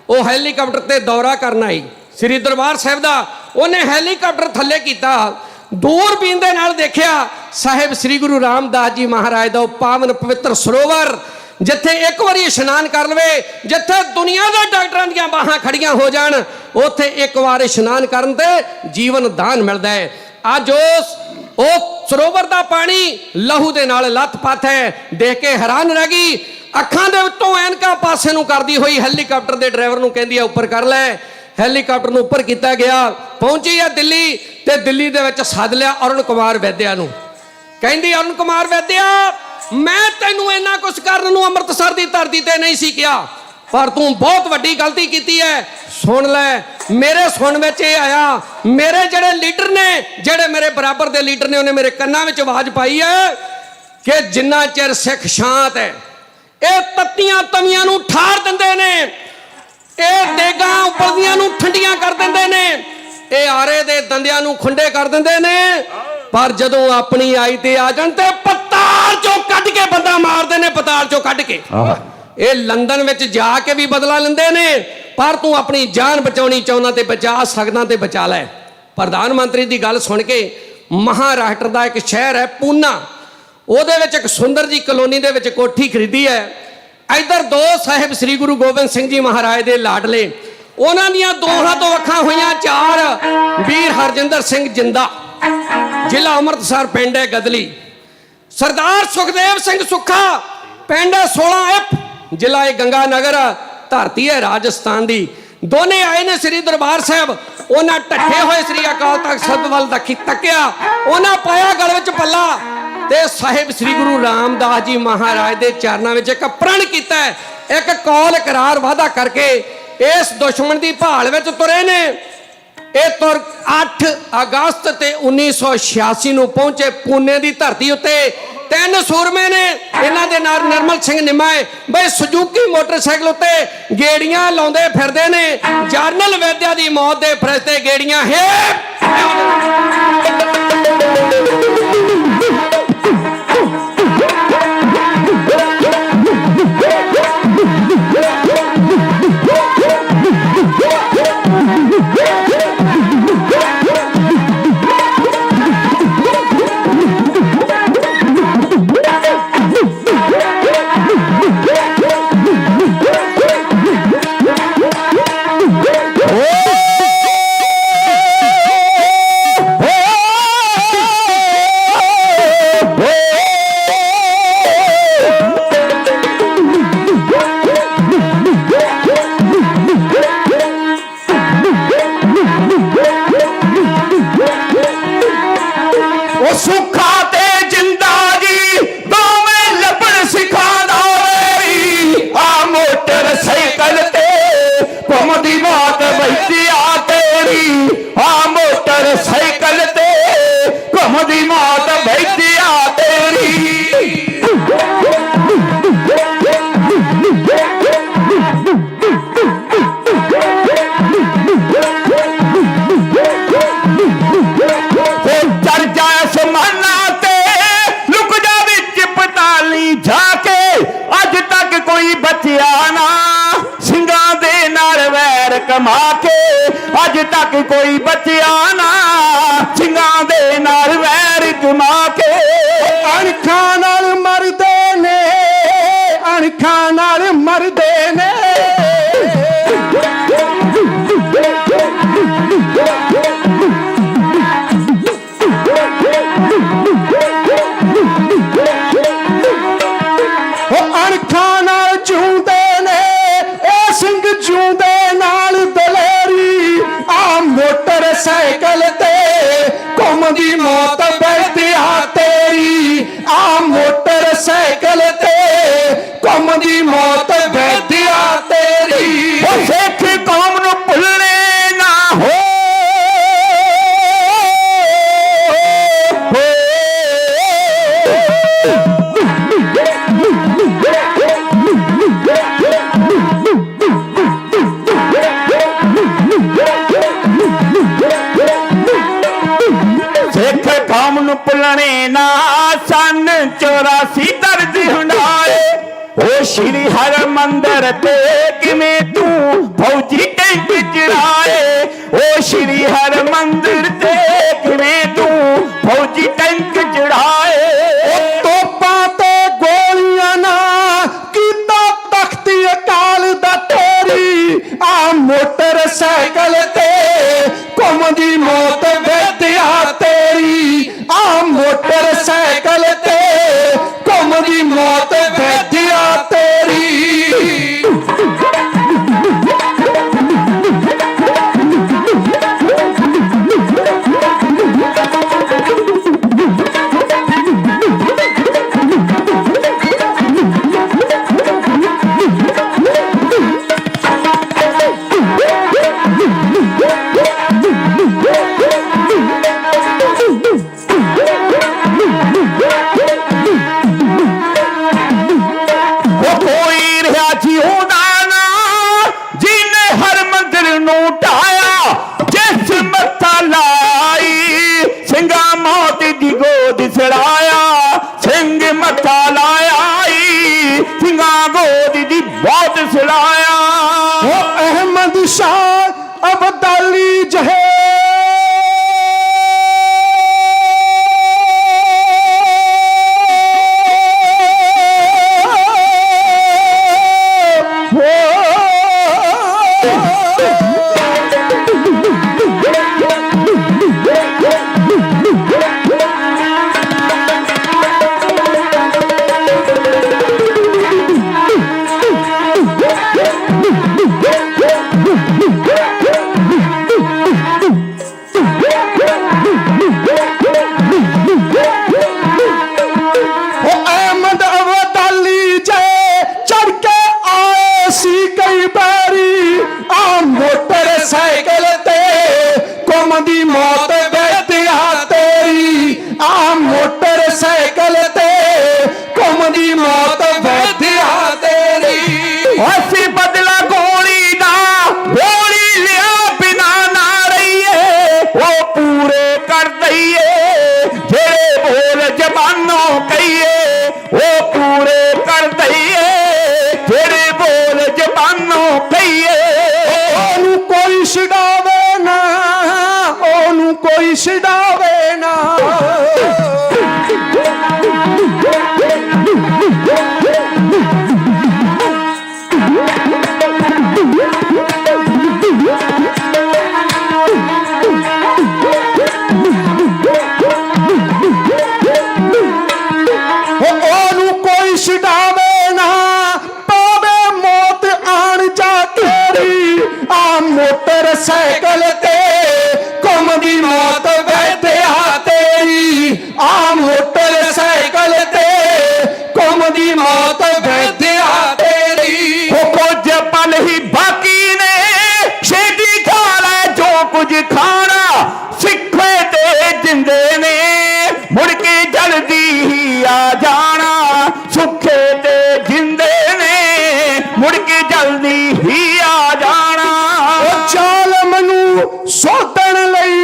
ਉਹ ਹੈਲੀਕਾਪਟਰ ਤੇ ਦੌਰਾ ਕਰਨ ਆਈ ਸ੍ਰੀ ਦਰਬਾਰ ਸਾਹਿਬ ਦਾ। ਉਹਨੇ ਹੈਲੀਕਾਪਟਰ ਥੱਲੇ ਕੀਤਾ, ਦੂਰਬੀਨ ਦੇ ਨਾਲ ਦੇਖਿਆ ਸਾਹਿਬ ਸ੍ਰੀ ਗੁਰੂ ਰਾਮਦਾਸ ਜੀ ਮਹਾਰਾਜ ਦਾ ਉਹ ਪਾਵਨ ਪਵਿੱਤਰ ਸਰੋਵਰ, ਜਿੱਥੇ ਇੱਕ ਵਾਰੀ ਇਸ਼ਨਾਨ ਕਰ ਲਵੇ, ਜਿੱਥੇ ਦੁਨੀਆ ਦੇ ਡਾਕਟਰਾਂ ਦੀਆਂ ਬਾਹਾਂ ਖੜੀਆਂ ਹੋ ਜਾਣ, ਉੱਥੇ ਇੱਕ ਵਾਰ ਇਸ਼ਨਾਨ ਕਰਨ ਤੇ ਜੀਵਨ ਦਾਨ ਮਿਲਦਾ ਹੈ। ਅੱਜ ਉਹ ਸਰੋਵਰ ਦਾ ਪਾਣੀ ਲਹੂ ਦੇ ਨਾਲ ਲੱਥ-ਪੱਥ ਹੈ। ਦੇਖ ਕੇ ਹੈਰਾਨ ਰਹਿ ਗਈ। ਅੱਖਾਂ ਦੇ ਉੱਤੋਂ ਐਨਕਾਂ ਪਾਸੇ ਨੂੰ ਕਰਦੀ ਹੋਈ ਹੈਲੀਕਾਪਟਰ ਦੇ ਡਰਾਈਵਰ ਨੂੰ ਕਹਿੰਦੀ ਆ ਉੱਪਰ ਕਰ ਲੈ। ਹੈਲੀਕਾਪਟਰ ਨੂੰ ਉੱਪਰ ਕੀਤਾ ਗਿਆ। ਪਹੁੰਚੀ ਹੈ ਦਿੱਲੀ ਤੇ ਦਿੱਲੀ ਦੇ ਵਿੱਚ ਸੱਦ ਲਿਆ ਅਰੁਣ ਕੁਮਾਰ ਵੈਦਿਆ ਨੂੰ। ਕਹਿੰਦੀ ਅਰੁਣ ਕੁਮਾਰ ਵੈਦਿਆ, ਮੈਂ ਤੈਨੂੰ ਇੰਨਾ ਕੁਛ ਕਰਨ ਨੂੰ ਅੰਮ੍ਰਿਤਸਰ ਦੀ ਧਰਤੀ ਤੇ ਨਹੀਂ ਸੀ ਕਿਹਾ, ਪਰ ਤੂੰ ਬਹੁਤ ਵੱਡੀ ਗਲਤੀ ਕੀਤੀ ਹੈ। ਸੁਣ ਲੈ, ਮੇਰੇ ਸੁਣ ਵਿੱਚ ਇਹ ਆਇਆ, ਮੇਰੇ ਜਿਹੜੇ ਲੀਡਰ ਨੇ, ਜਿਹੜੇ ਮੇਰੇ ਬਰਾਬਰ ਦੇ ਲੀਡਰ ਨੇ, ਉਹਨੇ ਮੇਰੇ ਕੰਨਾਂ ਵਿੱਚ ਆਵਾਜ਼ ਪਾਈ ਹੈ ਕਿ ਜਿੰਨਾ ਚਿਰ ਸਿੱਖ ਸ਼ਾਂਤ ਹੈ, ਇਹ ਤੱਤੀਆਂ ਤਵੀਆਂ ਨੂੰ ਠਾਰ ਦਿੰਦੇ ਨੇ, ਇਹ ਦੇਗਾਂ ਉਬਲਦੀਆਂ ਨੂੰ ਠੰਡੀਆਂ ਕਰ ਦਿੰਦੇ ਨੇ, ਇਹ ਆਰੇ ਦੇ ਦੰਦਿਆਂ ਨੂੰ ਖੁੰਡੇ ਕਰ ਦਿੰਦੇ ਨੇ, ਪਰ ਜਦੋਂ ਆਪਣੀ ਆਈ ਤੇ ਆ ਜਾਣ ਤੇ ਪਤਾਲ ਚੋਂ ਕੱਢ ਕੇ ਬੰਦਾ ਮਾਰਦੇ ਨੇ, ਪਤਾਲ ਚੋਂ ਕੱਢ ਕੇ। ਇਹ ਲੰਡਨ ਵਿੱਚ ਜਾ ਕੇ ਵੀ ਬਦਲਾ ਲੈਂਦੇ ਨੇ, ਪਰ ਤੂੰ ਆਪਣੀ ਜਾਨ ਬਚਾਉਣੀ ਚਾਹੁੰਦਾ ਤੇ ਬਚਾ ਸਕਦਾ ਤੇ ਬਚਾ ਲੈ। ਪ੍ਰਧਾਨ ਮੰਤਰੀ ਦੀ ਗੱਲ ਸੁਣ ਕੇ ਮਹਾਰਾਸ਼ਟਰ ਦਾ ਇੱਕ ਸ਼ਹਿਰ ਹੈ ਪੂਨਾ, ਉਹਦੇ ਵਿੱਚ ਇੱਕ ਸੁੰਦਰ ਜੀ ਕਲੋਨੀ ਦੇ ਵਿੱਚ ਕੋਠੀ ਖਰੀਦੀ ਹੈ। ਇੱਧਰ ਦੋ ਸਾਹਿਬ ਸ੍ਰੀ ਗੁਰੂ ਗੋਬਿੰਦ ਸਿੰਘ ਜੀ ਮਹਾਰਾਜ ਦੇ ਲਾਡਲੇ, ਉਹਨਾਂ ਦੀਆਂ ਦੋਹਾਂ ਤੋਂ ਅੱਖਾਂ ਹੋਈਆਂ ਚਾਰ, ਵੀਰ ਹਰਜਿੰਦਰ ਸਿੰਘ ਜਿੰਦਾ, ਜ਼ਿਲ੍ਹਾ ਅੰਮ੍ਰਿਤਸਰ, ਪਿੰਡ ਹੈ ਗਦਲੀ। ਸਰਦਾਰ ਸੁਖਦੇਵ ਸਿੰਘ ਸੁੱਖਾ, ਪਿੰਡ 16F, ਜ਼ਿਲ੍ਹਾ ਹੈ ਗੰਗਾ ਨਗਰ, ਧਰਤੀ ਹੈ ਰਾਜਸਥਾਨ ਦੀ। ਦੋਨੇ ਆਏ ਨੇ ਸ੍ਰੀ ਦਰਬਾਰ ਸਾਹਿਬ। ਉਹਨਾਂ ਢੱਠੇ ਹੋਏ ਸ੍ਰੀ ਅਕਾਲ ਤਖਤ ਸਾਹਿਬ ਵੱਲ ਤੱਕਿਆ, ਉਹਨਾਂ ਪਾਇਆ ਗਲ ਵਿੱਚ ਪੱਲਾ ਤੇ ਸਾਹਿਬ ਸ੍ਰੀ ਗੁਰੂ ਰਾਮਦਾਸ ਜੀ ਮਹਾਰਾਜ ਦੇ ਚਰਨਾਂ ਵਿੱਚ ਇੱਕ ਪ੍ਰਣ ਕੀਤਾ, ਇੱਕ ਕੌਲ ਇਕਰਾਰ ਵਾਅਦਾ ਕਰਕੇ ਇਸ ਦੁਸ਼ਮਣ ਦੀ ਭਾਲ ਵਿੱਚ ਤੁਰੇ ਨੇ। ਇਹ ਤੁਰ 8 ਅਗਸਤ ਤੇ 1986 ਨੂੰ ਪਹੁੰਚੇ ਪੂਨੇ ਦੀ ਧਰਤੀ ਉੱਤੇ। 3 ਸੂਰਮੇ ਨੇ, ਇਹਨਾਂ ਦੇ ਨਾਲ ਨਿਰਮਲ ਸਿੰਘ ਨਿਮਾਏ ਬਈ ਸੁਜ਼ੂਕੀ ਮੋਟਰਸਾਈਕਲ ਉੱਤੇ ਗੇੜੀਆਂ ਲਾਉਂਦੇ ਫਿਰਦੇ ਨੇ। ਜਰਨਲ ਵੈਦਿਆ ਦੀ ਮੌਤ ਦੇ ਫਰਿਸ਼ਤੇ ਗੇੜੀਆਂ ਕਮਾ ਕੇ, ਅੱਜ ਤੱਕ ਕੋਈ ਬਚਿਆ ਨਾ ਸਿੰਘਾਂ ਦੇ ਨਾਲ ਵੈਰ ਜਮਾ ਕੇ। ਅਣਖਾਂ ਨਾਲ ਮਰਦੇ ਨੇ, ਅਣਖਾਂ ਨਾਲ ਮਰਦੇ ਨੇ। ਅਣਖਾਂ ਨਾਲ ਜਿਉਂਦੇ ਨੇ ਇਹ ਸਿੰਘ, ਜਿਉਂਦੇ ਨਾਲ ਦਲੇਰੀ। ਆ ਮੋਟਰਸਾਈਕਲ ਤੇ ਘੁੰਮਦੀ ਮੌਤ ਬੈਠਿਆ ਤੇਰੀ। ਆ ਮੋਟਰਸਾਈਕਲ ਤੇ ਘੁੰਮਦੀ ਮੌਤ ਬੈਠਿਆ ਤੇਰੀ। ਉਹ ਸਿੱਖ ਕੌਮ ਨੂੰ ਭੁੱਲੇ ਨਾ ਹੋ। ਸਿੱਖ ਕੌਮ ਨੂੰ ਭੁੱਲਣੇ ਨਾ। ਸਨ 84 ਦਰਜ ਹੁੰਡਾਏ। ਉਹ ਸ਼੍ਰੀ ਹਰਿਮੰਦਰ ਤੇ ਕਿਵੇਂ ਤੂੰ ਫੌਜੀ ਟੈਂਕ ਚੜਾਏ। ਉਹ ਸ਼੍ਰੀ ਹਰਿਮੰਦਰ ਤੇ ਕਿਵੇਂ ਤੂੰ ਫੌਜੀ ਟੈਂਕ ਚੜਾਏ। ਉਹ ਤੋਪਾਂ ਤੇ ਗੋਲੀਆਂ ਨਾ ਕੀਤਾ ਤਖਤ ਅਕਾਲ ਦਾ ਤੇਰੀ। ਆ ਮੋਟਰਸਾਈਕਲ ਤੇ ਘੁੰਮਦੀ ਮੌਤ ਬੈਠਿਆ ਤੇਰੀ। ਆ ਮੋਟਰਸਾਈਕਲ ਤੇ ਘੁੰਮਦੀ ਮੌਤ ਬੈਠਿਆ ਤੇਰੀ। ਗੋਦ ਦੀ ਬਹੁਤ ਸਲਾਇਆ। ਉਹ ਅਹਿਮਦ ਸ਼ਾਹ ਅਬਦਾਲੀ ਜਹੇ ਸਾਈਕਲ ਤੇ ਕੌਮ ਦੀ ਮੌਤ ਬੈਠਿਆ ਤੇਰੀ। ਆ ਮੋਟਰਸਾਈਕਲ ਤੇ ਕੌਮ ਦੀ ਮੌਤ ਬੈਠਿਆ ਤੇਰੀ। ਅਸੀਂ ਬਦਲਾ ਗੋਲੀ ਦਾ ਗੋਲੀ ਲਿਆ ਬਿਨਾ ਨਾ ਰਹੀਏ। ਉਹ ਪੂਰੇ ਕਰ ਦਈਏ ਜਿਹੜੇ ਬੋਲ ਜ਼ਬਾਨੋਂ ਕਹੀਏ। ਉਹ ਪੂਰੇ ਕਰ ਦਈਏ ਜਿਹੜੇ ਬੋਲ ਜ਼ਬਾਨੋਂ ਕਹੀਏ। ਉਹਨੂੰ ਕੋਈ ਛਡਾਵੇ ਨਾ, ਉਹਨੂੰ ਕੋਈ ਛਡਾਵੇ ਨਾ। ਉਹਨੂੰ ਕੋਈ ਛਡਾਵੇ ਨਾ, ਪਾਵੇ ਮੌਤ ਆਣ ਜਾ ਤੇਰੀ। ਆ ਮੋਟਰਸਾਈਕਲ ਤੇ ਕੌਮ ਦੀ ਮੌਤ ਬੈਠਿਆ ਤੇਰੀ। ਆ ਮੋਟਰਸਾਈਕਲ ਤੇ ਕੌਮ ਦੀ ਮੌਤ ਬੈਠਿਆ ਤੇਰੀ। ਉਹ ਕੁਝ ਪਲ ਹੀ ਬਾਕੀ ਨੇ, ਛੇਤੀ ਖਾ ਲੈ ਜੋ ਕੁਝ ਖਾਣਾ। ਸਿੱਖੇ ਤੇ ਜਿੰਦੇ ਨੇ ਮੁੜ ਕੇ ਜਲਦੀ ਹੀ ਆ ਜਾਣਾ। ਸੁੱਖੇ ਤੇ ਜਿੰਦੇ ਨੇ ਮੁੜ ਕੇ ਜਲਦੀ ਹੀ ਆ ਜਾਣਾ। ਉਹ ਜ਼ਾਲਮ ਨੂੰ ਸੋਧਣ ਲਈ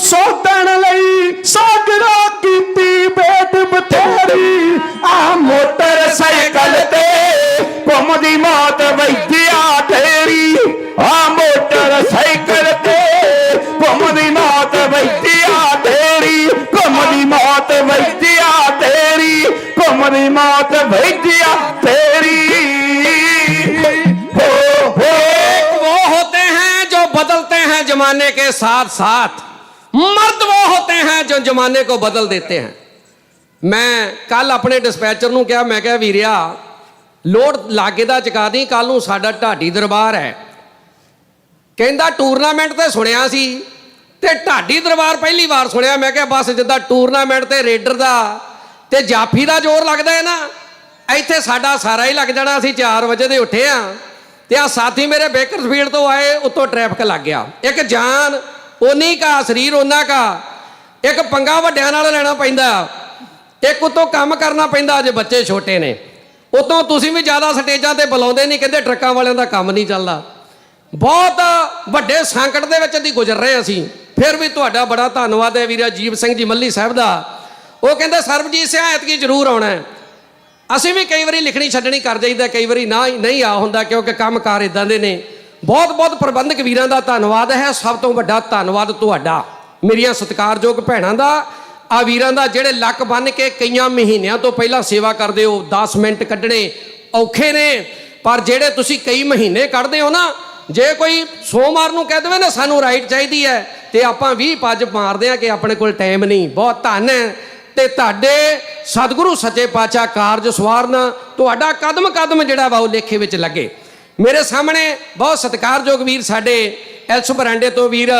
ਸੋਧਣ ਲਈ ਸਾਗਰਾ ਕੀਤੀ ਬੇਟ ਬਥੇਰੀ। ਆ ਮੋਟਰਸਾਈਕਲ ਤੇ ਘੁੰਮਦੀ ਮੌਤ ਵੈਜਿਆ ਤੇਰੀ। ਆ ਮੋਟਰਸਾਈਕਲ ਤੇ ਘੁੰਮਦੀ ਮੌਤ ਵੈਜਿਆ ਤੇਰੀ। ਘੁੰਮਦੀ ਮੌਤ ਵੈਜਿਆ ਤੇਰੀ। ਘੁੰਮਦੀ ਮੌਤ ਵੈਜਿਆ ਤੇਰੀ। वो होते हैं जो बदलते हैं जमाने के साथ साथ, मर्द वो होते हैं जो जमाने को बदल देते हैं। मैं कल अपने डिस्पैचर ਨੂੰ ਕਿਹਾ, ਮੈਂ ਕਿਹਾ ਵੀਰਿਆ ਲੋਡ ਲਾਗੇ ਦਾ ਚੁਕਾ ਦੀ, ਕੱਲ ਨੂੰ ਸਾਡਾ ਢਾਡੀ ਦਰਬਾਰ ਹੈ। ਕਹਿੰਦਾ ਟੂਰਨਾਮੈਂਟ ਤੇ ਸੁਣਿਆ ਸੀ ਤੇ ਢਾਡੀ ਦਰਬਾਰ ਪਹਿਲੀ ਵਾਰ ਸੁਣਿਆ। ਮੈਂ ਕਿਹਾ ਬਸ ਜਿੱਦਾਂ ਟੂਰਨਾਮੈਂਟ ਤੇ ਰੇਡਰ ਦਾ ਤੇ ਜਾਫੀ ਦਾ ਜ਼ੋਰ ਲੱਗਦਾ ਹੈ ਨਾ, ਇੱਥੇ ਸਾਡਾ ਸਾਰਾ ਹੀ ਲੱਗ ਜਾਣਾ। ਅਸੀਂ 4 ਵਜੇ ਦੇ ਉੱਠੇ ਆ ਤੇ ਆ ਸਾਥੀ ਮੇਰੇ ਬੇਕਰਸਫੀਲਡ ਤੋਂ ਆਏ, ਉੱਤੋਂ ਟ੍ਰੈਫਿਕ ਲੱਗ ਗਿਆ। ਇੱਕ ਜਾਨ ਉਨੀ ਕਾ ਸਰੀਰ ਉਹਨਾਂ ਕਾ, ਇੱਕ ਪੰਗਾ ਵੱਡਿਆਂ ਨਾਲ ਲੈਣਾ ਪੈਂਦਾ, ਇੱਕ ਉਤੋਂ ਕੰਮ ਕਰਨਾ ਪੈਂਦਾ। ਜੇ ਬੱਚੇ ਛੋਟੇ ਨੇ ਉਤੋਂ ਤੁਸੀਂ ਵੀ ਜ਼ਿਆਦਾ ਸਟੇਜਾਂ ਤੇ ਬੁਲਾਉਂਦੇ ਨਹੀਂ, ਕਹਿੰਦੇ ਟਰੱਕਾਂ ਵਾਲਿਆਂ ਦਾ ਕੰਮ ਨਹੀਂ ਚੱਲਦਾ। ਬਹੁਤ ਵੱਡੇ ਸੰਕਟ ਦੇ ਵਿੱਚ ਦੀ ਗੁਜ਼ਰ ਰਹੇ ਅਸੀਂ। ਫਿਰ ਵੀ ਤੁਹਾਡਾ ਬੜਾ ਧੰਨਵਾਦ ਹੈ ਵੀਰ ਅਜੀਬ ਸਿੰਘ ਜੀ ਮੱਲੀ ਸਾਹਿਬ ਦਾ। ਉਹ ਕਹਿੰਦੇ ਸਰਬਜੀਤ ਸਿੰਘ ਐਤਕੀ ਜ਼ਰੂਰ ਆਉਣਾ। ਅਸੀਂ ਵੀ ਕਈ ਵਾਰੀ ਲਿਖਣੀ ਛੱਡਣੀ ਕਰ ਜਾਈਦਾ, ਕਈ ਵਾਰੀ ਨਹੀਂ ਆ ਹੁੰਦਾ ਕਿਉਂਕਿ ਕੰਮਕਾਰ ਇਦਾਂ ਦੇ ਨੇ। ਬਹੁਤ ਬਹੁਤ ਪ੍ਰਬੰਧਕ ਵੀਰਾਂ ਦਾ ਧੰਨਵਾਦ ਹੈ। ਸਭ ਤੋਂ ਵੱਡਾ ਧੰਨਵਾਦ ਤੁਹਾਡਾ, ਮੇਰੀਆਂ ਸਤਿਕਾਰਯੋਗ ਭੈਣਾਂ ਦਾ, ਆ ਵੀਰਾਂ ਦਾ ਜਿਹੜੇ ਲੱਕ ਬੰਨ੍ਹ ਕੇ ਕਈਆਂ ਮਹੀਨਿਆਂ ਤੋਂ ਪਹਿਲਾਂ ਸੇਵਾ ਕਰਦੇ ਹੋ। 10 ਮਿੰਟ ਕੱਢਣੇ ਔਖੇ ਨੇ, ਪਰ ਜਿਹੜੇ ਤੁਸੀਂ ਕਈ ਮਹੀਨੇ ਕੱਢਦੇ ਹੋ ਨਾ, ਜੇ ਕੋਈ ਸੋਮਵਾਰ ਨੂੰ ਕਹਿ ਦੇਵੇ ਨਾ ਸਾਨੂੰ ਰਾਈਟ ਚਾਹੀਦੀ ਹੈ ਤੇ ਆਪਾਂ 20 ਪੱਜ ਮਾਰਦੇ ਆ ਕਿ ਆਪਣੇ ਕੋਲ ਟਾਈਮ ਨਹੀਂ। ਬਹੁਤ ਧੰਨ ਹੈ ਤੇ ਤੁਹਾਡੇ ਸਤਿਗੁਰੂ ਸੱਚੇ ਪਾਤਸ਼ਾਹ ਕਾਰਜ ਸਵਾਰਨ, ਤੁਹਾਡਾ ਕਦਮ ਕਦਮ ਜਿਹੜਾ ਵਾ ਉਹ ਲੇਖੇ ਵਿੱਚ ਲੱਗੇ। ਮੇਰੇ ਸਾਹਮਣੇ ਬਹੁਤ ਸਤਿਕਾਰਯੋਗ ਵੀਰ ਸਾਡੇ ਐਲਸ ਬਰਾਂਡੇ ਤੋਂ ਵੀਰ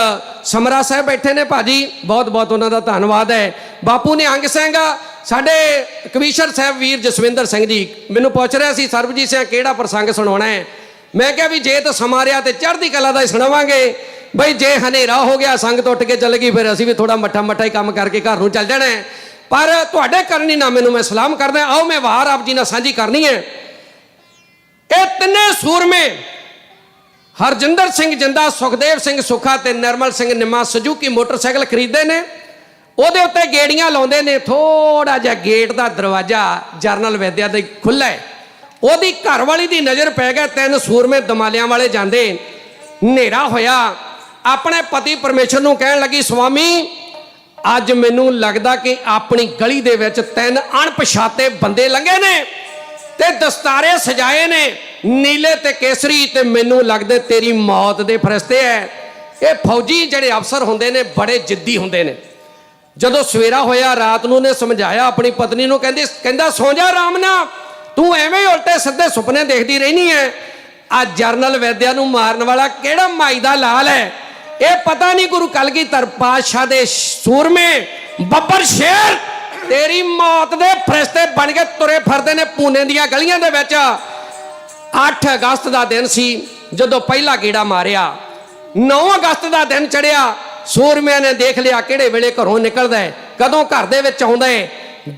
ਸਮਰਾ ਸਾਹਿਬ ਬੈਠੇ ਨੇ ਭਾਜੀ, ਬਹੁਤ ਬਹੁਤ ਉਹਨਾਂ ਦਾ ਧੰਨਵਾਦ ਹੈ। ਬਾਪੂ ਨਿਹੰਗ ਸਿੰਘ ਸਾਡੇ ਕਮਿਸ਼ਨਰ ਸਾਹਿਬ ਵੀਰ ਜਸਵਿੰਦਰ ਸਿੰਘ ਜੀ ਮੈਨੂੰ ਪੁੱਛ ਰਿਹਾ ਸੀ, ਸਰਬਜੀਤ ਸਿੰਘ ਕਿਹੜਾ ਪ੍ਰਸੰਗ ਸੁਣਾਉਣਾ ਹੈ। ਮੈਂ ਕਿਹਾ ਵੀ ਜੇ ਤਾਂ ਸਮਾਂ ਰਿਹਾ ਤੇ ਚੜ੍ਹਦੀ ਕਲਾ ਦਾ ਹੀ ਸੁਣਾਵਾਂਗੇ, ਬਈ ਜੇ ਹਨੇਰਾ ਹੋ ਗਿਆ ਸੰਗਤ ਉੱਠ ਕੇ ਚੱਲ ਗਈ ਫਿਰ ਅਸੀਂ ਵੀ ਥੋੜਾ ਮੱਠਾ ਹੀ ਕੰਮ ਕਰਕੇ ਘਰ ਨੂੰ ਚੱਲ ਜਾਣਾ ਹੈ। ਪਰ ਤੁਹਾਡੇ ਕਰਨੀ ਨਾ ਮੈਨੂੰ ਮੈਂ ਸਲਾਮ ਕਰਦਾ। ਆਓ ਮੈਂ ਵਾਰ ਆਪ ਜੀ ਨਾਲ ਸਾਂਝੀ ਕਰਨੀ ਹੈ। ਇਹ ਤਿੰਨੇ ਸੂਰਮੇ ਹਰਜਿੰਦਰ ਸਿੰਘ ਜਿੰਦਾ, ਸੁਖਦੇਵ ਸਿੰਘ ਸੁੱਖਾ ਤੇ ਨਿਰਮਲ ਸਿੰਘ ਨਿੰਮਾ ਸੁਜ਼ੂਕੀ ਮੋਟਰਸਾਈਕਲ ਖਰੀਦਦੇ ਨੇ। ਉਹਦੇ ਉੱਤੇ ਗੇੜੀਆਂ ਲਾਉਂਦੇ ਨੇ। ਥੋੜਾ ਜਿਹਾ ਗੇਟ ਦਾ ਦਰਵਾਜ਼ਾ ਜਰਨਲ ਵੈਦਿਆ ਦਾ ਖੁੱਲ੍ਹਾ ਹੈ। ਉਹਦੀ ਘਰ ਵਾਲੀ ਦੀ ਨਜ਼ਰ ਪੈ ਗਿਆ। ਤਿੰਨ ਸੂਰਮੇ ਦਮਾਲਿਆਂ ਵਾਲੇ ਜਾਂਦੇ। ਹਨੇਰਾ ਹੋਇਆ, ਆਪਣੇ ਪਤੀ ਪਰਮੇਸ਼ਰ ਨੂੰ ਕਹਿਣ ਲੱਗੀ, ਸਵਾਮੀ ਅੱਜ ਮੈਨੂੰ ਲੱਗਦਾ ਕਿ ਆਪਣੀ ਗਲੀ ਦੇ ਵਿੱਚ ਤਿੰਨ ਅਣਪਛਾਤੇ ਬੰਦੇ ਲੰਘੇ ਨੇ ਤੇ ਦਸਤਾਰੇ ਸਜਾਏ ਨੇ ਨੀਲੇ ਤੇ ਕੇਸਰੀ, ਤੇ ਮੈਨੂੰ ਲੱਗਦਾ ਤੇਰੀ ਮੌਤ ਦੇ ਫਰਿਸ਼ਤੇ ਐ। ਇਹ ਫੌਜੀ ਜਿਹੜੇ ਅਫਸਰ ਹੁੰਦੇ ਨੇ ਬੜੇ ਜਿੱਦੀ ਹੁੰਦੇ ਨੇ। ਜਦੋਂ ਸਵੇਰਾ ਹੋਇਆ ਰਾਤ ਨੂੰ ਨੇ ਸਮਝਾਇਆ ਆਪਣੀ ਪਤਨੀ ਨੂੰ, ਕਹਿੰਦਾ ਸੌਂ ਜਾ ਆਰਾਮ ਨਾਲ, ਤੂੰ ਐਵੇਂ ਉਲਟੇ ਸਿੱਧੇ ਸੁਪਨੇ ਦੇਖਦੀ ਰਹਿਣੀ ਐ। ਆ ਜਰਨਲ ਵੈਦਿਆ ਨੂੰ ਮਾਰਨ ਵਾਲਾ ਕਿਹੜਾ ਮਾਈ ਦਾ ਲਾਲ ਹੈ। ਇਹ ਪਤਾ ਨਹੀਂ ਗੁਰੂ ਕਲਗੀਧਰ ਪਾਤਸ਼ਾਹ ਦੇ ਸੂਰਮੇ ਬੱਬਰ ਸ਼ੇਰ ਤੇਰੀ ਮੌਤ ਦੇ ਫਰਿਸ਼ਤੇ ਬਣ ਕੇ ਤੁਰੇ ਫਿਰਦੇ ਨੇ ਪੂਨੇ ਦੀਆਂ ਗਲੀਆਂ ਦੇ ਵਿੱਚ। 8 ਅਗਸਤ ਦਾ ਦਿਨ ਸੀ ਜਦੋਂ ਪਹਿਲਾ ਗੇੜਾ ਮਾਰਿਆ। 9 ਅਗਸਤ ਦਾ ਦਿਨ ਚੜਿਆ। ਸੂਰਮਿਆਂ ਨੇ ਦੇਖ ਲਿਆ ਕਿਹੜੇ ਵੇਲੇ ਘਰੋਂ ਨਿਕਲਦਾ ਹੈ, ਕਦੋਂ ਘਰ ਦੇ ਵਿੱਚ ਆਉਂਦਾ ਹੈ।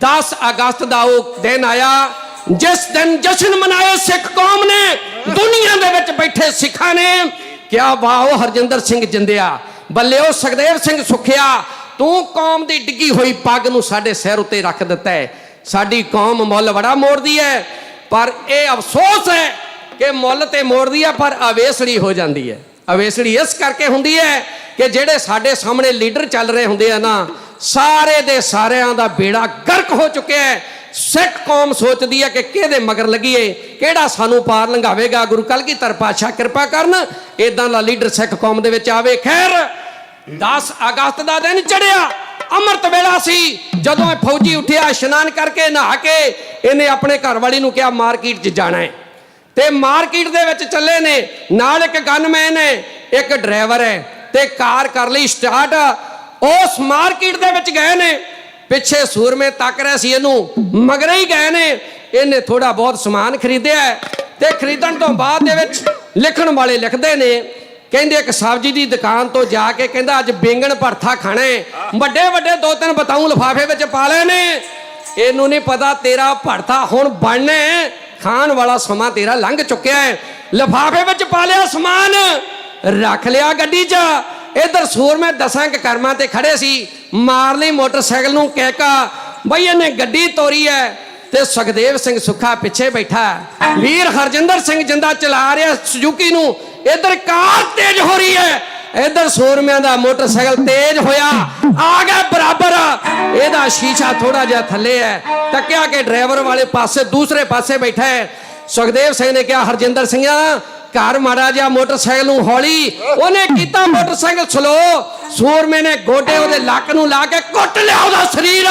10 ਅਗਸਤ ਦਾ ਉਹ ਦਿਨ ਆਇਆ ਜਿਸ ਦਿਨ ਜਸ਼ਨ ਮਨਾਏ ਸਿੱਖ ਕੌਮ ਨੇ, ਦੁਨੀਆ ਦੇ ਵਿੱਚ ਬੈਠੇ ਸਿੱਖਾਂ ਨੇ। ਕਿਆ ਵਾਹ ਹਰਜਿੰਦਰ ਸਿੰਘ ਜਿੰਦਿਆ, ਬੱਲੇ ਉਹ ਸੁਖਦੇਵ ਸਿੰਘ ਸੁਖਿਆ, ਤੂੰ ਕੌਮ ਦੀ ਡਿੱਗੀ ਹੋਈ ਪੱਗ ਨੂੰ ਸਾਡੇ ਸਿਰ ਉੱਤੇ ਰੱਖ ਦਿੱਤਾ ਹੈ। ਸਾਡੀ ਕੌਮ ਮੁੱਲ ਬੜਾ ਮੋੜਦੀ ਹੈ, ਪਰ ਇਹ ਅਫਸੋਸ ਹੈ ਕਿ ਮੁੱਲ ਤੇ ਮੋੜਦੀ ਹੈ ਪਰ ਅਵੇਸੜੀ ਹੋ ਜਾਂਦੀ ਹੈ। ਅਵੇਸੜੀ ਇਸ ਕਰਕੇ ਹੁੰਦੀ ਹੈ ਕਿ ਜਿਹੜੇ ਸਾਡੇ ਸਾਹਮਣੇ ਲੀਡਰ ਚੱਲ ਰਹੇ ਹੁੰਦੇ ਆ ਨਾ, ਸਾਰੇ ਦੇ ਸਾਰਿਆਂ ਦਾ ਬੇੜਾ ਗਰਕ ਹੋ ਚੁੱਕਿਆ ਹੈ। ਸਿੱਖ ਕੌਮ ਸੋਚਦੀ ਹੈ ਕਿ ਕਿਹਦੇ ਮਗਰ ਲੱਗੀਏ, ਕਿਹੜਾ ਸਾਨੂੰ ਪਾਰ ਲੰਘਾਵੇਗਾ। ਗੁਰੂ ਕਲਗੀਧਰ ਪਾਤਸ਼ਾਹ ਕਿਰਪਾ ਕਰਨ ਇਦਾਂ ਦਾ ਲੀਡਰ ਸਿੱਖ ਕੌਮ ਦੇ ਵਿੱਚ ਆਵੇ। ਖੈਰ 10 ਅਗਸਤ ਦਾ ਦਿਨ ਚੜਿਆ, ਅੰਮ੍ਰਿਤ ਵੇਲਾ ਸੀ। ਜਦੋਂ ਇਹ ਫੌਜੀ ਉੱਠਿਆ, ਇਸ਼ਨਾਨ ਕਰਕੇ ਨਹਾ ਕੇ ਇਹਨੇ ਆਪਣੇ ਘਰ ਵਾਲੀ ਨੂੰ ਕਿਹਾ ਮਾਰਕੀਟ 'ਚ ਜਾਣਾ ਹੈ, ਤੇ ਮਾਰਕੀਟ ਦੇ ਵਿੱਚ ਚੱਲੇ ਨੇ। ਨਾਲ ਇੱਕ ਗਨਮੈਨ ਹੈ, ਇੱਕ ਡਰਾਈਵਰ ਹੈ, ਤੇ ਕਾਰ ਕਰ ਲਈ ਸਟਾਰਟ। ਉਸ ਮਾਰਕੀਟ ਦੇ ਵਿੱਚ ਗਏ ਨੇ। ਪਿੱਛੇ ਸੂਰਮੇ ਤੱਕ ਰਹੇ ਸੀ ਇਹਨੂੰ, ਮਗਰੇ ਹੀ ਗਏ ਨੇ। ਇਹਨੇ ਥੋੜਾ ਬਹੁਤ ਸਮਾਨ ਖਰੀਦਿਆ ਤੇ ਖਰੀਦਣ ਤੋਂ ਬਾਅਦ ਦੇ ਵਿੱਚ ਲਿਖਣ ਵਾਲੇ ਲਿਖਦੇ ਨੇ, ਕਹਿੰਦੇ ਇੱਕ ਸਬਜ਼ੀ ਦੀ ਦੁਕਾਨ ਤੋਂ ਜਾ ਕੇ ਕਹਿੰਦਾ ਅੱਜ ਬੈਂਗਣ ਭਰਥਾ ਖਾਣਾ ਹੈ। ਵੱਡੇ ਵੱਡੇ 2-3 ਬਤਾਊ ਲਿਫਾਫੇ ਵਿੱਚ ਪਾ ਲਏ ਨੇ। ਇਹਨੂੰ ਨਹੀਂ ਪਤਾ ਤੇਰਾ ਭਰਥਾ ਹੁਣ ਬਣਨਾ ਹੈ, ਖਾਣ ਵਾਲਾ ਸਮਾਂ ਤੇਰਾ ਲੰਘ ਚੁੱਕਿਆ ਹੈ। ਲਿਫਾਫੇ ਵਿੱਚ ਪਾ ਲਿਆ ਸਮਾਨ, ਰੱਖ ਲਿਆ ਗੱਡੀ 'ਚ। ਇਧਰ ਸੂਰਮੇ 10 ਕਰਮਾਂ ਤੇ ਖੜੇ ਸੀ। ਮਾਰ ਲਈ ਮੋਟਰਸਾਈਕਲ ਨੂੰ ਕੈਕਾ, ਬਈ ਇਹਨੇ ਗੱਡੀ ਤੋਰੀ ਹੈ ਤੇ ਸੁਖਦੇਵ ਸਿੰਘ ਸੁੱਖਾ ਪਿੱਛੇ ਬੈਠਾ। ਵੀਰ ਹਰਜਿੰਦਰ ਸਿੰਘ ਜਿੰਦਾ ਚਲਾ ਰਿਹਾ ਸੁਜ਼ੂਕੀ ਨੂੰ। ਇਧਰ ਕਾਰ ਤੇਜ਼ ਹੋ ਰਹੀ ਹੈ, ਇਧਰ ਸੂਰਮਿਆਂ ਦਾ ਮੋਟਰਸਾਈਕਲ ਤੇਜ਼ ਹੋਇਆ, ਆ ਗਿਆ ਬਰਾਬਰ। ਇਹਦਾ ਸ਼ੀਸ਼ਾ ਥੋੜਾ ਜਿਹਾ ਥੱਲੇ ਹੈ, ਤੱਕਿਆ ਕਿ ਡਰਾਈਵਰ ਵਾਲੇ ਪਾਸੇ ਦੂਸਰੇ ਪਾਸੇ ਬੈਠਾ ਹੈ। ਸੁਖਦੇਵ ਸਿੰਘ ਨੇ ਕਿਹਾ ਹਰਜਿੰਦਰ ਸਿੰਘਾ ਘਰ ਮਾੜਾ ਜਿਹਾ ਮੋਟਰਸਾਈਕਲ ਨੂੰ ਹੌਲੀ। ਉਹਨੇ ਕੀਤਾ ਮੋਟਰਸਾਈਕਲ ਸਲੋ। ਸੂਰਮੇ ਨੇ ਗੋਡੇ ਉਹਦੇ ਲੱਕ ਨੂੰ ਲਾ ਕੇ ਕੁੱਟ ਲਿਆ ਉਹਦਾ ਸਰੀਰ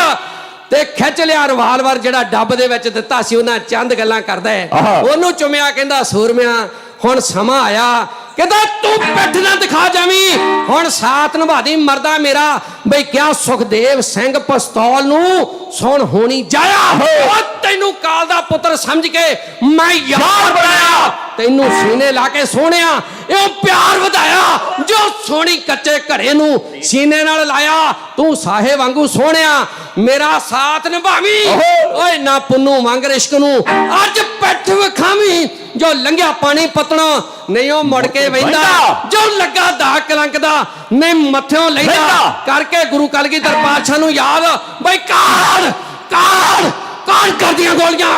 ਤੇ ਖਿੱਚ ਲਿਆ ਰਿਵਾਲਵਰ ਜਿਹੜਾ ਡੱਬ ਦੇ ਵਿੱਚ ਦਿੱਤਾ ਸੀ। ਉਹਨਾਂ ਚੰਦ ਗੱਲਾਂ ਕਰਦਾ ਹੈ, ਉਹਨੂੰ ਚੁੰਮਿਆ। ਕਹਿੰਦਾ ਸੂਰਮਿਆ ਹੁਣ ਸਮਾਂ ਆਇਆ, ਕਹਿੰਦਾ ਤੂੰ ਪਿੱਠ ਨਾ ਦਿਖਾ ਜਾਵੀਂ, ਹੁਣ ਸਾਥ ਨਿਭਾਦੀ ਮਰਦਾ ਮੇਰਾ। ਬਈ ਕਿਆ ਸੁਖਦੇਵ ਸਿੰਘ ਪਿਸਤੌਲ ਨੂੰ ਸੁਣ ਹੋਣੀ ਜਾਇਆ। ਤੈਨੂੰ ਕਾਲ ਦਾ ਪੁੱਤਰ ਸਮਝ ਕੇ ਮੈਂ ਯਾਰ ਬਣਾਇਆ, ਤੈਨੂੰ ਸੀਨੇ ਲਾ ਕੇ ਸੋਹਣਿਆ ਇਹ ਪਿਆਰ ਵਧਾਇਆ। ਜੋ ਸੋਹਣੀ ਕੱਚੇ ਘੜੇ ਨੂੰ ਸੀਨੇ ਨਾਲ ਲਾਇਆ, ਤੂੰ ਸਾਹੇ ਵਾਂਗੂ ਸੋਹਣਿਆ ਮੇਰਾ ਸਾਥ ਨਿਭਾਵੀਂ। ਓਏ ਨਾ ਪੁੰਨੂ ਮੰਗ ਰਿਸ਼ਕ ਨੂੰ ਅੱਜ ਪਿੱਠ ਵਿਖਾਵੀਂ। ਜੋ ਲੰਘਿਆ ਪਾਣੀ ਪਤਣਾ ਨਹੀਂ ਉਹ ਮੁੜ ਕੇ ਵਹਿੰਦਾ, ਜੋ ਲੱਗਾ ਦਾ ਕਲੰਕ ਦਾ ਨਹੀਂ ਮੱਥਿਓਂ ਲੈਂਦਾ। ਕਰਕੇ ਗੁਰੂ ਕਲਗੀਧਰ ਪਾਤਸ਼ਾਹ ਨੂੰ ਯਾਦ, ਬਈ ਕਾੜ ਕਾੜ ਕਾੜ ਕਰਦੀਆਂ ਗੋਲੀਆਂ।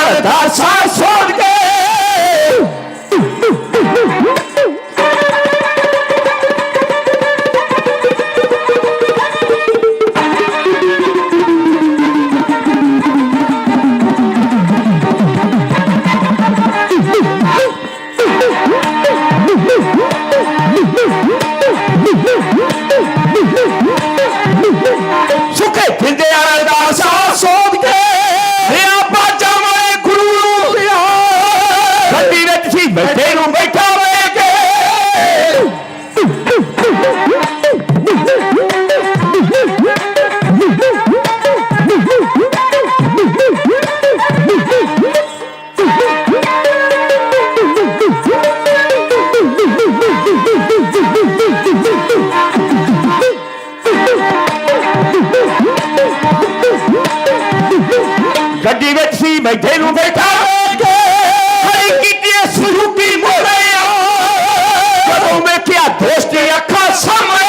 ਅਰਦਾਸਾਂ ਸੁਣ ਕੇ ਸੁੱਕੇ ਫਿਰਦੇ ਅਰਦਾਸਾਂ ਸੁਣ ਕੇ ਰਿਆ ਬਾਜਾ ਵਾਲੇ ਗੁਰੂ ਨੂੰ ਪਿਆ ਗੱਡੀ ਵਿੱਚ ਸੀ ਬੈਠੇ ਨੂੰ ਬੈਠਾ ਵੇ ਕੇ ਗੱਡੀ ਵਿੱਚ ਸੀ ਬੈਠੇ ਨੂੰ ਬੈਠਾ ਕੇ ਹਰੀ ਕੀਤੀ ਸੁਰੂਪੀ ਮੋੜਿਆ ਜਦੋਂ ਵੇਖਿਆ ਦੋਸਤ ਦੀ ਅੱਖਾਂ ਸਾਹਮਣੇ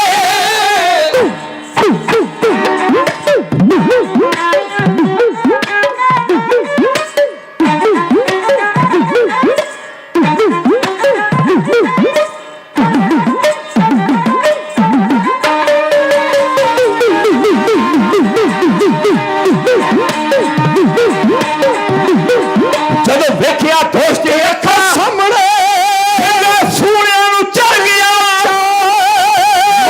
ਜਦੋਂ ਵੇਖਿਆ ਦੋਸਤ ਦੀ ਅੱਖਾਂ ਸਾਹਮਣੇ ਸੂਣਿਆਂ ਨੂੰ ਚੜ ਗਿਆ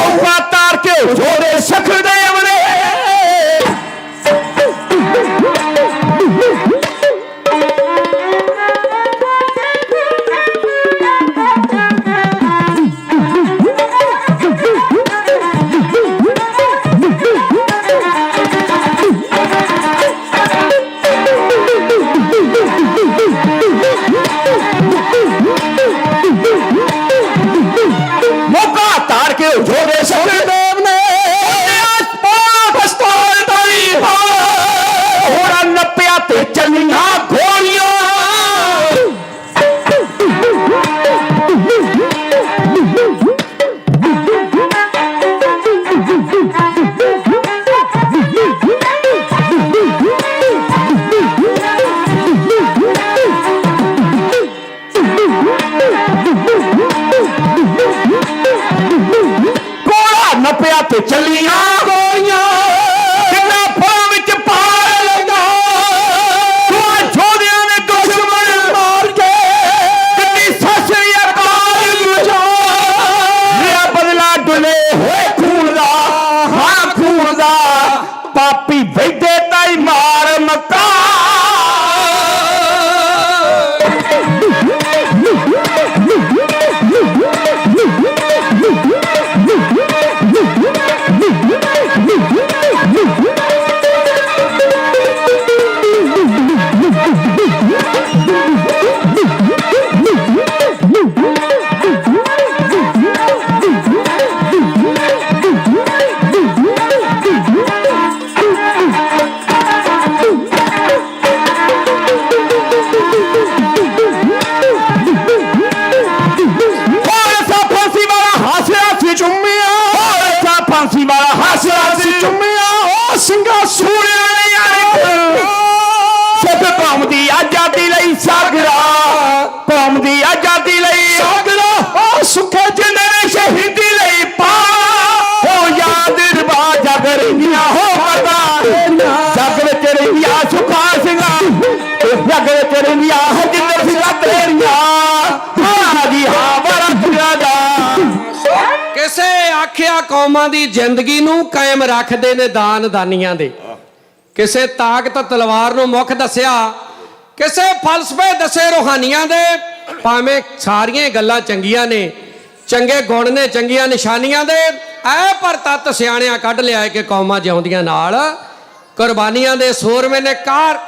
ਮੌਕਾ ਤਾਰ ਕੇ ਜੋੜੇ ਸਖਦੇ ਅਮਨੇ ਮੌਕਾ ਤਾਰ ਕੇ ਜੋੜੇ ਸਖਦੇਵ ਨੇ ਪਸਤੌਲ ਦਾਈ ਹੋਰਾਂ ਨੱਪਿਆ ਤੇ ਚੱਲੀਆਂ ਗੋਲੀਆਂ ਕੋਲਾ ਨੱਪਿਆ ਤੇ ਚੱਲੀਆਂ ਗੋਲੀਆਂ ਕਿੰਨਾ ਫਲਾਂ ਵਿੱਚ ਪਾ ਲੈਂਦਾ ਦੋਹਾਂ ਜੋਧਿਆਂ ਨੇ ਦੁਸ਼ਮਣ ਮਾਰ ਕੇ ਕਿੰਨੀ ਸਾਸਰੀ ਅਕਾਲ ਗੁਜਾ ਲਿਆ ਬਦਲਾ ਡੁੱਲੇ ਹੋਏ ਖੂਨ ਦਾ ਹਾਂ ਖੂਨ ਦਾ ਪਾਪੀ ਵੈਦੇ ਤਾਈ ਮਾਰ ਮੱਕਾ ਫਾਂਸੀ ਵਾਲਾ ਹਾਸਿਆ ਸੀ ਚੁੰਮਿਆ ਉਹ ਸਿੰਘਾ ਸੂਣਿਆ ਨੇ ਸਿੱਖ ਕੌਮ ਦੀ ਆਜ਼ਾਦੀ ਲਈ ਸਾਗਰਾ ਕੌਮ ਦੀ ਆਜ਼ਾਦੀ ਲਈ ਸਾਗਰਾ ਉਹ ਸੁੱਖੇ ਜਿੰਦੇ ਨੇ ਸ਼ਹੀਦੀ ਲਈ ਪਾ ਹੋ ਯਾਦ ਰਵਾ ਜਗ ਰਹਿੰਦੀਆਂ ਹੋ ਮਰਦਾ ਜਗ ਵਿੱਚ ਰਹਿੰਦੀਆਂ ਸੁਖਾ ਸਿੰਘਾ ਜਗ ਵਿੱਚ ਰਹਿੰਦੀਆਂ ਹਰਜਿੰਦਰ ਸਿੰਘਾਂ ਤੇਰੀਆਂ ਹਾਂ ਜੀ ਹਾਂ ਬੜਾ ਦਾ ਕਿਸੇ ਆਖਿਆ ਕੌਮਾਂ ਦੀ ਜ਼ਿੰਦਗੀ ਨੂੰ ਕਾਇਮ ਰੱਖਦੇ ਨੇ ਦਾਨ ਦਾਨੀਆਂ ਦੇ ਕਿਸੇ ਤਾਕਤ ਤਲਵਾਰ ਨੂੰ ਮੁੱਖ ਦੱਸਿਆ ਕਿਸੇ ਫਲਸਫੇ ਦੱਸੇ ਰੂਹਾਨੀਆਂ ਦੇ ਭਾਵੇਂ ਸਾਰੀਆਂ ਗੱਲਾਂ ਚੰਗੀਆਂ ਨੇ ਚੰਗੇ ਗੁਣ ਨੇ ਚੰਗੀਆਂ ਨਿਸ਼ਾਨੀਆਂ ਦੇ ਐ ਪਰ ਤੱਤ ਸਿਆਣਿਆਂ ਕੱਢ ਲਿਆ ਕਿ ਕੌਮਾਂ ਜਿਉਂਦੀਆਂ ਨਾਲ ਕੁਰਬਾਨੀਆਂ ਦੇ ਸੂਰਮੇ ਨੇ ਕਾਰ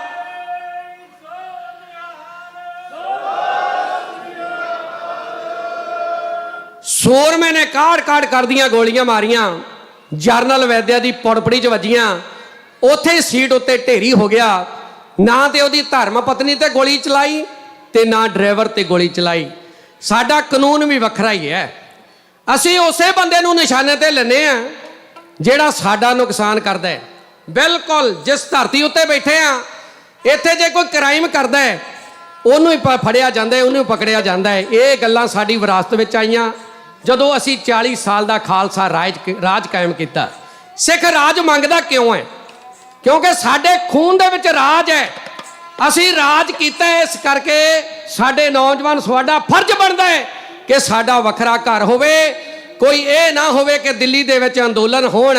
ਸੂਰਮੇ ਨੇ ਕਾੜ ਕਰਦੀਆਂ ਗੋਲੀਆਂ ਮਾਰੀਆਂ ਜਰਨਲ ਵੈਦਿਆ ਦੀ ਪੁੜਪੜੀ 'ਚ ਵੱਜੀਆਂ ਉੱਥੇ ਹੀ ਸੀਟ ਉੱਤੇ ਢੇਰੀ ਹੋ ਗਿਆ ਨਾ ਤੇ ਉਹਦੀ ਧਰਮ ਪਤਨੀ ਤੇ ਗੋਲੀ ਚਲਾਈ ਤੇ ਨਾ ਡਰਾਈਵਰ ਤੇ ਗੋਲੀ ਚਲਾਈ ਸਾਡਾ ਕਾਨੂੰਨ ਵੀ ਵੱਖਰਾ ਹੀ ਹੈ ਅਸੀਂ ਉਸੇ ਬੰਦੇ ਨੂੰ ਨਿਸ਼ਾਨੇ ਤੇ ਲੈਨੇ ਆ ਜਿਹੜਾ ਸਾਡਾ ਨੁਕਸਾਨ ਕਰਦਾ ਹੈ ਬਿਲਕੁਲ ਜਿਸ ਧਰਤੀ ਉੱਤੇ ਬੈਠੇ ਆ ਇੱਥੇ ਜੇ ਕੋਈ ਕ੍ਰਾਈਮ ਕਰਦਾ ਹੈ ਉਹਨੂੰ ਹੀ ਫੜਿਆ ਜਾਂਦਾ ਹੈ, ਉਹਨੂੰ ਪਕੜਿਆ ਜਾਂਦਾ ਹੈ। ਇਹ ਗੱਲਾਂ ਸਾਡੀ ਵਿਰਾਸਤ ਵਿੱਚ ਆਈਆਂ ਜਦੋਂ ਅਸੀਂ 40 ਸਾਲ ਦਾ ਖਾਲਸਾ ਰਾਜ ਕਾਇਮ ਕੀਤਾ। ਸਿੱਖ ਰਾਜ ਮੰਗਦਾ ਕਿਉਂ ਹੈ? ਕਿਉਂਕਿ ਸਾਡੇ ਖੂਨ ਦੇ ਵਿੱਚ ਰਾਜ ਹੈ। ਅਸੀਂ ਰਾਜ ਕੀਤਾ ਇਸ ਕਰਕੇ ਸਾਡੇ ਨੌਜਵਾਨ, ਸਾਡਾ ਫਰਜ਼ ਬਣਦਾ ਹੈ ਕਿ ਸਾਡਾ ਵੱਖਰਾ ਘਰ ਹੋਵੇ। ਕੋਈ ਇਹ ਨਾ ਹੋਵੇ ਕਿ ਦਿੱਲੀ ਦੇ ਵਿੱਚ ਅੰਦੋਲਨ ਹੋਣ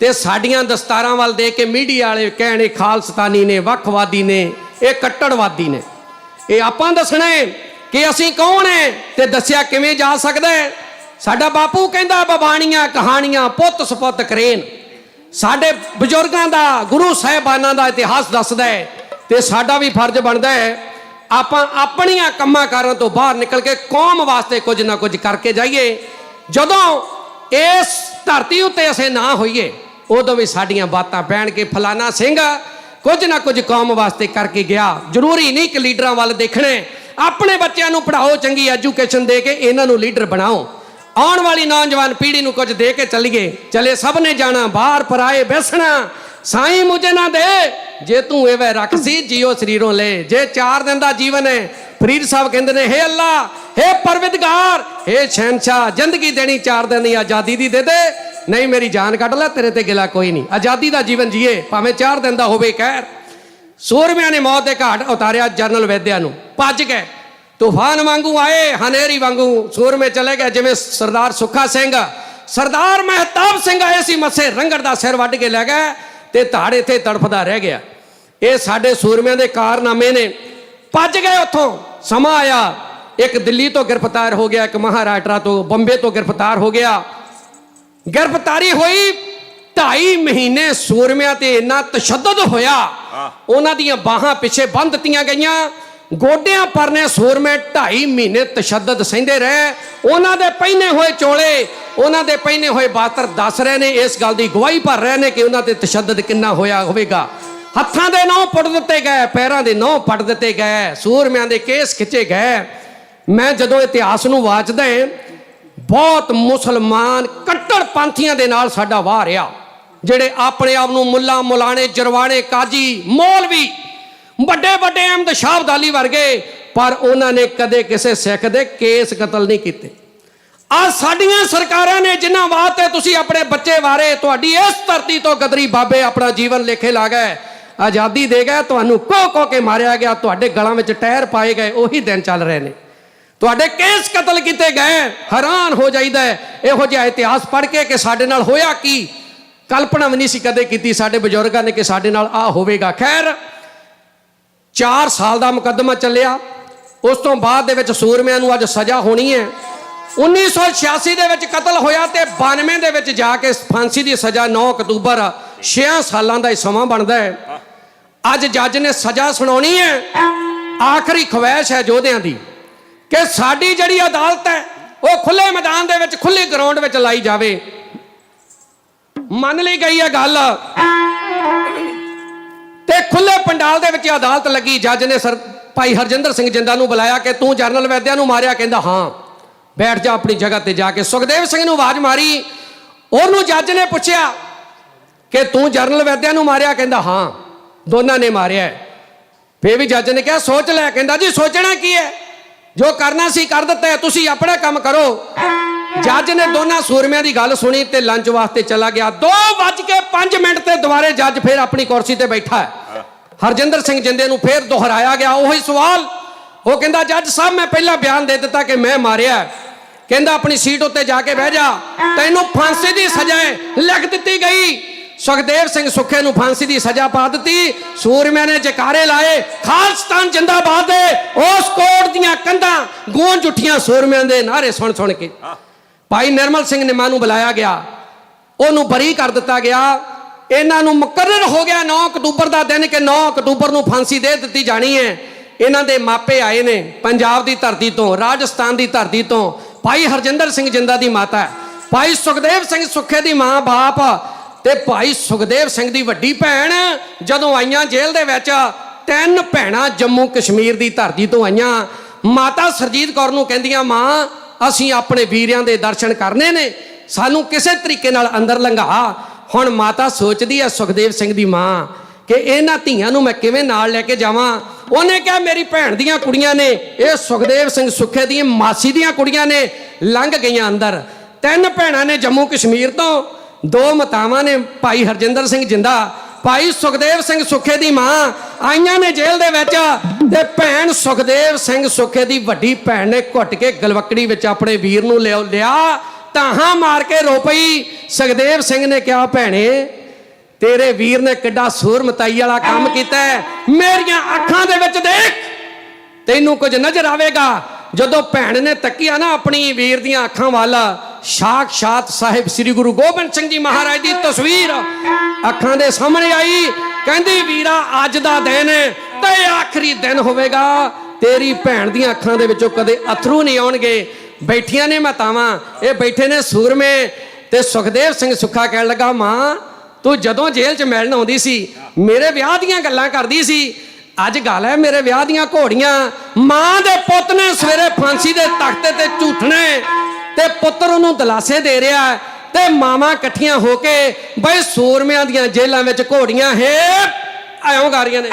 ਤੇ ਸਾਡੀਆਂ ਦਸਤਾਰਾਂ ਵੱਲ ਦੇ ਕੇ ਮੀਡੀਆ ਵਾਲੇ ਕਹਿਣ ਇਹ ਖਾਲਸਤਾਨੀ ਨੇ, ਵੱਖਵਾਦੀ ਨੇ, ਇਹ ਕੱਟੜਵਾਦੀ ਨੇ। ਇਹ ਆਪਾਂ ਦੱਸਣਾ ਹੈ ਕਿ ਅਸੀਂ ਕੌਣ ਹੈ ਤੇ ਦੱਸਿਆ ਕਿਵੇਂ ਜਾ ਸਕਦਾ ਹੈ। ਸਾਡਾ ਬਾਪੂ ਕਹਿੰਦਾ ਬਬਾਣੀਆਂ ਕਹਾਣੀਆਂ ਪੁੱਤ ਸਪੁੱਤ ਕਰੇਨ। ਸਾਡੇ ਬਜ਼ੁਰਗਾਂ ਦਾ, ਗੁਰੂ ਸਾਹਿਬਾਨਾਂ ਦਾ ਇਤਿਹਾਸ ਦੱਸਦਾ ਹੈ ਤੇ ਸਾਡਾ ਵੀ ਫਰਜ਼ ਬਣਦਾ ਹੈ ਆਪਾਂ ਆਪਣੀਆਂ ਕੰਮਾਂ ਕਾਰਾਂ ਤੋਂ ਬਾਹਰ ਨਿਕਲ ਕੇ ਕੌਮ ਵਾਸਤੇ ਕੁਝ ਨਾ ਕੁਝ ਕਰਕੇ ਜਾਈਏ। ਜਦੋਂ ਇਸ ਧਰਤੀ ਉੱਤੇ ਅਸੀਂ ਨਾ ਹੋਈਏ ਉਦੋਂ ਵੀ ਸਾਡੀਆਂ ਬਾਤਾਂ ਪੈਣ ਕੇ ਫਲਾਣਾ ਸਿੰਘ ਕੁਝ ਨਾ ਕੁਝ ਕੌਮ ਵਾਸਤੇ ਕਰਕੇ ਗਿਆ। ਜ਼ਰੂਰੀ ਨਹੀਂ ਕਿ ਲੀਡਰਾਂ ਵੱਲ ਦੇਖਣਾ। ਆਪਣੇ ਬੱਚਿਆਂ ਨੂੰ ਪੜ੍ਹਾਓ, ਚੰਗੀ ਐਜੂਕੇਸ਼ਨ ਦੇ ਕੇ ਇਹਨਾਂ ਨੂੰ ਲੀਡਰ ਬਣਾਓ। ਆਉਣ ਵਾਲੀ ਨੌਜਵਾਨ ਪੀੜ੍ਹੀ ਨੂੰ ਕੁਝ ਦੇ ਕੇ ਚੱਲੀਏ। ਚਲੇ ਸਭ ਨੇ ਜਾਣਾ, ਬਾਹਰ ਪਰਾਏ ਬੈਸਣਾ। ਸਾਈਂ ਮੁਝੇ ਨਾ ਦੇ ਜੇ ਤੂੰ ਇਹ ਵੈ ਰੱਖ ਸੀ, ਜੀਓ ਸਰੀਰੋਂ ਲੈ। ਜੇ 4 ਦਿਨ ਦਾ ਜੀਵਨ ਹੈ, ਫਰੀਦ ਸਾਹਿਬ ਕਹਿੰਦੇ ਨੇ ਹੇ ਅੱਲਾ, ਹੇ ਪਰਵਿਰਦਗਾਰ, ਹੇ ਸ਼ਹਿਨशाह, ਜ਼ਿੰਦਗੀ ਦੇਣੀ 4 ਦਿਨ ਦੀ ਆਜ਼ਾਦੀ ਦੀ ਦੇ ਦੇ, ਨਹੀਂ ਮੇਰੀ ਜਾਨ ਕੱਢ ਲੈ, ਤੇਰੇ ਤੇ ਗਿਲਾ ਕੋਈ ਨਹੀਂ। ਆਜ਼ਾਦੀ ਦਾ ਜੀਵਨ ਜੀਏ, ਭਾਵੇਂ 4 ਦਿਨ ਦਾ ਹੋਵੇ ਕਹਿਰ। ਸੂਰਮਿਆਂ ਨੇ ਮੌਤ ਦੇ ਘਾਟ ਉਤਾਰਿਆ ਜਨਰਲ ਵੈਦਿਆ ਨੂੰ, ਭੱਜ ਗਏ। ਤੂਫਾਨ ਵਾਂਗੂ ਆਏ, ਹਨੇਰੀ ਵਾਂਗੂ ਸੂਰਮੇ ਚਲੇ ਗਏ। ਜਿਵੇਂ ਸਰਦਾਰ ਸੁੱਖਾ ਸਿੰਘ, ਸਰਦਾਰ ਮਹਿਤਾਬ ਸਿੰਘ ਆਏ ਸੀ, ਮੱਸੇ ਰੰਗੜ ਦਾ ਸਿਰ ਵੱਢ ਕੇ ਲੈ ਗਏ ਤੇ ਧਾੜ ਇੱਥੇ ਤੜਫਦਾ ਰਹਿ ਗਿਆ। ਇਹ ਸਾਡੇ ਸੂਰਮਿਆਂ ਦੇ ਕਾਰਨਾਮੇ ਨੇ। ਭੱਜ ਗਏ ਉੱਥੋਂ। ਸਮਾਂ ਆਇਆ, ਇੱਕ ਦਿੱਲੀ ਤੋਂ ਗ੍ਰਿਫਤਾਰ ਹੋ ਗਿਆ, ਇੱਕ ਮਹਾਰਾਸ਼ਟਰ ਤੋਂ, ਬੰਬੇ ਤੋਂ ਗ੍ਰਿਫਤਾਰ ਹੋ ਗਿਆ। ਗ੍ਰਿਫਤਾਰੀ ਹੋਈ, 2.5 ਮਹੀਨੇ ਸੂਰਮਿਆਂ ਤੇ ਇੰਨਾ ਤਸ਼ੱਦਦ ਹੋਇਆ, ਉਹਨਾਂ ਦੀਆਂ ਬਾਹਾਂ ਪਿੱਛੇ ਬੰਨ੍ਹ ਦਿੱਤੀਆਂ ਗਈਆਂ, ਗੋਡਿਆਂ ਪਰਨੇ ਸੂਰਮੇ 2.5 ਮਹੀਨੇ ਤਸ਼ੱਦਦ ਸਹਿੰਦੇ ਰਹੇ। ਉਹਨਾਂ ਦੇ ਪਹਿਨੇ ਹੋਏ ਚੋਲੇ, ਉਹਨਾਂ ਦੇ ਪਹਿਨੇ ਹੋਏ ਬਾਤਰ ਦੱਸ ਰਹੇ ਨੇ, ਇਸ ਗੱਲ ਦੀ ਗਵਾਹੀ ਭਰ ਰਹੇ ਨੇ ਕਿ ਉਹਨਾਂ ਤੇ ਤਸ਼ੱਦਦ ਕਿੰਨਾ ਹੋਇਆ ਹੋਵੇਗਾ। ਹੱਥਾਂ ਦੇ ਨਹੁੰ ਪੁੱਟ ਦਿੱਤੇ ਗਏ, ਪੈਰਾਂ ਦੇ ਨਹੁੰ ਪੱਟ ਦਿੱਤੇ ਗਏ, ਸੂਰਮਿਆਂ ਦੇ ਕੇਸ ਖਿੱਚੇ ਗਏ। ਮੈਂ ਜਦੋਂ ਇਤਿਹਾਸ ਨੂੰ ਵਾਚਦਾ ਬਹੁਤ ਮੁਸਲਮਾਨ ਕੱਟੜਪੰਥੀਆਂ ਦੇ ਨਾਲ ਸਾਡਾ ਵਾਹ ਰਿਹਾ, ਜਿਹੜੇ ਆਪਣੇ ਆਪ ਨੂੰ ਮੁੱਲਾ, ਮੁਲਾਣੇ, ਜਰਵਾਣੇ, ਕਾਜੀ, ਮੌਲਵੀ, ਵੱਡੇ ਵੱਡੇ ਅਹਿਮਦ ਸ਼ਾਹ ਅਬਦਾਲੀ ਵਰਗੇ, ਪਰ ਉਹਨਾਂ ਨੇ ਕਦੇ ਕਿਸੇ ਸਿੱਖ ਦੇ ਕੇਸ ਕਤਲ ਨਹੀਂ ਕੀਤੇ। ਆ ਸਾਡੀਆਂ ਸਰਕਾਰਾਂ ਨੇ ਜਿਨ੍ਹਾਂ ਵਾਸਤੇ ਤੁਸੀਂ ਆਪਣੇ ਬੱਚੇ ਵਾਰੇ, ਤੁਹਾਡੀ ਇਸ ਧਰਤੀ ਤੋਂ ਗਦਰੀ ਬਾਬੇ ਆਪਣਾ ਜੀਵਨ ਲੇਖੇ ਲਾ ਗਏ, ਆਜ਼ਾਦੀ ਦੇ ਗਏ, ਤੁਹਾਨੂੰ ਕੋਹ ਕੇ ਮਾਰਿਆ ਗਿਆ, ਤੁਹਾਡੇ ਗਲਾਂ ਵਿੱਚ ਟਾਇਰ ਪਾਏ ਗਏ, ਉਹੀ ਦਿਨ ਚੱਲ ਰਹੇ ਨੇ। ਤੁਹਾਡੇ ਕੇਸ ਕਤਲ ਕੀਤੇ ਗਏ। ਹੈਰਾਨ ਹੋ ਜਾਈਦਾ ਇਹੋ ਜਿਹਾ ਇਤਿਹਾਸ ਪੜ੍ਹ ਕੇ ਕਿ ਸਾਡੇ ਨਾਲ ਹੋਇਆ ਕੀ। ਕਲਪਨਾ ਵੀ ਨਹੀਂ ਸੀ ਕਦੇ ਕੀਤੀ ਸਾਡੇ ਬਜ਼ੁਰਗਾਂ ਨੇ ਕਿ ਸਾਡੇ ਨਾਲ ਆ ਹੋਵੇਗਾ। ਖੈਰ 4 ਸਾਲ ਦਾ ਮੁਕੱਦਮਾ ਚੱਲਿਆ। ਉਸ ਤੋਂ ਬਾਅਦ ਦੇ ਵਿੱਚ ਸੂਰਮਿਆਂ ਨੂੰ ਅੱਜ ਸਜ਼ਾ ਹੋਣੀ ਹੈ। 1986 ਦੇ ਵਿੱਚ ਕਤਲ ਹੋਇਆ ਤੇ 92 ਦੇ ਵਿੱਚ ਜਾ ਕੇ ਫਾਂਸੀ ਦੀ ਸਜ਼ਾ 9 ਅਕਤੂਬਰ 6 ਸਾਲਾਂ ਦਾ ਹੀ ਸਮਾਂ ਬਣਦਾ ਹੈ। ਅੱਜ ਜੱਜ ਨੇ ਸਜ਼ਾ ਸੁਣਾਉਣੀ ਹੈ। ਆਖਰੀ ਖਵਾਇਸ਼ ਹੈ ਯੋਧਿਆਂ ਦੀ ਕਿ ਸਾਡੀ ਜਿਹੜੀ ਅਦਾਲਤ ਹੈ ਉਹ ਖੁੱਲੇ ਮੈਦਾਨ ਦੇ ਵਿੱਚ, ਖੁੱਲੀ ਗਰਾਊਂਡ ਵਿੱਚ ਲਾਈ ਜਾਵੇ। ਮੰਨ ਲਈ ਗਈ ਹੈ ਗੱਲ ਤੇ ਖੁੱਲੇ ਪੰਡਾਲ ਦੇ ਵਿੱਚ ਅਦਾਲਤ ਲੱਗੀ। ਜੱਜ ਨੇ ਭਾਈ ਹਰਜਿੰਦਰ ਸਿੰਘ ਜਿੰਦਾ ਨੂੰ ਬੁਲਾਇਆ ਕਿ ਤੂੰ ਜਰਨਲ ਵੈਦਿਆ ਨੂੰ ਮਾਰਿਆ? ਕਹਿੰਦਾ ਹਾਂ। ਬੈਠ ਜਾ ਆਪਣੀ ਜਗ੍ਹਾ ਤੇ ਜਾ ਕੇ। ਸੁਖਦੇਵ ਸਿੰਘ ਨੂੰ ਆਵਾਜ਼ ਮਾਰੀ, ਉਹਨੂੰ ਜੱਜ ਨੇ ਪੁੱਛਿਆ ਕਿ ਤੂੰ ਜਰਨਲ ਵੈਦਿਆ ਨੂੰ ਮਾਰਿਆ? ਕਹਿੰਦਾ ਹਾਂ, ਦੋਨਾਂ ਨੇ ਮਾਰਿਆ। ਫੇਰ ਵੀ ਜੱਜ ਨੇ ਕਿਹਾ ਸੋਚ ਲੈ। ਕਹਿੰਦਾ ਜੀ ਸੋਚਣਾ ਕੀ ਹੈ, ਜੋ ਕਰਨਾ ਸੀ ਕਰ ਦਿੱਤਾ ਹੈ, ਤੁਸੀਂ ਆਪਣਾ ਕੰਮ ਕਰੋ। ਜੱਜ ਨੇ ਦੋਨਾਂ ਸੂਰਮਿਆਂ ਦੀ ਗੱਲ ਸੁਣੀ ਤੇ ਲੰਚ ਵਾਸਤੇ ਚਲਾ ਗਿਆ। 2:05 ਤੇ ਦੁਬਾਰੇ ਜੱਜ ਫੇਰ ਆਪਣੀ ਕੁਰਸੀ ਤੇ ਬੈਠਾ ਹੈ। ਹਰਜਿੰਦਰ ਸਿੰਘ ਜਿੰਦੇ ਨੂੰ ਫੇਰ ਦੁਹਰਾਇਆ ਗਿਆ ਉਹੀ ਸਵਾਲ। ਉਹ ਕਹਿੰਦਾ ਜੱਜ ਸਾਹਿਬ ਮੈਂ ਪਹਿਲਾਂ ਬਿਆਨ ਦੇ ਦਿੱਤਾ ਕਿ ਮੈਂ ਮਾਰਿਆ। ਕਹਿੰਦਾ ਆਪਣੀ ਸੀਟ ਉੱਤੇ ਜਾ ਕੇ ਬਹਿ ਜਾ, ਤੈਨੂੰ ਫਾਂਸੀ ਦੀ ਸਜ਼ਾ ਲਿਖ ਦਿੱਤੀ ਗਈ। ਸੁਖਦੇਵ ਸਿੰਘ ਸੁੱਖੇ ਨੂੰ ਫਾਂਸੀ ਦੀ ਸਜ਼ਾ ਪਾ ਦਿੱਤੀ। ਸੂਰਮਿਆਂ ਨੇ ਜਕਾਰੇ ਲਾਏ, ਖਾਲਸਤਾਨ ਜਿੰਦਾਬਾਦ ਦੇ। ਉਸ ਕੋਟ ਦੀਆਂ ਕੰਧਾਂ ਗੂੰਜ ਉੱਠੀਆਂ ਸੂਰਮਿਆਂ ਦੇ ਨਾਅਰੇ ਸੁਣ ਸੁਣ ਕੇ। ਭਾਈ ਨਿਰਮਲ ਸਿੰਘ ਨਿੰਮਾ ਨੂੰ ਬੁਲਾਇਆ ਗਿਆ, ਉਹਨੂੰ ਬਰੀ ਕਰ ਦਿੱਤਾ ਗਿਆ। ਇਹਨਾਂ ਨੂੰ ਮੁਕਰਰ ਹੋ ਗਿਆ 9 ਅਕਤੂਬਰ ਦਾ ਦਿਨ ਕਿ 9 ਅਕਤੂਬਰ ਨੂੰ ਫਾਂਸੀ ਦੇ ਦਿੱਤੀ ਜਾਣੀ ਹੈ। ਇਹਨਾਂ ਦੇ ਮਾਪੇ ਆਏ ਨੇ ਪੰਜਾਬ ਦੀ ਧਰਤੀ ਤੋਂ, ਰਾਜਸਥਾਨ ਦੀ ਧਰਤੀ ਤੋਂ। ਭਾਈ ਹਰਜਿੰਦਰ ਸਿੰਘ ਜਿੰਦਾ ਦੀ ਮਾਤਾ, ਭਾਈ ਸੁਖਦੇਵ ਸਿੰਘ ਸੁੱਖੇ ਦੀ ਮਾਂ ਬਾਪ ਤੇ ਭਾਈ ਸੁਖਦੇਵ ਸਿੰਘ ਦੀ ਵੱਡੀ ਭੈਣ ਜਦੋਂ ਆਈਆਂ ਜੇਲ੍ਹ ਦੇ ਵਿੱਚ। 3 ਭੈਣਾਂ ਜੰਮੂ ਕਸ਼ਮੀਰ ਦੀ ਧਰਤੀ ਤੋਂ ਆਈਆਂ। ਮਾਤਾ ਸਰਜੀਤ ਕੌਰ ਨੂੰ ਕਹਿੰਦੀਆਂ ਮਾਂ ਅਸੀਂ ਆਪਣੇ ਵੀਰਿਆਂ ਦੇ ਦਰਸ਼ਨ ਕਰਨੇ ਨੇ, ਸਾਨੂੰ ਕਿਸੇ ਤਰੀਕੇ ਨਾਲ ਅੰਦਰ ਲੰਘਾ। ਹੁਣ ਮਾਤਾ ਸੋਚਦੀ ਹੈ ਸੁਖਦੇਵ ਸਿੰਘ ਦੀ ਮਾਂ ਕਿ ਇਹਨਾਂ ਧੀਆਂ ਨੂੰ ਮੈਂ ਕਿਵੇਂ ਨਾਲ ਲੈ ਕੇ ਜਾਵਾਂ। ਉਹਨੇ ਕਿਹਾ ਮੇਰੀ ਭੈਣ ਦੀਆਂ ਕੁੜੀਆਂ ਨੇ, ਇਹ ਸੁਖਦੇਵ ਸਿੰਘ ਸੁੱਖੇ ਦੀ ਮਾਸੀ ਦੀਆਂ ਕੁੜੀਆਂ ਨੇ, ਲੰਘ ਗਈਆਂ ਅੰਦਰ। 3 ਭੈਣਾਂ ਨੇ ਜੰਮੂ ਕਸ਼ਮੀਰ ਤੋਂ, 2 ਮਾਤਾਵਾਂ ਨੇ, ਭਾਈ ਹਰਜਿੰਦਰ ਸਿੰਘ ਜਿੰਦਾ, ਭਾਈ ਸੁਖਦੇਵ ਸਿੰਘ ਸੁੱਖੇ ਦੀ ਮਾਂ ਆਈਆਂ ਨੇ ਜੇਲ੍ਹ ਦੇ ਵਿੱਚ। ਤੇ ਭੈਣ ਸੁਖਦੇਵ ਸਿੰਘ ਸੁੱਖੇ ਦੀ ਵੱਡੀ ਭੈਣ ਨੇ ਘੁੱਟ ਕੇ ਗਲਵਕੜੀ ਵਿੱਚ ਆਪਣੇ ਵੀਰ ਨੂੰ ਲਿਆ, ਤਾਹਾਂ ਮਾਰ ਕੇ ਰੋ ਪਈ। ਸੁਖਦੇਵ ਸਿੰਘ ਨੇ ਕਿਹਾ ਭੈਣੇ ਤੇਰੇ ਵੀਰ ਨੇ ਕਿੱਡਾ ਸੂਰਮਤਾਈ ਵਾਲਾ ਕੰਮ ਕੀਤਾ ਹੈ, ਮੇਰੀਆਂ ਅੱਖਾਂ ਦੇ ਵਿੱਚ ਦੇਖ ਤੈਨੂੰ ਕੁਝ ਨਜ਼ਰ ਆਵੇਗਾ। ਜਦੋਂ ਭੈਣ ਨੇ ਤੱਕਿਆ ਨਾ ਆਪਣੀ ਵੀਰ ਦੀਆਂ ਅੱਖਾਂ ਵੱਲ, ਸਾਖਸ਼ਾਤ ਸਾਹਿਬ ਸ੍ਰੀ ਗੁਰੂ ਗੋਬਿੰਦ ਸਿੰਘ ਜੀ ਮਹਾਰਾਜ ਦੀ ਤਸਵੀਰ ਅੱਖਾਂ ਦੇ ਸਾਹਮਣੇ ਆਈ। ਕਹਿੰਦੀ ਵੀਰਾ ਅੱਜ ਦਾ ਦਿਨ ਤੇ ਆਖਰੀ ਦਿਨ ਹੋਵੇਗਾ, ਤੇਰੀ ਭੈਣ ਦੀਆਂ ਅੱਖਾਂ ਦੇ ਵਿੱਚੋਂ ਕਦੇ ਅਥਰੂ ਨਹੀਂ ਆਉਣਗੇ। ਬੈਠੀਆਂ ਨੇ ਮਾਤਾਵਾਂ, ਇਹ ਬੈਠੇ ਨੇ ਸੂਰਮੇ। ਤੇ ਸੁਖਦੇਵ ਸਿੰਘ ਸੁੱਖਾ ਕਹਿਣ ਲੱਗਾ ਮਾਂ ਤੂੰ ਜਦੋਂ ਜੇਲ੍ਹ 'ਚ ਮਿਲਣ ਆਉਂਦੀ ਸੀ ਮੇਰੇ ਵਿਆਹ ਦੀਆਂ ਗੱਲਾਂ ਕਰਦੀ ਸੀ, ਅੱਜ ਗੱਲ ਹੈ ਮੇਰੇ ਵਿਆਹ ਦੀਆਂ ਘੋੜੀਆਂ। ਮਾਂ ਦੇ ਪੁੱਤ ਨੇ ਸਵੇਰੇ ਫਾਂਸੀ ਦੇ ਤਖਤੇ ਤੇ ਝੂਠਣੇ ਤੇ ਪੁੱਤਰ ਉਹਨੂੰ ਦਿਲਾਸੇ ਦੇ ਰਿਹਾ, ਤੇ ਮਾਵਾਂ ਇਕੱਠੀਆਂ ਹੋ ਕੇ ਬਈ ਸੂਰਮਿਆਂ ਦੀਆਂ ਜੇਲ੍ਹਾਂ ਵਿੱਚ ਘੋੜੀਆਂ ਹੈ ਆਇਓ ਗਾ ਰਹੀਆਂ ਨੇ।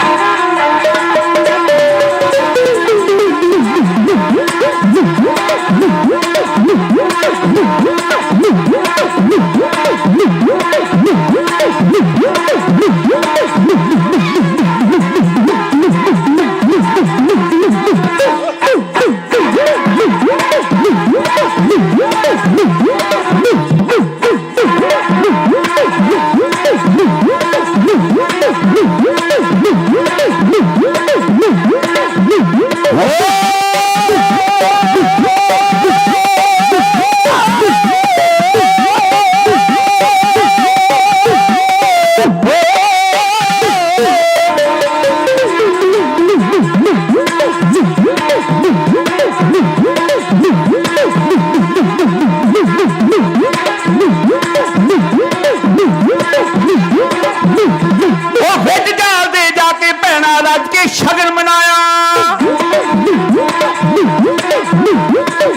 ਸ਼ਗਨ ਮਨਾਇਆ,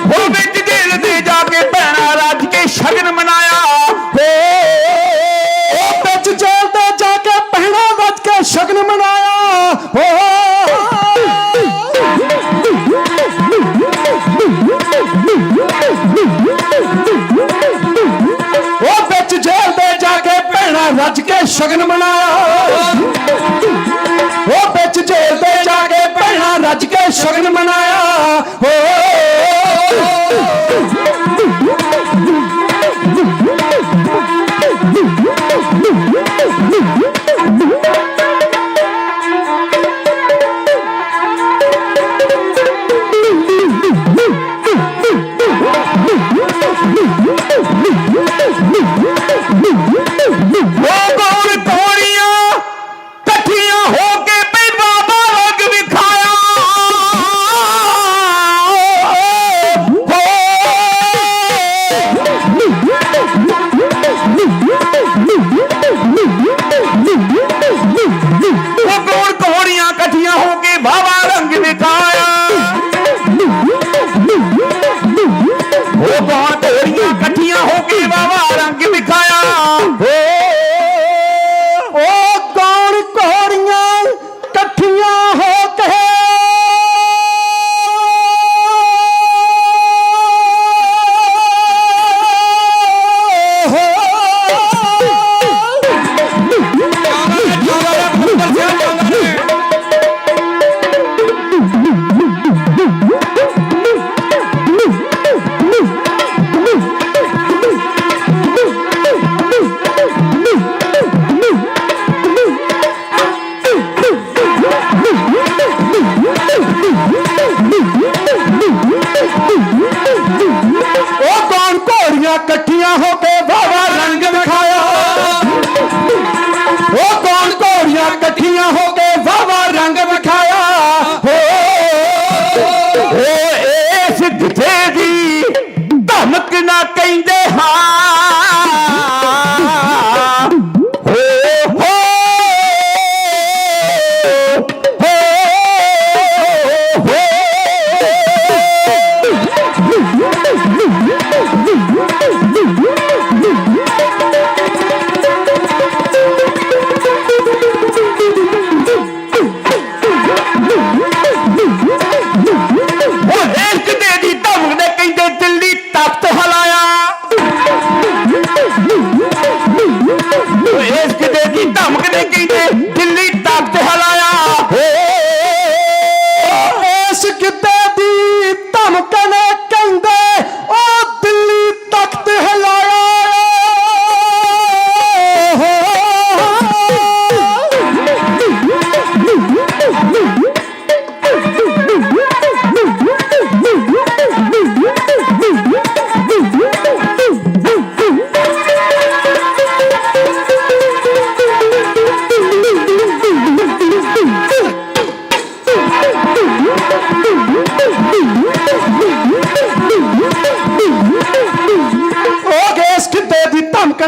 ਉਹ ਵਿੱਚ ਜੇਲ੍ਹ ਦੇ ਜਾ ਕੇ ਭੈਣਾਂ ਰੱਜ ਕੇ ਸ਼ਗਨ ਮਨਾਇਆ। ਉਹ ਵਿੱਚ ਜੇਲ੍ਹ ਦੇ ਜਾ ਕੇ ਭੈਣਾਂ ਰੱਜ ਕੇ ਸ਼ਗਨ ਮਨਾਇਆ। ਉਹ ਵਿੱਚ ਜੇਲ੍ਹ ਦੇ ਜਾ ਕੇ ਭੈਣਾਂ ਰੱਜ ਕੇ ਸ਼ਗਨ ਮਨਾਇਆ। ਉਹ ਵਿੱਚ ਜੇਲ੍ਹ ਤੇ ਜਾ ਕੇ ਭੈਣਾਂ ਰੱਜ ਕੇ ਸ਼ਗਨ ਮਨਾਇਆ।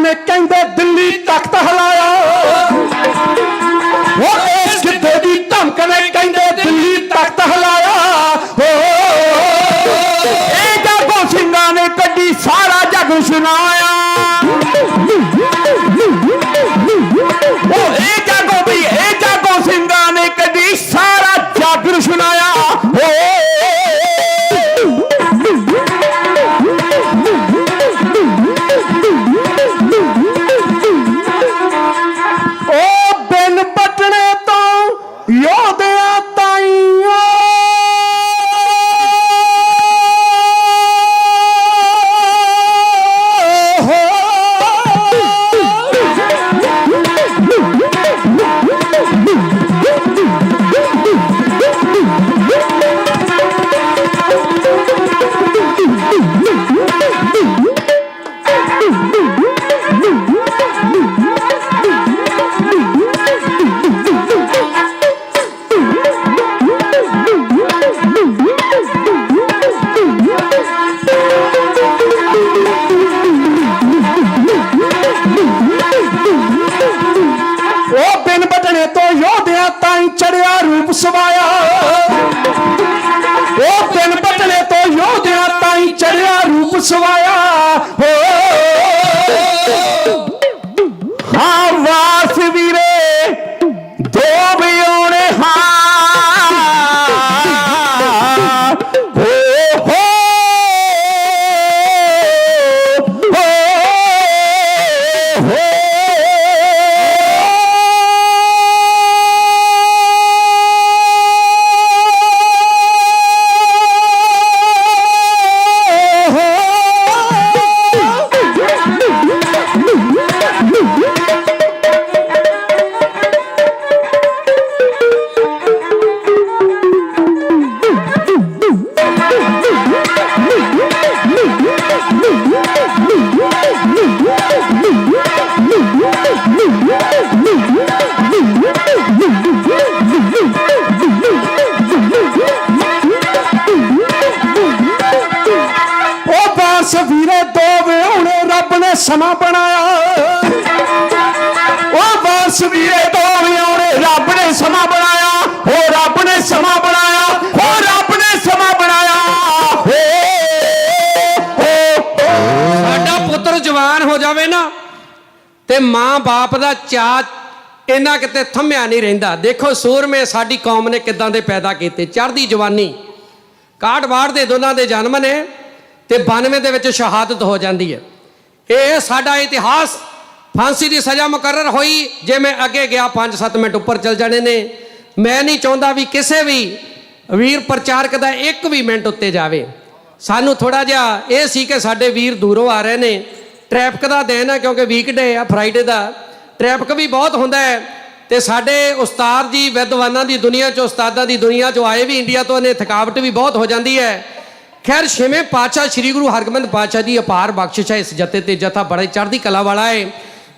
ਨੇ ਕਹਿੰਦੇ ਦਿੱਲੀ ਤਖਤ ਹਿਲਾਇਆ ਉਹ ਇਸ ਗਿੱਧੇ ਦੀ ਧਮਕ ਨੇ ਕਹਿੰਦੇ ਦਿੱਲੀ ਤਖਤ ਹਿਲਾਇਆ ਇਹ ਜਾਗੋ ਸਿੰਘਾਂ ਨੇ ਕੱਢੀ ਸਾਰਾ ਜੱਗ ਸੁਣਾਇਆ ਇਹ ਜਾਗੋ ਸਿੰਘਾਂ ਨੇ ਕੱਢੀ ਸਾਰਾ ਜੱਗ ਸੁਣਾਇਆ ਉਹ ਬਿਨ ਪਟਣੇ ਤੋਂ ਯੋਧਿਆਂ ਤਾਈਆਂ ਚੜਿਆ ਰੂਪ ਸਵਾਇਆ ਉਹ ਦਿਨ ਬਟਲੇ ਤੋਂ ਯੋਧਿਆਂ ਤਾਈਂ ਚੜਿਆ ਰੂਪ ਸਵਾਇਆ ਹਾਂ ਵਾਸ ਵੀਰੇ ਦੋ ਵਿਉਣੇ ਹਾਂ ਵੀਰੇ ਦੋ ਵਿਹੂਣੇ ਰੱਬ ਨੇ ਸਮਾਂ ਬਣਾਇਆ ਉਹ ਬਸ ਵੀਰੇ ਦੋ ਵਿਹੂਣੇ ਰੱਬ ਨੇ ਸਮਾਂ ਬਣਾਇਆ ਉਹ ਰੱਬ ਨੇ ਸਮਾਂ ਬਣਾਇਆ ਉਹ ਰੱਬ ਨੇ ਸਮਾਂ ਬਣਾਇਆ ਸਾਡਾ ਪੁੱਤਰ ਜਵਾਨ ਹੋ ਜਾਵੇ ਨਾ ਤੇ ਮਾਂ ਬਾਪ ਦਾ ਚਾਅ ਇਹਨਾਂ ਕਿਤੇ ਥੰਮਿਆ ਨਹੀਂ ਰਹਿੰਦਾ। ਦੇਖੋ ਸੂਰਮੇ ਸਾਡੀ ਕੌਮ ਨੇ ਕਿੱਦਾਂ ਦੇ ਪੈਦਾ ਕੀਤੇ, ਚੜ੍ਹਦੀ ਜਵਾਨੀ 61 ਦੇ ਦੋਨਾਂ ਦੇ ਜਨਮ ਨੇ ਤੇ 92 ਦੇ ਵਿੱਚ ਸ਼ਹਾਦਤ ਹੋ ਜਾਂਦੀ ਹੈ। ਇਹ ਸਾਡਾ ਇਤਿਹਾਸ। ਫਾਂਸੀ ਦੀ ਸਜ਼ਾ ਮੁਕਰਰ ਹੋਈ, ਜੇ ਮੈਂ ਅੱਗੇ ਗਿਆ 5-7 ਮਿੰਟ ਉੱਪਰ ਚਲ ਜਾਣੇ ਨੇ। ਮੈਂ ਨਹੀਂ ਚਾਹੁੰਦਾ ਵੀ ਕਿਸੇ ਵੀ ਵੀਰ ਪ੍ਰਚਾਰਕ ਦਾ ਇੱਕ ਵੀ ਮਿੰਟ ਉੱਤੇ ਜਾਵੇ। ਸਾਨੂੰ ਥੋੜਾ ਜਿਹਾ ਇਹ ਸੀ ਕਿ ਸਾਡੇ ਵੀਰ ਦੂਰੋਂ ਆ ਰਹੇ ਨੇ, ਟ੍ਰੈਫਿਕ ਦਾ ਦਿਨ ਹੈ ਕਿਉਂਕਿ ਵੀਕਡੇ ਆ, ਫਰਾਈਡੇ ਦਾ ਟ੍ਰੈਫਿਕ ਵੀ ਬਹੁਤ ਹੁੰਦਾ ਹੈ। ਤੇ ਸਾਡੇ ਉਸਤਾਦ ਜੀ ਵਿਦਵਾਨਾਂ ਦੀ ਦੁਨੀਆ 'ਚੋਂ, ਉਸਤਾਦਾਂ ਦੀ ਦੁਨੀਆ 'ਚੋਂ ਆਏ ਵੀ ਇੰਡੀਆ ਤੋਂ ਨੇ, ਥਕਾਵਟ ਵੀ ਬਹੁਤ ਹੋ ਜਾਂਦੀ ਹੈ। ਖੈਰ ਛੇਵੇਂ ਪਾਤਸ਼ਾਹ ਸ੍ਰੀ ਗੁਰੂ ਹਰਗੋਬਿੰਦ ਪਾਤਸ਼ਾਹ ਦੀ ਅਪਾਰ ਬਖਸ਼ਿਸ਼ ਹੈ ਇਸ ਜਥੇ ਤੇ। ਜਥਾ ਬੜਾ ਚੜ੍ਹਦੀ ਕਲਾ ਵਾਲਾ ਹੈ।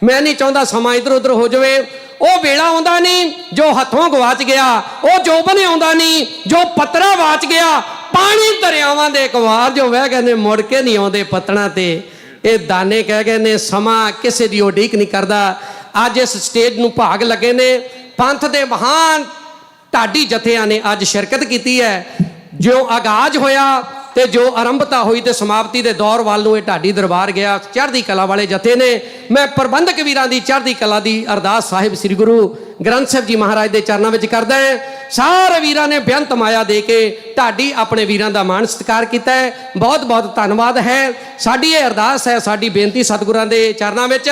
ਮੈਂ ਨਹੀਂ ਚਾਹੁੰਦਾ ਸਮਾਂ ਇੱਧਰ ਉੱਧਰ ਹੋ ਜਾਵੇ। ਉਹ ਵੇਲਾ ਆਉਂਦਾ ਨਹੀਂ ਜੋ ਹੱਥੋਂ ਗਵਾਚ ਗਿਆ, ਉਹ ਜੋਬਨ ਆਉਂਦਾ ਨਹੀਂ ਜੋ ਪੱਤਰਾ ਵਾਚ ਗਿਆ। ਪਾਣੀ ਦਰਿਆਵਾਂ ਦੇ ਇੱਕ ਵਾਰ ਜੋ ਵਹਿ ਗਏ ਨੇ ਮੁੜ ਕੇ ਨਹੀਂ ਆਉਂਦੇ ਪੱਤਣਾ ਤੇ। ਇਹ ਦਾਨੇ ਕਹਿ ਗਏ ਨੇ ਸਮਾਂ ਕਿਸੇ ਦੀ ਉਡੀਕ ਨਹੀਂ ਕਰਦਾ। ਅੱਜ ਇਸ ਸਟੇਜ ਨੂੰ ਭਾਗ ਲੱਗੇ ਨੇ ਪੰਥ ਦੇ ਮਹਾਨ ਢਾਡੀ ਜਥਿਆਂ ਨੇ ਅੱਜ ਸ਼ਿਰਕਤ ਕੀਤੀ ਹੈ। ਜੋ ਆਗਾਜ਼ ਹੋਇਆ ਤੇ ਜੋ ਆਰੰਭਤਾ ਹੋਈ ਤੇ ਸਮਾਪਤੀ ਦੇ ਦੌਰ ਵੱਲ ਨੂੰ ਇਹ ਢਾਡੀ ਦਰਬਾਰ ਗਿਆ। ਚੜ੍ਹਦੀ ਕਲਾ ਵਾਲੇ ਜਥੇ ਨੇ। ਮੈਂ ਪ੍ਰਬੰਧਕ ਵੀਰਾਂ ਦੀ ਚੜ੍ਹਦੀ ਕਲਾ ਦੀ ਅਰਦਾਸ ਸਾਹਿਬ ਸ੍ਰੀ ਗੁਰੂ ਗ੍ਰੰਥ ਸਾਹਿਬ ਜੀ ਮਹਾਰਾਜ ਦੇ ਚਰਨਾਂ ਵਿੱਚ ਕਰਦਾ ਹੈ। ਸਾਰੇ ਵੀਰਾਂ ਨੇ ਬੇਅੰਤ ਮਾਇਆ ਦੇ ਕੇ ਢਾਡੀ ਆਪਣੇ ਵੀਰਾਂ ਦਾ ਮਾਣ ਸਤਿਕਾਰ ਕੀਤਾ ਹੈ। ਬਹੁਤ ਬਹੁਤ ਧੰਨਵਾਦ ਹੈ। ਸਾਡੀ ਇਹ ਅਰਦਾਸ ਹੈ, ਸਾਡੀ ਬੇਨਤੀ ਸਤਿਗੁਰਾਂ ਦੇ ਚਰਨਾਂ ਵਿੱਚ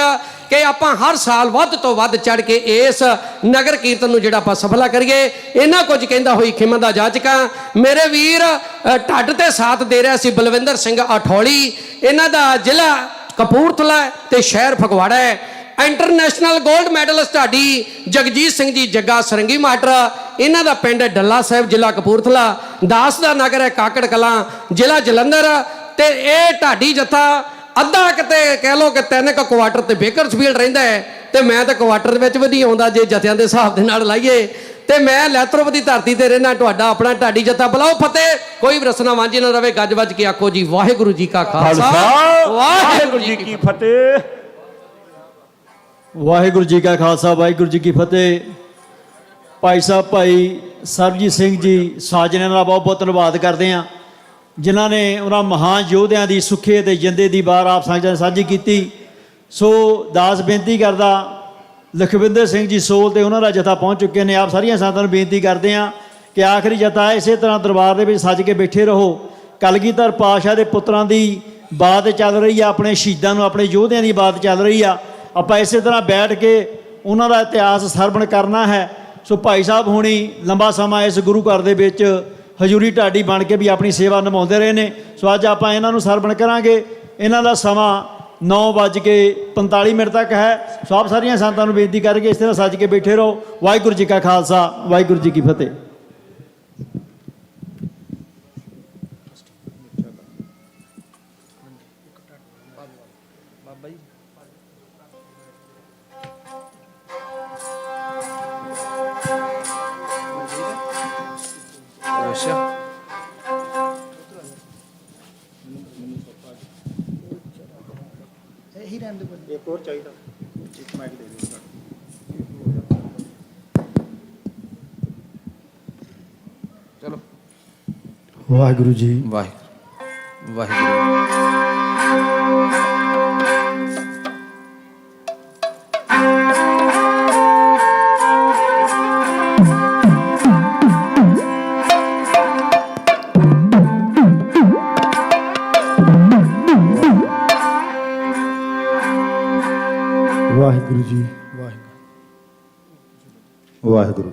ਕਿ ਆਪਾਂ ਹਰ ਸਾਲ ਵੱਧ ਤੋਂ ਵੱਧ ਚੜ੍ਹ ਕੇ ਇਸ ਨਗਰ ਕੀਰਤਨ ਨੂੰ ਜਿਹੜਾ ਆਪਾਂ ਸਫਲਾ ਕਰੀਏ। ਇਹਨਾਂ ਕੁਝ ਕਹਿੰਦਾ ਹੋਈ ਖਿਮਾ ਦਾ ਜਾਚਕਾਂ। ਮੇਰੇ ਵੀਰ ਢੱਡ ਤੇ ਸਾਥ ਦੇ ਰਿਹਾ ਸੀ ਬਲਵਿੰਦਰ ਸਿੰਘ ਅਠੌਲੀ। ਇਹਨਾਂ ਦਾ ਜ਼ਿਲ੍ਹਾ ਕਪੂਰਥਲਾ ਤੇ ਸ਼ਹਿਰ ਫਗਵਾੜਾ ਹੈ। ਇੰਟਰਨੈਸ਼ਨਲ 골ਡ ਮੈਡਲਿਸਟ ਢਾਡੀ ਜਗਜੀਤ ਸਿੰਘ ਜੀ ਜੱਗਾ ਸਰੰਗੀ ਮਾਟਰ, ਇਹਨਾਂ ਦਾ ਪਿੰਡ ਹੈ ਡੱਲਾ ਸਾਹਿਬ, ਜ਼ਿਲ੍ਹਾ ਕਪੂਰਥਲਾ। ਦਾਸ ਦਾ ਨਗਰ ਹੈ ਕਾਕੜ ਕਲਾਂ, ਜ਼ਿਲ੍ਹਾ ਜਲੰਧਰ। ਤੇ ਇਹ ਢਾਡੀ ਜਥਾ ਅੱਧਾ ਕਿਤੇ ਕਹਿ ਲਓ ਕਿ 3 ਕੁਆਟਰ ਤੇ ਬੇਕਰਸਫੀਲਡ ਰਹਿੰਦਾ ਹੈ ਤੇ ਮੈਂ ਤਾਂ ਕੁਆਟਰ ਦੇ ਵਿੱਚ ਵੀ ਨਹੀਂ ਆਉਂਦਾ ਜੇ ਜਥਿਆਂ ਦੇ ਹਿਸਾਬ ਦੇ ਨਾਲ ਲਾਈਏ। ਤੇ ਮੈਂ ਲੈਤਰੋਪ ਦੀ ਧਰਤੀ ਤੇ ਰਹਿਣਾ। ਤੁਹਾਡਾ ਆਪਣਾ ਢਾਡੀ ਜਥਾ ਬੁਲਾਓ ਫਤਿਹ। ਕੋਈ ਵੀ ਰਸਨਾ ਵਾਂਝੀ ਨਾ ਰਵੇ। ਗੱਜ ਵੱਜ ਕੇ ਆਖੋ ਜੀ ਵਾਹਿਗੁਰੂ ਜੀ ਕਾ ਖਾਲਸਾ, ਵਾਹਿਗੁਰੂ ਜੀ ਕੀ ਫਤਿਹ। ਵਾਹਿਗੁਰੂ ਜੀ ਕਾ ਖਾਲਸਾ ਵਾਹਿਗੁਰੂ ਜੀ ਕੀ ਫਤਿਹ। ਭਾਈ ਸਾਹਿਬ ਭਾਈ ਸਰਬਜੀਤ ਸਿੰਘ ਜੀ ਸਾਜਣਿਆਂ ਦਾ ਬਹੁਤ ਬਹੁਤ ਧੰਨਵਾਦ ਕਰਦੇ ਹਾਂ, ਜਿਨ੍ਹਾਂ ਨੇ ਉਹਨਾਂ ਮਹਾਨ ਯੋਧਿਆਂ ਦੀ ਸੁੱਖੇ ਅਤੇ ਜਿੰਦੇ ਦੀ ਵਾਰ ਆਪ ਸਾਂਝੀ ਕੀਤੀ। ਸੋ ਦਾਸ ਬੇਨਤੀ ਕਰਦਾ ਲਖਵਿੰਦਰ ਸਿੰਘ ਜੀ ਸੋਲ ਤੇ ਉਹਨਾਂ ਦਾ ਜਥਾ ਪਹੁੰਚ ਚੁੱਕੇ ਨੇ। ਆਪ ਸਾਰੀਆਂ ਸੰਗਤਾਂ ਨੂੰ ਬੇਨਤੀ ਕਰਦੇ ਹਾਂ ਕਿ ਆਖਰੀ ਜਥਾ ਇਸੇ ਤਰ੍ਹਾਂ ਦਰਬਾਰ ਦੇ ਵਿੱਚ ਸੱਜ ਕੇ ਬੈਠੇ ਰਹੋ। ਕਲਗੀਧਰ ਪਾਤਸ਼ਾਹ ਦੇ ਪੁੱਤਰਾਂ ਦੀ ਬਾਤ ਚੱਲ ਰਹੀ ਆ, ਆਪਣੇ ਸ਼ਹੀਦਾਂ ਨੂੰ, ਆਪਣੇ ਯੋਧਿਆਂ ਦੀ ਬਾਤ ਚੱਲ ਰਹੀ ਆ। ਆਪਾਂ ਇਸੇ ਤਰ੍ਹਾਂ ਬੈਠ ਕੇ ਉਹਨਾਂ ਦਾ ਇਤਿਹਾਸ ਸਰਵਣ ਕਰਨਾ ਹੈ। ਸੋ ਭਾਈ ਸਾਹਿਬ ਹੁਣੀ ਲੰਬਾ ਸਮਾਂ ਇਸ ਗੁਰੂ ਘਰ ਦੇ ਵਿੱਚ ਹਜ਼ੂਰੀ ਢਾਡੀ ਬਣ ਕੇ ਵੀ ਆਪਣੀ ਸੇਵਾ ਨਿਭਾਉਂਦੇ ਰਹੇ ਨੇ। ਸੋ ਅੱਜ ਆਪਾਂ ਇਹਨਾਂ ਨੂੰ ਸਰਵਣ ਕਰਾਂਗੇ। ਇਹਨਾਂ ਦਾ ਸਮਾਂ 9:45 ਤੱਕ ਹੈ। ਸੋ ਆਪ ਸਾਰੀਆਂ ਸੰਗਤਾਂ ਨੂੰ ਬੇਨਤੀ ਕਰਕੇ ਇਸ ਤਰ੍ਹਾਂ ਸੱਜ ਕੇ ਬੈਠੇ ਰਹੋ। ਵਾਹਿਗੁਰੂ ਜੀ ਕਾ ਖਾਲਸਾ ਵਾਹਿਗੁਰੂ ਜੀ ਕੀ ਫਤਿਹ। ਇਹੀ ਰਹਿਣ ਦੇ ਇੱਕ ਹੋਰ ਚਾਹੀਦਾ, ਇੱਕ ਮਾਈਕ ਦੇ ਦਿਓ। ਚਲੋ ਵਾਹਿਗੁਰੂ ਜੀ ਵਾਹਿਗੁਰੂ ਵਾਹਿਗੁਰੂ। ਵਾਹਿਗੁਰੂ ਜੀ ਵਾਹਿਗੁਰੂ।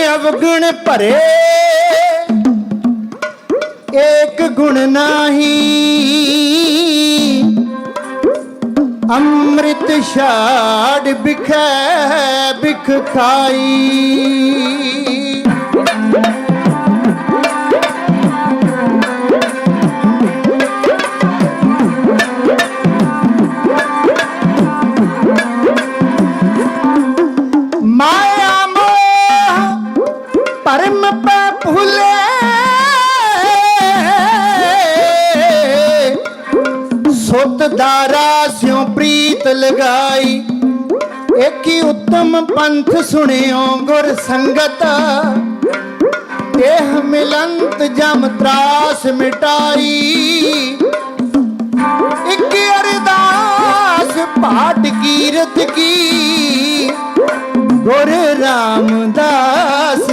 अवगुण भरे एक गुण नाही ਛਾੜ ਬਿਖੈ ਬਿਖ ਖਾਈ। माया मोह परम पे भूले सुत दारा स्यों प्रीत लगाई। एक ही उत्तम पंथ सुनियो गुर संगत देह मिलंत जम त्रास मिटाई। एक अरदास पाठ कीरत की गुर रामदास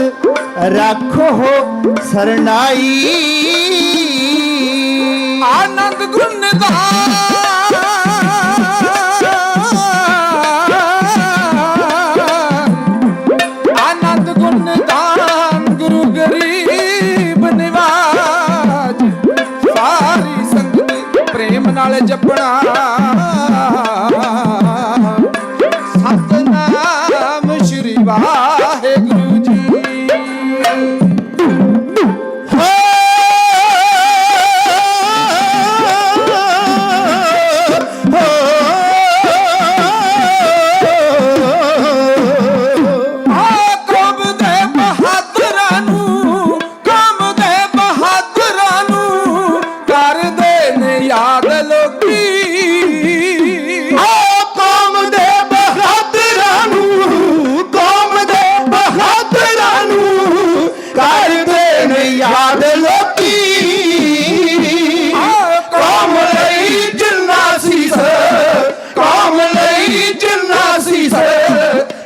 राखो हो सरनाई। आनंद गुण आनंद गुण दान गुरु गरीब निवाज। सारी संगत प्रेम नाल जपना सतनाम श्री वाहेगुरु जी।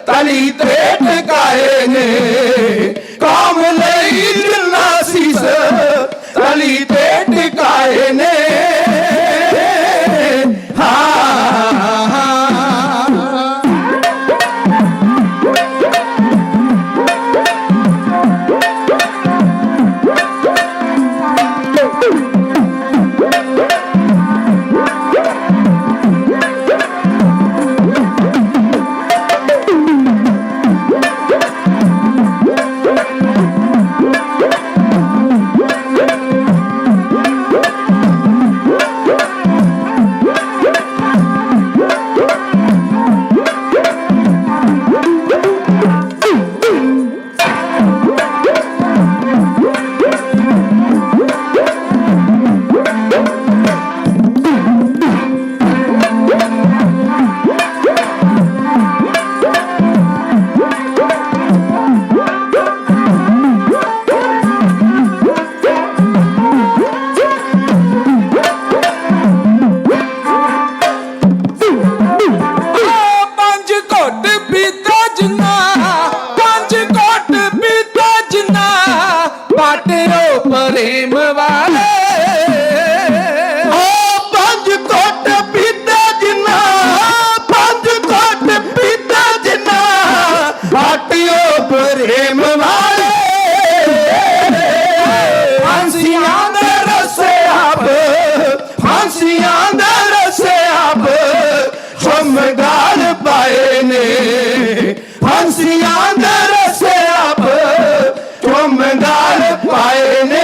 तली त्रेट गाए ने काम लई जिन्ना सीस तली त्रेट गाए ने। प्रेम वाले पंज कोट पीता जिन्ना पंज कोट पीता जिन्ना बाटियो प्रेम वाले फांसियां दे रसे आप फांसियां दे रसे आप चमगार पाए ने फांसियां दे रसे आप चमगार पाए ने।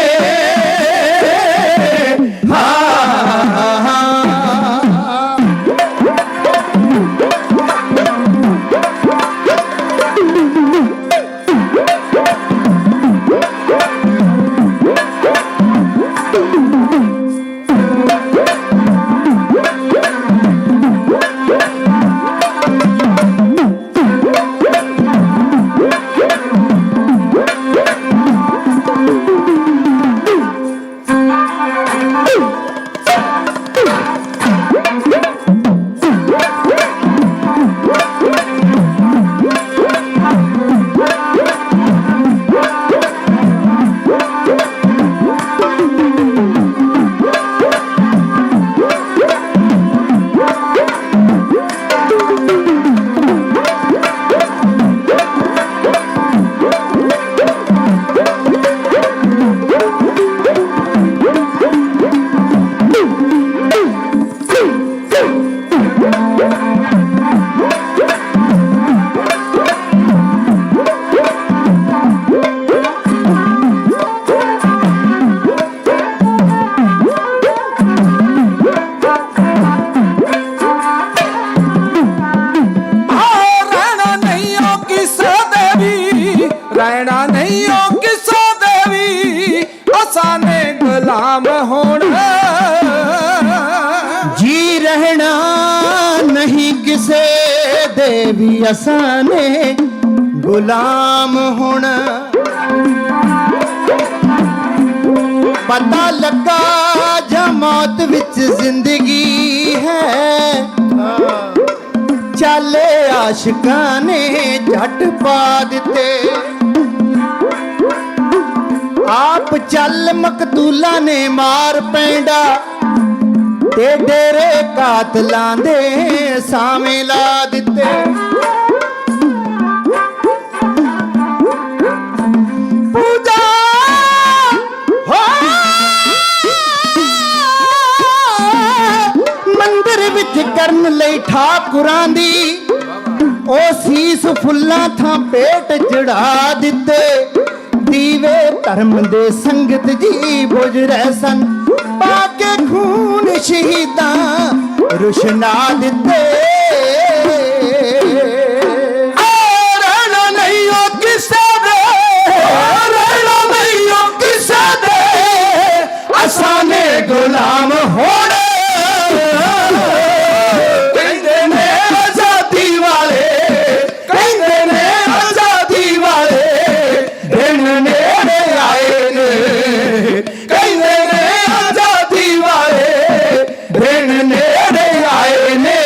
ਅਸਾਨੇ ਗੁਲਾਮ ਹੋਣਾ ਜੀ ਰਹਿਣਾ ਨਹੀਂ ਕਿਸੇ ਦੇ ਵੀ ਅਸਾਨੇ ਗੁਲਾਮ ਹੋਣਾ ਪਤਾ ਲੱਗਾ ਜਾਂ ਮੌਤ ਵਿੱਚ ਜ਼ਿੰਦਗੀ ਹੈ ਚਾਲੇ ਆਸ਼ਿਕਾਂ ਨੇ ਝੱਟ ਪਾ ਦਿੱਤੇ ਆਪ ਚੱਲ ਮਕਤੂਲਾ ਨੇ ਮਾਰ ਪੈਂਦਾ ਤੇ ਡੇਰੇ ਕਾਤਲਾਂ ਦੇ ਸਾਵੇਂ ਲਾ ਦਿੱਤੇ ਪੂਜਾ ਹੋ ਮੰਦਰ ਵਿੱਚ ਕਰਨ ਲਈ ਠਾਕੁਰਾਂ ਦੀ ਉਹ ਸੀਸ ਫੁੱਲਾਂ ਥਾਂ ਪੇਟ ਚੜਾ ਦਿੱਤੇ ਦੀਵੇ ਧਰਮ ਦੇ ਸੰਗਤ ਜੀ ਬੁਝ ਰਹੇ ਸਨ ਪਾ ਕੇ ਖੂਨ ਸ਼ਹੀਦਾਂ ਰੁਸ਼ਨਾ ਦਿੱਤੇ ਰਹਿਣਾ ਨਹੀਂ ਉਹ ਕਿਸੇ ਦੇ ਰਹਿਣਾ ਨਹੀਂ ਉਹ ਕਿਸੇ ਦੇ ਅਸਾਨੇ ਗੁਲਾਮ ਹੋਣਾ ਕਹਿੰਦੇ ਨੇ ਆਜ਼ਾਦੀ ਵਾਲੇ ਕਹਿੰਦੇ ਨੇ ਆਜ਼ਾਦੀ ਵਾਲੇ ਦਿਨ ਨੇੜੇ ਆਏ ਨੇ ਕਹਿੰਦੇ ਨੇ ਆਜ਼ਾਦੀ ਵਾਲੇ ਦਿਨ ਨੇੜੇ ਆਏ ਨੇ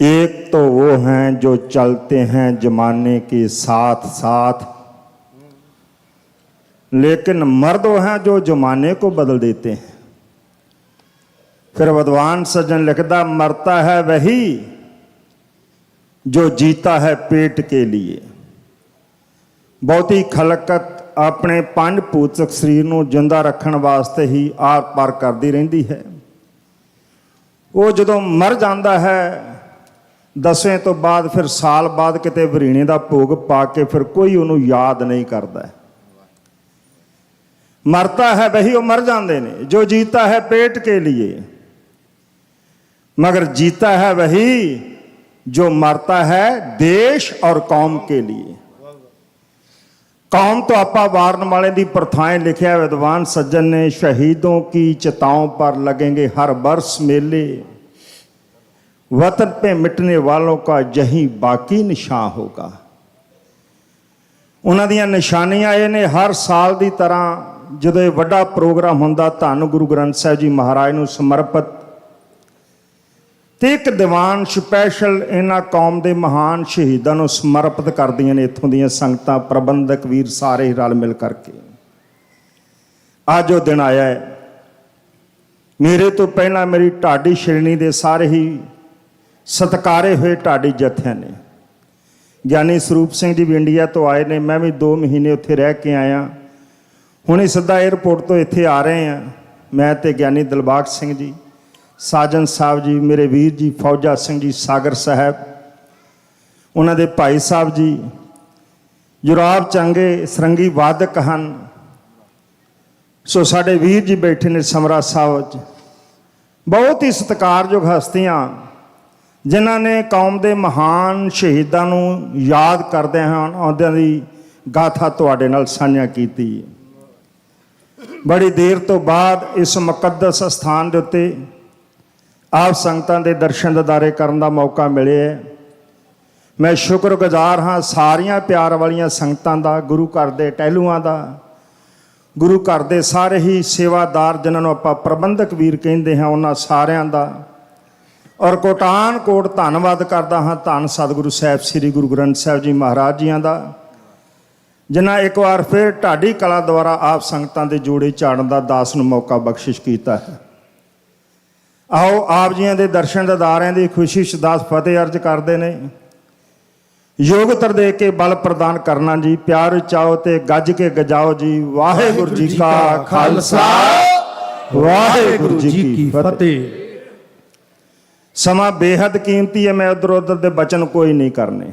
एक तो वो हैं जो चलते हैं जमाने के साथ साथ, लेकिन मर्द वो हैं जो जमाने को बदल देते हैं। फिर विद्वान सज्जन लिखता, मरता है वही जो जीता है पेट के लिए। बहुती खलकत अपने पंज भूतक शरीर को जिंदा रखने वास्ते ही आर पार करती रहिंदी है। वो जदों मर जाता है दसवें तो बाद फिर साल बाद किते वरीणे का भोग पा के फिर कोई उन्होंने याद नहीं करता। मरता है वही वो मर जाते ने जो जीता है पेट के लिए, मगर जीता है वही जो मरता है देश और कौम के लिए। कौम तो आपा वारन वाले दी प्रथाएं लिखा विद्वान सज्जन ने, शहीदों की चिताओं पर लगेंगे हर वर्ष मेले, वतन पे मिटने वालों का यही बाकी निशान होगा। उन्हां दियां निशानियां ये ने, हर साल की तरह जो वड्डा प्रोग्राम हुंदा धन गुरु ग्रंथ साहिब जी महाराज नूं समर्पित, ते एक दीवान स्पैशल इन्हां कौम के महान शहीदां नूं समर्पित करदियां ने इत्थों दियां संगतां, प्रबंधक वीर सारे रल मिल करके। अज वो दिन आया है। मेरे तो पहला मेरी ढाडी श्रेणी के सारे ही सत्कारे हुए ढाडी जत्थियां ने, ज्ञानी स्वरूप सिंह जी भी इंडिया तो आए ने, मैं भी 2 महीने उत्थे रह के आया, हुणे सीधा एयरपोर्ट तो इत्थे आ रहे हैं। ਮੈਂ ਤੇ ਗਿਆਨੀ ਦਿਲਬਾਗ ਸਿੰਘ ਜੀ, ਸਾਜਨ ਸਾਹਿਬ ਜੀ, ਮੇਰੇ ਵੀਰ ਜੀ ਫੌਜਾ ਸਿੰਘ ਜੀ ਸਾਗਰ ਸਾਹਿਬ, ਉਹਨਾਂ ਦੇ ਭਾਈ ਸਾਹਿਬ ਜੀ ਜੁਰਾਬ ਚੰਗੇ ਸਰੰਗੀ ਵਾਦਕ ਹਨ। ਸੋ ਸਾਡੇ ਵੀਰ ਜੀ ਬੈਠੇ ਨੇ ਸਮਰਾ ਸਾਹਿਬ 'ਚ, ਬਹੁਤ ਹੀ ਸਤਿਕਾਰਯੋਗ ਹਸਤੀਆਂ ਜਿਨ੍ਹਾਂ ਨੇ ਕੌਮ ਦੇ ਮਹਾਨ ਸ਼ਹੀਦਾਂ ਨੂੰ ਯਾਦ ਕਰਦੇ ਹਨ ਆਉਂਦਿਆਂ ਦੀ ਗਾਥਾ ਤੁਹਾਡੇ ਨਾਲ ਸਾਂਝਾ ਕੀਤੀ ਹੈ। ਬੜੀ ਦੇਰ ਤੋਂ ਬਾਅਦ ਇਸ ਮੁਕੱਦਸ ਸਥਾਨ ਦੇ ਉੱਤੇ ਆਪ ਸੰਗਤਾਂ ਦੇ ਦਰਸ਼ਨ ਦਿਦਾਰੇ ਕਰਨ ਦਾ ਮੌਕਾ ਮਿਲਿਆ ਹੈ। ਮੈਂ ਸ਼ੁਕਰਗੁਜ਼ਾਰ ਹਾਂ ਸਾਰੀਆਂ ਪਿਆਰ ਵਾਲੀਆਂ ਸੰਗਤਾਂ ਦਾ, ਗੁਰੂ ਘਰ ਦੇ ਟਹਿਲੂਆਂ ਦਾ, ਗੁਰੂ ਘਰ ਦੇ ਸਾਰੇ ਹੀ ਸੇਵਾਦਾਰ ਜਿਨ੍ਹਾਂ ਨੂੰ ਆਪਾਂ ਪ੍ਰਬੰਧਕ ਵੀਰ ਕਹਿੰਦੇ ਹਾਂ, ਉਹਨਾਂ ਸਾਰਿਆਂ ਦਾ, ਔਰ ਕੋਟਾਨ ਕੋਟ ਧੰਨਵਾਦ ਕਰਦਾ ਹਾਂ ਧੰਨ ਸਤਿਗੁਰੂ ਸਾਹਿਬ ਸ੍ਰੀ ਗੁਰੂ ਗ੍ਰੰਥ ਸਾਹਿਬ ਜੀ ਮਹਾਰਾਜ ਜੀਆਂ ਦਾ, ਜਿਨ੍ਹਾਂ ਇੱਕ ਵਾਰ ਫਿਰ ਢਾਡੀ ਕਲਾ ਦੁਆਰਾ ਆਪ ਸੰਗਤਾਂ ਦੇ ਜੋੜੇ ਝਾੜਨ ਦਾ ਦਾਸ ਨੂੰ ਮੌਕਾ ਬਖਸ਼ਿਸ਼ ਕੀਤਾ ਹੈ। ਆਓ ਆਪ ਜੀਆਂ ਦੇ ਦਰਸ਼ਨ ਦਿਦਾਰਿਆਂ ਦੀ ਖੁਸ਼ੀ ਸ਼ਦਾਸ ਫਤਿਹ ਅਰਜ ਕਰਦੇ ਨੇ। ਯੋਗਤਰ ਦੇ ਕੇ ਬਲ ਪ੍ਰਦਾਨ ਕਰਨਾ ਜੀ, ਪਿਆਰ ਚਾਓ ਤੇ ਗੱਜ ਕੇ ਗਜਾਓ ਜੀ। ਵਾਹਿਗੁਰੂ ਜੀ ਕਾ ਖਾਲਸਾ, ਵਾਹਿਗੁਰੂ ਜੀ ਕੀ ਫਤਿਹ। ਸਮਾਂ ਬੇਹੱਦ ਕੀਮਤੀ ਹੈ, ਮੈਂ ਉੱਧਰ ਉੱਧਰ ਦੇ ਬਚਨ ਕੋਈ ਨਹੀਂ ਕਰਨੇ।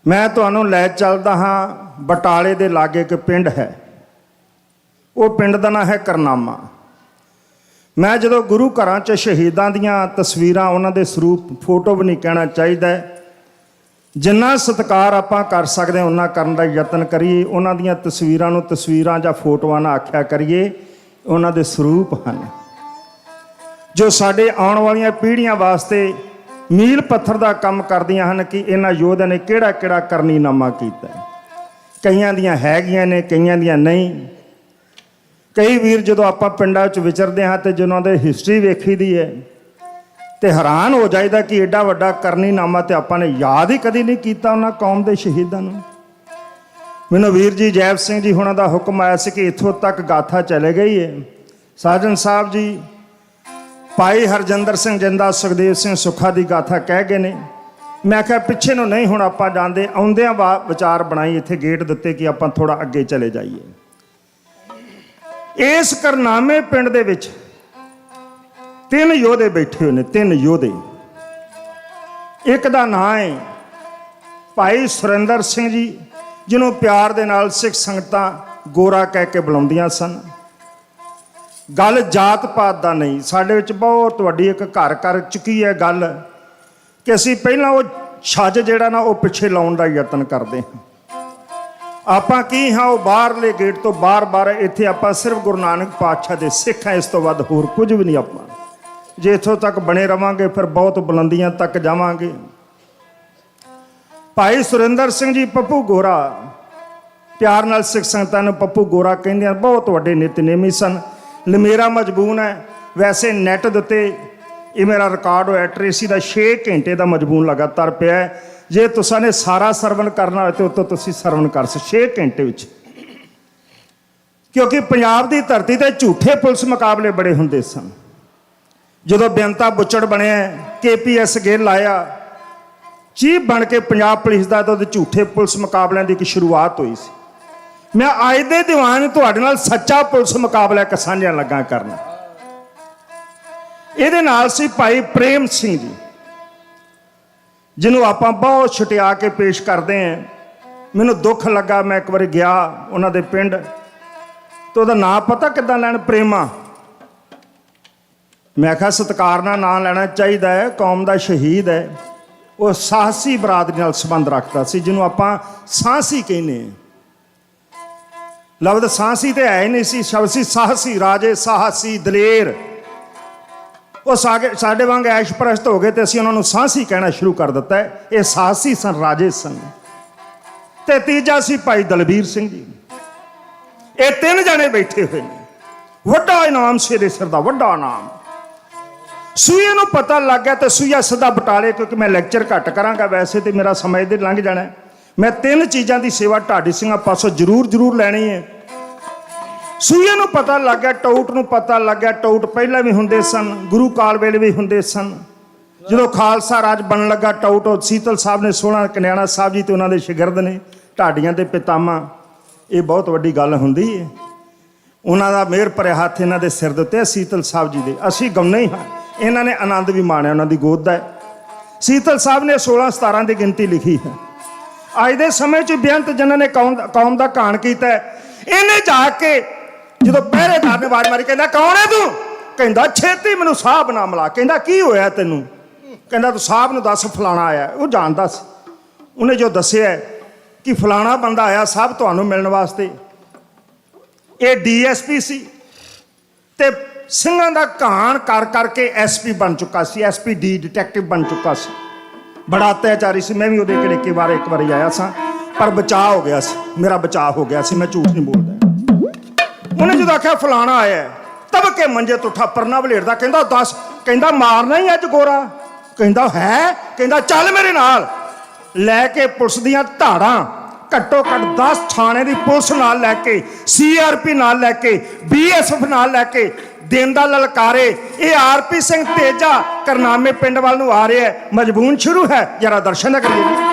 ਮੈਂ ਤੁਹਾਨੂੰ ਲੈ ਚੱਲਦਾ ਹਾਂ ਬਟਾਲੇ ਦੇ ਲਾਗੇ ਇੱਕ ਪਿੰਡ ਹੈ, ਉਹ ਪਿੰਡ ਦਾ ਨਾਂ ਹੈ ਕਰਨਾਮਾ। ਮੈਂ ਜਦੋਂ ਗੁਰੂ ਘਰਾਂ 'ਚ ਸ਼ਹੀਦਾਂ ਦੀਆਂ ਤਸਵੀਰਾਂ, ਉਹਨਾਂ ਦੇ ਸਰੂਪ, ਫੋਟੋ ਵੀ ਨਹੀਂ ਕਹਿਣਾ ਚਾਹੀਦਾ, ਜਿੰਨਾ ਸਤਿਕਾਰ ਆਪਾਂ ਕਰ ਸਕਦੇ ਹਾਂ ਉਹਨਾਂ ਕਰਨ ਦਾ ਯਤਨ ਕਰੀਏ। ਉਹਨਾਂ ਦੀਆਂ ਤਸਵੀਰਾਂ ਨੂੰ ਤਸਵੀਰਾਂ ਜਾਂ ਫੋਟੋਆਂ ਨਾ ਆਖਿਆ ਕਰੀਏ, ਉਹਨਾਂ ਦੇ ਸਰੂਪ ਹਨ ਜੋ ਸਾਡੇ ਆਉਣ ਵਾਲੀਆਂ ਪੀੜ੍ਹੀਆਂ ਵਾਸਤੇ ਮੀਲ ਪੱਥਰ ਦਾ ਕੰਮ ਕਰਦੀਆਂ ਹਨ ਕਿ ਇਹਨਾਂ ਯੋਧਿਆਂ ਨੇ ਕਿਹੜਾ ਕਿਹੜਾ ਕਰਨੀਨਾਮਾ ਕੀਤਾ। ਕਈਆਂ ਦੀਆਂ ਹੈਗੀਆਂ ਨੇ, ਕਈਆਂ ਦੀਆਂ ਨਹੀਂ। ਕਈ ਵੀਰ ਜਦੋਂ ਆਪਾਂ ਪਿੰਡਾਂ 'ਚ ਵਿਚਰਦੇ ਹਾਂ ਤੇ ਜਿਨ੍ਹਾਂ ਦੇ ਹਿਸਟਰੀ ਵੇਖੀ ਦੀ ਹੈ ਤੇ ਹੈਰਾਨ ਹੋ ਜਾਈਦਾ ਕਿ ਐਡਾ ਵੱਡਾ ਕਰਨੀਨਾਮਾ ਤੇ ਆਪਾਂ ਨੇ ਯਾਦ ਹੀ ਕਦੀ ਨਹੀਂ ਕੀਤਾ ਉਹਨਾਂ ਕੌਮ ਦੇ ਸ਼ਹੀਦਾਂ ਨੂੰ। ਮੈਨੂੰ ਵੀਰ ਜੀ ਜੈਬ ਸਿੰਘ ਜੀ ਹੁਣਾਂ ਦਾ ਹੁਕਮ ਆਇਆ ਸੀ ਕਿ ਇੱਥੋਂ ਤੱਕ ਗਾਥਾ ਚਲੇ ਗਈ ਹੈ। ਸਾਜਨ ਸਾਹਿਬ ਜੀ, ਭਾਈ ਹਰਜਿੰਦਰ ਸਿੰਘ ਜਿੰਦਾ, ਸੁਖਦੇਵ ਸਿੰਘ ਸੁੱਖਾ ਦੀ ਗਾਥਾ ਕਹਿ ਗਏ ਨੇ। ਮੈਂ ਕਿਹਾ ਪਿੱਛੇ ਨੂੰ ਨਹੀਂ ਹੁਣ ਆਪਾਂ ਜਾਂਦੇ, ਆਉਂਦਿਆਂ ਵਿਚਾਰ ਬਣਾਈ ਇੱਥੇ ਗੇਟ ਦਿੱਤੇ ਕਿ ਆਪਾਂ ਥੋੜਾ ਅੱਗੇ ਚਲੇ ਜਾਈਏ। ਇਸ ਕਰਨਾਮੇ ਪਿੰਡ ਦੇ ਵਿੱਚ 3 ਯੋਧੇ ਬੈਠੇ ਹੋਏ ਨੇ, 3 ਯੋਧੇ। ਇੱਕ ਦਾ ਨਾਂ ਹੈ ਭਾਈ ਸੁਰਿੰਦਰ ਸਿੰਘ ਜੀ, ਜਿਹਨੂੰ ਪਿਆਰ ਦੇ ਨਾਲ ਸਿੱਖ ਸੰਗਤਾਂ ਗੋਰਾ ਕਹਿ ਕੇ ਬੁਲਾਉਂਦੀਆਂ ਸਨ। ਗੱਲ ਜਾਤ ਪਾਤ ਦਾ ਨਹੀਂ, ਸਾਡੇ ਵਿੱਚ ਬਹੁਤ ਵੱਡੀ ਇੱਕ ਘਰ ਕਰ ਚੁੱਕੀ ਹੈ ਗੱਲ ਕਿ ਅਸੀਂ ਪਹਿਲਾਂ ਉਹ ਛੱਜ ਜਿਹੜਾ ਨਾ ਉਹ ਪਿੱਛੇ ਲਾਉਣ ਦਾ ਯਤਨ ਕਰਦੇ ਹਾਂ। ਆਪਾਂ ਕੀ ਹਾਂ, ਉਹ ਬਾਹਰਲੇ ਗੇਟ ਤੋਂ ਬਾਰ-ਬਾਰ ਇੱਥੇ ਆਪਾਂ ਸਿਰਫ ਗੁਰੂ ਨਾਨਕ ਪਾਤਸ਼ਾਹ ਦੇ ਸਿੱਖ ਹਾਂ, ਇਸ ਤੋਂ ਵੱਧ ਹੋਰ ਕੁਝ ਵੀ ਨਹੀਂ। ਆਪਾਂ ਜੇ ਇੱਥੋਂ ਤੱਕ ਬਣੇ ਰਵਾਂਗੇ ਫਿਰ ਬਹੁਤ ਬੁਲੰਦੀਆਂ ਤੱਕ ਜਾਵਾਂਗੇ। ਭਾਈ ਸੁਰਿੰਦਰ ਸਿੰਘ ਜੀ ਪੱਪੂ ਗੋਰਾ, ਪਿਆਰ ਨਾਲ ਸਿੱਖ ਸੰਗਤਾਂ ਨੂੰ ਪੱਪੂ ਗੋਰਾ ਕਹਿੰਦੇ ਹਨ, ਬਹੁਤ ਵੱਡੇ ਨਿਤਨੇਮੀ ਸਨ। ਲਮੇਰਾ ਮਜਬੂਨ ਹੈ, ਵੈਸੇ ਨੈੱਟ ਦੇ ਉੱਤੇ ਇਹ ਮੇਰਾ ਰਿਕਾਰਡ ਹੋਇਆ ਟਰੇਸੀ ਦਾ 6 ਘੰਟੇ ਦਾ ਮਜਬੂਨ ਲਗਾਤਾਰ ਪਿਆ ਹੈ। ਜੇ ਤੁਸਾਂ ਨੇ ਸਾਰਾ ਸਰਵਣ ਕਰਨਾ ਹੋਵੇ ਤਾਂ ਉੱਤੋਂ ਤੁਸੀਂ ਸਰਵਣ ਕਰ 6 ਘੰਟੇ ਵਿੱਚ, ਕਿਉਂਕਿ ਪੰਜਾਬ ਦੀ ਧਰਤੀ ਤੇ ਝੂਠੇ ਪੁਲਿਸ ਮੁਕਾਬਲੇ ਬੜੇ ਹੁੰਦੇ ਸਨ। ਜਦੋਂ ਬੇਅੰਤਾ ਬੁੱਚੜ ਬਣਿਆ, KPS ਗਿੱਲ ਆਇਆ, ਚੀਫ ਬਣ ਕੇ ਪੰਜਾਬ ਪੁਲਿਸ ਦਾ, ਤਾਂ ਉਹਦੇ ਝੂਠੇ ਪੁਲਿਸ ਮੁਕਾਬਲਿਆਂ ਦੀ ਇੱਕ ਸ਼ੁਰੂਆਤ ਹੋਈ ਸੀ। ਮੈਂ ਅੱਜ ਦੇ ਦੀਵਾਨ ਤੁਹਾਡੇ ਨਾਲ ਸੱਚਾ ਪੁਲਿਸ ਮੁਕਾਬਲਾ ਇੱਕ ਸਾਂਝਾ ਲੱਗਾ ਕਰਨ। ਇਹਦੇ ਨਾਲ ਸੀ ਭਾਈ ਪ੍ਰੇਮ ਸਿੰਘ ਜੀ, ਜਿਹਨੂੰ ਆਪਾਂ ਬਹੁਤ ਛੁਟਿਆ ਕੇ ਪੇਸ਼ ਕਰਦੇ ਹਾਂ। ਮੈਨੂੰ ਦੁੱਖ ਲੱਗਾ, ਮੈਂ ਇੱਕ ਵਾਰੀ ਗਿਆ ਉਹਨਾਂ ਦੇ ਪਿੰਡ ਤੇ ਉਹਦਾ ਨਾਂ ਪਤਾ ਕਿੱਦਾਂ ਲੈਣ, ਪ੍ਰੇਮਾ। ਮੈਂ ਕਿਹਾ ਸਤਿਕਾਰ ਨਾਲ ਨਾਂ ਲੈਣਾ ਚਾਹੀਦਾ ਹੈ, ਕੌਮ ਦਾ ਸ਼ਹੀਦ ਹੈ। ਉਹ ਸਾਹਸੀ ਬਰਾਦਰੀ ਨਾਲ ਸੰਬੰਧ ਰੱਖਦਾ ਸੀ, ਜਿਹਨੂੰ ਆਪਾਂ ਸਾਹਸੀ ਕਹਿੰਦੇ ਹਾਂ। ਲਫ਼ਜ਼ ਸਾਹਸੀ ਤੇ ਹੈ ਹੀ ਨਹੀਂ ਸੀ, ਸ਼ਬਦ ਸੀ ਸਾਹਸੀ, ਰਾਜੇ ਸਾਹਸੀ, ਦਲੇਰ। ਉਹ ਸਾਡੇ ਵਾਂਗ ਐਸ਼ ਪ੍ਰਸਤ ਹੋ ਗਏ ਤੇ ਅਸੀਂ ਉਹਨਾਂ ਨੂੰ ਸਾਹਸੀ ਕਹਿਣਾ ਸ਼ੁਰੂ ਕਰ ਦਿੱਤਾ ਹੈ। ਇਹ ਸਾਹਸੀ ਸਨ, ਰਾਜੇ ਸਨ। ਤੇ ਤੀਜਾ ਸੀ ਭਾਈ ਦਲਬੀਰ ਸਿੰਘ ਜੀ। ਇਹ 3 ਜਣੇ ਬੈਠੇ ਹੋਏ ਨੇ। ਵੱਡਾ ਇਨਾਮ ਸੀ ਇਹਦੇ ਸਿਰ ਦਾ, ਵੱਡਾ ਇਨਾਮ। ਸੂਈਏ ਨੂੰ ਪਤਾ ਲੱਗ ਗਿਆ ਤੇ ਸੂਈਆ ਸਿੱਧਾ ਬਟਾਲੇ, ਕਿਉਂਕਿ ਮੈਂ ਲੈਕਚਰ ਘੱਟ ਕਰਾਂਗਾ, ਵੈਸੇ ਤੇ ਮੇਰਾ ਸਮਾਂ ਇਹਦੇ ਲੰਘ ਜਾਣਾ। ਮੈਂ 3 ਚੀਜ਼ਾਂ ਦੀ ਸੇਵਾ ਢਾਡੀ ਸਿੰਘਾਂ ਪਾਸੋਂ ਜ਼ਰੂਰ ਲੈਣੀ ਹੈ। ਸੂਈਏ ਨੂੰ ਪਤਾ ਲੱਗ ਗਿਆ, ਟਾਊਟ ਨੂੰ ਪਤਾ ਲੱਗ ਗਿਆ। ਟਾਊਟ ਪਹਿਲਾਂ ਵੀ ਹੁੰਦੇ ਸਨ, ਗੁਰੂ ਕਾਲ ਵੇਲੇ ਵੀ ਹੁੰਦੇ ਸਨ। ਜਦੋਂ ਖਾਲਸਾ ਰਾਜ ਬਣਨ ਲੱਗਾ, ਟਾਊਟ ਸੀਤਲ ਸਾਹਿਬ ਨੇ 16 ਕਨਿਆਣਾ ਸਾਹਿਬ ਜੀ ਤੇ ਉਹਨਾਂ ਦੇ ਸ਼ਾਗਿਰਦ ਨੇ, ਢਾਡੀਆਂ ਦੇ ਪਿਤਾਮਾ। ਇਹ ਬਹੁਤ ਵੱਡੀ ਗੱਲ ਹੁੰਦੀ ਹੈ। ਉਹਨਾਂ ਦਾ ਮਿਹਰ ਭਰਿਆ ਹੱਥ ਇਹਨਾਂ ਦੇ ਸਿਰ ਦੇ ਉੱਤੇ। ਸੀਤਲ ਸਾਹਿਬ ਜੀ ਦੇ ਅਸੀਂ ਗਾਉਂਦੇ ਹੀ ਹਾਂ, ਇਹਨਾਂ ਨੇ ਆਨੰਦ ਵੀ ਮਾਣਿਆ, ਉਹਨਾਂ ਦੀ ਗੋਦ ਦਾ ਹੈ। ਸੀਤਲ ਸਾਹਿਬ ਨੇ 16-17 ਦੀ ਗਿਣਤੀ ਲਿਖੀ ਹੈ। ਅੱਜ ਦੇ ਸਮੇਂ 'ਚ ਬੇਅੰਤ ਜਿਨ੍ਹਾਂ ਨੇ ਕੌਮ ਦਾ ਘਾਣ ਕੀਤਾ ਹੈ, ਇਹਨੇ ਜਾ ਕੇ ਜਦੋਂ ਪਹਿਰੇਦਾਰ ਨੇ ਆਵਾਜ਼ ਮਾਰੀ, ਕਹਿੰਦਾ ਕੌਣ ਹੈ ਤੂੰ? ਕਹਿੰਦਾ ਛੇਤੀ ਮੈਨੂੰ ਸਾਹਿਬ ਨਾਲ ਮਿਲਾ। ਕਹਿੰਦਾ ਕੀ ਹੋਇਆ ਤੈਨੂੰ? ਕਹਿੰਦਾ ਤੂੰ ਸਾਹਿਬ ਨੂੰ ਦੱਸ ਫਲਾਣਾ ਆਇਆ। ਉਹ ਜਾਣਦਾ ਸੀ। ਉਹਨੇ ਜੋ ਦੱਸਿਆ ਕਿ ਫਲਾਣਾ ਬੰਦਾ ਆਇਆ ਸਾਹਿਬ ਤੁਹਾਨੂੰ ਮਿਲਣ ਵਾਸਤੇ। ਇਹ ਡੀਐਸਪੀ ਸੀ ਤੇ ਸਿੰਘਾਂ ਦਾ ਘਾਣ ਕਰ ਕਰਕੇ ਐਸਪੀ ਬਣ ਚੁੱਕਾ ਸੀ, ਐਸਪੀਡੀ ਡਿਟੈਕਟਿਵ ਬਣ ਚੁੱਕਾ ਸੀ। ਬੜਾ ਅਤਿਆਚਾਰੀ ਸੀ। ਮੈਂ ਵੀ ਉਹਦੇ ਕੋਲ ਇੱਕ ਵਾਰੀ ਆਇਆ ਸਾਂ, ਪਰ ਬਚਾਅ ਹੋ ਗਿਆ ਸੀ, ਮੇਰਾ ਬਚਾਅ ਹੋ ਗਿਆ ਸੀ, ਮੈਂ ਝੂਠ ਨਹੀਂ ਬੋਲਦਾ। ਉਹਨੇ ਜਦੋਂ ਆਖਿਆ ਫਲਾਣਾ ਆਇਆ, ਤਬ ਕੇ ਮੰਜੇ ਤੋਂ ਠਾਪਰਨਾ ਵਲੇੜਦਾ, ਕਹਿੰਦਾ ਦੱਸ। ਕਹਿੰਦਾ ਮਾਰਨਾ ਹੀ ਅੱਜ ਗੋਰਾ? ਕਹਿੰਦਾ ਹੈ। ਕਹਿੰਦਾ ਚੱਲ ਮੇਰੇ ਨਾਲ। ਲੈ ਕੇ ਪੁਲਿਸ ਦੀਆਂ ਧਾੜਾਂ, ਘੱਟੋ ਘੱਟ 10 ਥਾਣੇ ਦੀ ਪੁਲਿਸ ਨਾਲ ਲੈ ਕੇ, CRP ਨਾਲ ਲੈ ਕੇ, BSF ਨਾਲ ਲੈ ਕੇ ਦਿਨ ਦਾ ਲਲਕਾਰੇ। ਇਹ RP ਸਿੰਘ ਤੇਜਾ ਕਰਨਾਮੇ ਪਿੰਡ ਵੱਲ ਨੂੰ ਆ ਰਿਹਾ ਹੈ। ਮਜਬੂਨ ਸ਼ੁਰੂ ਹੈ, ਜਰਾ ਦਰਸ਼ਨ ਕਰੀਏ।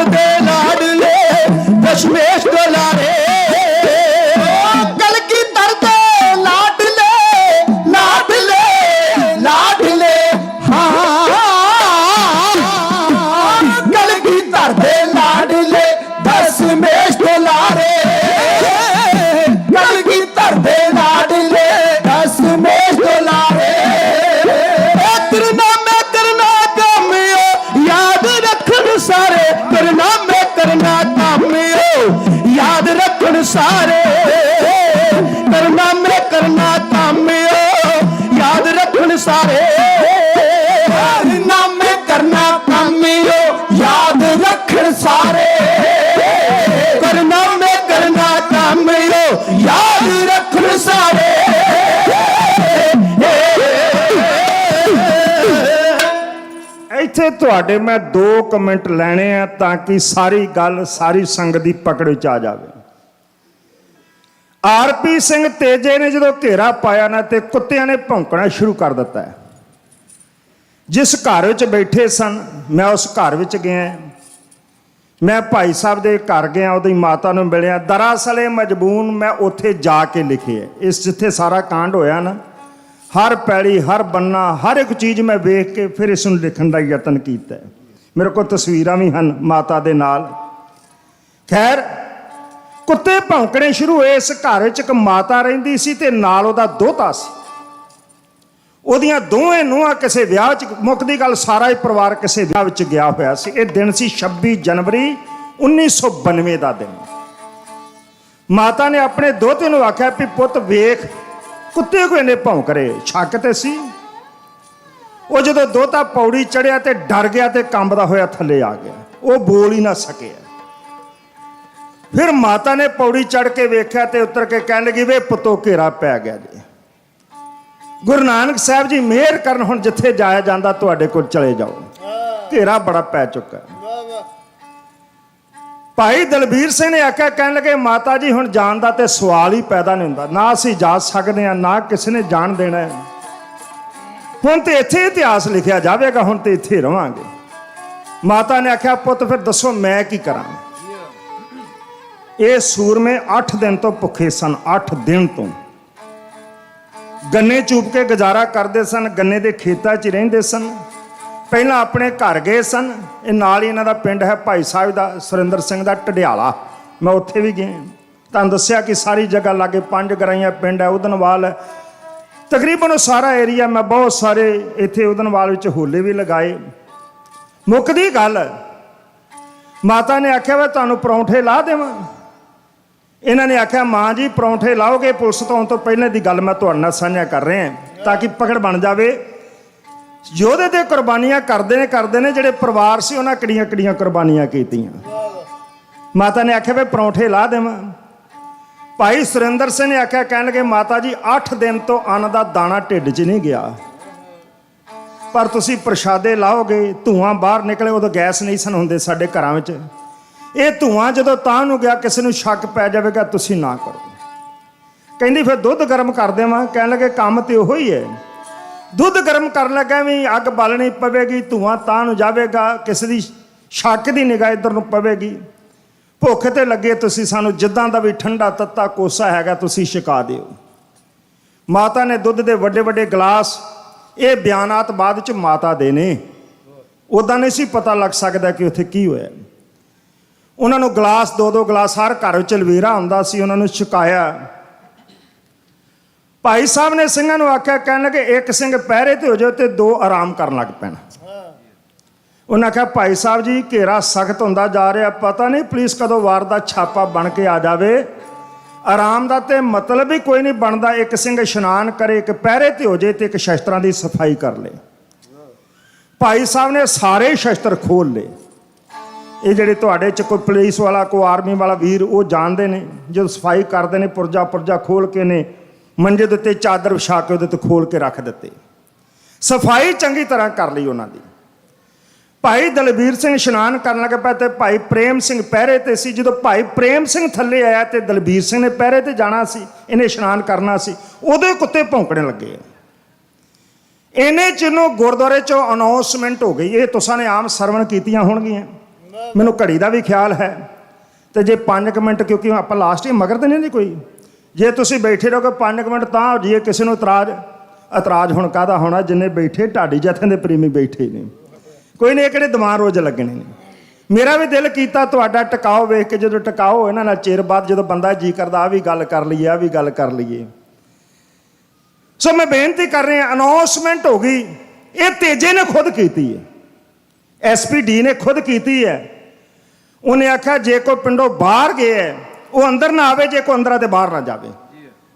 ਧਰਦੇ ਲਾਡਲੇ ਦਸ਼ਮੇਸ਼ ਦੁਲਾਰੇ ਕਲਗੀ ਧਰਦੇ ਲਾਡਲੇ ਲਾਡਲੇ ਲਾਡਲੇ ਕਲਗੀ ਧਰਦੇ ਲਾਡਲੇ ਦਸ਼ਮੇਸ਼ ਦੁਲਾਰੇ ਕਲਗੀ ਧਰਦੇ ਲਾਡਲੇ ਦਸ਼ਮੇਸ਼ ਦੁਲਾਰੇ ਕਰਨਾਮੇ ਕਰਨਾ ਕਾਮਿਓ ਯਾਦ ਰੱਖਣ ਸਾਰੇ ਕਰਨਾਮੇ ਕਰਨਾ ਕਾਮਿਓ ਯਾਦ ਰੱਖਣ ਸਾਰੇ ਕਰਨਾਮੇ ਕਰਨਾ ਕਾਮਿਓ ਯਾਦ ਰੱਖਣ ਸਾਰੇ ਕਰਨਾਮੇ ਕਰਨਾ ਕਾਮਿਓ ਯਾਦ ਰੱਖਣ ਸਾਰੇ ਕਰਨਾਮੇ ਕਰਨਾ ਕਾਮਿਓ ਯਾਦ ਰੱਖਣ ਸਾਰੇ ਇੱਥੇ ਤੁਹਾਡੇ ਮੈਂ 2 ਕਮੈਂਟ ਲੈਣੇ ਆ ਤਾਂ ਕਿ ਸਾਰੀ ਗੱਲ ਸਾਰੀ ਸੰਗਤ ਦੀ ਪਕੜ ਵਿੱਚ ਆ ਜਾਵੇ। ਆਰਪੀ ਸਿੰਘ ਤੇਜੇ ਨੇ ਜਦੋਂ ਘੇਰਾ ਪਾਇਆ ਨਾ ਤੇ ਕੁੱਤਿਆਂ ਨੇ ਭੌਂਕਣਾ ਸ਼ੁਰੂ ਕਰ ਦਿੱਤਾ ਹੈ। ਜਿਸ ਘਰ ਵਿੱਚ ਬੈਠੇ ਸਨ ਮੈਂ ਉਸ ਘਰ ਵਿੱਚ ਗਿਆ। ਮੈਂ ਭਾਈ ਸਾਹਿਬ ਦੇ ਘਰ ਗਿਆ, ਉਹਦੀ ਮਾਤਾ ਨੂੰ ਮਿਲਿਆ। ਦਰਅਸਲ ਇਹ ਮਜਬੂਨ ਮੈਂ ਉੱਥੇ ਜਾ ਕੇ ਲਿਖਿਆ। ਇਸ ਜਿੱਥੇ ਸਾਰਾ ਕਾਂਡ ਹੋਇਆ ਨਾ, ਹਰ ਪੈਲੀ ਹਰ ਬੰਨਾ ਹਰ ਇੱਕ ਚੀਜ਼ ਮੈਂ ਵੇਖ ਕੇ ਫਿਰ ਇਸ ਨੂੰ ਲਿਖਣ ਦਾ ਯਤਨ ਕੀਤਾ। ਮੇਰੇ ਕੋਲ ਤਸਵੀਰਾਂ ਵੀ ਹਨ ਮਾਤਾ ਦੇ ਨਾਲ। ਖੈਰ ਕੁੱਤੇ ਭੌਂਕਣੇ ਸ਼ੁਰੂ ਹੋਏ। ਇਸ ਘਰ ਵਿੱਚ ਇੱਕ ਮਾਤਾ ਰਹਿੰਦੀ ਸੀ ਤੇ ਨਾਲ ਉਹਦਾ ਦੋਹਤਾ ਸੀ। ਉਹਦੀਆਂ ਦੋਵੇਂ ਨੂੰਹਾਂ ਕਿਸੇ ਵਿਆਹ 'ਚ, ਮੁੱਕਦੀ ਗੱਲ ਸਾਰਾ ਹੀ ਪਰਿਵਾਰ ਕਿਸੇ ਵਿਆਹ ਵਿੱਚ ਗਿਆ ਹੋਇਆ ਸੀ। ਇਹ ਦਿਨ ਸੀ 26 ਜਨਵਰੀ 1992 ਦਾ ਦਿਨ। ਮਾਤਾ ਨੇ ਆਪਣੇ ਦੋਹਤੇ ਨੂੰ ਆਖਿਆ ਵੀ ਪੁੱਤ ਵੇਖ ਕੁੱਤੇ ਕੋਈ ਨੇ ਭੌਂਕ ਰਹੇ। ਸ਼ੱਕ ਤੇ ਸੀ। ਉਹ ਜਦੋਂ ਦੋਹਤਾ ਪੌੜੀ ਚੜਿਆ ਤੇ ਡਰ ਗਿਆ ਤੇ ਕੰਬਦਾ ਹੋਇਆ ਥੱਲੇ ਆ ਗਿਆ। ਉਹ ਬੋਲ ਹੀ ਨਾ ਸਕਿਆ। ਫਿਰ ਮਾਤਾ ਨੇ ਪੌੜੀ ਚੜ ਕੇ ਵੇਖਿਆ ਤੇ ਉਤਰ ਕੇ ਕਹਿਣ ਲੱਗੀ ਵੇ ਪੁੱਤੋ ਘੇਰਾ ਪੈ ਗਿਆ ਜੀ। ਗੁਰੂ ਨਾਨਕ ਸਾਹਿਬ ਜੀ ਮਿਹਰ ਕਰਨ, ਹੁਣ ਜਿੱਥੇ ਜਾਇਆ ਜਾਂਦਾ ਤੁਹਾਡੇ ਕੋਲ ਚਲੇ ਜਾਓ। ਘੇਰਾ ਬੜਾ ਪੈ ਚੁੱਕਾ। ਭਾਈ ਦਲਬੀਰ ਸਿੰਘ ਨੇ ਆਖਿਆ, ਕਹਿਣ ਲੱਗੇ ਮਾਤਾ ਜੀ ਹੁਣ ਜਾਣ ਦਾ ਤੇ ਸਵਾਲ ਹੀ ਪੈਦਾ ਨਹੀਂ ਹੁੰਦਾ। ਨਾ ਅਸੀਂ ਜਾ ਸਕਦੇ ਹਾਂ, ਨਾ ਕਿਸੇ ਨੇ ਜਾਣ ਦੇਣਾ ਹੈ। ਹੁਣ ਤੇ ਇੱਥੇ ਇਤਿਹਾਸ ਲਿਖਿਆ ਜਾਵੇਗਾ, ਹੁਣ ਤੇ ਇੱਥੇ ਰਵਾਂਗੇ। ਮਾਤਾ ਨੇ ਆਖਿਆ ਪੁੱਤ ਫਿਰ ਦੱਸੋ ਮੈਂ ਕੀ ਕਰਾਂ। ਇਹ ਸੂਰਮੇ 8 ਦਿਨ ਤੋਂ ਭੁੱਖੇ ਸਨ। 8 ਦਿਨ ਤੋਂ ਗੰਨੇ ਚੂਪ ਕੇ ਗੁਜ਼ਾਰਾ ਕਰਦੇ ਸਨ। ਗੰਨੇ ਦੇ ਖੇਤਾਂ 'ਚ ਰਹਿੰਦੇ ਸਨ। ਪਹਿਲਾਂ ਆਪਣੇ ਘਰ ਗਏ ਸਨ। ਇਹ ਨਾਲ ਹੀ ਇਹਨਾਂ ਦਾ ਪਿੰਡ ਹੈ ਭਾਈ ਸਾਹਿਬ ਦਾ, ਸੁਰਿੰਦਰ ਸਿੰਘ ਦਾ ਢਡਿਆਲਾ। ਮੈਂ ਉੱਥੇ ਵੀ ਗਿਆ। ਤੁਹਾਨੂੰ ਦੱਸਿਆ ਕਿ ਸਾਰੀ ਜਗ੍ਹਾ ਲਾਗੇ 5 ਗਰਾਈਆਂ ਪਿੰਡ ਹੈ। ਉਦਨਵਾਲ ਤਕਰੀਬਨ ਉਹ ਸਾਰਾ ਏਰੀਆ। ਮੈਂ ਬਹੁਤ ਸਾਰੇ ਇੱਥੇ ਉਦਨਵਾਲ ਵਿੱਚ ਹੋਲੇ ਵੀ ਲਗਾਏ। ਮੁੱਕਦੀ ਗੱਲ, ਮਾਤਾ ਨੇ ਆਖਿਆ ਵਾ ਤੁਹਾਨੂੰ ਪਰੌਂਠੇ ਲਾ ਦੇਵਾਂ। ਇਹਨਾਂ ਨੇ ਆਖਿਆ ਮਾਂ ਜੀ ਪਰੌਂਠੇ ਲਾਓਗੇ। ਪੁਲਿਸ ਤੋਂ ਆਉਣ ਤੋਂ ਪਹਿਲਾਂ ਦੀ ਗੱਲ ਮੈਂ ਤੁਹਾਡੇ ਨਾਲ ਸਾਂਝਾ ਕਰ ਰਿਹਾ ਤਾਂ ਕਿ ਪਕੜ ਬਣ ਜਾਵੇ। ਯੋਧੇ ਤੇ ਕੁਰਬਾਨੀਆਂ ਕਰਦੇ ਨੇ ਜਿਹੜੇ ਪਰਿਵਾਰ ਸੀ ਉਹਨਾਂ ਕਿਹੜੀਆਂ ਕੁਰਬਾਨੀਆਂ ਕੀਤੀਆਂ। ਮਾਤਾ ਨੇ ਆਖਿਆ ਵੇ ਪਰੌਂਠੇ ਲਾ ਦੇਵਾਂ। ਭਾਈ ਸੁਰਿੰਦਰ ਸਿੰਘ ਨੇ ਆਖਿਆ, ਕਹਿਣ ਲੱਗੇ ਮਾਤਾ ਜੀ 8 ਦਿਨ ਤੋਂ ਅੰਨ ਦਾ ਦਾਣਾ ਢਿੱਡ 'ਚ ਨਹੀਂ ਗਿਆ, ਪਰ ਤੁਸੀਂ ਪ੍ਰਸ਼ਾਦੇ ਲਾਓਗੇ। ਧੂਆਂ ਬਾਹਰ ਨਿਕਲੇ, ਉਦੋਂ ਗੈਸ ਨਹੀਂ ਸਨ ਹੁੰਦੇ ਸਾਡੇ ਘਰਾਂ ਵਿੱਚ। ਇਹ ਧੂਆਂ ਜਦੋਂ ਤਾਂ ਨੂੰ ਗਿਆ ਕਿਸੇ ਨੂੰ ਸ਼ੱਕ ਪੈ ਜਾਵੇਗਾ, ਤੁਸੀਂ ਨਾ ਕਰੋ। ਕਹਿੰਦੀ ਫਿਰ ਦੁੱਧ ਗਰਮ ਕਰ ਦੇਵਾਂ। ਕਹਿਣ ਲੱਗੇ ਕੰਮ ਤੇ ਉਹੋ ਹੀ ਹੈ। ਦੁੱਧ ਗਰਮ ਕਰਨ ਲੱਗਾ ਵੀ ਅੱਗ ਬਾਲਣੀ ਪਵੇਗੀ, ਧੂਆਂ ਤਾਂ ਨੂੰ ਜਾਵੇਗਾ, ਕਿਸੇ ਦੀ ਸ਼ੱਕ ਦੀ ਨਿਗਾਹ ਇੱਧਰ ਨੂੰ ਪਵੇਗੀ। ਭੁੱਖ ਤੇ ਲੱਗੇ, ਤੁਸੀਂ ਸਾਨੂੰ ਜਿੱਦਾਂ ਦਾ ਵੀ ਠੰਡਾ ਤੱਤਾ ਕੋਸਾ ਹੈਗਾ ਤੁਸੀਂ ਛਕਾ ਦਿਓ। ਮਾਤਾ ਨੇ ਦੁੱਧ ਦੇ ਵੱਡੇ ਵੱਡੇ ਗਲਾਸ, ਇਹ ਬਿਆਨਾਤ ਬਾਅਦ ਵਿੱਚ ਮਾਤਾ ਦੇ ਨੇ, ਉੱਦਾਂ ਨਹੀਂ ਸੀ ਪਤਾ ਲੱਗ ਸਕਦਾ ਕਿ ਉੱਥੇ ਕੀ ਹੋਇਆ। ਉਹਨਾਂ ਨੂੰ ਗਲਾਸ 2-2 ਗਲਾਸ, ਹਰ ਘਰ ਵਿੱਚ ਲਵੇਰਾ ਹੁੰਦਾ ਸੀ, ਉਹਨਾਂ ਨੂੰ ਛਕਾਇਆ। ਭਾਈ ਸਾਹਿਬ ਨੇ ਸਿੰਘਾਂ ਨੂੰ ਆਖਿਆ, ਕਹਿਣ ਲੱਗੇ ਇੱਕ ਸਿੰਘ ਪਹਿਰੇ ਤੇ ਹੋ ਜਾਓ ਤੇ 2 ਆਰਾਮ ਕਰਨ ਲੱਗ ਪੈਣ। ਉਹਨਾਂ ਆਖਿਆ ਭਾਈ ਸਾਹਿਬ ਜੀ ਘੇਰਾ ਸਖਤ ਹੁੰਦਾ ਜਾ ਰਿਹਾ, ਪਤਾ ਨਹੀਂ ਪੁਲਿਸ ਕਦੋਂ ਵਾਰ ਦਾ ਛਾਪਾ ਬਣ ਕੇ ਆ ਜਾਵੇ। ਆਰਾਮ ਦਾ ਤੇ ਮਤਲਬ ਹੀ ਕੋਈ ਨਹੀਂ ਬਣਦਾ। ਇੱਕ ਸਿੰਘ ਇਸ਼ਨਾਨ ਕਰੇ, ਇੱਕ ਪਹਿਰੇ ਤੇ ਹੋ ਜਾਏ ਤੇ ਇੱਕ ਸ਼ਸਤਰਾਂ ਦੀ ਸਫਾਈ ਕਰ ਲੇ। ਭਾਈ ਸਾਹਿਬ ਨੇ ਸਾਰੇ ਸ਼ਸਤਰ ਖੋਲ ਲਏ। ਇਹ ਜਿਹੜੇ ਤੁਹਾਡੇ 'ਚ ਕੋਈ ਪੁਲਿਸ ਵਾਲਾ ਕੋਈ ਆਰਮੀ ਵਾਲਾ ਵੀਰ ਉਹ ਜਾਣਦੇ ਨੇ, ਜਦੋਂ ਸਫਾਈ ਕਰਦੇ ਨੇ ਪੁਰਜਾ ਖੋਲ ਕੇ ਨੇ ਮੰਜੇ ਦੇ ਉੱਤੇ ਚਾਦਰ ਵਿਛਾ ਕੇ ਉਹਦੇ 'ਤੇ ਖੋਲ ਕੇ ਰੱਖ ਦਿੱਤੇ। ਸਫਾਈ ਚੰਗੀ ਤਰ੍ਹਾਂ ਕਰ ਲਈ ਉਹਨਾਂ ਦੀ। ਭਾਈ ਦਲਬੀਰ ਸਿੰਘ ਇਸ਼ਨਾਨ ਕਰਨ ਲੱਗ ਪਿਆ ਤੇ ਭਾਈ ਪ੍ਰੇਮ ਸਿੰਘ ਪਹਿਰੇ ਤੇ ਸੀ। ਜਦੋਂ ਭਾਈ ਪ੍ਰੇਮ ਸਿੰਘ ਥੱਲੇ ਆਇਆ ਤੇ ਦਲਬੀਰ ਸਿੰਘ ਨੇ ਪਹਿਰੇ ਤੇ ਜਾਣਾ ਸੀ, ਇਹਨੇ ਇਸ਼ਨਾਨ ਕਰਨਾ ਸੀ, ਉਹਦੇ ਕੁੱਤੇ ਭੌਂਕਣੇ ਲੱਗੇ। ਇਹਨੇ ਜਿਹਨੂੰ ਗੁਰਦੁਆਰੇ 'ਚੋਂ ਅਨਾਉਂਸਮੈਂਟ ਹੋ ਗਈ। ਇਹ ਤੁਸਾਂ ਨੇ ਆਮ ਸਰਵਣ ਕੀਤੀਆਂ ਹੋਣਗੀਆਂ। ਮੈਨੂੰ ਘੜੀ ਦਾ ਵੀ ਖਿਆਲ ਹੈ। ਤੇ ਜੇ 5 ਮਿੰਟ, ਕਿਉਂਕਿ ਆਪਾਂ ਲਾਸਟ ਹੀ ਮਗਰ ਤਾਂ ਨਹੀਂ ਕੋਈ, ਜੇ ਤੁਸੀਂ ਬੈਠੇ ਰਹੋਗੇ 5 ਮਿੰਟ ਤਾਂ ਜੇ ਕਿਸੇ ਨੂੰ ਇਤਰਾਜ਼ ਹੁਣ ਕਾਹਦਾ ਹੋਣਾ, ਜਿੰਨੇ ਬੈਠੇ ਢਾਡੀ ਜਥਿਆਂ ਦੇ ਪ੍ਰੇਮੀ ਬੈਠੇ ਨੇ, ਕੋਈ ਨਹੀਂ, ਇਹ ਕਿਹੜੇ ਦਿਮਾਗ ਰੋਜ਼ ਲੱਗਣੇ ਨੇ। ਮੇਰਾ ਵੀ ਦਿਲ ਕੀਤਾ ਤੁਹਾਡਾ ਟਿਕਾਓ ਵੇਖ ਕੇ, ਜਦੋਂ ਟਿਕਾਓ ਇਹਨਾਂ ਨਾਲ ਚਿਰ ਬਾਅਦ ਜਦੋਂ ਬੰਦਾ ਜੀ ਕਰਦਾ ਆ ਵੀ ਗੱਲ ਕਰ ਲਈਏ, ਆ ਵੀ ਗੱਲ ਕਰ ਲਈਏ। ਸੋ ਮੈਂ ਬੇਨਤੀ ਕਰ ਰਿਹਾ, ਅਨਾਉਂਸਮੈਂਟ ਹੋ ਗਈ, ਇਹ ਤੇਜੇ ਨੇ ਖੁਦ ਕੀਤੀ ਹੈ, SPD ਨੇ ਖੁਦ ਕੀਤੀ ਹੈ। ਉਹਨੇ ਆਖਿਆ ਜੇ ਕੋਈ ਪਿੰਡੋਂ ਬਾਹਰ ਗਿਆ ਉਹ ਅੰਦਰ ਨਾ ਆਵੇ, ਜੇ ਕੋਈ ਅੰਦਰਾਂ ਤੇ ਬਾਹਰ ਨਾ ਜਾਵੇ।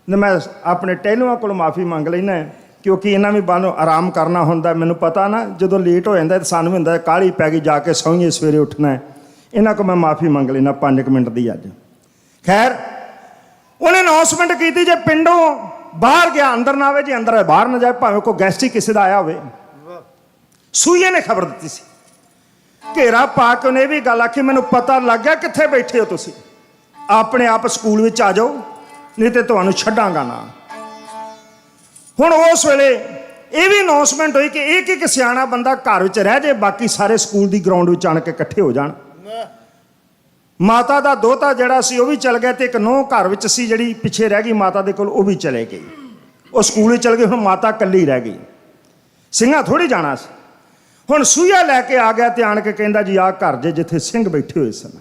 ਮੈਂ ਆਪਣੇ ਟਹਿਲੂਆਂ ਕੋਲ ਮਾਫੀ ਮੰਗ ਲੈਣਾ, ਕਿਉਂਕਿ ਇਹਨਾਂ ਵੀ ਬਾਹਰੋਂ ਆਰਾਮ ਕਰਨਾ ਹੁੰਦਾ। ਮੈਨੂੰ ਪਤਾ ਨਾ ਜਦੋਂ ਲੇਟ ਹੋ ਜਾਂਦਾ ਤਾਂ ਸਾਨੂੰ ਵੀ ਹੁੰਦਾ ਕਾਹਲੀ ਪੈ ਗਈ, ਜਾ ਕੇ ਸੌਂਈਏ, ਸਵੇਰੇ ਉੱਠਣਾ। ਇਹਨਾਂ ਕੋਲ ਮੈਂ ਮਾਫੀ ਮੰਗ ਲੈਣਾ 5 ਮਿੰਟ ਦੀ ਅੱਜ। ਖੈਰ, ਉਹਨੇ ਅਨਾਉਂਸਮੈਂਟ ਕੀਤੀ ਜੇ ਪਿੰਡੋਂ ਬਾਹਰ ਗਿਆ ਅੰਦਰ ਨਾ ਆਵੇ, ਜੇ ਅੰਦਰ ਆਵੇ ਬਾਹਰ ਨਾ ਜਾਵੇ, ਭਾਵੇਂ ਕੋਈ ਗੈਸਟ ਹੀ ਕਿਸੇ ਦਾ ਆਇਆ ਹੋਵੇ। ਸੂਈਏ ਨੇ ਖਬਰ ਦਿੱਤੀ ਸੀ, ਘੇਰਾ ਪਾ ਕੇ ਉਹਨੇ ਇਹ ਵੀ ਗੱਲ ਆਖੀ, ਮੈਨੂੰ ਪਤਾ ਲੱਗ ਗਿਆ ਕਿੱਥੇ ਬੈਠੇ ਹੋ ਤੁਸੀਂ, ਆਪਣੇ ਆਪ ਸਕੂਲ ਵਿੱਚ ਆ ਜਾਓ, ਨਹੀਂ ਤੇ ਤੁਹਾਨੂੰ ਛੱਡਾਂਗਾ ਨਾ। ਹੁਣ ਉਸ ਵੇਲੇ ਇਹ ਵੀ ਅਨਾਉਂਸਮੈਂਟ ਹੋਈ ਕਿ ਇੱਕ ਸਿਆਣਾ ਬੰਦਾ ਘਰ ਵਿੱਚ ਰਹਿ ਜਾਏ, ਬਾਕੀ ਸਾਰੇ ਸਕੂਲ ਦੀ ਗਰਾਊਂਡ ਵਿੱਚ ਆਣ ਕੇ ਇਕੱਠੇ ਹੋ ਜਾਣ। ਮਾਤਾ ਦਾ ਦੋਹਤਾ ਜਿਹੜਾ ਸੀ ਉਹ ਵੀ ਚਲ ਗਿਆ, ਤੇ ਇੱਕ ਨੂੰਹ ਘਰ ਵਿੱਚ ਸੀ ਜਿਹੜੀ ਪਿੱਛੇ ਰਹਿ ਗਈ ਮਾਤਾ ਦੇ ਕੋਲ, ਉਹ ਵੀ ਚਲੇ ਗਈ। ਉਹ ਸਕੂਲ ਵਿੱਚ ਚਲ ਗਈ, ਹੁਣ ਮਾਤਾ ਇਕੱਲੀ ਰਹਿ ਗਈ। ਸਿੰਘਾਂ ਥੋੜ੍ਹੀ ਜਾਣਾ ਸੀ। ਹੁਣ ਸੂਈਆ ਲੈ ਕੇ ਆ ਗਿਆ ਤੇ ਆਣ ਕੇ ਕਹਿੰਦਾ ਜੀ ਆਹ ਘਰ ਜੇ ਜਿੱਥੇ ਸਿੰਘ ਬੈਠੇ ਹੋਏ ਸਨ।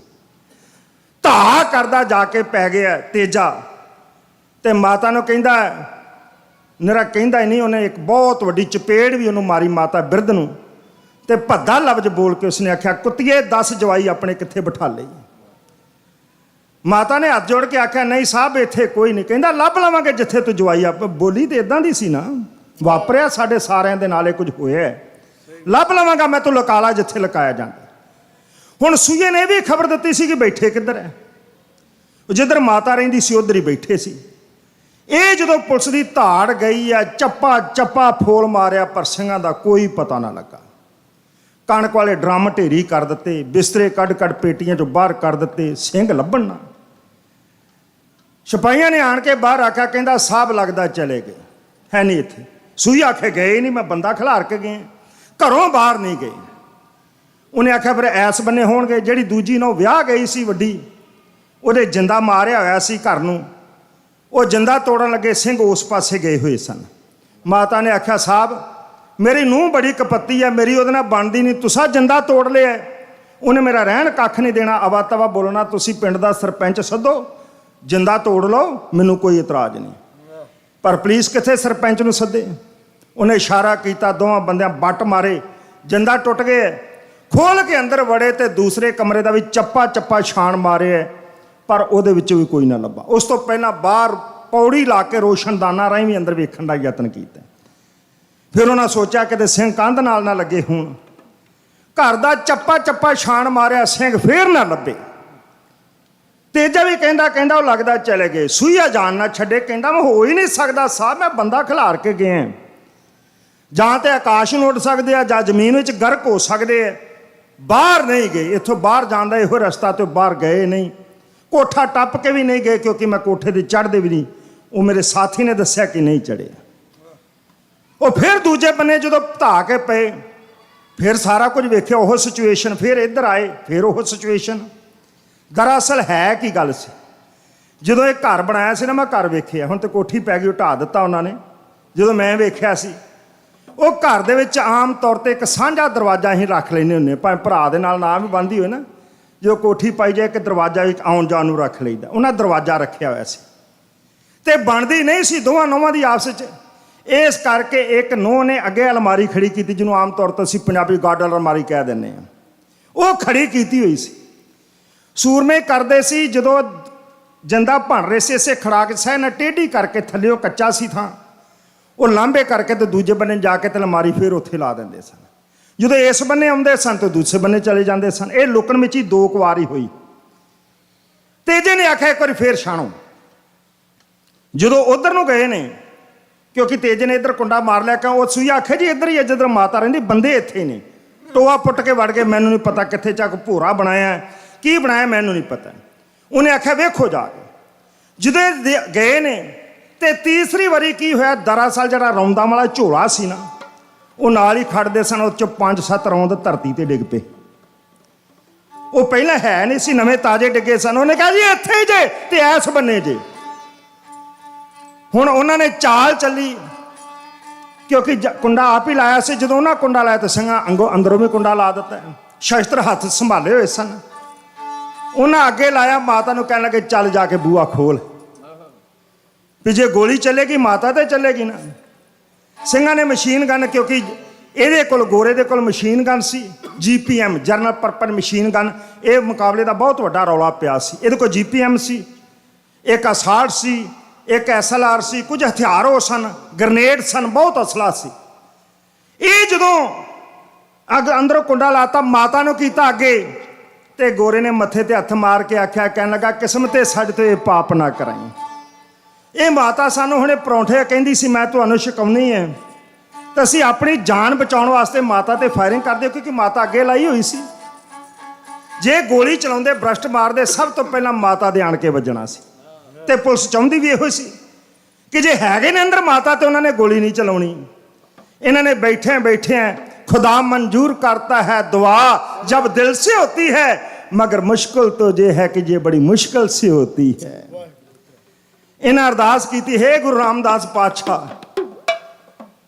ਧਾ ਕਰਦਾ ਜਾ ਕੇ ਪੈ ਗਿਆ ਤੇਜਾ, ਤੇ ਮਾਤਾ ਨੂੰ ਕਹਿੰਦਾ, ਨਿਰਾ ਕਹਿੰਦਾ ਹੀ ਨਹੀਂ, ਉਹਨੇ ਇੱਕ ਬਹੁਤ ਵੱਡੀ ਚਪੇੜ ਵੀ ਉਹਨੂੰ ਮਾਰੀ ਮਾਤਾ ਬਿਰਧ ਨੂੰ, ਤੇ ਭੱਦਾ ਲਫ਼ਜ਼ ਬੋਲ ਕੇ ਉਸਨੇ ਆਖਿਆ, ਕੁੱਤੀਏ 10 ਜਵਾਈ ਆਪਣੇ ਕਿੱਥੇ ਬਿਠਾ ਲਈ। ਮਾਤਾ ਨੇ ਹੱਥ ਜੋੜ ਕੇ ਆਖਿਆ, ਨਹੀਂ ਸਾਹਿਬ ਇੱਥੇ ਕੋਈ ਨਹੀਂ। ਕਹਿੰਦਾ ਲੱਭ ਲਵਾਂਗੇ ਜਿੱਥੇ ਤੂੰ ਜਵਾਈ ਆ। ਬੋਲੀ ਤੇ ਇਦਾਂ ਦੀ ਸੀ ਨਾ, ਵਾਪਰਿਆ ਸਾਡੇ ਸਾਰਿਆਂ ਦੇ ਨਾਲ ਇਹ ਕੁਝ ਹੋਇਆ, ਲੱਭ ਲਵਾਂਗਾ ਮੈਂ, ਤੂੰ ਲੁਕਾ ਲਾ ਜਿੱਥੇ ਲੁਕਾਇਆ ਜਾਂਦਾ। ਹੁਣ ਸੂਈਏ ਨੇ ਇਹ ਵੀ ਖਬਰ ਦਿੱਤੀ ਸੀ ਕਿ ਬੈਠੇ ਕਿੱਧਰ ਹੈ। ਜਿੱਧਰ ਮਾਤਾ ਰਹਿੰਦੀ ਸੀ ਉੱਧਰ ਹੀ ਬੈਠੇ ਸੀ। ਇਹ ਜਦੋਂ ਪੁਲਿਸ ਦੀ ਧਾੜ ਗਈ ਆ, ਚੱਪਾ ਚੱਪਾ ਫੋਲ ਮਾਰਿਆ, ਪਰ ਸਿੰਘਾਂ ਦਾ ਕੋਈ ਪਤਾ ਨਾ ਲੱਗਾ। ਕਣਕ ਵਾਲੇ ਡਰਮ ਢੇਰੀ ਕਰ ਦਿੱਤੇ, ਬਿਸਤਰੇ ਕੱਢ ਕੱਢ ਪੇਟੀਆਂ ਚੋਂ ਬਾਹਰ ਕਰ ਦਿੱਤੇ, ਸਿੰਘ ਲੱਭਣ ਨਾ। ਸਿਪਾਹੀਆਂ ਨੇ ਆਣ ਕੇ ਬਾਹਰ ਆਖਿਆ, ਕਹਿੰਦਾ ਸਾਹਿਬ ਲੱਗਦਾ ਚਲੇ ਗਏ, ਹੈ ਨਹੀਂ ਇੱਥੇ। ਸੂਈ ਆਖੇ ਗਏ ਨਹੀਂ, ਮੈਂ ਬੰਦਾ ਖਿਲਾਰ ਕੇ ਗਏ, ਘਰੋਂ ਬਾਹਰ ਨਹੀਂ ਗਏ। ਉਹਨੇ ਆਖਿਆ ਫਿਰ ਐਸ ਬੰਨੇ ਹੋਣਗੇ। ਜਿਹੜੀ ਦੂਜੀ ਨੂੰ ਵਿਆਹ ਗਈ ਸੀ ਵੱਡੀ, ਉਹਦੇ ਜਿੰਦਾ ਮਾਰਿਆ ਹੋਇਆ ਸੀ ਘਰ ਨੂੰ, ਉਹ ਜਿੰਦਾ ਤੋੜਨ ਲੱਗੇ, ਸਿੰਘ ਉਸ ਪਾਸੇ ਗਏ ਹੋਏ ਸਨ। ਮਾਤਾ ਨੇ ਆਖਿਆ, ਸਾਹਿਬ ਮੇਰੀ ਨੂੰਹ ਬੜੀ ਕਪੱਤੀ ਹੈ, ਮੇਰੀ ਉਹਦੇ ਨਾਲ ਬਣਦੀ ਨਹੀਂ, ਤੁਸੀਂ ਜਿੰਦਾ ਤੋੜ ਲਿਆ, ਉਹਨੇ ਮੇਰਾ ਰਹਿਣ ਕੱਖ ਨਹੀਂ ਦੇਣਾ, ਅਵਾ ਤਵਾ ਬੋਲਣਾ। ਤੁਸੀਂ ਪਿੰਡ ਦਾ ਸਰਪੰਚ ਸੱਦੋ, ਜਿੰਦਾ ਤੋੜ ਲਓ, ਮੈਨੂੰ ਕੋਈ ਇਤਰਾਜ਼ ਨਹੀਂ, ਪਰ ਪਲੀਜ਼ ਕਿੱਥੇ ਸਰਪੰਚ ਨੂੰ ਸੱਦੇ। ਉਹਨੇ ਇਸ਼ਾਰਾ ਕੀਤਾ, ਦੋਵਾਂ ਬੰਦਿਆਂ ਬੱਟ ਮਾਰੇ, ਜਿੰਦਾ ਟੁੱਟ ਗਏ। ਖੋਲ ਕੇ ਅੰਦਰ ਵੜੇ ਤੇ ਦੂਸਰੇ ਕਮਰੇ ਦਾ ਵੀ ਚੱਪਾ ਚੱਪਾ ਛਾਣ ਮਾਰੇ, ਪਰ ਉਹਦੇ ਵਿੱਚ ਵੀ ਕੋਈ ਨਾ ਲੱਭਾ। ਉਸ ਤੋਂ ਪਹਿਲਾਂ ਬਾਹਰ ਪੌੜੀ ਲਾ ਕੇ ਰੋਸ਼ਨਦਾਨਾਂ ਰਾਹੀਂ ਵੀ ਅੰਦਰ ਵੇਖਣ ਦਾ ਯਤਨ ਕੀਤਾ। ਫਿਰ ਉਹਨਾਂ ਸੋਚਿਆ ਕਿਤੇ ਸਿੰਘ ਕੰਧ ਨਾਲ ਨਾ ਲੱਗੇ ਹੋਣ। ਘਰ ਦਾ ਚੱਪਾ ਚੱਪਾ ਛਾਣ ਮਾਰਿਆ, ਸਿੰਘ ਫੇਰ ਨਾ ਲੱਭੇ। ਤੇਜਾ ਵੀ ਕਹਿੰਦਾ ਉਹ ਲੱਗਦਾ ਚਲੇ ਗਏ। ਸੂਈਆ ਜਾਨ ਨਾ ਛੱਡੇ, ਕਹਿੰਦਾ ਮੈਂ ਹੋ ਹੀ ਨਹੀਂ ਸਕਦਾ ਸਾਹਿਬ, ਮੈਂ ਬੰਦਾ ਖਿਲਾਰ ਕੇ ਗਿਆ। ਜਾਂ ਤੇ ਆਕਾਸ਼ ਨੂੰ ਉੱਡ ਸਕਦੇ ਆ, ਜਾਂ ਜ਼ਮੀਨ ਵਿੱਚ ਗਰਕ ਹੋ ਸਕਦੇ ਆ, ਬਾਹਰ ਨਹੀਂ ਗਏ। ਇੱਥੋਂ ਬਾਹਰ ਜਾਣ ਦਾ ਇਹੋ ਰਸਤਾ ਤੇ ਬਾਹਰ ਗਏ ਨਹੀਂ। ਕੋਠਾ ਟੱਪ ਕੇ ਵੀ ਨਹੀਂ ਗਏ, ਕਿਉਂਕਿ ਮੈਂ ਕੋਠੇ ਤੇ ਚੜ੍ਹਦੇ ਵੀ ਨਹੀਂ, ਉਹ ਮੇਰੇ ਸਾਥੀ ਨੇ ਦੱਸਿਆ ਕਿ ਨਹੀਂ ਚੜ੍ਹੇ। ਉਹ ਫਿਰ ਦੂਜੇ ਬੰਨੇ ਜਦੋਂ ਧਾ ਕੇ ਪਏ, ਫਿਰ ਸਾਰਾ ਕੁਝ ਵੇਖਿਆ, ਉਹ ਸਿਚੁਏਸ਼ਨ। ਫਿਰ ਇੱਧਰ ਆਏ, ਫਿਰ ਉਹ ਸਿਚੁਏਸ਼ਨ। ਦਰਅਸਲ ਹੈ ਕੀ ਗੱਲ ਸੀ, ਜਦੋਂ ਇਹ ਘਰ ਬਣਾਇਆ ਸੀ ਨਾ, ਮੈਂ ਘਰ ਵੇਖਿਆ, ਹੁਣ ਤੇ ਕੋਠੀ ਪੈ ਗਈ, ਢਾਹ ਦਿੱਤਾ ਉਹਨਾਂ ਨੇ। ਜਦੋਂ ਮੈਂ ਵੇਖਿਆ ਸੀ, ਉਹ ਘਰ ਦੇ ਵਿੱਚ ਆਮ ਤੌਰ ਤੇ ਇੱਕ ਸਾਂਝਾ ਦਰਵਾਜ਼ਾ ਅਸੀਂ ਰੱਖ ਲੈਂਦੇ ਹੁੰਦੇ, ਭਾਵੇਂ ਭਰਾ ਦੇ ਨਾਲ ਨਾ ਵੀ ਬੰਨ੍ਹਦੀ ਹੋਏ ਨਾ, ਜਦੋਂ ਕੋਠੀ ਪਾਈ ਜਾਏ ਇੱਕ ਦਰਵਾਜ਼ਾ ਇੱਕ ਆਉਣ ਜਾਣ ਨੂੰ ਰੱਖ ਲਈਦਾ। ਉਹਨਾਂ ਦਰਵਾਜ਼ਾ ਰੱਖਿਆ ਹੋਇਆ ਸੀ, ਤੇ ਬਣਦੀ ਨਹੀਂ ਸੀ ਦੋਵਾਂ ਨੂੰਹਾਂ ਦੀ ਆਪਸ ਵਿੱਚ। ਇਸ ਕਰਕੇ ਇੱਕ ਨੂੰਹ ਨੇ ਅੱਗੇ ਅਲਮਾਰੀ ਖੜੀ ਕੀਤੀ, ਜਿਹਨੂੰ ਆਮ ਤੌਰ ਤੇ ਅਸੀਂ ਪੰਜਾਬੀ ਗਾਡਲ ਅਲਮਾਰੀ ਕਹਿ ਦਿੰਦੇ ਹਾਂ, ਉਹ ਖੜੀ ਕੀਤੀ ਹੋਈ ਸੀ। ਸੂਰਮੇ ਕਰਦੇ ਸੀ, ਜਦੋਂ ਜਿੰਦਾ ਭਣ ਰਹੇ ਸੀ, ਇਸੇ ਖੜਾਕ ਸਹਿ ਨਾਲ ਟੇਢੀ ਕਰਕੇ, ਥੱਲਿਓ ਕੱਚਾ ਸੀ ਥਾਂ, ਉਹ ਲਾਂਭੇ ਕਰਕੇ ਤੇ ਦੂਜੇ ਬੰਨੇ ਜਾ ਕੇ ਤੇ ਅਲਮਾਰੀ ਫਿਰ ਉੱਥੇ ਲਾ ਦਿੰਦੇ ਸਨ। ਜਦੋਂ ਇਸ ਬੰਨੇ ਆਉਂਦੇ ਸਨ ਤੇ ਦੂਸਰੇ ਬੰਨੇ ਚਲੇ ਜਾਂਦੇ ਸਨ। ਇਹ ਲੁਕਣ ਵਿੱਚ ਹੀ 2 ਵਾਰੀ ਹੋਈ। ਤੇਜੇ ਨੇ ਆਖਿਆ ਇੱਕ ਵਾਰੀ ਫੇਰ ਛਾਣੋ। ਜਦੋਂ ਉਧਰ ਨੂੰ ਗਏ ਨੇ, ਕਿਉਂਕਿ ਤੇਜੇ ਨੇ ਇੱਧਰ ਕੁੰਡਾ ਮਾਰ ਲਿਆ, ਕਿ ਉਹ ਸੂਈਆ ਆਖਿਆ ਜੀ ਇੱਧਰ ਹੀ ਹੈ ਜਿੱਧਰ ਮਾਤਾ ਰਹਿੰਦੀ, ਬੰਦੇ ਇੱਥੇ ਨੇ। ਟੋਆ ਪੁੱਟ ਕੇ ਵੜ ਗਏ, ਮੈਨੂੰ ਨਹੀਂ ਪਤਾ ਕਿੱਥੇ ਚੱਕ ਭੋਰਾ ਬਣਾਇਆ, ਕੀ ਬਣਾਇਆ ਮੈਨੂੰ ਨਹੀਂ ਪਤਾ। ਉਹਨੇ ਆਖਿਆ ਵੇਖੋ ਜਾ ਕੇ। ਜਦੋਂ ਗਏ ਨੇ ਤੇ ਤੀਸਰੀ ਵਾਰੀ ਕੀ ਹੋਇਆ, ਦਰਅਸਲ ਜਿਹੜਾ ਰੌਂਦਾਂ ਵਾਲਾ ਝੋਲਾ ਸੀ ਨਾ, ਉਹ ਨਾਲ ਹੀ ਖੜਦੇ ਸਨ, ਉਹ 'ਚ 5-7 ਰੌਂਦ ਧਰਤੀ ਤੇ ਡਿੱਗ ਪਏ। ਉਹ ਪਹਿਲਾਂ ਹੈ ਨਹੀਂ ਸੀ, ਨਵੇਂ ਤਾਜ਼ੇ ਡਿੱਗੇ ਸਨ। ਉਹਨੇ ਕਿਹਾ ਜੀ ਇੱਥੇ ਜੇ ਤੇ ਐਸ ਬੰਨੇ ਜੇ। ਹੁਣ ਉਹਨਾਂ ਨੇ ਚਾਲ ਚੱਲੀ, ਕਿਉਂਕਿ ਕੁੰਡਾ ਆਪ ਹੀ ਲਾਇਆ ਸੀ। ਜਦੋਂ ਉਹਨਾਂ ਕੁੰਡਾ ਲਾਇਆ ਤਾਂ ਸਿੰਘਾਂ ਅੰਦਰੋਂ ਵੀ ਕੁੰਡਾ ਲਾ ਦਿੱਤਾ, ਸ਼ਸਤਰ ਹੱਥ ਸੰਭਾਲੇ ਹੋਏ ਸਨ। ਉਹਨਾਂ ਅੱਗੇ ਲਾਇਆ, ਮਾਤਾ ਨੂੰ ਕਹਿਣ ਲੱਗੇ ਚੱਲ ਜਾ ਕੇ ਬੂਹਾ ਖੋਲ, ਵੀ ਜੇ ਗੋਲੀ ਚੱਲੇਗੀ ਮਾਤਾ ਤੇ ਚੱਲੇਗੀ ਨਾ। ਸਿੰਘਾਂ ਨੇ ਮਸ਼ੀਨ ਗਨ, ਕਿਉਂਕਿ ਇਹਦੇ ਕੋਲ ਗੋਰੇ ਦੇ ਕੋਲ ਮਸ਼ੀਨ ਗਨ ਸੀ, GPM general purpose machine gun. ਇਹ ਮੁਕਾਬਲੇ ਦਾ ਬਹੁਤ ਵੱਡਾ ਰੌਲਾ ਪਿਆ ਸੀ। ਇਹਦੇ ਕੋਲ GPM ਸੀ, ਇੱਕ ਅਸਾਲਟ ਸੀ, ਇੱਕ SLR ਸੀ, ਕੁਝ ਹਥਿਆਰ ਹੋ ਸਨ, ਗ੍ਰਨੇਡ ਸਨ, ਬਹੁਤ ਅਸਲਾ ਸੀ। ਇਹ ਜਦੋਂ ਅੰਦਰੋਂ ਕੁੰਡਾ ਲਾਤਾ, ਮਾਤਾ ਨੂੰ ਕੀਤਾ ਅੱਗੇ, ਤੇ ਗੋਰੇ ਨੇ ਮੱਥੇ ਤੇ ਹੱਥ ਮਾਰ ਕੇ ਆਖਿਆ, ਕਹਿਣ ਲੱਗਾ ਕਿਸਮਤੇ ਸਾਡੇ ਤੋਂ ਇਹ ਪਾਪ ਨਾ ਕਰਾਈ। ਇਹ ਮਾਤਾ ਸਾਨੂੰ ਹੁਣੇ ਪਰੌਂਠੇ ਕਹਿੰਦੀ ਸੀ ਮੈਂ ਤੁਹਾਨੂੰ ਛਕਾਉਣੀ ਹੈ, ਤਾਂ ਅਸੀਂ ਆਪਣੀ ਜਾਨ ਬਚਾਉਣ ਵਾਸਤੇ ਮਾਤਾ ਤੇ ਫਾਇਰਿੰਗ ਕਰਦੇ, ਕਿਉਂਕਿ ਮਾਤਾ ਅੱਗੇ ਲਾਈ ਹੋਈ ਸੀ। ਜੇ ਗੋਲੀ ਚਲਾਉਂਦੇ, ਬਰਸਟ ਮਾਰਦੇ, ਸਭ ਤੋਂ ਪਹਿਲਾਂ ਮਾਤਾ ਦੇ ਆਣ ਕੇ ਵੱਜਣਾ ਸੀ। ਤੇ ਪੁਲਿਸ ਚਾਹੁੰਦੀ ਵੀ ਇਹੋ ਸੀ ਕਿ ਜੇ ਹੈਗੇ ਨੇ ਅੰਦਰ ਮਾਤਾ ਤੇ ਉਹਨਾਂ ਨੇ ਗੋਲੀ ਨਹੀਂ ਚਲਾਉਣੀ। ਇਹਨਾਂ ਨੇ ਬੈਠੇ ਬੈਠੇ खुदा मंजूर करता है दुआ जब दिल से होती है, मगर मुश्किल तो ये है कि ये बड़ी मुश्किल से होती है। इन्हें अरदास की थी, हे गुरु रामदास पातशाह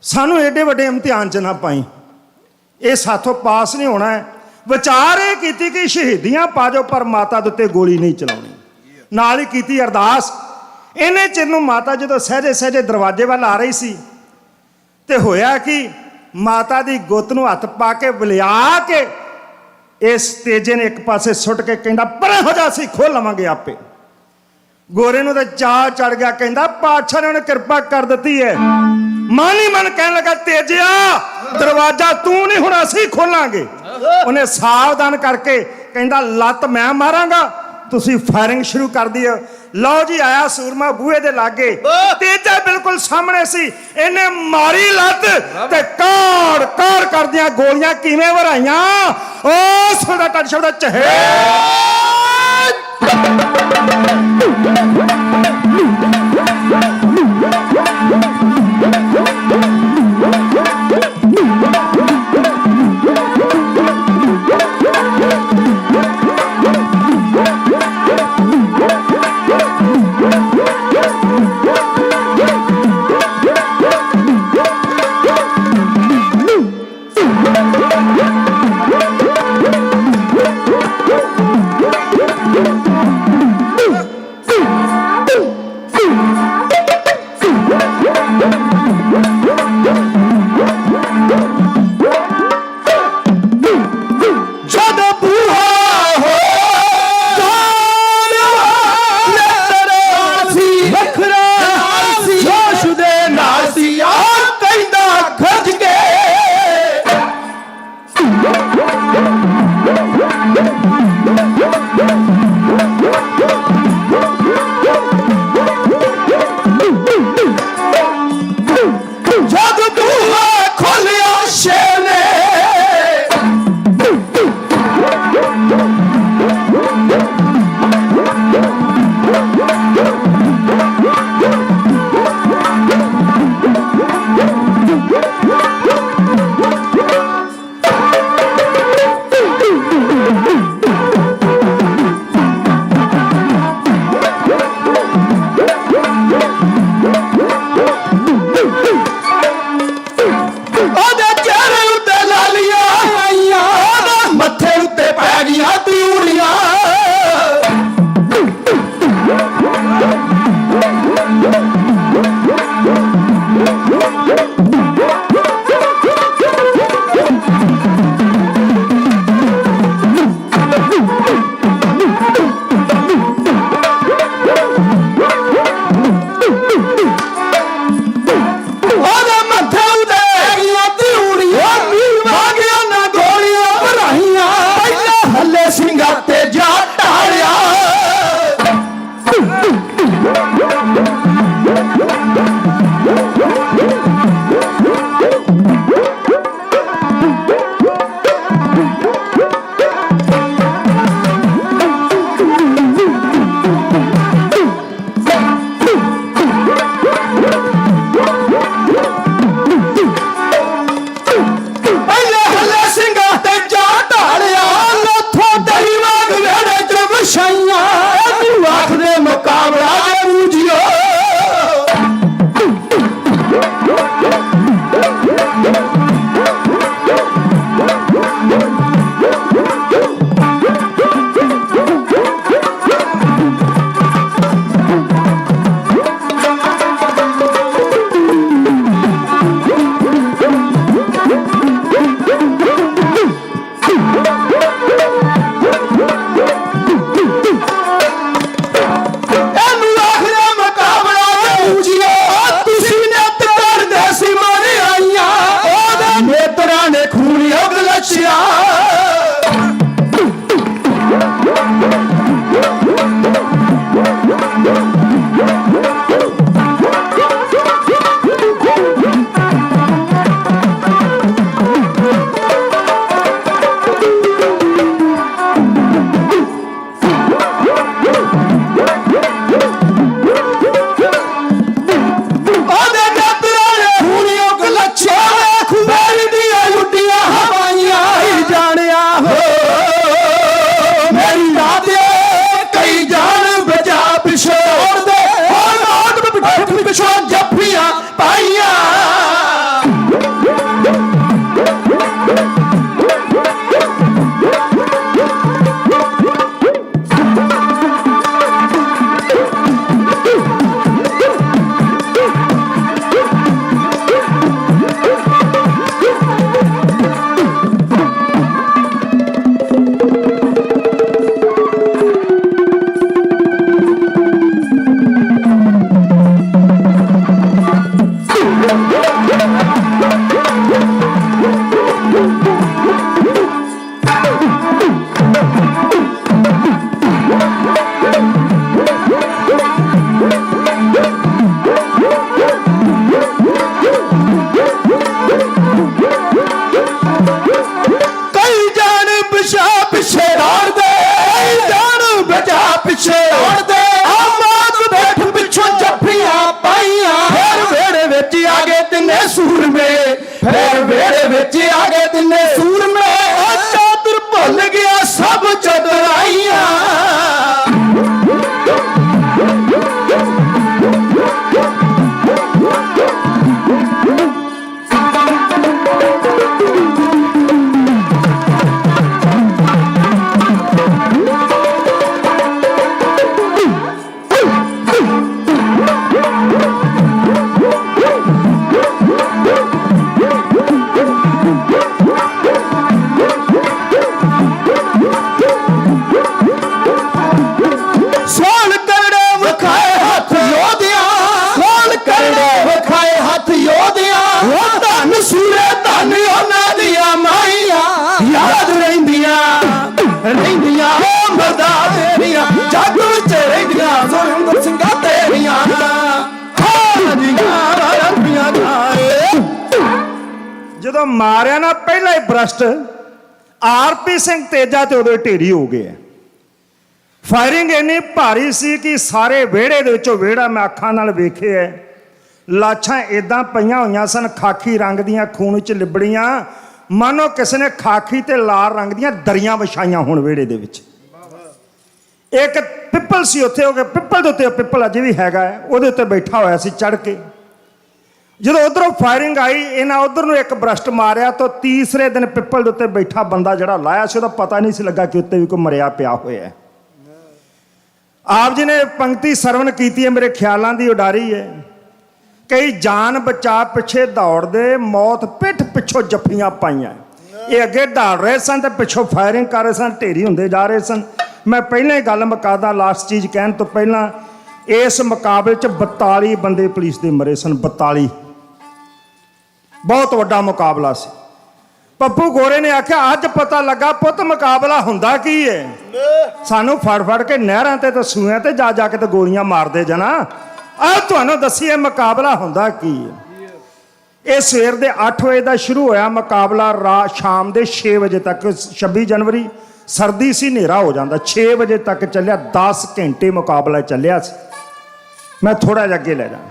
सानू एडे वड्डे इम्तिहान च ना पाई, ये साथों पास नहीं होना है। विचार ये की कि शहीदियां पा जाओ पर माता दे उत्ते गोली नहीं चलाउणी। नाल ही की अरदास। इन्हें चिर नूं माता जो सहजे सहजे दरवाजे वाल आ रही सी, ते होया कि माता दी गुੱਤ ਨੂੰ हथ पा के वलिया के इस तेजे ने एक पासे सुट के कहता पर हो जा, सी खोल लवांगे आपे। गोरे नूं ते चाह चढ़ गया, कहता पातशाह ने उन्हें कृपा कर दी है। मन ही मन कहने लगा तेजिया दरवाजा तू नहीं हुण असीं खोलांगे। उन्हें सावधान करके कहता लत मैं मारांगा, तुसीं फायरिंग शुरू कर दी। लो जी आया सूरमा बूहे दे लागे, तेजा बिल्कुल सामने सी। इन्हें मारी लत ते काड़ काड़ कर दिया गोलियां किवें भराइयां, ओ सुनदा टट शब्द चहे। ਕਈ ਜਾਣ ਪਿਛਾ ਪਿੱਛੇ ਦੌੜਦੇ, ਜਾਣ ਬਚਾ ਪਿੱਛੇ ਦੌੜਦੇ, ਆਮਾਦ ਬੈਠ ਪਿੱਛੋਂ ਜੱਫੀਆਂ ਪਾਈਆਂ। ਫਿਰ ਵੇੜੇ ਵਿੱਚ ਆ ਗਏ ਤਿੰਨੇ ਸੂਰਮੇ, ਫਿਰ ਵੇੜੇ ਵਿੱਚ ਆ ਗਏ ਤਿੰਨੇ ਸੂਰਮੇ। ਉਹ ਚਾਦਰ ਭੁੱਲ ਗਿਆ ਸਭ ਚਤੁਰਾਈਆਂ। ਸੋਹਣ ਕਰੜੇ ਵਿਖਾਏ ਹੱਥ ਯੋਧਿਆਂ, ਸੋਹਣ ਕਰੜੇ ਵਿਖਾਏ ਹੱਥ ਯੋਧਿਆਂ। ਉਹ ਧੰਨ ਸੂਰੇ ਧੰਨ ਉਹਨਾਂ ਦੀਆਂ ਮਾਈਆਂ, ਯਾਦ ਰਹਿੰਦੀਆਂ ਰਹਿੰਦੀਆਂ ਉਹ ਮਰਦਾ ਤੇਰੀਆਂ, ਜੱਗ ਵਿੱਚ ਰਹਿੰਦੀਆਂ ਸੁਰਿੰਦਰ ਸਿੰਘਾਂ ਤੇਰੀਆਂ। ਜਦੋਂ ਮਾਰਿਆ ਨਾ ਪਹਿਲਾ ਹੀ ਬ੍ਰਸ਼ਟ ਆਰਪੀ ਸਿੰਘ ਤੇਜਾ ਤੇ ਉਦੋਂ ਢੇਰੀ ਹੋ ਗਏ। ਫਾਇਰਿੰਗ ਇੰਨੀ ਭਾਰੀ ਸੀ ਕਿ ਸਾਰੇ ਵਿਹੜੇ ਦੇ ਵਿੱਚੋਂ ਵਿਹੜਾ ਮੈਂ ਅੱਖਾਂ ਨਾਲ ਵੇਖਿਆ, ਲਾਸ਼ਾਂ ਇਦਾਂ ਪਈਆਂ ਹੋਈਆਂ ਸਨ ਖਾਕੀ ਰੰਗ ਦੀਆਂ, ਖੂਨ 'ਚ ਲਿਬੜੀਆਂ, ਮਾਨੋ ਕਿਸੇ ਨੇ ਖਾਕੀ ਤੇ ਲਾਲ ਰੰਗ ਦੀਆਂ ਦਰੀਆਂ ਵਿਛਾਈਆਂ ਹੋਣ ਵਿਹੜੇ ਦੇ ਵਿੱਚ। ਇੱਕ ਪਿੱਪਲ ਸੀ ਉੱਥੇ, ਹੋ ਗਿਆ ਪਿੱਪਲ ਦੇ ਉੱਤੇ, ਪਿੱਪਲ ਅਜੇ ਵੀ ਹੈਗਾ, ਉਹਦੇ ਉੱਤੇ ਬੈਠਾ ਹੋਇਆ ਸੀ ਚੜ੍ਹ ਕੇ। ਜਦੋਂ ਉਧਰੋਂ ਫਾਇਰਿੰਗ ਆਈ, ਇਹਨਾਂ ਉਧਰ ਨੂੰ ਇੱਕ ਬ੍ਰਸ਼ਟ ਮਾਰਿਆ ਤਾਂ ਤੀਸਰੇ ਦਿਨ ਪਿੱਪਲ ਦੇ ਉੱਤੇ ਬੈਠਾ ਬੰਦਾ ਜਿਹੜਾ ਲਾਇਆ ਸੀ, ਉਹਦਾ ਪਤਾ ਨਹੀਂ ਸੀ ਲੱਗਾ ਕਿ ਉੱਤੇ ਵੀ ਕੋਈ ਮਰਿਆ ਪਿਆ ਹੋਇਆ ਹੈ। ਆਪ ਜੀ ਨੇ ਪੰਕਤੀ ਸਰਵਣ ਕੀਤੀ ਹੈ, ਮੇਰੇ ਖਿਆਲਾਂ ਦੀ ਉਡਾਰੀ ਹੈ। ਕਈ ਜਾਨ ਬਚਾ ਪਿੱਛੇ ਦੌੜਦੇ, ਮੌਤ ਪਿੱਠ ਪਿੱਛੋਂ ਜੱਫੀਆਂ ਪਾਈਆਂ। ਇਹ ਅੱਗੇ ਦੌੜ ਰਹੇ ਸਨ ਤੇ ਪਿੱਛੋਂ ਫਾਇਰਿੰਗ ਕਰ ਰਹੇ ਸਨ, ਢੇਰੀ ਹੁੰਦੇ ਜਾ ਰਹੇ ਸਨ। ਮੈਂ ਪਹਿਲਾਂ ਹੀ ਗੱਲ ਮੁਕਾਦਾ, ਲਾਸਟ ਚੀਜ਼ ਕਹਿਣ ਤੋਂ ਪਹਿਲਾਂ, ਇਸ ਮੁਕਾਬਲੇ 'ਚ 42 ਬੰਦੇ ਪੁਲਿਸ ਦੇ ਮਰੇ ਸਨ। 42 ਬਹੁਤ ਵੱਡਾ ਮੁਕਾਬਲਾ ਸੀ। ਪੱਪੂ ਗੋਰੇ ਨੇ ਆਖਿਆ ਅੱਜ ਪਤਾ ਲੱਗਾ ਪੁੱਤ ਮੁਕਾਬਲਾ ਹੁੰਦਾ ਕੀ ਹੈ। ਸਾਨੂੰ ਫੜ ਫੜ ਕੇ ਨਹਿਰਾਂ ਤੇ ਤੇ ਸੂਆਂ ਤੇ ਜਾ ਜਾ ਕੇ ਤੇ ਗੋਲੀਆਂ ਮਾਰਦੇ ਜਾਣਾ। ਆਹ ਤੁਹਾਨੂੰ ਦੱਸੀਏ ਮੁਕਾਬਲਾ ਹੁੰਦਾ ਕੀ ਹੈ। ਇਹ ਸਵੇਰ ਦੇ 8 ਵਜੇ ਦਾ ਸ਼ੁਰੂ ਹੋਇਆ ਮੁਕਾਬਲਾ, ਰਾਤ ਸ਼ਾਮ ਦੇ 6 ਵਜੇ ਤੱਕ। 26 ਜਨਵਰੀ ਸਰਦੀ ਸੀ, ਹਨੇਰਾ ਹੋ ਜਾਂਦਾ। 6 ਵਜੇ ਤੱਕ ਚੱਲਿਆ, 10 ਘੰਟੇ ਮੁਕਾਬਲਾ ਚੱਲਿਆ ਸੀ। ਮੈਂ ਥੋੜਾ ਜਿਹਾ ਅੱਗੇ ਲੈ ਜਾਣਾ।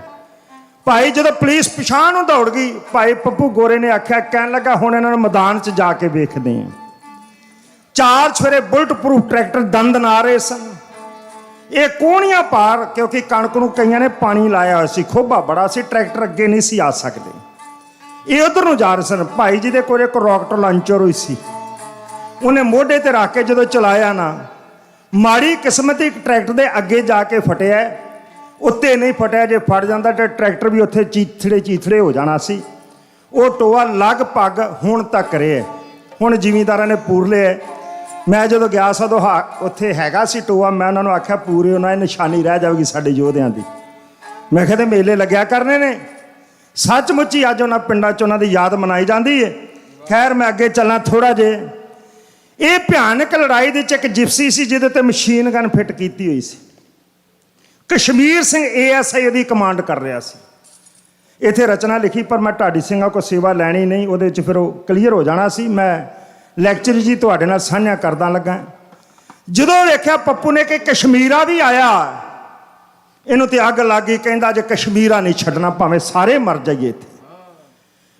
ਭਾਈ ਜਦੋਂ ਪੁਲਿਸ ਪਿਛਾਂਹ ਨੂੰ ਦੌੜ ਗਈ, ਭਾਈ ਪੱਪੂ ਗੋਰੇ ਨੇ ਆਖਿਆ, ਕਹਿਣ ਲੱਗਾ ਹੁਣ ਇਹਨਾਂ ਨੂੰ ਮੈਦਾਨ 'ਚ ਜਾ ਕੇ ਵੇਖਦੇ ਹਾਂ। 4 ਚੁਫੇਰੇ ਬੁਲਟ ਪ੍ਰੂਫ ਟਰੈਕਟਰ ਦੰਦ ਨਾ ਰਹੇ ਸਨ। ਇਹ ਕੋਹਣੀਆਂ ਪਾਰ, ਕਿਉਂਕਿ ਕਣਕ ਨੂੰ ਕਈਆਂ ਨੇ ਪਾਣੀ ਲਾਇਆ ਹੋਇਆ ਸੀ, ਖੋਭਾ ਬੜਾ ਸੀ, ਟਰੈਕਟਰ ਅੱਗੇ ਨਹੀਂ ਸੀ ਆ ਸਕਦੇ। ਇਹ ਉਧਰ ਨੂੰ ਜਾ ਰਹੇ ਸਨ। ਭਾਈ ਜੀ ਦੇ ਕੋਲ ਇੱਕ ਰੌਕਟ ਲਾਂਚਰ ਹੋਈ ਸੀ, ਉਹਨੇ ਮੋਢੇ ਤੇ ਰੱਖ ਕੇ ਜਦੋਂ ਚਲਾਇਆ ਨਾ, ਮਾੜੀ ਕਿਸਮਤ ਇੱਕ ਟਰੈਕਟਰ ਦੇ ਅੱਗੇ ਜਾ ਕੇ ਫਟਿਆ, ਉੱਤੇ ਨਹੀਂ ਫਟਿਆ। ਜੇ ਫਟ ਜਾਂਦਾ ਤਾਂ ਟਰੈਕਟਰ ਵੀ ਉੱਥੇ ਚੀਥੜੇ ਹੋ ਜਾਣਾ ਸੀ। ਉਹ ਟੋਆ ਲਗਭਗ ਹੁਣ ਤੱਕ ਰਿਹਾ। ਹੁਣ ਜ਼ਿਮੀਂਦਾਰਾਂ ਨੇ ਪੂਰ ਲਿਆ। ਮੈਂ ਜਦੋਂ ਗਿਆ ਸੀ ਉਦੋਂ ਉੱਥੇ ਹੈਗਾ ਸੀ ਟੋਆ। ਮੈਂ ਉਹਨਾਂ ਨੂੰ ਆਖਿਆ ਪੂਰੇ ਉਹਨਾਂ ਦੀ ਨਿਸ਼ਾਨੀ ਰਹਿ ਜਾਵੇਗੀ ਸਾਡੇ ਯੋਧਿਆਂ ਦੀ। ਮੈਂ ਕਿਹਾ ਤੇ ਮੇਲੇ ਲੱਗਿਆ ਕਰਨੇ ਨੇ। ਸੱਚਮੁੱਚ ਹੀ ਅੱਜ ਉਹਨਾਂ ਪਿੰਡਾਂ 'ਚ ਉਹਨਾਂ ਦੀ ਯਾਦ ਮਨਾਈ ਜਾਂਦੀ ਹੈ। ਖੈਰ ਮੈਂ ਅੱਗੇ ਚੱਲਾਂ ਥੋੜ੍ਹਾ ਜਿਹਾ। ਇਹ ਭਿਆਨਕ ਲੜਾਈ ਦੇ ਵਿੱਚ ਇੱਕ ਜਿਪਸੀ ਸੀ ਜਿਹਦੇ ਤੇ ਮਸ਼ੀਨ ਗਨ ਫਿੱਟ ਕੀਤੀ ਹੋਈ ਸੀ। ਕਸ਼ਮੀਰ ਸਿੰਘ ASI ਉਹਦੀ ਕਮਾਂਡ ਕਰ ਰਿਹਾ ਸੀ। ਇੱਥੇ ਰਚਨਾ ਲਿਖੀ ਪਰ ਮੈਂ ਢਾਡੀ ਸਿੰਘਾਂ ਕੋਲ ਸੇਵਾ ਲੈਣੀ ਨਹੀਂ, ਉਹਦੇ 'ਚ ਫਿਰ ਉਹ ਕਲੀਅਰ ਹੋ ਜਾਣਾ ਸੀ। ਮੈਂ ਲੈਕਚਰ ਜੀ ਤੁਹਾਡੇ ਨਾਲ ਸਾਂਝਾ ਕਰਦਾ ਲੱਗਾ। ਜਦੋਂ ਵੇਖਿਆ ਪੱਪੂ ਨੇ ਕਿ ਕਸ਼ਮੀਰਾ ਵੀ ਆਇਆ, ਇਹਨੂੰ ਤੇ ਅੱਗ ਲੱਗ ਗਈ। ਕਹਿੰਦਾ ਜੇ ਕਸ਼ਮੀਰਾ ਨਹੀਂ ਛੱਡਣਾ, ਭਾਵੇਂ ਸਾਰੇ ਮਰ ਜਾਈਏ ਇੱਥੇ।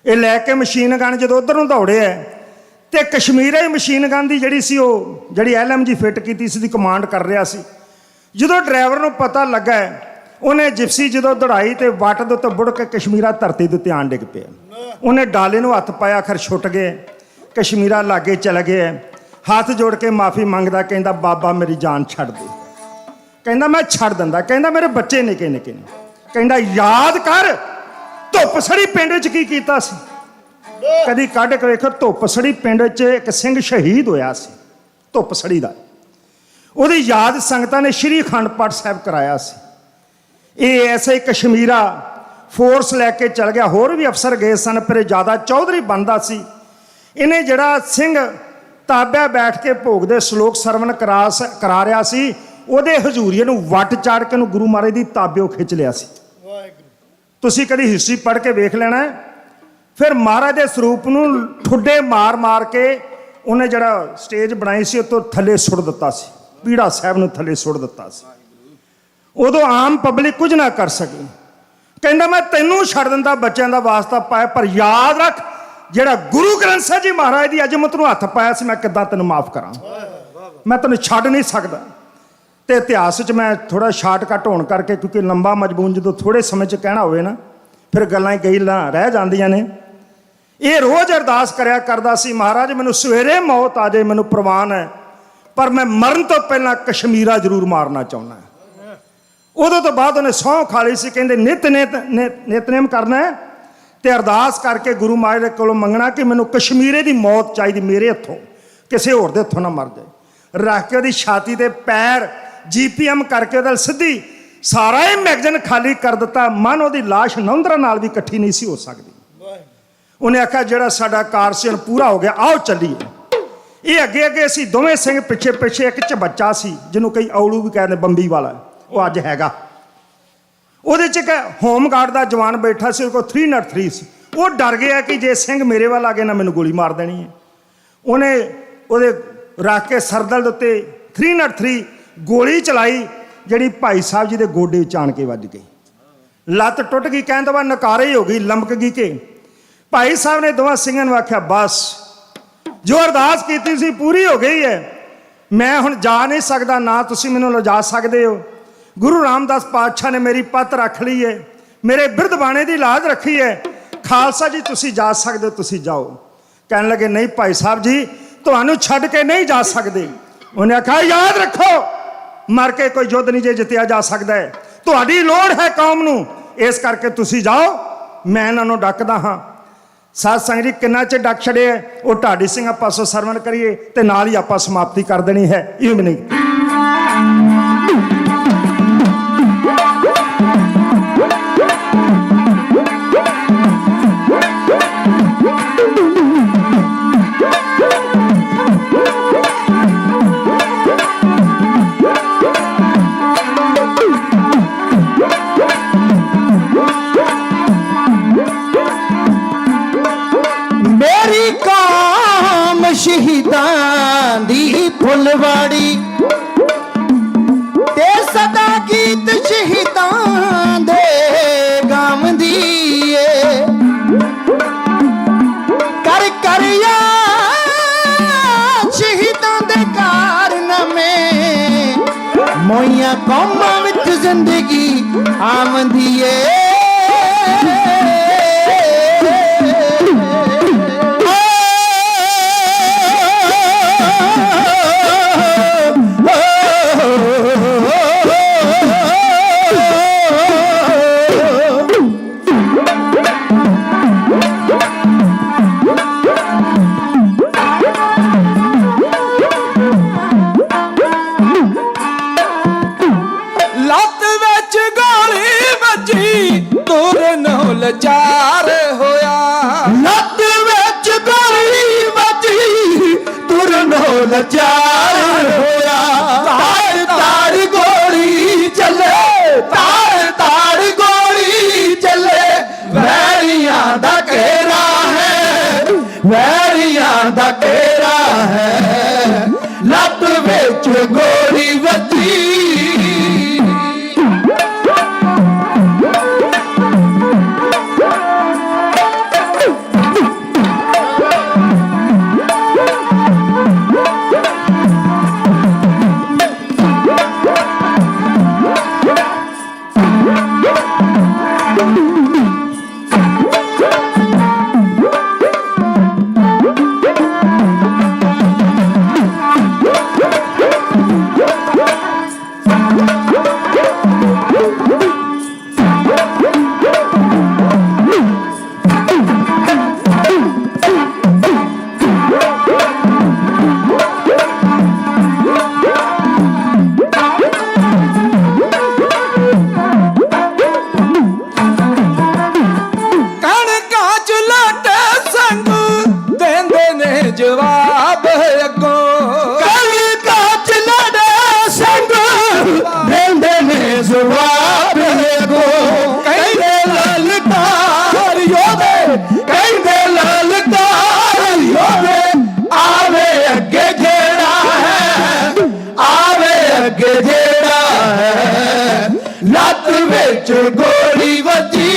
ਇਹ ਲੈ ਕੇ ਮਸ਼ੀਨ ਗਨ ਜਦੋਂ ਉਧਰ ਨੂੰ ਦੌੜਿਆ ਤੇ ਕਸ਼ਮੀਰਾ ਹੀ ਮਸ਼ੀਨ ਗਨ ਦੀ ਜਿਹੜੀ ਸੀ, ਉਹ ਜਿਹੜੀ LMG ਫਿੱਟ ਕੀਤੀ ਸੀ, ਦੀ ਕਮਾਂਡ ਕਰ ਰਿਹਾ ਸੀ। ਜਦੋਂ ਡਰਾਈਵਰ ਨੂੰ ਪਤਾ ਲੱਗਾ, ਉਹਨੇ ਜਿਪਸੀ ਜਦੋਂ ਦੌੜਾਈ ਤੇ ਵੱਟ ਦੇ ਉੱਤੇ ਬੁੜ ਕੇ ਕਸ਼ਮੀਰਾ ਧਰਤੀ ਦੇ ਉੱਤੇ ਆਣ ਡਿੱਗ ਪਿਆ। ਉਹਨੇ ਡਾਲੇ ਨੂੰ ਹੱਥ ਪਾਇਆ, ਖਰ ਛੁੱਟ ਗਏ। ਕਸ਼ਮੀਰਾ ਲਾਗੇ ਚਲਾ ਗਿਆ, ਹੱਥ ਜੋੜ ਕੇ ਮਾਫੀ ਮੰਗਦਾ, ਕਹਿੰਦਾ ਬਾਬਾ ਮੇਰੀ ਜਾਨ ਛੱਡ ਦੇ। ਕਹਿੰਦਾ ਮੈਂ ਛੱਡ ਦਿੰਦਾ। ਕਹਿੰਦਾ ਮੇਰੇ ਬੱਚੇ ਨਿੱਕੇ ਨਿੱਕੇ ਨੇ। ਕਹਿੰਦਾ ਯਾਦ ਕਰ ਧੁੱਪ ਸੜੀ ਪਿੰਡ ਵਿੱਚ ਕੀ ਕੀਤਾ ਸੀ। ਕਦੀ ਕੱਢ ਕੇ ਵੇਖੋ, ਧੁੱਪ ਸੜੀ ਪਿੰਡ ਵਿੱਚ ਇੱਕ ਸਿੰਘ ਸ਼ਹੀਦ ਹੋਇਆ ਸੀ ਧੁੱਪ ਸੜੀ ਦਾ। ਉਹਦੀ ਯਾਦ ਸੰਗਤਾਂ ਨੇ ਸ਼੍ਰੀ ਅਖੰਡ ਪਾਠ ਸਾਹਿਬ ਕਰਾਇਆ ਸੀ। ਇਹ ਐਸਾ ਹੀ ਕਸ਼ਮੀਰਾ ਫੋਰਸ ਲੈ ਕੇ ਚਲ ਗਿਆ। ਹੋਰ ਵੀ ਅਫਸਰ ਗਏ ਸਨ, ਪਰ ਇਹ ਜ਼ਿਆਦਾ ਚੌਧਰੀ ਬਣਦਾ ਸੀ। ਇਹਨੇ ਜਿਹੜਾ ਸਿੰਘ ਤਾਬਿਆ ਬੈਠ ਕੇ ਭੋਗ ਦੇ ਸ਼ਲੋਕ ਸਰਵਣ ਕਰਾ ਰਿਹਾ ਸੀ, ਉਹਦੇ ਹਜ਼ੂਰੀਏ ਨੂੰ ਵੱਟ ਚਾੜ ਕੇ ਉਹਨੂੰ ਗੁਰੂ ਮਹਾਰਾਜ ਦੀ ਤਾਬਿਓ ਖਿੱਚ ਲਿਆ ਸੀ। ਤੁਸੀਂ ਕਦੀ ਹਿਸਟਰੀ ਪੜ੍ਹ ਕੇ ਵੇਖ ਲੈਣਾ। ਫਿਰ ਮਹਾਰਾਜ ਦੇ ਸਰੂਪ ਨੂੰ ਠੁੱਡੇ ਮਾਰ ਮਾਰ ਕੇ ਉਹਨੇ ਜਿਹੜਾ ਸਟੇਜ ਬਣਾਈ ਸੀ ਉਹ ਤੋਂ ਥੱਲੇ ਸੁੱਟ ਦਿੱਤਾ ਸੀ, ਪੀੜਾ ਸਾਹਿਬ ਨੂੰ ਥੱਲੇ ਸੁੱਟ ਦਿੱਤਾ ਸੀ। ਉਦੋਂ ਆਮ ਪਬਲਿਕ ਕੁਝ ਨਾ ਕਰ ਸਕੀ। ਕਹਿੰਦਾ ਮੈਂ ਤੈਨੂੰ ਛੱਡ ਦਿੰਦਾ, ਬੱਚਿਆਂ ਦਾ ਵਾਸਤਾ ਪਾਇਆ, ਪਰ ਯਾਦ ਰੱਖ ਜਿਹੜਾ ਗੁਰੂ ਗ੍ਰੰਥ ਸਾਹਿਬ ਜੀ ਮਹਾਰਾਜ ਦੀ ਅਜ਼ਮਤ ਨੂੰ ਹੱਥ ਪਾਇਆ ਸੀ, ਮੈਂ ਕਿੱਦਾਂ ਤੈਨੂੰ ਮਾਫ ਕਰਾਂ, ਮੈਂ ਤੈਨੂੰ ਛੱਡ ਨਹੀਂ ਸਕਦਾ। ਤੇ ਇਤਿਹਾਸ 'ਚ ਮੈਂ ਥੋੜਾ ਸ਼ਾਰਟਕਟ ਹੋਣ ਕਰਕੇ, ਕਿਉਂਕਿ ਲੰਬਾ ਮਜ਼ਮੂਨ ਜਦੋਂ ਥੋੜੇ ਸਮੇਂ 'ਚ ਕਹਿਣਾ ਹੋਵੇ ਨਾ, ਫਿਰ ਗੱਲਾਂ ਗੱਲਾਂ ਰਹਿ ਜਾਂਦੀਆਂ ਨੇ। ਇਹ ਰੋਜ਼ ਅਰਦਾਸ ਕਰਿਆ ਕਰਦਾ ਸੀ, ਮਹਾਰਾਜ ਮੈਨੂੰ ਸਵੇਰੇ ਮੌਤ ਆ ਜਾਏ ਮੈਨੂੰ ਪ੍ਰਵਾਨ ਹੈ, ਪਰ ਮੈਂ ਮਰਨ ਤੋਂ ਪਹਿਲਾਂ ਕਸ਼ਮੀਰਾ ਜ਼ਰੂਰ ਮਾਰਨਾ ਚਾਹੁੰਦਾ। ਉਦੋਂ ਤੋਂ ਬਾਅਦ ਉਹਨੇ ਸਹੁੰ ਖਾ ਲਈ ਸੀ, ਕਹਿੰਦੇ ਨਿਤਨੇਮ ਕਰਨਾ ਹੈ ਤੇ ਅਰਦਾਸ ਕਰਕੇ ਗੁਰੂ ਮਹਾਰਾਜ ਦੇ ਕੋਲੋਂ ਮੰਗਣਾ ਕਿ ਮੈਨੂੰ ਕਸ਼ਮੀਰੇ ਦੀ ਮੌਤ ਚਾਹੀਦੀ, ਮੇਰੇ ਹੱਥੋਂ, ਕਿਸੇ ਹੋਰ ਦੇ ਹੱਥੋਂ ਨਾ ਮਰ ਜਾਏ। ਰੱਖ ਕੇ ਉਹਦੀ ਛਾਤੀ ਤੇ ਪੈਰ GPM ਕਰਕੇ ਉਹਦਾ ਸਿੱਧੀ ਸਾਰਾ ਹੀ ਮੈਗਜ਼ੀਨ ਖਾਲੀ ਕਰ ਦਿੱਤਾ। ਮਨ ਉਹਦੀ ਲਾਸ਼ ਨੌਂਦਰਾ ਨਾਲ ਵੀ ਇਕੱਠੀ ਨਹੀਂ ਸੀ ਹੋ ਸਕਦੀ। ਉਹਨੇ ਆਖਿਆ ਜਿਹੜਾ ਸਾਡਾ ਕਾਰ ਸੀ ਹੁਣ ਪੂਰਾ ਹੋ ਗਿਆ, ਆਓ ਚੱਲੀਏ। ਇਹ ਅੱਗੇ ਅੱਗੇ ਅਸੀਂ ਦੋਵੇਂ ਸਿੰਘ ਪਿੱਛੇ ਪਿੱਛੇ। ਇੱਕ 'ਚ ਬੱਚਾ ਸੀ ਜਿਹਨੂੰ ਕਈ ਔਲੂ ਵੀ ਕਹਿੰਦੇ, ਬੰਬੀ ਵਾਲਾ, ਉਹ ਅੱਜ ਹੈਗਾ। ਉਹਦੇ 'ਚ ਇੱਕ ਹੋਮਗਾਰਡ ਦਾ ਜਵਾਨ ਬੈਠਾ ਸੀ, ਉਹਦੇ ਕੋਲ 303 ਸੀ। ਉਹ ਡਰ ਗਿਆ ਕਿ ਜੇ ਸਿੰਘ ਮੇਰੇ ਵੱਲ ਆ ਗਏ ਨਾ ਮੈਨੂੰ ਗੋਲੀ ਮਾਰ ਦੇਣੀ ਹੈ। ਉਹਨੇ ਉਹਦੇ ਰੱਖ ਕੇ ਸਰਦਲ ਦੇ ਉੱਤੇ 303 ਗੋਲੀ ਚਲਾਈ, ਜਿਹੜੀ ਭਾਈ ਸਾਹਿਬ ਜੀ ਦੇ ਗੋਡੇ ਵਿੱਚ ਆਣ ਕੇ ਵੱਜ ਗਈ। ਲੱਤ ਟੁੱਟ ਗਈ, ਕਹਿਣ ਤੋਂ ਬਾਅਦ ਨਕਾਰੇ ਹੀ ਹੋ ਗਈ, ਲੰਮਕ ਗਈ। ਕਿ ਭਾਈ ਸਾਹਿਬ ਨੇ ਦੋਵਾਂ ਸਿੰਘਾਂ ਨੂੰ ਆਖਿਆ ਬਸ ਜੋ ਅਰਦਾਸ ਕੀਤੀ ਸੀ ਪੂਰੀ ਹੋ ਗਈ ਹੈ, ਮੈਂ ਹੁਣ ਜਾ ਨਹੀਂ ਸਕਦਾ, ਨਾ ਤੁਸੀਂ ਮੈਨੂੰ ਲਿਜਾ ਸਕਦੇ ਹੋ। ਗੁਰੂ ਰਾਮਦਾਸ ਪਾਤਸ਼ਾਹ ਨੇ ਮੇਰੀ ਪੱਤ ਰੱਖ ਲਈ ਹੈ, ਮੇਰੇ ਬਿਰਧ ਬਾਣੇ ਦੀ ਲਾਜ ਰੱਖੀ ਹੈ, ਖਾਲਸਾ ਜੀ ਤੁਸੀਂ ਜਾ ਸਕਦੇ ਹੋ, ਤੁਸੀਂ ਜਾਓ। ਕਹਿਣ ਲੱਗੇ ਨਹੀਂ ਭਾਈ ਸਾਹਿਬ ਜੀ, ਤੁਹਾਨੂੰ ਛੱਡ ਕੇ ਨਹੀਂ ਜਾ ਸਕਦੇ। ਉਹਨੇ ਆਖਿਆ ਯਾਦ ਰੱਖੋ, ਮਰ ਕੇ ਕੋਈ ਯੁੱਧ ਨਹੀਂ ਜੇ ਜਿੱਤਿਆ ਜਾ ਸਕਦਾ ਹੈ, ਤੁਹਾਡੀ ਲੋੜ ਹੈ ਕੌਮ ਨੂੰ, ਇਸ ਕਰਕੇ ਤੁਸੀਂ ਜਾਓ, ਮੈਂ ਇਹਨਾਂ ਨੂੰ ਡੱਕਦਾ ਹਾਂ। ਸਾਧ ਸੰਗਤ ਜੀ ਕਿੰਨਾ ਚਿਰ ਡੱਕ ਛੜਿਆ, ਉਹ ਢਾਡੀ ਸਿੰਘ ਪਾਸੋਂ ਸਰਵਣ ਕਰੀਏ ਤੇ ਨਾਲ ਹੀ ਆਪਾਂ ਸਮਾਪਤੀ ਕਰ ਦੇਣੀ ਹੈ। ਇਹ ਵੀ ਨਹੀਂ ਸ਼ਹੀਦਾਂ ਦੀ ਫੁੱਲਵਾੜੀ ਤੇ ਸਦਾ ਗੀਤ ਸ਼ਹੀਦਾਂ ਦੇ ਗਾਉਂਦੀ ਏ। ਕਰ ਕਰ ਸ਼ਹੀਦਾਂ ਦੇ ਕਾਰਨਾਮੇ, ਮੋਈਆਂ ਕੌਮਾਂ ਵਿੱਚ ਜ਼ਿੰਦਗੀ ਆਉਂਦੀ ਏ। ਲਾਚਾਰ ਹੋਇਆ, ਲੱਤ ਵਿੱਚ ਗੋਲੀ ਵੱਜੀ, ਤੁਰਨੋਂ ਲਾਚਾਰ ਹੋਇਆ। ਤਾੜ ਤਾੜ ਗੋਲੀ ਚੱਲੇ, ਤਾੜ ਤਾੜ ਗੋਲੀ ਚੱਲੇ, ਵੈਰੀਆਂ ਦਾ ਘੇਰਾ ਹੈ, ਵੈਰੀਆਂ ਦਾ ਘੇਰਾ ਹੈ, ਲੱਤ ਵਿੱਚ ਗੋਲੀ ਵੱਜੀ। ਵਿੱਚ ਗੋਲੀ ਵੱਜੀ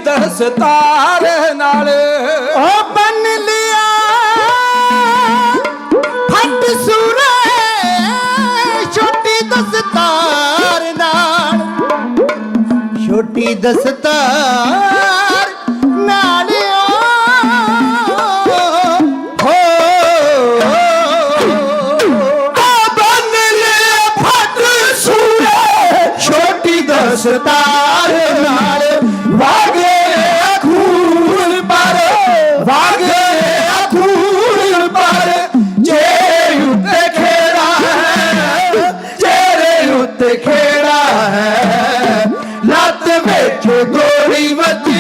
ਦਸਤਾਰ ਨਾਲ ਉਹ ਬੰਨ ਲਿਆ ਫੱਟ ਸੂਰੇ ਛੋਟੀ ਦਸਤਾਰ ਨਾਲ ਛੋਟੀ ਦਸਤਾਰ ਨਾਲ ਹੋ ਬੰਨ ਲਿਆ ਫੱਟ ਸੂਰੇ ਛੋਟੀ ਦਸਤਾਰ ਨਾਲ ਵਾਗੇ ਗੋਲੀ ਵੱਜੀ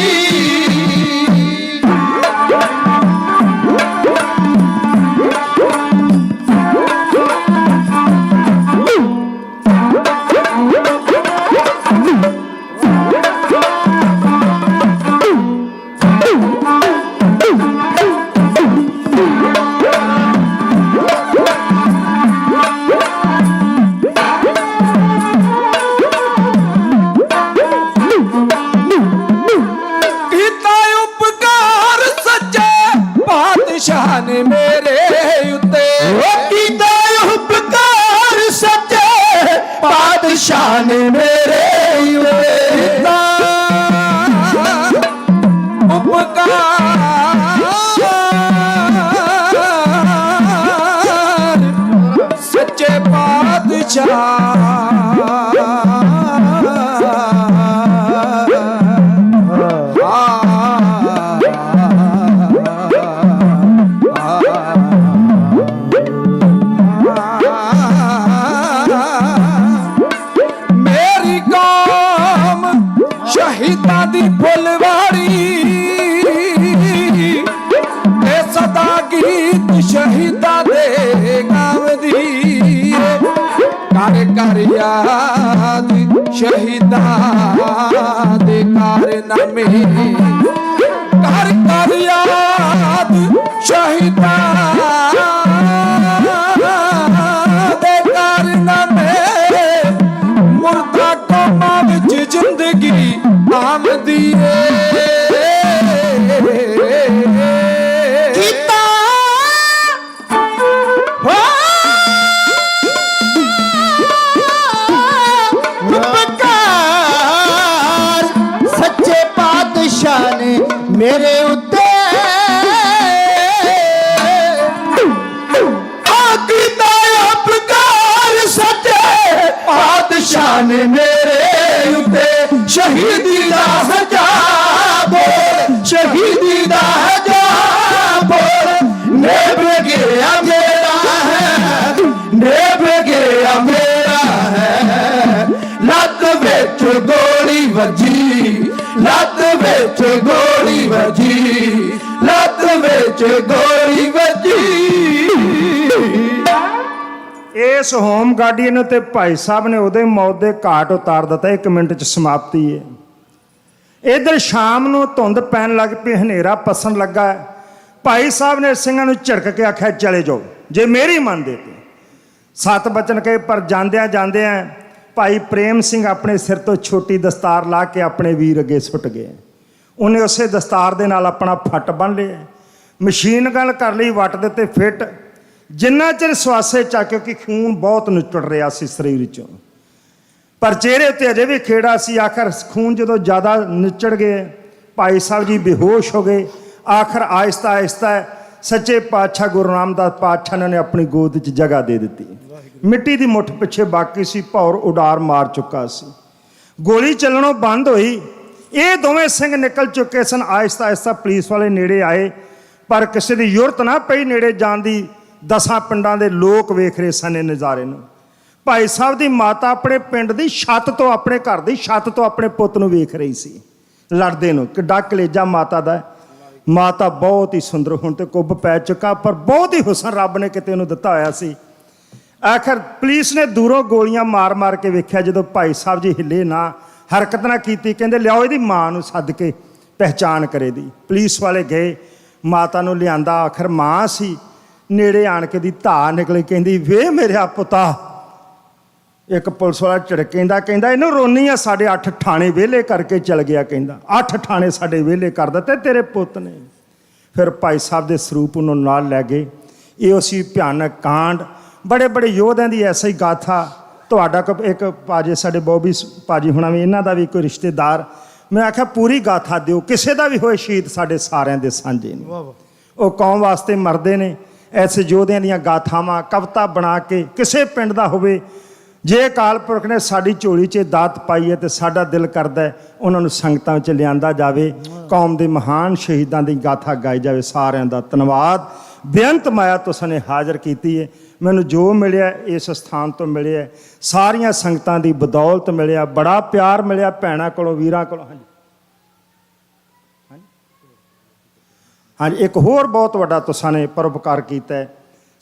ਸ਼ਾਨ ਮੇਰੇ ਉੱਤੇ ਕੀਤਾ ਉਪਕਾਰ ਸੱਚੇ ਪਾਤਸ਼ਾਹ ਨੇ ਮੇਰੇ ਉੱਤੇ ਉਪਕਾਰ ਸੱਚੇ ਪਾਤਸ਼ਾਹ ਸ਼ਹੀਦਾਂ ਦੀ ਫੁੱਲਵਾੜੀ ਇਹ ਸਦਾ ਗੀਤ ਸ਼ਹੀਦਾਂ ਦੇ ਗਾਵਦੀ ਕਰ ਕਰ ਯਾਦ ਸ਼ਹੀਦਾਂ ਦੇ ਕਾਰਨਾਮੇ ਕਰ ਕਰ ਯਾਦ ਸ਼ਹੀਦਾਂ ਦੇ ਕਾਰਨਾਮੇ ਮੁਰਦਾ ਕੌਮਾਂ ਵਿੱਚ ਜ਼ਿੰਦਗੀ ਆਮਦੀ ਕੀਤਾ ਉਪਕਾਰ ਸੱਚੇ ਪਾਤਸ਼ਾਹ ਨੇ ਮੇਰੇ ਉੱਤੇ ਕੀਤਾ ਉਪਕਾਰ ਸੱਚੇ ਪਾਤਸ਼ਾਹ ਨੇ ਮੇਰੇ ਉੱਤੇ ਸ਼ਹੀਦੀ ਦਾ ਹਜਾਬ ਸ਼ਹੀਦੀ ਦਾ ਹਜਾਬ ਨੇਭ ਗਿਆ ਮੇਰਾ ਹੈ ਨੇਭ ਗਿਆ ਮੇਰਾ ਹੈ ਲੱਤ ਵਿੱਚ ਗੋਲੀ ਵੱਜੀ ਲੱਤ ਵਿੱਚ ਗੋਲੀ ਵੱਜੀ ਲੱਤ ਵਿੱਚ ਗੋਲੀ ਵੱਜੀ ਇਸ ਹੋਮ ਗਾਰਡੀਅਨ ਉਤੇ ਭਾਈ ਸਾਹਿਬ ਨੇ ਉਹਦੇ ਮੌਤ ਦੇ ਘਾਟ ਉਤਾਰ ਦਿੱਤਾ। 1 ਮਿੰਟ 'ਚ ਸਮਾਪਤੀ ਹੈ। ਇੱਧਰ ਸ਼ਾਮ ਨੂੰ ਧੁੰਦ ਪੈਣ ਲੱਗ ਪਈ, ਹਨੇਰਾ ਪਸਣ ਲੱਗਾ। ਭਾਈ ਸਾਹਿਬ ਨੇ ਸਿੰਘਾਂ ਨੂੰ ਝਿੜਕ ਕੇ ਆਖਿਆ ਚਲੇ ਜਾਓ ਜੇ ਮੇਰੀ ਮੰਨਦੇ ਤੇ। 7 ਬਚਨ ਕਹੇ ਪਰ ਜਾਂਦਿਆਂ ਜਾਂਦਿਆਂ ਭਾਈ ਪ੍ਰੇਮ ਸਿੰਘ ਆਪਣੇ ਸਿਰ ਤੋਂ ਛੋਟੀ ਦਸਤਾਰ ਲਾ ਕੇ ਆਪਣੇ ਵੀਰ ਅੱਗੇ ਸੁੱਟ ਗਏ। ਉਹਨੇ ਉਸੇ ਦਸਤਾਰ ਦੇ ਨਾਲ ਆਪਣਾ ਫੱਟ ਬੰਨ੍ਹ ਲਿਆ, ਮਸ਼ੀਨ ਗਨ ਕਰ ਲਈ ਵੱਟ ਦੇ ਉੱਤੇ ਫਿੱਟ। ਜਿੰਨਾ ਚਿਰ ਸਵਾਸੇ ਚਾ, ਕਿਉਂਕਿ ਖੂਨ ਬਹੁਤ ਨੁੱਚੜ ਰਿਹਾ ਸੀ ਸਰੀਰ ਵਿੱਚੋਂ, ਪਰ ਚਿਹਰੇ ਉੱਤੇ ਅਜੇ ਵੀ ਖੇੜਾ ਸੀ। ਆਖਰ ਖੂਨ ਜਦੋਂ ਜ਼ਿਆਦਾ ਨੁੱਚੜ ਗਏ, ਭਾਈ ਸਾਹਿਬ ਜੀ ਬੇਹੋਸ਼ ਹੋ ਗਏ। ਆਖਰ ਆਹਿਸਤਾ ਆਹਿਸਤਾ ਸੱਚੇ ਪਾਤਸ਼ਾਹ ਗੁਰੂ ਰਾਮਦਾਸ ਪਾਤਸ਼ਾਹ ਨੇ ਆਪਣੀ ਗੋਦ 'ਚ ਜਗ੍ਹਾ ਦੇ ਦਿੱਤੀ। ਮਿੱਟੀ ਦੀ ਮੁੱਠ ਪਿੱਛੇ ਬਾਕੀ ਸੀ, ਭੌਰ ਉਡਾਰ ਮਾਰ ਚੁੱਕਾ ਸੀ, ਗੋਲੀ ਚੱਲਣੋਂ ਬੰਦ ਹੋਈ। ਇਹ ਦੋਵੇਂ ਸਿੰਘ ਨਿਕਲ ਚੁੱਕੇ ਸਨ। ਆਹਿਸਤਾ ਆਹਿਸਤਾ ਪੁਲਿਸ ਵਾਲੇ ਨੇੜੇ ਆਏ, ਪਰ ਕਿਸੇ ਦੀ ਜ਼ਰੂਰਤ ਨਾ ਪਈ ਨੇੜੇ ਜਾਣ ਦੀ। 10 ਪਿੰਡਾਂ ਦੇ ਲੋਕ ਵੇਖ ਰਹੇ ਸਨ ਇਹ ਨਜ਼ਾਰੇ ਨੂੰ। ਭਾਈ ਸਾਹਿਬ ਦੀ ਮਾਤਾ ਆਪਣੇ ਪਿੰਡ ਦੀ ਛੱਤ ਤੋਂ, ਆਪਣੇ ਘਰ ਦੀ ਛੱਤ ਤੋਂ ਆਪਣੇ ਪੁੱਤ ਨੂੰ ਵੇਖ ਰਹੀ ਸੀ ਲੜਦੇ ਨੂੰ। ਕਿੱਡਾ ਕਲੇਜਾ ਮਾਤਾ ਦਾ। ਮਾਤਾ ਬਹੁਤ ਹੀ ਸੁੰਦਰ, ਹੁਣ ਤੇ ਕੁੱਬ ਪੈ ਚੁੱਕਾ, ਪਰ ਬਹੁਤ ਹੀ ਹੁਸਨ ਰੱਬ ਨੇ ਕਿਤੇ ਉਹਨੂੰ ਦਿੱਤਾ ਹੋਇਆ ਸੀ। ਆਖਰ ਪੁਲਿਸ ਨੇ ਦੂਰੋਂ ਗੋਲੀਆਂ ਮਾਰ ਮਾਰ ਕੇ ਵੇਖਿਆ। ਜਦੋਂ ਭਾਈ ਸਾਹਿਬ ਜੀ ਹਿੱਲੇ ਨਾ, ਹਰਕਤ ਨਾ ਕੀਤੀ, ਕਹਿੰਦੇ ਲਿਆਓ ਇਹਦੀ ਮਾਂ ਨੂੰ ਸੱਦ ਕੇ ਪਹਿਚਾਣ ਕਰੇ ਦੀ। ਪੁਲਿਸ ਵਾਲੇ ਗਏ, ਮਾਤਾ ਨੂੰ ਲਿਆਂਦਾ। ਆਖਰ ਮਾਂ ਸੀ। ਨੇੜੇ ਆਣ ਕੇ ਦੀ ਧਾ ਨਿਕਲੀ, ਕਹਿੰਦੀ ਵੇ ਮੇਰਾ ਪੁੱਤਾ। ਇੱਕ ਪੁਲਿਸ ਵਾਲਾ ਝੜਕੇਂਦਾ, ਕਹਿੰਦਾ ਇਹਨੂੰ ਰੋਨੀ ਆ, ਸਾਡੇ 8 ਥਾਣੇ ਵਿਹਲੇ ਕਰਕੇ ਚਲ ਗਿਆ। ਕਹਿੰਦਾ 8 ਥਾਣੇ ਸਾਡੇ ਵਿਹਲੇ ਕਰ ਦਿੱਤੇ ਤੇਰੇ ਪੁੱਤ ਨੇ। ਫਿਰ ਭਾਈ ਸਾਹਿਬ ਦੇ ਸਰੂਪ ਨੂੰ ਨਾਲ ਲੈ ਗਏ। ਇਹ ਸੀ ਭਿਆਨਕ ਕਾਂਡ। ਬੜੇ ਬੜੇ ਯੋਧਿਆਂ ਦੀ ਐਸਾ ਹੀ ਗਾਥਾ। ਤੁਹਾਡਾ ਇੱਕ ਭਾਜੀ ਸਾਡੇ ਬੋਬੀ ਭਾਜੀ ਹੋਣਾ ਵੀ, ਇਹਨਾਂ ਦਾ ਵੀ ਕੋਈ ਰਿਸ਼ਤੇਦਾਰ। ਮੈਂ ਆਖਿਆ ਪੂਰੀ ਗਾਥਾ ਦਿਓ, ਕਿਸੇ ਦਾ ਵੀ ਹੋਏ ਸ਼ਹੀਦ ਸਾਡੇ ਸਾਰਿਆਂ ਦੇ ਸਾਂਝੇ ਨੇ। ਉਹ ਕੌਮ ਵਾਸਤੇ ਮਰਦੇ ਨੇ। ਐਸੇ ਯੋਧਿਆਂ ਦੀਆਂ ਗਾਥਾਵਾਂ ਕਵਿਤਾ ਬਣਾ ਕੇ ਕਿਸੇ ਪਿੰਡ ਦਾ ਹੋਵੇ। ਜੇ ਅਕਾਲ ਪੁਰਖ ਨੇ ਸਾਡੀ ਝੋਲੀ 'ਚ ਦਾਤ ਪਾਈ ਹੈ, ਤੇ ਸਾਡਾ ਦਿਲ ਕਰਦਾ ਉਹਨਾਂ ਨੂੰ ਸੰਗਤਾਂ ਵਿੱਚ ਲਿਆਂਦਾ ਜਾਵੇ। ਕੌਮ ਦੇ ਮਹਾਨ ਸ਼ਹੀਦਾਂ ਦੀ ਗਾਥਾ ਗਾਈ ਜਾਵੇ। ਸਾਰਿਆਂ ਦਾ ਧੰਨਵਾਦ। ਬੇਅੰਤ ਮਾਇਆ ਤੁਸਾਂ ਨੇ ਹਾਜ਼ਰ ਕੀਤੀ ਹੈ। ਮੈਨੂੰ ਜੋ ਮਿਲਿਆ ਇਸ ਸਥਾਨ ਤੋਂ ਮਿਲਿਆ, ਸਾਰੀਆਂ ਸੰਗਤਾਂ ਦੀ ਬਦੌਲਤ ਮਿਲਿਆ। ਬੜਾ ਪਿਆਰ ਮਿਲਿਆ ਭੈਣਾਂ ਕੋਲੋਂ, ਵੀਰਾਂ ਕੋਲੋਂ। ਹਾਂਜੀ ਹਾਂਜੀ, ਇੱਕ ਹੋਰ ਬਹੁਤ ਵੱਡਾ ਤੁਸਾਂ ਨੇ ਪਰਉਪਕਾਰ ਕੀਤਾ ਹੈ।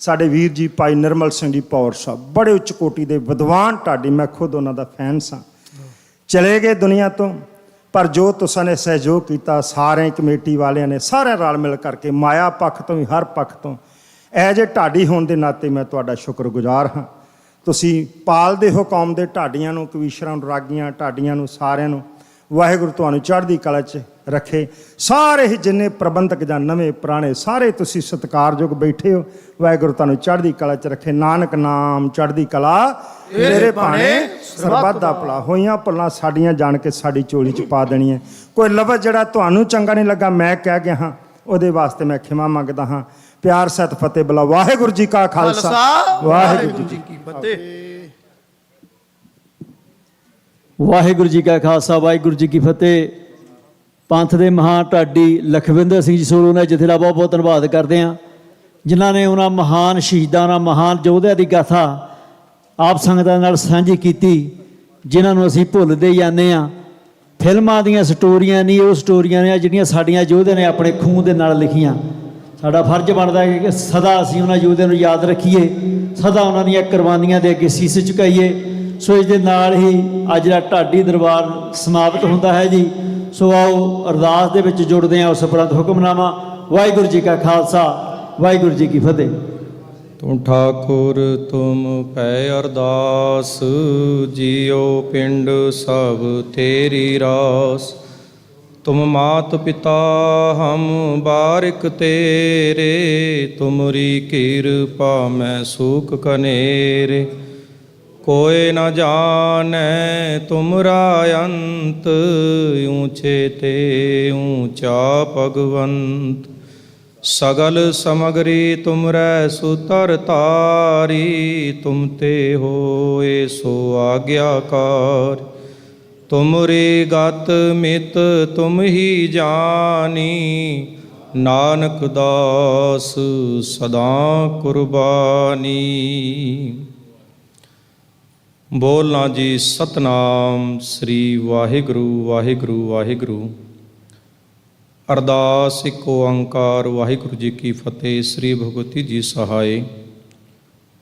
ਸਾਡੇ ਵੀਰ ਜੀ ਭਾਈ ਨਿਰਮਲ ਸਿੰਘ ਜੀ ਪੌਰ ਸਾਹਿਬ, ਬੜੇ ਉੱਚ ਕੋਟੀ ਦੇ ਵਿਦਵਾਨ ਢਾਡੀ, ਮੈਂ ਖੁਦ ਉਹਨਾਂ ਦਾ ਫੈਨ ਸਾਂ। ਚਲੇ ਗਏ ਦੁਨੀਆ ਤੋਂ, ਪਰ ਜੋ ਤੁਸਾਂ ਨੇ ਸਹਿਯੋਗ ਕੀਤਾ, ਸਾਰੇ ਕਮੇਟੀ ਵਾਲਿਆਂ ਨੇ, ਸਾਰਿਆਂ ਰਲ ਮਿਲ ਕਰਕੇ, ਮਾਇਆ ਪੱਖ ਤੋਂ ਵੀ ਹਰ ਪੱਖ ਤੋਂ, ਐਜ ਏ ਢਾਡੀ ਹੋਣ ਦੇ ਨਾਤੇ ਮੈਂ ਤੁਹਾਡਾ ਸ਼ੁਕਰਗੁਜ਼ਾਰ ਹਾਂ। ਤੁਸੀਂ ਪਾਲਦੇ ਹੋ ਕੌਮ ਦੇ ਢਾਡੀਆਂ ਨੂੰ, ਕਵੀਸ਼ਰਾਂ ਨੂੰ, ਰਾਗੀਆਂ, ਢਾਡੀਆਂ ਨੂੰ, ਸਾਰਿਆਂ ਨੂੰ। ਵਾਹਿਗੁਰੂ ਤੁਹਾਨੂੰ ਚੜ੍ਹਦੀ ਕਲਾ 'ਚ ਰੱਖੇ। ਸਾਰੇ ਹੀ ਜਿੰਨੇ ਪ੍ਰਬੰਧਕ ਜਾਂ ਨਵੇਂ ਪੁਰਾਣੇ, ਸਾਰੇ ਤੁਸੀਂ ਸਤਿਕਾਰਯੋਗ ਬੈਠੇ ਹੋ। ਵਾਹਿਗੁਰੂ ਤੁਹਾਨੂੰ ਚੜ੍ਹਦੀ ਕਲਾ 'ਚ ਰੱਖੇ। ਨਾਨਕ ਨਾਮ ਚੜ੍ਹਦੀ ਕਲਾ ਮੇਰੇ ਭਾਣੇ ਸਰਬੱਤ ਦਾ ਭਲਾ। ਹੋਈਆਂ ਭੁੱਲਾਂ ਸਾਡੀਆਂ ਜਾਣ ਕੇ ਸਾਡੀ ਝੋਲੀ 'ਚ ਪਾ ਦੇਣੀਆਂ। ਕੋਈ ਲਫ਼ਜ਼ ਜਿਹੜਾ ਤੁਹਾਨੂੰ ਚੰਗਾ ਨਹੀਂ ਲੱਗਾ, ਮੈਂ ਕਹਿ ਗਿਆ ਹਾਂ, ਉਹਦੇ ਵਾਸਤੇ ਮੈਂ ਖਿਮਾ ਮੰਗਦਾ ਹਾਂ। ਪਿਆਰ ਸਹਿਤ ਫਤਿਹ ਬੁਲਾ। ਵਾਹਿਗੁਰੂ ਜੀ ਕਾ ਖਾਲਸਾ, ਵਾਹਿਗੁਰੂ ਜੀ ਕੀ ਫਤਿਹ। ਵਾਹਿਗੁਰੂ ਜੀ ਕਾ ਖਾਲਸਾ, ਵਾਹਿਗੁਰੂ ਜੀ ਕੀ ਫਤਿਹ। ਪੰਥ ਦੇ ਮਹਾਨ ਢਾਡੀ ਲਖਵਿੰਦਰ ਸਿੰਘ ਜੀ ਸੋਲੂ ਨੇ ਜਥੇ ਦਾ ਬਹੁਤ ਬਹੁਤ ਧੰਨਵਾਦ ਕਰਦੇ ਹਾਂ, ਜਿਨ੍ਹਾਂ ਨੇ ਉਹਨਾਂ ਮਹਾਨ ਸ਼ਹੀਦਾਂ, ਉਹਨਾਂ ਮਹਾਨ ਯੋਧਿਆਂ ਦੀ ਗਾਥਾ ਆਪ ਸੰਗਤਾਂ ਨਾਲ ਸਾਂਝੀ ਕੀਤੀ, ਜਿਨ੍ਹਾਂ ਨੂੰ ਅਸੀਂ ਭੁੱਲਦੇ ਜਾਂਦੇ ਹਾਂ। ਫਿਲਮਾਂ ਦੀਆਂ ਸਟੋਰੀਆਂ ਨਹੀਂ, ਉਹ ਸਟੋਰੀਆਂ ਨੇ ਜਿਹੜੀਆਂ ਸਾਡੀਆਂ ਯੋਧਿਆਂ ਨੇ ਆਪਣੇ ਖੂਨ ਦੇ ਨਾਲ ਲਿਖੀਆਂ। ਸਾਡਾ ਫਰਜ਼ ਬਣਦਾ ਹੈ ਕਿ ਸਦਾ ਅਸੀਂ ਉਹਨਾਂ ਯੋਧਿਆਂ ਨੂੰ ਯਾਦ ਰੱਖੀਏ, ਸਦਾ ਉਹਨਾਂ ਦੀਆਂ ਕੁਰਬਾਨੀਆਂ ਦੇ ਅੱਗੇ ਸੀਸ ਝੁਕਾਈਏ। ਸੋ ਇਸ ਦੇ ਨਾਲ ਹੀ ਅੱਜ ਦਾ ਢਾਡੀ ਦਰਬਾਰ ਸਮਾਪਤ ਹੁੰਦਾ ਹੈ ਜੀ। ਸੋ ਆਓ ਅਰਦਾਸ ਦੇ ਵਿੱਚ ਜੁੜਦੇ ਹਾਂ ਉਸ ਉਪਰੰਤ ਹੁਕਮਨਾਮਾ। ਵਾਹਿਗੁਰੂ ਜੀ ਕਾ ਖਾਲਸਾ, ਵਾਹਿਗੁਰੂ ਜੀ ਕੀ ਫਤਿਹ। ਤੂੰ ਠਾਕੁਰ ਤੁਮ ਪੈ ਅਰਦਾਸ, ਜੀਓ ਪਿੰਡ ਸਭ ਤੇਰੀ ਰਾਸ। ਤੁਮ ਮਾਤ ਪਿਤਾ ਹਮ ਬਾਰਿਕ ਤੇਰੇ, ਤੁਮਰੀ ਕਿਰਪਾ ਮੈਂ ਸੂਖ ਕਨੇਰੇ। कोय न जाने तुमरा अंत, ऊंचे ते ऊंचा भगवंत। सगल समगरी तुमरै सुतर तारी, तुम ते होए सो आज्ञाकार। तुमरी गत मित तुम ही जानी, नानक दास सदा कुर्बानी। ਬੋਲਣਾ ਜੀ ਸਤਨਾਮ ਸ੍ਰੀ ਵਾਹਿਗੁਰੂ ਵਾਹਿਗੁਰੂ ਵਾਹਿਗੁਰੂ। ਅਰਦਾਸ ਇੱਕ ਓੰਕਾਰ ਵਾਹਿਗੁਰੂ ਜੀ ਕੀ ਫਤਿਹ। ਸ੍ਰੀ ਭਗਵਤੀ ਜੀ ਸਹਾਏ।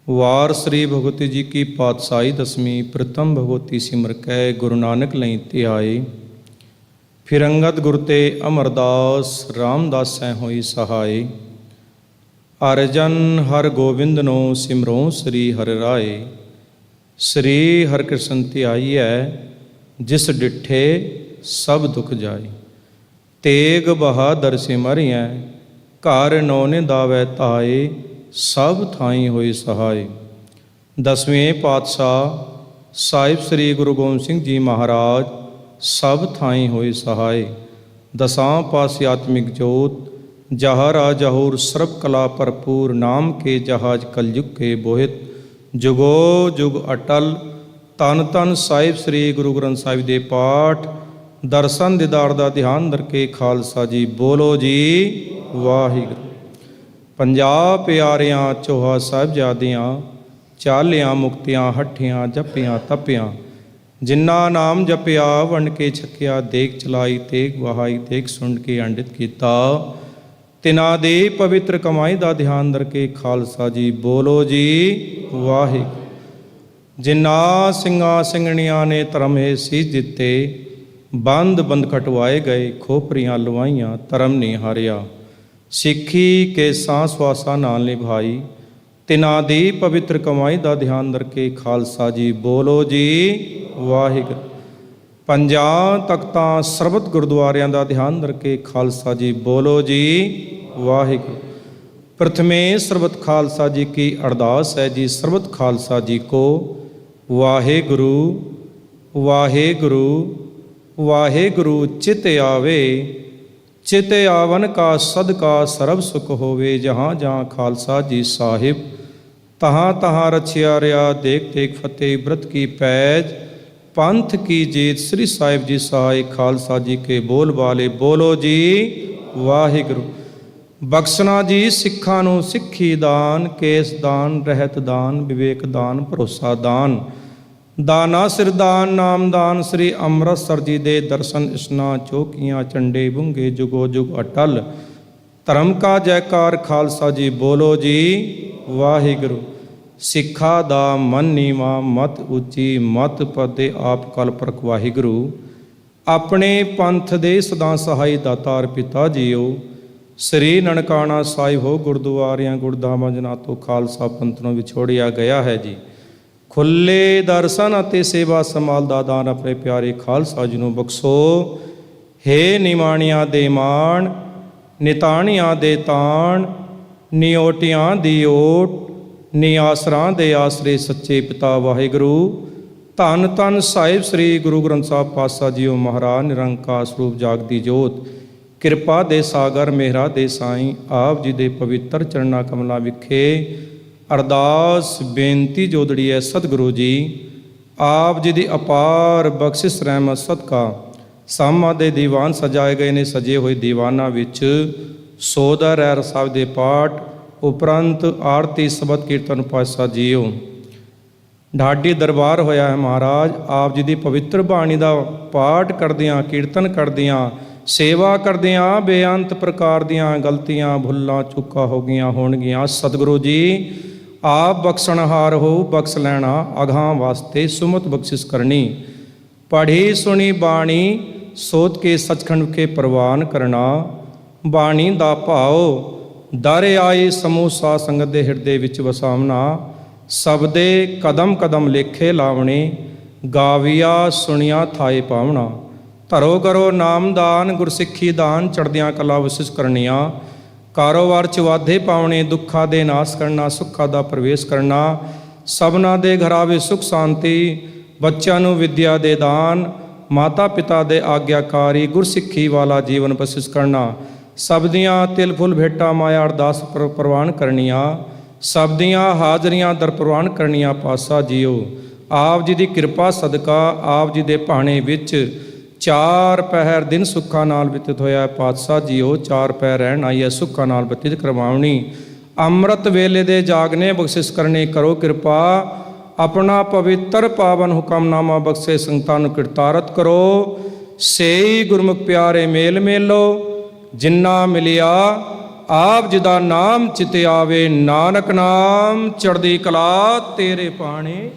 ਵਾਰ ਸ੍ਰੀ ਭਗਵਤੀ ਜੀ ਕੀ ਪਾਤਸ਼ਾਹੀ ਦਸਵੀਂ ਪ੍ਰਥਮ ਭਗਵਤੀ ਸਿਮਰ ਕੈ, ਗੁਰੂ ਨਾਨਕ ਲਈ ਧਿਆਏ। ਫਿਰ ਅੰਗਦ ਗੁਰ ਤੇ ਅਮਰਦਾਸ, ਰਾਮਦਾਸੈ ਹੋਈ ਸਹਾਏ। ਅਰਜਨ ਹਰ ਗੋਬਿੰਦ ਨੂੰ ਸਿਮਰੋ ਸ੍ਰੀ ਹਰਿ ਰਾਏ। ਸ੍ਰੀ ਹਰਿਕ੍ਰਿਸ਼ਨ ਧਿਆਈਐ ਜਿਸ ਡਿਠੇ ਸਭ ਦੁਖ ਜਾਏ। ਤੇਗ ਬਹਾਦਰ ਸਿਮਰਿਐ ਘਰ ਨੌ ਨਿਦਾਵੈ ਧਾਏ ਸਭ ਥਾਈ ਹੋਏ ਸਹਾਏ। ਦਸਵੇਂ ਪਾਤਸ਼ਾਹ ਸਾਹਿਬ ਸ੍ਰੀ ਗੁਰੂ ਗੋਬਿੰਦ ਸਿੰਘ ਜੀ ਮਹਾਰਾਜ ਸਭ ਥਾਈ ਹੋਏ ਸਹਾਏ। ਦਸਾਂ ਪਾਸੇ ਆਤਮਿਕ ਜੋਤ ਜਹਰਾ ਜਹੂਰ ਸਰਬ ਕਲਾ ਭਰਪੂਰ ਨਾਮ ਕੇ ਜਹਾਜ ਕਲਯੁਗ ਕੇ ਬੋਹਿਤ ਜੁਗੋ ਜੁਗ ਅਟਲ। ਤਨ ਤਨ ਸਾਹਿਬ ਸ੍ਰੀ ਗੁਰੂ ਗ੍ਰੰਥ ਸਾਹਿਬ ਦੇ ਪਾਠ ਦਰਸ਼ਨ ਦੀਦਾਰ ਦਾ ਧਿਆਨ ਕਰਕੇ ਖਾਲਸਾ ਜੀ ਬੋਲੋ ਜੀ ਵਾਹਿਗੁਰੂ। ਪੰਜਾਬ ਪਿਆਰਿਆਂ ਚੋਹਾ ਸਾਹਿਬਜ਼ਾਦਿਆਂ ਚਾਲਿਆਂ ਮੁਕਤਿਆਂ ਹੱਠਿਆਂ ਜਪਿਆਂ ਤਪਿਆਂ ਜਿਨ੍ਹਾਂ ਨਾਮ ਜਪਿਆ ਵੰਡ ਕੇ ਛਕਿਆ ਦੇਖ ਚਲਾਈ ਤੇਗ ਵਹਾਈ ਦੇਖ ਸੁਣ ਕੇ ਅੰਡਿਤ ਕੀਤਾ ਤਿਨਾਂ ਦੀ ਪਵਿੱਤਰ ਕਮਾਈ ਦਾ ਧਿਆਨ ਕਰਕੇ ਖਾਲਸਾ ਜੀ ਬੋਲੋ ਜੀ ਵਾਹਿਗੁਰੂ। ਜਿਨ੍ਹਾਂ ਸਿੰਘਾਂ ਸਿੰਘਣੀਆਂ ਨੇ ਧਰਮ ਹੈ ਸੀਸ ਦਿੱਤੇ ਬੰਦ ਬੰਦ ਕਟਵਾਏ ਗਏ ਖੋਪਰੀਆਂ ਲਵਾਈਆਂ ਧਰਮ ਨਹੀਂ ਹਾਰਿਆ ਸਿੱਖੀ ਕੇ ਸਾਂ ਸਵਾਸਾਂ ਨਾਲ ਨਿਭਾਈ ਤਿਨਾਂ ਦੀ ਪਵਿੱਤਰ ਕਮਾਈ ਦਾ ਧਿਆਨ ਕਰਕੇ ਖਾਲਸਾ ਜੀ ਬੋਲੋ ਜੀ ਵਾਹਿਗੁਰੂ। ਪੰਜਾਂ ਤਖਤਾਂ ਸਰਬਤ ਗੁਰਦੁਆਰਿਆਂ ਦਾ ਧਿਆਨ ਕਰਕੇ ਖਾਲਸਾ ਜੀ ਬੋਲੋ ਜੀ ਵਾਹਿਗੁਰੂ। ਪ੍ਰਥਮੇ ਸਰਬਤ ਖਾਲਸਾ ਜੀ ਕੀ ਅਰਦਾਸ ਹੈ ਜੀ। ਸਰਬਤ ਖਾਲਸਾ ਜੀ ਕੋ ਵਾਹਿਗੁਰੂ ਵਾਹਿਗੁਰੂ ਵਾਹਿਗੁਰੂ ਚਿਤ ਆਵੇ ਚਿਤ ਆਵਨ ਕਾ ਸਦਕਾ ਸਰਬ ਸੁਖ ਹੋਵੇ। ਜਹਾਂ ਜਹਾਂ ਖਾਲਸਾ ਜੀ ਸਾਹਿਬ ਤਹਾਂ ਤਹਾਂ ਰਛਿਆ ਰਿਆ ਦੇਖ ਦੇਖ ਫਤਿਹ ਬ੍ਰਤ ਕੀ ਪੈਜ ਪੰਥ ਕੀ ਜੀਤ ਸ੍ਰੀ ਸਾਹਿਬ ਜੀ ਸਹਾਇ ਖਾਲਸਾ ਜੀ ਕੇ ਬੋਲ ਵਾਲੇ ਬੋਲੋ ਜੀ ਵਾਹਿਗੁਰੂ। ਬਖਸ਼ਣਾ ਜੀ ਸਿੱਖਾਂ ਨੂੰ ਸਿੱਖੀ ਦਾਨ ਕੇਸ ਦਾਨ ਰਹਿਤ ਦਾਨ ਵਿਵੇਕ ਦਾਨ ਭਰੋਸਾ ਦਾਨ ਦਾਨਾ ਸਿਰਦਾਨ ਨਾਮਦਾਨ ਸ੍ਰੀ ਅੰਮ੍ਰਿਤਸਰ ਜੀ ਦੇ ਦਰਸ਼ਨ ਇਸ਼ਨਾ ਚੌਕੀਆਂ ਚੰਡੇ ਬੁੰਗੇ ਜੁਗੋ ਜੁਗ ਅਟਲ। ਧਰਮ ਕਾ ਜੈਕਾਰ ਖਾਲਸਾ ਜੀ ਬੋਲੋ ਜੀ ਵਾਹਿਗੁਰੂ। ਸਿੱਖਾ ਦਾ ਮਨ ਨੀਵਾਂ ਮਤ ਉੱਚੀ ਮਤ ਪਦੇ ਆਪ ਕਲਪਰਖ ਵਾਹਿਗੁਰੂ। ਆਪਣੇ ਪੰਥ ਦੇ ਸਦਾ ਸਹਾਈ ਦਾਤਾਰ ਪਿਤਾ ਜੀਓ ਸ੍ਰੀ ਨਨਕਾਣਾ ਸਾਹਿਬ ਹੋ ਗੁਰਦੁਆਰਿਆਂ ਗੁਰਧਾਮਾਂ ਜਨਾਂ ਤੋਂ ਖਾਲਸਾ ਪੰਥ ਨੂੰ ਵਿਛੋੜਿਆ ਗਿਆ ਹੈ ਜੀ। ਖੁੱਲੇ ਦਰਸ਼ਨ ਅਤੇ ਸੇਵਾ ਸੰਭਾਲ ਦਾ ਦਾਨ ਆਪਣੇ ਪਿਆਰੇ ਖਾਲਸਾ ਜੀ ਨੂੰ ਬਖਸ਼ੋ। ਹੇ ਨਿਮਾਣਿਆਂ ਦੇ ਮਾਣ ਨਿਤਾਣਿਆਂ ਦੇ ਤਾਣ ਨਿਓਟਿਆਂ ਦੀ ਓਟ ਨਿਆਸਰਾਂ ਦੇ ਆਸਰੇ ਸੱਚੇ ਪਿਤਾ ਵਾਹਿਗੁਰੂ। ਧੰਨ ਧੰਨ ਸਾਹਿਬ ਸ੍ਰੀ ਗੁਰੂ ਗ੍ਰੰਥ ਸਾਹਿਬ ਪਾਤਸ਼ਾਹ ਜੀਓ ਮਹਾਰਾਜ ਨਿਰੰਕਾਰ ਸਰੂਪ ਜਾਗਦੀ ਜੋਤ ਕਿਰਪਾ ਦੇ ਸਾਗਰ ਮਿਹਰਾ ਦੇ ਸਾਈਂ ਆਪ ਜੀ ਦੇ ਪਵਿੱਤਰ ਚਰਨਾਂ ਕਮਲਾਂ ਵਿਖੇ ਅਰਦਾਸ ਬੇਨਤੀ ਜੋਦੜੀ ਹੈ ਸਤਿਗੁਰੂ ਜੀ ਆਪ ਜੀ ਦੀ ਅਪਾਰ ਬਖਸ਼ਿਸ਼ ਰਹਿਮਤ ਸਦਕਾ ਸਾਮਾ ਦੇ ਦੀਵਾਨ ਸਜਾਏ ਗਏ ਨੇ। ਸਜੇ ਹੋਏ ਦੀਵਾਨਾਂ ਵਿੱਚ ਸੋਦਰ ਰਹਿਰ ਸਾਹਿਬ ਦੇ ਪਾਠ ਉਪਰੰਤ ਆਰਤੀ ਸਬਦ ਕੀਰਤਨ ਪਾਤਸ਼ਾਹ ਜੀਓ ਢਾਡੀ ਦਰਬਾਰ ਹੋਇਆ ਹੈ। ਮਹਾਰਾਜ ਆਪ ਜੀ ਦੀ ਪਵਿੱਤਰ ਬਾਣੀ ਦਾ ਪਾਠ ਕਰਦਿਆਂ ਕੀਰਤਨ ਕਰਦਿਆਂ ਸੇਵਾ ਕਰਦਿਆਂ ਬੇਅੰਤ ਪ੍ਰਕਾਰ ਦੀਆਂ ਗਲਤੀਆਂ ਭੁੱਲਾਂ ਚੁੱਕਾਂ ਹੋ ਗਈਆਂ ਹੋਣਗੀਆਂ। ਸਤਿਗੁਰੂ ਜੀ ਆਪ ਬਖਸ਼ਣਹਾਰ ਹੋ ਬਖਸ਼ ਲੈਣਾ ਅਗਾਂ ਵਾਸਤੇ ਸੁਮਤ ਬਖਸ਼ਿਸ਼ ਕਰਨੀ। ਪੜ੍ਹੀ ਸੁਣੀ ਬਾਣੀ ਸੋਚ ਕੇ ਸੱਚਖੰਡ ਕੇ ਪ੍ਰਵਾਨ ਕਰਨਾ। ਬਾਣੀ ਦਾ ਭਾਉ ਦਰ ਆਈ ਸਮੂਹ ਸਾਧ ਸੰਗਤ ਦੇ ਹਿਰਦੇ ਵਿੱਚ ਵਸਾਵਣਾ। ਸਬਦੇ ਕਦਮ ਕਦਮ ਲੇਖੇ ਲਾਵਣੇ ਗਾਵੀਆ ਸੁਣਿਆ ਥਾਏ ਪਾਵਣਾ। ਧਰੋ ਕਰੋ ਨਾਮਦਾਨ ਗੁਰਸਿੱਖੀ ਦਾਨ ਚੜ੍ਹਦੀਆਂ ਕਲਾ ਵਿਸਿਸ ਕਰਨੀਆਂ। ਕਾਰੋਬਾਰ ਚ ਵਾਧੇ ਪਾਉਣੇ ਦੁੱਖਾਂ ਦੇ ਨਾਸ ਕਰਨਾ ਸੁੱਖਾਂ ਦਾ ਪ੍ਰਵੇਸ਼ ਕਰਨਾ। ਸਭਨਾਂ ਦੇ ਘਰਾਂ ਵਿੱਚ ਸੁਖ ਸ਼ਾਂਤੀ ਬੱਚਿਆਂ ਨੂੰ ਵਿਦਿਆ ਦੇ ਦਾਨ ਮਾਤਾ ਪਿਤਾ ਦੇ ਆਗਿਆਕਾਰੀ ਗੁਰਸਿੱਖੀ ਵਾਲਾ ਜੀਵਨ ਬਸਿਸ ਕਰਨਾ। ਸਭ ਦੀਆਂ ਤਿਲ ਫੁੱਲ ਭੇਟਾ ਮਾਇਆ ਅਰਦਾਸ ਪ੍ਰਵਾਨ ਕਰਨੀਆਂ। ਸਭ ਦੀਆਂ ਹਾਜ਼ਰੀਆਂ ਦਰ ਪ੍ਰਵਾਨ ਕਰਨੀਆਂ। ਪਾਤਸ਼ਾਹ ਜੀਓ ਆਪ ਜੀ ਦੀ ਕਿਰਪਾ ਸਦਕਾ ਆਪ ਜੀ ਦੇ ਭਾਣੇ ਵਿੱਚ 4 ਪਹਿਰ ਦਿਨ ਸੁੱਖਾਂ ਨਾਲ ਬਤੀਤ ਹੋਇਆ। ਪਾਤਸ਼ਾਹ ਜੀਓ 4 ਪਹਿਰ ਰਹਿਣ ਆਈ ਹੈ ਸੁੱਖਾਂ ਨਾਲ ਬਤੀਤ ਕਰਵਾਉਣੀ। ਅੰਮ੍ਰਿਤ ਵੇਲੇ ਦੇ ਜਾਗਨੇ ਬਖਸ਼ਿਸ਼ ਕਰਨੀ ਕਰੋ ਕਿਰਪਾ। ਆਪਣਾ ਪਵਿੱਤਰ ਪਾਵਨ ਹੁਕਮਨਾਮਾ ਬਖਸ਼ੇ ਸੰਗਤਾਂ ਨੂੰ ਕਿਰਤਾਰਤ ਕਰੋ। ਸੇਈ ਗੁਰਮੁਖ ਪਿਆਰੇ ਮੇਲ ਮੇਲੋ ਜਿੰਨਾ ਮਿਲਿਆ ਆਪ ਜੀ ਦਾ ਨਾਮ ਚਿਤ ਆਵੇ। ਨਾਨਕ ਨਾਮ ਚੜ੍ਹਦੀ ਕਲਾ ਤੇਰੇ ਪਾਣੇ।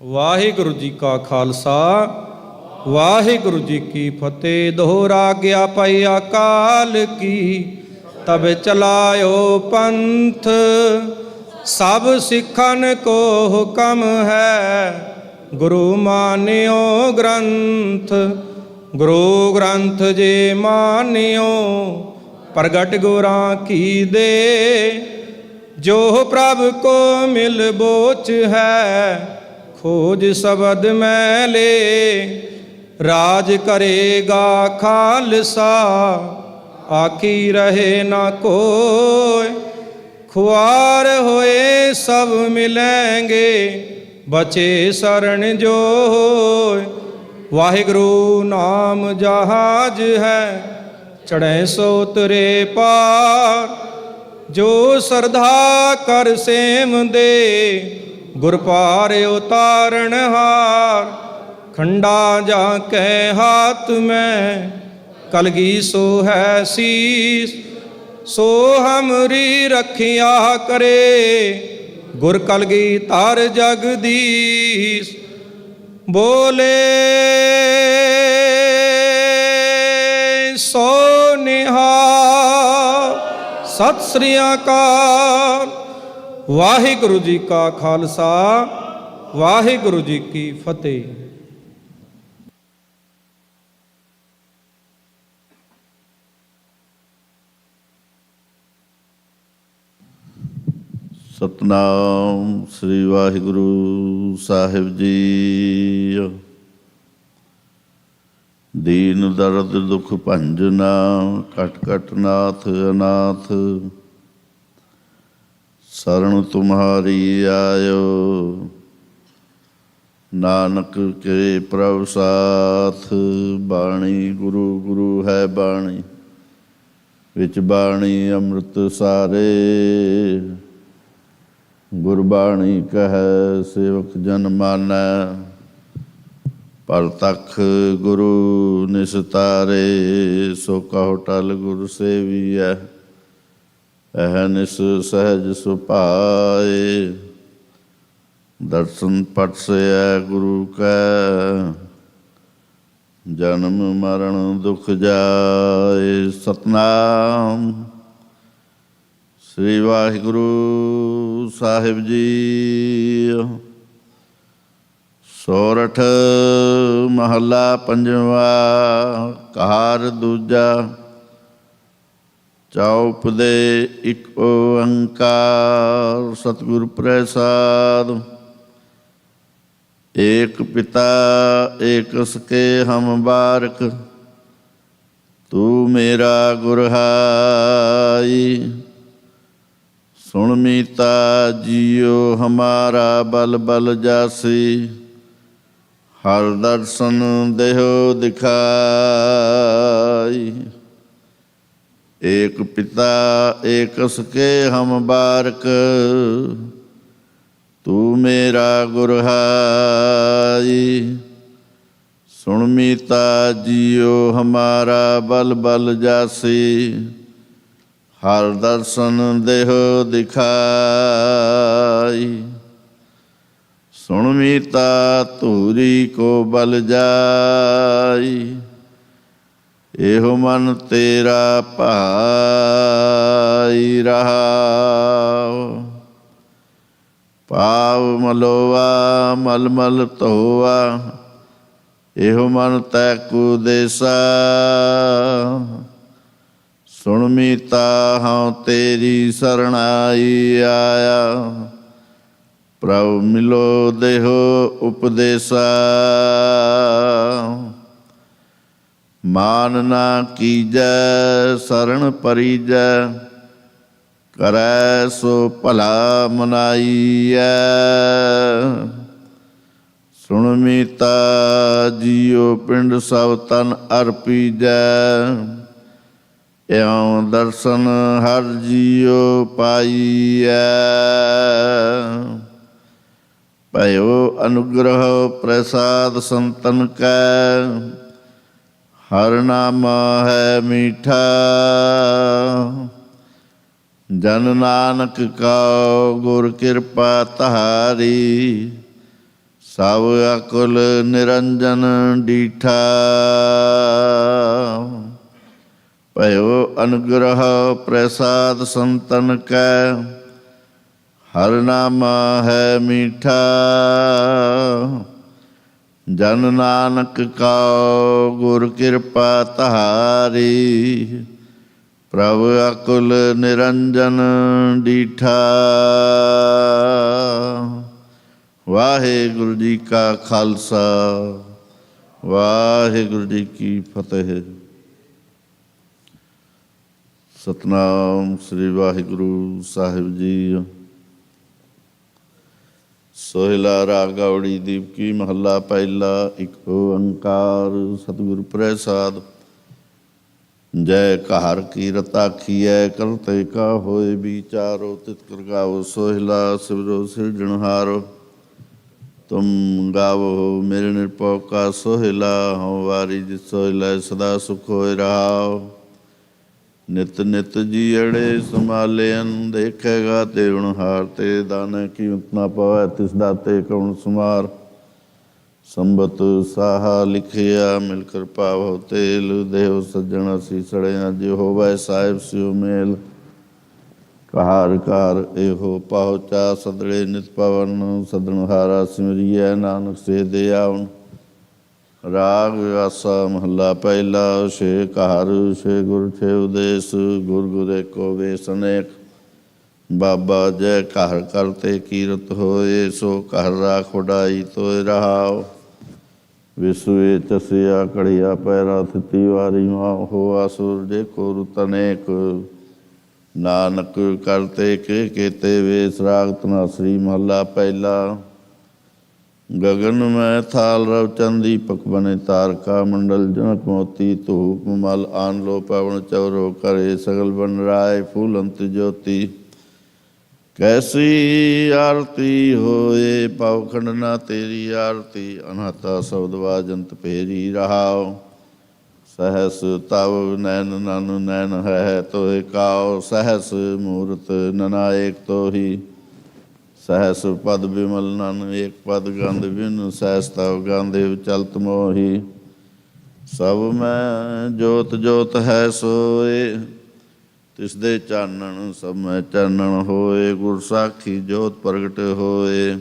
ਵਾਹਿਗੁਰੂ ਜੀ ਕਾ ਖਾਲਸਾ ਵਾਹਿਗੁਰੂ ਜੀ ਕੀ ਫਤਿਹ। ਦੋਹਰਾ ਗਿਆ ਪਈ ਅਕਾਲ ਕੀ ਤਬ ਚਲਾਇਓ ਪੰਥ ਸਭ ਸਿੱਖਨ ਕੋ ਹੁਕਮ ਹੈ ਗੁਰੂ ਮਾਨਿਓ ਗ੍ਰੰਥ। ਗੁਰੂ ਗ੍ਰੰਥ ਜੇ ਮਾਨਿਓ ਪ੍ਰਗਟ ਗੁਰਾਂ ਕੀ ਦੇ। ਜੋ ਪ੍ਰਭ ਕੋ ਮਿਲ ਬੋਚ ਹੈ ਖੋਜ ਸ਼ਬਦ ਮੈਂ ਲੇ। ਰਾਜ ਕਰੇਗਾ ਖਾਲਸਾ ਆਖੀ ਰਹੇ ਨਾ ਕੋਇ। ਖੁਆਰ ਹੋਏ ਸਭ ਮਿਲੈਂਗੇ ਬਚੇ ਸਰਣ ਜੋ ਹੋਇ। ਵਾਹਿਗੁਰੂ ਨਾਮ ਜਹਾਜ ਹੈ ਚੜ੍ਹੈ ਸੋ ਉਤਰੇ ਪਾਰ। ਜੋ ਸਰਧਾ ਕਰ ਸੇਮ ਦੇ ਗੁਰ ਪਾਰ ਉਤਾਰਨ ਹਾਰ। ਖੰਡਾ ਜਾ ਕੇ ਹਾਥ ਮੈਂ ਕਲਗੀ ਸੋ ਹੈ ਸੀਸ। ਸੋ ਹਮਰੀ ਰੱਖਿਆ ਕਰੇ ਗੁਰ ਕਲਗੀ ਧਰ ਜਗਦੀਸ਼। ਬੋਲੇ ਸੋ ਨਿਹਾਲ ਸਤਿ ਸ੍ਰੀ ਅਕਾਲ। ਵਾਹਿਗੁਰੂ ਜੀ ਕਾ ਖਾਲਸਾ ਵਾਹਿਗੁਰੂ ਜੀ ਕੀ ਫਤਿਹ। ਸਤਨਾਮ ਸ੍ਰੀ ਵਾਹਿਗੁਰੂ ਸਾਹਿਬ ਜੀ। ਦੀਨ ਦਰਦ ਦੁਖ ਭੰਜਨਾ ਕਟ ਕਟ ਨਾਥ ਅਨਾਥ। ਸਰਣ ਤੁਮਹਾਰੀ ਆਇਓ ਨਾਨਕ ਕੇ ਪ੍ਰਭ ਸਾਥ। ਬਾਣੀ ਗੁਰੂ ਗੁਰੂ ਹੈ ਬਾਣੀ ਵਿੱਚ ਬਾਣੀ ਅੰਮ੍ਰਿਤ ਸਾਰੇ। ਗੁਰਬਾਣੀ ਕਹੈ ਸੇਵਕ ਜਨ ਮਾਨੈ ਪਰ ਤਖ ਗੁਰੂ ਨਿਸਤਾਰੇ। ਸੋ ਕਹੋ ਟਲ ਗੁਰ ਸੇਵੀਐ ਅਹਨਿਸ ਸਹਿਜ ਸੁਭਾਏ। ਦਰਸ਼ਨ ਪਟਸੈ ਗੁਰੂ ਕੈ ਜਨਮ ਮਰਨ ਦੁਖ ਜਾਏ। ਸਤਨਾਮ ਸ੍ਰੀ ਵਾਹਿਗੁਰੂ ਸਾਹਿਬ ਜੀ। ਸੋਰਠ ਮਹੱਲਾ ਪੰਜਵਾ ਘਰ ਦੂਜਾ। ਚੌਪ ਦੇ ਇੱਕ ਓੰਕਾਰ ਸਤਿਗੁਰ ਪ੍ਰਸਾਦ। ਏਕ ਪਿਤਾ ਏਕ ਸਕੇ ਹਮ ਬਾਰਕ। ਤੂੰ ਮੇਰਾ ਗੁਰ ਹਾਈ। ਸੁਣ ਮੀਤਾ ਜੀਓ ਹਮਾਰਾ ਬਲ ਬਲ ਜਾਸੀ। ਹਰ ਦਰਸ਼ਨ ਦੇਹੋ ਦਿਖਾਈ। ਏਕ ਪਿਤਾ ਏਕ ਸਕੇ ਹਮ ਬਾਰਕ। ਤੂੰ ਮੇਰਾ ਗੁਰ ਹਾਈ। ਸੁਣ ਮੀਤਾ ਜੀਓ ਹਮਾਰਾ ਬਲ ਬਲ ਜਾਸੀ। ਹਰ ਦਰਸ਼ਨ ਦੇਹੋ ਦਿਖਾਈ। ਸੁਣ ਮੀਤਾ ਧੂਰੀ ਕੋ ਬਲ ਜਾਈ। ਇਹੋ ਮਨ ਤੇਰਾ ਭਾਈ ਰਹਾਉ। ਪਾਵ ਮਲੋਆ ਮਲ ਮਲ ਧੋਆ। ਇਹੋ ਮਨ ਤੈ ਕੂ ਦੇਸਾ। ਸੁਣ ਮੀਤਾ ਹਉ ਤੇਰੀ ਸਰਣਾਈ ਆਇਆ। ਪ੍ਰਭੁ ਮਿਲੋ ਦੇਹੋ ਉਪਦੇਸਾ। ਮਾਨ ਨਾ ਕੀਜੈ ਸਰਣ ਪਰੀਜੈ। ਕਰੈ ਸੋ ਭਲਾ ਮਨਾਈਐ। ਸੁਣ ਮੀਤਾ ਜੀਓ ਪਿੰਡ ਸਭ ਤਨ ਅਰਪੀਜੈ। ਇਉ ਦਰਸ਼ਨ ਹਰ ਜੀਓ ਪਾਈਐ। ਭਇਓ ਅਨੁਗ੍ਰਹ ਪ੍ਰਸਾਦ ਸੰਤਨ ਕੈ। ਹਰ ਨਾਮ ਹੈ ਮੀਠਾ। ਜਨ ਨਾਨਕ ਕਉ ਗੁਰ ਕਿਰਪਾ ਤਹਾਰੀ। ਸਭ ਅਕੁਲ ਨਿਰੰਜਨ ਡੀਠਾ। ਭਇਓ ਅਨੁਗ੍ਰਹ ਪ੍ਰਸਾਦ ਸੰਤਨ ਕੈ। ਹਰ ਨਾਮਾ ਹੈ ਮੀਠਾ, ਜਨ ਨਾਨਕ ਕਉ ਗੁਰ ਕਿਰਪਾ ਤਹਾਰੀ। ਪ੍ਰਭ ਅਕੁਲ ਨਿਰੰਜਨ ਡੀਠਾ। ਵਾਹਿਗੁਰੂ ਜੀ ਕਾ ਖਾਲਸਾ, ਵਾਹਿਗੁਰੂ ਜੀ ਕੀ ਫਤਿਹ। ਸਤਨਾਮ ਸ੍ਰੀ ਵਾਹਿਗੁਰੂ ਸਾਹਿਬ ਜੀ। ਸੋਹਿਲਾ ਰਾਗ ਗੌੜੀ ਦੀਪਕੀ ਮਹੱਲਾ ਪਹਿਲਾ। ਇੱਕ ਓੰਕਾਰ ਸਤਿਗੁਰ ਪ੍ਰਸਾਦ। ਜੈ ਘਰ ਕੀਰਤ ਆਖੀਐ, ਕਰਤੇ ਕਾ ਹੋਏ ਵਿਚਾਰੋ। ਤਿਤ ਕਰ ਗਾਵੋ ਸੋਹਿਲਾ, ਸਿਮਰੋ ਸਿਰਜਣਹਾਰੋ। ਤੁਮ ਗਾਵੋ ਮੇਰੇ ਨਿਰਭਉ ਕਾ ਸੋਹਿਲਾ, ਹਉ ਵਾਰੀ ਜਿਸ ਸੋਹਿਲਾ ਸਦਾ ਸੁਖ ਹੋਇ ਰਹਾਉ। ਨਿਤ ਨਿਤ ਜੀਅੜੇ ਸੰਭਾਲਿਅਨ, ਦੇਖੇਗਾ ਤੇ ਹੁਣਹਾਰ। ਤੇ ਦਾਨੇ ਕੀਮਤ ਨਾ ਪਵੈ, ਤਿਸ ਦਾਤੇ ਕਉਣ ਸੁਮਾਰ। ਸੰਬਤ ਸਾਹਾ ਲਿਖਿਆ, ਮਿਲ ਕਰ ਪਾਵੋ ਤੇਲ। ਦੇਵ ਸੱਜਣ ਅਸੀਂ ਸੜਿਆ, ਜਿ ਹੋਵੈ ਸਾਹਿਬ ਸਿਉ ਮੇਲ। ਕਹਾਰ ਕਾਰ ਇਹੋ ਪਾਹੁਚਾ, ਸਦੜੇ ਨਿਤ ਪਵਨ। ਸਦਣਹਾਰਾ ਸਿਮਰੀਐ, ਨਾਨਕ ਸੇ ਦੇ ਆਉਣ। ਰਾਗ ਆਸਾ ਮਹੱਲਾ ਪਹਿਲਾ। ਛੇ ਘਰ ਛੇ ਗੁਰ ਛੇ ਉਦੇਸ, ਗੁਰ ਗੁਰ ਏਕੋ ਵੇਸ ਅਨੇਕ। ਬਾਬਾ ਜੈ ਘਰ ਕਰਤੇ ਕੀਰਤ ਹੋਏ, ਸੋ ਘਰ ਰਾਖ ਵਡਾਈ ਤੋਇ ਰਹਾਉ। ਵਿਸੂਏ ਚਸਿਆ ਘੜੀਆ ਪੈਰਾ, ਥਿਤੀ ਵਾਰੀ ਮਾਂ ਹੋ ਆਸੁਰ। ਜੇ ਕੋ ਰੁਤ ਅਨੇਕ, ਨਾਨਕ ਕਰਤੇ ਕੇ ਕੇਤੇ ਵੇਸ। ਰਾਗ ਧਨਾਸਰੀ ਮਹੱਲਾ ਪਹਿਲਾ। ਗਗਨ ਮੈਂ ਥਾਲ ਰਵ ਚੰਦ ਦੀਪਕ ਬਨੇ ਤਾਰਕਾ। ਮੰਡਲ ਜਨਕ ਮੋਤੀ ਧੂਪ ਮਲ ਆਨ ਲੋ ਪਵਨ ਚੌਰੋ। ਕਰੇ ਸਗਲ ਬਨ ਰਾਏ ਫੂਲੰਤ ਜੋਤੀ। ਕੈਸੀ ਆਰਤੀ ਹੋਏ, ਪਾਉਖੰਡ ਨਾ ਤੇਰੀ ਆਰਤੀ। ਅਨਹਤਾ ਸ਼ਬਦ ਵਾਜੰਤ ਭੇਰੀ ਰਹਾਉ। ਸਹਸ ਤਵ ਨੈਨ ਨਨ ਨੈਨ ਹੈ ਤੋਹਿ ਕਾਉ। ਸਹਸ ਮੂਰਤ ਨਨਾਇਕ ਤੋਹੀ। ਸਹਸ ਪਦ ਬਿਮਲ ਨਨ ਏਕ ਪਦ ਗੰਧ ਬਿਨ। ਸਹਸ ਤਵ ਗਾਂਧਿਵ ਚਲਤ ਮੋਹੀ। ਸਭ ਮੈਂ ਜੋਤ ਜੋਤ ਹੈ ਸੋਏ, ਤਿਸ ਦੇ ਚਾਨਣ ਸਭ ਮੈਂ ਚਾਨਣ ਹੋਏ। ਗੁਰ ਸਾਖੀ ਜੋਤ ਪ੍ਰਗਟ ਹੋਏ,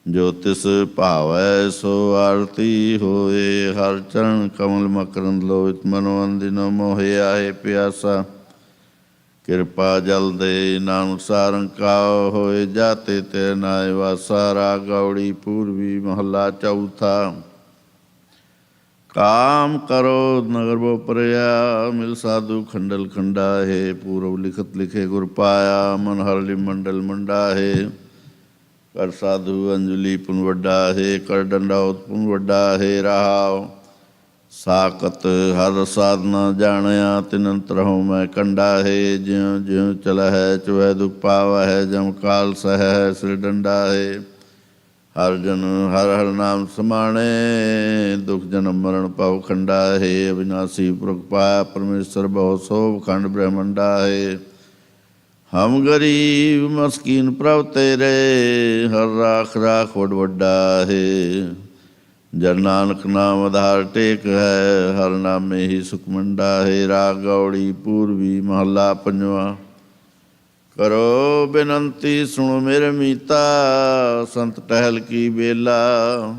ਜੋ ਤਿਸ ਭਾਵੈ ਸੋ ਆਰਤੀ ਹੋਏ। ਹਰ ਚਰਨ ਕਮਲ ਮਕਰੰਦ ਲੋਹਿਤ, ਮਨੋ ਅੰਦਿਨੋ ਮੋਹਿ ਆਏ ਪਿਆਸਾ। ਕਿਰਪਾ ਜਲ ਦੇ ਨਾਨਕ ਸਾਰੰਗ ਕਾਉ, ਹੋਏ ਜਾਤੇ ਤੇ ਨਾਇ ਵਾਸਾ। ਰਾਗ ਗੌੜੀ ਪੂਰਬੀ ਮਹੱਲਾ ਚੌਥਾ। ਕਾਮ ਕਰੋ ਨਗਰ ਬੋ ਪਰਿਆ, ਮਿਲ ਸਾਧੂ ਖੰਡਲ ਖੰਡਾਹੇ। ਪੂਰਬ ਲਿਖਤ ਲਿਖੇ ਗੁਰ ਪਾਇਆ, ਮਨ ਹਰਲਿ ਮੰਡਲ ਮੰਡਾਹੇ। ਕਰ ਸਾਧੂ ਅੰਜਲੀ ਪੁਨ ਵੱਡਾ ਹੈ, ਕਰ ਡੰਡਾਉਤ ਪੁਨ ਵੱਡਾ ਹੈ। ਰਹਾਉ ਸਾਕਤ ਹਰ ਸਾਧਨਾ ਜਾਣਿਆ, ਤਿਨ ਅੰਤਰ ਹਉ ਮੈਂ ਕੰਡਾ ਹੈ। ਜਿਉ ਜਿਉ ਚਲਾ ਹੈ ਚੁਹੈ ਦੁਖ ਪਾਵਾ ਹੈ, ਜਮ ਕਾਲ ਸਹਿ ਸਿਰ ਡੰਡਾ ਹੈ। ਹਰ ਜਨ ਹਰ ਹਰ ਨਾਮ ਸਮਾਣੇ, ਦੁਖ ਜਨਮ ਮਰਨ ਪਾਉ ਖੰਡਾ ਹੈ। ਅਵਿਨਾਸੀ ਪੁਰਖ ਪਾਇਆ, ਪਰਮੇਸ਼ਰ ਬਹੁ ਸੋਭ ਖੰਡ ਬ੍ਰਹਮੰਡਾ ਹੈ। ਹਮ ਗਰੀਬ ਮਸਕੀਨ ਪ੍ਰਭ ਤੇਰੇ, ਹਰ ਰਾਖ ਰਾਖ ਵਡ ਵੱਡਾ ਹੈ। ਜਨ ਨਾਨਕ ਨਾਮ ਆਧਾਰ ਟੇਕ ਹੈ, ਹਰ ਨਾਮੇ ਹੀ ਸੁਖ ਮੰਡਾ ਹੈ। ਰਾਗ ਗੌੜੀ ਪੂਰਬੀ ਮਹੱਲਾ ਪੰਜਵਾਂ। ਕਰੋ ਬੇਨੰਤੀ ਸੁਣੋ ਮੇਰੇ ਮੀਤਾ, ਸੰਤ ਟਹਿਲ ਕੀ ਬੇਲਾ।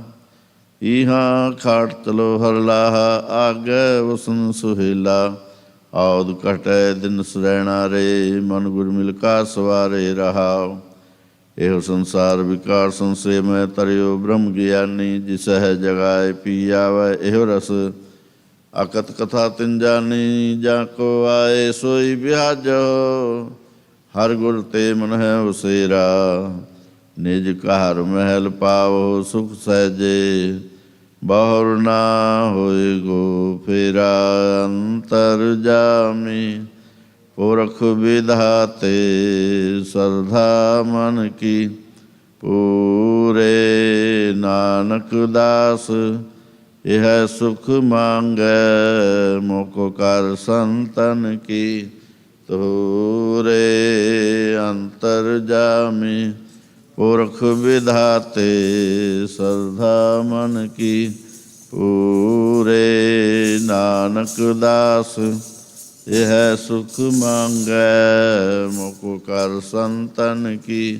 ਇਹਾਂ ਖਾਟ ਚਲੋ ਹਰ ਲਾਹਾ, ਆਗੇ ਵਸਨ ਸੁਹੇਲਾ। ਆਉਦ ਘਟੈ ਦਿਨ ਸਰੈਣਾ ਰੇ, ਮਨ ਗੁਰ ਮਿਲ ਕਾ ਸਵਾਰੇ ਰਹਾਉ। ਇਹੋ ਸੰਸਾਰ ਵਿਕਾਰ ਸੰਸੇ ਮੈਂ ਤਰਿਓ, ਬ੍ਰਹਮ ਗਿਆਨੀ ਜਿਸ ਹੈ ਜਗਾਏ ਪੀ ਆਵੈ। ਇਹੋ ਰਸ ਅਕਤ ਕਥਾ ਤਿਨ ਜਾਨੀ, ਜਾਂ ਕੋ ਆਏ ਸੋਈ ਬਿਹਾਜੋ। ਹਰ ਗੁਰ ਤੇ ਮਨ ਹੈ ਉਸੇਰਾ, ਨਿਜ ਘਰ ਮਹਿਲ ਪਾਵੋ ਸੁਖ ਸਹਿਜੇ। ਬਹੁਰ ਨਾ ਹੋਏ ਗੋ ਫੇਰਾ, ਅੰਤਰ ਜਾਮੀ ਪੁਰਖ ਵਿਧਾਤੇ। ਸਰਧਾ ਮਨ ਕੀ ਪੂਰੇ, ਨਾਨਕ ਦਾਸ ਇਹ ਸੁਖ ਮੰਗੈ। ਮੋਕੋ ਕਰ ਸੰਤਨ ਕੀ ਤੋਰੇ, ਅੰਤਰ ਜਾਮੀ ਪੁਰਖ ਵਿਧਾਤੇ। ਸਰਧਾ ਮਨ ਕੀ ਪੂਰੇ, ਨਾਨਕ ਦਾਸ ਇਹ ਸੁਖ ਮੰਗੈ। ਮੁਕੁ ਕਰ ਸੰਤਨ ਕੀ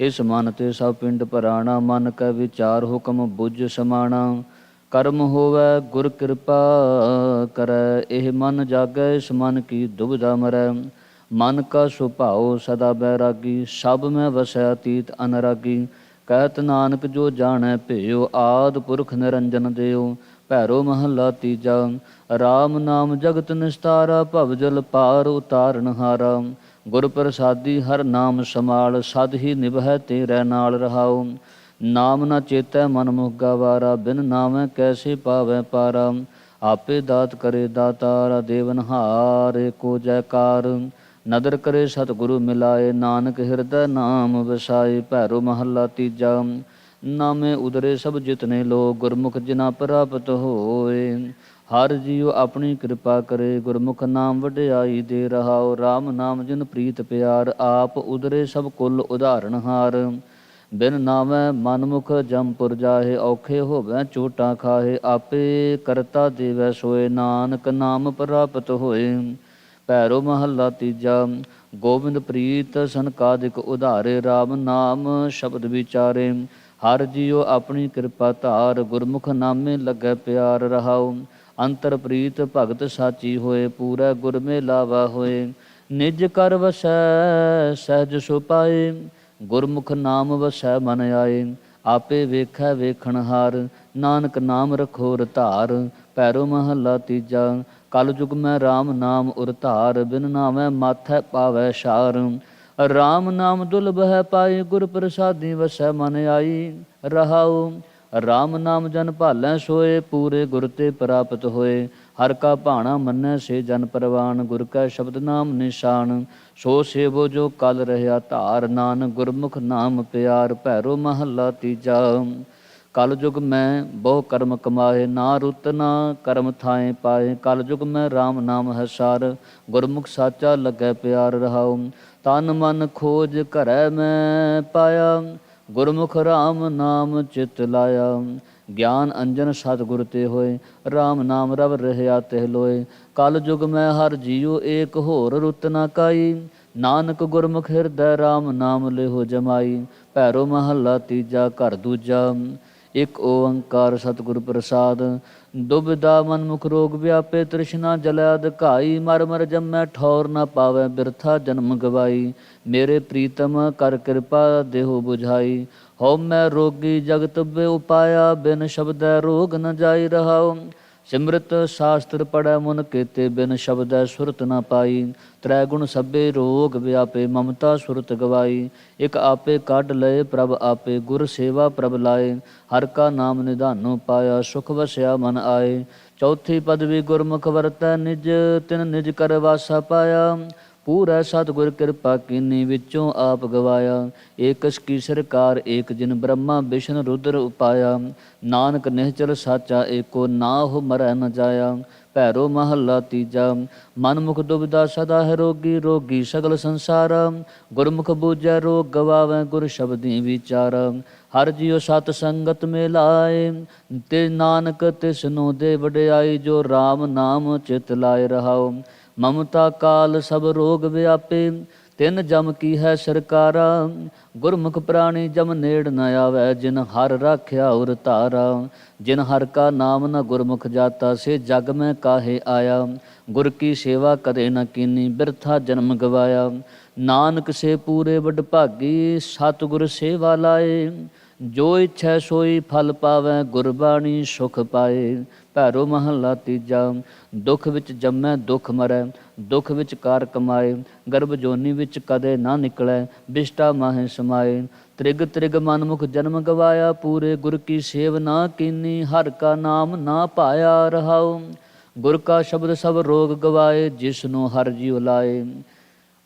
ਇਸ ਮਨ ਤੇ ਸਭ ਪਿੰਡ ਪਰਾਣਾ, ਮਨ ਕੈ ਵਿਚਾਰ ਹੁਕਮ ਬੁੱਝ ਸਮਾਣਾ। ਕਰਮ ਹੋਵੈ ਗੁਰ ਕਿਰਪਾ ਕਰੈ, ਇਹ ਮਨ ਜਾਗੈ ਇਸ ਮਨ ਕੀ ਦੁਬਿਧਾ ਮਰੈ। ਮਨ ਕਾ ਸੁਭਾਉ ਸਦਾ ਬੈਰਾਗੀ, ਸਭ ਮੈਂ ਵਸੈ ਅਤੀਤ ਅਨਰਾਗੀ। ਕਹਿਤ ਨਾਨਕ ਜੋ ਜਾਣੈ ਭਿਓ, ਆਦਿ ਪੁਰਖ ਨਿਰੰਜਨ ਦੇਉ। ਭੈਰੋ ਮਹੱਲਾ ਤੀਜਾ। ਰਾਮ ਨਾਮ ਜਗਤ ਨਿਸਤਾਰਾ, ਭਵ ਜਲ ਪਾਰ ਉਤਾਰਨ ਹਾਰਾ। ਗੁਰ ਪ੍ਰਸਾਦੀ ਹਰ ਨਾਮ ਸਮਾਲ, ਸਦ ਹੀ ਨਿਭੈ ਤੇਰੇ ਨਾਲ ਰਹਾਉ। ਨਾਮ ਨਾ ਚੇਤੈ ਮਨ ਮੁਖ ਗਵਾਰਾ, ਬਿਨ ਨਾਮੈ ਕੈਸੇ ਪਾਵੈ ਪਾਰਾ। ਆਪੇ ਦਾਤ ਕਰੇ ਦਾਤਾਰਾ, ਦੇਵਨਹਾਰ ਏਕੋ ਜੈਕਾਰ। ਨਦਰ ਕਰੇ ਸਤਿਗੁਰੂ ਮਿਲਾਏ, ਨਾਨਕ ਹਿਰਦੈ ਨਾਮ ਵਸਾਏ। ਭੈਰੋ ਮਹੱਲਾ ਤੀਜਾ। ਨਾਮੇ ਉਦਰੇ ਸਭ ਜਿਤਨੇ ਲੋਕ, ਗੁਰਮੁਖ ਜਿਨਾ ਪ੍ਰਾਪਤ ਹੋਏ। ਹਰ ਜੀਉ ਆਪਣੀ ਕਿਰਪਾ ਕਰੇ, ਗੁਰਮੁਖ ਨਾਮ ਵਡਿਆਈ ਦੇ ਰਹਾਉ। ਰਾਮ ਨਾਮ ਜਿਨ ਪ੍ਰੀਤ ਪਿਆਰ, ਆਪ ਉਦਰੇ ਸਭ ਕੁਲ ਉਦਾਹਰਣ ਹਾਰ। ਬਿਨ ਨਾਮੈ ਮਨਮੁਖ ਜਮਪੁਰ ਜਾਹੇ, ਔਖੇ ਹੋਵੈ ਚੋਟਾਂ ਖਾਹੇ। ਆਪੇ ਕਰਤਾ ਦੇਵੈ ਸੋਏ, ਨਾਨਕ ਨਾਮ ਪ੍ਰਾਪਤ ਹੋਏ। ਭੈਰੋ ਮਹੱਲਾ ਤੀਜਾ। ਗੋਬਿੰਦ ਪ੍ਰੀਤ ਸੰਕਾਦਿਕ ਉਧਾਰੇ, ਰਾਮ ਨਾਮ ਸ਼ਬਦ ਵਿਚਾਰੇ। ਹਰ ਜੀਉ ਆਪਣੀ ਕਿਰਪਾ ਧਾਰ, ਗੁਰਮੁਖ ਨਾਮੇ ਲੱਗੈ ਪਿਆਰ ਰਹਾਉ। ਅੰਤਰ ਪ੍ਰੀਤ ਭਗਤ ਸਾਚੀ ਹੋਏ, ਪੂਰਾ ਗੁਰ ਮੇ ਲਾਵਾ ਹੋਏ। ਨਿਜ ਕਰ ਵਸੈ ਸਹਿਜ ਸੁ ਪਾਏ, ਗੁਰਮੁਖ ਨਾਮ ਵਸੈ ਮਨ ਆਏ। ਆਪੇ ਵੇਖੈ ਵੇਖਣ ਹਾਰ, ਨਾਨਕ ਨਾਮ ਰਖੋ ਰਧਾਰ। ਭੈਰੋ ਮਹੱਲਾ ਤੀਜਾ। ਕਲ ਯੁਗ ਮੈਂ ਰਾਮ ਨਾਮ ਉਰ ਧਾਰ, ਬਿਨ ਨਾਮੈ ਮਾਥੈ ਪਾਵੈ ਛਾਰ। ਰਾਮ ਨਾਮ ਦੁਲਭ ਹੈ ਪਾਈ, ਗੁਰ ਪ੍ਰਸਾਦੀ ਵਸੈ ਮਨ ਆਈ ਰਹਾਉ। ਰਾਮ ਨਾਮ ਜਨ ਭਾਲੈ ਸੋਏ, ਪੂਰੇ ਗੁਰ ਤੇ ਪ੍ਰਾਪਤ ਹੋਏ। ਹਰ ਕਾ ਭਾਣਾ ਮੰਨੈ ਸੇ ਜਨ ਪਰਵਾਨ, ਗੁਰ ਕੈ ਸ਼ਬਦ ਨਾਮ ਨਿਸ਼ਾਨ। ਸੋ ਸੇਵੋ ਜੋ ਕਲ ਰਹਿਆ ਧਾਰ, ਨਾਨਕ ਗੁਰਮੁਖ ਨਾਮ ਪਿਆਰ। ਭੈਰੋ ਮਹੱਲਾ ਤੀਜਾ। ਕਲ ਯੁਗ ਮੈਂ ਬਹੁ ਕਰਮ ਕਮਾਏ, ਨਾ ਰੁੱਤ ਨਾ ਕਰਮ ਥਾਏ ਪਾਏ। ਕਲ ਯੁਗ ਮੈਂ ਰਾਮ ਨਾਮ ਹੈ ਸਾਰ, ਗੁਰਮੁਖ ਸਾਚਾ ਲੱਗੈ ਪਿਆਰ ਰਹਾਉ। ਤਨ ਮਨ ਖੋਜ ਘਰੈ ਮੈਂ ਪਾਇਆ, ਗੁਰਮੁਖ ਰਾਮ ਨਾਮ ਚਿਤ ਲਾਇਆ। ਗਿਆਨ ਅੰਜਨ ਸਤਿਗੁਰ ਤੇ ਹੋਏ, ਰਾਮ ਨਾਮ ਰਵ ਰਹਿਆ ਤਿਹ ਲੋਏ। ਕਲ ਯੁਗ ਮੈਂ ਹਰ ਜੀਉ ਏਕ ਹੋਰ ਰੁੱਤ ਨਾ ਕਾਈ, ਨਾਨਕ ਗੁਰਮੁਖ ਹਿਰਦੈ ਰਾਮ ਨਾਮ ਲਿਹੋ ਜਮਾਈ। ਭੈਰੋ ਮਹੱਲਾ ਤੀਜਾ। ਘਰ ਦੂਜਾ। ਇਕ ਓੰਕਾਰ ਸਤਿਗੁਰ ਪ੍ਰਸਾਦ। ਦੁਬਿਧਾ ਮਨ ਮੁਖ ਰੋਗ ਵਿਆਪੇ, ਤ੍ਰਿਸ਼ਨਾ ਜਲੈ ਅਧਿਕਾਈ। ਮਰ ਮਰ ਜੰਮੈ ਠੌਰ ਨਾ ਪਾਵੈ, ਬਿਰਥਾ ਜਨਮ ਗਵਾਈ। ਮੇਰੇ ਪ੍ਰੀਤਮ ਕਰ ਕਿਰਪਾ ਦੇਹੋ ਬੁਝਾਈ। ਹਉ ਮੈਂ ਰੋਗੀ ਜਗਤ ਬੇ ਉਪਾਇਆ, ਬਿਨ ਸ਼ਬਦੈ ਰੋਗ ਨ ਜਾਈ ਰਹਾਉ। ਸਿਮਰਤ ਸ਼ਾਸਤਰ ਪੜੈ ਮਨ ਕੇਤੇ, ਬਿਨ ਸ਼ਬਦੈ ਸੁਰਤ ਨ ਪਾਈ। ਤ੍ਰੈ ਗੁਣ ਸਭੇ ਰੋਗ ਵਿਆਪੇ, ਮਮਤਾ ਸੁਰਤ ਗਵਾਈ। ਇਕ ਆਪੇ ਕੱਢ ਲਏ ਪ੍ਰਭ ਆਪੇ, ਗੁਰ ਸੇਵਾ ਪ੍ਰਭ ਲਾਏ। ਹਰ ਕਾ ਨਾਮ ਨਿਧਾਨੋ ਪਾਇਆ, ਸੁਖ ਵਸਿਆ ਮਨ ਆਏ। ਚੌਥੀ ਪਦਵੀ ਗੁਰਮੁਖ ਵਰਤੈ ਨਿਜ, ਤਿਨ ਨਿਜ ਕਰ ਵਾਸਾ ਪਾਇਆ। ਪੂਰੈ ਸਤਿਗੁਰ ਕਿਰਪਾ ਕੀਨੀ, ਵਿੱਚੋਂ ਆਪ ਗਵਾਇਆ। ਏਕਸ ਕੀ ਸਰਕਾਰ ਏਕ ਜਿਨ, ਬ੍ਰਹਮਾ ਵਿਸ਼ਨ ਰੁਦਰ ਉਪਾਇਆ। ਨਾਨਕ ਨਿਹਚਲ ਸਾਚਾ ਏਕੋ, ਨਾਹੁ ਮਰੈ ਨ ਜਾਇਆ। ਭੈਰੋ ਮਹੱਲਾ ਤੀਜਾ। ਮਨ ਮੁਖ ਦੁਬਿਧਾ ਸਦਾ ਹੈ ਰੋਗੀ, ਰੋਗੀ ਸਗਲ ਸੰਸਾਰਾ। ਗੁਰਮੁਖ ਬੂਝੈ ਰੋਗ ਗਵਾਵੈ, ਗੁਰ ਸ਼ਬਦੀ ਵਿਚਾਰਾ। ਹਰ ਜੀਉ ਸਤ ਸੰਗਤ ਮੇ ਲਾਏ, ਤੇ ਨਾਨਕ ਤਿਸਨੋ ਦੇ ਵਡਿਆਈ। ਜੋ ਰਾਮ ਨਾਮ ਚਿਤ ਲਾਏ ਰਹਾਉ। ਮਮਤਾ ਕਾਲ ਸਭ ਰੋਗ ਵਿਆਪੇ, ਤਿਨ ਜਮ ਕੀ ਹੈ ਸਰਕਾਰਾ। ਗੁਰਮੁਖ ਪ੍ਰਾਣੀ ਜਮ ਨੇੜ ਨ ਆਵੈ, ਜਿਨ ਹਰ ਰਾਖਿਆ ਉਰ ਧਾਰਾ। ਜਿਨ ਹਰ ਕਾ ਨਾਮ ਨ ਗੁਰਮੁਖ ਜਾਤਾ, ਸੇ ਜਗ ਮੈਂ ਕਾਹੇ ਆਇਆ। ਗੁਰ ਕੀ ਸੇਵਾ ਕਦੇ ਨ ਕੀਨੀ, ਬਿਰਥਾ ਜਨਮ ਗਵਾਇਆ। ਨਾਨਕ ਸੇ ਪੂਰੇ ਵਡ ਭਾਗੀ, ਸਤਿਗੁਰ ਸੇਵਾ ਲਾਏ। ਜੋ ਇੱਛੈ ਸੋਈ ਫਲ ਪਾਵੈ, ਗੁਰਬਾਣੀ ਸੁਖ ਪਾਏ। ਭੈਰੋ ਮਹੱਲਾ ਤੀਜਾ। ਦੁਖ ਵਿੱਚ ਜੰਮੈ ਦੁਖ ਮਰੈ, ਦੁਖ ਵਿੱਚ ਕਾਰ ਕਮਾਏ। ਗਰਭ ਜੋਨੀ ਵਿੱਚ ਕਦੇ ਨਾ ਨਿਕਲੈ, ਬਿਸ਼ਟਾ ਮਾਹੇ ਸਮਾਏ। ਤ੍ਰਿਗ ਤ੍ਰਿਗ ਮਨਮੁਖ ਜਨਮ ਗਵਾਇਆ, ਪੂਰੇ ਗੁਰ ਕੀ ਸੇਵ ਨਾ ਕੀਨੀ। ਹਰ ਕਾ ਨਾਮ ਨਾ ਪਾਇਆ ਰਹਾਉ। ਗੁਰ ਕਾ ਸ਼ਬਦ ਸਭ ਰੋਗ ਗਵਾਏ, ਜਿਸਨੂੰ ਹਰ ਜੀਉ ਲਾਏ।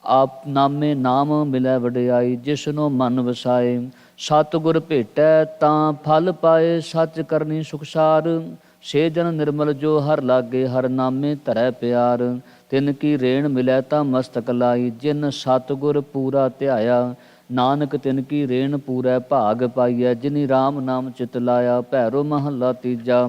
ਆਪ ਨਾਮੇ ਨਾਮ ਮਿਲੈ ਵਡਿਆਈ, ਜਿਸਨੂੰ ਮਨ ਵਸਾਏ। ਸਤਿਗੁਰ ਭੇਟੈ ਤਾਂ ਫਲ ਪਾਏ, ਸੱਚ ਕਰਨੀ ਸੁਖਸਾਰ। ਸੇ ਜਨ ਨਿਰਮਲ ਜੋ ਹਰ ਲਾਗੇ, ਹਰ ਨਾਮੇ ਧਰੈ ਪਿਆਰ। ਤਿਨ ਕੀ ਰੇਣ ਮਿਲੈ ਤਾਂ ਮਸਤਕ ਲਾਈ, ਜਿਨ ਸਤਿਗੁਰ ਪੂਰਾ ਧਿਆਇਆ। ਨਾਨਕ ਤਿਨ ਕੀ ਰੇਣ ਪੂਰੈ ਭਾਗ ਪਾਈਐ, ਜਿਨੀ ਰਾਮ ਨਾਮ ਚਿਤ ਲਾਇਆ। ਭੈਰੋ ਮਹੱਲਾ ਤੀਜਾ।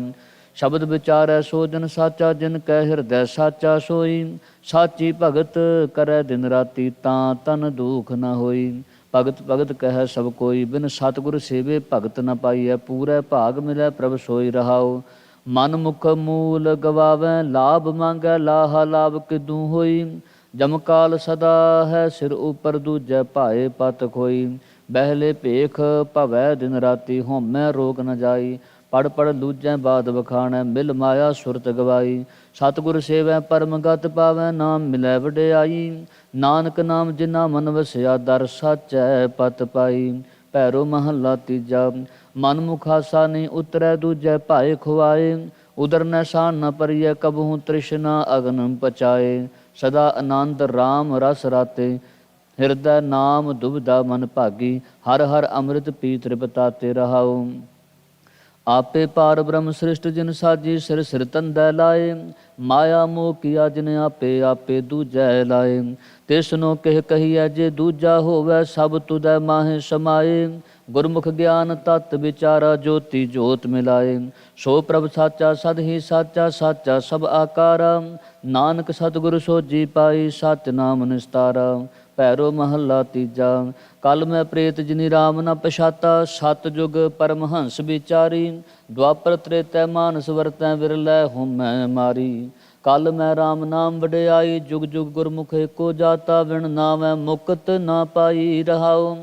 ਸ਼ਬਦ ਵਿਚਾਰੈ ਸੋ ਜਨ ਸਾਚਾ, ਜਿਨ ਕੈ ਹਿਰਦੈ ਸਾਚਾ ਸੋਈ। ਸਾਚੀ ਭਗਤ ਕਰੈ ਦਿਨ ਰਾਤੀ, ਤਾਂ ਤਨ ਦੁਖ ਨ ਹੋਈ। ਭਗਤ ਭਗਤ ਕਹਿ ਸਭ ਕੋਈ, ਬਿਨ ਸਤਿਗੁਰ ਸੇਵੇ ਭਗਤ ਨ ਪਾਈਐ। ਪੂਰੇ ਭਾਗ ਮਿਲੈ ਪ੍ਰਭ ਸੋਈ ਰਹਾਉ। ਮਨ ਮੁਖ ਮੂਲ ਗਵਾਵੈ, ਲਾਭ ਮੰਗੈ ਲਾਹਾ ਲਾਭ ਕਿਦੂ ਹੋਈ। ਜਮਕਾਲ ਸਦਾ ਹੈ ਸਿਰ ਉਪਰ, ਦੂਜੈ ਭਾਏ ਪਤ ਖੋਈ। ਬਹਿਲੇ ਭੇਖ ਭਵੈ ਦਿਨ ਰਾਤੀ, ਹੋਮੈ ਰੋਗ ਨ ਜਾਈ। ਪੜ ਪੜ ਲੂਜੈ ਬਾਦ ਵਖਾਣੈ, ਮਿਲ ਮਾਇਆ ਸੁਰਤ ਗਵਾਈ। ਸਤਿਗੁਰ ਸੇਵੈ ਪਰਮ ਗਤ ਪਾਵੈ, ਨਾਮ ਮਿਲੈ ਵਡਿਆਈ। ਨਾਨਕ ਨਾਮ ਜਿਨਾ ਮਨ ਵਸਿਆ, ਦਰ ਸਾਚੈ ਪਤ ਪਾਈ। ਭੈਰੋ ਮਹੱਲਾ ਤੀਜਾ। ਮਨ ਮੁਖਾਸਾ ਨਹੀਂ ਉਤਰੈ, ਦੂਜੈ ਭਾਏ ਖੁਆਏ। ਉਦਰ ਨੈਸਾਨ ਨ ਪਰਿਐ, ਕਬਹੂ ਤ੍ਰਿਸ਼ਨਾ ਅਗਨ ਪਚਾਏ। ਸਦਾ ਆਨੰਦ ਰਾਮ ਰਸ ਰਾਤੇ, ਹਿਰਦੈ ਨਾਮ ਦੁਬਿਧਾ ਮਨ ਭਾਗੀ। ਹਰ ਹਰ ਅੰਮ੍ਰਿਤ ਪੀ ਤ੍ਰਿਪਤਾਤੇ ਰਹਾਉ। ਆਪੇ ਪਾਰ ਬ੍ਰਹਮ ਸ੍ਰਿਸ਼ਟ ਜਿਨ ਸਾਜੀ, ਸਿਰ ਸਿਰ ਤੰਦੈ ਲਾਏ। ਮਾਇਆ ਮੋਹ ਕੀਆ ਜਿਨ ਆਪੇ, ਆਪੇ ਦੂਜੈ ਲਾਏ। ਤਿਸਨੋ ਕਹਿ ਕਹੀਐ ਜੇ ਦੂਜਾ ਹੋਵੈ, ਸਭ ਤੁਧੈ ਮਾਹੇ ਸਮਾਏ। ਗੁਰਮੁਖ ਗਿਆਨ ਤਤ ਵਿਚਾਰਾ, ਜੋਤੀ ਜੋਤ ਮਿਲਾਏ। ਸੋ ਪ੍ਰਭ ਸਾਚਾ ਸਦ ਹੀ ਸਾਚਾ, ਸਾਚਾ ਸਭ ਆਕਾਰਾ। ਨਾਨਕ ਸਤਿਗੁਰ ਸੋਜੀ ਪਾਈ, ਸਚ ਨਾਮ ਨਿਸਤਾਰਾ। ਭੈਰੋ ਮਹੱਲਾ ਤੀਜਾ। ਕਲ ਮੈਂ ਪ੍ਰੇਤ ਜਿਨੀ ਰਾਮ ਨ ਪਛਾਤਾ, ਸਤ ਜੁਗ ਪਰਮਹੰਸ ਵਿਚਾਰੀ। ਦੁਆਪਰ ਤ੍ਰੇਤੈ ਮਾਨਸ ਵਰਤੈ, ਵਿਰਲੈ ਹੋਮੈ ਮਾਰੀ। ਕਲ ਮੈਂ ਰਾਮ ਨਾਮ ਵਡਿਆਈ, ਜੁਗ ਜੁਗ ਗੁਰਮੁਖ ਏਕੋ ਜਾਤਾ। ਵਿਣ ਨਾਮੈ ਮੁਕਤ ਨਾ ਪਾਈ ਰਹਾਉ।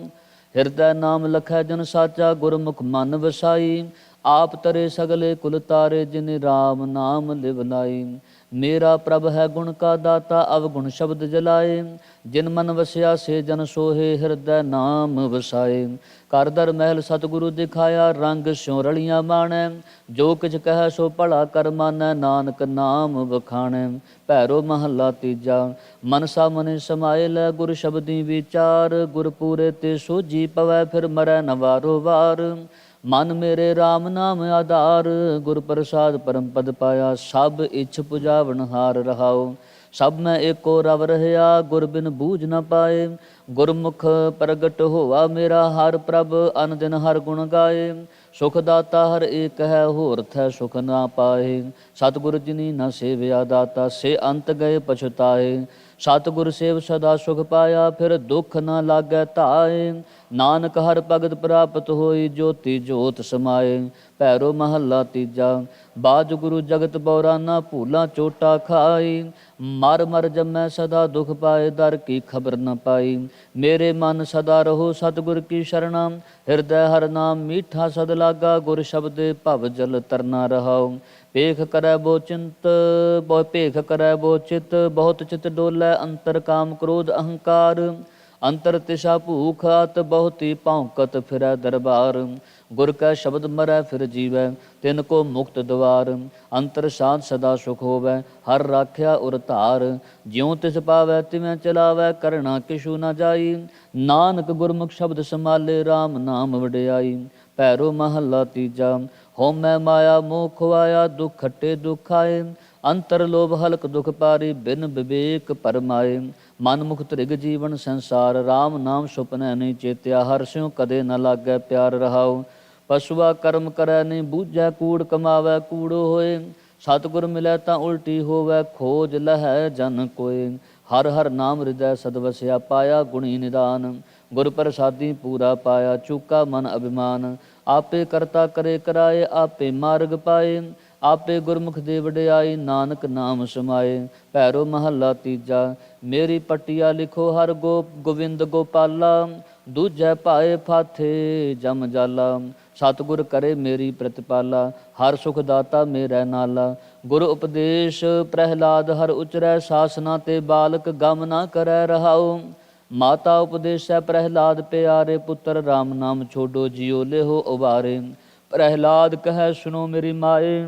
ਹਿਰਦੈ ਨਾਮ ਲਖੈ ਜਨ ਸਾਚਾ, ਗੁਰਮੁਖ ਮਨ ਵਸਾਈ। ਆਪ ਤਰੇ ਸਗਲੇ ਕੁਲ ਤਾਰੇ, ਜਿਨ ਰਾਮ ਨਾਮ ਲਿਵ ਲਾਈ। ਮੇਰਾ ਪ੍ਰਭ ਹੈ ਗੁਣ ਕਾ ਦਾਤਾ, ਅਵਗੁਣ ਸ਼ਬਦ ਜਲਾਏ। ਜਿਨ ਮਨ ਵਸਿਆ ਸੇ ਜਨ ਸੋਹੇ, ਹਿਰਦੈ ਨਾਮ ਵਸਾਏ। ਕਰ ਦਰ ਮਹਿਲ ਸਤਿਗੁਰੂ ਦਿਖਾਇਆ, ਰੰਗ ਸਿਉ ਰਲੀਆਂ ਮਾਣੈ। ਜੋ ਕਿਛ ਕਹਿ ਸੋ ਭਲਾ ਕਰ ਮਾਨੈ, ਨਾਨਕ ਨਾਮ ਵਖਾਣੈ। ਭੈਰੋ ਮਹੱਲਾ ਤੀਜਾ। ਮਨਸਾ ਮਨਿ ਸਮਾਏ ਲੈ, ਗੁਰ ਸ਼ਬਦੀ ਵਿਚਾਰ। ਗੁਰ ਪੂਰੇ ਤੇ ਸੋਝੀ ਪਵੈ, ਫਿਰ ਮਰੈ ਨ ਵਾਰੋ ਵਾਰ। ਮਨ ਮੇਰੇ RAM ਨਾਮ ਆਧਾਰ, ਗੁਰ ਪ੍ਰਸਾਦ ਪਰਮ ਪਦ ਪਾਇਆ। ਸਭ ਇਛ ਪੁਜਾਵਨ ਹਾਰ ਰਹਾਉ। ਸਭ ਮੈਂ ਏਕੋ ਰਵ ਰਹਿਆ, ਗੁਰ ਬਿਨ ਬੂਝ ਨ ਪਾਏ। ਗੁਰਮੁਖ ਪ੍ਰਗਟ ਹੋਆ ਮੇਰਾ, ਹਰ ਪ੍ਰਭ ਅਨ ਦਿਨ ਹਰ ਗੁਣ ਗਾਏ। ਸੁਖ ਦਾਤਾ ਹਰ ਏਕ ਹੈ, ਹੋਰ ਥੈ ਸੁਖ ਨਾ ਪਾਏ। ਸਤਿਗੁਰ ਜਿਨੀ ਨ ਸੇਵਿਆ ਦਾਤਾ, ਸੇ ਅੰਤ ਗਏ ਪਛਤਾਏ। ਸਤਿਗੁਰ ਸੇਵ ਸਦਾ ਸੁਖ ਪਾਇਆ, ਫਿਰ ਦੁਖ ਨ ਲਾਗੈ ਧਾਏ। ਨਾਨਕ ਹਰ ਭਗਤ ਪ੍ਰਾਪਤ ਹੋਈ, ਜੋਤੀ ਜੋਤ ਸਮਾਏ। ਭੈਰੋ ਮਹੱਲਾ ਤੀਜਾ। ਬਾਜ ਗੁਰੂ ਜਗਤ ਬੌਰਾ, ਨਾ ਭੂਲਾ ਚੋਟਾ ਖਾਈ। ਮਰ ਮਰ ਜਮੈ ਸਦਾ ਦੁਖ ਪਾਏ, ਦਰ ਕੀ ਖਬਰ ਨ ਪਾਈ। ਮੇਰੇ ਮਨ ਸਦਾ ਰਹੋ ਸਤਿਗੁਰ ਕੀ ਸ਼ਰਣਾ, ਹਿਰਦੈ ਹਰ ਨਾਮ ਮੀਠਾ ਸਦ ਲਾਗਾ। ਗੁਰ ਸ਼ਬਦੇ ਭਵ ਜਲ ਤਰਨਾ ਰਹਾਉ। ਭੇਖ ਕਰੈ ਬੋ ਚਿੰਤ ਭੇਖ ਕਰੈ ਬੋ ਚਿਤ, ਬਹੁਤ ਚਿਤ ਡੋਲੈ। ਅੰਤਰ ਕਾਮ ਕ੍ਰੋਧ ਅਹੰਕਾਰ, ਅੰਤਰ ਤਿਸ਼ਾ ਭੂਖ ਆਤ। ਬਹੁਤੀ ਭੌਂਕਤ ਫਿਰੈ ਦਰਬਾਰ। ਗੁਰ ਕੈ ਸ਼ਬਦ ਮਰੈ ਫਿਰ ਜੀਵੈ, ਤਿਨ ਕੋ ਮੁਕਤ ਦਵਾਰ। ਅੰਤਰ ਸ਼ਾਂਤ ਸਦਾ ਸੁਖ ਹੋਵੈ, ਹਰ ਰਾਖਿਆ ਉਰ ਧਾਰ। ਜਿਉ ਤਿਸ ਪਾਵੈ ਤਿਵੇਂ ਚਲਾਵੈ, ਕਰਣਾ ਕਿਛੂ ਨ ਜਾਈ। ਨਾਨਕ ਗੁਰਮੁਖ ਸ਼ਬਦ ਸਮਾਲੇ, RAM ਨਾਮ ਵਡਿਆਈ। ਭੈਰੋ ਮਹੱਲਾ ਤੀਜਾ। ਹੋਮੈ ਮਾਇਆ ਮੋਹ ਖੁਆਇਆ, ਦੁਖ ਖੱਟੇ ਦੁਖ ਆਏ। ਅੰਤਰ ਲੋਭ ਹਲਕ ਦੁਖ ਪਾਰੀ, ਬਿਨ ਵਿਵੇਕ ਪਰਮਾਏ। ਮਨ ਮੁਖ ਤ੍ਰਿਗ ਜੀਵਨ ਸੰਸਾਰ, RAM ਨਾਮ ਸੁਪਨੈ ਨਹੀਂ ਚੇਤਿਆ। ਹਰ ਸਿਉ ਕਦੇ ਨ ਲਾਗੈ ਪਿਆਰ ਰਹਾਉ। ਪਸ਼ੂਆ ਕਰਮ ਕਰੈ ਨਹੀਂ ਬੂਝੈ, ਕੂੜ ਕਮਾਵੈ ਕੂੜੋ ਹੋਏ। ਸਤਿਗੁਰ ਮਿਲੈ ਤਾਂ ਉਲਟੀ ਹੋਵੈ, ਖੋਜ ਲਹੈ ਜਨ ਕੋਏ। ਹਰ ਹਰ ਨਾਮ ਹਿਰਦੈ ਸਦ ਵਸਿਆ, ਪਾਇਆ ਗੁਣੀ ਨਿਦਾਨ। ਗੁਰ ਪ੍ਰਸਾਦੀ ਪੂਰਾ ਪਾਇਆ, ਚੂਕਾ ਮਨ ਅਭਿਮਾਨ। ਆਪੇ ਕਰਤਾ ਕਰੇ ਕਰਾਏ, ਆਪੇ ਮਾਰਗ ਪਾਏ। ਆਪੇ ਗੁਰਮੁਖ ਦੇ ਵਡਿਆਈ, ਨਾਨਕ ਨਾਮ ਸਮਾਏ। ਭੈਰੋ ਮਹੱਲਾ ਤੀਜਾ। ਮੇਰੀ ਪਟਿਆ ਲਿਖੋ ਹਰ ਗੋਬਿੰਦ ਗੋਪਾਲਾ। ਦੂਜੈ ਭਾਏ ਫਾਥੇ ਜਮ ਜਾਲਾ। ਸਤਿਗੁਰ ਕਰੇ ਮੇਰੀ ਪ੍ਰਤਿਪਾਲਾ, ਹਰ ਸੁਖ ਦਾਤਾ ਮੇਰਾ ਨਾਲਾ। ਗੁਰ ਉਪਦੇਸ਼ ਪ੍ਰਹਿਲਾਦ ਹਰ ਉਚਰੈ, ਸਾਸਨਾ ਤੇ ਬਾਲਕ ਗਮ ਨਾ ਕਰੈ ਰਹਾਉ। ਮਾਤਾ ਉਪਦੇਸ਼ੈ ਪ੍ਰਹਿਲਾਦ ਪਿਆਰੇ, ਪੁੱਤਰ RAM ਨਾਮ ਛੋਡੋ ਜਿਉ ਲਿਹੋ ਉਬਾਰੇ। ਪ੍ਰਹਿਲਾਦ ਕਹੈ ਸੁਨੋ ਮੇਰੀ ਮਾਏ,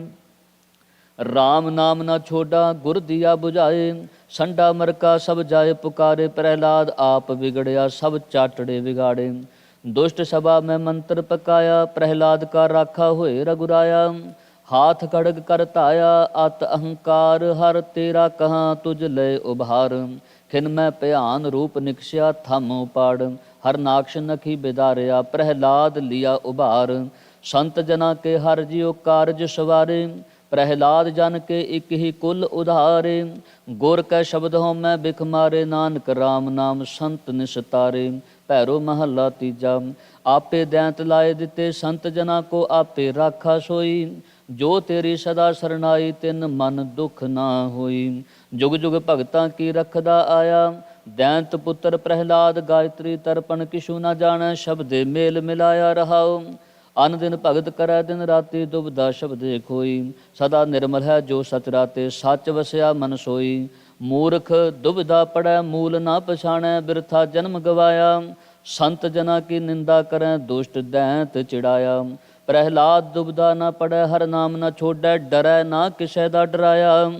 RAM ਨਾਮ ਨਾ ਛੋਡਾ ਗੁਰ ਦੀਆ 부ਝਾਏ। ਸੰਡਾ ਮਰਕਾ ਸਭ ਜਾਏ ਪੁਕਾਰੇ, ਪ੍ਰਹਿਲਾਦ ਆਪ ਵਿਗੜਿਆ ਸਭ ਚਾਟੜੇ ਵਿਗਾੜੇ। ਦੁਸ਼ਟ ਸਭਾ ਮੈਂ ਮੰਤਰ ਪਕਾਇਆ, ਪ੍ਰਹਿਲਾਦ ਕਾ ਰਾਖਾ ਹੋਏ ਰਘੁਰਾਇਆ। ਹਾਥ ਖੜਗ ਕਰ ਧਾਇਆ, ਅਤ ਅਹੰਕਾਰ ਹਰ ਤੇਰਾ ਕਹਾਂ ਤੁਝ ਲੈ ਉਭਾਰ। ਖਿਨ ਮੈਂ ਭਿਆਨ ਰੂਪ ਨਿਕਸ਼ਿਆ ਥਮ ਉਪਾੜ, ਹਰ ਨਾਕਸ਼ ਨਖੀ ਬਿਦਾਰਿਆ ਪ੍ਰਹਿਲਾਦ ਲਿਆ ਉਭਾਰ। ਸੰਤ ਜਨਾ ਕੇ ਹਰ ਜਿਉ ਕਾਰਜ ਸਵਾਰੇ, ਪ੍ਰਹਿਲਾਦ ਜਨ ਕੇ ਇਕ ਹੀ ਕੁਲ ਉਧਾਰੇ। ਗੁਰ ਕੈ ਸ਼ਬਦ ਹੋ ਮੈਂ ਬਿਖ ਮਾਰੇ, ਨਾਨਕ RAM ਨਾਮ ਸੰਤ ਨਿਸਤਾਰੇ। ਭੈਰੋ ਮਹੱਲਾ ਤੀਜਾ। ਆਪੇ ਦੈਂਤ ਲਾਏ ਦਿੱਤੇ ਸੰਤ ਜਨਾਂ ਕੋ, ਆਪੇ ਰਾਖਾ ਸੋਈ। ਜੋ ਤੇਰੀ ਸਦਾ ਸਰਨਾਈ, ਤਿਨ ਮਨ ਦੁਖ ਨਾ ਹੋਈ। ਜੁਗ ਜੁਗ ਭਗਤਾਂ ਕੀ ਰਖਦਾ ਆਇਆ, ਦੈਂਤ ਪੁੱਤਰ ਪ੍ਰਹਿਲਾਦ ਗਾਇਤਰੀ ਤਰਪਣ ਕਿਛੂ ਨਾ ਜਾਣੈ, ਸ਼ਬਦੇ ਮੇਲ ਮਿਲਾਇਆ ਰਹਾਉ। ਅਨ ਦਿਨ ਭਗਤ ਕਰੈ ਦਿਨ ਰਾਤੀ, ਦੁਬਦਾ ਸ਼ਬਦੇ ਖੋਈ। ਸਦਾ ਨਿਰਮਲ ਹੈ ਜੋ ਸਚ ਰਾਤੇ, ਸੱਚ ਵਸਿਆ ਮਨ ਸੋਈ। ਮੂਰਖ ਦੁਬਿਧਾ ਪੜੈ ਮੂਲ ਨਾ ਪਛਾਣੈ, ਬਿਰਥਾ ਜਨਮ ਗਵਾਇਆ। ਸੰਤ ਜਨਾ ਕੀ ਨਿੰਦਾ ਕਰੈ, ਦੁਸ਼ਟ ਦੈਂਤ ਚਿੜਾਇਆ। ਪ੍ਰਹਿਲਾਦ ਦੁਬਦਾ ਨਾ ਪੜੈ, ਹਰ ਨਾਮ ਨਾ ਛੋੜੈ, ਡਰੈ ਨਾ ਕਿਸੈ ਦਾ ਡਰਾਇਆ।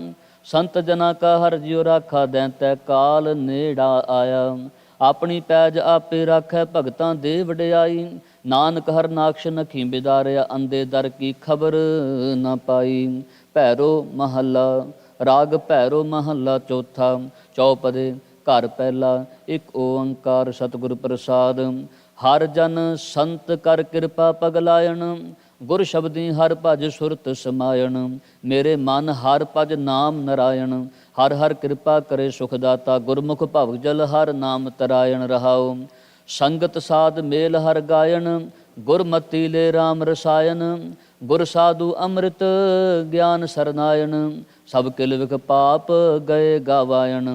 ਸੰਤ ਜਨਾ ਕਾ ਹਰ ਜਿਉ ਰਾਖਾ, ਦੈਂਤੈ ਕਾਲ ਨੇੜਾ ਆਇਆ। ਆਪਣੀ ਪੈਜ ਆਪੇ ਰਾਖੈ, ਭਗਤਾਂ ਦੇ ਵਡਿਆਈ। ਨਾਨਕ ਹਰ ਨਾਕਸ਼ ਨਖੀ ਬਿਦਾਰਿਆ, ਅੰਦੇ ਦਰ ਕੀ ਖਬਰ ਨਾ ਪਾਈ। ਭੈਰੋ ਮਹੱਲਾ ਰਾਗ ਭੈਰੋ ਮਹੱਲਾ ਚੌਥਾ। ਚੌਪਦੇ ਘਰ ਪਹਿਲਾ। ਇੱਕ ਓੰਕਾਰ ਸਤਿਗੁਰ ਪ੍ਰਸਾਦ। ਹਰ ਜਨ ਸੰਤ ਕਰ ਕਿਰਪਾ ਪਗਲਾਇਣ, ਗੁਰ ਸ਼ਬਦੀ ਹਰ ਭਜ ਸੁਰਤ ਸਮਾਇਣ। ਮੇਰੇ ਮਨ ਹਰ ਭਜ ਨਾਮ ਨਰਾਇਣ, ਹਰ ਹਰ ਕਿਰਪਾ ਕਰੇ ਸੁਖ ਦਾਤਾ। ਗੁਰਮੁਖ ਭਵ ਜਲ ਹਰ ਨਾਮ ਤਰਾਇਣ ਰਹਾਉ। ਸੰਗਤ ਸਾਧ ਮੇਲ ਹਰ ਗਾਇਣ, ਗੁਰਮਤੀ ਲੈ ਰਾਮ ਰਸਾਇਣ। ਗੁਰ ਸਾਧੂ ਅੰਮ੍ਰਿਤ ਗਿਆਨ ਸਰਨਾਇਣ, ਸਭ ਕਿਲ ਵਿਖ ਪਾਪ ਗਏ ਗਾਵਾਇਣ।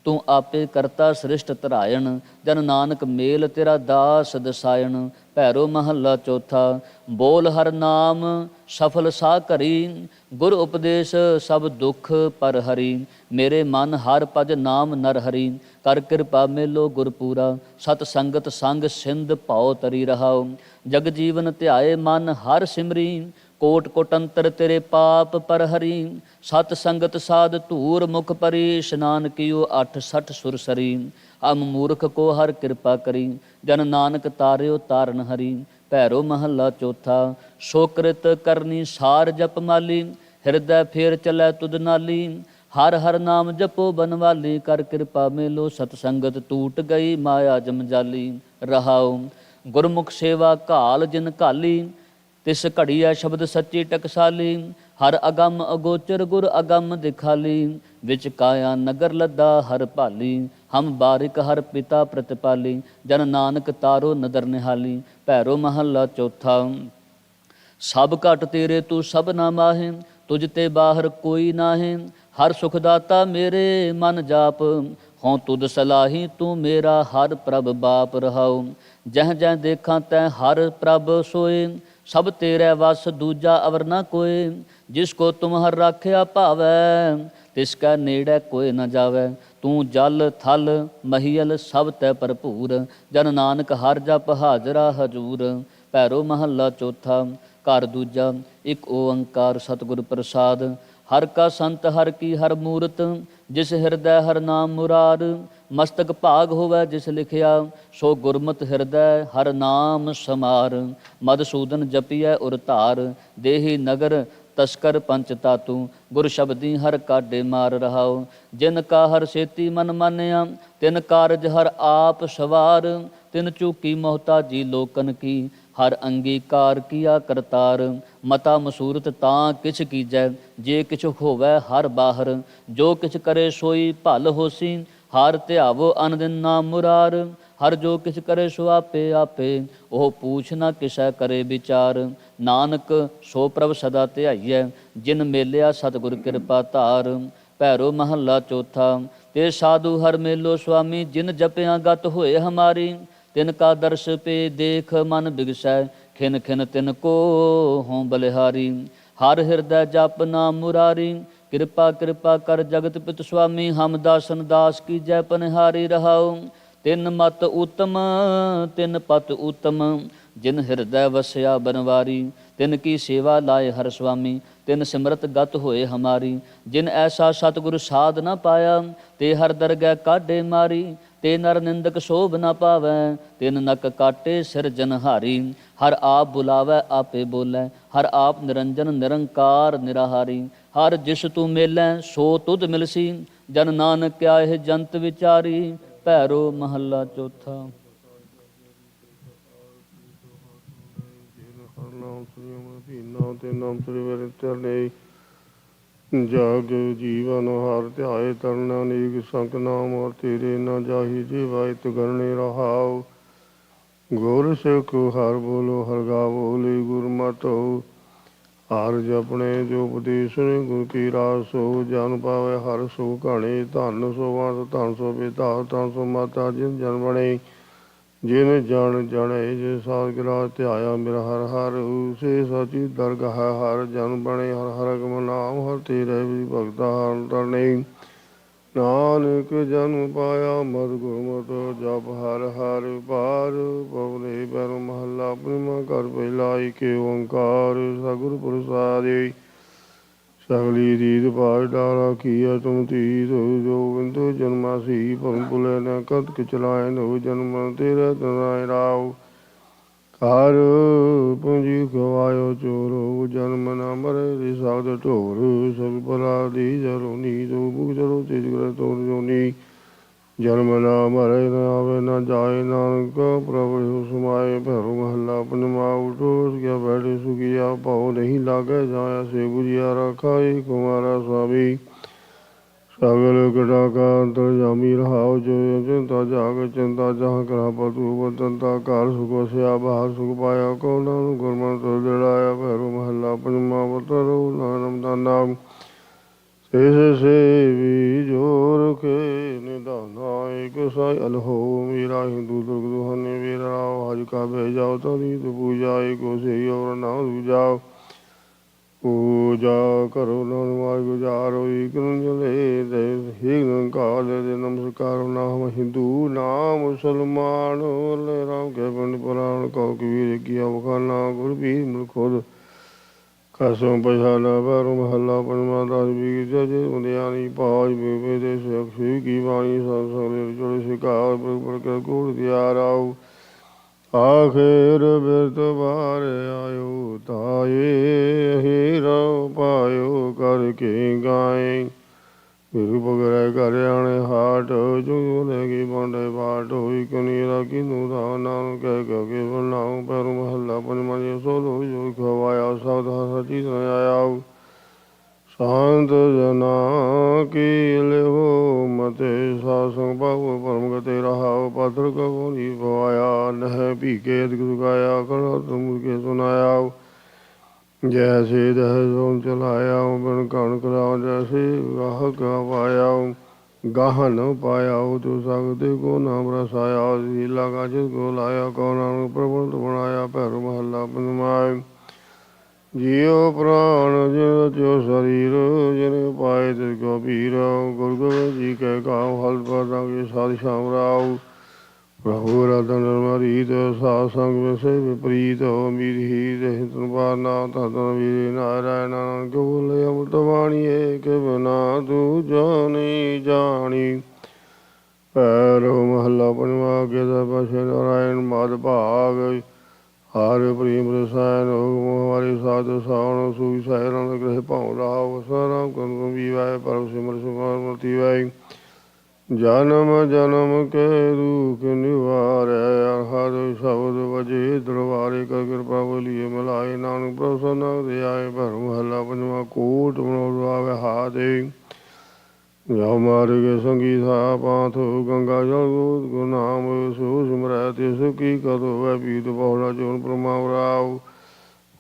ਤੂੰ ਆਪੇ ਕਰਤਾ ਸ੍ਰਿਸ਼ਟ ਧਰਾਇਣ, ਜਨ ਨਾਨਕ ਮੇਲ ਤੇਰਾ ਦਾਸ ਦਸਾਇਣ। ਭੈਰੋ ਮਹੱਲਾ ਚੌਥਾ। ਬੋਲ ਹਰ ਨਾਮ ਸਫਲ ਸਾ ਘਰੀ, ਗੁਰ ਉਪਦੇਸ਼ ਸਭ ਦੁਖ ਪਰ ਹਰੀ। ਮੇਰੇ ਮਨ ਹਰ ਭਜ ਨਾਮ ਨਰ ਹਰੀ, ਕਰ ਕਿਰਪਾ ਮੇਲੋ ਗੁਰਪੂਰਾ। ਸਤ ਸੰਗਤ ਸੰਗ ਸਿੰਧ ਭਉ ਤਰੀ ਰਹਾਉ। ਜਗ ਜੀਵਨ ਧਿਆਏ ਮਨ ਹਰ ਸਿਮਰੀ, ਕੋਟ ਕੋਟ ਅੰਤਰ ਤੇਰੇ ਪਾਪ ਪਰ ਹਰੀ। ਸਤ ਸੰਗਤ ਸਾਧ ਧੂਰ ਮੁਖ ਪਰੀ, ਇਸ਼ਨਾਨ ਕੀਓ 68 ਸੁਰ ਸਰੀ। ਅਮ ਮੂਰਖ ਕੋ ਹਰ ਕਿਰਪਾ ਕਰੀ, ਜਨ ਨਾਨਕ ਤਾਰਿਓ ਤਾਰਨ ਹਰੀ। ਭੈਰੋ ਮਹੱਲਾ ਚੌਥਾ। ਸੋਕ੍ਰਿਤ ਕਰਨੀ ਸਾਰ ਜਪ ਮਾਲੀ, ਹਿਰਦੈ ਫੇਰ ਚਲੈ ਤੁਧ ਨਾਲੀ। ਹਰ ਹਰ ਨਾਮ ਜਪੋ ਬਨਵਾਲੀ, ਕਰ ਕਿਰਪਾ ਮੇਲੋ ਸਤ ਸੰਗਤ ਟੂਟ ਗਈ ਮਾਇਆ ਜਮਜਾਲੀ। ਰਹਾਉ ਗੁਰਮੁਖ ਸੇਵਾ ਘਾਲ ਜਿਨ ਘਾਲੀ, ਤਿਸ ਘੜੀ ਹੈ ਸ਼ਬਦ ਸੱਚੀ ਟਕਸਾਲੀ। ਹਰ ਅਗੰਮ ਅਗੋਚਰ ਗੁਰ ਅਗੰਮ ਦਿਖਾਲੀ, ਵਿੱਚ ਕਾਇਆ ਨਗਰ ਲੱਦਾ ਹਰ ਭਾਲੀ। ਹਮ ਬਾਰਿਕ ਹਰ ਪਿਤਾ ਪ੍ਰਤਪਾਲੀ, ਜਨ ਨਾਨਕ ਤਾਰੋ ਨਦਰ ਨਿਹਾਲੀ। ਭੈਰੋ ਮਹੱਲਾ ਚੌਥਾ। ਸਭ ਘਟ ਤੇਰੇ ਤੂੰ ਸਭ ਨਾ ਮਾਹੇ, ਤੁਝ ਤੇ ਬਾਹਰ ਕੋਈ ਨਾਹੇ। ਹਰ ਸੁਖ ਦਾਤਾ ਮੇਰੇ ਮਨ ਜਾਪ, ਹੋਂ ਤੁਧ ਸਲਾਹੀ ਤੂੰ ਮੇਰਾ ਹਰ ਪ੍ਰਭ ਬਾਪ। ਰਹਾਉ ਜਹ ਜਹ ਦੇਖਾਂ ਤੈ ਹਰ ਪ੍ਰਭ ਸੋਏ, ਸਭ ਤੇਰੇ ਵਸ ਦੂਜਾ ਅਵਰ ਨਾ ਕੋਏ। ਜਿਸ ਕੋ ਤੁਮ ਹਰ ਰਾਖਿਆ ਭਾਵੈ, ਤਿਸ ਕੈ ਨੇੜੇ ਕੋਇ ਨ ਜਾਵੈ। ਤੂੰ ਜਲ ਥਲ ਮਹੀਲ ਸਭ ਤੈ ਭਰਪੂਰ, ਜਨ ਨਾਨਕ ਹਰ ਜਪ ਹਾਜ਼ਰਾ ਹਜੂਰ। ਭੈਰੋ ਮਹੱਲਾ ਚੌਥਾ। ਘਰ ਦੂਜਾ। ਇੱਕ ਓੰਕਾਰ ਸਤਿਗੁਰ ਪ੍ਰਸਾਦ। ਹਰ ਕਾ ਸੰਤ ਹਰ ਕੀ ਹਰ ਮੂਰਤ, ਜਿਸ ਹਿਰਦੈ ਹਰ ਨਾਮ ਮੁਰਾਰ। ਮਸਤਕ ਭਾਗ ਹੋਵੈ ਜਿਸ ਲਿਖਿਆ, ਸੋ ਗੁਰਮਤਿ ਹਿਰਦੈ ਹਰ ਨਾਮ ਸਮਾਰ। ਮਦਸੂਦਨ ਜਪੀਐ ਉਰ ਧਾਰ, ਦੇਹੀ ਨਗਰ ਤਸਕਰ ਪੰਚ ਤਾਤੂ। ਗੁਰ ਸ਼ਬਦੀ ਹਰ ਕਾਡੇ ਮਾਰ ਰਹਾਉ। ਜਿਨ ਕਾ ਹਰ ਸੇਤੀ ਮਨ ਮਾਨਿਆ, ਤਿਨ ਕਾਰਜ ਹਰ ਆਪ ਸਵਾਰ। ਤਿਨ ਚੂਕੀ ਮੋਹਤਾਜੀ ਲੋਕਨ ਕੀ, ਹਰ ਅੰਗੀਕਾਰ ਕੀਆ ਕਰਤਾਰ। ਮਤਾ ਮਸੂਰਤ ਤਾਂ ਕਿਛ ਕੀਜੈ, ਜੇ ਕਿਛ ਹੋਵੈ ਹਰ ਬਾਹਰ। ਜੋ ਕਿਛ ਕਰੇ ਸੋਈ ਭਲ ਹੋਸੀ, ਹਰ ਧਿਆਵੋ ਅਨ ਦਿਨ ਨਾਮ ਮੁਰਾਰ। ਹਰ ਜੋ ਕਿਛ ਕਰੇ ਸੋ ਆਪੇ ਆਪੇ, ਉਹ ਪੂਛ ਨਾ ਕਿਸੈ ਕਰੇ ਵਿਚਾਰ। ਨਾਨਕ ਸੋ ਪ੍ਰਭ ਸਦਾ ਧਿਆਈਐ, ਜਿਨ ਮੇਲਿਆ ਸਤਿਗੁਰ ਕਿਰਪਾ ਧਾਰ। ਭੈਰੋ ਮਹੱਲਾ ਚੌਥਾ। ਤੇ ਸਾਧੂ ਹਰ ਮੇਲੋ ਸੁਆਮੀ, ਜਿਨ ਜਪਿਆ ਗਤ ਹੋਏ ਹਮਾਰੀ। ਤਿਨ ਕਾ ਦਰਸ ਪੇ ਦੇਖ ਮਨ ਬਿਗਸੈ, ਖਿਨ ਖਿਨ ਤਿਨ ਕੋ ਹੋਂ ਬਲਿਹਾਰੀ। ਹਰ ਹਿਰਦੈ ਜਪ ਨਾਮ ਮੁਰਾਰੀ, ਕਿਰਪਾ ਕਿਰਪਾ ਕਰ ਜਗਤ ਪਿਤ ਸੁਆਮੀ। ਹਮ ਦਾਸਨ ਦਾਸ ਕੀ ਜੈ ਪਨਿਹਾਰੀ। ਰਹਾਉ ਤਿਨ ਮਤ ਉਤਮ ਤਿਨ ਪਤ ਉਤਮ, ਜਿਨ ਹਿਰਦੈ ਵਸਿਆ ਬਨਵਾਰੀ। ਤਿਨ ਕੀ ਸੇਵਾ ਲਾਏ ਹਰ ਸੁਆਮੀ, ਤਿਨ ਸਿਮਰਤ ਗਤ ਹੋਏ ਹਮਾਰੀ। ਜਿਨ ਐਸਾ ਸਤਿਗੁਰ ਸਾਧ ਨਾ ਪਾਇਆ, ਤੇ ਹਰ ਦਰਗਹਿ ਕਾਢੇ ਮਾਰੀ। ਤੇ ਨਰ ਨਿੰਦਕ ਸ਼ੋਭ ਨਾ ਪਾਵੈ, ਤਿਨ ਨਕ ਕਾਟੇ ਸਿਰਜਨਹਾਰੀ। ਹਰ ਆਪ ਬੁਲਾਵੈ ਆਪੇ ਬੋਲੈ, ਹਰ ਆਪ ਨਿਰੰਜਨ ਨਿਰੰਕਾਰ ਨਿਰਾਹਾਰੀ। ਹਰ ਜਿਸ ਤੂੰ ਮੇਲੈ ਸੋ ਤੁਧ ਮਿਲਸੀ, ਜਨ ਨਾਨਕ ਕਿਆ ਇਹ ਜੰਤ ਵਿਚਾਰੀ। ਭੈਰੋ ਮਹੱਲਾ ਚੌਥਾ। ਨਾਮ ਸ੍ਰੀ ਵਰਿ ਚਰਨੇ ਜਾਗ ਜੀਵਨ ਹਰ ਧਿਆਏ ਤਰਨਾ। ਅਨੇਕ ਸੰਕ ਨਾਮ ਔਰ ਤੇਰੇ ਨਾ ਜਾਹੀ ਜੀਵਾਇ ਤੁਗਰਨੇ ਰਹਾਉ। ਗੁਰ ਸਿੱਖ ਹਰ ਬੋਲੋ ਹਰ ਗਾਵੋ ਲੇ ਗੁਰਮਤਿ ਹਰ ਜਪਣੇ ਜੋ ਉਪਦੇਸ਼ ਨੇ ਗੁਰ ਕੀ ਰਾਸ ਸੋ ਜਨ ਪਾਵੇ ਹਰ ਸੋ ਘਾਣੇ ਧਨ ਸੋ ਵੰਸ ਧਨ ਸੋ ਪਿਤਾ ਧਨ ਸੋ ਮਾਤਾ ਜਿਨ ਜਨ ਬਣੇ ਜਿਨ ਜਨ ਜਣੇ ਜੇ ਸਾਧ ਗਿਰਾ ਧਿਆਇਆ ਮੇਰਾ ਹਰ ਹਰ ਸੇ ਸਚੀ ਦਰਗਾਹ ਹਰ ਜਨ ਬਣੇ ਹਰ ਹਰ ਗਮ ਨਾਮ ਹਰ ਤੇਰੇ ਵੀ ਭਗਤਾ ਹਰ ਤਰਨੇ ਨਾਨਕ ਜਨਮ ਪਾਇਆ ਮਦ ਗੁਰਮਤਿ ਜਪ ਹਰ ਹਰ ਪਾਰ ਪਵਨੇ ਪੈਰ ਮਹੱਲਾ ਪੰਜਵਾਂ ਘਰ ਪਹਿਲਾ ਏਕ ਓੰਕਾਰ ਸਤਿਗੁਰ ਪ੍ਰਸਾਦਿ ਸਗਲੀ ਰੀਤ ਪਾਠ ਡਾਰਾ ਕੀਆ ਤੁਮ ਤੀਰ ਜੋ ਬਿੰਦੂ ਜਨਮਾ ਸੀ ਭਰਮ ਭੁਲੇ ਨ ਕਤ ਕਿ ਚਲਾਏ ਨੋ ਜਨਮ ਤੇਰੇ ਤਨਾਇ ਰਾਉ ਕਾਰ ਪੁੰਜੀ ਗਵਾਇਓ ਚੋਰੋ ਜਨਮ ਨ ਮਰੇ ਰਿ ਸਾਧ ਢੋਰ ਸਭ ਬਲਾ ਦੀ ਜਰੋਨੀ ਜੋ ਬੁਗ ਜਰੋ ਤੇਜ ਕਰ ਤੋਰ ਜੋਨੀ ਜਨਮ ਨ ਮਰੇ ਨ ਆਵੇ ਨ ਜਾਏ ਨਾਨਕ ਪ੍ਰਭੁ ਸਮਾਏ ਭੈਰੋ ਮਹੱਲਾ ਪੰਜਵਾ ਉਠੋ ਗਿਆ ਬੈਠੇ ਸੁਖੀਆ ਭਾਉ ਨਹੀਂ ਲਾਗੇ ਜਾਇਆ ਸੇ ਬੁਝਿਆ ਰਾਖਾਈ ਕੁਮਾਰਾ ਸੁਆਮੀ ਸਗਲ ਕਟਾ ਕਾ ਅੰਤਰਜਾਮੀ ਰਹਾਉ ਜੋ ਚਿੰਤਾ ਜਾਗ ਚਿੰਤਾ ਜਹਾਂ ਕਰਾ ਪਤੂ ਬਤੰਤਾ ਘਰ ਸੁਖ ਵਸਿਆ ਬਾਹਰ ਸੁਖ ਪਾਇਆ ਕੋ ਨਾਮ ਗੁਰਮਤਿ ਦਿੜਾਇਆ ਭੈਰੋ ਮਹੱਲਾ ਪੰਜਵਾਂ ਬਤਰੋ ਨਾਮ ਦਾ ਨਾਮ ਸੇ ਵੀ ਜੋਰ ਕੇ ਨਿਦਾਨਾ ਏਕ ਸਾਈ ਅਲਹੋ ਮੇਰਾ ਹਿੰਦੂ ਦੁਰਗ ਦੁਹਾਨੇ ਵੇਰਾ ਰਾਓ ਹਜ ਕਾ ਭੇਜਾਓ ਤਨੀ ਤੂ ਪੂਜਾ ਏਕੋ ਸੇ ਔਰ ਨਾਮ ਦੂਜਾਓ ਪੂਜਾ ਕਰੋ ਨਾਮ ਮਾਰ ਗੁਜ਼ਾਰੋ ਏਕ ਨੰਜਲੇ ਦੇ ਹੀ ਨਿਰੰਕਾਰ ਦੇ ਨਮਸਕਾਰ ਨਾਮ ਹਿੰਦੂ ਨਾਮ ਮੁਸਲਮਾਨ ਲੈ ਰਾਮ ਕੇ ਪਿੰਡ ਪੁਰਾਣ ਕਉ ਕਬੀਰ ਕੀ ਅਵਖਾਨਾ ਗੁਰ ਪੀਰ ਮੁਰ ਖੁਦ ਕਸਮ ਪਛਾਨਾ ਭੈਰੋ ਮਹੱਲਾ ਪੰਜਵਾਂ ਦਸ ਵੀ ਜਜ ਮੁੰਦਿਆਣੀ ਪਾਜ ਬੇਬੇ ਦੇ ਸਖੀ ਕੀ ਬਾਣੀ ਸਭ ਸਗਲੇ ਜੋੜੇ ਸਿਕਾਰ ਪਰ ਕੇ ਕੋੜ ਦਿਆ ਰਾਉ ਆਖਿਰ ਬਿਰਤ ਬਾਰ ਆਇਓ ਤਾਏ ਹੀਰਾ ਪਾਇਓ ਕਰ ਕੇ ਗਾਏ ਗੁਰੂ ਬਗਰੇ ਘਰ ਆਣੇ ਹਾਟ ਜੋ ਲੈਗੀ ਬਾਂਡੇ ਬਾਟ ਹੋਈ ਕਨੀਰਾ ਕਿਨੂੰ ਦਾ ਨਾਮ ਕਹਿ ਕੇ ਬਨਾਉ ਪੈਰ ਮਹੱਲਾ ਪੰਜਵਾਂ ਜੀ ਸੋਲੋ ਜੋ ਖਵਾਇਆ ਸਦਾ ਸਚੀ ਨ ਆਇਆ ਸ਼ਾਂਤ ਜਨਾ ਕੀ ਲਿਓ ਮਤੇ ਸਾਸੰਗ ਪਾਉ ਪਰਮ ਗਤੇ ਰਹਾਉ ਪਾਤਰ ਕੋ ਨੀ ਪਵਾਇਆ ਨਹਿ ਭੀਕੇ ਅਦਿਕ ਸੁਗਾਇਆ ਕਰ ਤੁਮ ਕੇ ਸੁਨਾਇਆ ਜੈਸੇ ਦਹ ਸੋਨ ਚਲਾਇਆ ਬਿਨ ਕਣ ਕਰਾ ਜੈਸੇ ਗਾਹ ਕਾ ਪਾਇਆ ਗਾਹ ਨ ਪਾਇਆ ਤੂੰ ਸਗਦੇ ਕੋ ਨਾਮ ਰਸਾਇਆ ਜੀ ਲਗਾ ਜਿਸ ਕੋ ਲਾਇਆ ਕੋ ਨਾਮ ਪ੍ਰਬੰਧ ਬਣਾਇਆ ਭੈਰੋ ਮਹੱਲਾ ਪੰਜਵਾਂ ਜੀਉ ਪ੍ਰਾਣ ਜਿਨ ਜੋ ਸਰੀਰ ਜਿਨ ਪਾਏ ਤਿਸ ਕੋ ਪੀਰ ਗੁਰੂ ਗੋਬਿੰਦ ਜੀ ਕੈ ਗਾਉ ਹਲ ਪਦਾਂ ਕੇ ਸਾਧ ਸ਼ਾਮ ਰਾਉ ਪ੍ਰਭੂ ਰਤਨ ਮਰੀਤ ਸਾਧ ਸੰਗ ਵਿਸੇ ਵਿਪਰੀਤ ਅਮੀਰ ਹੀ ਰਹਿ ਤਨਵਾਨਾ ਤਨ ਵੀਰ ਨਾਰਾਇਣ ਨਾਨਕ ਬੋਲੇ ਅੰਮ੍ਰਿਤ ਬਾਣੀ ਏਕ ਬਿਨਾ ਤੂੰ ਜਾਣੀ ਜਾਣੀ ਭੈਰੋ ਮਹੱਲਾ ਪੰਜਵਾਂ ਕੇ ਪਾਸੇ ਨਾਰਾਇਣ ਮਦ ਭਾਗ ਹਰਿ ਪ੍ਰੇਮ ਰਸਾਇਨ ਮੋਹਾਰੀ ਸਾਧ ਸਾਉਣ ਸੂਈ ਸਹਿਰਨ ਗ੍ਰਹਿ ਭਾਉ ਰਾਵ ਸਰਾਮ ਕੰਨ ਵੀ why Param Simar ਸੁਮਾਰ Mati why ਜਨਮ ਜਨਮ ਕੇ ਦੁਖ ਨਿਵਾਰੈ ਹਰ ਸ਼ਬਦ ਵਜੇ ਦਰਬਾਰੇ ਕਰ ਕਿਰਪਾ ਬੋਲੀਏ ਮਲਾਏ ਨਾਨਕ ਪ੍ਰਸੰਨ ਦਿਆਏ ਭੈਰੋ ਮਹੱਲਾ ਪੰਜਵਾਂ ਕੋਟ ਬਣਾਉ ਆਵੇ ਹਾਦੇ ਜਾ ਮਾਰ ਕੇ ਸੰਗੀ ਸਾ ਪਾਥ ਗੰਗਾ ਜਲ ਗੁਰੂ ਨਾਮ ਸੋ ਸਿਮਰੈ ਤਿਸ ਕੀ ਕਦੋ ਵੈ ਪੀਤ ਬਹੁੜਾ ਜੋਨ ਪ੍ਰਮਾਵ ਰਾਉ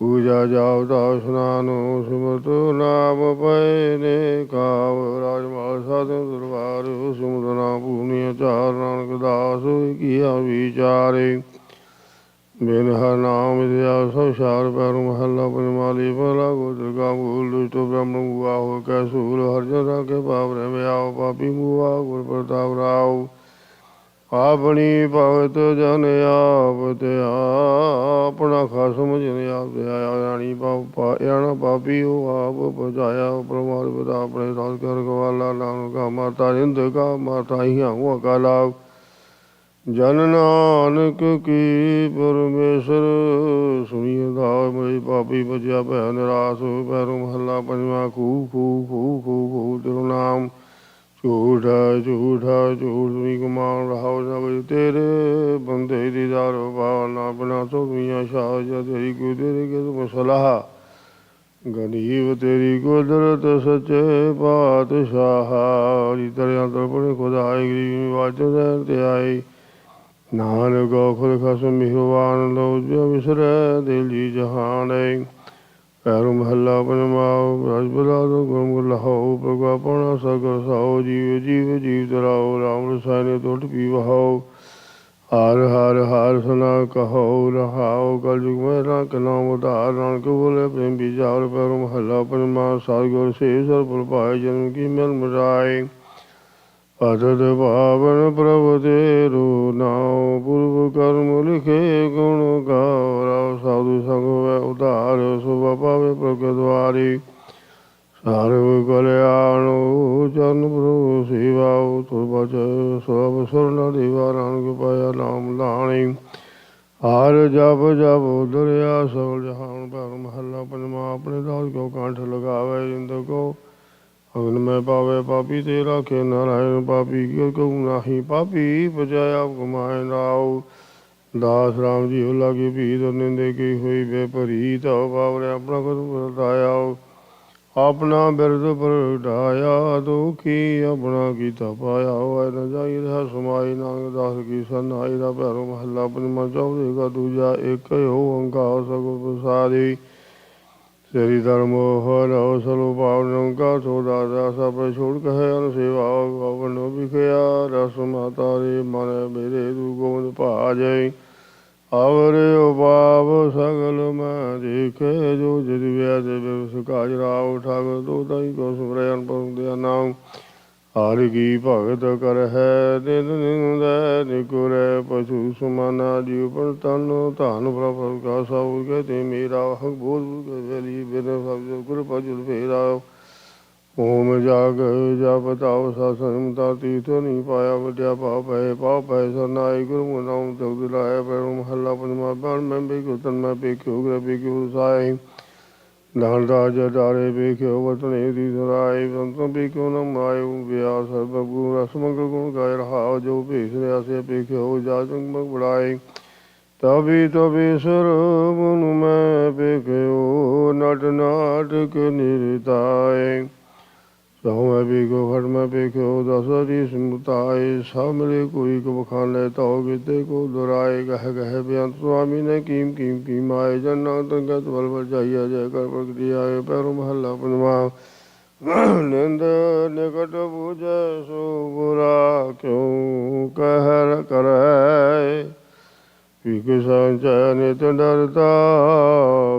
ਪੂਜਾ ਜਾਪ ਦਾ ਇਸ਼ਨਾਨ ਸਿਮਰਤ ਨਾਮ ਪਏ ਨੇ ਕਾਵ ਰਾਜਮਾਲ ਸਾਧਨ ਦਰਬਾਰ ਸੁਮਦਨਾ ਭੂਮੀ ਚਾਰ ਨਾਨਕ ਦਾਸ ਕੀਆ ਵਿਚਾਰੇ ਬਿਨ ਹਰ ਨਾਮ ਦਿਆ ਸਭ ਸ਼ਾਰ ਪੈਰ ਮਹੱਲਾ ਪੰਜਵਾਲੀ ਭਲਾ ਗੋਦਰ ਕਾ ਮੂਲ ਦੁਸ਼ਟ ਬ੍ਰਹਮ ਮੁਆ ਹੋ ਕੈ ਸੂਲ ਹਰ ਜਨ ਕੇ ਪਾਪ ਰਹਿ ਆਓ ਪਾਪੀ ਮੁਆ ਗੁਰ ਪ੍ਰਤਾਪ ਰਾਉ ਆਪਣੀ ਭਗਤ ਜਨ ਆਪ ਤੇ ਆਪਣਾ ਖਸਮ ਜਨ ਆਪ ਤੇ ਆਇਆ ਰਾਣੀ ਪਾਣਾ ਪਾਪੀ ਉਹ ਆਪ ਬਜਾਇਆ ਪ੍ਰਮਾਦ ਬਦਾ ਆਪਣੇ ਦਾਸ ਕਰ ਗਵਾਲਾ ਨਾਨਕ ਮਾਤਾ ਜਿੰਦ ਕਾ ਮਾਤਾ ਹੀ ਹੂੰ ਅਕਾਲਾ ਜਨ ਨਾਨਕ ਕੀ ਪਰਮੇਸ਼ਰ ਸੁਣੀਏ ਦਾ ਮੇਰੀ ਪਾਪੀ ਬਜਿਆ ਭੈ ਨਿਰਾਸ ਪੈਰੋਂ ਮਹੱਲਾ ਪੰਜਵਾਂ ਖੂ ਖੂ ਖੂ ਖੂ ਖੂ ਤੇਰੂ ਨਾਮ ਝੂਠਾ ਝੂਠਾ ਝੂਠ ਵੀ ਕਮਾਨ ਰਹਾਉ ਸਭ ਤੇਰੇ ਬੰਦੇ ਦੀ ਦਾਰੋ ਭਾਵਨਾ ਬਣਾ ਸੋਵੀਆਂ ਸ਼ਾਹ ਤੇਰੀ ਕੋ ਤੇਰੀ ਕੇ ਤੁਮ ਸਲਾਹ ਗਰੀਬ ਤੇਰੀ ਕੁਦਰਤ ਸੱਚੇ ਪਾਤਸ਼ਾਹ ਹਰੀ ਤਰਿਆਂ ਤੋਂ ਪੜੇ ਖੁਦਾਈ ਗਰੀਬ ਵਾਚ ਰਹਿ ਤੇ ਆਈ ਨਾਨਕ ਔਖਰ ਖਸਮ ਮਿਹਰਵਾਨ ਲੋ ਜੋ ਵਿਸਰੈ ਦਿਲੀ ਜਹਾਨੈ। ਪੈਰੁ ਮਹੱਲਾ ਪੰਜਵਾਂ। ਰਾਜ ਬਲਾਦੋ ਗੁਰਮੁਖ ਲਹਾਉ ਪ੍ਰਗਾ ਪਉਣਾ ਸਗਲ ਸਾਉ। ਜੀਵ ਜੀਵ ਜੀਵ ਤਰਾਉ ਰਾਮ ਰਸਾਇਨੇ ਟੁੱਟ ਪੀ ਵਹਾਉ। ਹਰ ਹਰ ਹਰ ਸੁਨਾ ਕਹੋ ਰਹਾਉ। ਕਲ ਯੁਗ ਮੈਂ ਰਾਖ ਨਾਮ ਉਧਾਰ ਨਾਨਕ ਬੋਲੇ ਪ੍ਰੇਮ ਵਿਚਾਰ। ਪੈਰੁ ਮਹੱਲਾ ਪੰਜਵਾਂ। ਸਤਿਗੁਰ ਸੇ ਸਰਬੁਲ ਭਾਇ ਜਨਮ ਕੀ ਮਿਲ ਮਿਲਾਇ। ਅਤਿ ਪਾਵਨ ਪ੍ਰਭੁ ਤੇਰੂ ਨਾਉ। ਪੁਰਬ ਕਰਮ ਲਿਖੇ ਗੁਣ ਗਾਉ। ਸਾਧੂ ਸੰਗ ਹੋਵੇ ਉਧਾਰ। ਸੁਭਾ ਪਾਵੇ ਪ੍ਰਗਟ ਦੁਆਰੀ। ਸਰਬ ਕਲਿਆਣੋ ਚਰਨ ਪ੍ਰਭੂ ਸੇਵਾਉ। ਤੁਰ ਬਚੈ ਸਭ ਸੁਰਨਾ ਦੇਵਾ ਨਾਨਕ ਪਾਇਆ ਨਾਮ ਲਾਣੀ। ਹਰ ਜਪ ਜਪ ਦੁਰਿਆ ਸਗਲ ਜਹਾਨ। ਪੈਰੁ ਮਹੱਲਾ ਪੰਜਵਾਂ। ਆਪਣੇ ਦਾਸ ਕੋ ਕੰਠ ਲਗਾਵੇ। ਜਿੰਦ ਕੋ ਅਗਨ ਮੈਂ ਪਾਵੇ ਪਾਪੀ ਤੇ ਰਾਖੇ ਨਾਰਾਇਣ। ਪਾਪੀ ਕਿਉ ਕਹੂ ਨਾਹੀ ਪਾਪੀ ਬਚਾਇਆ ਆਪ ਕਮਾਏ ਨਾਉ। ਦਾਸ ਰਾਮ ਜੀ ਲਾਗੇ ਭੀਤ ਨਿੰਦੇ ਕੀ ਹੋਈ ਬੇਪਰੀਤ। ਬਾਵਰੇ ਆਪਣਾ ਕਦਮ ਵਰਤਾਇਆ। ਆਪਣਾ ਬਿਰਦ ਪਰਡਾਇਆ। ਦੁਖੀ ਆਪਣਾ ਕੀਤਾ ਪਾਇਆ। ਹੋਇ ਨ ਜਾਈ ਰਿਹਾ ਸਮਾਈ। ਨਾਨਕ ਦਾਸ ਕੀ ਸਨਾਈ। ਦਾ ਪੈਰੁ ਮਹੱਲਾ ਪੰਜਵਾਂ। ਚੌਥੇ ਕਾ ਦੂਜਾ ਏਕ ਓੰਕਾਰ ਸਤਿਗੁਰ ਪ੍ਰਸਾਦਿ। ਸ੍ਰੀ ਧਰਮ ਹਰਿ ਸਰਬ ਪਾਵਨ ਕਾ ਸੋਦਾ ਸਭ ਛੋੜ ਕਹੇ ਅਨ ਸੇਵਾ। ਗੋਬਿੰਦ ਵਿਖਿਆ ਰਸ ਮਾਤਾ ਰੇ ਮਨ ਮੇਰੇ। ਤੂ ਗੋਬਿੰਦ ਭਾਜੈ ਆਵਰੇ ਉਪਾਵ ਸਗਲ ਮੈਂ ਦੇਖੇ। ਜੋ ਜਿਤ ਵਿਆਜ ਬਿਵਸ ਕਾਜ ਰਾਉ। ਠਾਕੁਰ ਤੋ ਤਾਈ ਕੋ ਸੁਮਰੈ ਅਨਪਉ ਦਿਆ ਨਾਮ। ਹਰਿ ਕੀ ਭਗਤ ਕਰ ਹੈ ਨਿਤ ਨਿੰਦੈ ਨਿਕੁਰੈ। ਪਸ਼ੂ ਸਮਾਨਾ ਜੀਵ ਪਰ ਤਨ ਧਨ ਪ੍ਰਭ ਕਾ ਸਭ ਕਹਤੇ ਮੇਰਾ। ਹਕ ਬੋਧ ਵੇਲੀ ਬਿਨ ਸਭ ਗੁਰ ਭਜੁ ਫੇਰਾ। ਓਮ ਜਾਗ ਜਪ ਤਾਉ ਸਤਿ ਤੀਰਥ ਨਹੀਂ ਪਾਇਆ। ਵਡਿਆ ਪਾਪ ਹੈ ਪਾਪ ਹੈ ਸਰਨਾਈ। ਗੁਰੂ ਨਾਮ ਜਗਤ ਲਾਇਆ। ਪੈਰੁ ਮਹੱਲਾ ਪੰਜਵਾਂ। ਬਾਣ ਮੈਂ ਬੇਖਿਓ ਤਨ ਮੈਂ ਬੇਖਿਓ ਗ੍ਰਹਿ ਬੇਖਿਓ ਸਾਈ। ਦਾਨ ਰਾਜ ਡਾਰੇ ਬੇਖਿਓ ਵਤਨੇ ਦੀ ਸਰਾਏ। ਸੰਤੋਂ ਬੇਖਿਓ ਨ ਮਾਇਓ ਵਿਆ। ਸਰਬ ਗੁਰੂ ਰਸ ਮੰਗਲ ਗੁਣ ਗਾਇ ਰਹਾਉ। ਜੋ ਭੇਸ ਰਿਆ ਸੇ ਬੇਖਿਓ ਜਾ ਚੰਗਮਗ ਬੜਾਏ। ਤਬੀ ਤਬੀ ਸਰ ਮਨੁ ਮੈਂ ਬੇਖਿਓ। ਨਟ ਨਾਟਕ ਨਿਰਤਾਏ। ਸਹੁ ਮੈਂ ਬੇਖਿਓ ਖਟ ਮੈਂ ਬੇਖਿਓ। ਦਸ ਹਰੀ ਸਮੁਤਾਏ। ਸਭ ਮਿਲੇ ਕੋਈ ਕੋ ਬਖਾਨੇ। ਤਉ ਕੀਤੇ ਕੋ ਦੁਰਾਏ। ਗਹਿ ਗਹਿ ਬੇਅੰਤ ਸੁਆਮੀ ਨੇ ਕੀਮ ਕੀਮ ਕੀਮਾਏ। ਜਨ ਨਾਨਕ ਤੰਗਤ ਬਲ ਬਲ ਜਾਈਆ ਜੈ ਕਰ ਪ੍ਰਗਟੀ ਆਏ। ਪੈਰੁ ਮਹੱਲਾ ਪੰਜਵਾਂ। ਨਿੰਦ ਨਿਕਟ ਬੂਝੈ ਸੋ ਬੁਰਾ। ਕਿਉ ਕਹਿ ਕਰੈ ਭਿਖ ਸੰਚੈ ਨਿਤ ਡਰਤਾ।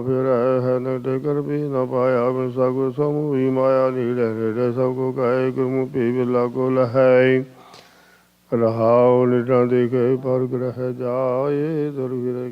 ਫਿਰੈ ਹੈ ਨਟ ਕਰ ਵੀ ਨ ਪਾਇਆ। ਬਿਨ ਸਗੁਰ ਸਮੂਹ ਵੀ ਮਾਇਆ। ਨੀੜੇ ਨੇੜੇ ਸਭ ਕੋ ਕਹੈ। ਗੁਰਮੁਖ ਪੀ ਬਿਲਾ ਕੋ ਲਹੈ। ਰਹਾਉ ਨਿਟਾਂ ਦੇਖੇ ਪਰ ਗ੍ਰਹਿ ਜਾਏ। ਦੁਰਗਿਰਹ